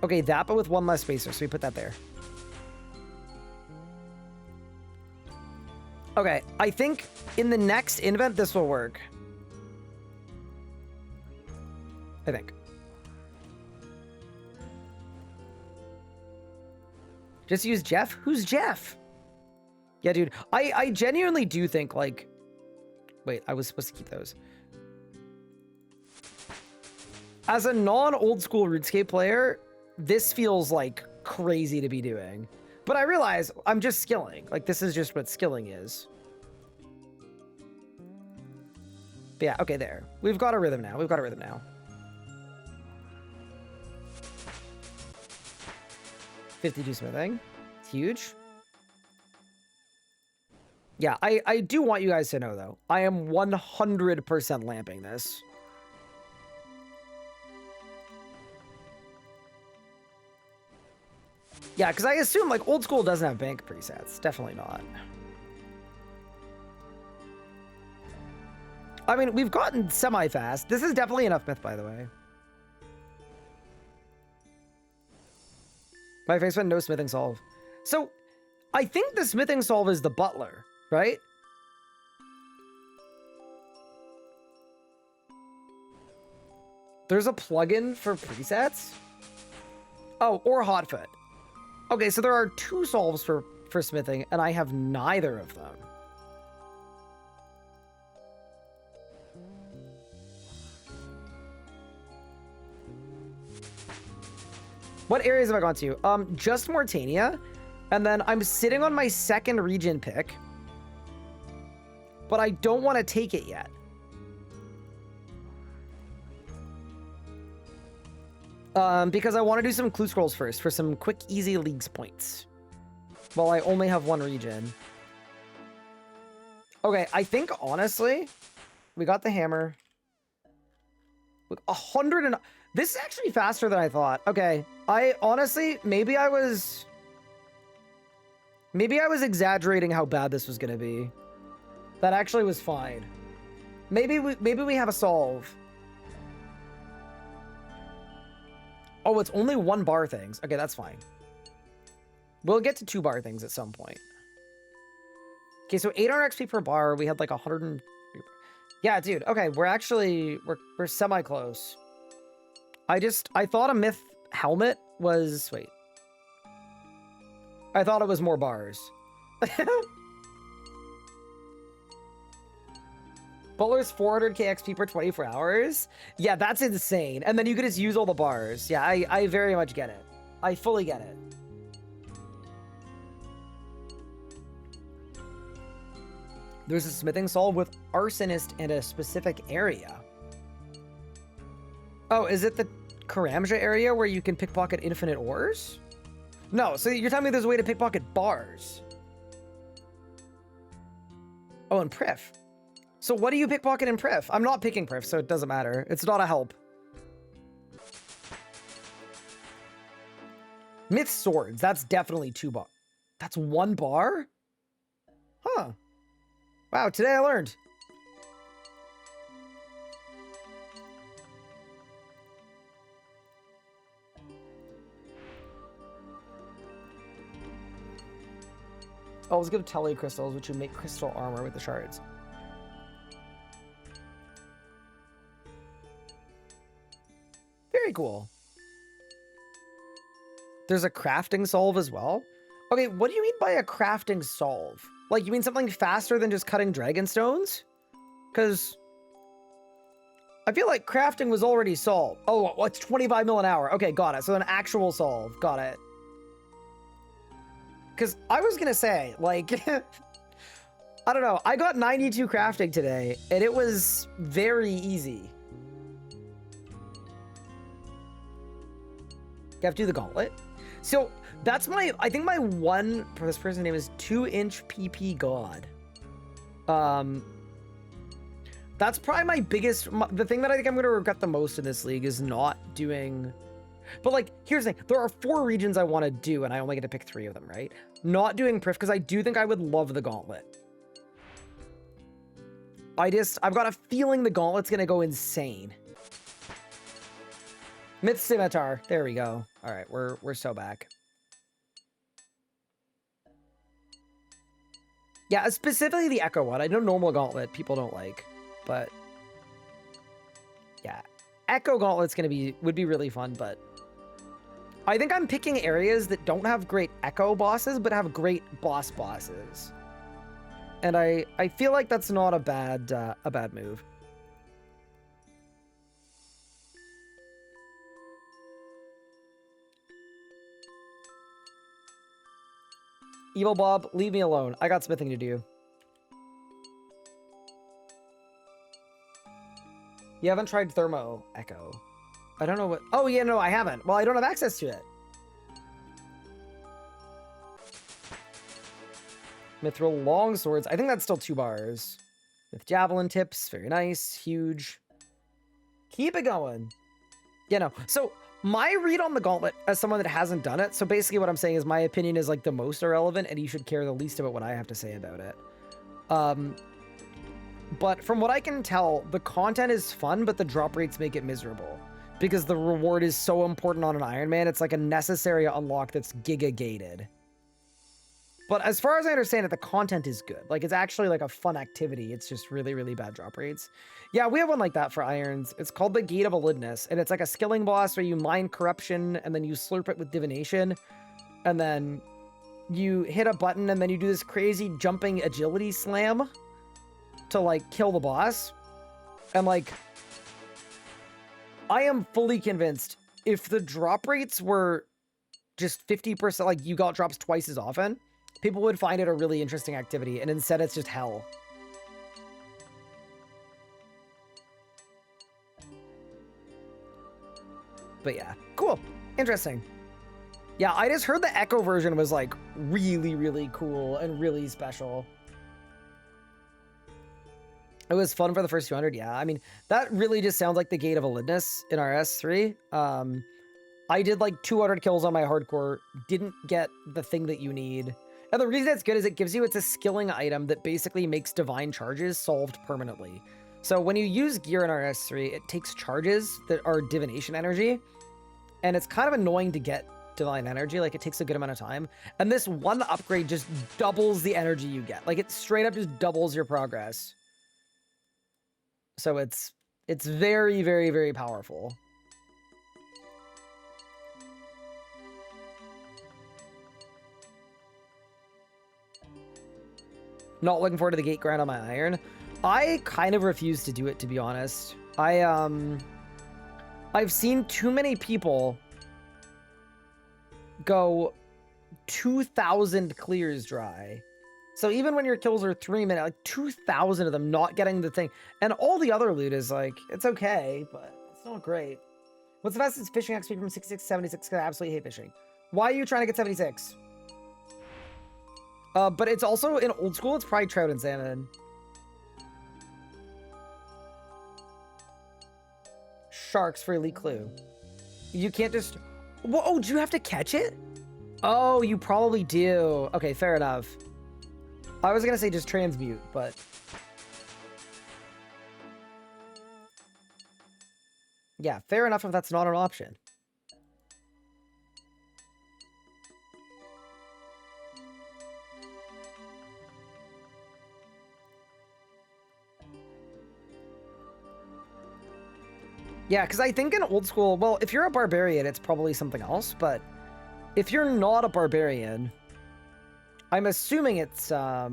Okay, that, but with one less spacer, so we put that there. Okay, I think in the next invent, this will work. I think. Just use Jeff? Who's Jeff? Yeah, dude, I genuinely do think, like... Wait, I was supposed to keep those. As a non-old school RuneScape player, this feels, like, crazy to be doing. But I realize I'm just skilling. Like, this is just what skilling is. But yeah, okay, there. We've got a rhythm now. We've got a rhythm now. 52 smithing. It's huge. Yeah, I do want you guys to know, though. I am 100% lamping this. Yeah, because I assume, like, old school doesn't have bank presets. Definitely not. I mean, we've gotten semi-fast. This is definitely enough myth, by the way. My face went no smithing solve. So, I think the smithing solve is the butler, right? There's a plugin for presets? Oh, or Hotfoot. Okay, so there are 2 solves for smithing, and I have neither of them. What areas have I gone to? Just Mortania, and then I'm sitting on my 2nd region pick, but I don't want to take it yet. Because I want to do some clue scrolls first for some quick, easy leagues points. While I only have 1 region. Okay, I think, honestly, we got the hammer. Look, 100 and... This is actually faster than I thought. Okay, I honestly, maybe I was exaggerating how bad this was gonna be. That actually was fine. Maybe we have a solve. Oh, it's only 1 bar things. Okay, that's fine. We'll get to 2 bar things at some point. Okay, so 800 XP per bar. We had like 100 and... Yeah, dude. Okay, we're semi-close. I thought a myth helmet was... Wait. I thought it was more bars. Butler's 400k XP per 24 hours? Yeah, that's insane. And then you could just use all the bars. Yeah, I very much get it. I fully get it. There's a smithing solve with arsonist and a specific area. Oh, is it the Karamja area where you can pickpocket infinite ores? No, so you're telling me there's a way to pickpocket bars. Oh, and Priff. So what do you pickpocket in Priff? I'm not picking Priff, so it doesn't matter. It's not a help. Myth swords. That's definitely 2 bar. That's 1 bar? Huh. Wow, today I learned. Oh, let's go to Tele crystals, which would make crystal armor with the shards. Very cool. There's a crafting solve as well. Okay, what do you mean by a crafting solve? Like, you mean something faster than just cutting dragon stones? Because I feel like crafting was already solved. Oh, it's 25 mil an hour. Okay, got it. So an actual solve. Got it. Because I was going to say, like, I don't know. I got 92 crafting today, and it was very easy. You have to do the gauntlet. So that's I think my one, this person's name is 2-inch PP God. That's probably my biggest, the thing that I think I'm going to regret the most in this league is not doing, but like, here's the thing. There are 4 regions I want to do, and I only get to pick 3 of them, right? Not doing Priff, because I do think I would love the gauntlet. I've got a feeling the gauntlet's going to go insane. Myth Scimitar. There we go. All right, we're so back. Yeah, specifically the Echo one. I know normal gauntlet people don't like, but yeah, Echo Gauntlet's would be really fun. But I think I'm picking areas that don't have great Echo bosses, but have great bosses. And I feel like that's not a bad move. Evil Bob, leave me alone. I got smithing to do. You haven't tried Thermo Echo. I don't know what... Oh, yeah, no, I haven't. Well, I don't have access to it. Mithril long swords. I think that's still 2 bars. With javelin tips. Very nice. Huge. Keep it going. Yeah, no. So... my read on the gauntlet as someone that hasn't done it, so basically what I'm saying is my opinion is like the most irrelevant and you should care the least about what I have to say about it. But from what I can tell, the content is fun, but the drop rates make it miserable. Because the reward is so important on an Iron Man, it's like a necessary unlock that's giga-gated. But as far as I understand it, the content is good. Like, it's actually like a fun activity. It's just really, really bad drop rates. Yeah, we have one like that for Irons. It's called the Gate of Alidness, and it's like a skilling boss where you mine corruption, and then you slurp it with divination, and then you hit a button, and then you do this crazy jumping agility slam to, like, kill the boss. And, like, I am fully convinced if the drop rates were just 50%, like, you got drops twice as often, people would find it a really interesting activity, and instead it's just hell. But yeah, cool. Interesting. Yeah, I just heard the Echo version was like really, really cool and really special. It was fun for the first 200, yeah. I mean, that really just sounds like the Gate of Validness in RS3. I did like 200 kills on my hardcore, didn't get the thing that you need. And the reason it's good is it's a skilling item that basically makes divine charges solved permanently. So when you use gear in RS3, it takes charges that are divination energy, and it's kind of annoying to get divine energy. Like, it takes a good amount of time. And this one upgrade just doubles the energy you get. Like, it straight up just doubles your progress. So it's very, very, very powerful. Not looking forward to the gate grind on my iron. I kind of refuse to do it, to be honest. I've seen too many people go 2,000 clears dry. So even when your kills are 3 minutes, like 2,000 of them not getting the thing. And all the other loot is like, it's okay, but it's not great. What's the fastest fishing XP from 66 to 76? Because I absolutely hate fishing. Why are you trying to get 76? But it's also, in old school, it's probably trout and salmon. Sharks for elite clue. You can't just... Whoa, oh, do you have to catch it? Oh, you probably do. Okay, fair enough. I was gonna say just transmute, but... Yeah, fair enough if that's not an option. Yeah, because I think in old school, well, if you're a barbarian, it's probably something else, but if you're not a barbarian, I'm assuming it's, yeah,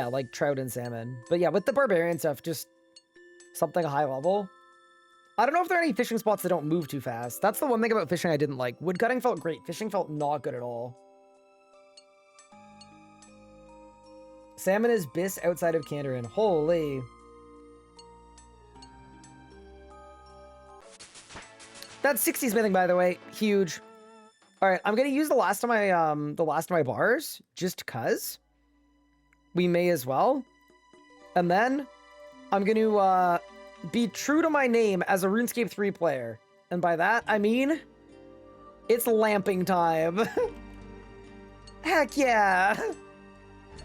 like trout and salmon. But yeah, with the barbarian stuff, just something high level. I don't know if there are any fishing spots that don't move too fast. That's the one thing about fishing I didn't like. Woodcutting felt great. Fishing felt not good at all. Salmon is bis outside of Candarin. Holy... That's 60 smithing, by the way. Huge. All right, I'm gonna use the last of my bars just cause. We may as well. And then I'm gonna be true to my name as a RuneScape 3 player. And by that, I mean it's lamping time. Heck yeah.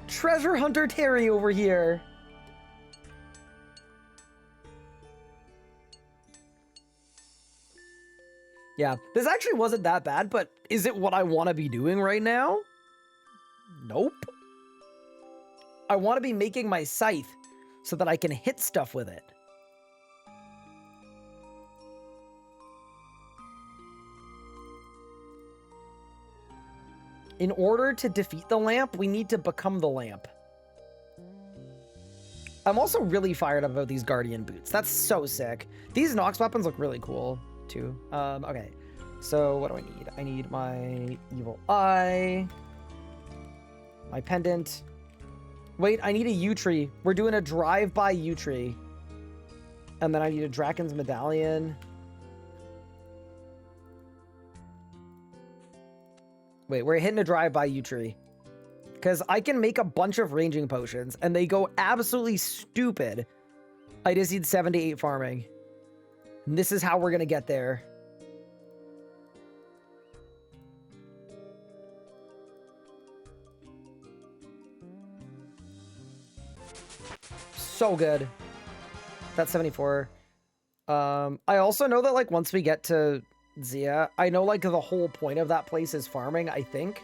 Treasure Hunter Terry over here. Yeah, this actually wasn't that bad, but is it what I want to be doing right now? Nope. I want to be making my scythe so that I can hit stuff with it. In order to defeat the lamp, we need to become the lamp. I'm also really fired up about these Guardian boots. That's so sick. These Nox weapons look really cool. Too. Okay. So what do I need? I need my evil eye. My pendant. Wait, I need a yew tree. We're doing a drive-by yew tree. And then I need a Draken's medallion. Wait, we're hitting a drive-by yew tree. Because I can make a bunch of ranging potions, and they go absolutely stupid. I just need 7 to 8 farming. And this is how we're going to get there. So good. That's 74. I also know that, like, once we get to Zia, I know, like, the whole point of that place is farming, I think.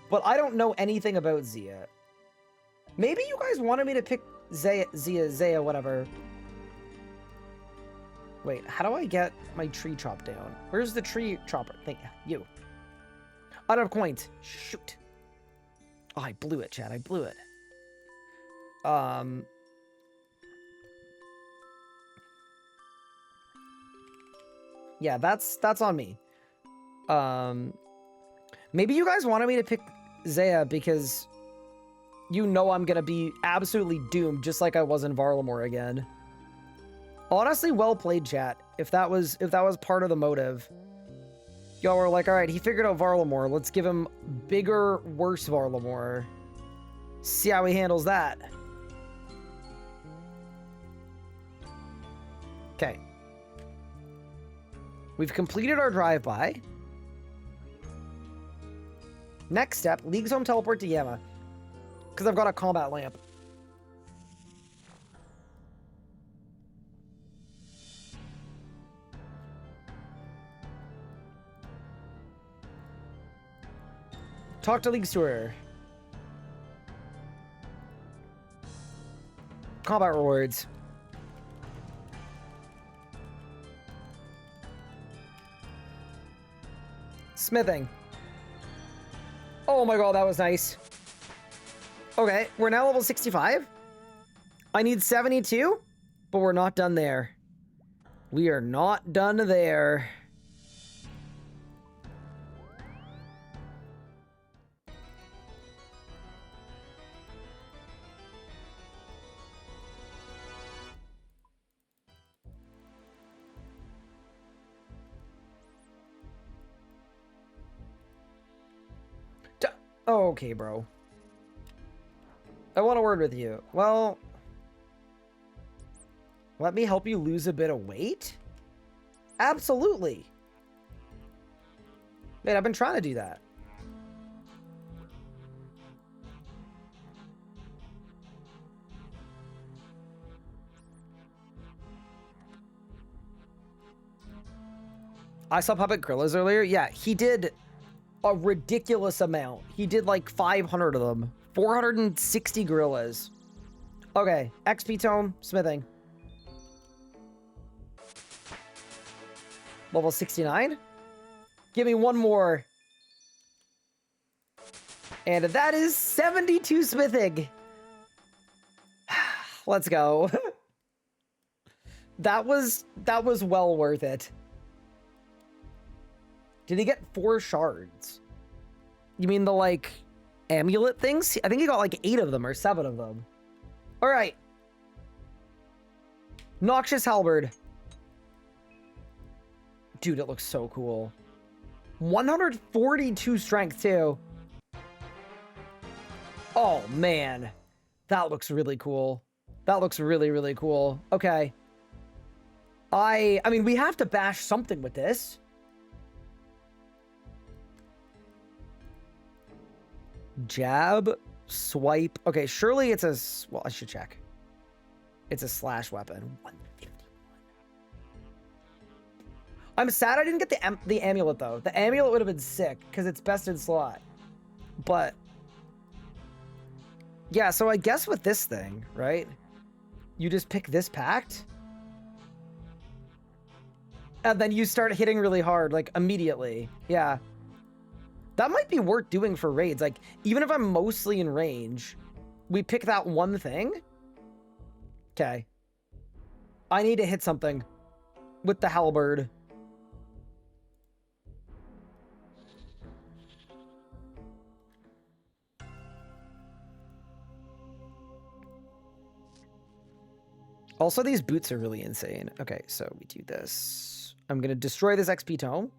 But I don't know anything about Zia. Maybe you guys wanted me to pick Zia, whatever. Wait, how do I get my tree chop down? Where's the tree chopper? Thank you. Out of coins. Shoot. Oh, I blew it, Chad. I blew it. Yeah, that's on me. Maybe you guys wanted me to pick Zaya because you know I'm gonna be absolutely doomed, just like I was in Varlamore again. Honestly, well played, chat. If that was part of the motive. Y'all were like, all right, he figured out Varlamore. Let's give him bigger, worse Varlamore. See how he handles that. Okay. We've completed our drive-by. Next step, League's Home teleport to Yama. Because I've got a combat lamp. Talk to League Steward. Combat rewards. Smithing. Oh my god, that was nice. Okay, we're now level 65. I need 72, but we're not done there. We are not done there. Okay, bro. I want a word with you. Well, let me help you lose a bit of weight? Absolutely. Man, I've been trying to do that. I saw Puppet Gorillas earlier. Yeah, he did a ridiculous amount. He did like 500 of them. 460 gorillas. Okay, XP tome, smithing. Level 69. Give me one more. And that is 72 smithing. Let's go. That was well worth it. Did he get 4 shards? You mean the, like, amulet things? I think he got, like, 8 of them or 7 of them. All right. Noxious Halberd. Dude, it looks so cool. 142 strength, too. Oh, man. That looks really cool. That looks really, really cool. Okay. I mean, we have to bash something with this. Jab, swipe. Okay, surely it's a... Well, I should check. It's a slash weapon. 151. I'm sad I didn't get the amulet, though. The amulet would have been sick, because it's best in slot. But... yeah, so I guess with this thing, right? You just pick this pact. And then you start hitting really hard, like, immediately. Yeah. That might be worth doing for raids. Like, even if I'm mostly in range, we pick that one thing. Okay. I need to hit something with the halberd. Also, these boots are really insane. Okay, so we do this. I'm going to destroy this XP tome.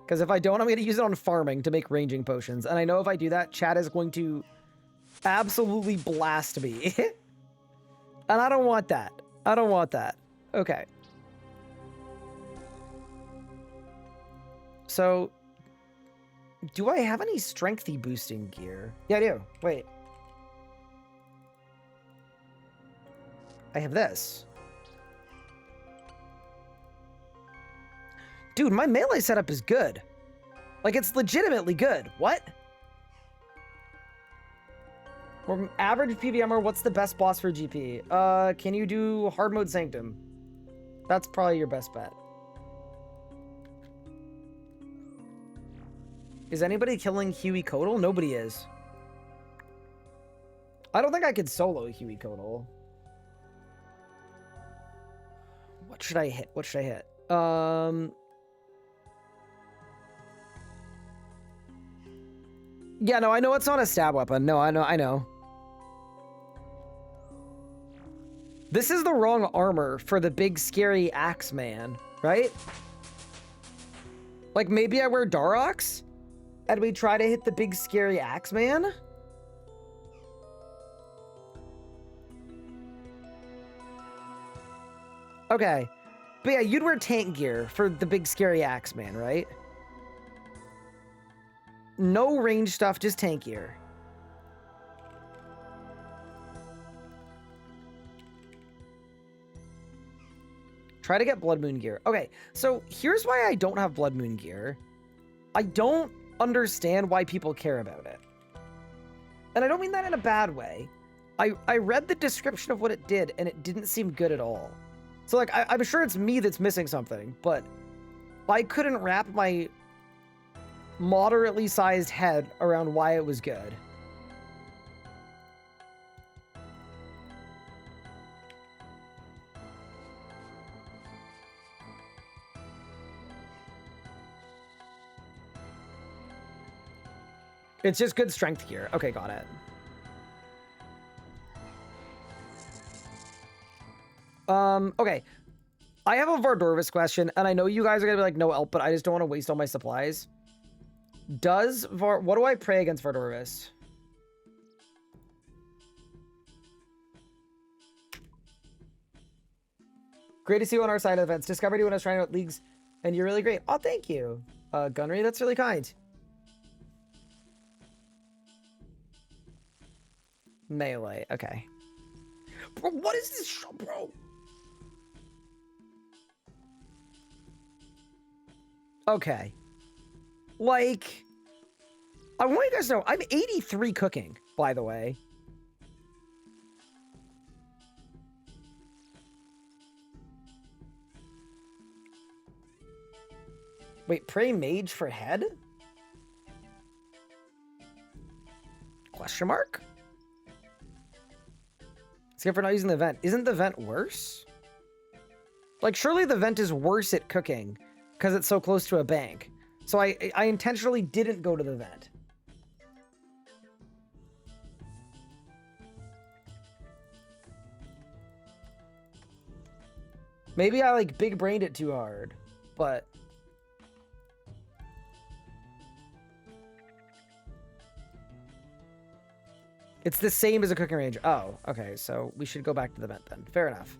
Because if I don't, I'm going to use it on farming to make ranging potions. And I know if I do that, chat is going to absolutely blast me. And I don't want that. I don't want that. Okay. So, do I have any strengthy boosting gear? Yeah, I do. Wait. I have this. Dude, my melee setup is good. Like, it's legitimately good. What? Or average PVMer, what's the best boss for GP? Can you do hard mode Sanctum? That's probably your best bet. Is anybody killing Huey Codal? Nobody is. I don't think I could solo Huey Codal. What should I hit? What should I hit? Yeah, no, I know it's not a stab weapon. No, I know. This is the wrong armor for the big scary axe man, right? Like, maybe I wear Darox and we try to hit the big scary axe man? Okay. But yeah, you'd wear tank gear for the big scary axe man, right? No range stuff, just tank gear. Try to get Blood Moon gear. Okay, so here's why I don't have Blood Moon gear. I don't understand why people care about it. And I don't mean that in a bad way. I read the description of what it did, and it didn't seem good at all. So, like, I'm sure it's me that's missing something, but I couldn't wrap my moderately sized head around why it was good. It's just good strength gear. Okay, got it. Okay. I have a Vardorvis question, and I know you guys are gonna be like, no, Elp, but I just don't want to waste all my supplies. What do I pray against Vardorvis? Great to see you on our side of events. Discovered you when I was trying out leagues, and you're really great. Oh, thank you. Gunnery, that's really kind. Melee, okay. Bro, what is this show, bro? Okay. Like, I want you guys to know, I'm 83 cooking, by the way. Wait, pray mage for head? Question mark? Except for not using the vent. Isn't the vent worse? Like, surely the vent is worse at cooking because it's so close to a bank. So I intentionally didn't go to the vent. Maybe I, like, big-brained it too hard, but... It's the same as a cooking range. Oh, okay, so we should go back to the vent then. Fair enough.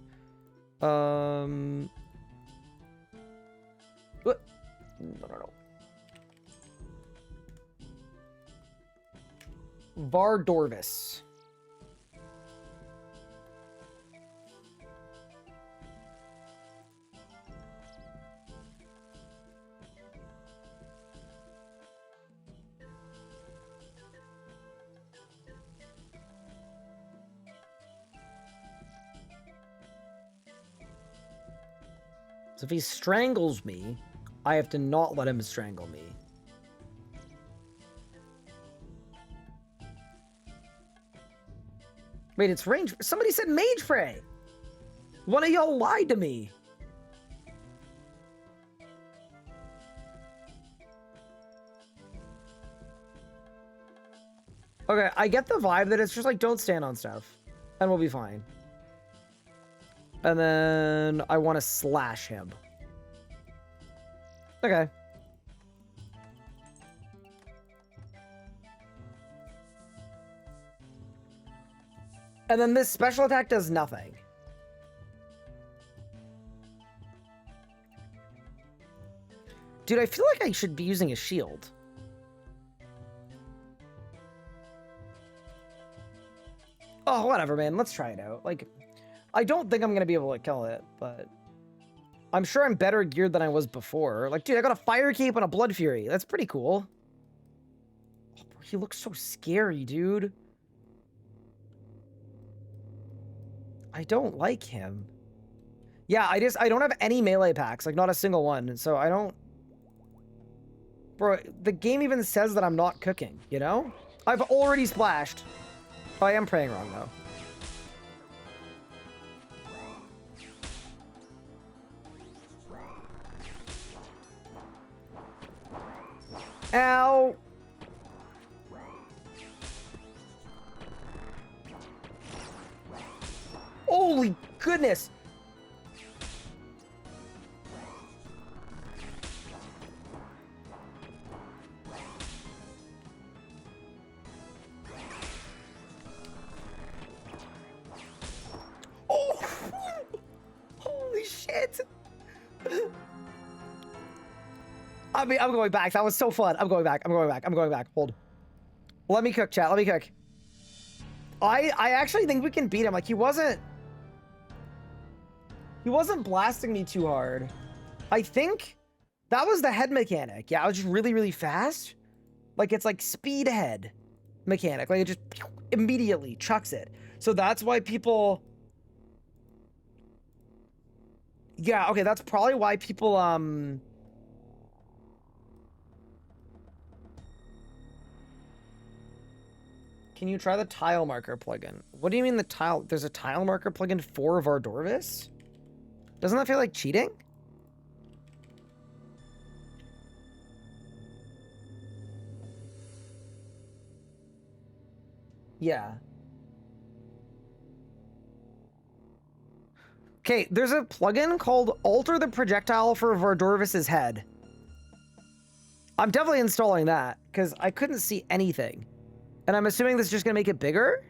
What? No. Vardorvis. So if he strangles me, I have to not let him strangle me. Wait, it's range. Somebody said mage fray. One of y'all lied to me. Okay, I get the vibe that it's just like, don't stand on stuff. And we'll be fine. And then I want to slash him. Okay. And then this special attack does nothing. Dude, I feel like I should be using a shield. Oh, whatever, man. Let's try it out. Like, I don't think I'm going to be able to kill it, but I'm sure I'm better geared than I was before. Like, dude, I got a fire cape and a blood fury. That's pretty cool. Oh, bro, he looks so scary, dude. I don't like him. Yeah, I don't have any melee packs, like not a single one. So I don't... Bro, the game even says that I'm not cooking, you know? I've already splashed. Oh, I am praying wrong, though. Ow! Holy goodness! Oh! Holy shit! I mean, I'm going back. That was so fun. I'm going back. I'm going back. I'm going back. Hold. Let me cook, chat. Let me cook. I actually think we can beat him. Like, he wasn't blasting me too hard. I think that was the head mechanic. Yeah, I was just really, really fast. Like, it's like speed head mechanic. Like, it just immediately chucks it. So that's why people... Yeah, okay, that's probably why people, Can you try the tile marker plugin? What do you mean the tile? There's a tile marker plugin for Vardorvis? Doesn't that feel like cheating? Yeah. Okay, there's a plugin called Alter the Projectile for Vardorvis's head. I'm definitely installing that, because I couldn't see anything. And I'm assuming this is just going to make it bigger?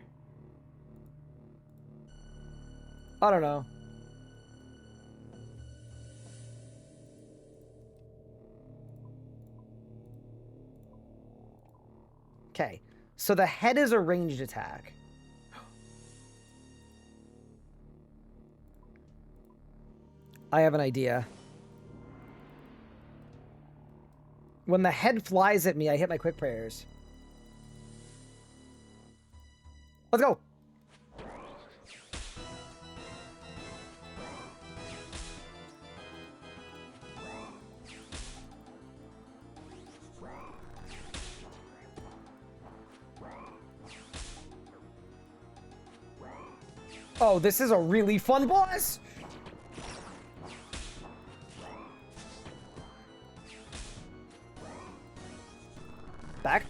I don't know. Okay, so the head is a ranged attack. I have an idea. When the head flies at me, I hit my quick prayers. Let's go. Oh, this is a really fun boss. Back.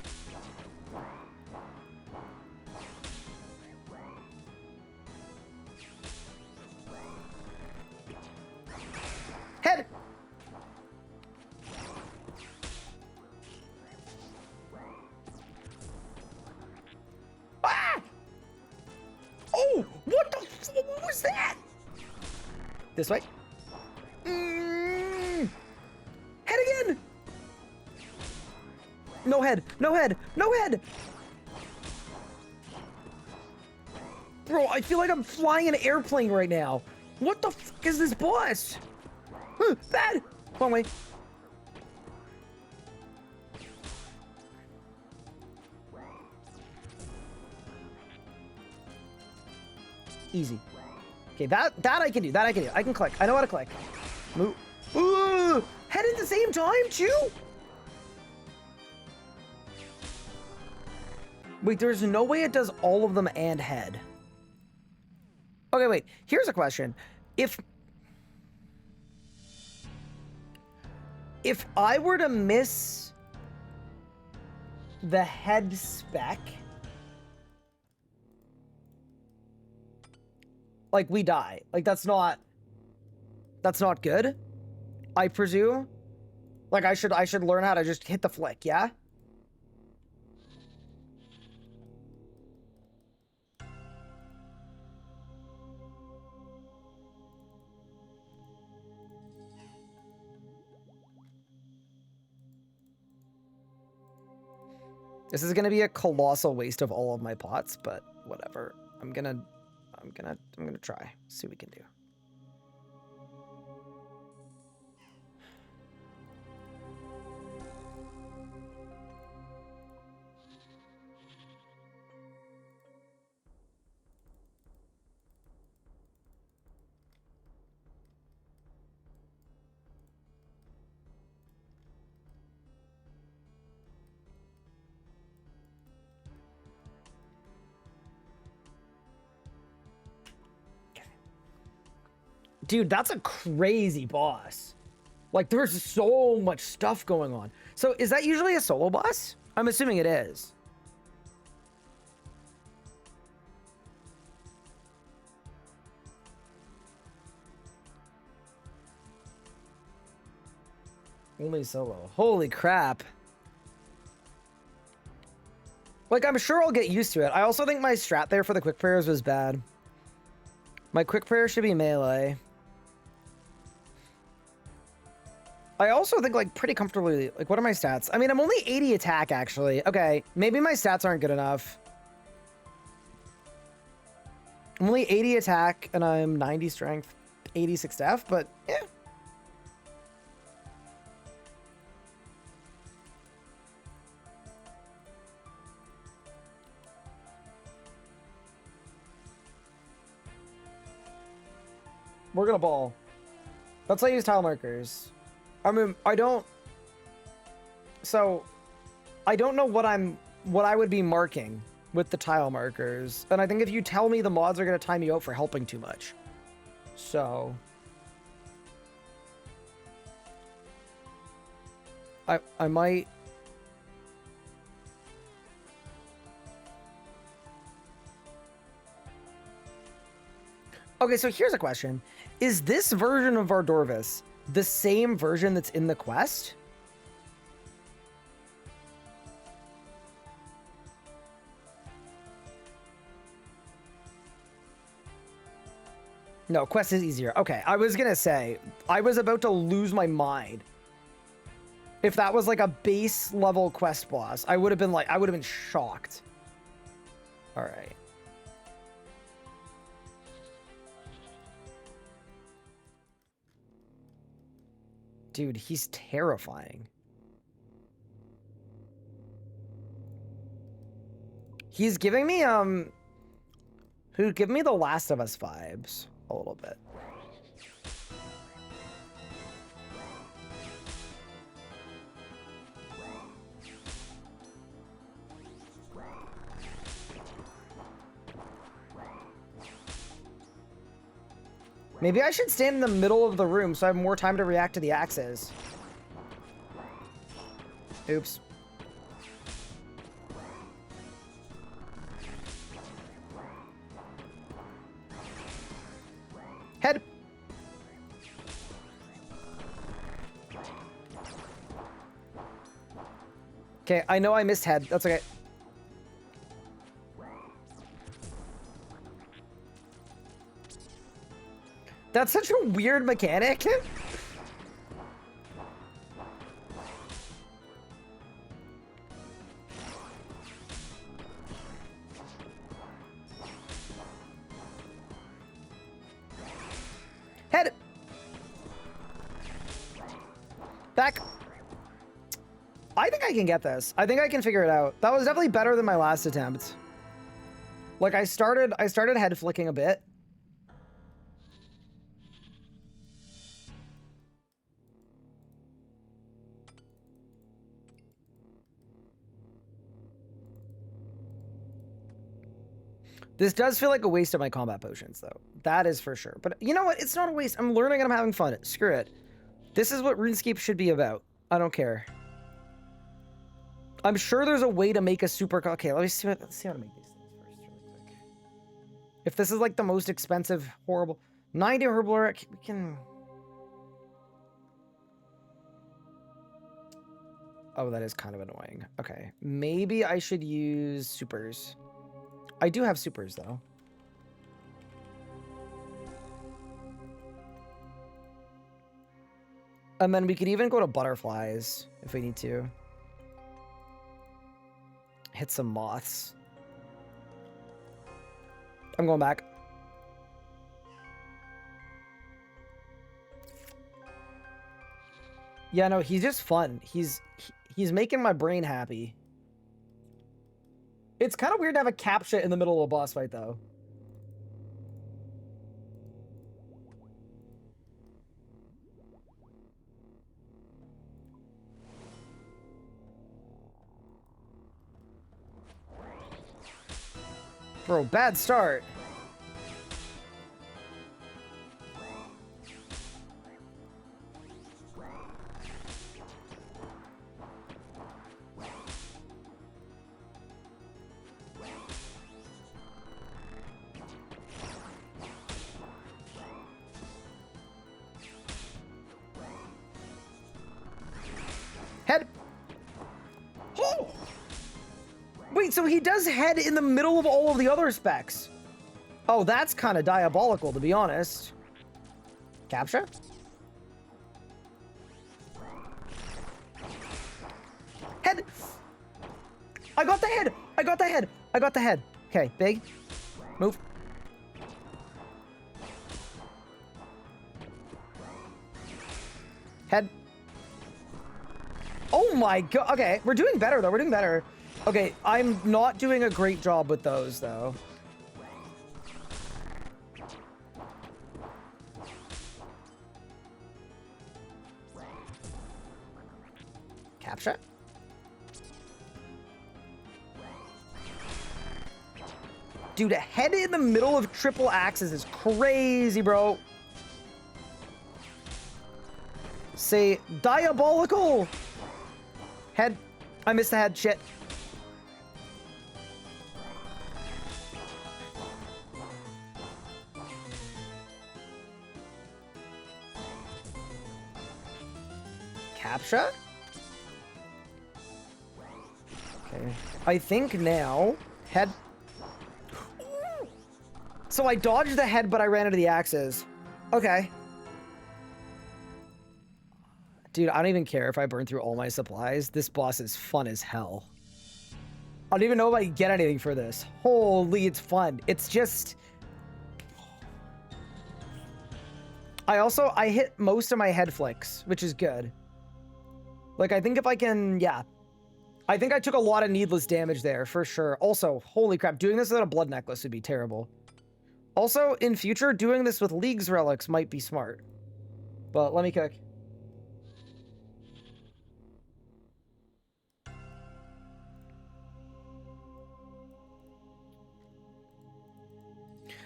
Head. Ah! Oh, what was that? This way. Head again. No head. No head. No head. Bro, I feel like I'm flying an airplane right now. What the fuck is this boss? Bad. Wrong way. Easy. Okay, that I can do. That I can do. I can click. I know how to click. Move. Ooh, head at the same time too. Wait, there's no way it does all of them and head. Okay, wait. Here's a question. If I were to miss the head spec, like, we die. Like, that's not good, I presume. Like, I should learn how to just hit the flick, yeah? This is gonna be a colossal waste of all of my pots, but whatever. I'm gonna try. See what we can do. Dude, that's a crazy boss. Like, there's so much stuff going on. So, is that usually a solo boss? I'm assuming it is. Only solo. Holy crap. Like, I'm sure I'll get used to it. I also think my strat there for the quick prayers was bad. My quick prayer should be melee. I also think like pretty comfortably, like what are my stats? I mean, I'm only 80 attack actually. Okay, maybe my stats aren't good enough. I'm only 80 attack and I'm 90 strength, 86 def, but yeah. We're gonna ball. Let's use tile markers. I mean, I don't know what I would be marking with the tile markers. And I think if you tell me the mods are gonna time you out for helping too much. So I might. Okay, so here's a question. Is this version of Vardorvis the same version that's in the quest? No, quest is easier. Okay, I was gonna say, I was about to lose my mind. If that was like a base level quest boss, I would have been shocked. All right. Dude, he's terrifying. He's giving me, give me the Last of Us vibes a little bit. Maybe I should stand in the middle of the room so I have more time to react to the axes. Oops. Head. Okay, I know I missed head. That's okay. That's such a weird mechanic. Head. Back. I think I can get this. I think I can figure it out. That was definitely better than my last attempt. Like I started head flicking a bit. This does feel like a waste of my combat potions, though. That is for sure. But you know what? It's not a waste. I'm learning and I'm having fun. Screw it. This is what RuneScape should be about. I don't care. I'm sure there's a way to make a super... Okay, let's see how to make these things first really quick. If this is like the most expensive, horrible... 90 Herbalic, we can... Oh, that is kind of annoying. Okay, maybe I should use supers. I do have supers, though. And then we could even go to butterflies if we need to. Hit some moths. I'm going back. Yeah, no, he's just fun. He's making my brain happy. It's kind of weird to have a captcha in the middle of a boss fight, though. Bro, bad start. Head. Oh! Wait, so he does head in the middle of all of the other specs. Oh, that's kind of diabolical, to be honest. Capture? I got the head! I got the head! I got the head! Okay, big. Move. Head. Oh my god. Okay, we're doing better though. We're doing better. Okay, I'm not doing a great job with those though. Capture. Dude, a head in the middle of triple axes is crazy, bro. Say diabolical. Head. I missed the head. Shit. Capture. Okay. I think now head. So I dodged the head, but I ran into the axes. Okay. Dude, I don't even care if I burn through all my supplies. This boss is fun as hell. I don't even know if I get anything for this. Holy, it's fun. It's just... I hit most of my head flicks, which is good. Like, I think if I can... Yeah. I think I took a lot of needless damage there, for sure. Also, holy crap, doing this without a blood necklace would be terrible. Also, in future, doing this with League's relics might be smart. But let me cook.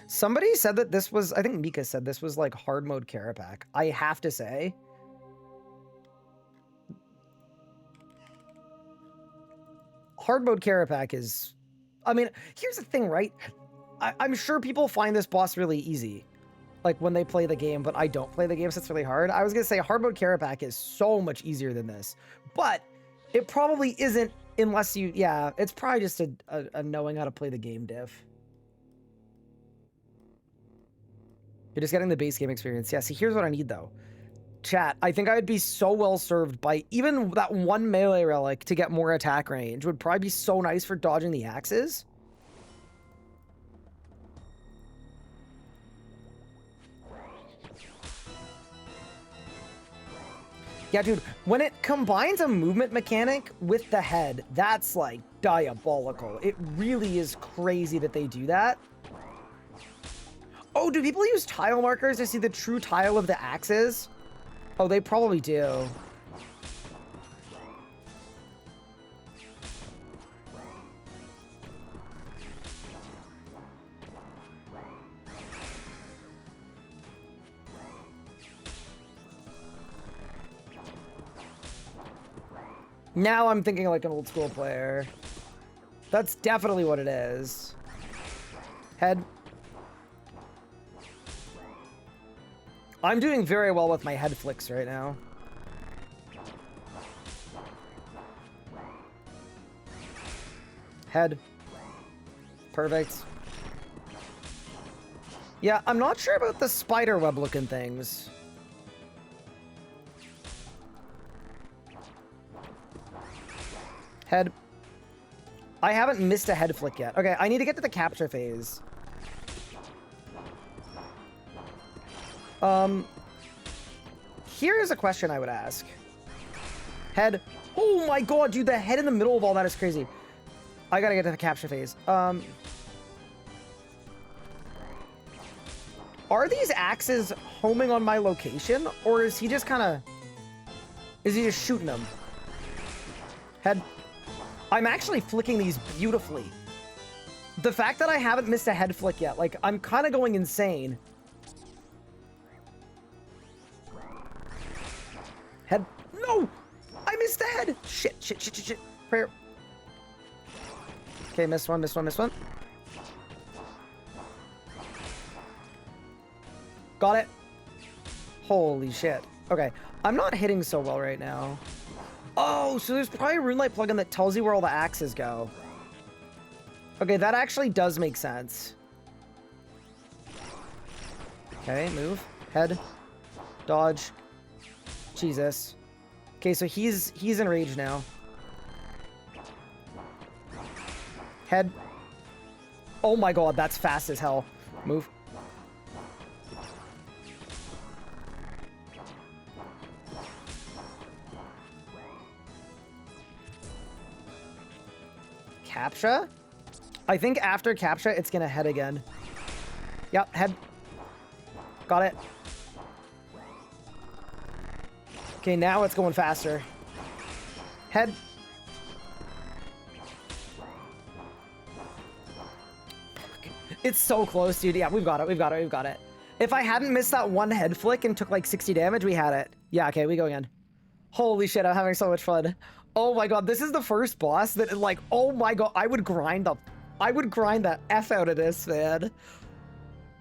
Somebody said that this was, I think Mika said this was like hard mode Carapac. I have to say, hard mode Carapac is, I mean, here's the thing, right? I'm sure people find this boss really easy, like when they play the game, but I don't play the game, so it's really hard. I was gonna say hard mode Carapac is so much easier than this, but it probably isn't unless you, yeah, it's probably just a knowing how to play the game diff. You're just getting the base game experience. Yeah, see, here's what I need, though. Chat, I think I would be so well served by even that one melee relic to get more attack range. Would probably be so nice for dodging the axes. Yeah, dude, when it combines a movement mechanic with the head, that's, like, diabolical. It really is crazy that they do that. Oh, do people use tile markers to see the true tile of the axes? Oh, they probably do. Now I'm thinking like an old school player. That's definitely what it is. Head. I'm doing very well with my head flicks right now. Head. Perfect. Yeah, I'm not sure about the spider web looking things. Head. I haven't missed a head flick yet. Okay, I need to get to the capture phase. Here's a question I would ask. Head. Oh my god, dude, the head in the middle of all that is crazy. I gotta get to the capture phase. Are these axes homing on my location? Or is he just kind of... Is he just shooting them? Head. I'm actually flicking these beautifully. The fact that I haven't missed a head flick yet, like, I'm kind of going insane. Head. No! I missed the head! Shit, shit, shit, shit, shit. Prayer. Okay, missed one, missed one, missed one. Got it. Holy shit. Okay, I'm not hitting so well right now. Oh, so there's probably a RuneLight plugin that tells you where all the axes go. Okay, that actually does make sense. Okay, move. Head. Dodge. Jesus. Okay, so he's enraged now. Head. Oh my god, that's fast as hell. Move. Captcha? I think after Captcha, it's gonna head again. Yep, head. Got it. Okay, now it's going faster. Head. It's so close, dude. Yeah, we've got it. We've got it. We've got it. If I hadn't missed that one head flick and took like 60 damage, we had it. Yeah, okay, we go again. Holy shit, I'm having so much fun. Oh my god, this is the first boss that, like, oh my god, I would grind the F out of this, man.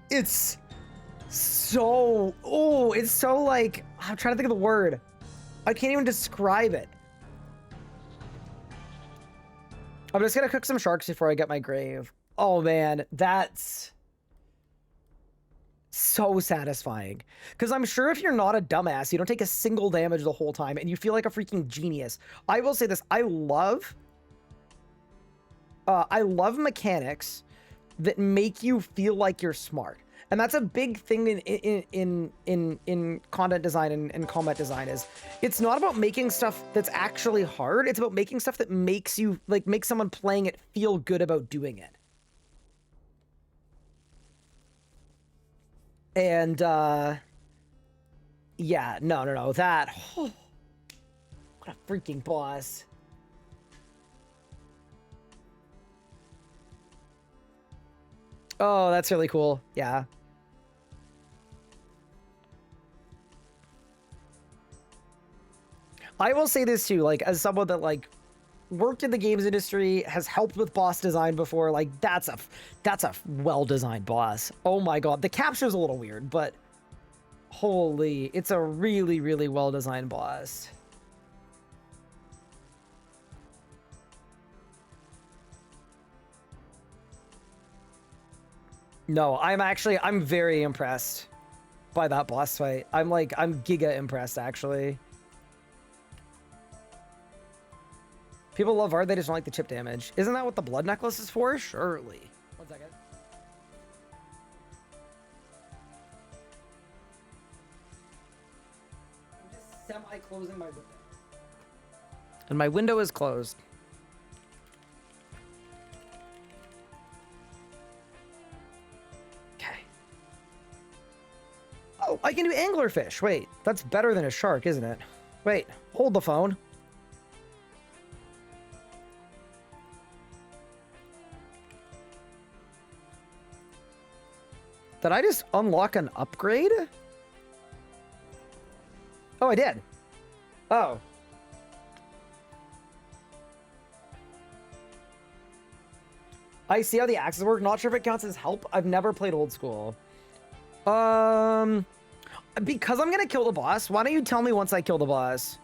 It's so, oh, it's so like, I'm trying to think of the word. I can't even describe it. I'm just gonna cook some sharks before I get my grave. Oh man, that's so satisfying. Because I'm sure if you're not a dumbass, you don't take a single damage the whole time and you feel like a freaking genius. I will say this, I love mechanics that make you feel like you're smart. And that's a big thing in content design and combat design is it's not about making stuff that's actually hard. It's about making stuff that makes you, like, make someone playing it feel good about doing it. And, yeah, no, that, oh, what a freaking boss. Oh, that's really cool. Yeah. I will say this too, like, as someone that, like, worked in the games industry, has helped with boss design before, like, that's a well-designed boss. Oh my god, the capture's a little weird, but holy, it's a really, really well-designed boss. No, I'm very impressed by that boss fight. I'm giga impressed, actually. People love art, they just don't like the chip damage. Isn't that what the blood necklace is for? Surely. 1 second. I'm just semi-closing my window. And my window is closed. Okay. Oh, I can do anglerfish. Wait, that's better than a shark, isn't it? Wait, hold the phone. Did I just unlock an upgrade? Oh, I did. Oh. I see how the axes work. Not sure if it counts as help. I've never played old school. Because I'm gonna kill the boss, why don't you tell me once I kill the boss?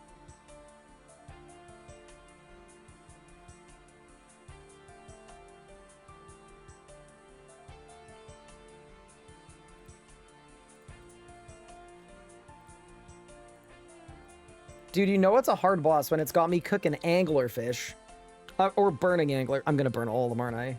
Dude, you know what's a hard boss when it's got me cooking anglerfish. Or burning angler. I'm gonna burn all of them, aren't I?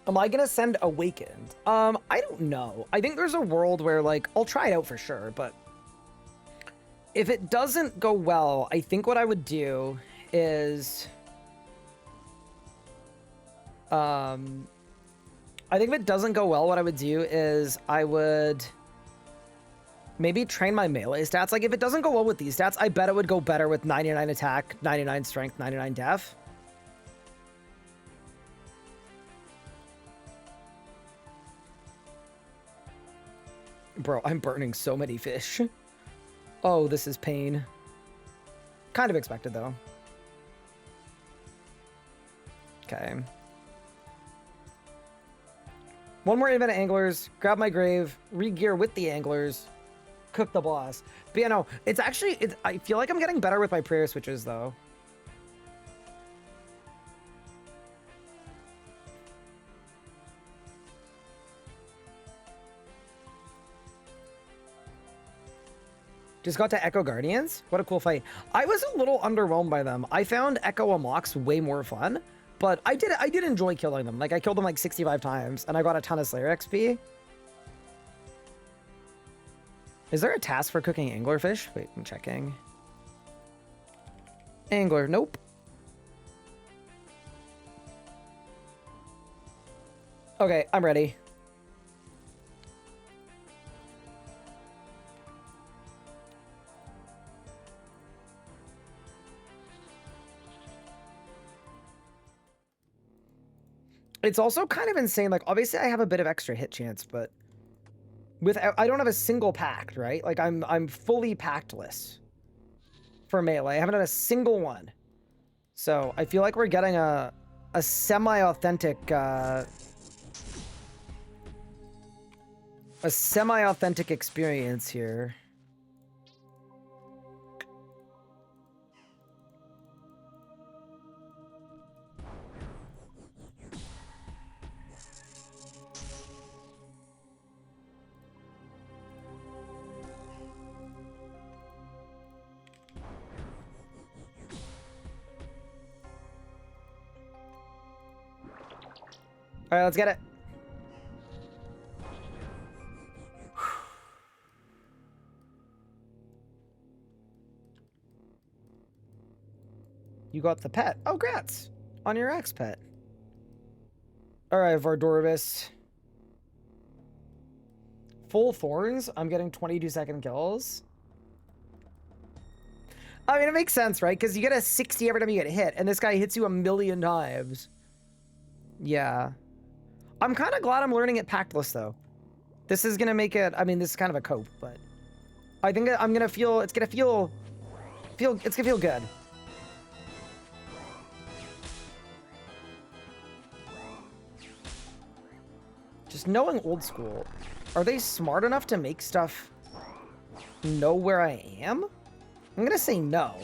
Am I gonna send Awakened? I don't know. I think there's a world where, like, I'll try it out for sure, but if it doesn't go well, I think what I would do is... I think if it doesn't go well, what I would do is I would maybe train my melee stats. Like, if it doesn't go well with these stats, I bet it would go better with 99 attack, 99 strength, 99 def. Bro, I'm burning so many fish. Oh, this is pain. Kind of expected, though. Okay. One more event of anglers, grab my grave, re-gear with the anglers, cook the boss. But yeah, no, it's actually, I feel like I'm getting better with my prayer switches, though. Just got to Echo Guardians. What a cool fight. I was a little underwhelmed by them. I found Echo Amox way more fun, but I did enjoy killing them. Like, I killed them like 65 times, and I got a ton of Slayer XP. Is there a task for cooking anglerfish? Wait, I'm checking. Angler, nope. Okay, I'm ready. It's also kind of insane. Like, obviously I have a bit of extra hit chance, but I don't have a single pact, right? Like, I'm fully pactless for melee. I haven't done a single one. So I feel like we're getting a semi-authentic experience here. All right, let's get it. You got the pet. Oh, grats on your ex pet. All right, Vardorvis. Full thorns. I'm getting 22-second kills. I mean, it makes sense, right? Because you get a 60 every time you get hit, and this guy hits you 1,000,000 times. Yeah. I'm kind of glad I'm learning it pactless, though. This is going to make it... I mean, this is kind of a cope, but... I think I'm going to feel... It's going to feel... It's going to feel good. Just knowing old school. Are they smart enough to make stuff know where I am? I'm going to say no.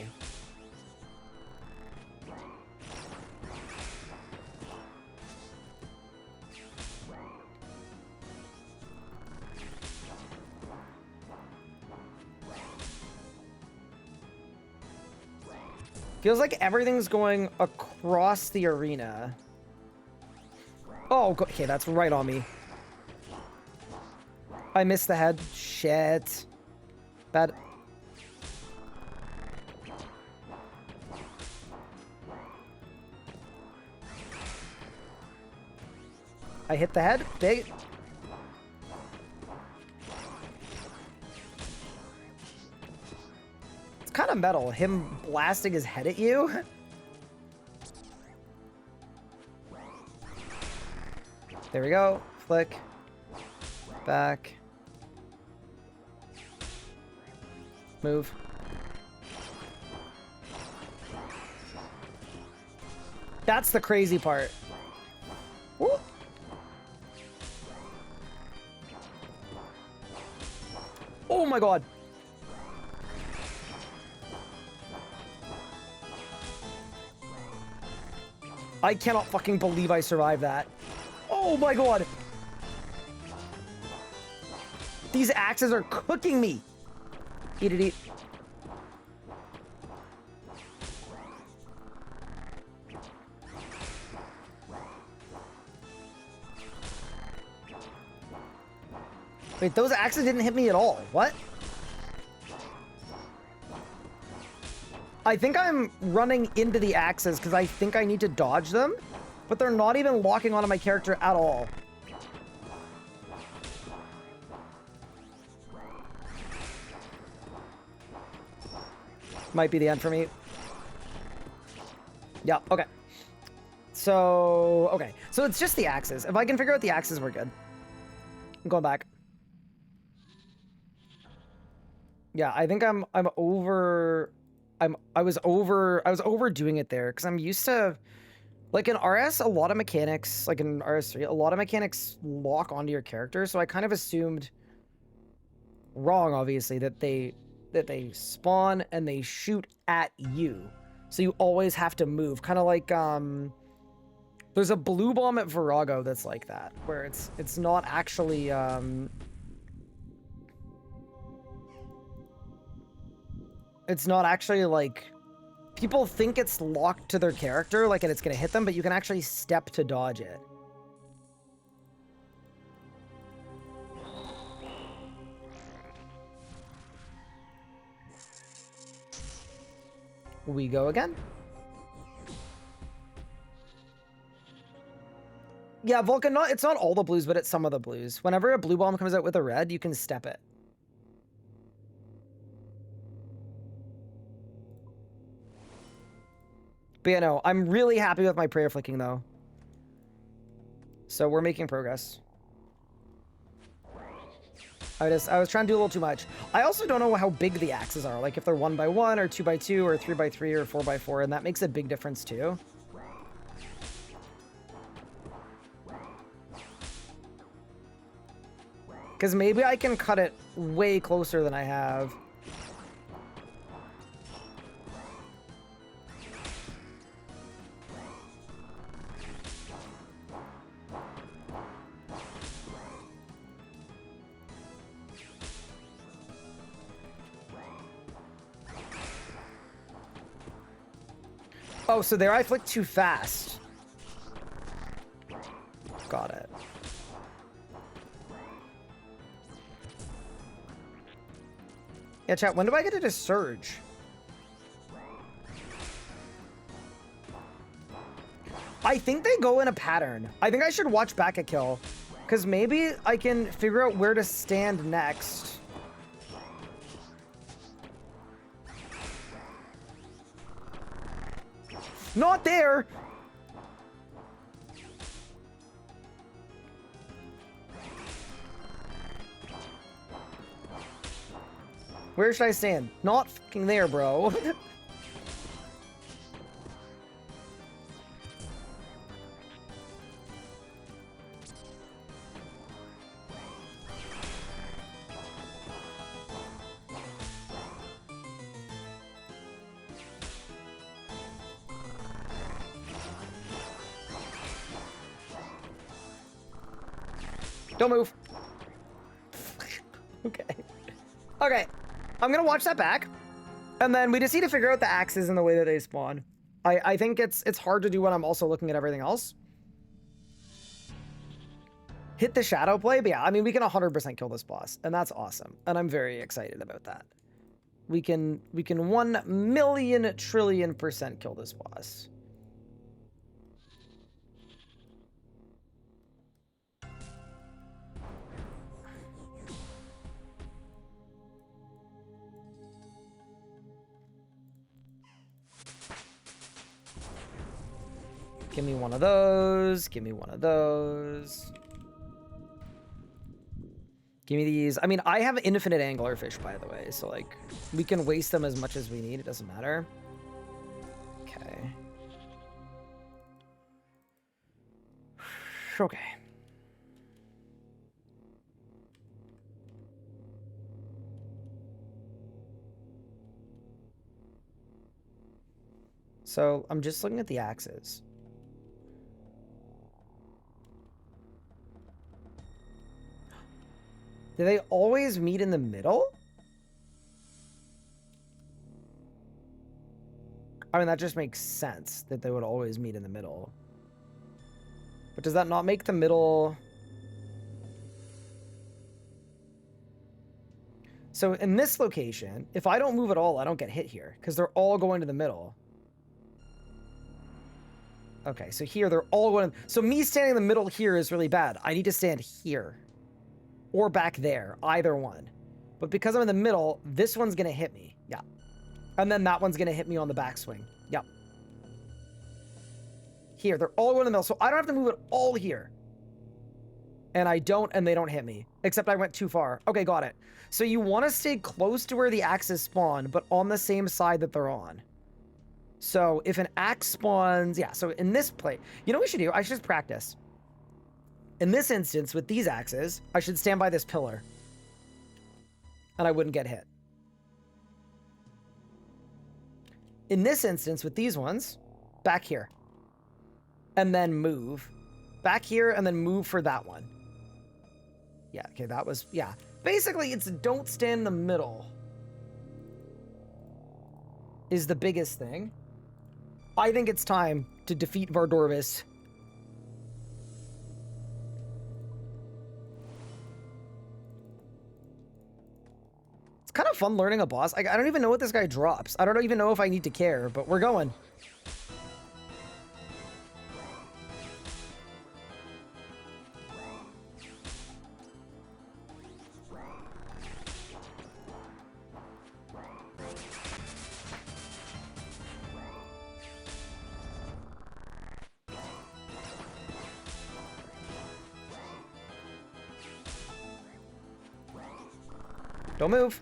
Feels like everything's going across the arena. Oh, okay, that's right on me. I missed the head. Shit. Bad. I hit the head. Big. It's kind of metal. Him blasting his head at you. There we go. Flick. Back. Move. That's the crazy part. Woo. Oh my god. I cannot fucking believe I survived that. Oh my god. These axes are cooking me. Eat it, eat. Wait, those axes didn't hit me at all. What? I think I'm running into the axes because I think I need to dodge them, but they're not even locking onto my character at all. Might be the end for me. Yeah, okay. So, okay. So it's just the axes. If I can figure out the axes, we're good. I'm going back. Yeah, I think I was overdoing it there because I'm used to, like, in RS, a lot of mechanics, like in RS3, a lot of mechanics lock onto your character, so I kind of assumed wrong, obviously, that they spawn and they shoot at you. So you always have to move. Kind of like, there's a blue bomb at Virago that's like that, where it's not actually, It's not actually like... People think it's locked to their character, like, and it's going to hit them, but you can actually step to dodge it. We go again. Yeah, Vulcan, it's not all the blues, but it's some of the blues. Whenever a blue bomb comes out with a red, you can step it. But yeah, no, I'm really happy with my prayer flicking, though. So we're making progress. I was trying to do a little too much. I also don't know how big the axes are. Like if they're 1x1 or 2x2 or 3x3 or 4x4, and that makes a big difference too. Because maybe I can cut it way closer than I have. Oh, so there I flicked too fast. Got it. Yeah, chat, when do I get to just surge? I think they go in a pattern. I think I should watch back a kill. Because maybe I can figure out where to stand next. Not there! Where should I stand? Not fucking there, bro. Don't move. Okay. Okay. I'm gonna watch that back. And then we just need to figure out the axes and the way that they spawn. I think it's hard to do when I'm also looking at everything else. Hit the shadow play, but yeah, I mean, we can 100% kill this boss, and that's awesome. And I'm very excited about that. We can 1,000,000,000,000,000,000,000,000% kill this boss. Give me one of those. Give me one of those. Give me these. I mean, I have infinite anglerfish, by the way. So, like, we can waste them as much as we need. It doesn't matter. Okay. Okay. So, I'm just looking at the axes. Do they always meet in the middle? I mean, that just makes sense that they would always meet in the middle. But does that not make the middle... So in this location, if I don't move at all, I don't get hit here because they're all going to the middle. Okay, so here they're all going... So me standing in the middle here is really bad. I need to stand here. Or back there, either one. But because I'm in the middle, this one's gonna hit me. Yeah. And then that one's gonna hit me on the backswing. Yep. Here, they're all going in the middle, so I don't have to move at all here. And I don't, and they don't hit me. Except I went too far. Okay, got it. So you want to stay close to where the axes spawn, but on the same side that they're on. So if an axe spawns... Yeah, so in this play... You know what we should do? I should just practice. In this instance, with these axes, I should stand by this pillar. And I wouldn't get hit. In this instance, with these ones, back here. And then move. Back here, and then move for that one. Yeah, okay, that was... Yeah. Basically, it's don't stand in the middle. is the biggest thing. I think it's time to defeat Vardorvis. It's kind of fun learning a boss. I don't even know what this guy drops. I don't even know if I need to care, but we're going. Don't move.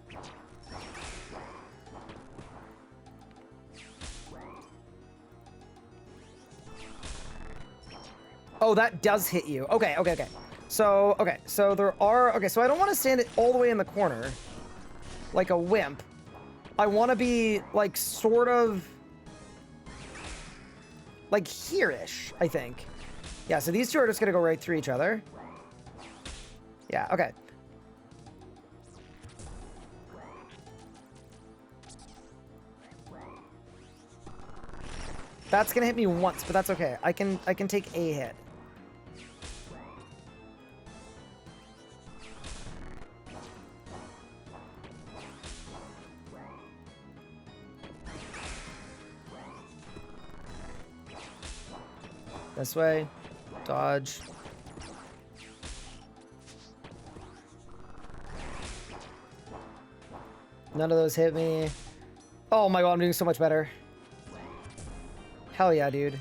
Oh, that does hit you. Okay. So, there are... Okay, so I don't want to stand it all the way in the corner like a wimp. I want to be, like, sort of... like here-ish, I think. Yeah, so these two are just going to go right through each other. Yeah, okay. That's gonna hit me once, but that's okay. I can take a hit. This way. Dodge. None of those hit me. Oh my god, I'm doing so much better. Hell yeah, dude.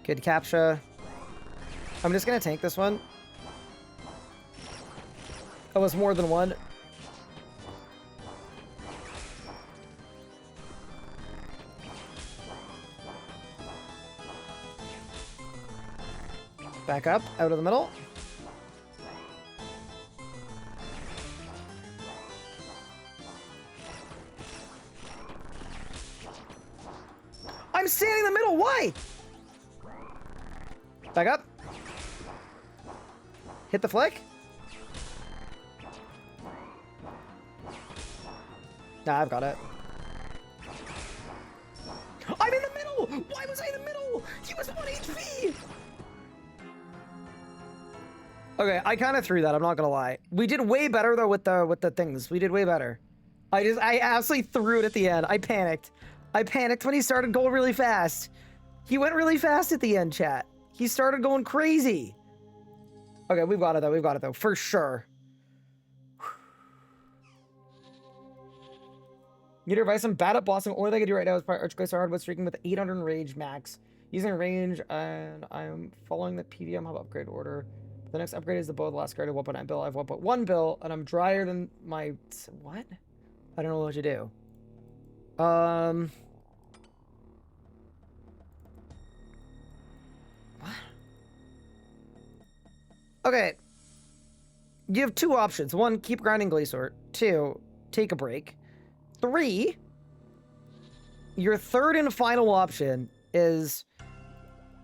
Good captcha. I'm just gonna tank this one. That was more than one. Back up, out of the middle. I'm standing in the middle, why? Back up. Hit the flick. Nah, I've got it. I'm in the middle! Why was I in the middle? He was 1 HP! Okay, I kind of threw that, I'm not gonna lie. We did way better though with the things. We did way better. I absolutely threw it at the end. I panicked. I panicked when he started going really fast. He went really fast at the end, chat. He started going crazy. Okay, we've got it though. We've got it though, for sure. Need advice on bad at bossing, or they could do right now is probably Archglacier hardwood streaking with 800 rage max. Using range, and I'm following the PVM hub upgrade order. The next upgrade is the bow, the last grade of 1.9 bill. I have 1.1 bill, and I'm drier than my... What? I don't know what to do. What? Okay. You have two options. One, keep grinding Glacier. Two, take a break. Three, your third and final option is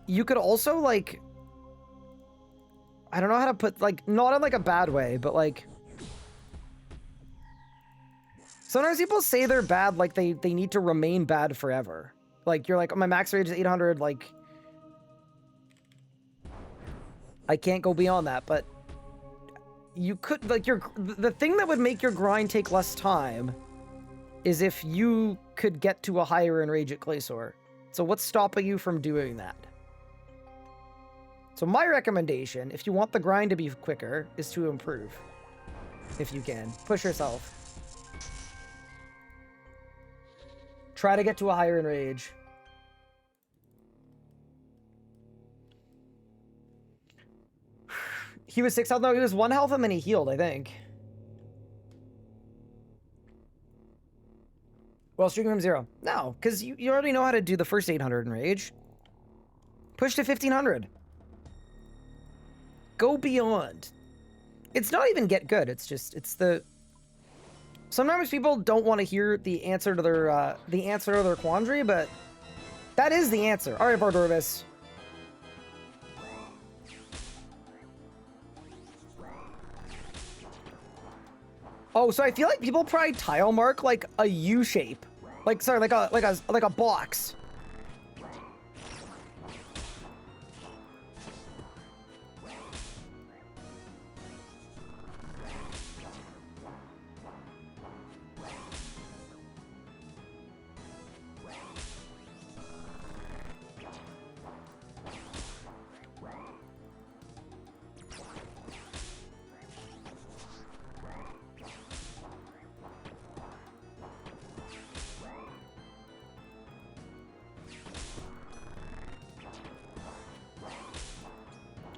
you could also, like... I don't know how to put, like, not in, like, a bad way, but, like... Sometimes people say they're bad, like, they need to remain bad forever. Like, you're like, oh, my max rage is 800, like... I can't go beyond that, but... You could, like, the thing that would make your grind take less time is if you could get to a higher enrage at Glacier. So what's stopping you from doing that? So my recommendation, if you want the grind to be quicker, is to improve. If you can. Push yourself. Try to get to a higher enrage. He was 6 health? No, he was 1 health and then he healed, I think. Well, streaking from 0. No, because you already know how to do the first 800 enrage. Push to 1500. Go beyond. It's not even get good. It's just, it's the... Sometimes people don't want to hear the answer to their quandary, but that is the answer. All right, Vardorvis. Oh, so I feel like people probably tile mark like a U shape. Like, sorry, like a box.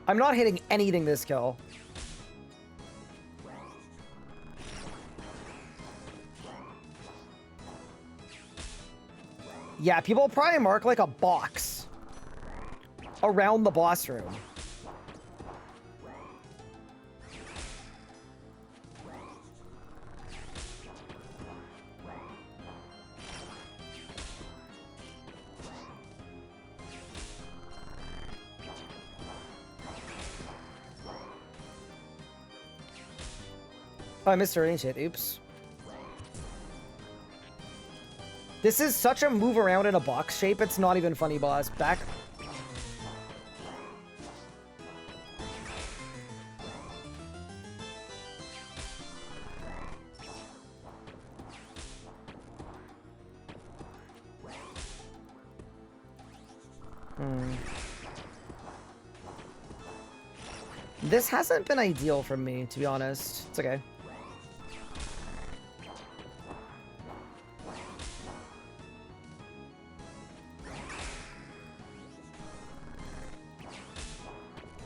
I'm not hitting anything this kill. Yeah, people probably mark like a box around the boss room. Oh, I missed her shit. Oops. This is such a move around in a box shape. It's not even funny, boss. Back. This hasn't been ideal for me, to be honest. It's okay.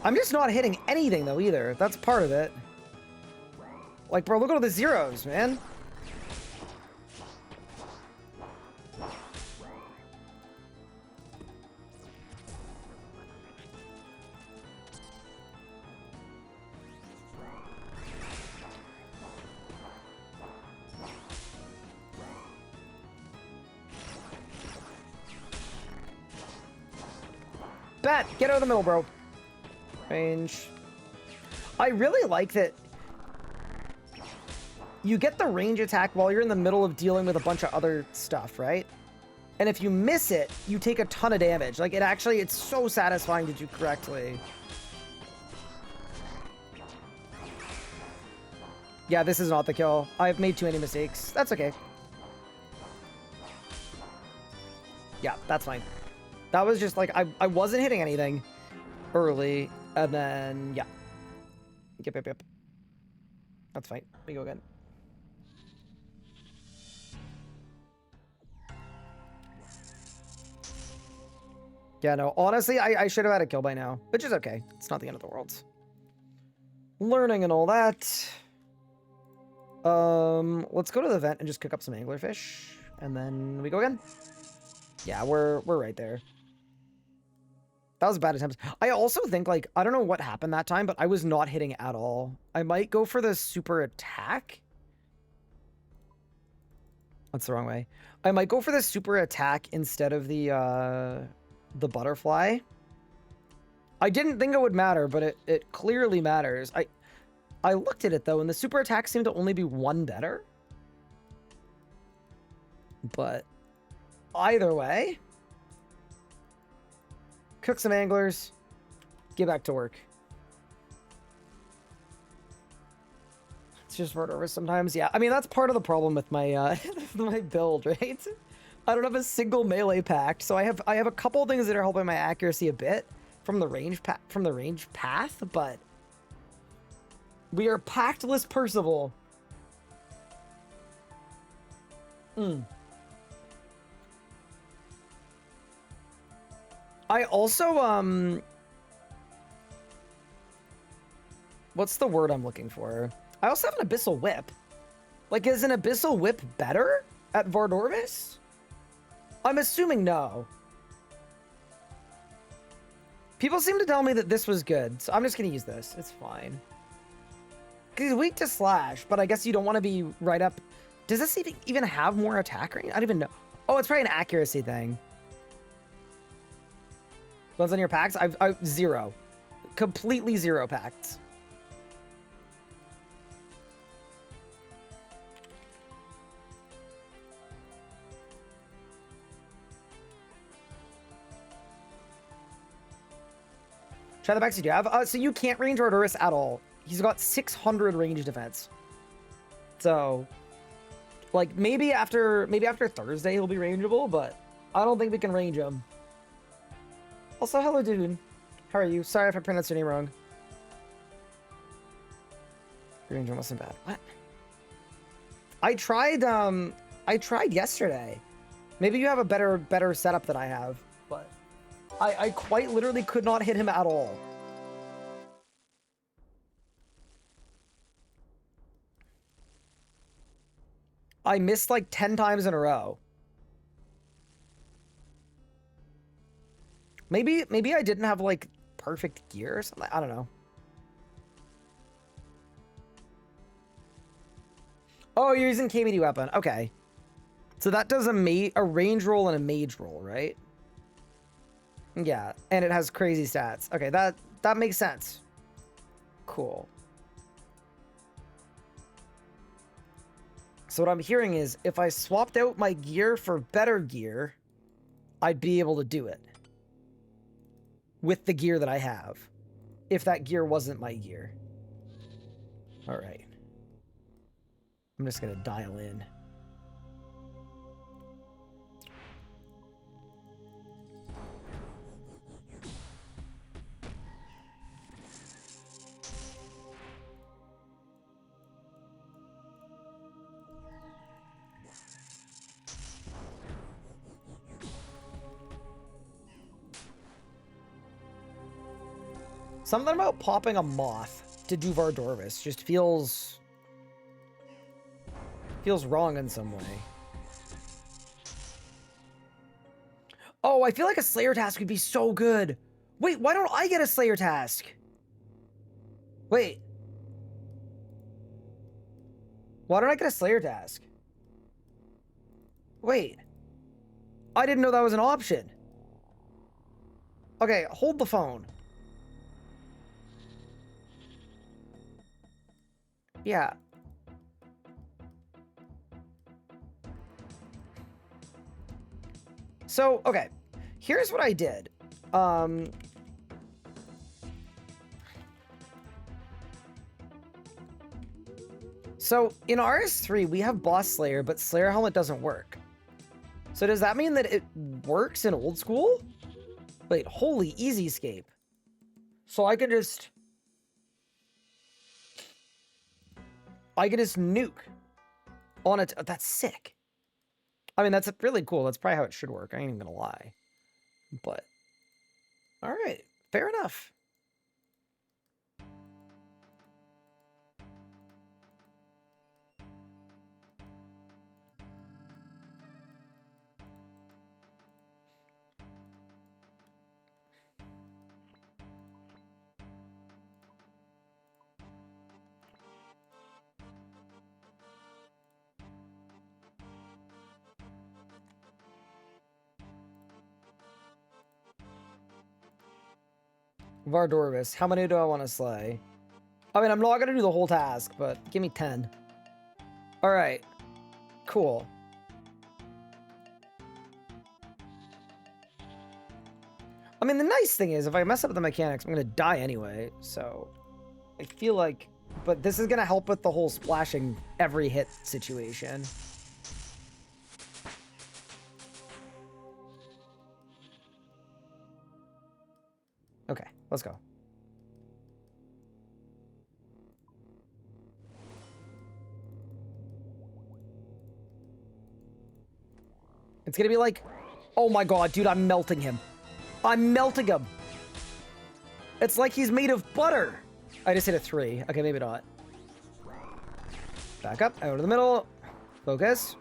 I'm just not hitting anything, though, either. That's part of it. Like, bro, look at all the zeros, man. Bat, get out of the middle, bro. Range. I really like that you get the range attack while you're in the middle of dealing with a bunch of other stuff, right? And if you miss it, you take a ton of damage. Like, it's so satisfying to do correctly. Yeah, this is not the kill. I've made too many mistakes. That's okay. Yeah, that's fine. That was just like, I wasn't hitting anything early, and then, yeah. Yep. That's fine. We go again. Yeah, no, honestly, I should have had a kill by now, which is okay. It's not the end of the world. Learning and all that. Let's go to the vent and just cook up some anglerfish, and then we go again. Yeah, we're right there. That was a bad attempt. I also think, like, I don't know what happened that time, but I was not hitting at all. I might go for the super attack. That's the wrong way. I might go for the super attack instead of the butterfly. I didn't think it would matter, but it clearly matters. I looked at it, though, and the super attack seemed to only be one better. But either way, cook some anglers, get back to work. It's just murderous sometimes. Yeah, I mean, that's part of the problem with my my build, right? I don't have a single melee pack, so I have a couple things that are helping my accuracy a bit from the range path, but we are packless Percival. I also, what's the word I'm looking for? I also have an Abyssal Whip. Like, is an Abyssal Whip better at Vardorvis? I'm assuming no. People seem to tell me that this was good, so I'm just gonna use this. It's fine. Because he's weak to slash, but I guess you don't want to be right up. Does this even have more attack range? I don't even know. Oh, it's probably an accuracy thing. What's on your packs? I've zero. Completely zero packs. Try the max you do have. So you can't range Arduris at all. He's got 600 range defense. So, like, maybe after Thursday he'll be rangeable, but I don't think we can range him. Also, hello, dude. How are you? Sorry if I pronounced your name wrong. Range wasn't bad. What? I tried yesterday. Maybe you have a better setup than I have, but I quite literally could not hit him at all. I missed like 10 times in a row. Maybe I didn't have like perfect gear or something. I don't know. Oh, you're using KBD weapon. Okay. So that does a range roll and a mage roll, right? Yeah, and it has crazy stats. Okay, that makes sense. Cool. So what I'm hearing is if I swapped out my gear for better gear, I'd be able to do it. With the gear that I have. If that gear wasn't my gear. All right. I'm just going to dial in. Something about popping a moth to do Vardorvis just feels wrong in some way. Oh, I feel like a Slayer task would be so good. Wait, why don't I get a Slayer task? Wait. Why don't I get a Slayer task? Wait. I didn't know that was an option. Okay, hold the phone. Yeah. So, okay. Here's what I did. So, in RS3, we have Boss Slayer, but Slayer Helmet doesn't work. So does that mean that it works in old school? Wait, holy easy escape. So I can just nuke on it. That's sick. I mean, that's really cool. That's probably how it should work. I ain't even gonna lie. But, all right, fair enough. Vardorvis. How many do I want to slay? I mean, I'm not going to do the whole task, but give me 10. All right. Cool. I mean, the nice thing is, if I mess up the mechanics, I'm going to die anyway. So, I feel like... But this is going to help with the whole splashing every hit situation. Okay, let's go. It's gonna be like, oh my god, dude, I'm melting him. I'm melting him. It's like he's made of butter. I just hit a 3. Okay, maybe not. Back up, out of the middle. Focus.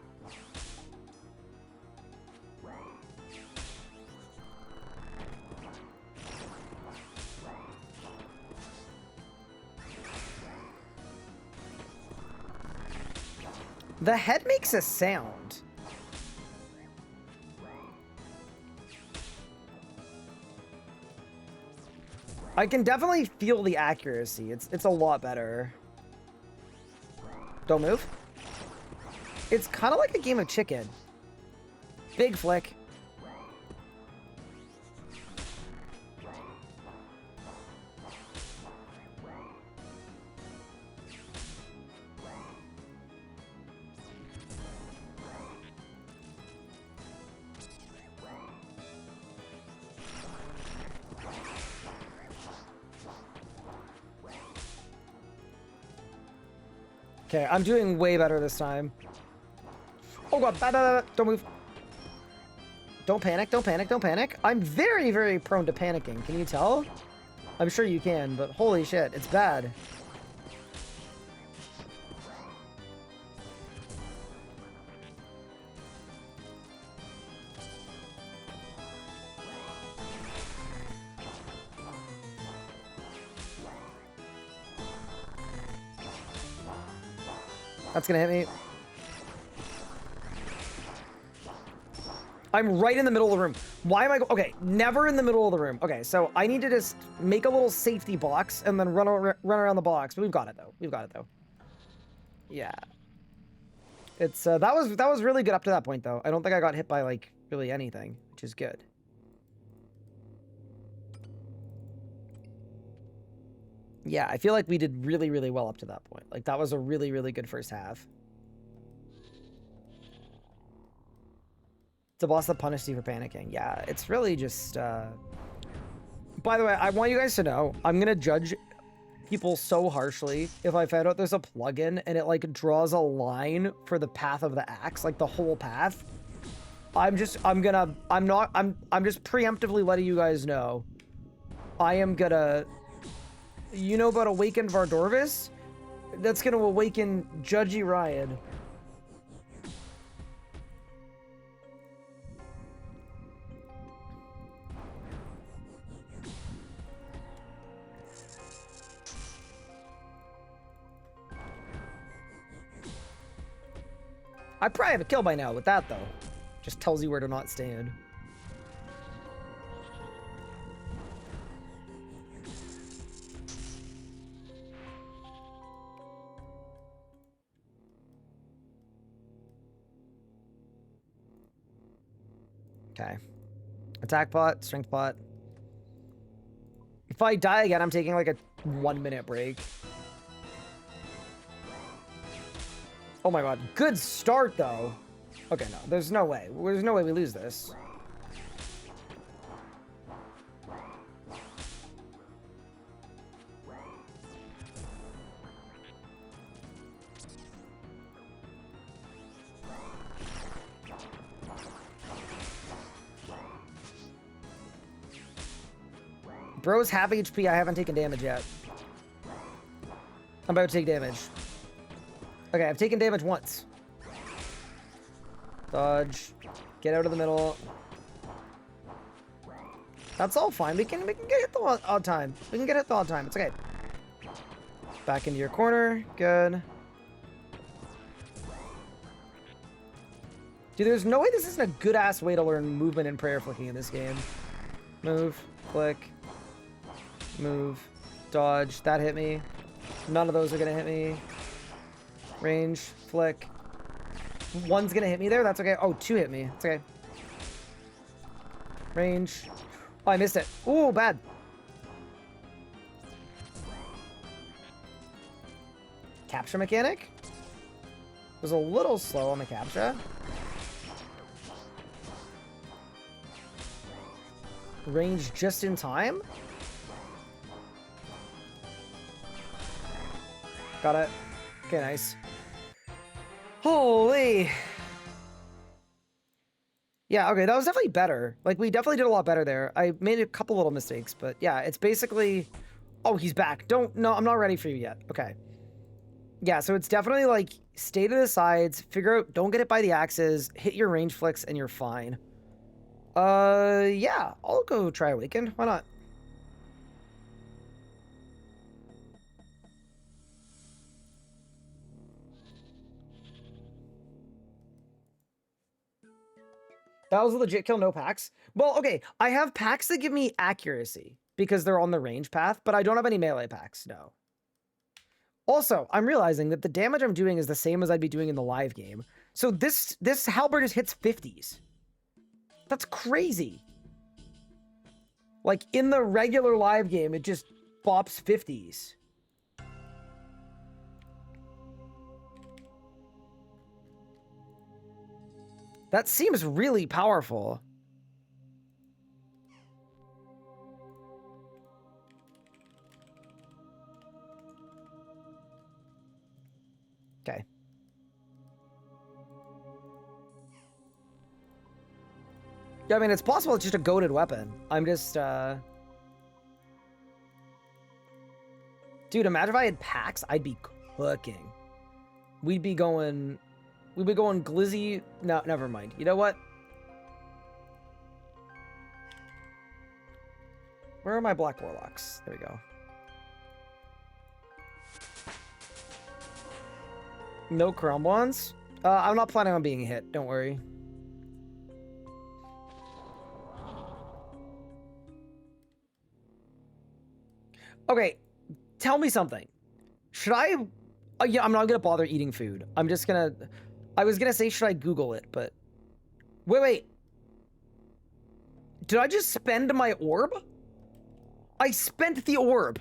The head makes a sound. I can definitely feel the accuracy. It's a lot better. Don't move. It's kind of like a game of chicken. Big flick. Okay, I'm doing way better this time. Oh god, don't move. Don't panic, don't panic, don't panic. I'm very, very prone to panicking. Can you tell? I'm sure you can, but holy shit, it's bad. That's gonna hit me. I'm right in the middle of the room. Why am I okay, never in the middle of the room. Okay, so I need to just make a little safety box and then run around the box. But we've got it though. We've got it though. Yeah. It's that was really good up to that point though. I don't think I got hit by like really anything, which is good. Yeah, I feel like we did really, really well up to that point. Like, that was a really, really good first half. It's a boss that punished you for panicking. Yeah, it's really just, By the way, I want you guys to know, I'm gonna judge people so harshly if I find out there's a plugin and it, like, draws a line for the path of the axe, like, the whole path. I'm just preemptively letting you guys know. I am gonna... You know about Awakened Vardorvis? That's gonna awaken Judgy Ryan. I probably have a kill by now with that, though. Just tells you where to not stand. Okay. Attack pot, strength pot. If I die again, I'm taking like a 1-minute break. Oh my god. Good start, though. Okay, no. There's no way. There's no way we lose this. Bro's half HP. I haven't taken damage yet. I'm about to take damage. Okay, I've taken damage once. Dodge. Get out of the middle. That's all fine. We can get hit the odd time. We can get hit the odd time. It's okay. Back into your corner. Good. Dude, there's no way this isn't a good-ass way to learn movement and prayer flicking in this game. Move. Flick. Move. Dodge. That hit me. None of those are gonna hit me. Range. Flick. One's gonna hit me there. That's okay. Oh, 2 hit me. It's okay. Range. Oh, I missed it. Ooh, bad. Capture mechanic? Was a little slow on the capture. Range just in time? Got it. Okay, nice. Holy. Yeah, okay, that was definitely better. Like, we definitely did a lot better there. I made a couple little mistakes, but yeah, it's basically... Oh, he's back. No, I'm not ready for you yet. Okay. Yeah, so it's definitely, like, stay to the sides, figure out, don't get hit by the axes, hit your range flicks, and you're fine. Yeah, I'll go try Awakened. Why not? That was a legit kill, no packs. Well, okay, I have packs that give me accuracy because they're on the range path, but I don't have any melee packs, no. Also, I'm realizing that the damage I'm doing is the same as I'd be doing in the live game. So this halberd just hits 50s. That's crazy. Like, in the regular live game, it just bops 50s. That seems really powerful. Okay. Yeah, I mean, it's possible it's just a goated weapon. I'm just, Dude, imagine if I had packs, I'd be cooking. We'd be going glizzy. No, never mind. You know what? Where are my black warlocks? There we go. No chrome ones? I'm not planning on being hit. Don't worry. Okay, tell me something. Should I... yeah, I'm not gonna bother eating food. I'm just gonna... I was gonna say, should I Google it, but... Wait. Did I just spend my orb? I spent the orb.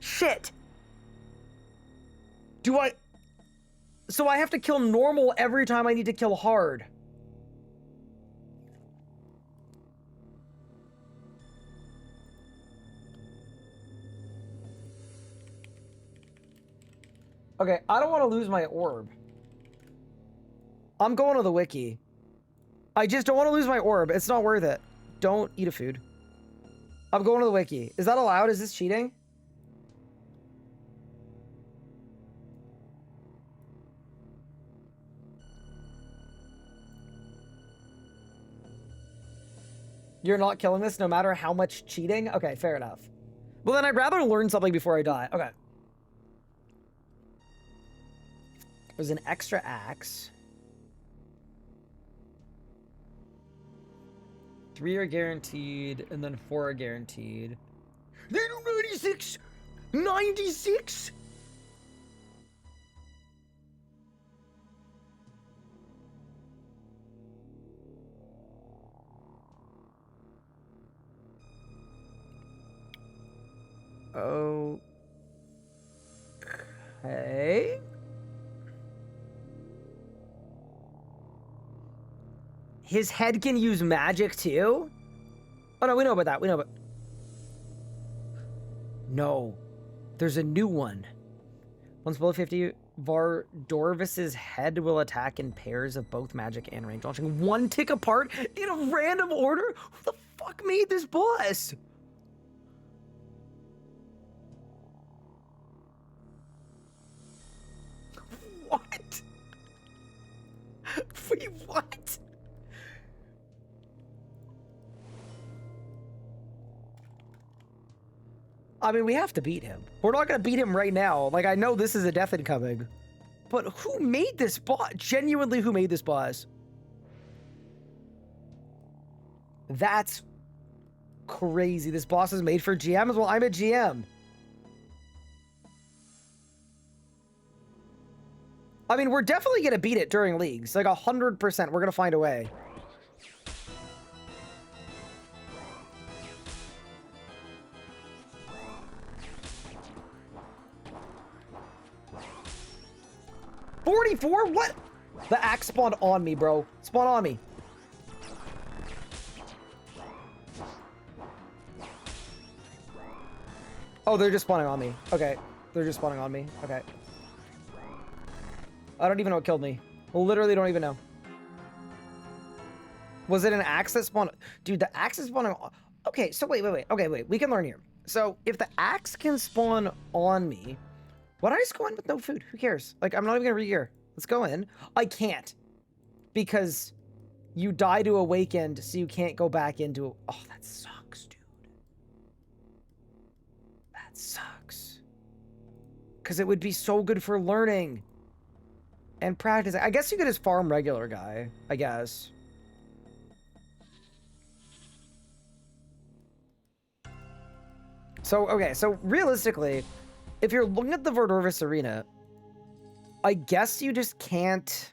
Shit. Do I... So I have to kill normal every time I need to kill hard. Okay, I don't want to lose my orb. I'm going to the wiki. I just don't want to lose my orb. It's not worth it. Don't eat a food. I'm going to the wiki. Is that allowed? Is this cheating? You're not killing this no matter how much cheating? Okay, fair enough. Well, then I'd rather learn something before I die. Okay. There's an extra axe. 3 are guaranteed, and then 4 are guaranteed. They do 96! 96! Okay. His head can use magic too? Oh no, we know about that. We know about... No. There's a new one. Once below 50, Vardorvis's head will attack in pairs of both magic and range launching 1 tick apart in a random order? Who the fuck made this boss? What? Wait, what? I mean, we have to beat him. We're not gonna beat him right now. Like, I know this is a death incoming. But who made this boss? Genuinely, who made this boss? That's crazy. This boss is made for GM as well. I'm a GM. I mean, we're definitely gonna beat it during leagues. Like 100%. We're gonna find a way. $44? What? The axe spawned on me, bro. Spawn on me. Oh, they're just spawning on me. Okay. They're just spawning on me. Okay. I don't even know what killed me. Literally don't even know. Was it an axe that spawned? Dude, the axe is spawning on... Okay, so wait. Okay, wait. We can learn here. So, if the axe can spawn on me... Why don't I just go in with no food? Who cares? Like, I'm not even gonna re-gear. Let's go in. I can't. Because you die to awakened, so you can't go back into... Oh, that sucks, dude. That sucks. Because it would be so good for learning. And practicing. I guess you could just farm regular guy. I guess. So, okay. So, realistically... If you're looking at the Vardorvis arena, I guess you just can't...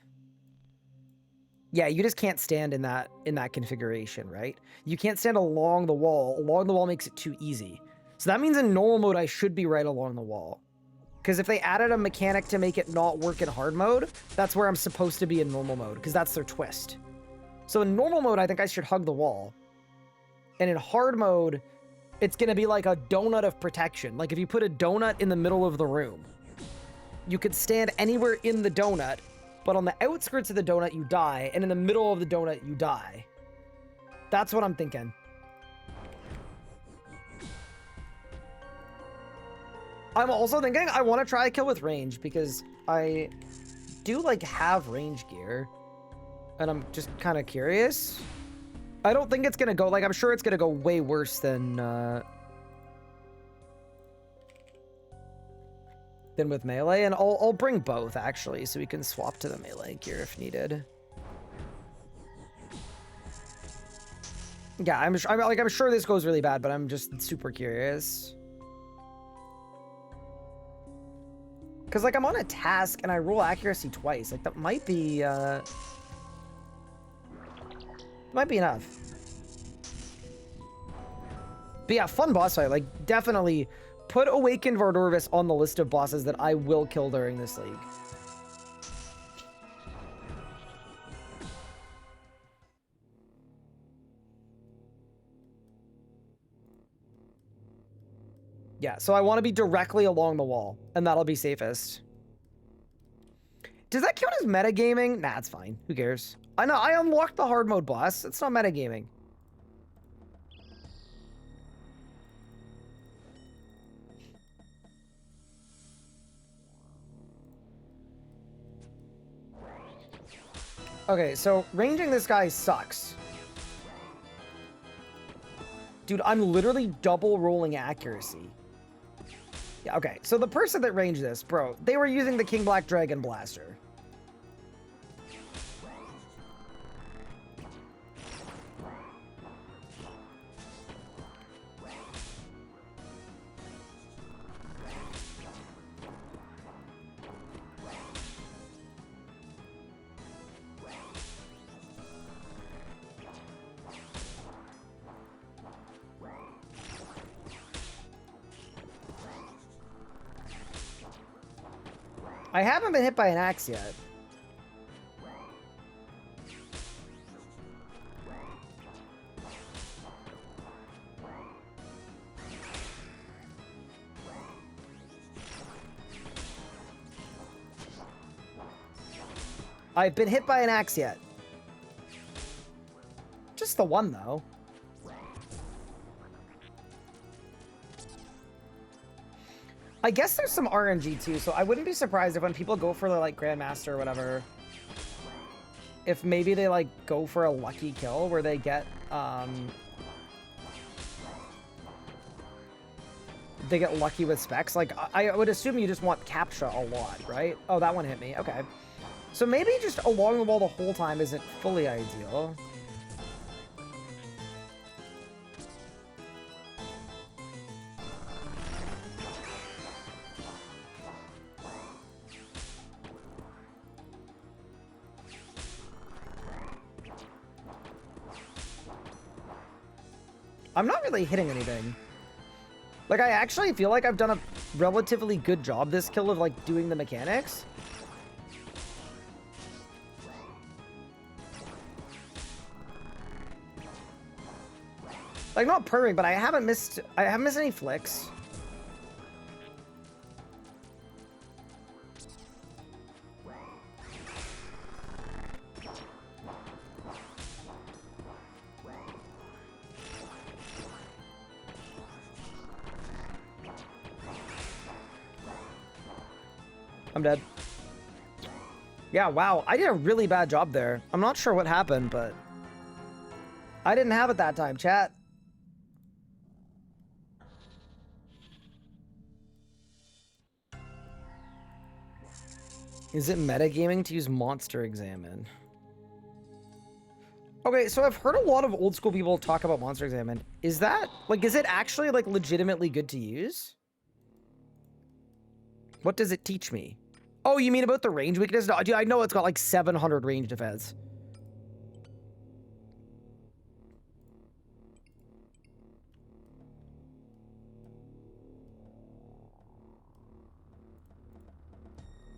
Yeah, you just can't stand in that configuration, right? You can't stand along the wall. Along the wall makes it too easy. So that means in normal mode, I should be right along the wall. Because if they added a mechanic to make it not work in hard mode, that's where I'm supposed to be in normal mode, because that's their twist. So in normal mode, I think I should hug the wall. And in hard mode... It's going to be like a donut of protection. Like if you put a donut in the middle of the room. you could stand anywhere in the donut, but on the outskirts of the donut, you die, and in the middle of the donut, you die. That's what I'm thinking. I'm also thinking I want to try a kill with range, because I do, like, have range gear, and I'm just kind of curious. I don't think it's going to go, like, I'm sure it's going to go way worse than with melee, and I'll bring both, actually, so we can swap to the melee gear if needed. Yeah, I'm sure this goes really bad, but I'm just super curious. Because, like, I'm on a task, and I roll accuracy twice. Like, that might be enough. But yeah, fun boss fight. Like, definitely put Awakened Vardorvis on the list of bosses that I will kill during this league. Yeah, so I want to be directly along the wall, and that'll be safest. Does that count as metagaming? Nah, it's fine. Who cares? I know, I unlocked the hard mode boss. It's not metagaming. Okay, so ranging this guy sucks. Dude, I'm literally double rolling accuracy. Yeah, okay, so the person that ranged this, bro, they were using the King Black Dragon Blaster. I haven't been hit by an axe yet. I've been hit by an axe yet. Just the one, though. I guess there's some RNG too, so I wouldn't be surprised if when people go for the, like, Grandmaster or whatever, if maybe they, like, go for a lucky kill where they get, they get lucky with specs. Like, I would assume you just want Captcha a lot, right? Oh, that one hit me. Okay. So maybe just along the wall the whole time isn't fully ideal. I'm not really hitting anything. Like, I actually feel like I've done a relatively good job this kill of, like, doing the mechanics. Like, not perfect, but I haven't missed any flicks. I'm dead. Yeah, wow. I did a really bad job there. I'm not sure what happened, but I didn't have it that time, chat. Is it metagaming to use Monster Examine? Okay, so I've heard a lot of old school people talk about Monster Examine. Is that, like, is it actually, like, legitimately good to use? What does it teach me? Oh, you mean about the range weakness? No, dude, I know it's got like 700 range defense.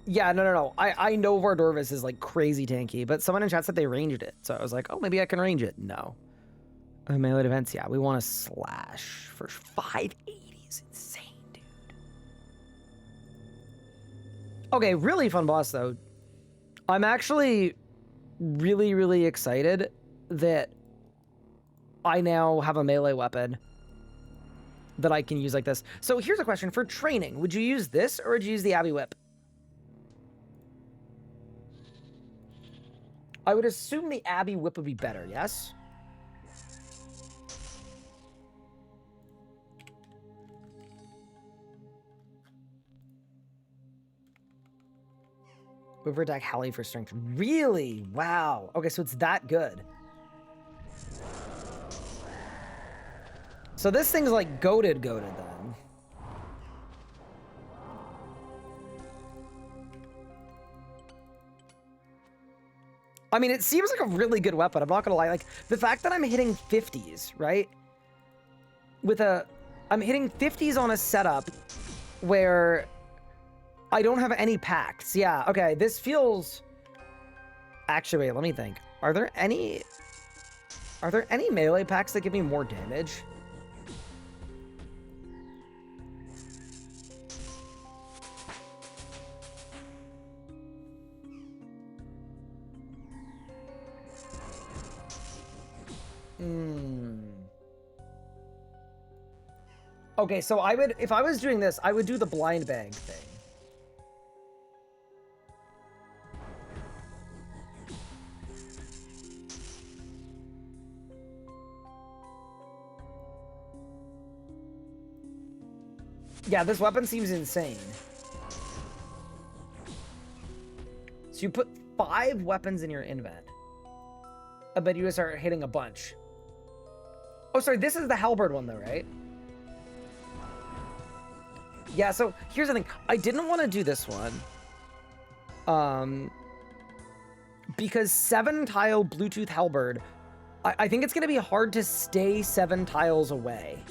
Yeah, no. I know Vardorvis is like crazy tanky, but someone in chat said they ranged it. So I was like, oh, maybe I can range it. No. Melee defense, yeah. We want to slash for 580 is insane, dude. Okay, really fun boss, though. I'm actually really, really excited that I now have a melee weapon that I can use like this. So here's a question. For training, would you use this or would you use the Abbey Whip? I would assume the Abbey Whip would be better, yes? Over attack Hallie for strength. Really? Wow. Okay, so it's that good. So this thing's like goated then. I mean, it seems like a really good weapon. I'm not gonna lie. Like, the fact that I'm hitting 50s, right? I'm hitting 50s on a setup where I don't have any packs. Yeah, okay, this feels... Actually, wait, let me think. Are there any melee packs that give me more damage? Okay, so if I was doing this, I would do the blind bag thing. Yeah, this weapon seems insane. So you put 5 weapons in your invent. I bet you just start hitting a bunch. Oh, sorry, this is the halberd one though, right? Yeah, so here's the thing. I didn't want to do this one. Because 7-tile Bluetooth halberd, I think it's going to be hard to stay 7 tiles away.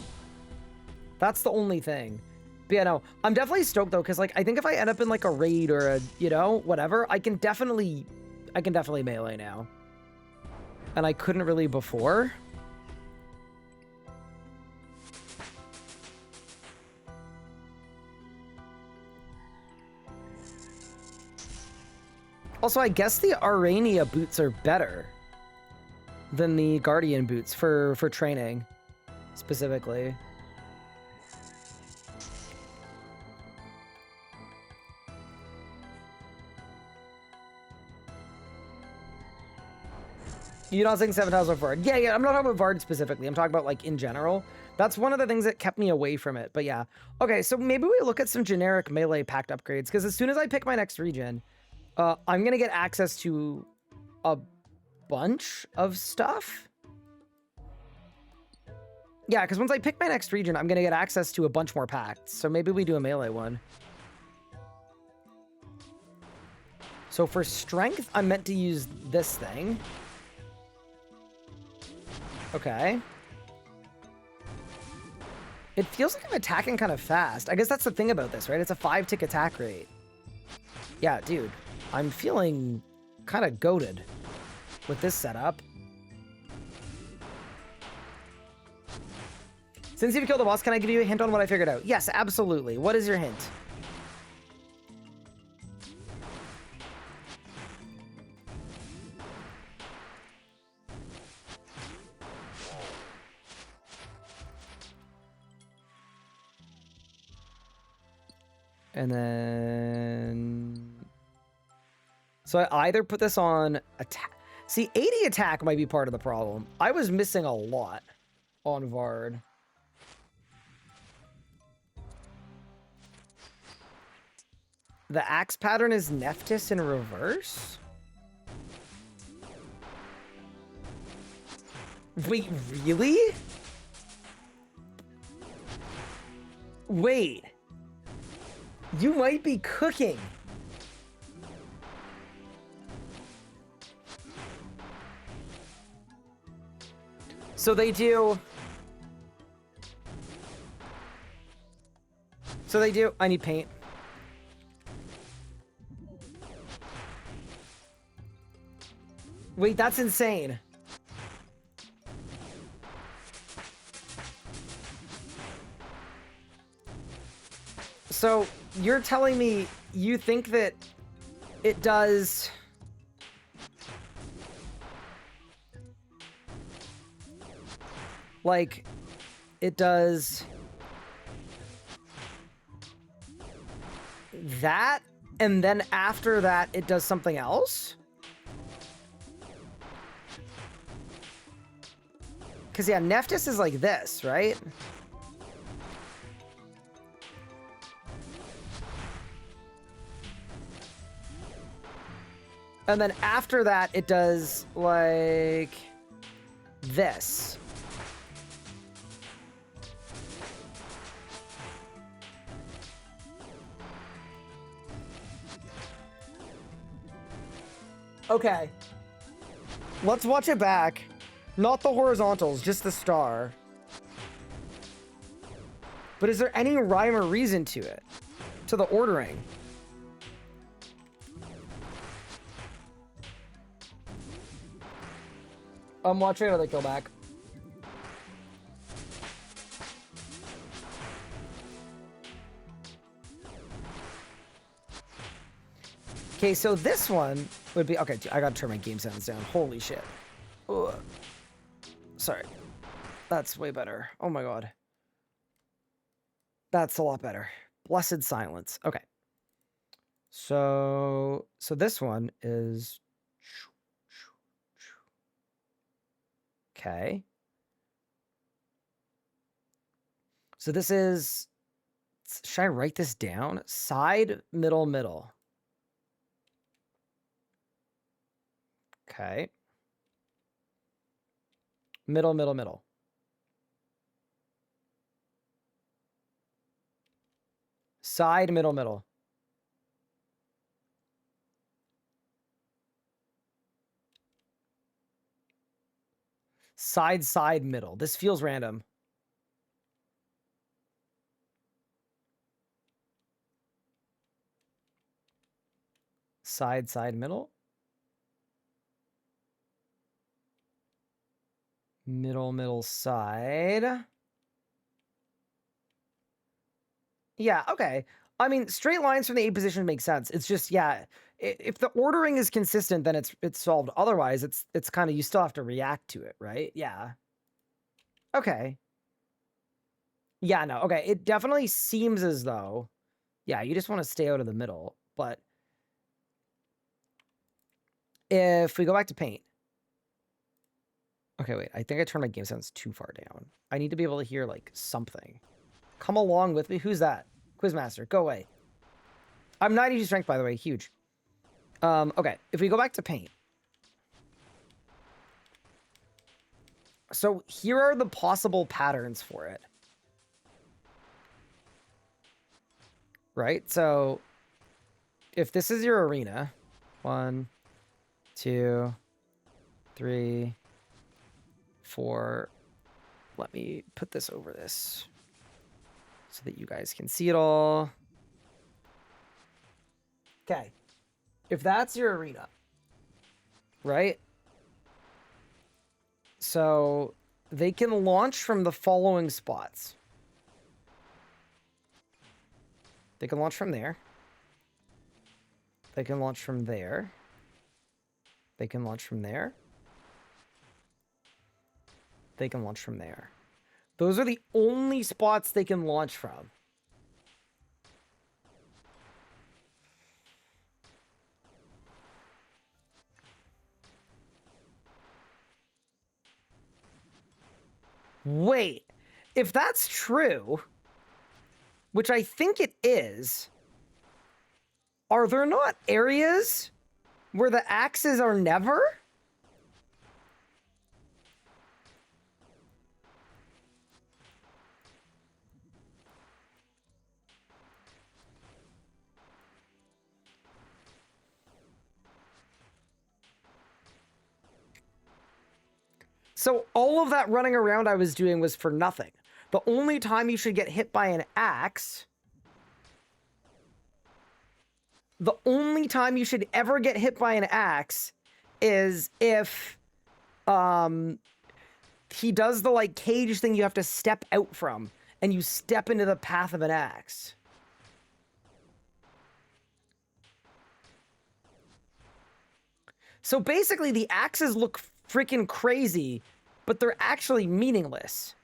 That's the only thing. But yeah, no, I'm definitely stoked though, because like I think if I end up in like a raid or a, you know, whatever, I can definitely melee now. And I couldn't really before. Also, I guess the Arania boots are better than the Guardian boots for training, specifically. You're not saying 7 tiles of Vard. Yeah, I'm not talking about Vard specifically. I'm talking about, like, in general. That's one of the things that kept me away from it, but yeah. Okay, so maybe we look at some generic melee packed upgrades, because as soon as I pick my next region, I'm going to get access to a bunch of stuff. Yeah, because once I pick my next region, I'm going to get access to a bunch more packs. So maybe we do a melee one. So for strength, I'm meant to use this thing. Okay. It feels like I'm attacking kind of fast. I guess that's the thing about this, right? It's a 5-tick attack rate. Yeah, dude. I'm feeling kind of goated with this setup. Since you've killed the boss, can I give you a hint on what I figured out? Yes, absolutely. What is your hint? And then... So I either put this on attack. See, 80 attack might be part of the problem. I was missing a lot on Vard. The axe pattern is Nephthys in reverse? Wait, really? Wait. You might be cooking. So they do... I need paint. Wait, that's insane. So, you're telling me you think that it does... Like, it does... that, and then after that, it does something else? Because, yeah, Nephthys is like this, right? And then after that, it does, like, this. Okay. Let's watch it back. Not the horizontals, just the star. But is there any rhyme or reason to it? To the ordering? I'm watching another kill back. Okay, so this one would be... Okay, I gotta turn my game sounds down. Holy shit. Ugh. Sorry. That's way better. Oh my god. That's a lot better. Blessed silence. Okay. So this one is... Okay. So this is... Should I write this down? Side, middle, middle. Okay. Middle, middle, middle. Side, middle, middle. Side, side, middle. This feels random. Side, side, middle. Middle, middle, side. Yeah, okay. I mean, straight lines from the A position make sense. It's just, yeah, if the ordering is consistent, then it's solved. Otherwise, it's kind of, you still have to react to it, right? Yeah. Okay. Yeah, no, okay. It definitely seems as though, yeah, you just want to stay out of the middle. But if we go back to paint. Okay, wait. I think I turned my game sounds too far down. I need to be able to hear, like, something. Come along with me. Who's that? Quizmaster, go away. I'm 92 strength, by the way. Huge. Okay. If we go back to paint. So here are the possible patterns for it. Right? So if this is your arena, 1, 2, 3, 4. Let me put this over this so that you guys can see it all. Okay. If that's your arena, right? So they can launch from the following spots. They can launch from there. They can launch from there. They can launch from there. They can launch from there. Those are the only spots they can launch from. Wait, if that's true, which I think it is, are there not areas where the axes are never? So all of that running around I was doing was for nothing. The only time you should get hit by an axe... The only time you should ever get hit by an axe is if he does the, like, cage thing you have to step out from, and you step into the path of an axe. So basically, the axes look freaking crazy, but they're actually meaningless.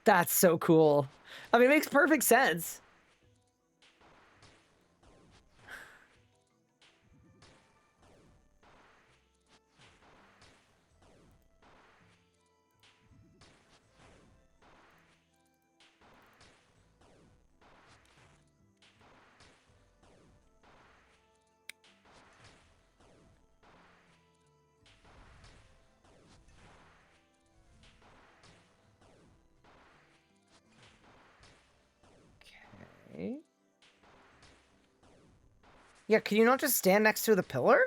That's so cool. I mean, it makes perfect sense. Okay. Yeah, can you not just stand next to the pillar?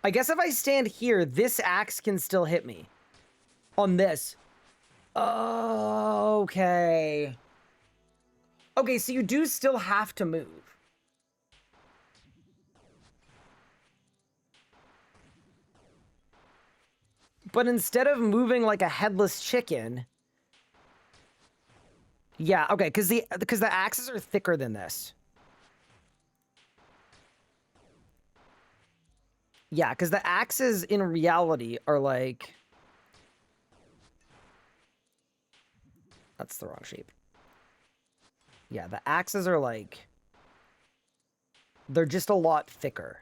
I guess if I stand here, this axe can still hit me. On this. Okay. Okay, so you do still have to move. But instead of moving like a headless chicken... Yeah, okay, because the axes are thicker than this. Yeah, because the axes in reality are like... That's the wrong shape. Yeah, the axes are like... They're just a lot thicker.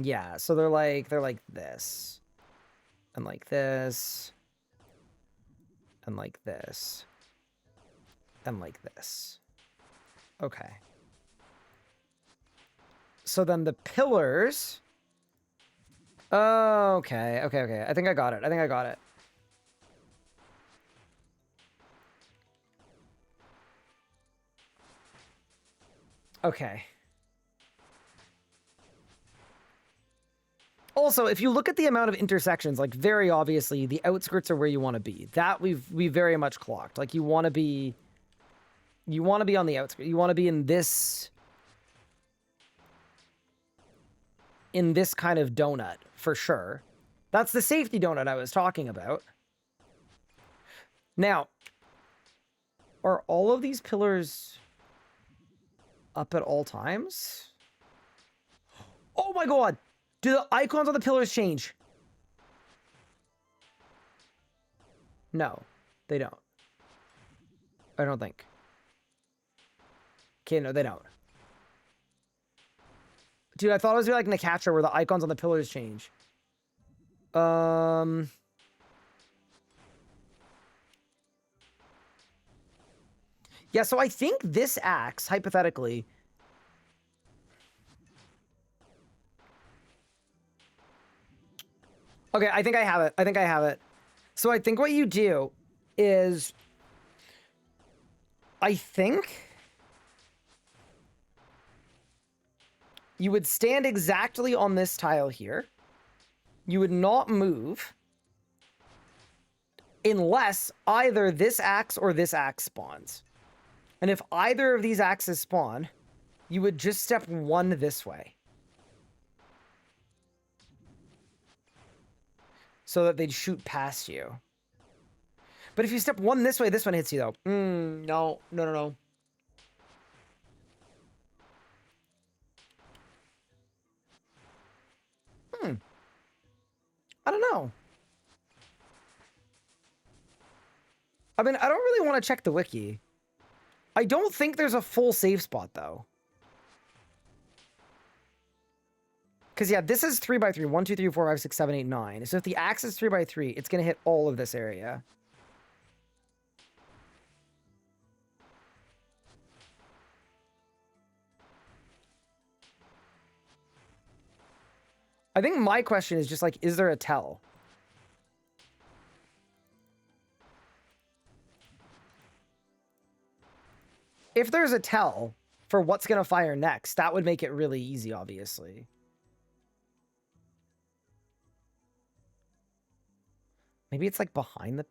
Yeah, so they're like this. And like this. And like this. And like this. Okay. So then the pillars... Oh, okay, okay, okay. I think I got it. I think I got it. Okay. Also, if you look at the amount of intersections, like very obviously the outskirts are where you want to be. That we very much clocked. Like you want to be on the outskirts. You want to be in this kind of donut for sure. That's the safety donut I was talking about. Now, are all of these pillars up at all times? Oh my god! Do the icons on the pillars change? No, they don't. I don't think. Okay, no, they don't. Dude, I thought it was like Nakatra where the icons on the pillars change. Yeah, so I think this axe, hypothetically... Okay, I think I have it. I think I have it. So I think what you do is... I think... You would stand exactly on this tile here. You would not move. Unless either this axe or this axe spawns. And if either of these axes spawn, you would just step one this way. So that they'd shoot past you. But if you step one this way, this one hits you though. No, no, no, no. I don't know. I mean, I don't really want to check the wiki. I don't think there's a full save spot, though. Because, yeah, this is 3x3. 1, 2, 3, 4, 5, 6, 7, 8, 9. So if the axe is 3x3, it's going to hit all of this area. I think my question is just like, is there a tell? If there's a tell for what's going to fire next, that would make it really easy, obviously. Maybe it's like behind the...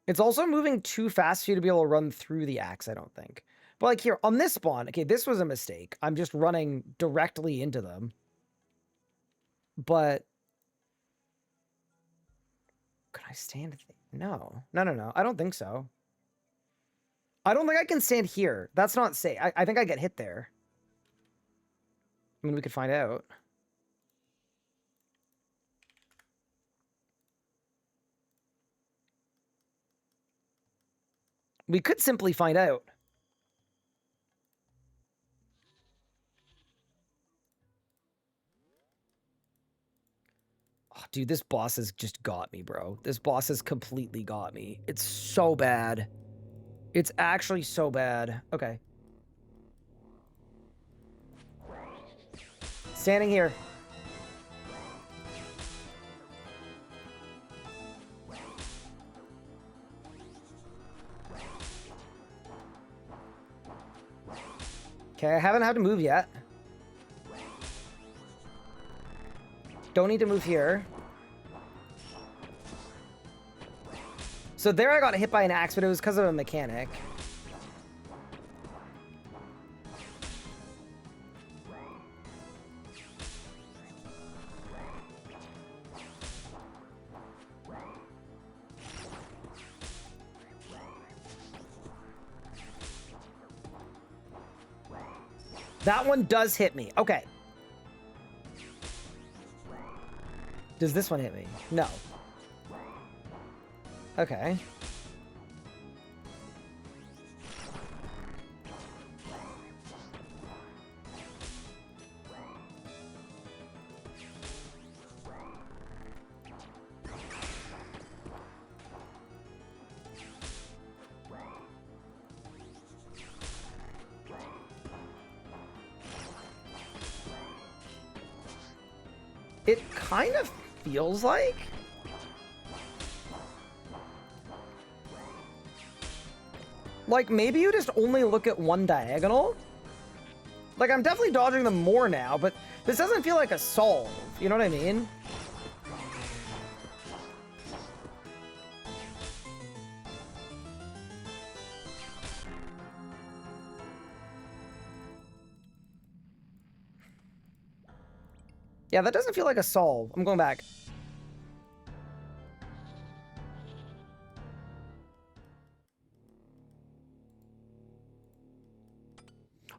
It's also moving too fast for you to be able to run through the axe, I don't think. But like here, on this spawn, okay, this was a mistake. I'm just running directly into them. But... Could I stand... No. No. I don't think so. I don't think I can stand here. That's not safe. I think I get hit there. I mean, we could find out. We could simply find out. Oh, dude, this boss has just got me, bro. This boss has completely got me. It's so bad. It's actually so bad. Okay. Standing here. Okay, I haven't had to move yet. Don't need to move here. So there I got hit by an axe, but it was because of a mechanic. That one does hit me. Okay. Does this one hit me? No. Okay. It kind of feels like... Like, maybe you just only look at one diagonal? Like, I'm definitely dodging them more now, but this doesn't feel like a solve. You know what I mean? Yeah, that doesn't feel like a solve. I'm going back.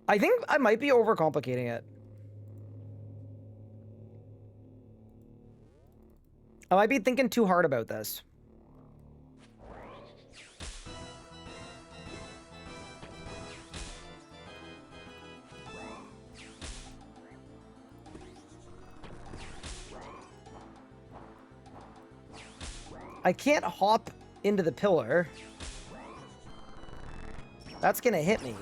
I think I might be overcomplicating it. I might be thinking too hard about this. I can't hop into the pillar. That's gonna hit me.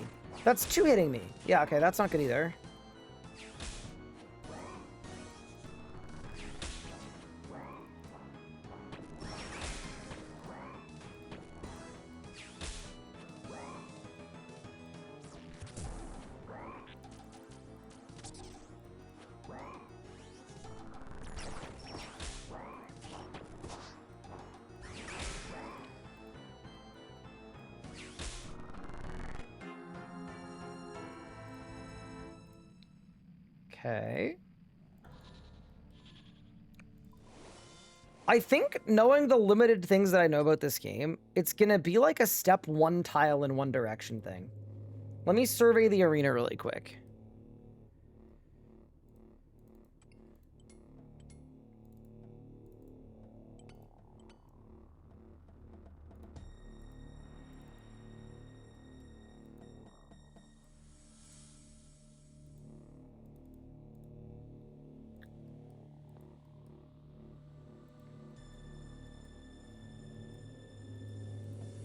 That's two hitting me. Yeah, okay, that's not good either. Okay. I think, knowing the limited things that I know about this game, it's gonna be like a step one tile in one direction thing. Let me survey the arena really quick.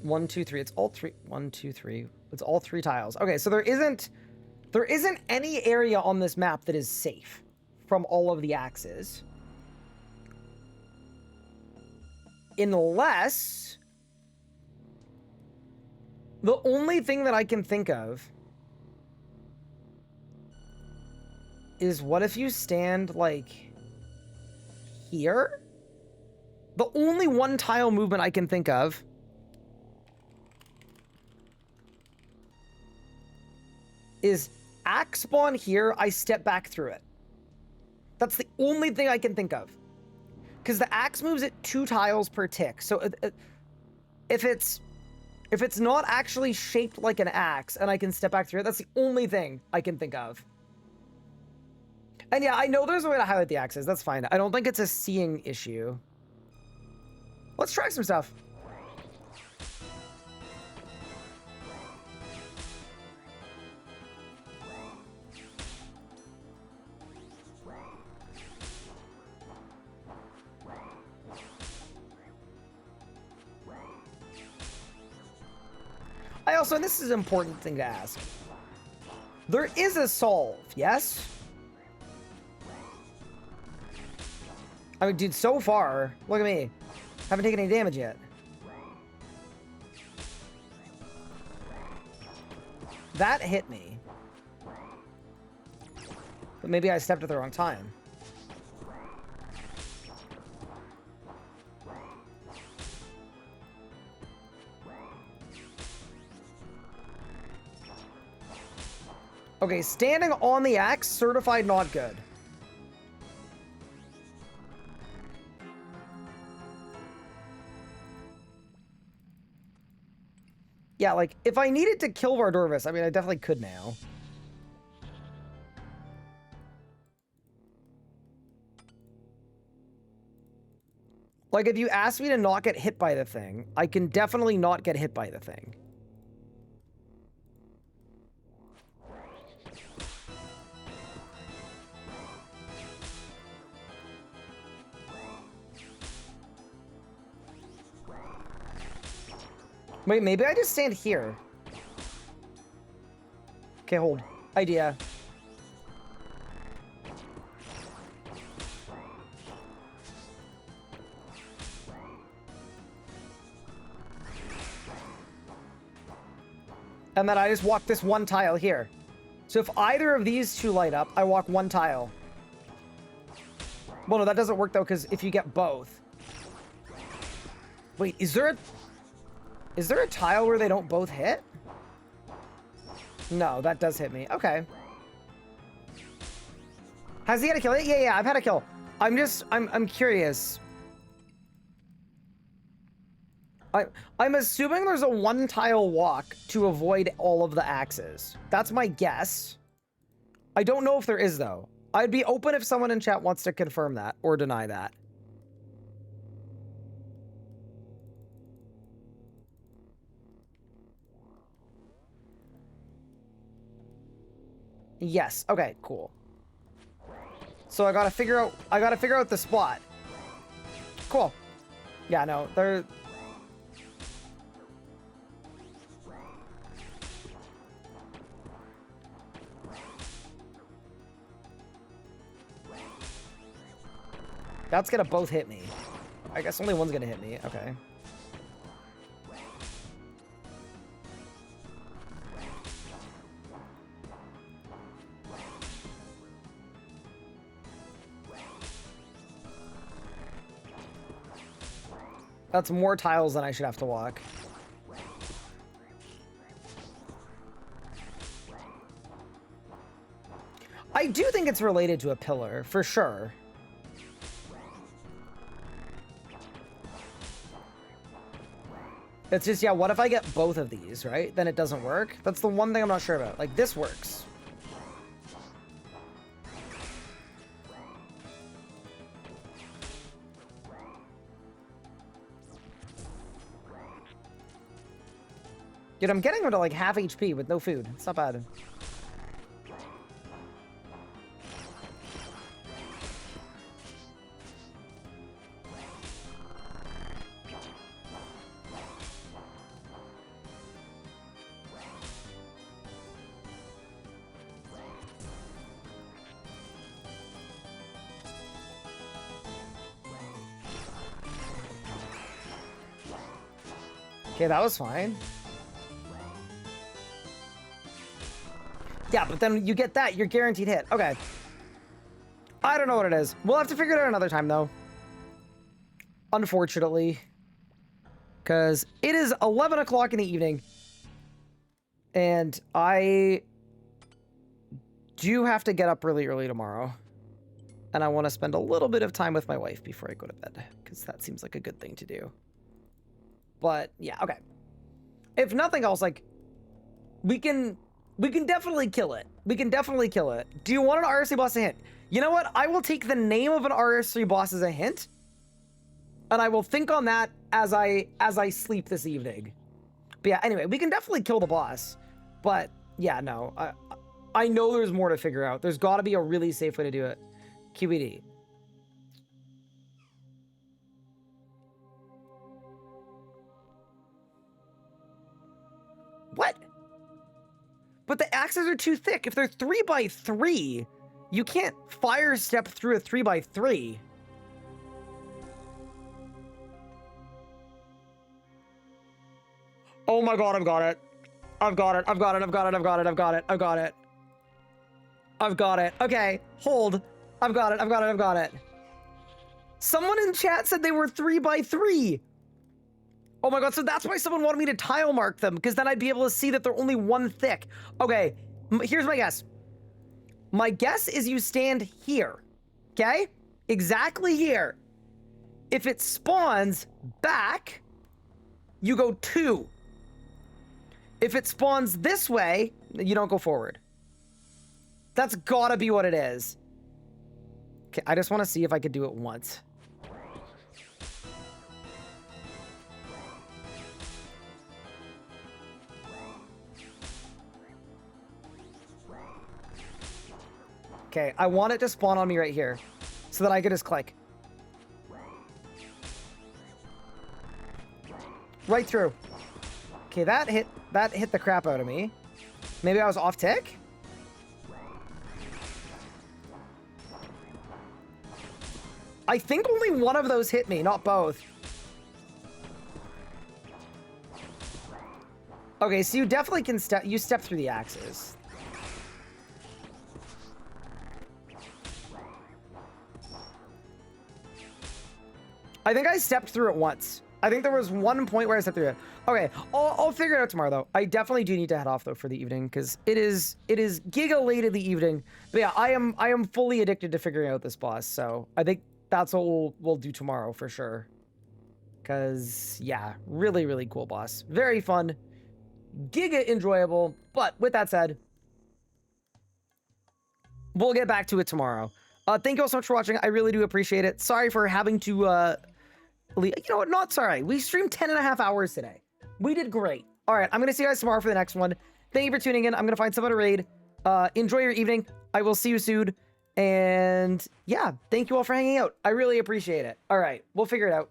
One, two, three. It's all three. One, two, three. It's all three tiles. Okay, so there isn't any area on this map that is safe from all of the axes. Unless the only thing that I can think of is, what if you stand like here? The only one tile movement I can think of is axe spawn here, I step back through it. That's the only thing I can think of. Because the axe moves at 2 tiles per tick. So if it's not actually shaped like an axe and I can step back through it, that's the only thing I can think of. And yeah, I know there's a way to highlight the axes. That's fine. I don't think it's a seeing issue. Let's try some stuff. I also, and this is an important thing to ask. There is a solve, yes? I mean, dude, so far, look at me. Haven't taken any damage yet. That hit me. But maybe I stepped at the wrong time. Okay, standing on the axe, certified not good. Yeah, like, if I needed to kill Vardorvis, I mean, I definitely could now. Like, if you ask me to not get hit by the thing, I can definitely not get hit by the thing. Wait, maybe I just stand here. Okay, hold. Idea. And then I just walk this one tile here. So if either of these two light up, I walk one tile. Well, no, that doesn't work though, because if you get both. Wait, is there a tile where they don't both hit? No, that does hit me. Okay. Has he had a kill? Yeah, I've had a kill. I'm curious. I'm assuming there's a 1-tile walk to avoid all of the axes. That's my guess. I don't know if there is, though. I'd be open if someone in chat wants to confirm that or deny that. Yes. Okay, cool. So I gotta figure out the spot. Cool. Yeah, no, they're... That's gonna both hit me. I guess only one's gonna hit me. Okay. That's more tiles than I should have to walk. I do think it's related to a pillar, for sure. It's just, yeah, what if I get both of these, right? Then it doesn't work. That's the one thing I'm not sure about. Like, this works. Dude, I'm getting him to like half HP with no food. It's not bad. Okay, that was fine. Yeah, but then you get that, you're guaranteed hit. Okay. I don't know what it is. We'll have to figure it out another time, though. Unfortunately. Because it is 11 o'clock in the evening. And I do have to get up really early tomorrow. And I want to spend a little bit of time with my wife before I go to bed, because that seems like a good thing to do. But yeah, okay. If nothing else, like, we can definitely kill it. We can definitely kill it. Do you want an RS3 boss a hint? You know what? I will take the name of an RS3 boss as a hint, and I will think on that as I sleep this evening. But yeah, anyway, we can definitely kill the boss. But yeah, no, I know there's more to figure out. There's got to be a really safe way to do it. QED. What? But the axes are too thick. If they're 3x3, you can't fire step through a 3x3. Oh my god, I've got it. I've got it. I've got it. I've got it. I've got it. I've got it. I've got it. I've got it. Okay, hold. I've got it. I've got it. I've got it. Someone in chat said they were 3x3. Oh my god, so that's why someone wanted me to tile mark them, because then I'd be able to see that they're only 1 thick. Okay, here's my guess. My guess is you stand here, okay? Exactly here. If it spawns back, you go 2. If it spawns this way, you don't go forward. That's gotta be what it is. Okay, I just want to see if I could do it once. Okay, I want it to spawn on me right here, so that I can just click. Right through. Okay, that hit the crap out of me. Maybe I was off tick? I think only one of those hit me, not both. Okay, so you definitely can step through the axes. I think I stepped through it once. I think there was one point where I stepped through it. Okay, I'll figure it out tomorrow though. I definitely do need to head off though for the evening, because it is giga late in the evening. But yeah, I am fully addicted to figuring out this boss, so I think that's what we'll do tomorrow for sure. Because yeah, really, really cool boss. Very fun, giga enjoyable. But with that said, we'll get back to it tomorrow. Thank you all so much for watching. I really do appreciate it. Sorry for having to you know what, not sorry. We streamed 10.5 hours today. We did great. All right, I'm going to see you guys tomorrow for the next one. Thank you for tuning in. I'm going to find someone to raid. Enjoy your evening. I will see you soon. And yeah, thank you all for hanging out. I really appreciate it. All right, we'll figure it out.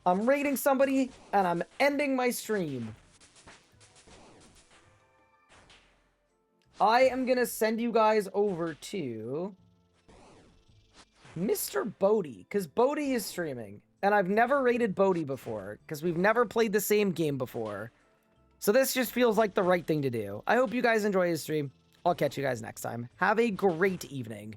I'm raiding somebody, and I'm ending my stream. I am going to send you guys over to Mr. Bodhi, because Bodhi is streaming, and I've never raided Bodhi before, because we've never played the same game before. So this just feels like the right thing to do. I hope you guys enjoy his stream. I'll catch you guys next time. Have a great evening.